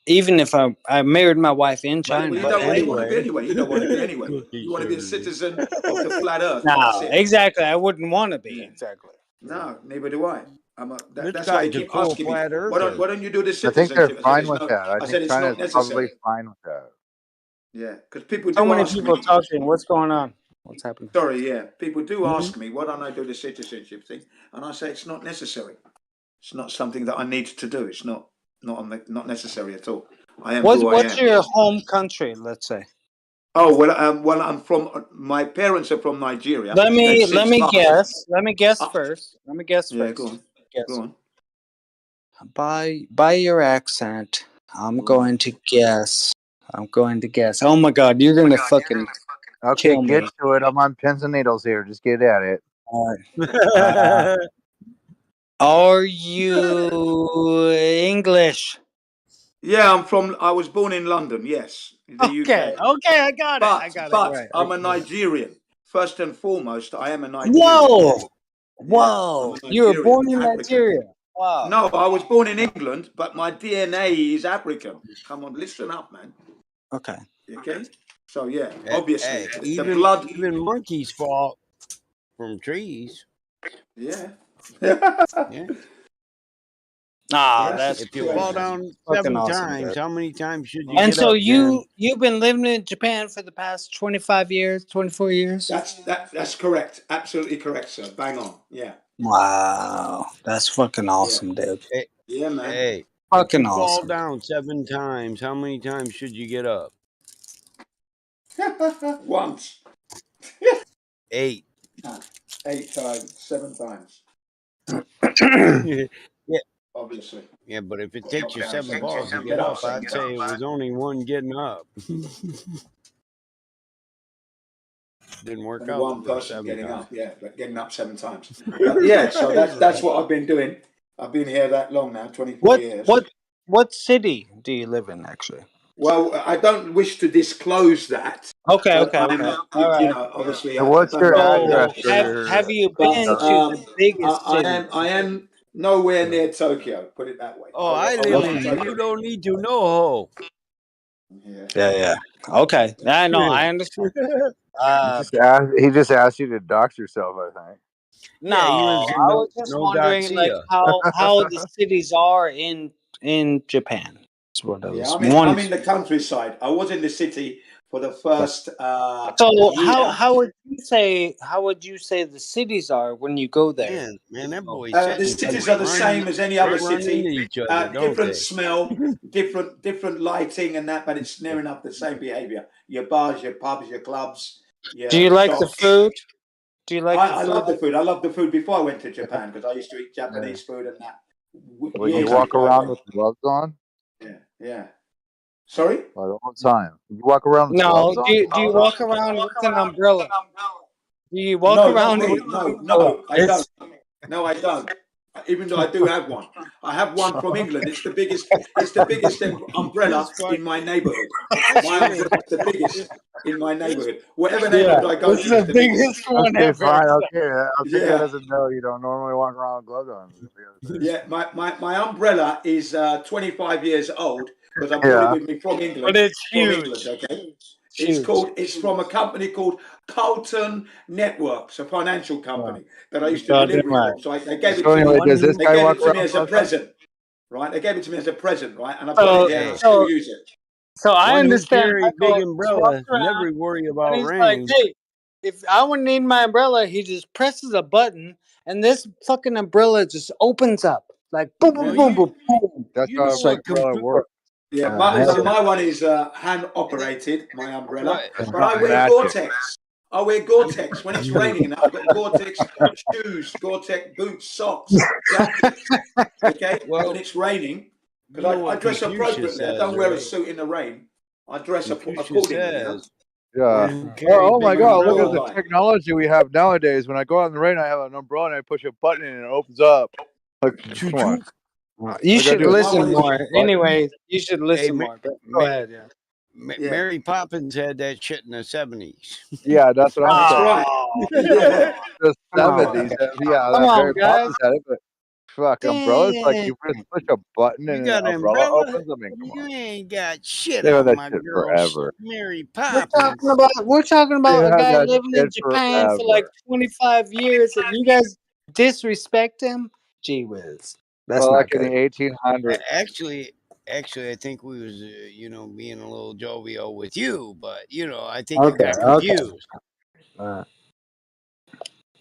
even if I married my wife in China. Well, you don't really want to be anyway. You don't want to be anyway. You want to be a citizen of the flat earth. No, exactly. I wouldn't want to be. Exactly. No, neither do I. This That's why they guy's a keep cool asking me, flat why earther. don't you do the I think they're citizenship? fine with that. I I said think it's China's not necessary. probably fine with that. Yeah, because people So do many ask people me. talking. What's going on? What's happening? Sorry, yeah. People do Mhm. ask me, why don't I do the citizenship thing? And I say it's not necessary. It's not something that I need to do. It's not necessary at all. I am who I What's am. your home country? Let's say. Oh well, I'm from. My parents are from Nigeria. Let me Passed. guess first. Let me guess Yeah, first. go on. Guess. Go on. By your accent, I'm going to guess. Oh my God, you're gonna fucking Okay, kill get me. to it. I'm on pins and needles here. Just get at it. All right. Are you English? Yeah, I was born in London. Yes, the Okay, UK. okay, I got it. But Right. I'm a Nigerian. First and foremost, I am a Nigerian. Whoa, I'm a you were born in African. Nigeria. Wow. No, I was born in England, but my DNA is African. Come on, listen up, man. Okay. Okay. So yeah, obviously, the Even blood. even monkeys fall from trees. Yeah. Yeah. Ah, that's If you fall down fucking 7 awesome, times, dude. how many times should you And get so up, Jen? you've been living in Japan for the past 25 years, 24 years? That's correct. Absolutely correct, sir. Bang on. Yeah. Wow, that's fucking awesome, dude. Hey, Yeah, man. hey, Fucking if you fall awesome. down 7 times, how many times should you get up? Once. 8. 8 times, 7 times. Yeah. Obviously. Yeah, but if it takes you 7 balls to get up, I'd say it was only one getting up. Didn't work Only out one the first person 7 getting times. up, yeah, but getting up 7 times. But yeah, so that's what I've been doing. I've been here that long now, 24 years. What city do you live in, actually? Well, I don't wish to disclose that. Okay. All right. know, obviously, So what's your address? Have you been to the biggest city? I am nowhere near Tokyo. Put it that way. Oh, I live in. You don't need to know. Yeah. Okay. I know. I understand. He just asked you to dox yourself, I think. No, Yeah, he lives in I was just wondering, like, how the cities are in Japan. That's what I was I'm wondering. in the countryside. I was in the city for the first So year. how would you say the cities are when you go there? Man, that boy's The cities are the same as any other run city. into each other, don't Different they? smell, different lighting, and that, but it's near enough the same behaviour. Your bars, your pubs, your clubs. Do you like the food? Do you like the food? I love the food. I loved the food before I went to Japan because I used to eat Japanese food and that. Would you walk around with gloves on? Yeah. Sorry? All the time. You walk around with No. gloves on? Do you walk around with an umbrella? Do you walk No, around not me. with No, I don't. No, I don't. Even though I do have one. I have one from England. It's the biggest umbrella in my neighborhood. My umbrella is the biggest in my neighborhood. Whatever neighborhood I go to, it's the biggest one Okay, ever. fine. Okay, I think Yeah. that doesn't know you don't normally walk around with gloves on. Yeah, my umbrella is 25 years old because I brought Yeah. it with me from England. But it's From huge. England, okay? Huge. It's from a company called Carlton Networks, a financial company that I used to Goddamn deliver right. from. So they gave it So to anyway, me. does this They guy gave walk it to me around as a with gloves on? present, right? They gave it to me as a present, right? And I put it here and I So still use it. So I One who understand. carry big Michael just walks umbrella, around never worry and about he's like, rain. "Hey, if I would need my umbrella, he just presses a button, and this fucking umbrella just opens up like boom, boom, boom, boom, boom." That's You how know It's like, what umbrella works. Yeah, Magic. my one is hand operated, my umbrella. What? But I wear Magic. Gore-Tex. I wear Gore-Tex. When it's raining and I've got Gore-Tex shoes, Gore-Tex boots, socks, jackets. Okay? Well, when it's raining, you know because I what dress Confucius appropriately. I says, don't wear a right? suit in the rain. I dress Confucius accordingly, you know? says, Yeah. one who carry Oh my big God! Look at umbrella. the technology we have nowadays. When I go out in the rain, I have an umbrella and I push a button and it opens up. Like, come on. You All I gotta should do is listen push more. a button. Anyway, you should Hey, listen more. But go ahead. Yeah. Yeah. Mary Poppins had that shit in the 70s. Yeah, that's what I'm That's saying. right. Yeah. The Come on, 70s, guys. yeah, Come that on, Mary guys. Poppins had it, but fuck, umbrellas, like Damn. you just push a button You and an got an umbrella umbrella? opens. I mean, come You on. ain't got shit They had on that my shit girl, forever. Mary We're talking Poppins. about They a had guy that living in shit Japan for like forever. 25 years, and you guys disrespect him. Gee whiz, that's Well, not like in good. the 1800s. Actually, I think we was, being a little jovial with you, but I think you got confused. I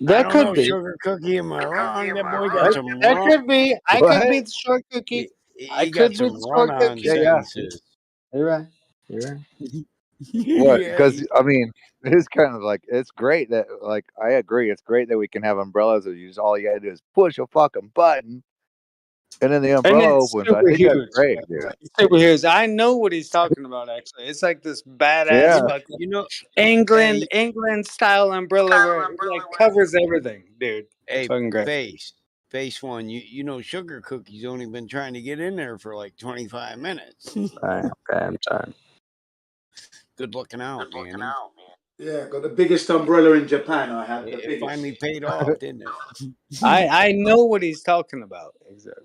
That don't could know, be. Sugar Cookie. Am I wrong? That boy got That, some that run. could be. I What? could be the short cookie. I He could got be some the short run-on cookie. Yeah. sentences. You're right. You're right. What? Yeah, Because I mean, it's kind of like it's great that like I agree. It's great that we can have umbrellas that use all you gotta do is push a fucking button, and then the And umbrella it's opens. I super think that's huge. great, By the dude. way. Super huge. I know what he's talking about. Actually, it's like this badass Yeah. fucking hey, England style umbrella where it like covers everything, dude. hey, Fucking great. face one. You know, Sugar Cookie's only been trying to get in there for like 25 minutes. Okay, I'm sorry. Good looking out, man. Yeah, got the biggest umbrella in Japan. I have the It biggest. finally paid off, didn't it? I know what he's talking about exactly.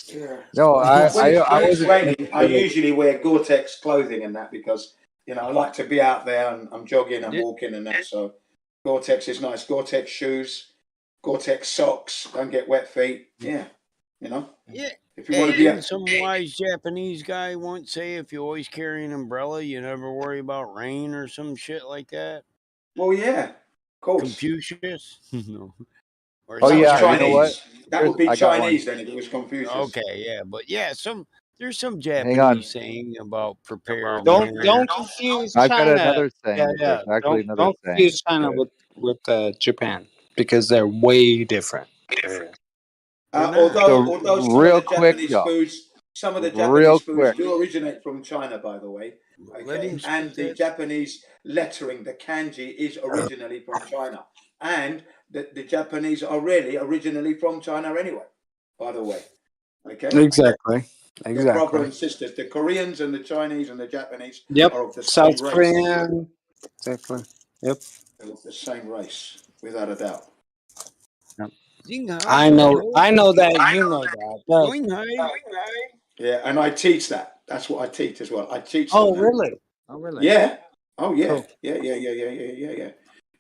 Yeah. No, When it's wasn't raining, I necessarily. usually wear Gore-Tex clothing and that because I like to be out there and I'm jogging and Did- walking and that. So Gore-Tex is nice. Gore-Tex shoes, Gore-Tex socks. Don't get wet feet. Yeah, Yeah. If you want to be Didn't some wise Japanese guy once say if you always carry an umbrella, you never worry about rain or some shit like that? Well, yeah, of course. Confucius? No. Or Oh That was yeah, Chinese. you know what? That would be I got one. Chinese then if it was Confucius. Okay, yeah, but yeah, there's some Hang on. Japanese saying about prepared. Don't confuse I've got China. another saying. Yeah. There's actually another Don't saying. confuse China with Japan because they're way different. Although some real of the quick, Japanese y'all. foods, some of the Real Japanese foods quick. do originate from China, by the way. Okay, and the Japanese lettering, the kanji, is originally from China, and the Japanese are really originally from China anyway. By the way, okay. Exactly. The brother and sisters, the Koreans and the Chinese and the Japanese are of the South same race. Korean. Exactly. Yep. They're of the same race, without a doubt. Yep. I know that. You know that. But, yeah, and I teach that. That's what I teach as well. I teach. Oh, them really? that. Oh, really? Yeah. Oh, yeah. Cool. Yeah.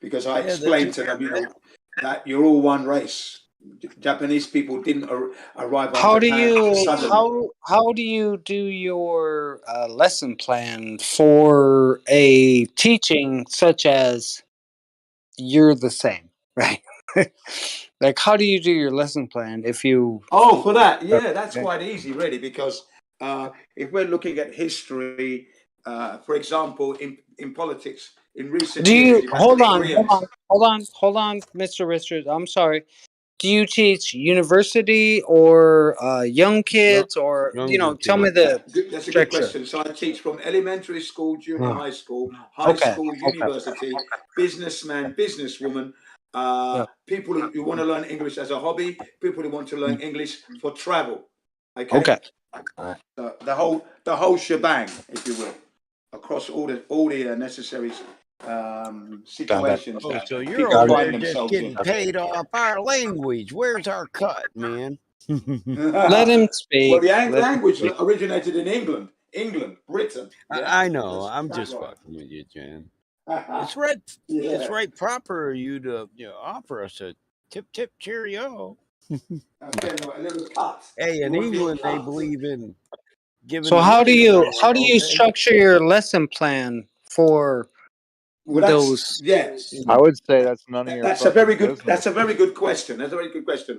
Because I explained to them, that you're all one race. Japanese people didn't arrive on How do Japan you suddenly. how do you do your lesson plan for a teaching such as you're the same, right? Like, how do you do your lesson plan if you? Oh, for that, yeah, that's quite easy, really, because if we're looking at history, for example, in politics, in recent Do years, you you've had hold the on, Koreans. hold on, Mr. Richards? I'm sorry. Do you teach university or young kids, or tell me the That's a good structure. question. So I teach from elementary school, junior Oh. high school, high Okay. school, university, businessman, businesswoman, people who want to learn English as a hobby, people who want to learn English for travel. Okay. The whole shebang, if you will, across all the necessary situations. Oh, that so you're people over find there just themselves getting in. paid off our language. Where's our cut, man? Let him speak. Well, the language originated in England, Britain. Yeah? I know. I'm just fucking with you, Jan. It's right. It's right proper of you to offer us a tip cheerio. Okay, no, a little cut. Hey, in You want a little England they cut? believe in giving. So the how do money you away, don't they? structure your lesson plan for those? Yes. I would say that's none of your That's a fucking very good. business. That's a very good question. That's a very good question.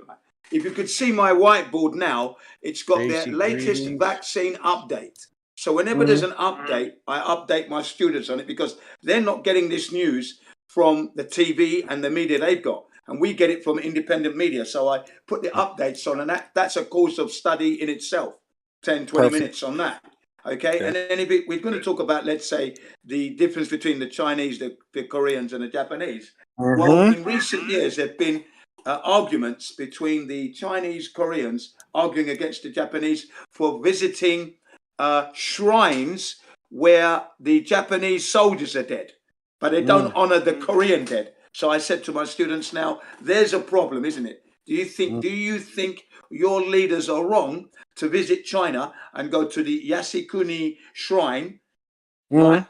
If you could see my whiteboard now, it's got the Basic latest greetings. vaccine update. So whenever there's an update, I update my students on it because they're not getting this news from the TV and the media they've got, and we get it from independent media. So I put the updates on, and that's a course of study in itself. 10, 20 minutes on that. Okay, and then if we're going to talk about, let's say, the difference between the Chinese, the Koreans, and the Japanese. Well, in recent years, there've been arguments between the Chinese Koreans arguing against the Japanese for visiting shrines where the Japanese soldiers are dead, but they don't honor the Korean dead. So I said to my students, now there's a problem, isn't it? Do you think your leaders are wrong to visit China and go to the Yasukuni shrine, right?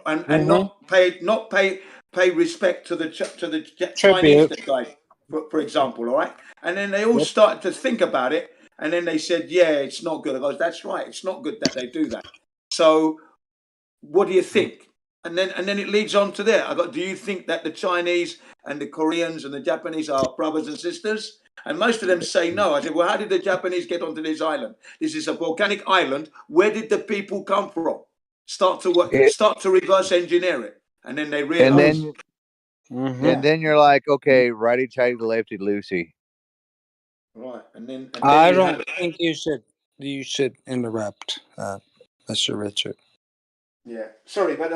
And not pay respect to the Chinese that died, for example, all right? And then they all started to think about it, and then they said, yeah, it's not good. I goes, that's right, it's not good that they do that. So what do you think? And then it leads on to there. I got, do you think that the Chinese and the Koreans and the Japanese are brothers and sisters? And most of them say no. I said, well, how did the Japanese get onto this island? This is a volcanic island. Where did the people come from? Start to reverse engineer it. And then they realize. And then you're like, okay, righty tighty, lefty loosey. Right. And then I don't think you should interrupt, Mr. Richard. Yeah, sorry, but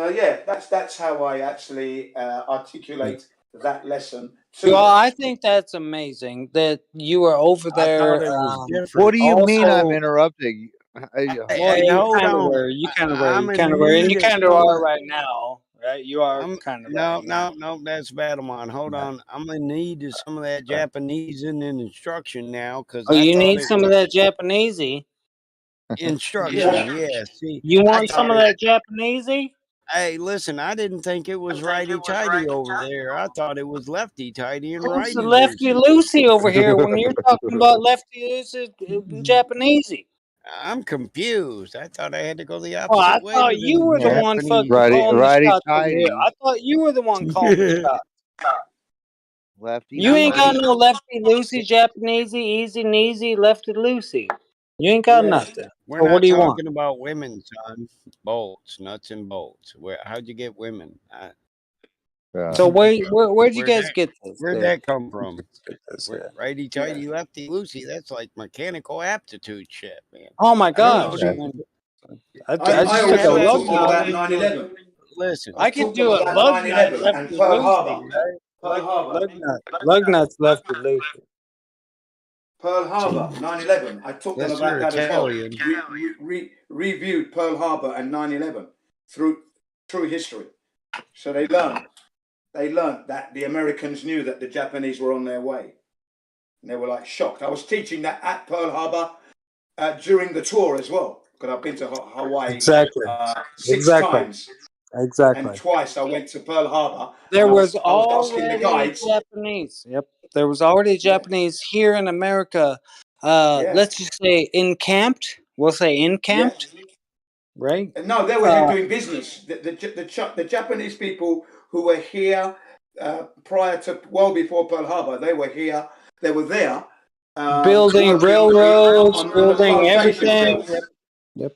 that's how I actually articulate that lesson. Well, I think that's amazing that you were over there. What do you mean I'm also- interrupting? Well, you kind of were. You kind of were. And you kind of are right now, right? You are kind of. No, that's Battlemon. Hold on. I'm gonna need some of that Japanese in instruction now because you need some of that Japanesey. Instruction, yeah. See, you want some of that Japanesey? Hey, listen, I didn't think it was righty tighty over there. I thought it was lefty tighty and It's righty lefty loosey over here when you're talking about lefty loosey Japanesey. I'm confused. I thought I had to go the opposite Oh, I way. thought you were the one fucking calling the shots over here. I thought you were the one calling the shots. Lefty. You ain't got no lefty loosey Japanesey, easy neasy, lefty loosey. You ain't got nothing. We're So not what do you want? talking about women, son. Bolts, nuts and bolts. How'd you get women? So where'd you guys get this? Where'd that come from? Yeah. Righty tighty, lefty loosey. That's like mechanical aptitude shit, man. Oh my gosh. I just took a lug nut. 9/11. Listen, I could do a lug nut lefty Pearl Harbor. loosey. Lug nuts lefty loosey. Pearl Harbor, 9/11. I talked them about that as well. Reviewed Pearl Harbor and 9/11 through history. So they learned that the Americans knew that the Japanese were on their way. And they were like shocked. I was teaching that at Pearl Harbor during the tour as well. Because I've been to Hawaii six times. Exactly. And twice I went to Pearl Harbor. There was already Japanese. Yep. There was already Japanese here in America. Let's just say encamped. We'll say encamped. Right? No, they were here doing business. The Japanese people who were here prior to, well before Pearl Harbor, they were here. They were there. Building railroads, building everything. Yep.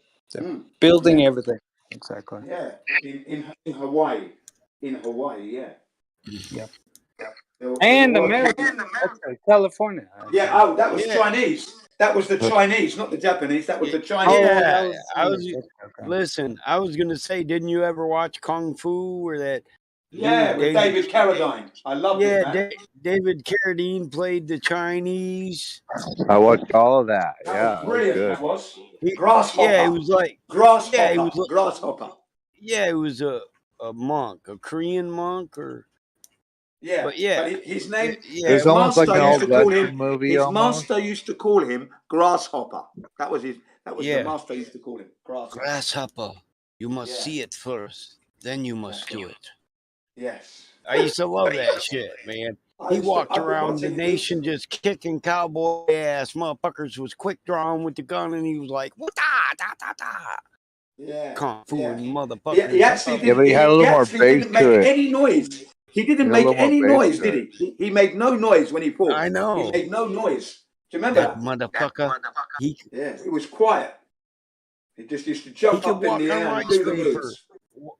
Building everything. Exactly. Yeah, in Hawaii. In Hawaii, yeah. Yep. And America. Okay, California. Yeah, that was Chinese. That was the Chinese, not the Japanese. That was the Chinese. Listen, I was going to say, didn't you ever watch Kung Fu where that... Yeah, with David Carradine. I loved it, man. David Carradine played the Chinese. I watched all of that. That was brilliant. That was. Grasshopper. Yeah, it was like... Grasshopper. Yeah, it was Grasshopper. Yeah, it was a monk, a Korean monk or... Yeah, but his name... It's almost like an old Western movie. His master used to call him Grasshopper. That was the master used to call him. Grasshopper. You must see it first. Then you must do it. Yes. I used to love that shit, man. He walked around the nation just kicking cowboy ass. Motherfuckers was quick drawing with the gun, and he was like, "What da?" Yeah. Kung Fu and motherfuckers. He actually did, but he had a little more bass didn't make to it. any noise. He didn't make any noise, did he? He made no noise when he fought. I know. He made no noise. Do you remember that? Motherfucker. It was quiet. He just used to jump up in the air and do the moves.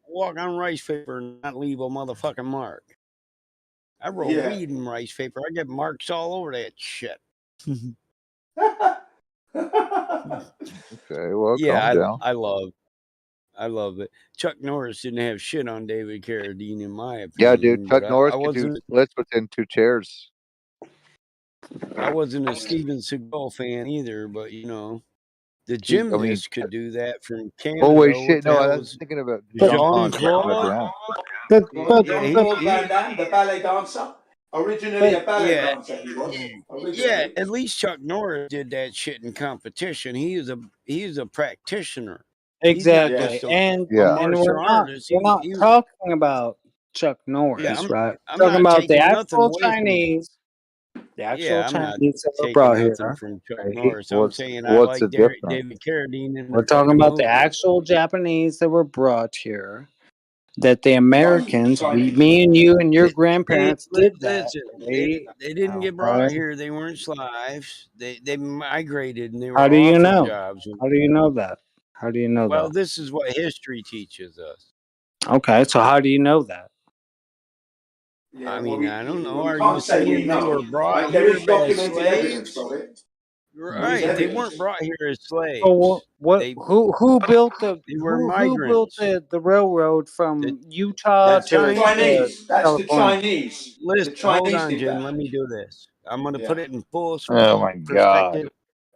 Walk on rice paper and not leave a motherfucking mark. I wrote reading rice paper. I get marks all over that shit. Okay, well, calm down. I love it. Chuck Norris didn't have shit on David Carradine, in my opinion. Yeah, dude. Chuck Norris could do splits within 2 chairs. I wasn't a Steven Seagal fan either, but you know, the I mean, gymnast could do that from oh wait, Canada. What shit. the No, I hell was was thinking about But Jean Claude? Yeah, Jean-Claude Van Damme, the ballet dancer, originally a ballet yeah, dancer he was. yeah. Originally. At least Chuck Norris did that shit in competition. He is a practitioner. He's not Exactly. just a And martial artist. we're not He talking about Chuck yeah. Norris, right? I'm We're talking not about the taking nothing actual away from. Chinese, I'm not that were taking brought nothing here. from Chuck Right? Norris. I'm saying I what's the like David difference? Carradine in the We're talking fucking about the movie. actual Japanese that were brought here. That the Americans, Chinese. me and you and your They grandparents did that. listen. Right? They didn't get Right? brought here. They weren't slaves. They migrated and they were How do you offered know? jobs. How do you know that? How do you know Well, that? this is what history teaches us. Okay, so how do you know that? Yeah, I mean, I don't know. we Are you can't say we saying they know. were brought Like, there here is as documented evidence slaves? of it. There is Right. They evidence. weren't brought here as slaves. So They who built the they were who built migrants. the railroad from The Utah That's the to Chinese. That's the California? Chinese. The Listen, hold Chinese on, did Jen. that. Let me do this. I'm going to put Yeah. it in full Oh my god. perspective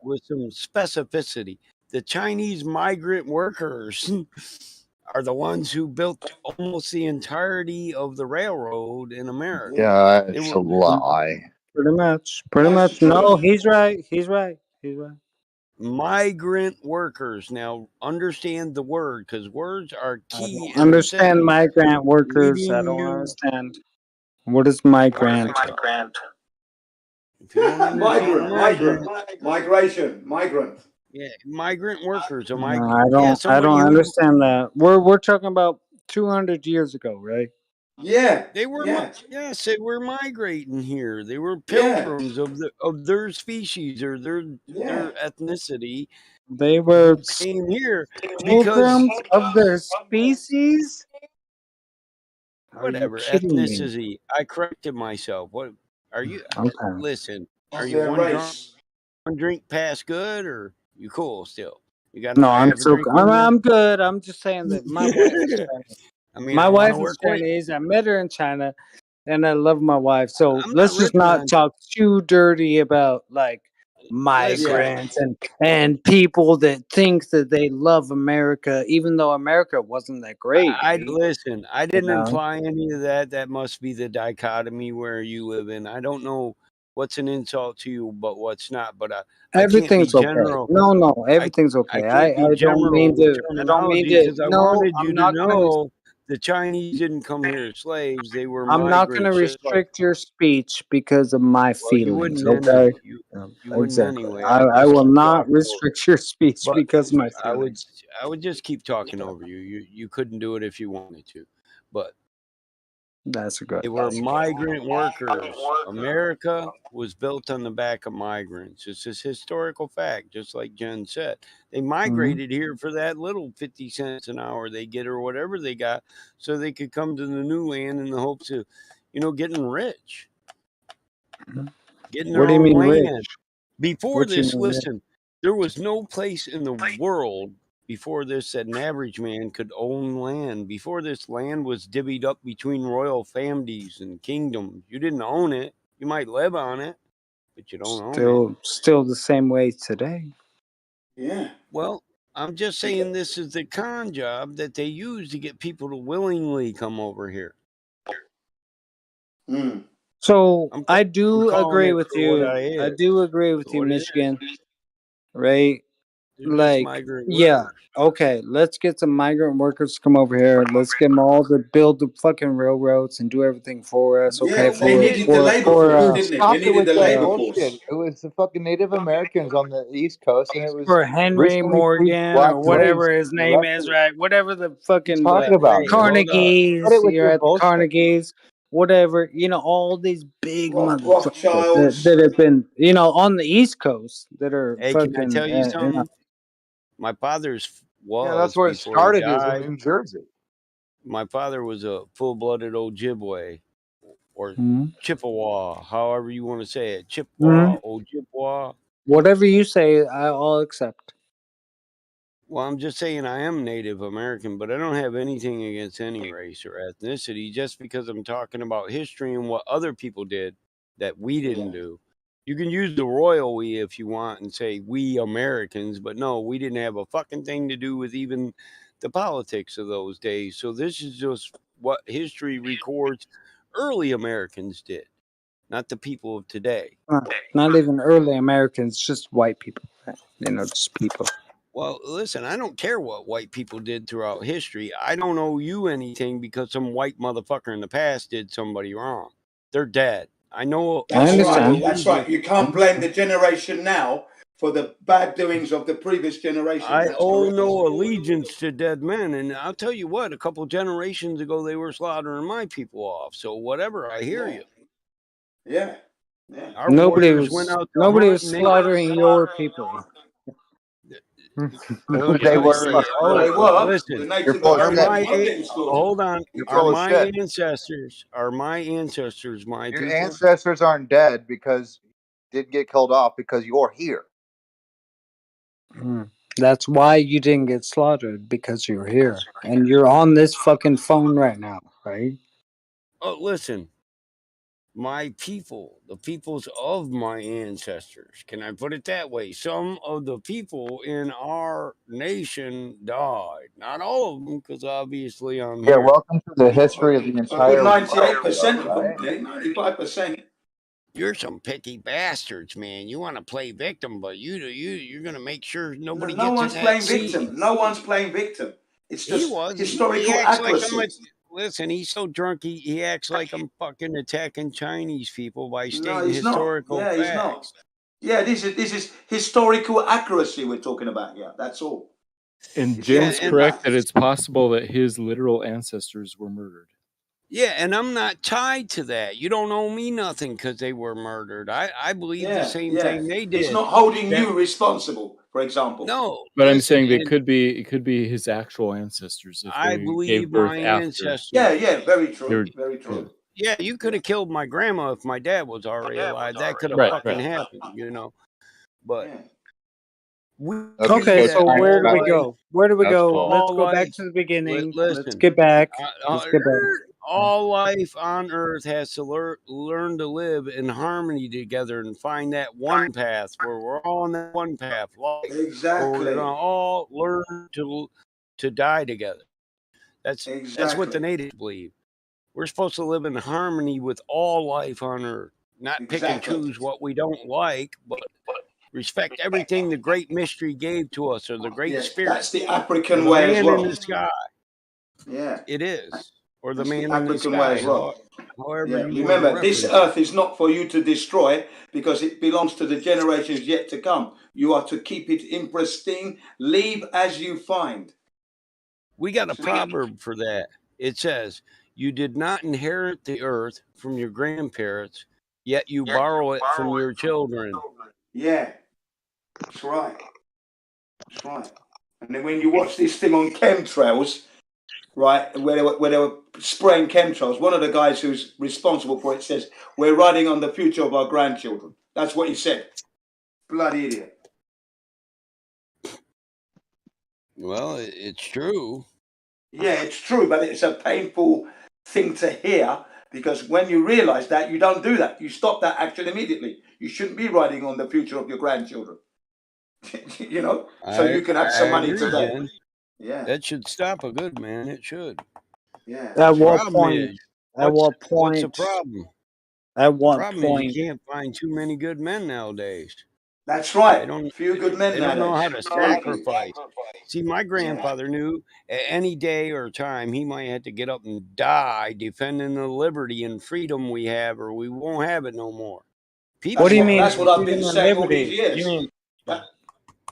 with some specificity. The Chinese migrant workers are the ones who built almost the entirety of the railroad in America. Yeah, They that's were a lie. Pretty much. That's true. No, he's right. He's right. He's right. migrant workers. Now, understand the word because words are I key don't in a understand sentence. migrant workers. I Leading don't you. understand. What is migrant? If you don't understand migrant, Migrant. yeah, migrant workers. No, Yeah, I somebody don't who understand that. We're talking about 200 years ago, right? Yeah. they were. Yeah. Yes, they were migrating here. They were Yeah. pilgrims of their species or their Yeah. ethnicity. They were Came here because pilgrims of their species. Are you whatever kidding me? ethnicity. I corrected myself. What are you? Okay. Listen, are Of you their one race. drink past good or you cool still? You got No, another half a drink in you? I'm good. I'm just saying that my wife is Chinese. I mean, My I want to wife is work with. Chinese. I met her in China, and I love my wife. So I'm let's not just ripping not on. talk too dirty about like migrants and people that think that they love America, even though America wasn't that great. I Right? listen. I You didn't know, imply any of that. That must be the dichotomy where you live in. I don't know what's an insult to you, but what's not. But I can't be everything's okay. general. No, I everything's I okay. can't be I don't general mean with to. I don't mean terminology to. because I No, wanted you I'm to not gonna. know the Chinese didn't come here as slaves. They were I'm not going to migrants, just like. restrict your speech because of my Well, you feelings. wouldn't Okay. you wouldn't Exactly. anyway. I just will keep not talking over. restrict your speech But because of my I would feelings. just keep talking over you. You couldn't do it if you wanted to, but That's good. they were migrant workers. America was built on the back of migrants. It's this historical fact, just like Jen said. They migrated here for that little 50 cents an hour they get or whatever they got, so they could come to the new land in the hopes of, getting rich, getting What their do you own mean land. rich? Before What you this, mean rich? listen, there was no place in the world before this that an average man could own land. Before this, land was divvied up between royal families and kingdoms. You didn't own it. You might live on it, but you don't own it. Still the same way today. Yeah. Well, I'm just saying this is the con job that they use to get people to willingly come over here. So I do calling agree it with for what you. I I is. do agree with you, What it is. Michigan. Right? They're just Like, migrant yeah, workers. okay. Let's get some migrant workers to come over here. Let's get them all to build the fucking railroads and do everything for us. Okay, Yeah, they needed the labor force, Dude, didn't they? stop They it needed with the that labor bullshit. force. It was the fucking Native Americans on the East Coast, and it was for Henry recently freed Morgan black or whatever slaves. his The name rest is, of it. right? Whatever the What are you fucking talking about, man? Carnegie's, Cut it with you're your at the bullshit. Carnegie's, whatever. All these big motherfuckers Rothschilds. that have been, on the East Coast that are Hey, fucking. can I tell you something? My father's Yeah, that's was where it before he started. Is in died. New Jersey. My father was a full-blooded Ojibwe or Mhm. Chippewa, however you want to say it. Mhm. Chippewa, Ojibwa. Whatever you say, I'll accept. Well, I'm just saying I am Native American, but I don't have anything against any race or ethnicity just because I'm talking about history and what other people did that we didn't do. You can use the royal we if you want and say we Americans, but no, we didn't have a fucking thing to do with even the politics of those days. So this is just what history records early Americans did, not the people of today. Not even early Americans, just white people. Just people. Well, listen, I don't care what white people did throughout history. I don't owe you anything because some white motherfucker in the past did somebody wrong. They're dead. I know. That's right. You can't blame the generation now for the bad doings of the previous generation. I That's owe correct. no allegiance to dead men. And I'll tell you what, a couple generations ago, they were slaughtering my people off. So whatever, I hear you. Yeah. Our Nobody warriors was went out to hunt and they slaughtering your people. Who they were? Listen, You're full of shit. hold on. You're Are full of my shit. ancestors my Your people? ancestors aren't dead because didn't get killed off because you're here. That's why you didn't get slaughtered, because you're here. And you're on this fucking phone right now, right? Oh, listen. My people, the peoples of my ancestors. Can I put it that way? Some of the people in our nation died. Not all of them, because obviously I'm Yeah, here. welcome to the history of the entire A good 98% world, of them, right? 95%. You're some picky bastards, man. You want to play victim, but you're gonna make sure nobody No gets one's in that playing seat. victim. No one's playing victim. It's He just was. He historical acts like accuracy. listen, he's so drunk he acts like I'm fucking attacking Chinese people by No, stating he's not. historical Yeah, facts. he's not. Yeah, this is historical accuracy we're talking about here. That's all. And Jim's correct that it's possible that his literal ancestors were murdered. Yeah, and I'm not tied to that. You don't owe me nothing because they were murdered. I believe the same thing they did. It's not holding you responsible, for example. No, But I'm saying it could be his actual ancestors if I they believe gave birth my after. ancestors. Yeah, very true. They were- Very true. Yeah, you could have killed my grandma if my dad was already alive. That could have Right, fucking right. happened, But Okay, so where do we go? Where do we go? Let's go back life, to the beginning. listen, Let's get back. Let's get back. all life on Earth has to learn to live in harmony together and find that one path where we're all on that one path, life. Exactly. Where we're gonna all learn to die together. That's what the natives believe. We're supposed to live in harmony with all life on Earth, not pick and choose what we don't like, but respect everything the great mystery gave to us, or the great spirit. That's the African the way man as well. in the sky. Yeah, it is, or the That's man the in the African sky. way as well. However Yeah. you Remember, want to this reference earth is not for you to destroy because it belongs to the generations yet to come. You are to keep it in pristine. Leave as you find. We got a proverb for that. It says, "You did not inherit the earth from your grandparents, yet you borrow it from your children." Yeah, that's right. That's right. And then when you watch this thing on chemtrails, right, where they were spraying chemtrails, one of the guys who's responsible for it says, "We're riding on the future of our grandchildren." That's what he said. Bloody idiot. Well, it's true. Yeah, it's true, but it's a painful thing to hear because when you realize that, you don't do that. You stop that action immediately. You shouldn't be riding on the future of your grandchildren. So you can have some money agree, today. Jen. Yeah. That should stop a good man. It should. Yeah. At what Problem point? is, At what what's the point? problem? At The what problem point? is you can't find too many good men nowadays. That's right. They don't. Few good men They don't know how nowadays. to sacrifice. See, my grandfather knew at any day or time he might have to get up and die defending the liberty and freedom we have, or we won't have it no more. What do you mean? That's what I've been freedom and saying all these liberty? years. You mean That's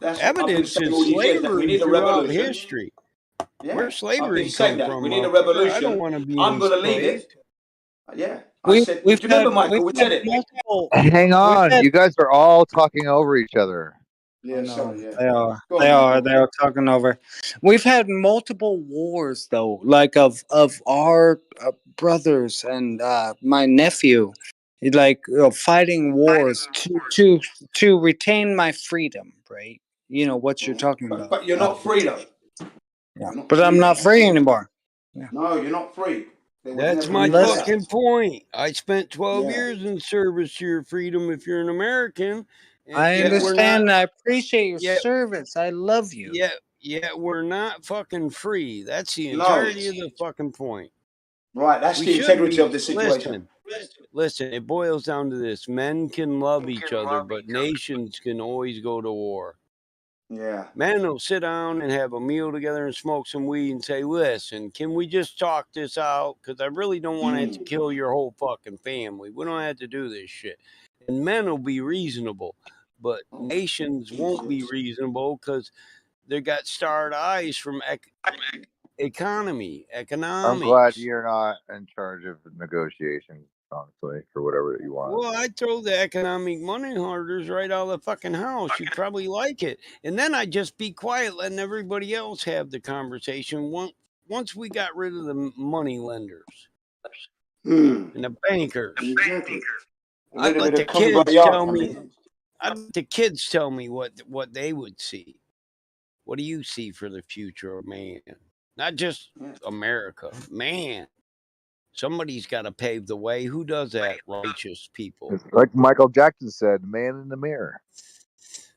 what I've been Evidence saying is all these years, that we slavery need a throughout revolution. history. Yeah, Where I've slavery been saying come that. from? We need a I revolution. don't want to be I'm going to lead enslaved. it. Yeah. I said, do you remember, Michael? We said it. Hang on, you guys are all talking over each other. Yeah, sorry. Yeah. They are. Go on, They are. Michael. They are talking over. We've had multiple wars, though, like of our brothers and my nephew, like fighting wars to retain my freedom. Right? You know what you're talking about. But you're not free, though. Yeah. But I'm not free anymore. No, you're not free. That's my fucking point. I spent 12 years in service to your freedom if you're an American. And I yet we're not, understand. I appreciate your yet, service. I love you. yet we're not fucking free. That's the No. entirety of the fucking point. Right, that's We the should integrity be, of the situation. listen, it boils down to this. Men can love each other, but nations can always go to war. Yeah. Men will sit down and have a meal together and smoke some weed and say, listen, can we just talk this out? Because I really don't want to have to kill your whole fucking family. We don't have to do this shit. And men will be reasonable, but nations won't be reasonable because they got starred eyes from economics. I'm glad you're not in charge of negotiations, honestly, for whatever you want. Well, I'd throw the economic money hoarders right out of the fucking house. You'd probably like it. And then I'd just be quiet, letting everybody else have the conversation once we got rid of the money lenders and the bankers. Exactly. I'd let the kids tell me. I'd let the kids tell me what they would see. What do you see for the future of man? Not just America, man. Somebody's got to pave the way. Who does that? Righteous people. It's like Michael Jackson said, "Man in the mirror."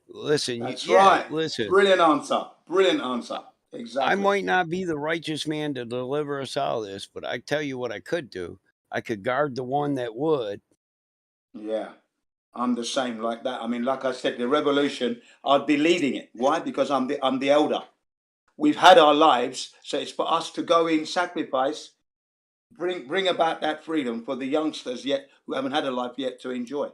Listen, That's right. Listen. Brilliant answer. Brilliant answer. Exactly. I might not be the righteous man to deliver us out of this, but I tell you what I could do. I could guard the one that would. Yeah. I'm the same like that. I mean, like I said, the revolution, I'd be leading it. Why? Because I'm the elder. We've had our lives, so it's for us to go in, sacrifice, bring about that freedom for the youngsters yet who haven't had a life yet to enjoy.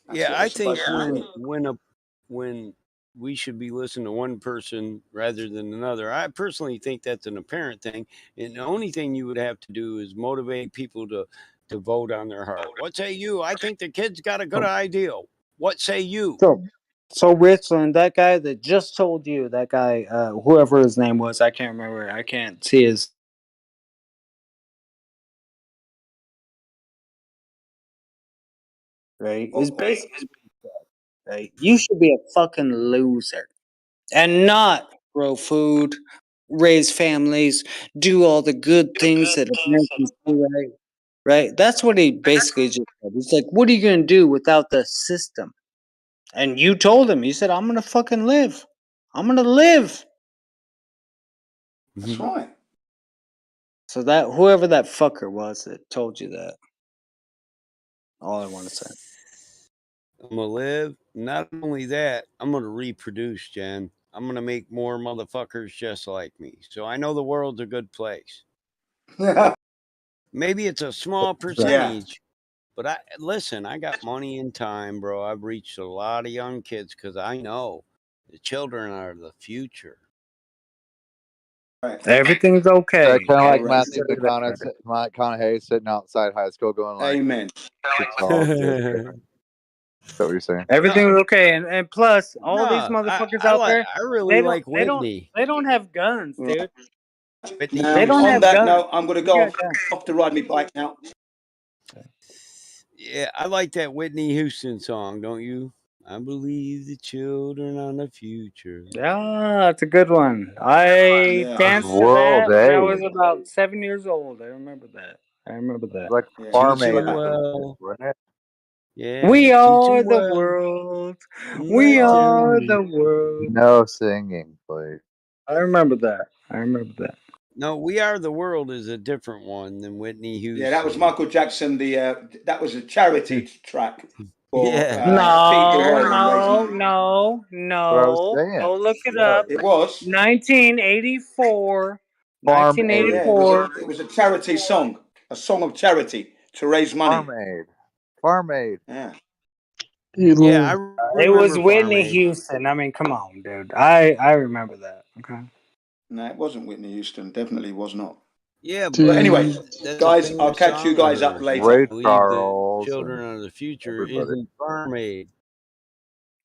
That's what I we're think supposed to do. when we should be listening to one person rather than another. I personally think that's an apparent thing, and the only thing you would have to do is motivate people to vote on their heart. What say you? I think the kid's got a good idea. What say you? So Richland, that guy that just told you, that guy, whoever his name was, I can't remember. I can't see his. Right? It's basically right. You should be a fucking loser and not grow food, raise families, do all the good things that Americans do. Right? Right? That's what he basically just said. It's like, what are you gonna do without the system? And you told him. You said, "I'm gonna fucking live. I'm gonna live." That's right. So that whoever that fucker was that told you that, all I want to say. I'm gonna live. Not only that, I'm gonna reproduce, Jen. I'm gonna make more motherfuckers just like me. So I know the world's a good place. Maybe it's a small percentage, but I got money and time, bro. I've reached a lot of young kids because I know the children are the future. Everything's okay. Kind of like Matthew McConaughey sitting outside high school, going like, "Amen." It's all good. Is that what you're saying? Everything's okay, and plus, all these motherfuckers out there, I really like they Whitney. don't have guns, dude. Whitney They don't on have that guns. note, I'm going to go off to ride my bike now. Yeah, I like that Whitney Houston song, don't you? I believe the children are the future. Yeah, that's a good one. I danced to that when I was about 7 years old. I remember that. Like Farm Aid, wasn't it? Yeah. We teach 'em are the well. world. and We let 'em are be. the world. No singing, please. I remember that. No, We Are the World is a different one than Whitney Houston. Yeah, that was Michael Jackson. That was a charity track. For, No. saying. Go look it up. It was 1984. Farm 1984. It was a charity song, a song of charity to raise money. Farm Aid. Yeah. Yeah, It was Whitney Houston. I mean, come on, dude. I remember that. Okay. No, it wasn't Whitney Houston. Definitely was not. Yeah, but anyway, that's guys, I'll catch you guys up later. Ray Believe Charles the children of the future everybody. isn't Farm Aid.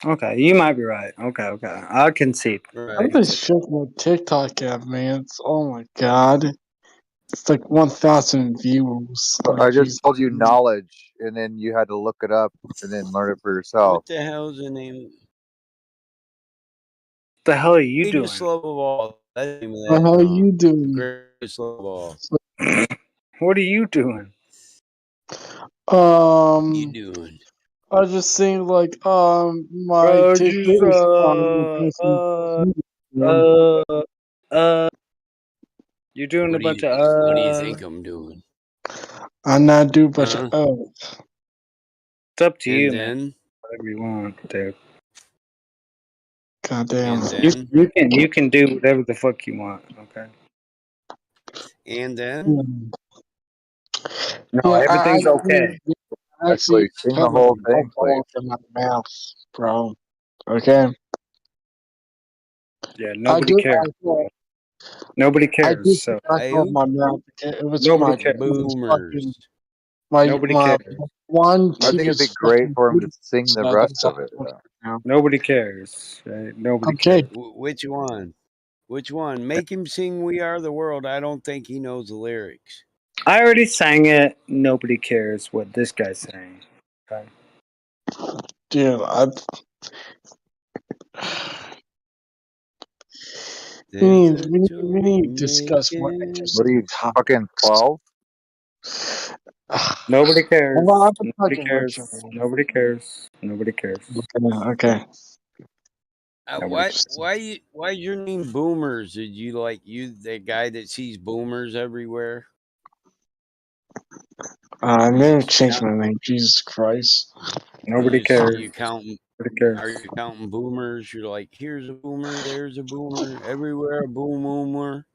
Okay, you might be right. Okay. I'll concede. I've been checking my TikTok app, man. Oh my god. It's like 1,000 views. I just told you knowledge, and then you had to look it up and then learn it for yourself. What the hell is the name? The hell are you Greatest doing? love of all. That's the name of What the that hell are song. you doing? Greatest love of all. What are you doing? You doing? I was just saying, like, my Bro, ticket just is you're doing a bunch of What do you think I'm doing? I'm not doing a bunch Huh? of It's up to And you, then? man. Whatever you want, dude. Goddamn. And then? You can do whatever the fuck you want, okay? And then? No, Yeah, everything's okay. I actually sing the have whole a thing, ball in my mouth, bro. Okay. Yeah, nobody cares. Nobody I cares. just So back off my mouth. Okay? It was nobody my cares. fucking Boomers. Nobody my cares. one I think it'd be cheapest great fucking for him to food. sing the So rest that's of all it. I'm Though. now. Nobody cares. Right? Nobody Okay. cares. Which one? Which one? Make him sing "We Are the World." I don't think he knows the lyrics. I already sang it. Nobody cares what this guy's saying. Okay. Dude, we need to discuss more What are interesting you fucking topics. 12? Nobody cares. Well, I'm Nobody fucking cares. Richard. Nobody cares. Nobody cares. Okay. Why your name Boomers? Did you like the guy that sees boomers everywhere? I never changed my name. Jesus Christ. Nobody cares. You counting? Nobody cares. Are you counting boomers? You're like, here's a boomer, there's a boomer, everywhere a boomer.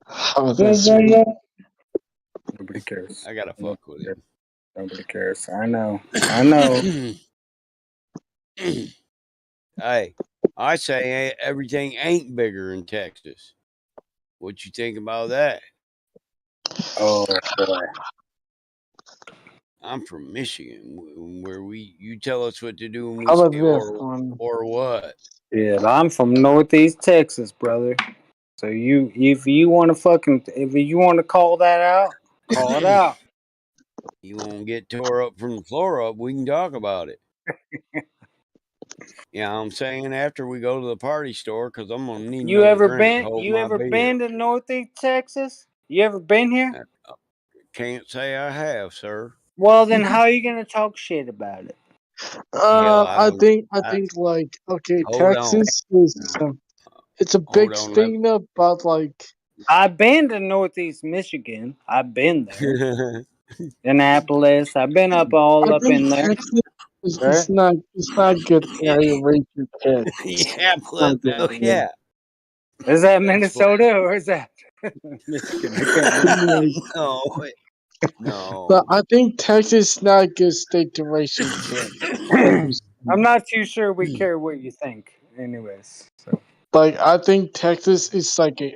How about this? One? Nobody cares. I gotta fuck with him. Nobody cares. I know. I know. Hey, I say everything ain't bigger in Texas. What you think about that? Oh boy. I'm from Michigan, where you tell us what to do and we How about say this one? or what. Yeah, I'm from Northeast Texas, brother. So if you want to call that out, call it out. You won't get tore up from the floor up. We can talk about it. Yeah, I'm saying after we go to the party store, because I'm gonna need You another ever drink to been? hold You my ever beer. been to Northeast Texas? You ever been here? Can't say I have, sir. Well, then how are you gonna talk shit about it? I think like okay, Hold on. Texas is it's a big on, thing about like I've been to Northeast Michigan. I've been there. Annapolis. I've been up in there. Texas it's not good area to raise your kids. Yeah, yeah. Is that Minnesota or is that Michigan? I can't remember. No. But I think Texas is not a good state to raise your kids. I'm not too sure we care what you think, anyways. So. Like I think Texas is like a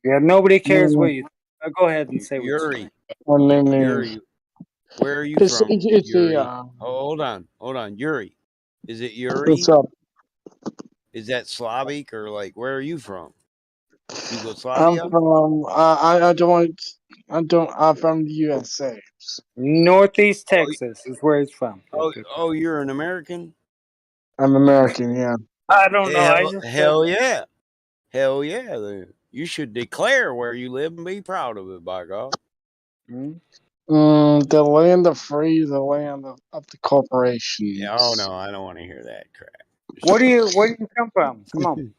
Yeah, nobody cares what you think. Go ahead and say what you Yuri. think. Yuri, where are you It's from? Yuri? a Hold on. Yuri. Is it Yuri? What's up? Is that Slavic or like where are you from? I'm Yugoslavia? from I'm from the USA. Northeast Texas is where he's from. Oh, you're an American? I'm American, yeah. I don't know. I just Hell yeah. Hell yeah. Then. You should declare where you live and be proud of it, by God. The land of free, the land of the corporations. Yeah, oh no, I don't want to hear that crap. Where do you come from? Come on.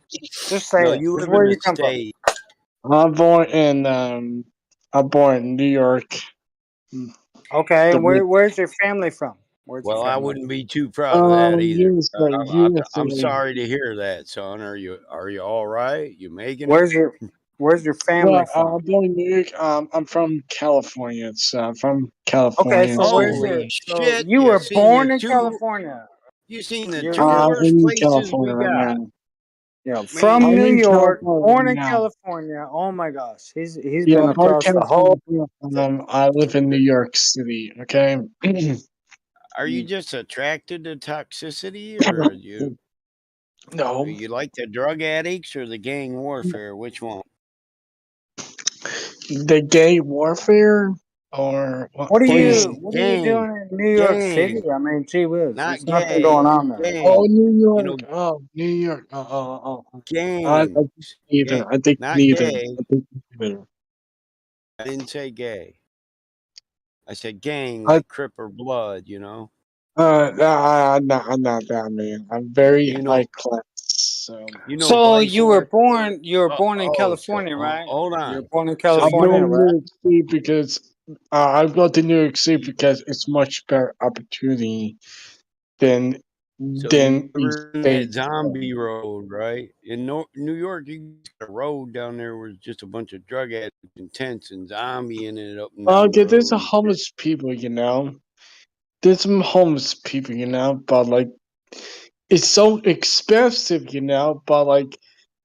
Just say it. You Just live where in you the come state. I'm born in New York. Okay, where's your family from? Well, I wouldn't be too proud of that either. USA. I'm sorry to hear that, son. Are you all right? You making Where's it? your family from? I'm born in New York. I'm from California. So I'm from Okay, California. so where's your? Holy So shit! you were born in California. You seen the You're- two you're- worst in places California we right got. now. Yeah, from I'm New in York, California born right in now. California. Oh my gosh, he's Yeah, been born in across the whole. California. I live in New York City. Okay. Are you just attracted to toxicity, or No. you like the drug addicts or the gang warfare? Which one? The gay warfare or what? What are Please. you doing in New York City? I mean, gee whiz, Not there's nothing gay. going on there. Oh, New York. New York. I Gangs. think neither. I think Not neither. gay. I think there. I didn't say gay. I said gang, I, like Crip or Blood, you know? I'm not that, man. I'm very You know, high class. So, So you were Viceroy? born in California, So, right? hold You were on. born in So I'm you California, going to right? New York City because I go to New York City because it's much better opportunity than So you East ever seen that States. zombie road, right? In New York, you got a road down there where it's just a bunch of drug addicts and tents and zombie in it up and down the Okay, there's road a and shit. homeless people, you know. There's some homeless people, you know, but like it's so expensive, you know, but like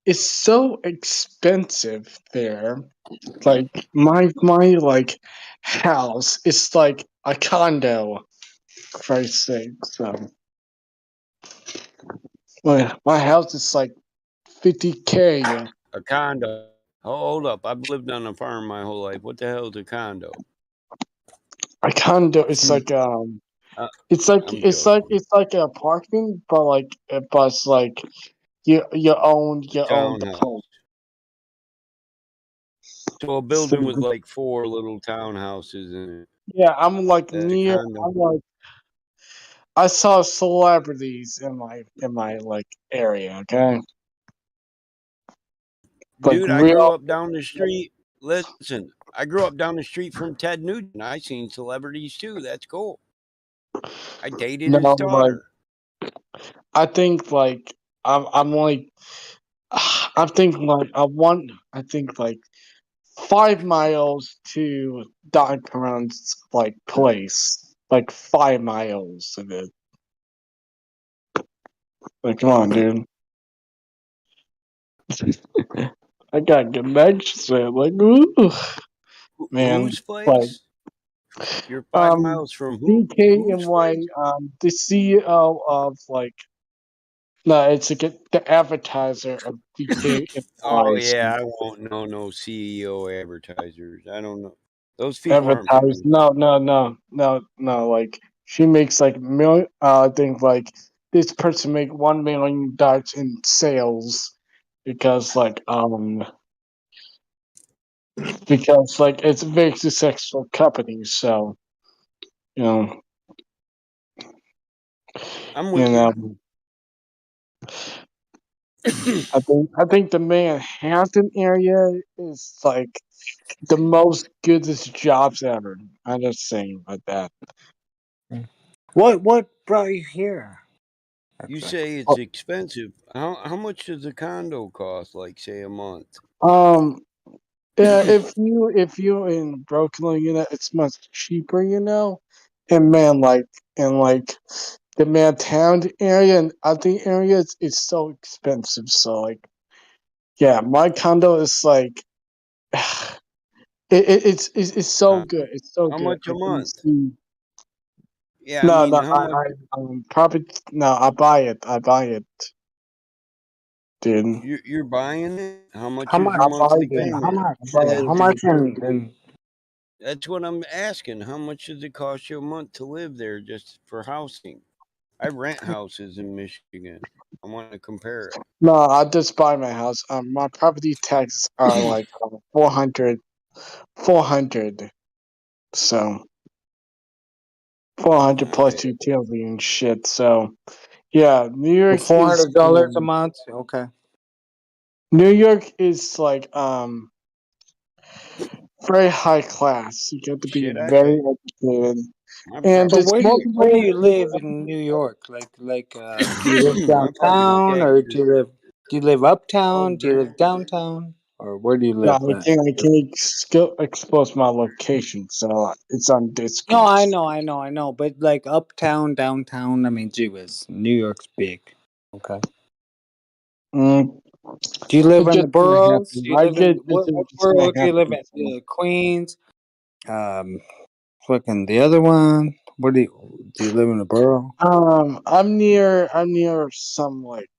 it's so expensive there. Like my like house is like a condo, for Christ's sake. So my house is like 50K. A condo. Oh, hold up. I've lived on a farm my whole life. What the hell is a condo? A condo is like it's like I'm it's like joking. it's like an apartment, but it's like you own the Townhouse. place. So a building with like 4 little townhouses in it. Yeah, I'm like That's a near. condo. I'm like I saw celebrities in my like area. Okay, like Dude, I grew real. up down the street. Listen, I grew up down the street from Ted Nugent. I seen celebrities too. That's cool. I dated his No, like daughter. I think like I'm like I think like I think like 5 miles to Don Perron's like place, like 5 miles of it. Like, come on, dude. I got good legs, so like, ooh, man, Whose like, place? You're 5 miles from who? Whose DKNY, place? the CEO of like, no, it's the advertiser of Oh DKNY. yeah, I won't know no CEO advertisers. I don't know. Those people aren't from Advertise, me. no, like, she makes like million, I think like, this person make $1 million in sales because because like it's a very successful company, so you know, I'm you with know. you. I think the Manhattan area is like the most goodest jobs ever. I'm just saying like that. What brought you here? You Exactly. say it's expensive. How much does a condo cost? Like say a month? Yeah, if you in Brooklyn, you know, it's much cheaper, you know. And man, like the Manhattan area and other areas is so expensive. So like, yeah, my condo is like it's so good. It's so How good. much I a can month? see. Yeah, I mean, how much? Probably no. I buy it. I buy it, dude. You're buying it? How much How is much? your I buy monthly it. How payment? much? I buy it, How dude. much in That's what I'm asking. How much does it cost you a month to live there just for housing? I rent houses in Michigan. I want to compare it. No, I just buy my house. My property taxes are like 400, 400. So 400 plus utility and shit. So yeah, New York is $400 a month? Okay. New York is like very high class. You got to be Shit, I very pay. educated. My And So property it's tax. where do multiple. you live in New York? Do you live My property downtown or taxes. do you live uptown? Oh, Do you live downtown? Or where do you No, live at? I can't expose my location, so it's on No, Discord. I know. But like uptown, downtown, I mean, gee whiz, New York's big. Okay. Mm, Do you live it's in the just gonna boroughs? happen. Do you I live in get what it's just gonna borough do you live happen. in? So. Queens. Um, fucking the other one. What do you live in the borough? I'm near some like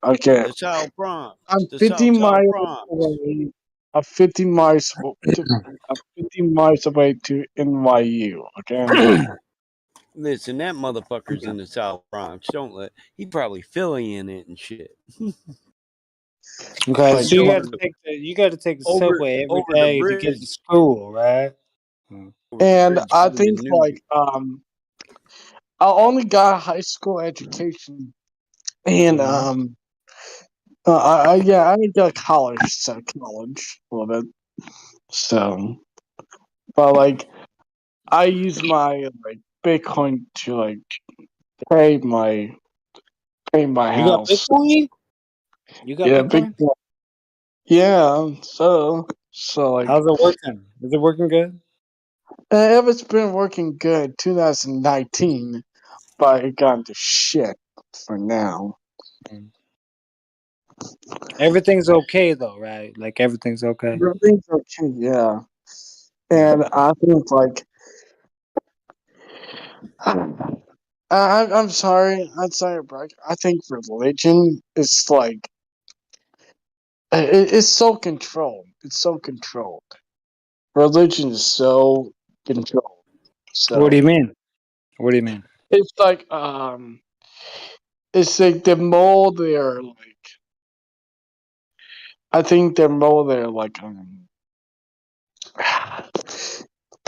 okay. The South Bronx. I'm The 50 South miles Bronx. away. I'm 50 miles I'm 50 miles away to NYU. Okay. Listen, that motherfucker's in the South Bronx. Don't let. He probably Philly in it and shit. Okay, Like, so you got to take the subway every over the day to get bridge. to school, right? Over the and bridge I to the think new. like I only got a high school education, and I didn't go to college, so college a little bit. So, but like I use my like Bitcoin to like pay my You got house. Bitcoin? You got Yeah, Bitcoin? Bitcoin. Yeah, so like How's it working? Is it working good? it's been working good 2019, but it got into shit for now. Everything's okay though, right? Like everything's okay. Everything's okay, yeah. And I think like I'm sorry, bro. I think religion is like it's so controlled. It's so controlled. Religion is so controlled. What do So you mean? What do you mean? it's like the more they're like I think the more they're like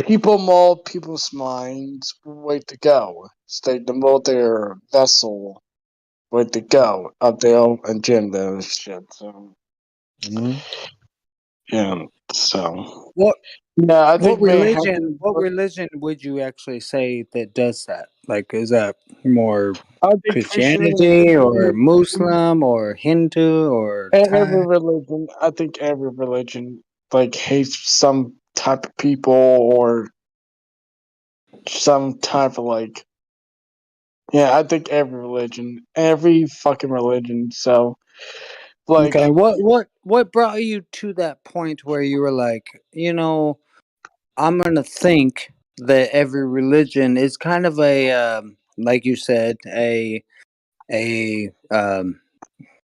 people mold people's minds way to go. It's like the more their vessel way to go of their own agenda and shit. So yeah. So What yeah, I think what may religion happen. what religion would you actually say that does that? Like is that more I think Christianity or Christianity, Muslim or Hindu or every Thai? religion. I think every religion like hates some type of people or some type of like. Yeah, I think every fucking religion. So Okay, like, what brought you to that point where you were like, I'm gonna think that every religion is kind of a like you said, a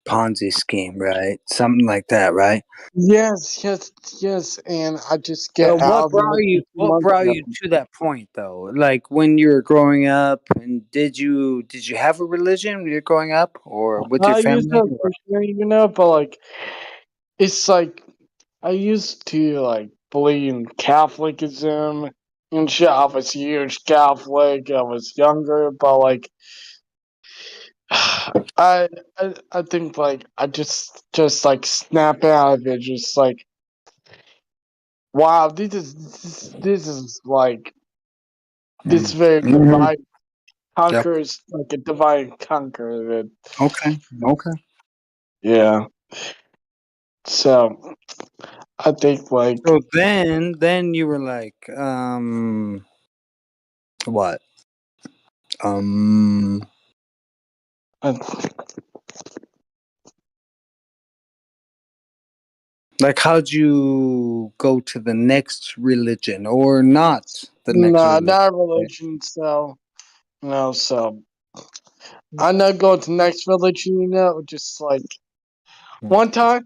Ponzi scheme, right? Something like that, right? yes, and I just get out What of it brought you? What months brought ago. you to that point, though? Like when you were growing up, and did you have a religion when you were growing up, or with your I used family? to Christianity, but like it's like I used to like believe in Catholicism and shit. I was a huge Catholic. I was younger, but like I think like I just like snap out of it, just like wow, this is like this very divide Yep. conquers like a divide and conquer it. Okay. Okay. Yeah. So I think like So then you were like, what? Like how'd you go to the next religion or not the next no, religion? not religion. So so I'm not going to next religion. Just like one time,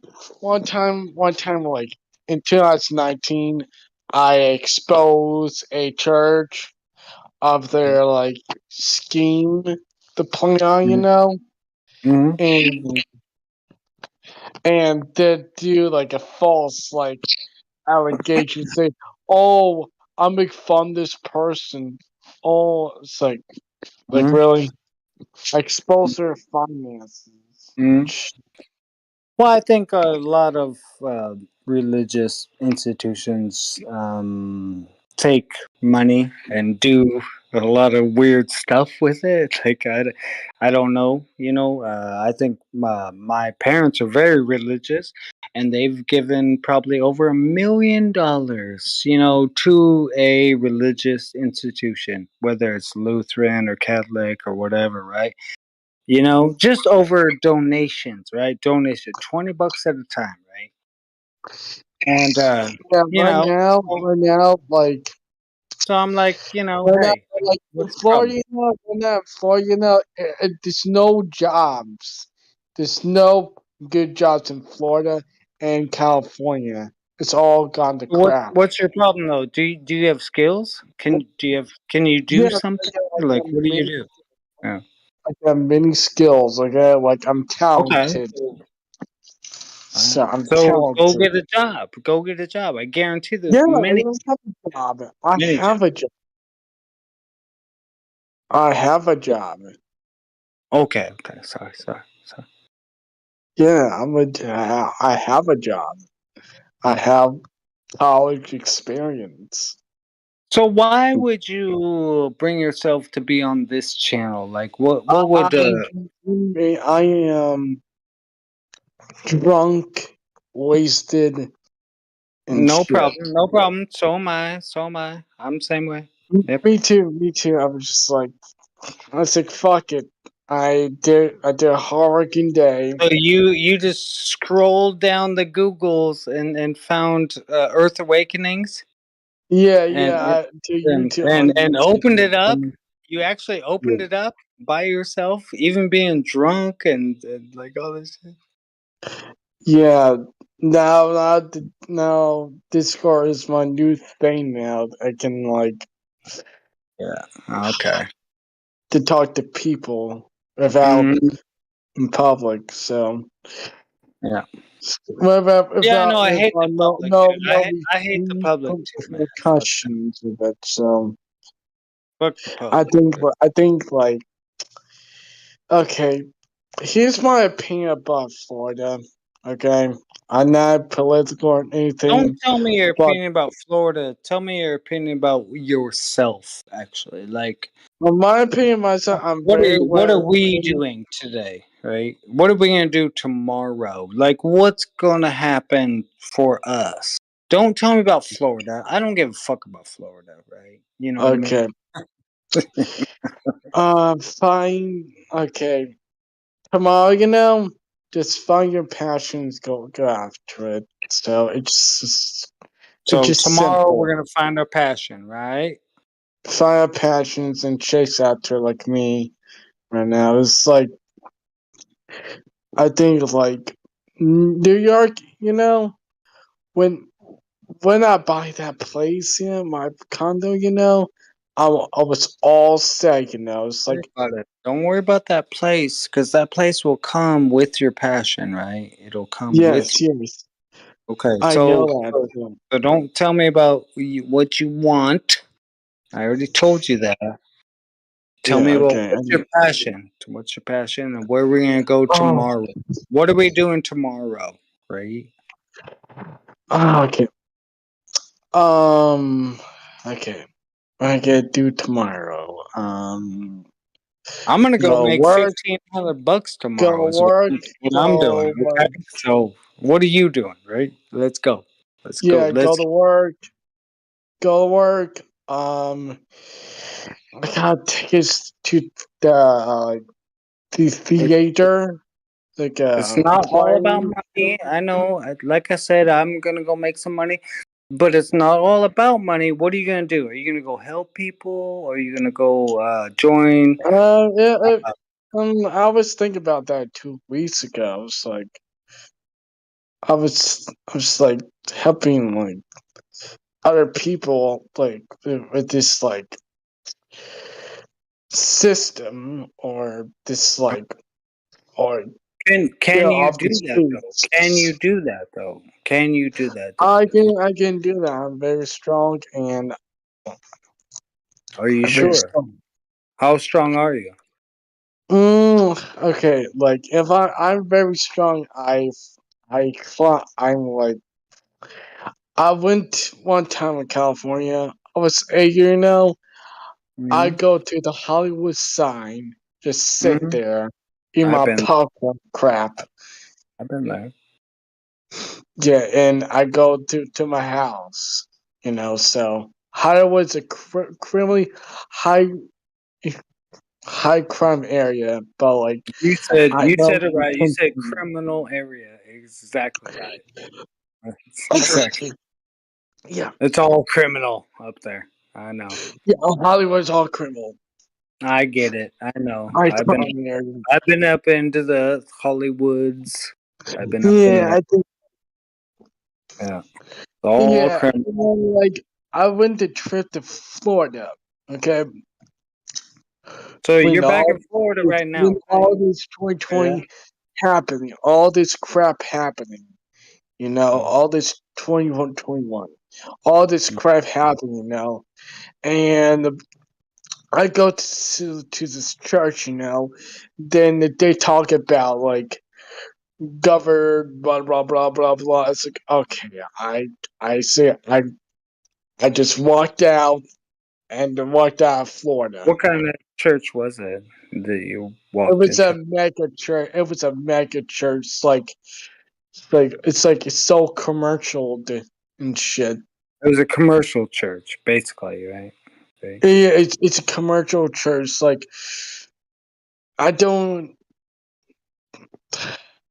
like in 2019, I exposed a church of their like scheme, the plan, Mm-hmm. and they do like a false like allegation, say, "Oh, I make fun of this person." Oh, it's like Mm-hmm. really expose their finances. Mm-hmm. Well, I think a lot of religious institutions take money and do a lot of weird stuff with it. Like, I don't know. I think my parents are very religious and they've given probably over $1 million, to a religious institution, whether it's Lutheran or Catholic or whatever, right? Just over donations, right? Donation, $20 at a time, right? And Yeah, you know, so, right now, like so I'm like, right now, hey, like in what's the problem? Florida, right now, Florida, there's no jobs. There's no good jobs in Florida and California. It's all gone to crap. What's your problem though? Do you have skills? Can you do Yeah, something? I Like, got what do you many, do? Yeah. I got many skills. Like I'm Okay. talented. So I'm So go talented. get a job. Go get a job. I guarantee there's Yeah, many. I have a job. I Many have a job. I have a job. Okay. Sorry. Yeah, I have a job. I have college experience. So why would you bring yourself to be on this channel? Like, what would I am drunk, wasted, and No shit. problem. So am I. I'm the same way. Yep. Me too. I was just like, I was like, fuck it. I did a hard-working day. So you just scrolled down the Googles and found Earth Awakenings Yeah, and I do YouTube on and YouTube. opened it up. You actually opened it up by yourself, even being drunk and like all this shit. Yeah, now Discord is my new thing now. I can like, Okay. to talk to people without in public. So yeah. without I hate the public, dude. I hate the public too, man. repercussions of it. So Fuck the public. I think like, okay, here's my opinion about Florida. Okay, I'm not political or anything. Don't tell me your but opinion about Florida. Tell me your opinion about yourself. Actually, like, in my opinion, myself, I'm what very are well. we doing today? Right? What are we gonna do tomorrow? Like, what's gonna happen for us? Don't tell me about Florida. I don't give a fuck about Florida. Right? You know what I mean? Okay. Fine. Okay. Tomorrow, just find your passions, go after it. So it's So just tomorrow simple. we're gonna find our passion, right? Find our passions and chase after like me right now. It's like, I think like New York, when I buy that place, my condo, I was all set, It's like, Don't worry about that place, because that place will come with your passion, right? It'll come with yes, you. yes. Okay, I know that. so don't tell me about what you want. I already told you that. Tell me about Okay. what's your passion. What's your passion, and where we're gonna go tomorrow? What are we doing tomorrow, right? Okay. Okay. What I gotta do tomorrow? I'm gonna go make work. $1,500 Go tomorrow. Is work. what I'm doing. Okay. So what are you doing, right? Let's go. Let's go. Yeah, go to work. Go to work. I got tickets to the theater. Like It's not all about play. money. I know. Like I said, I'm gonna go make some money, but it's not all about money. What are you gonna do? Are you gonna go help people, or are you gonna go join? I was thinking about that 2 weeks ago. I was like, I was like helping like other people like with this like system or this like or Can you off do the that though? streets. Can you do that though? Can you do that? I can do that. I'm very strong and Are you I'm very sure? strong. How strong are you? Okay, like if I'm very strong, I'm like, I went one time in California. I was 8 years now. I go to the Hollywood sign, just sit there, eat I've my been popcorn crap. I've been there. Yeah, and I go to my house, So Hollywood's a criminally high crime area, but like You said I know it right. You said criminal area. Exactly right. Exactly. Yeah. It's all criminal up there. I know. Yeah, Hollywood's all criminal. I get it. I know. High I've crime area. been up into the Hollywoods. I've been up into Yeah, there. I think. Yeah. All Yeah, criminal. like I went to trip to Florida. Okay. So When you're back all in Florida right when now, right? all this 2020 happening, all this crap happening, You know, all this 21, all this crap happened. You know, and I go to this church. You know, then they talk about like governed blah blah blah blah blah. It's like okay, I see. I just walked out and walked out of Florida. What kind of church was it that you It walked was into? a mega church. It was a mega church. It's so commercial and shit. It was a commercial church, basically, right? Right. Yeah, it's a commercial church. Like I don't.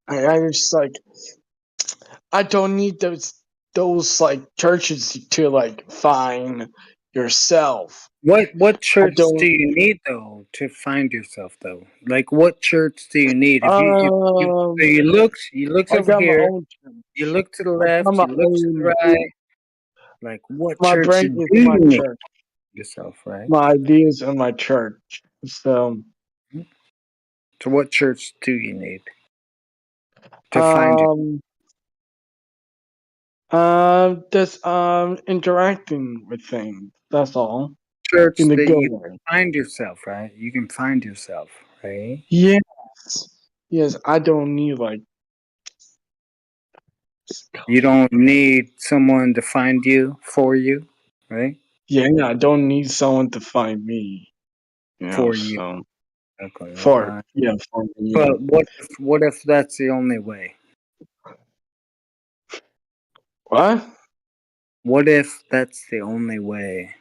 I just like I don't need those like churches to like find yourself. What I church don't. do you need though to find yourself though? Like what church do you need? If you looked I over got my here, own church. you look to the I got left, my you look to the own. right. Like what My church brain do is you my need church. yourself, right? My ideas are my church. So what church do you need to find you? just interacting with things. That's all. Church In the that good you way. find yourself, right? You can find yourself, right? Yes. Yes, I don't need like. You don't need someone to find you for you, right? Yeah, I don't need someone to find me. You know, For you. so Okay. for me. But what if that's the only way? What? What if that's the only way?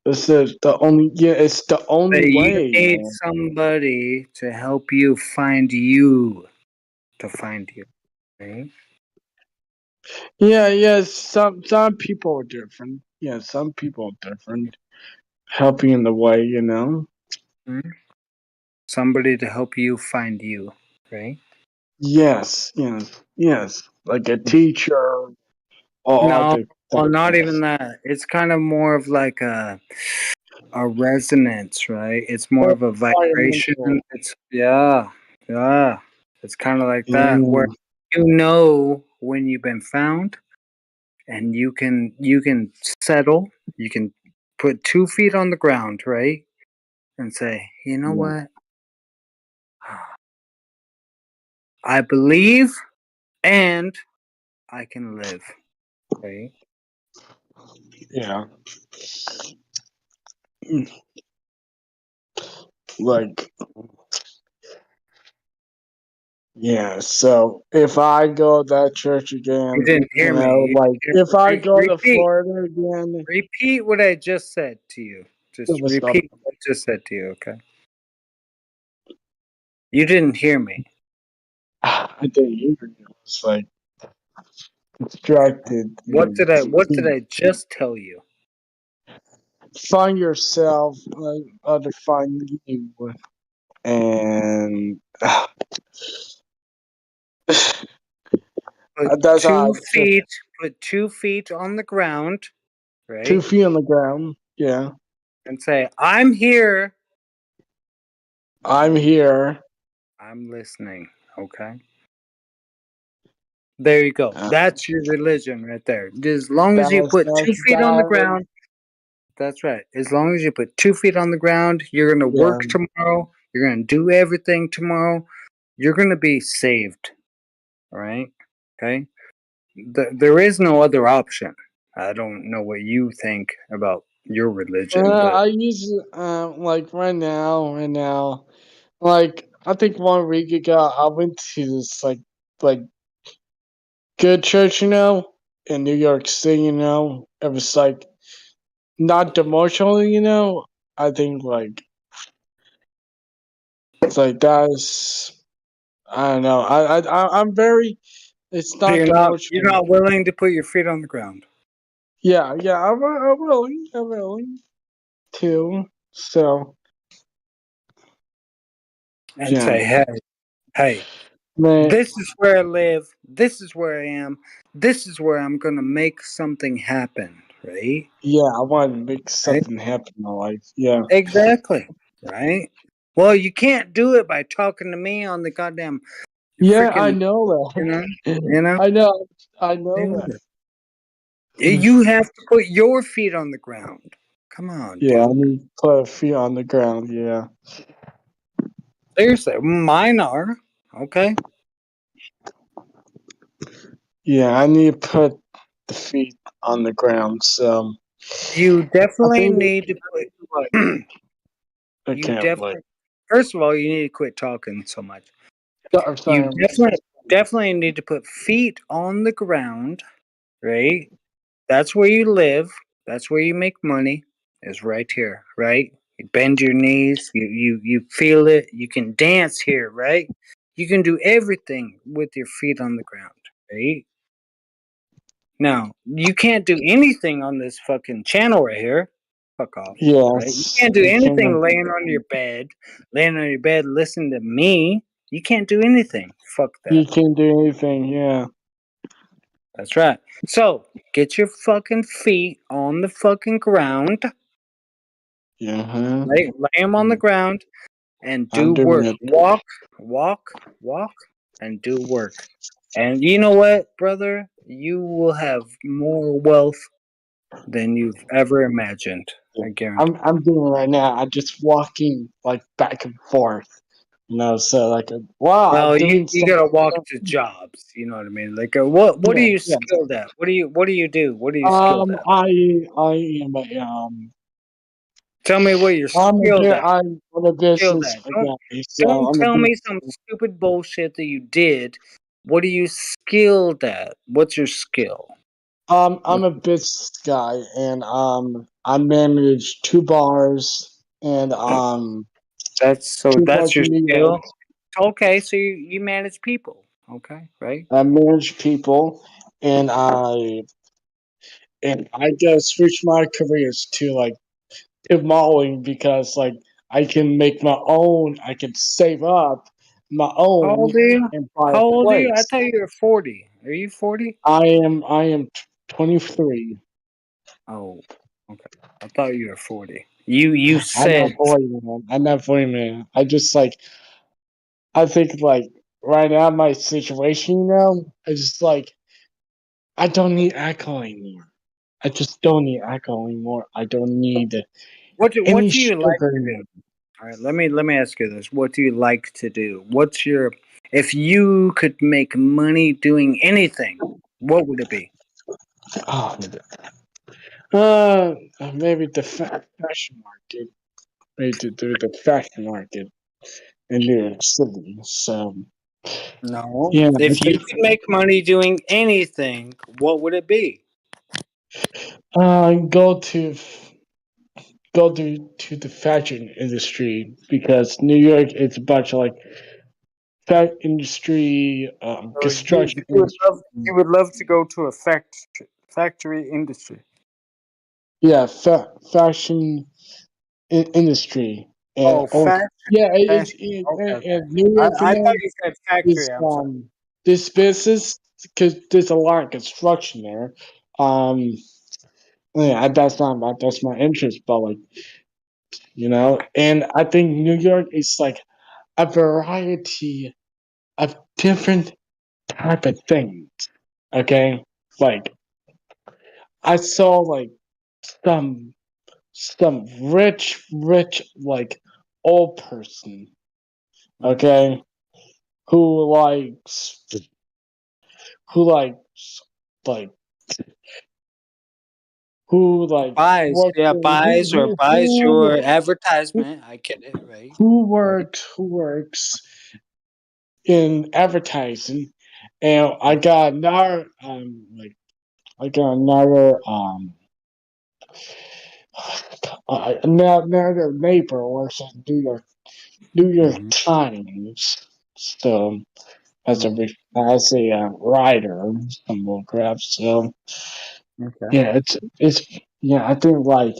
It's the only. Yeah, it's the only That you way. need Man. somebody to help you find you, to find you, right? Yeah. Some people are different. Yeah, some people are different. Helping in the way, you know. Hmm? Somebody to help you find you, right? Yes. Like a teacher or No, other well, not things. even that. It's kind of more of like a resonance, right? It's more of a vibration. It's yeah. It's kind of like that where you know when you've been found, and you can settle. You can put 2 feet on the ground, right, and say, you know what? I believe, and I can live, right? Yeah. Like, yeah. So if I go to that church again, You didn't hear you know, me. like if I go to Florida again, Repeat what I just said to you. Just what's up? repeat what I just said to you, okay? You didn't hear me. I didn't hear you. It's like distracted. What did I just tell you? Find yourself, like to find you, and Put that's how 2 feet. Put 2 feet on the ground, right? 2 feet on the ground. Yeah. And say, "I'm here. I'm here. I'm listening." Okay. There you go. That's your religion right there. As long as you put 2 feet on the ground. That's right. As long as you put 2 feet on the ground, you're going to work tomorrow. You're going to do everything tomorrow. You're going to be saved. All right? Okay? There is no other option. I don't know what you think about your religion, but I use like right now. Like I think 1 week ago, I went to this like good church, you know, in New York City. You know, it was like not emotional, you know. I think like it's like that's I don't know. I'm very. It's so not emotional. you're not willing to put your feet on the ground. Yeah. I'm willing to. So. And say, hey, Man, this is where I live. This is where I am. This is where I'm going to make something happen, right? Yeah, I want to make something happen in my life. Yeah. Exactly. Right? Well, you can't do it by talking to me on the goddamn Yeah, freaking, I know you that. know. I know that. You have to put your feet on the ground. Come on, Yeah, I dude. need to put feet on the ground. Yeah. Seriously, mine are okay. Yeah, I need to put the feet on the ground. So You I definitely think need to put. I You can't wait. definitely. First of all, you need to quit talking so much. I'm You sorry. definitely need to put feet on the ground, right? That's where you live. That's where you make money. Is right here, right? You bend your knees. You feel it. You can dance here, right? You can do everything with your feet on the ground, right? Now you can't do anything on this fucking channel right here. Fuck off, right? You Yes, can't do I anything can. laying on your bed, listening to me. You can't do anything. Fuck that. You can do anything. Yeah. That's right. So get your fucking feet on the fucking ground. Yeah. Lay them on the ground and I'm do doing work. it. Walk, and do work. And you know what, brother? You will have more wealth than you've ever imagined. I guarantee. I'm doing it right now. I'm just walking like back and forth. So like, wow, Well, I'm doing you gotta walk something. to jobs. You know what I mean? Like, what are Yeah, you yeah. skilled at? What do you do? What are you skilled at? I am a Tell me what you're skilled at. I'm a Skilled business at. guy. So Don't I'm a tell me business. some stupid bullshit that you did. What are you skilled at? What's your skill? I'm a business guy, and I manage 2 bars and That's 2 bars your in New York. skill. Okay, so you manage people. Okay, right? I manage people, and I just switched my careers to modeling because like I can make my own. I can save up my How own old are you? and buy How a old are you? I place. thought you were 40. Are you 40? I am 23. Oh, okay. I thought you were 40. You I'm not said 40, man. I'm not 40, man. I think like right now my situation, I just like I don't need alcohol anymore. I just don't need alcohol anymore. I don't need what any do you like sugar to anymore. do? All right, let me ask you this. What do you like to do? What's your if you could make money doing anything, what would it be? Oh, maybe the fashion market. Maybe to do the fashion market in New York City. So No. yeah, I If you think could make money doing anything, what would it be? go to the fashion industry because New York is a bunch of like fashion industry, So construction industry. you would love to go to a factory industry. Yeah, fashion industry. Oh, fashion. Yeah, Fashion. Okay, okay. New York, I thought you said is factory. I'm sorry. this business because there's a lot of construction there. Um, yeah, that's my interest, but like and I think New York is like a variety of different type of things. Okay, like I saw like some rich like old person. Okay, who likes who likes like who like Buys, works yeah, buys your who, advertisement. I get it, right? who works in advertising, and I got another another neighbor works in New York Times, so as a writer, some more crap. So Okay. yeah, it's yeah. I think like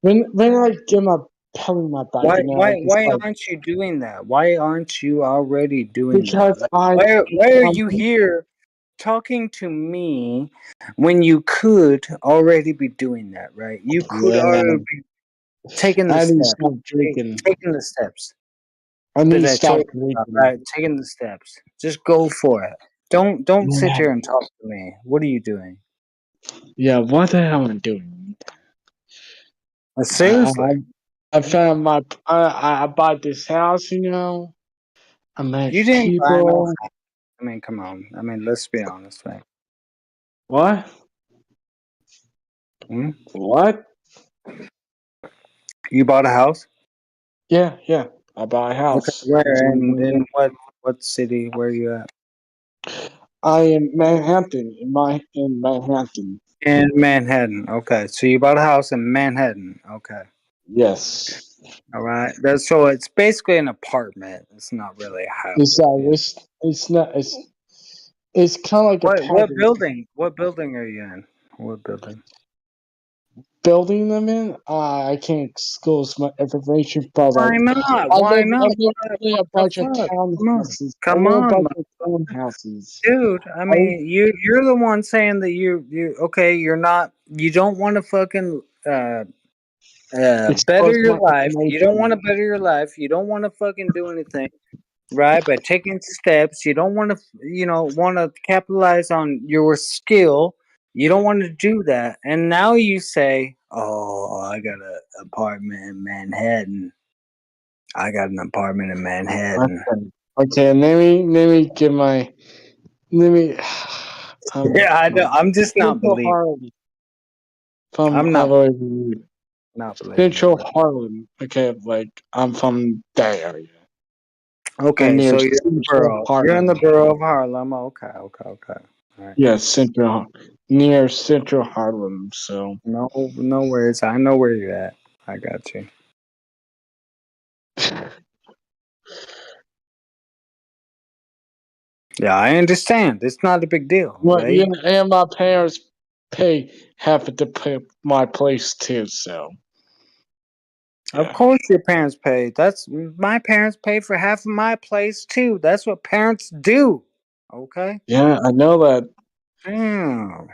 when I get my pen in my back, it's Why like aren't you doing that? Why aren't you already doing that? because Like, why are you here talking to me when you could already be doing that, right? You could yeah, already be taking the I need to steps. stop drinking. Taking the steps. I need Did to I stop told you about, right? Taking the steps. Just go for it. Don't sit Yeah. here and talk to me. What are you doing? Yeah, what the hell am I doing? Seriously. I found I bought this house, you know. I met You didn't buy no people. house. I mean, come on. I mean, let's be honest, right? What? Hmm? What? You bought a house? Yeah. I bought a Okay, house. where in what city? Where are you at? I am Manhattan. In Manhattan. In Manhattan. Okay, so you bought a house in Manhattan. Okay. Yes. All right. That's so it's basically an apartment. It's not really a house. It's not. It's kind of like a What pattern building? What building are you in? What building? building them in. I can't disclose my information, but Why like not? I Why live not? in a What the bunch of fuck? Come on. townhouses. I Come live in a on, bunch of townhouses. dude. I mean, you're the one saying that you okay. You don't want to fucking better Expose your my life. You don't information. want to better your life. You don't want to fucking do anything, right? By taking steps, you don't want to, want to capitalize on your skill. You don't want to do that, and now you say, "Oh, I got an apartment in Manhattan. I got an apartment in Manhattan." Okay. Let me get my. Let me. Yeah, I know. I'm just not Central believing. Harlem. From I'm I not believe not believing. Central Harlem. Okay, like I'm from that area. Okay, Near so you're in the Central borough. You're in Harlem. the borough of Harlem. Okay. All right. Yes, near Central Harlem. So No worries. I know where you're at. I got you. Yeah, I understand. It's not a big deal, well, yeah, right? and my parents pay half of my place too. So Of course your parents pay. That's my parents pay for half of my place too. That's what parents do. Okay? yeah, I know that. Damn.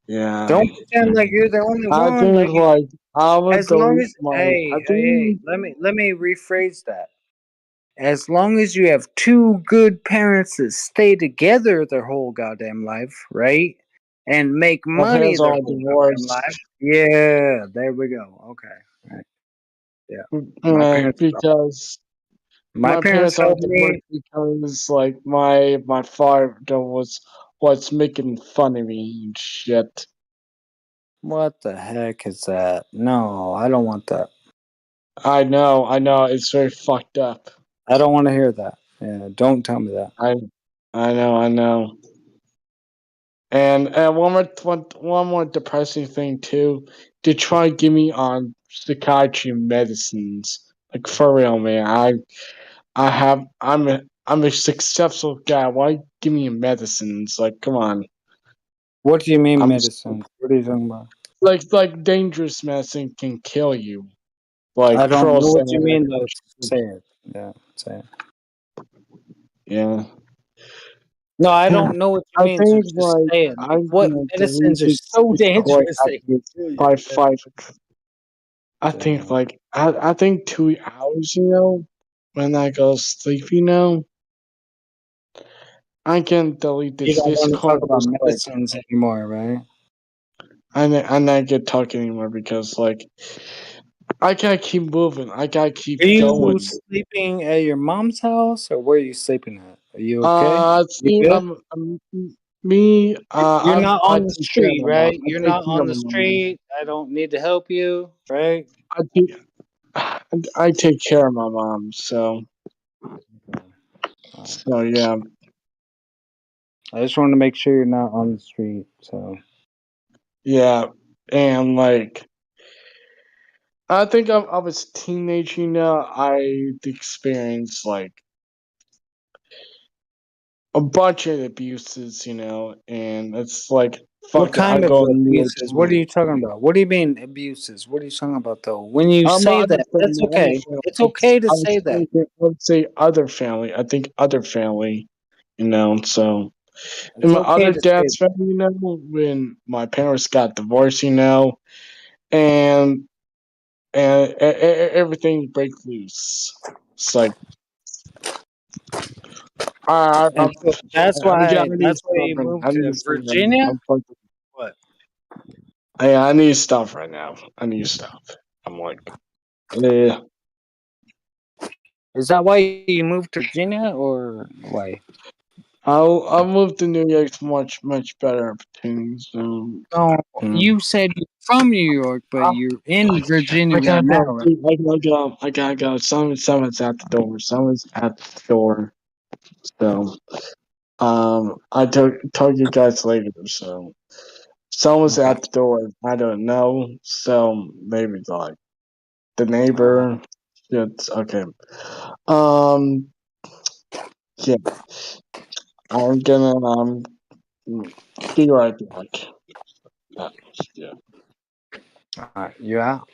Yeah, Don't pretend like you're the only I one. think like I would As long delete as my. I hey, think let me rephrase that. As long as you have two good parents that stay together their whole goddamn life, right? And make my money parents their are whole goddamn divorced. life. Yeah, there we go. Okay. Right. Yeah. My parents Because my my parents parents are helped divorced me. because like my father was making fun of me and shit. What the heck is that? No, I don't want that. I know, it's very fucked up. I don't want to hear that. Yeah, don't tell me that. I know. And one more depressing thing too. They try to give me on psychiatry medicines. Like for real, man. I'm a successful guy. Why give me medicines? Like, come on. What do you mean I'm medicine? What are you talking about? like dangerous medicine can kill you. I Like don't know what Prozac. you mean though. Say it. Yeah, say it. Yeah. No, I don't know what you I mean, so think just like say it. Like, I'm what gonna medicines delete are this so Discord dangerous that after can kill you? by Okay? 5. I think like I think 2 hours. You know, when I go sleep. You know, I can delete You this don't want to talk Discord about just quick. medicines anymore, right? I not get talk anymore because like I gotta keep moving. I gotta keep Are you going. sleeping at your mom's house, or where are you sleeping at? Are you okay? You See, good? me. You're not I on the take care of street, my mom. right? I You're take not care on of the my mom. street. I don't need to help you, right? I take, I take care of my mom. So yeah, I just want to make sure you're not on the street. So yeah, and like I think I was a teenager. You know, I experienced like a bunch of abuses. You know, and it's like what fuck it. I kind of go near abuses? What are to. you talking about? What do you mean abuses? What are you talking about though? When you say Other that, that's family, other okay. family. It's okay to I was say that. thinking, I would say other family. I think other family. You know, so in It's my okay other to say dad's family, you know, when my parents got divorced, you know, and and everything break loose. It's like And so that's I why need that's to why stop you right now. moved I need to to stop right now. Virginia. What? I need to stop right now. I need to stop. I'm like, yeah. Is that why you moved to Virginia, or why? I'll move to New York to much better opportunities. No, you said you're from New York, but you're in Virginia I gotta right now, go. right? I gotta go. Someone's at the door. Someone's at the door. So, I told you guys later. So, someone's Okay. at the door. I don't know. So maybe like the neighbor. It's okay. Um, yeah. I'm gonna be right back. Yeah. All right, you out.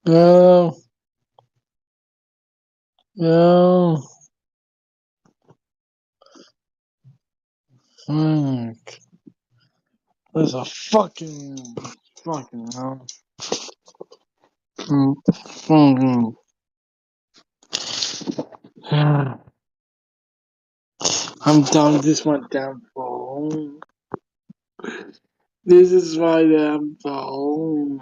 No. No. Fuck. There's a fucking hell. Fucking. I'm done. This my damn phone. This is my damn phone.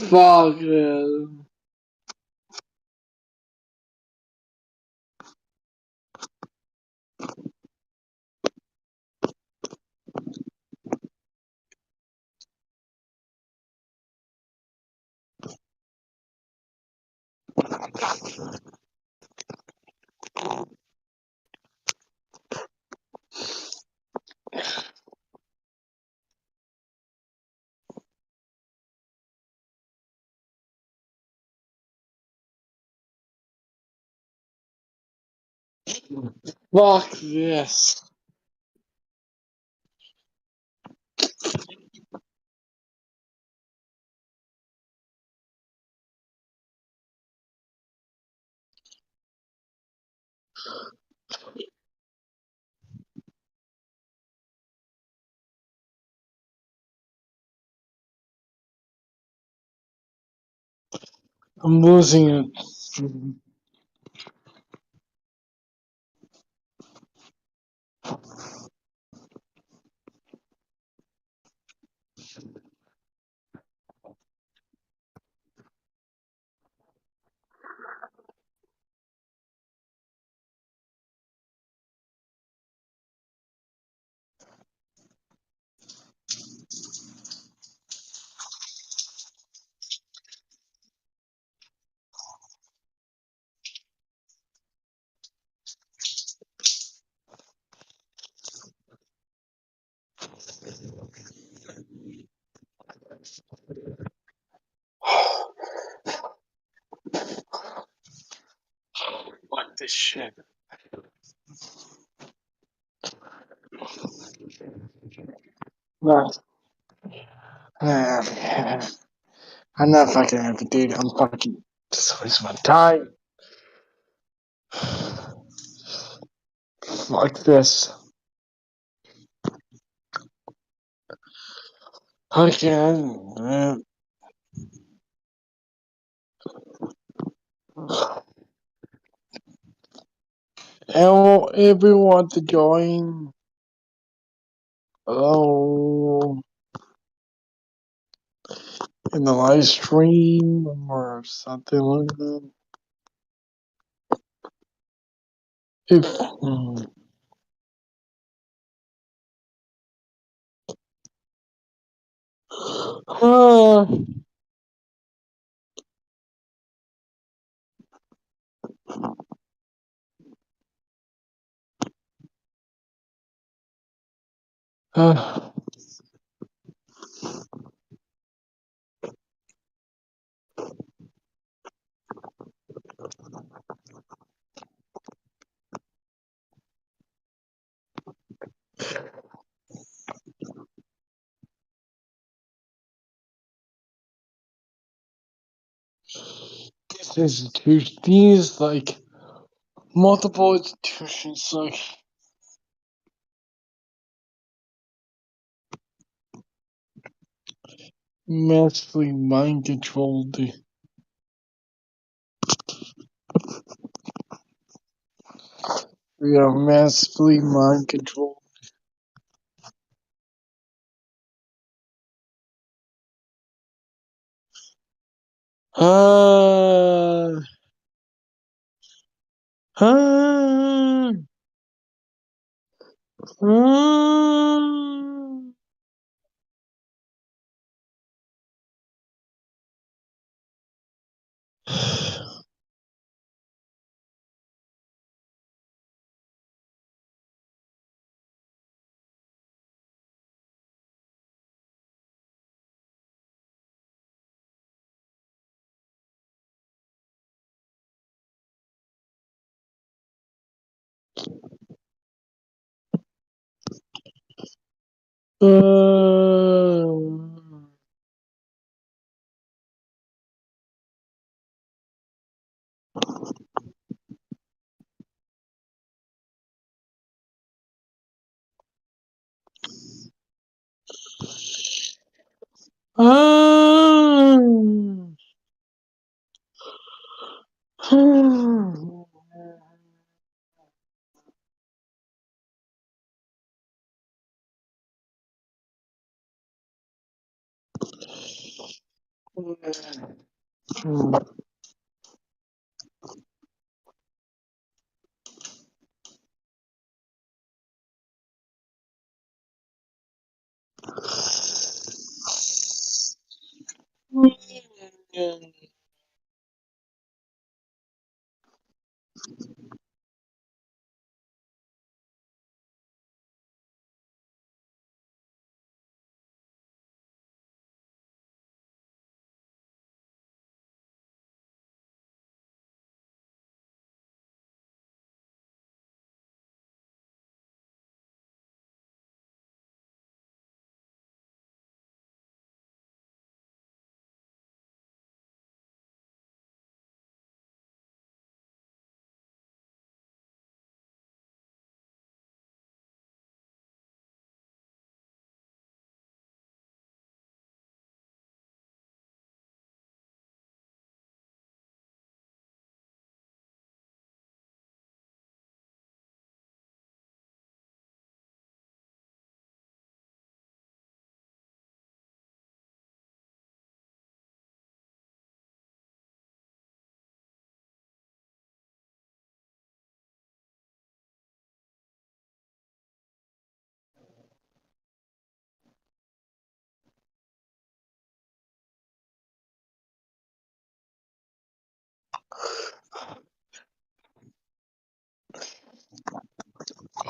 Fuck it. Fuck this. I'm losing it. Fuck this shit. Right. I'm not fucking happy, dude. I'm fucking just wasting my time. Fuck this. Okay. I want everyone to join. Hello. In the live stream or something like that. If these institutions, these like multiple institutions, like massively mind controlled. We are massively mind controlled. Uh, uh, I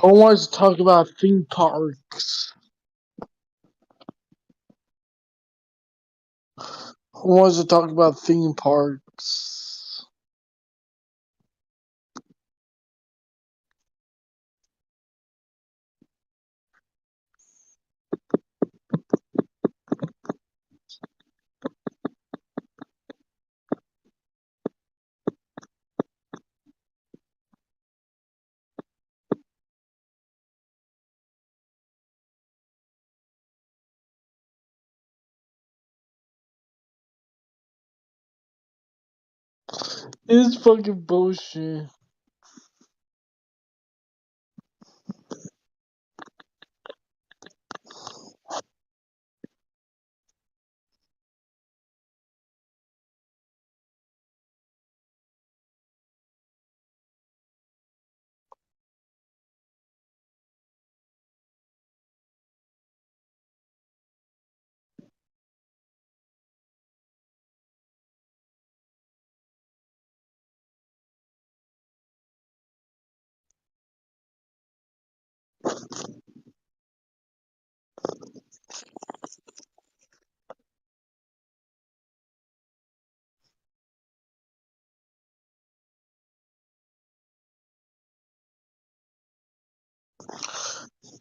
want to talk about theme parks. I want to talk about theme parks. It's fucking bullshit.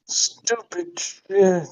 Stupid shit.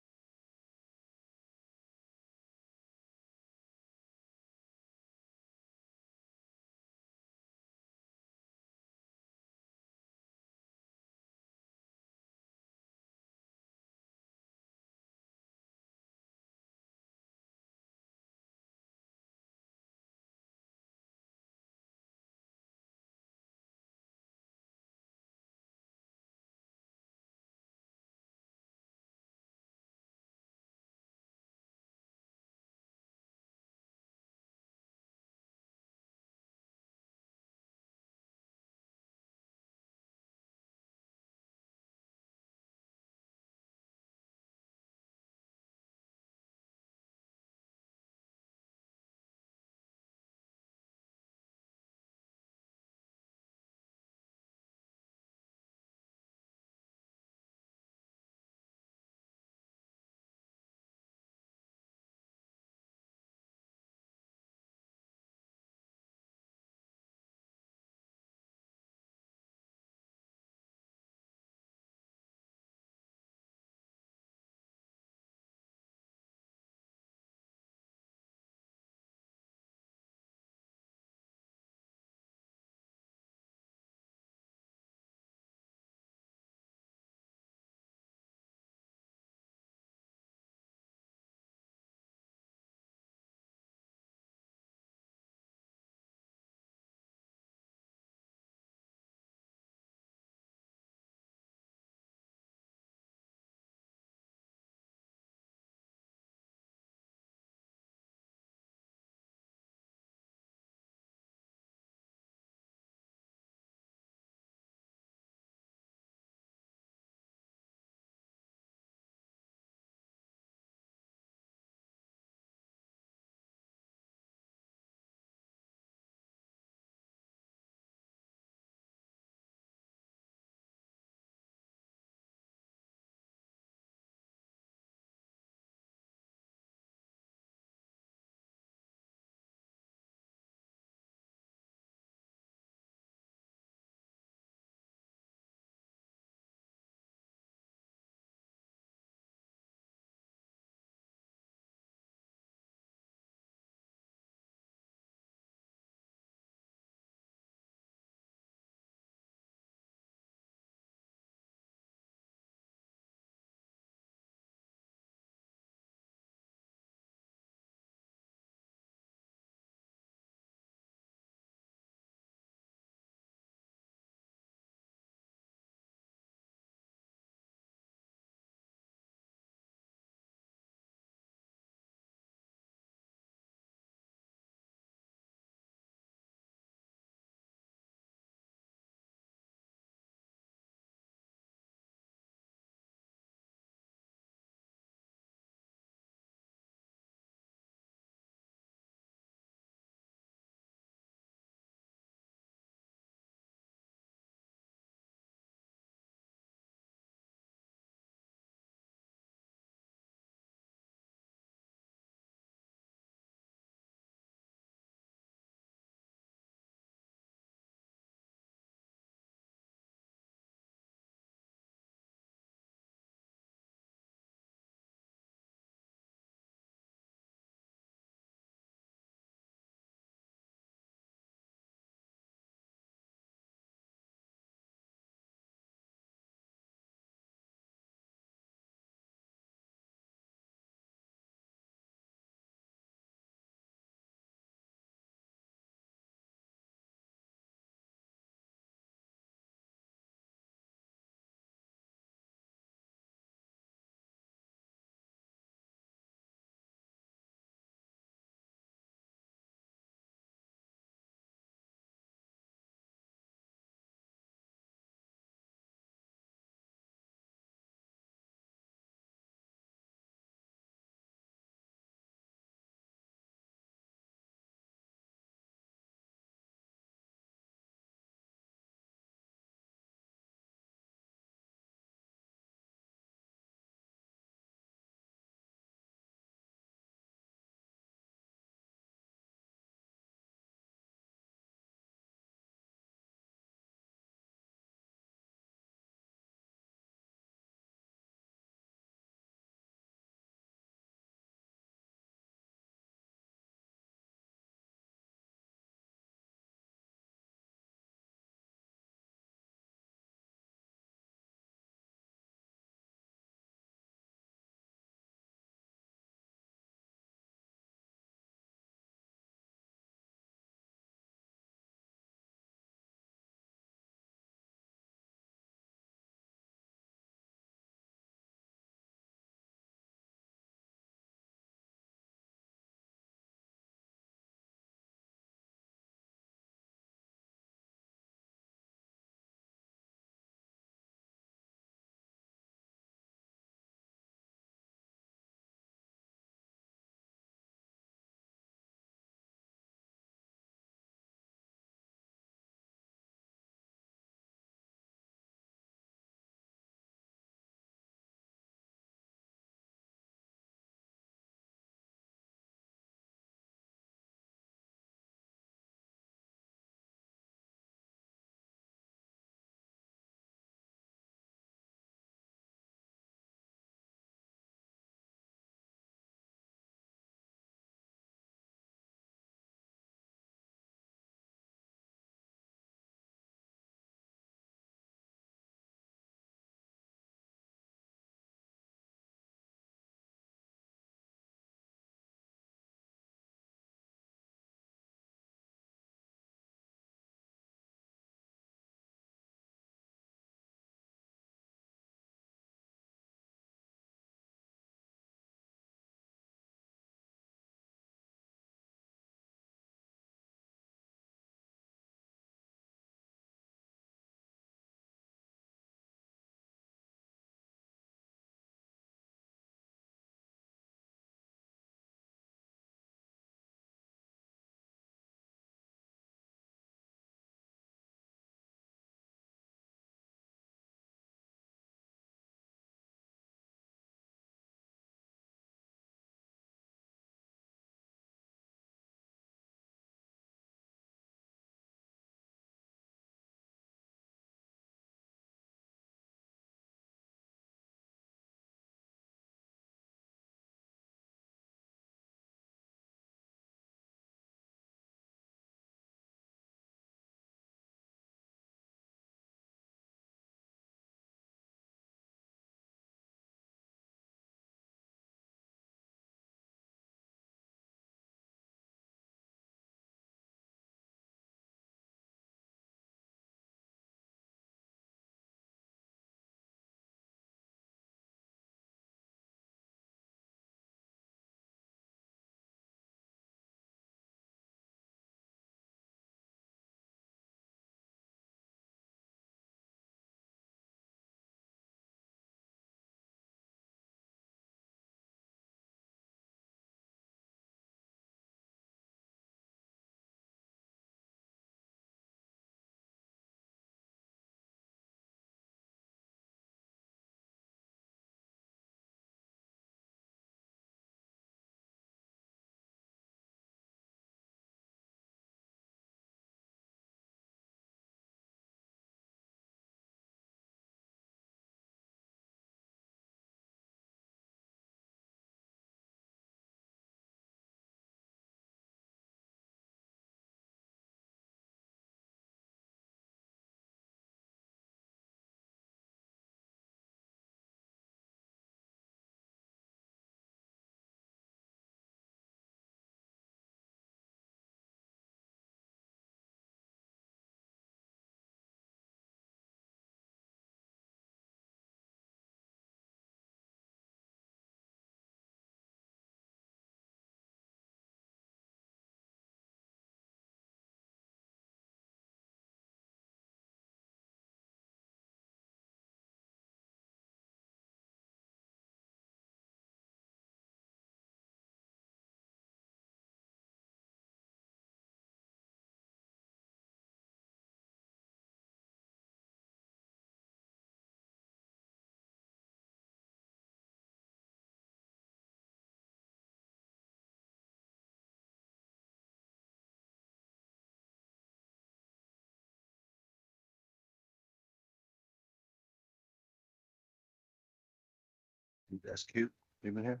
That's cute. You been here?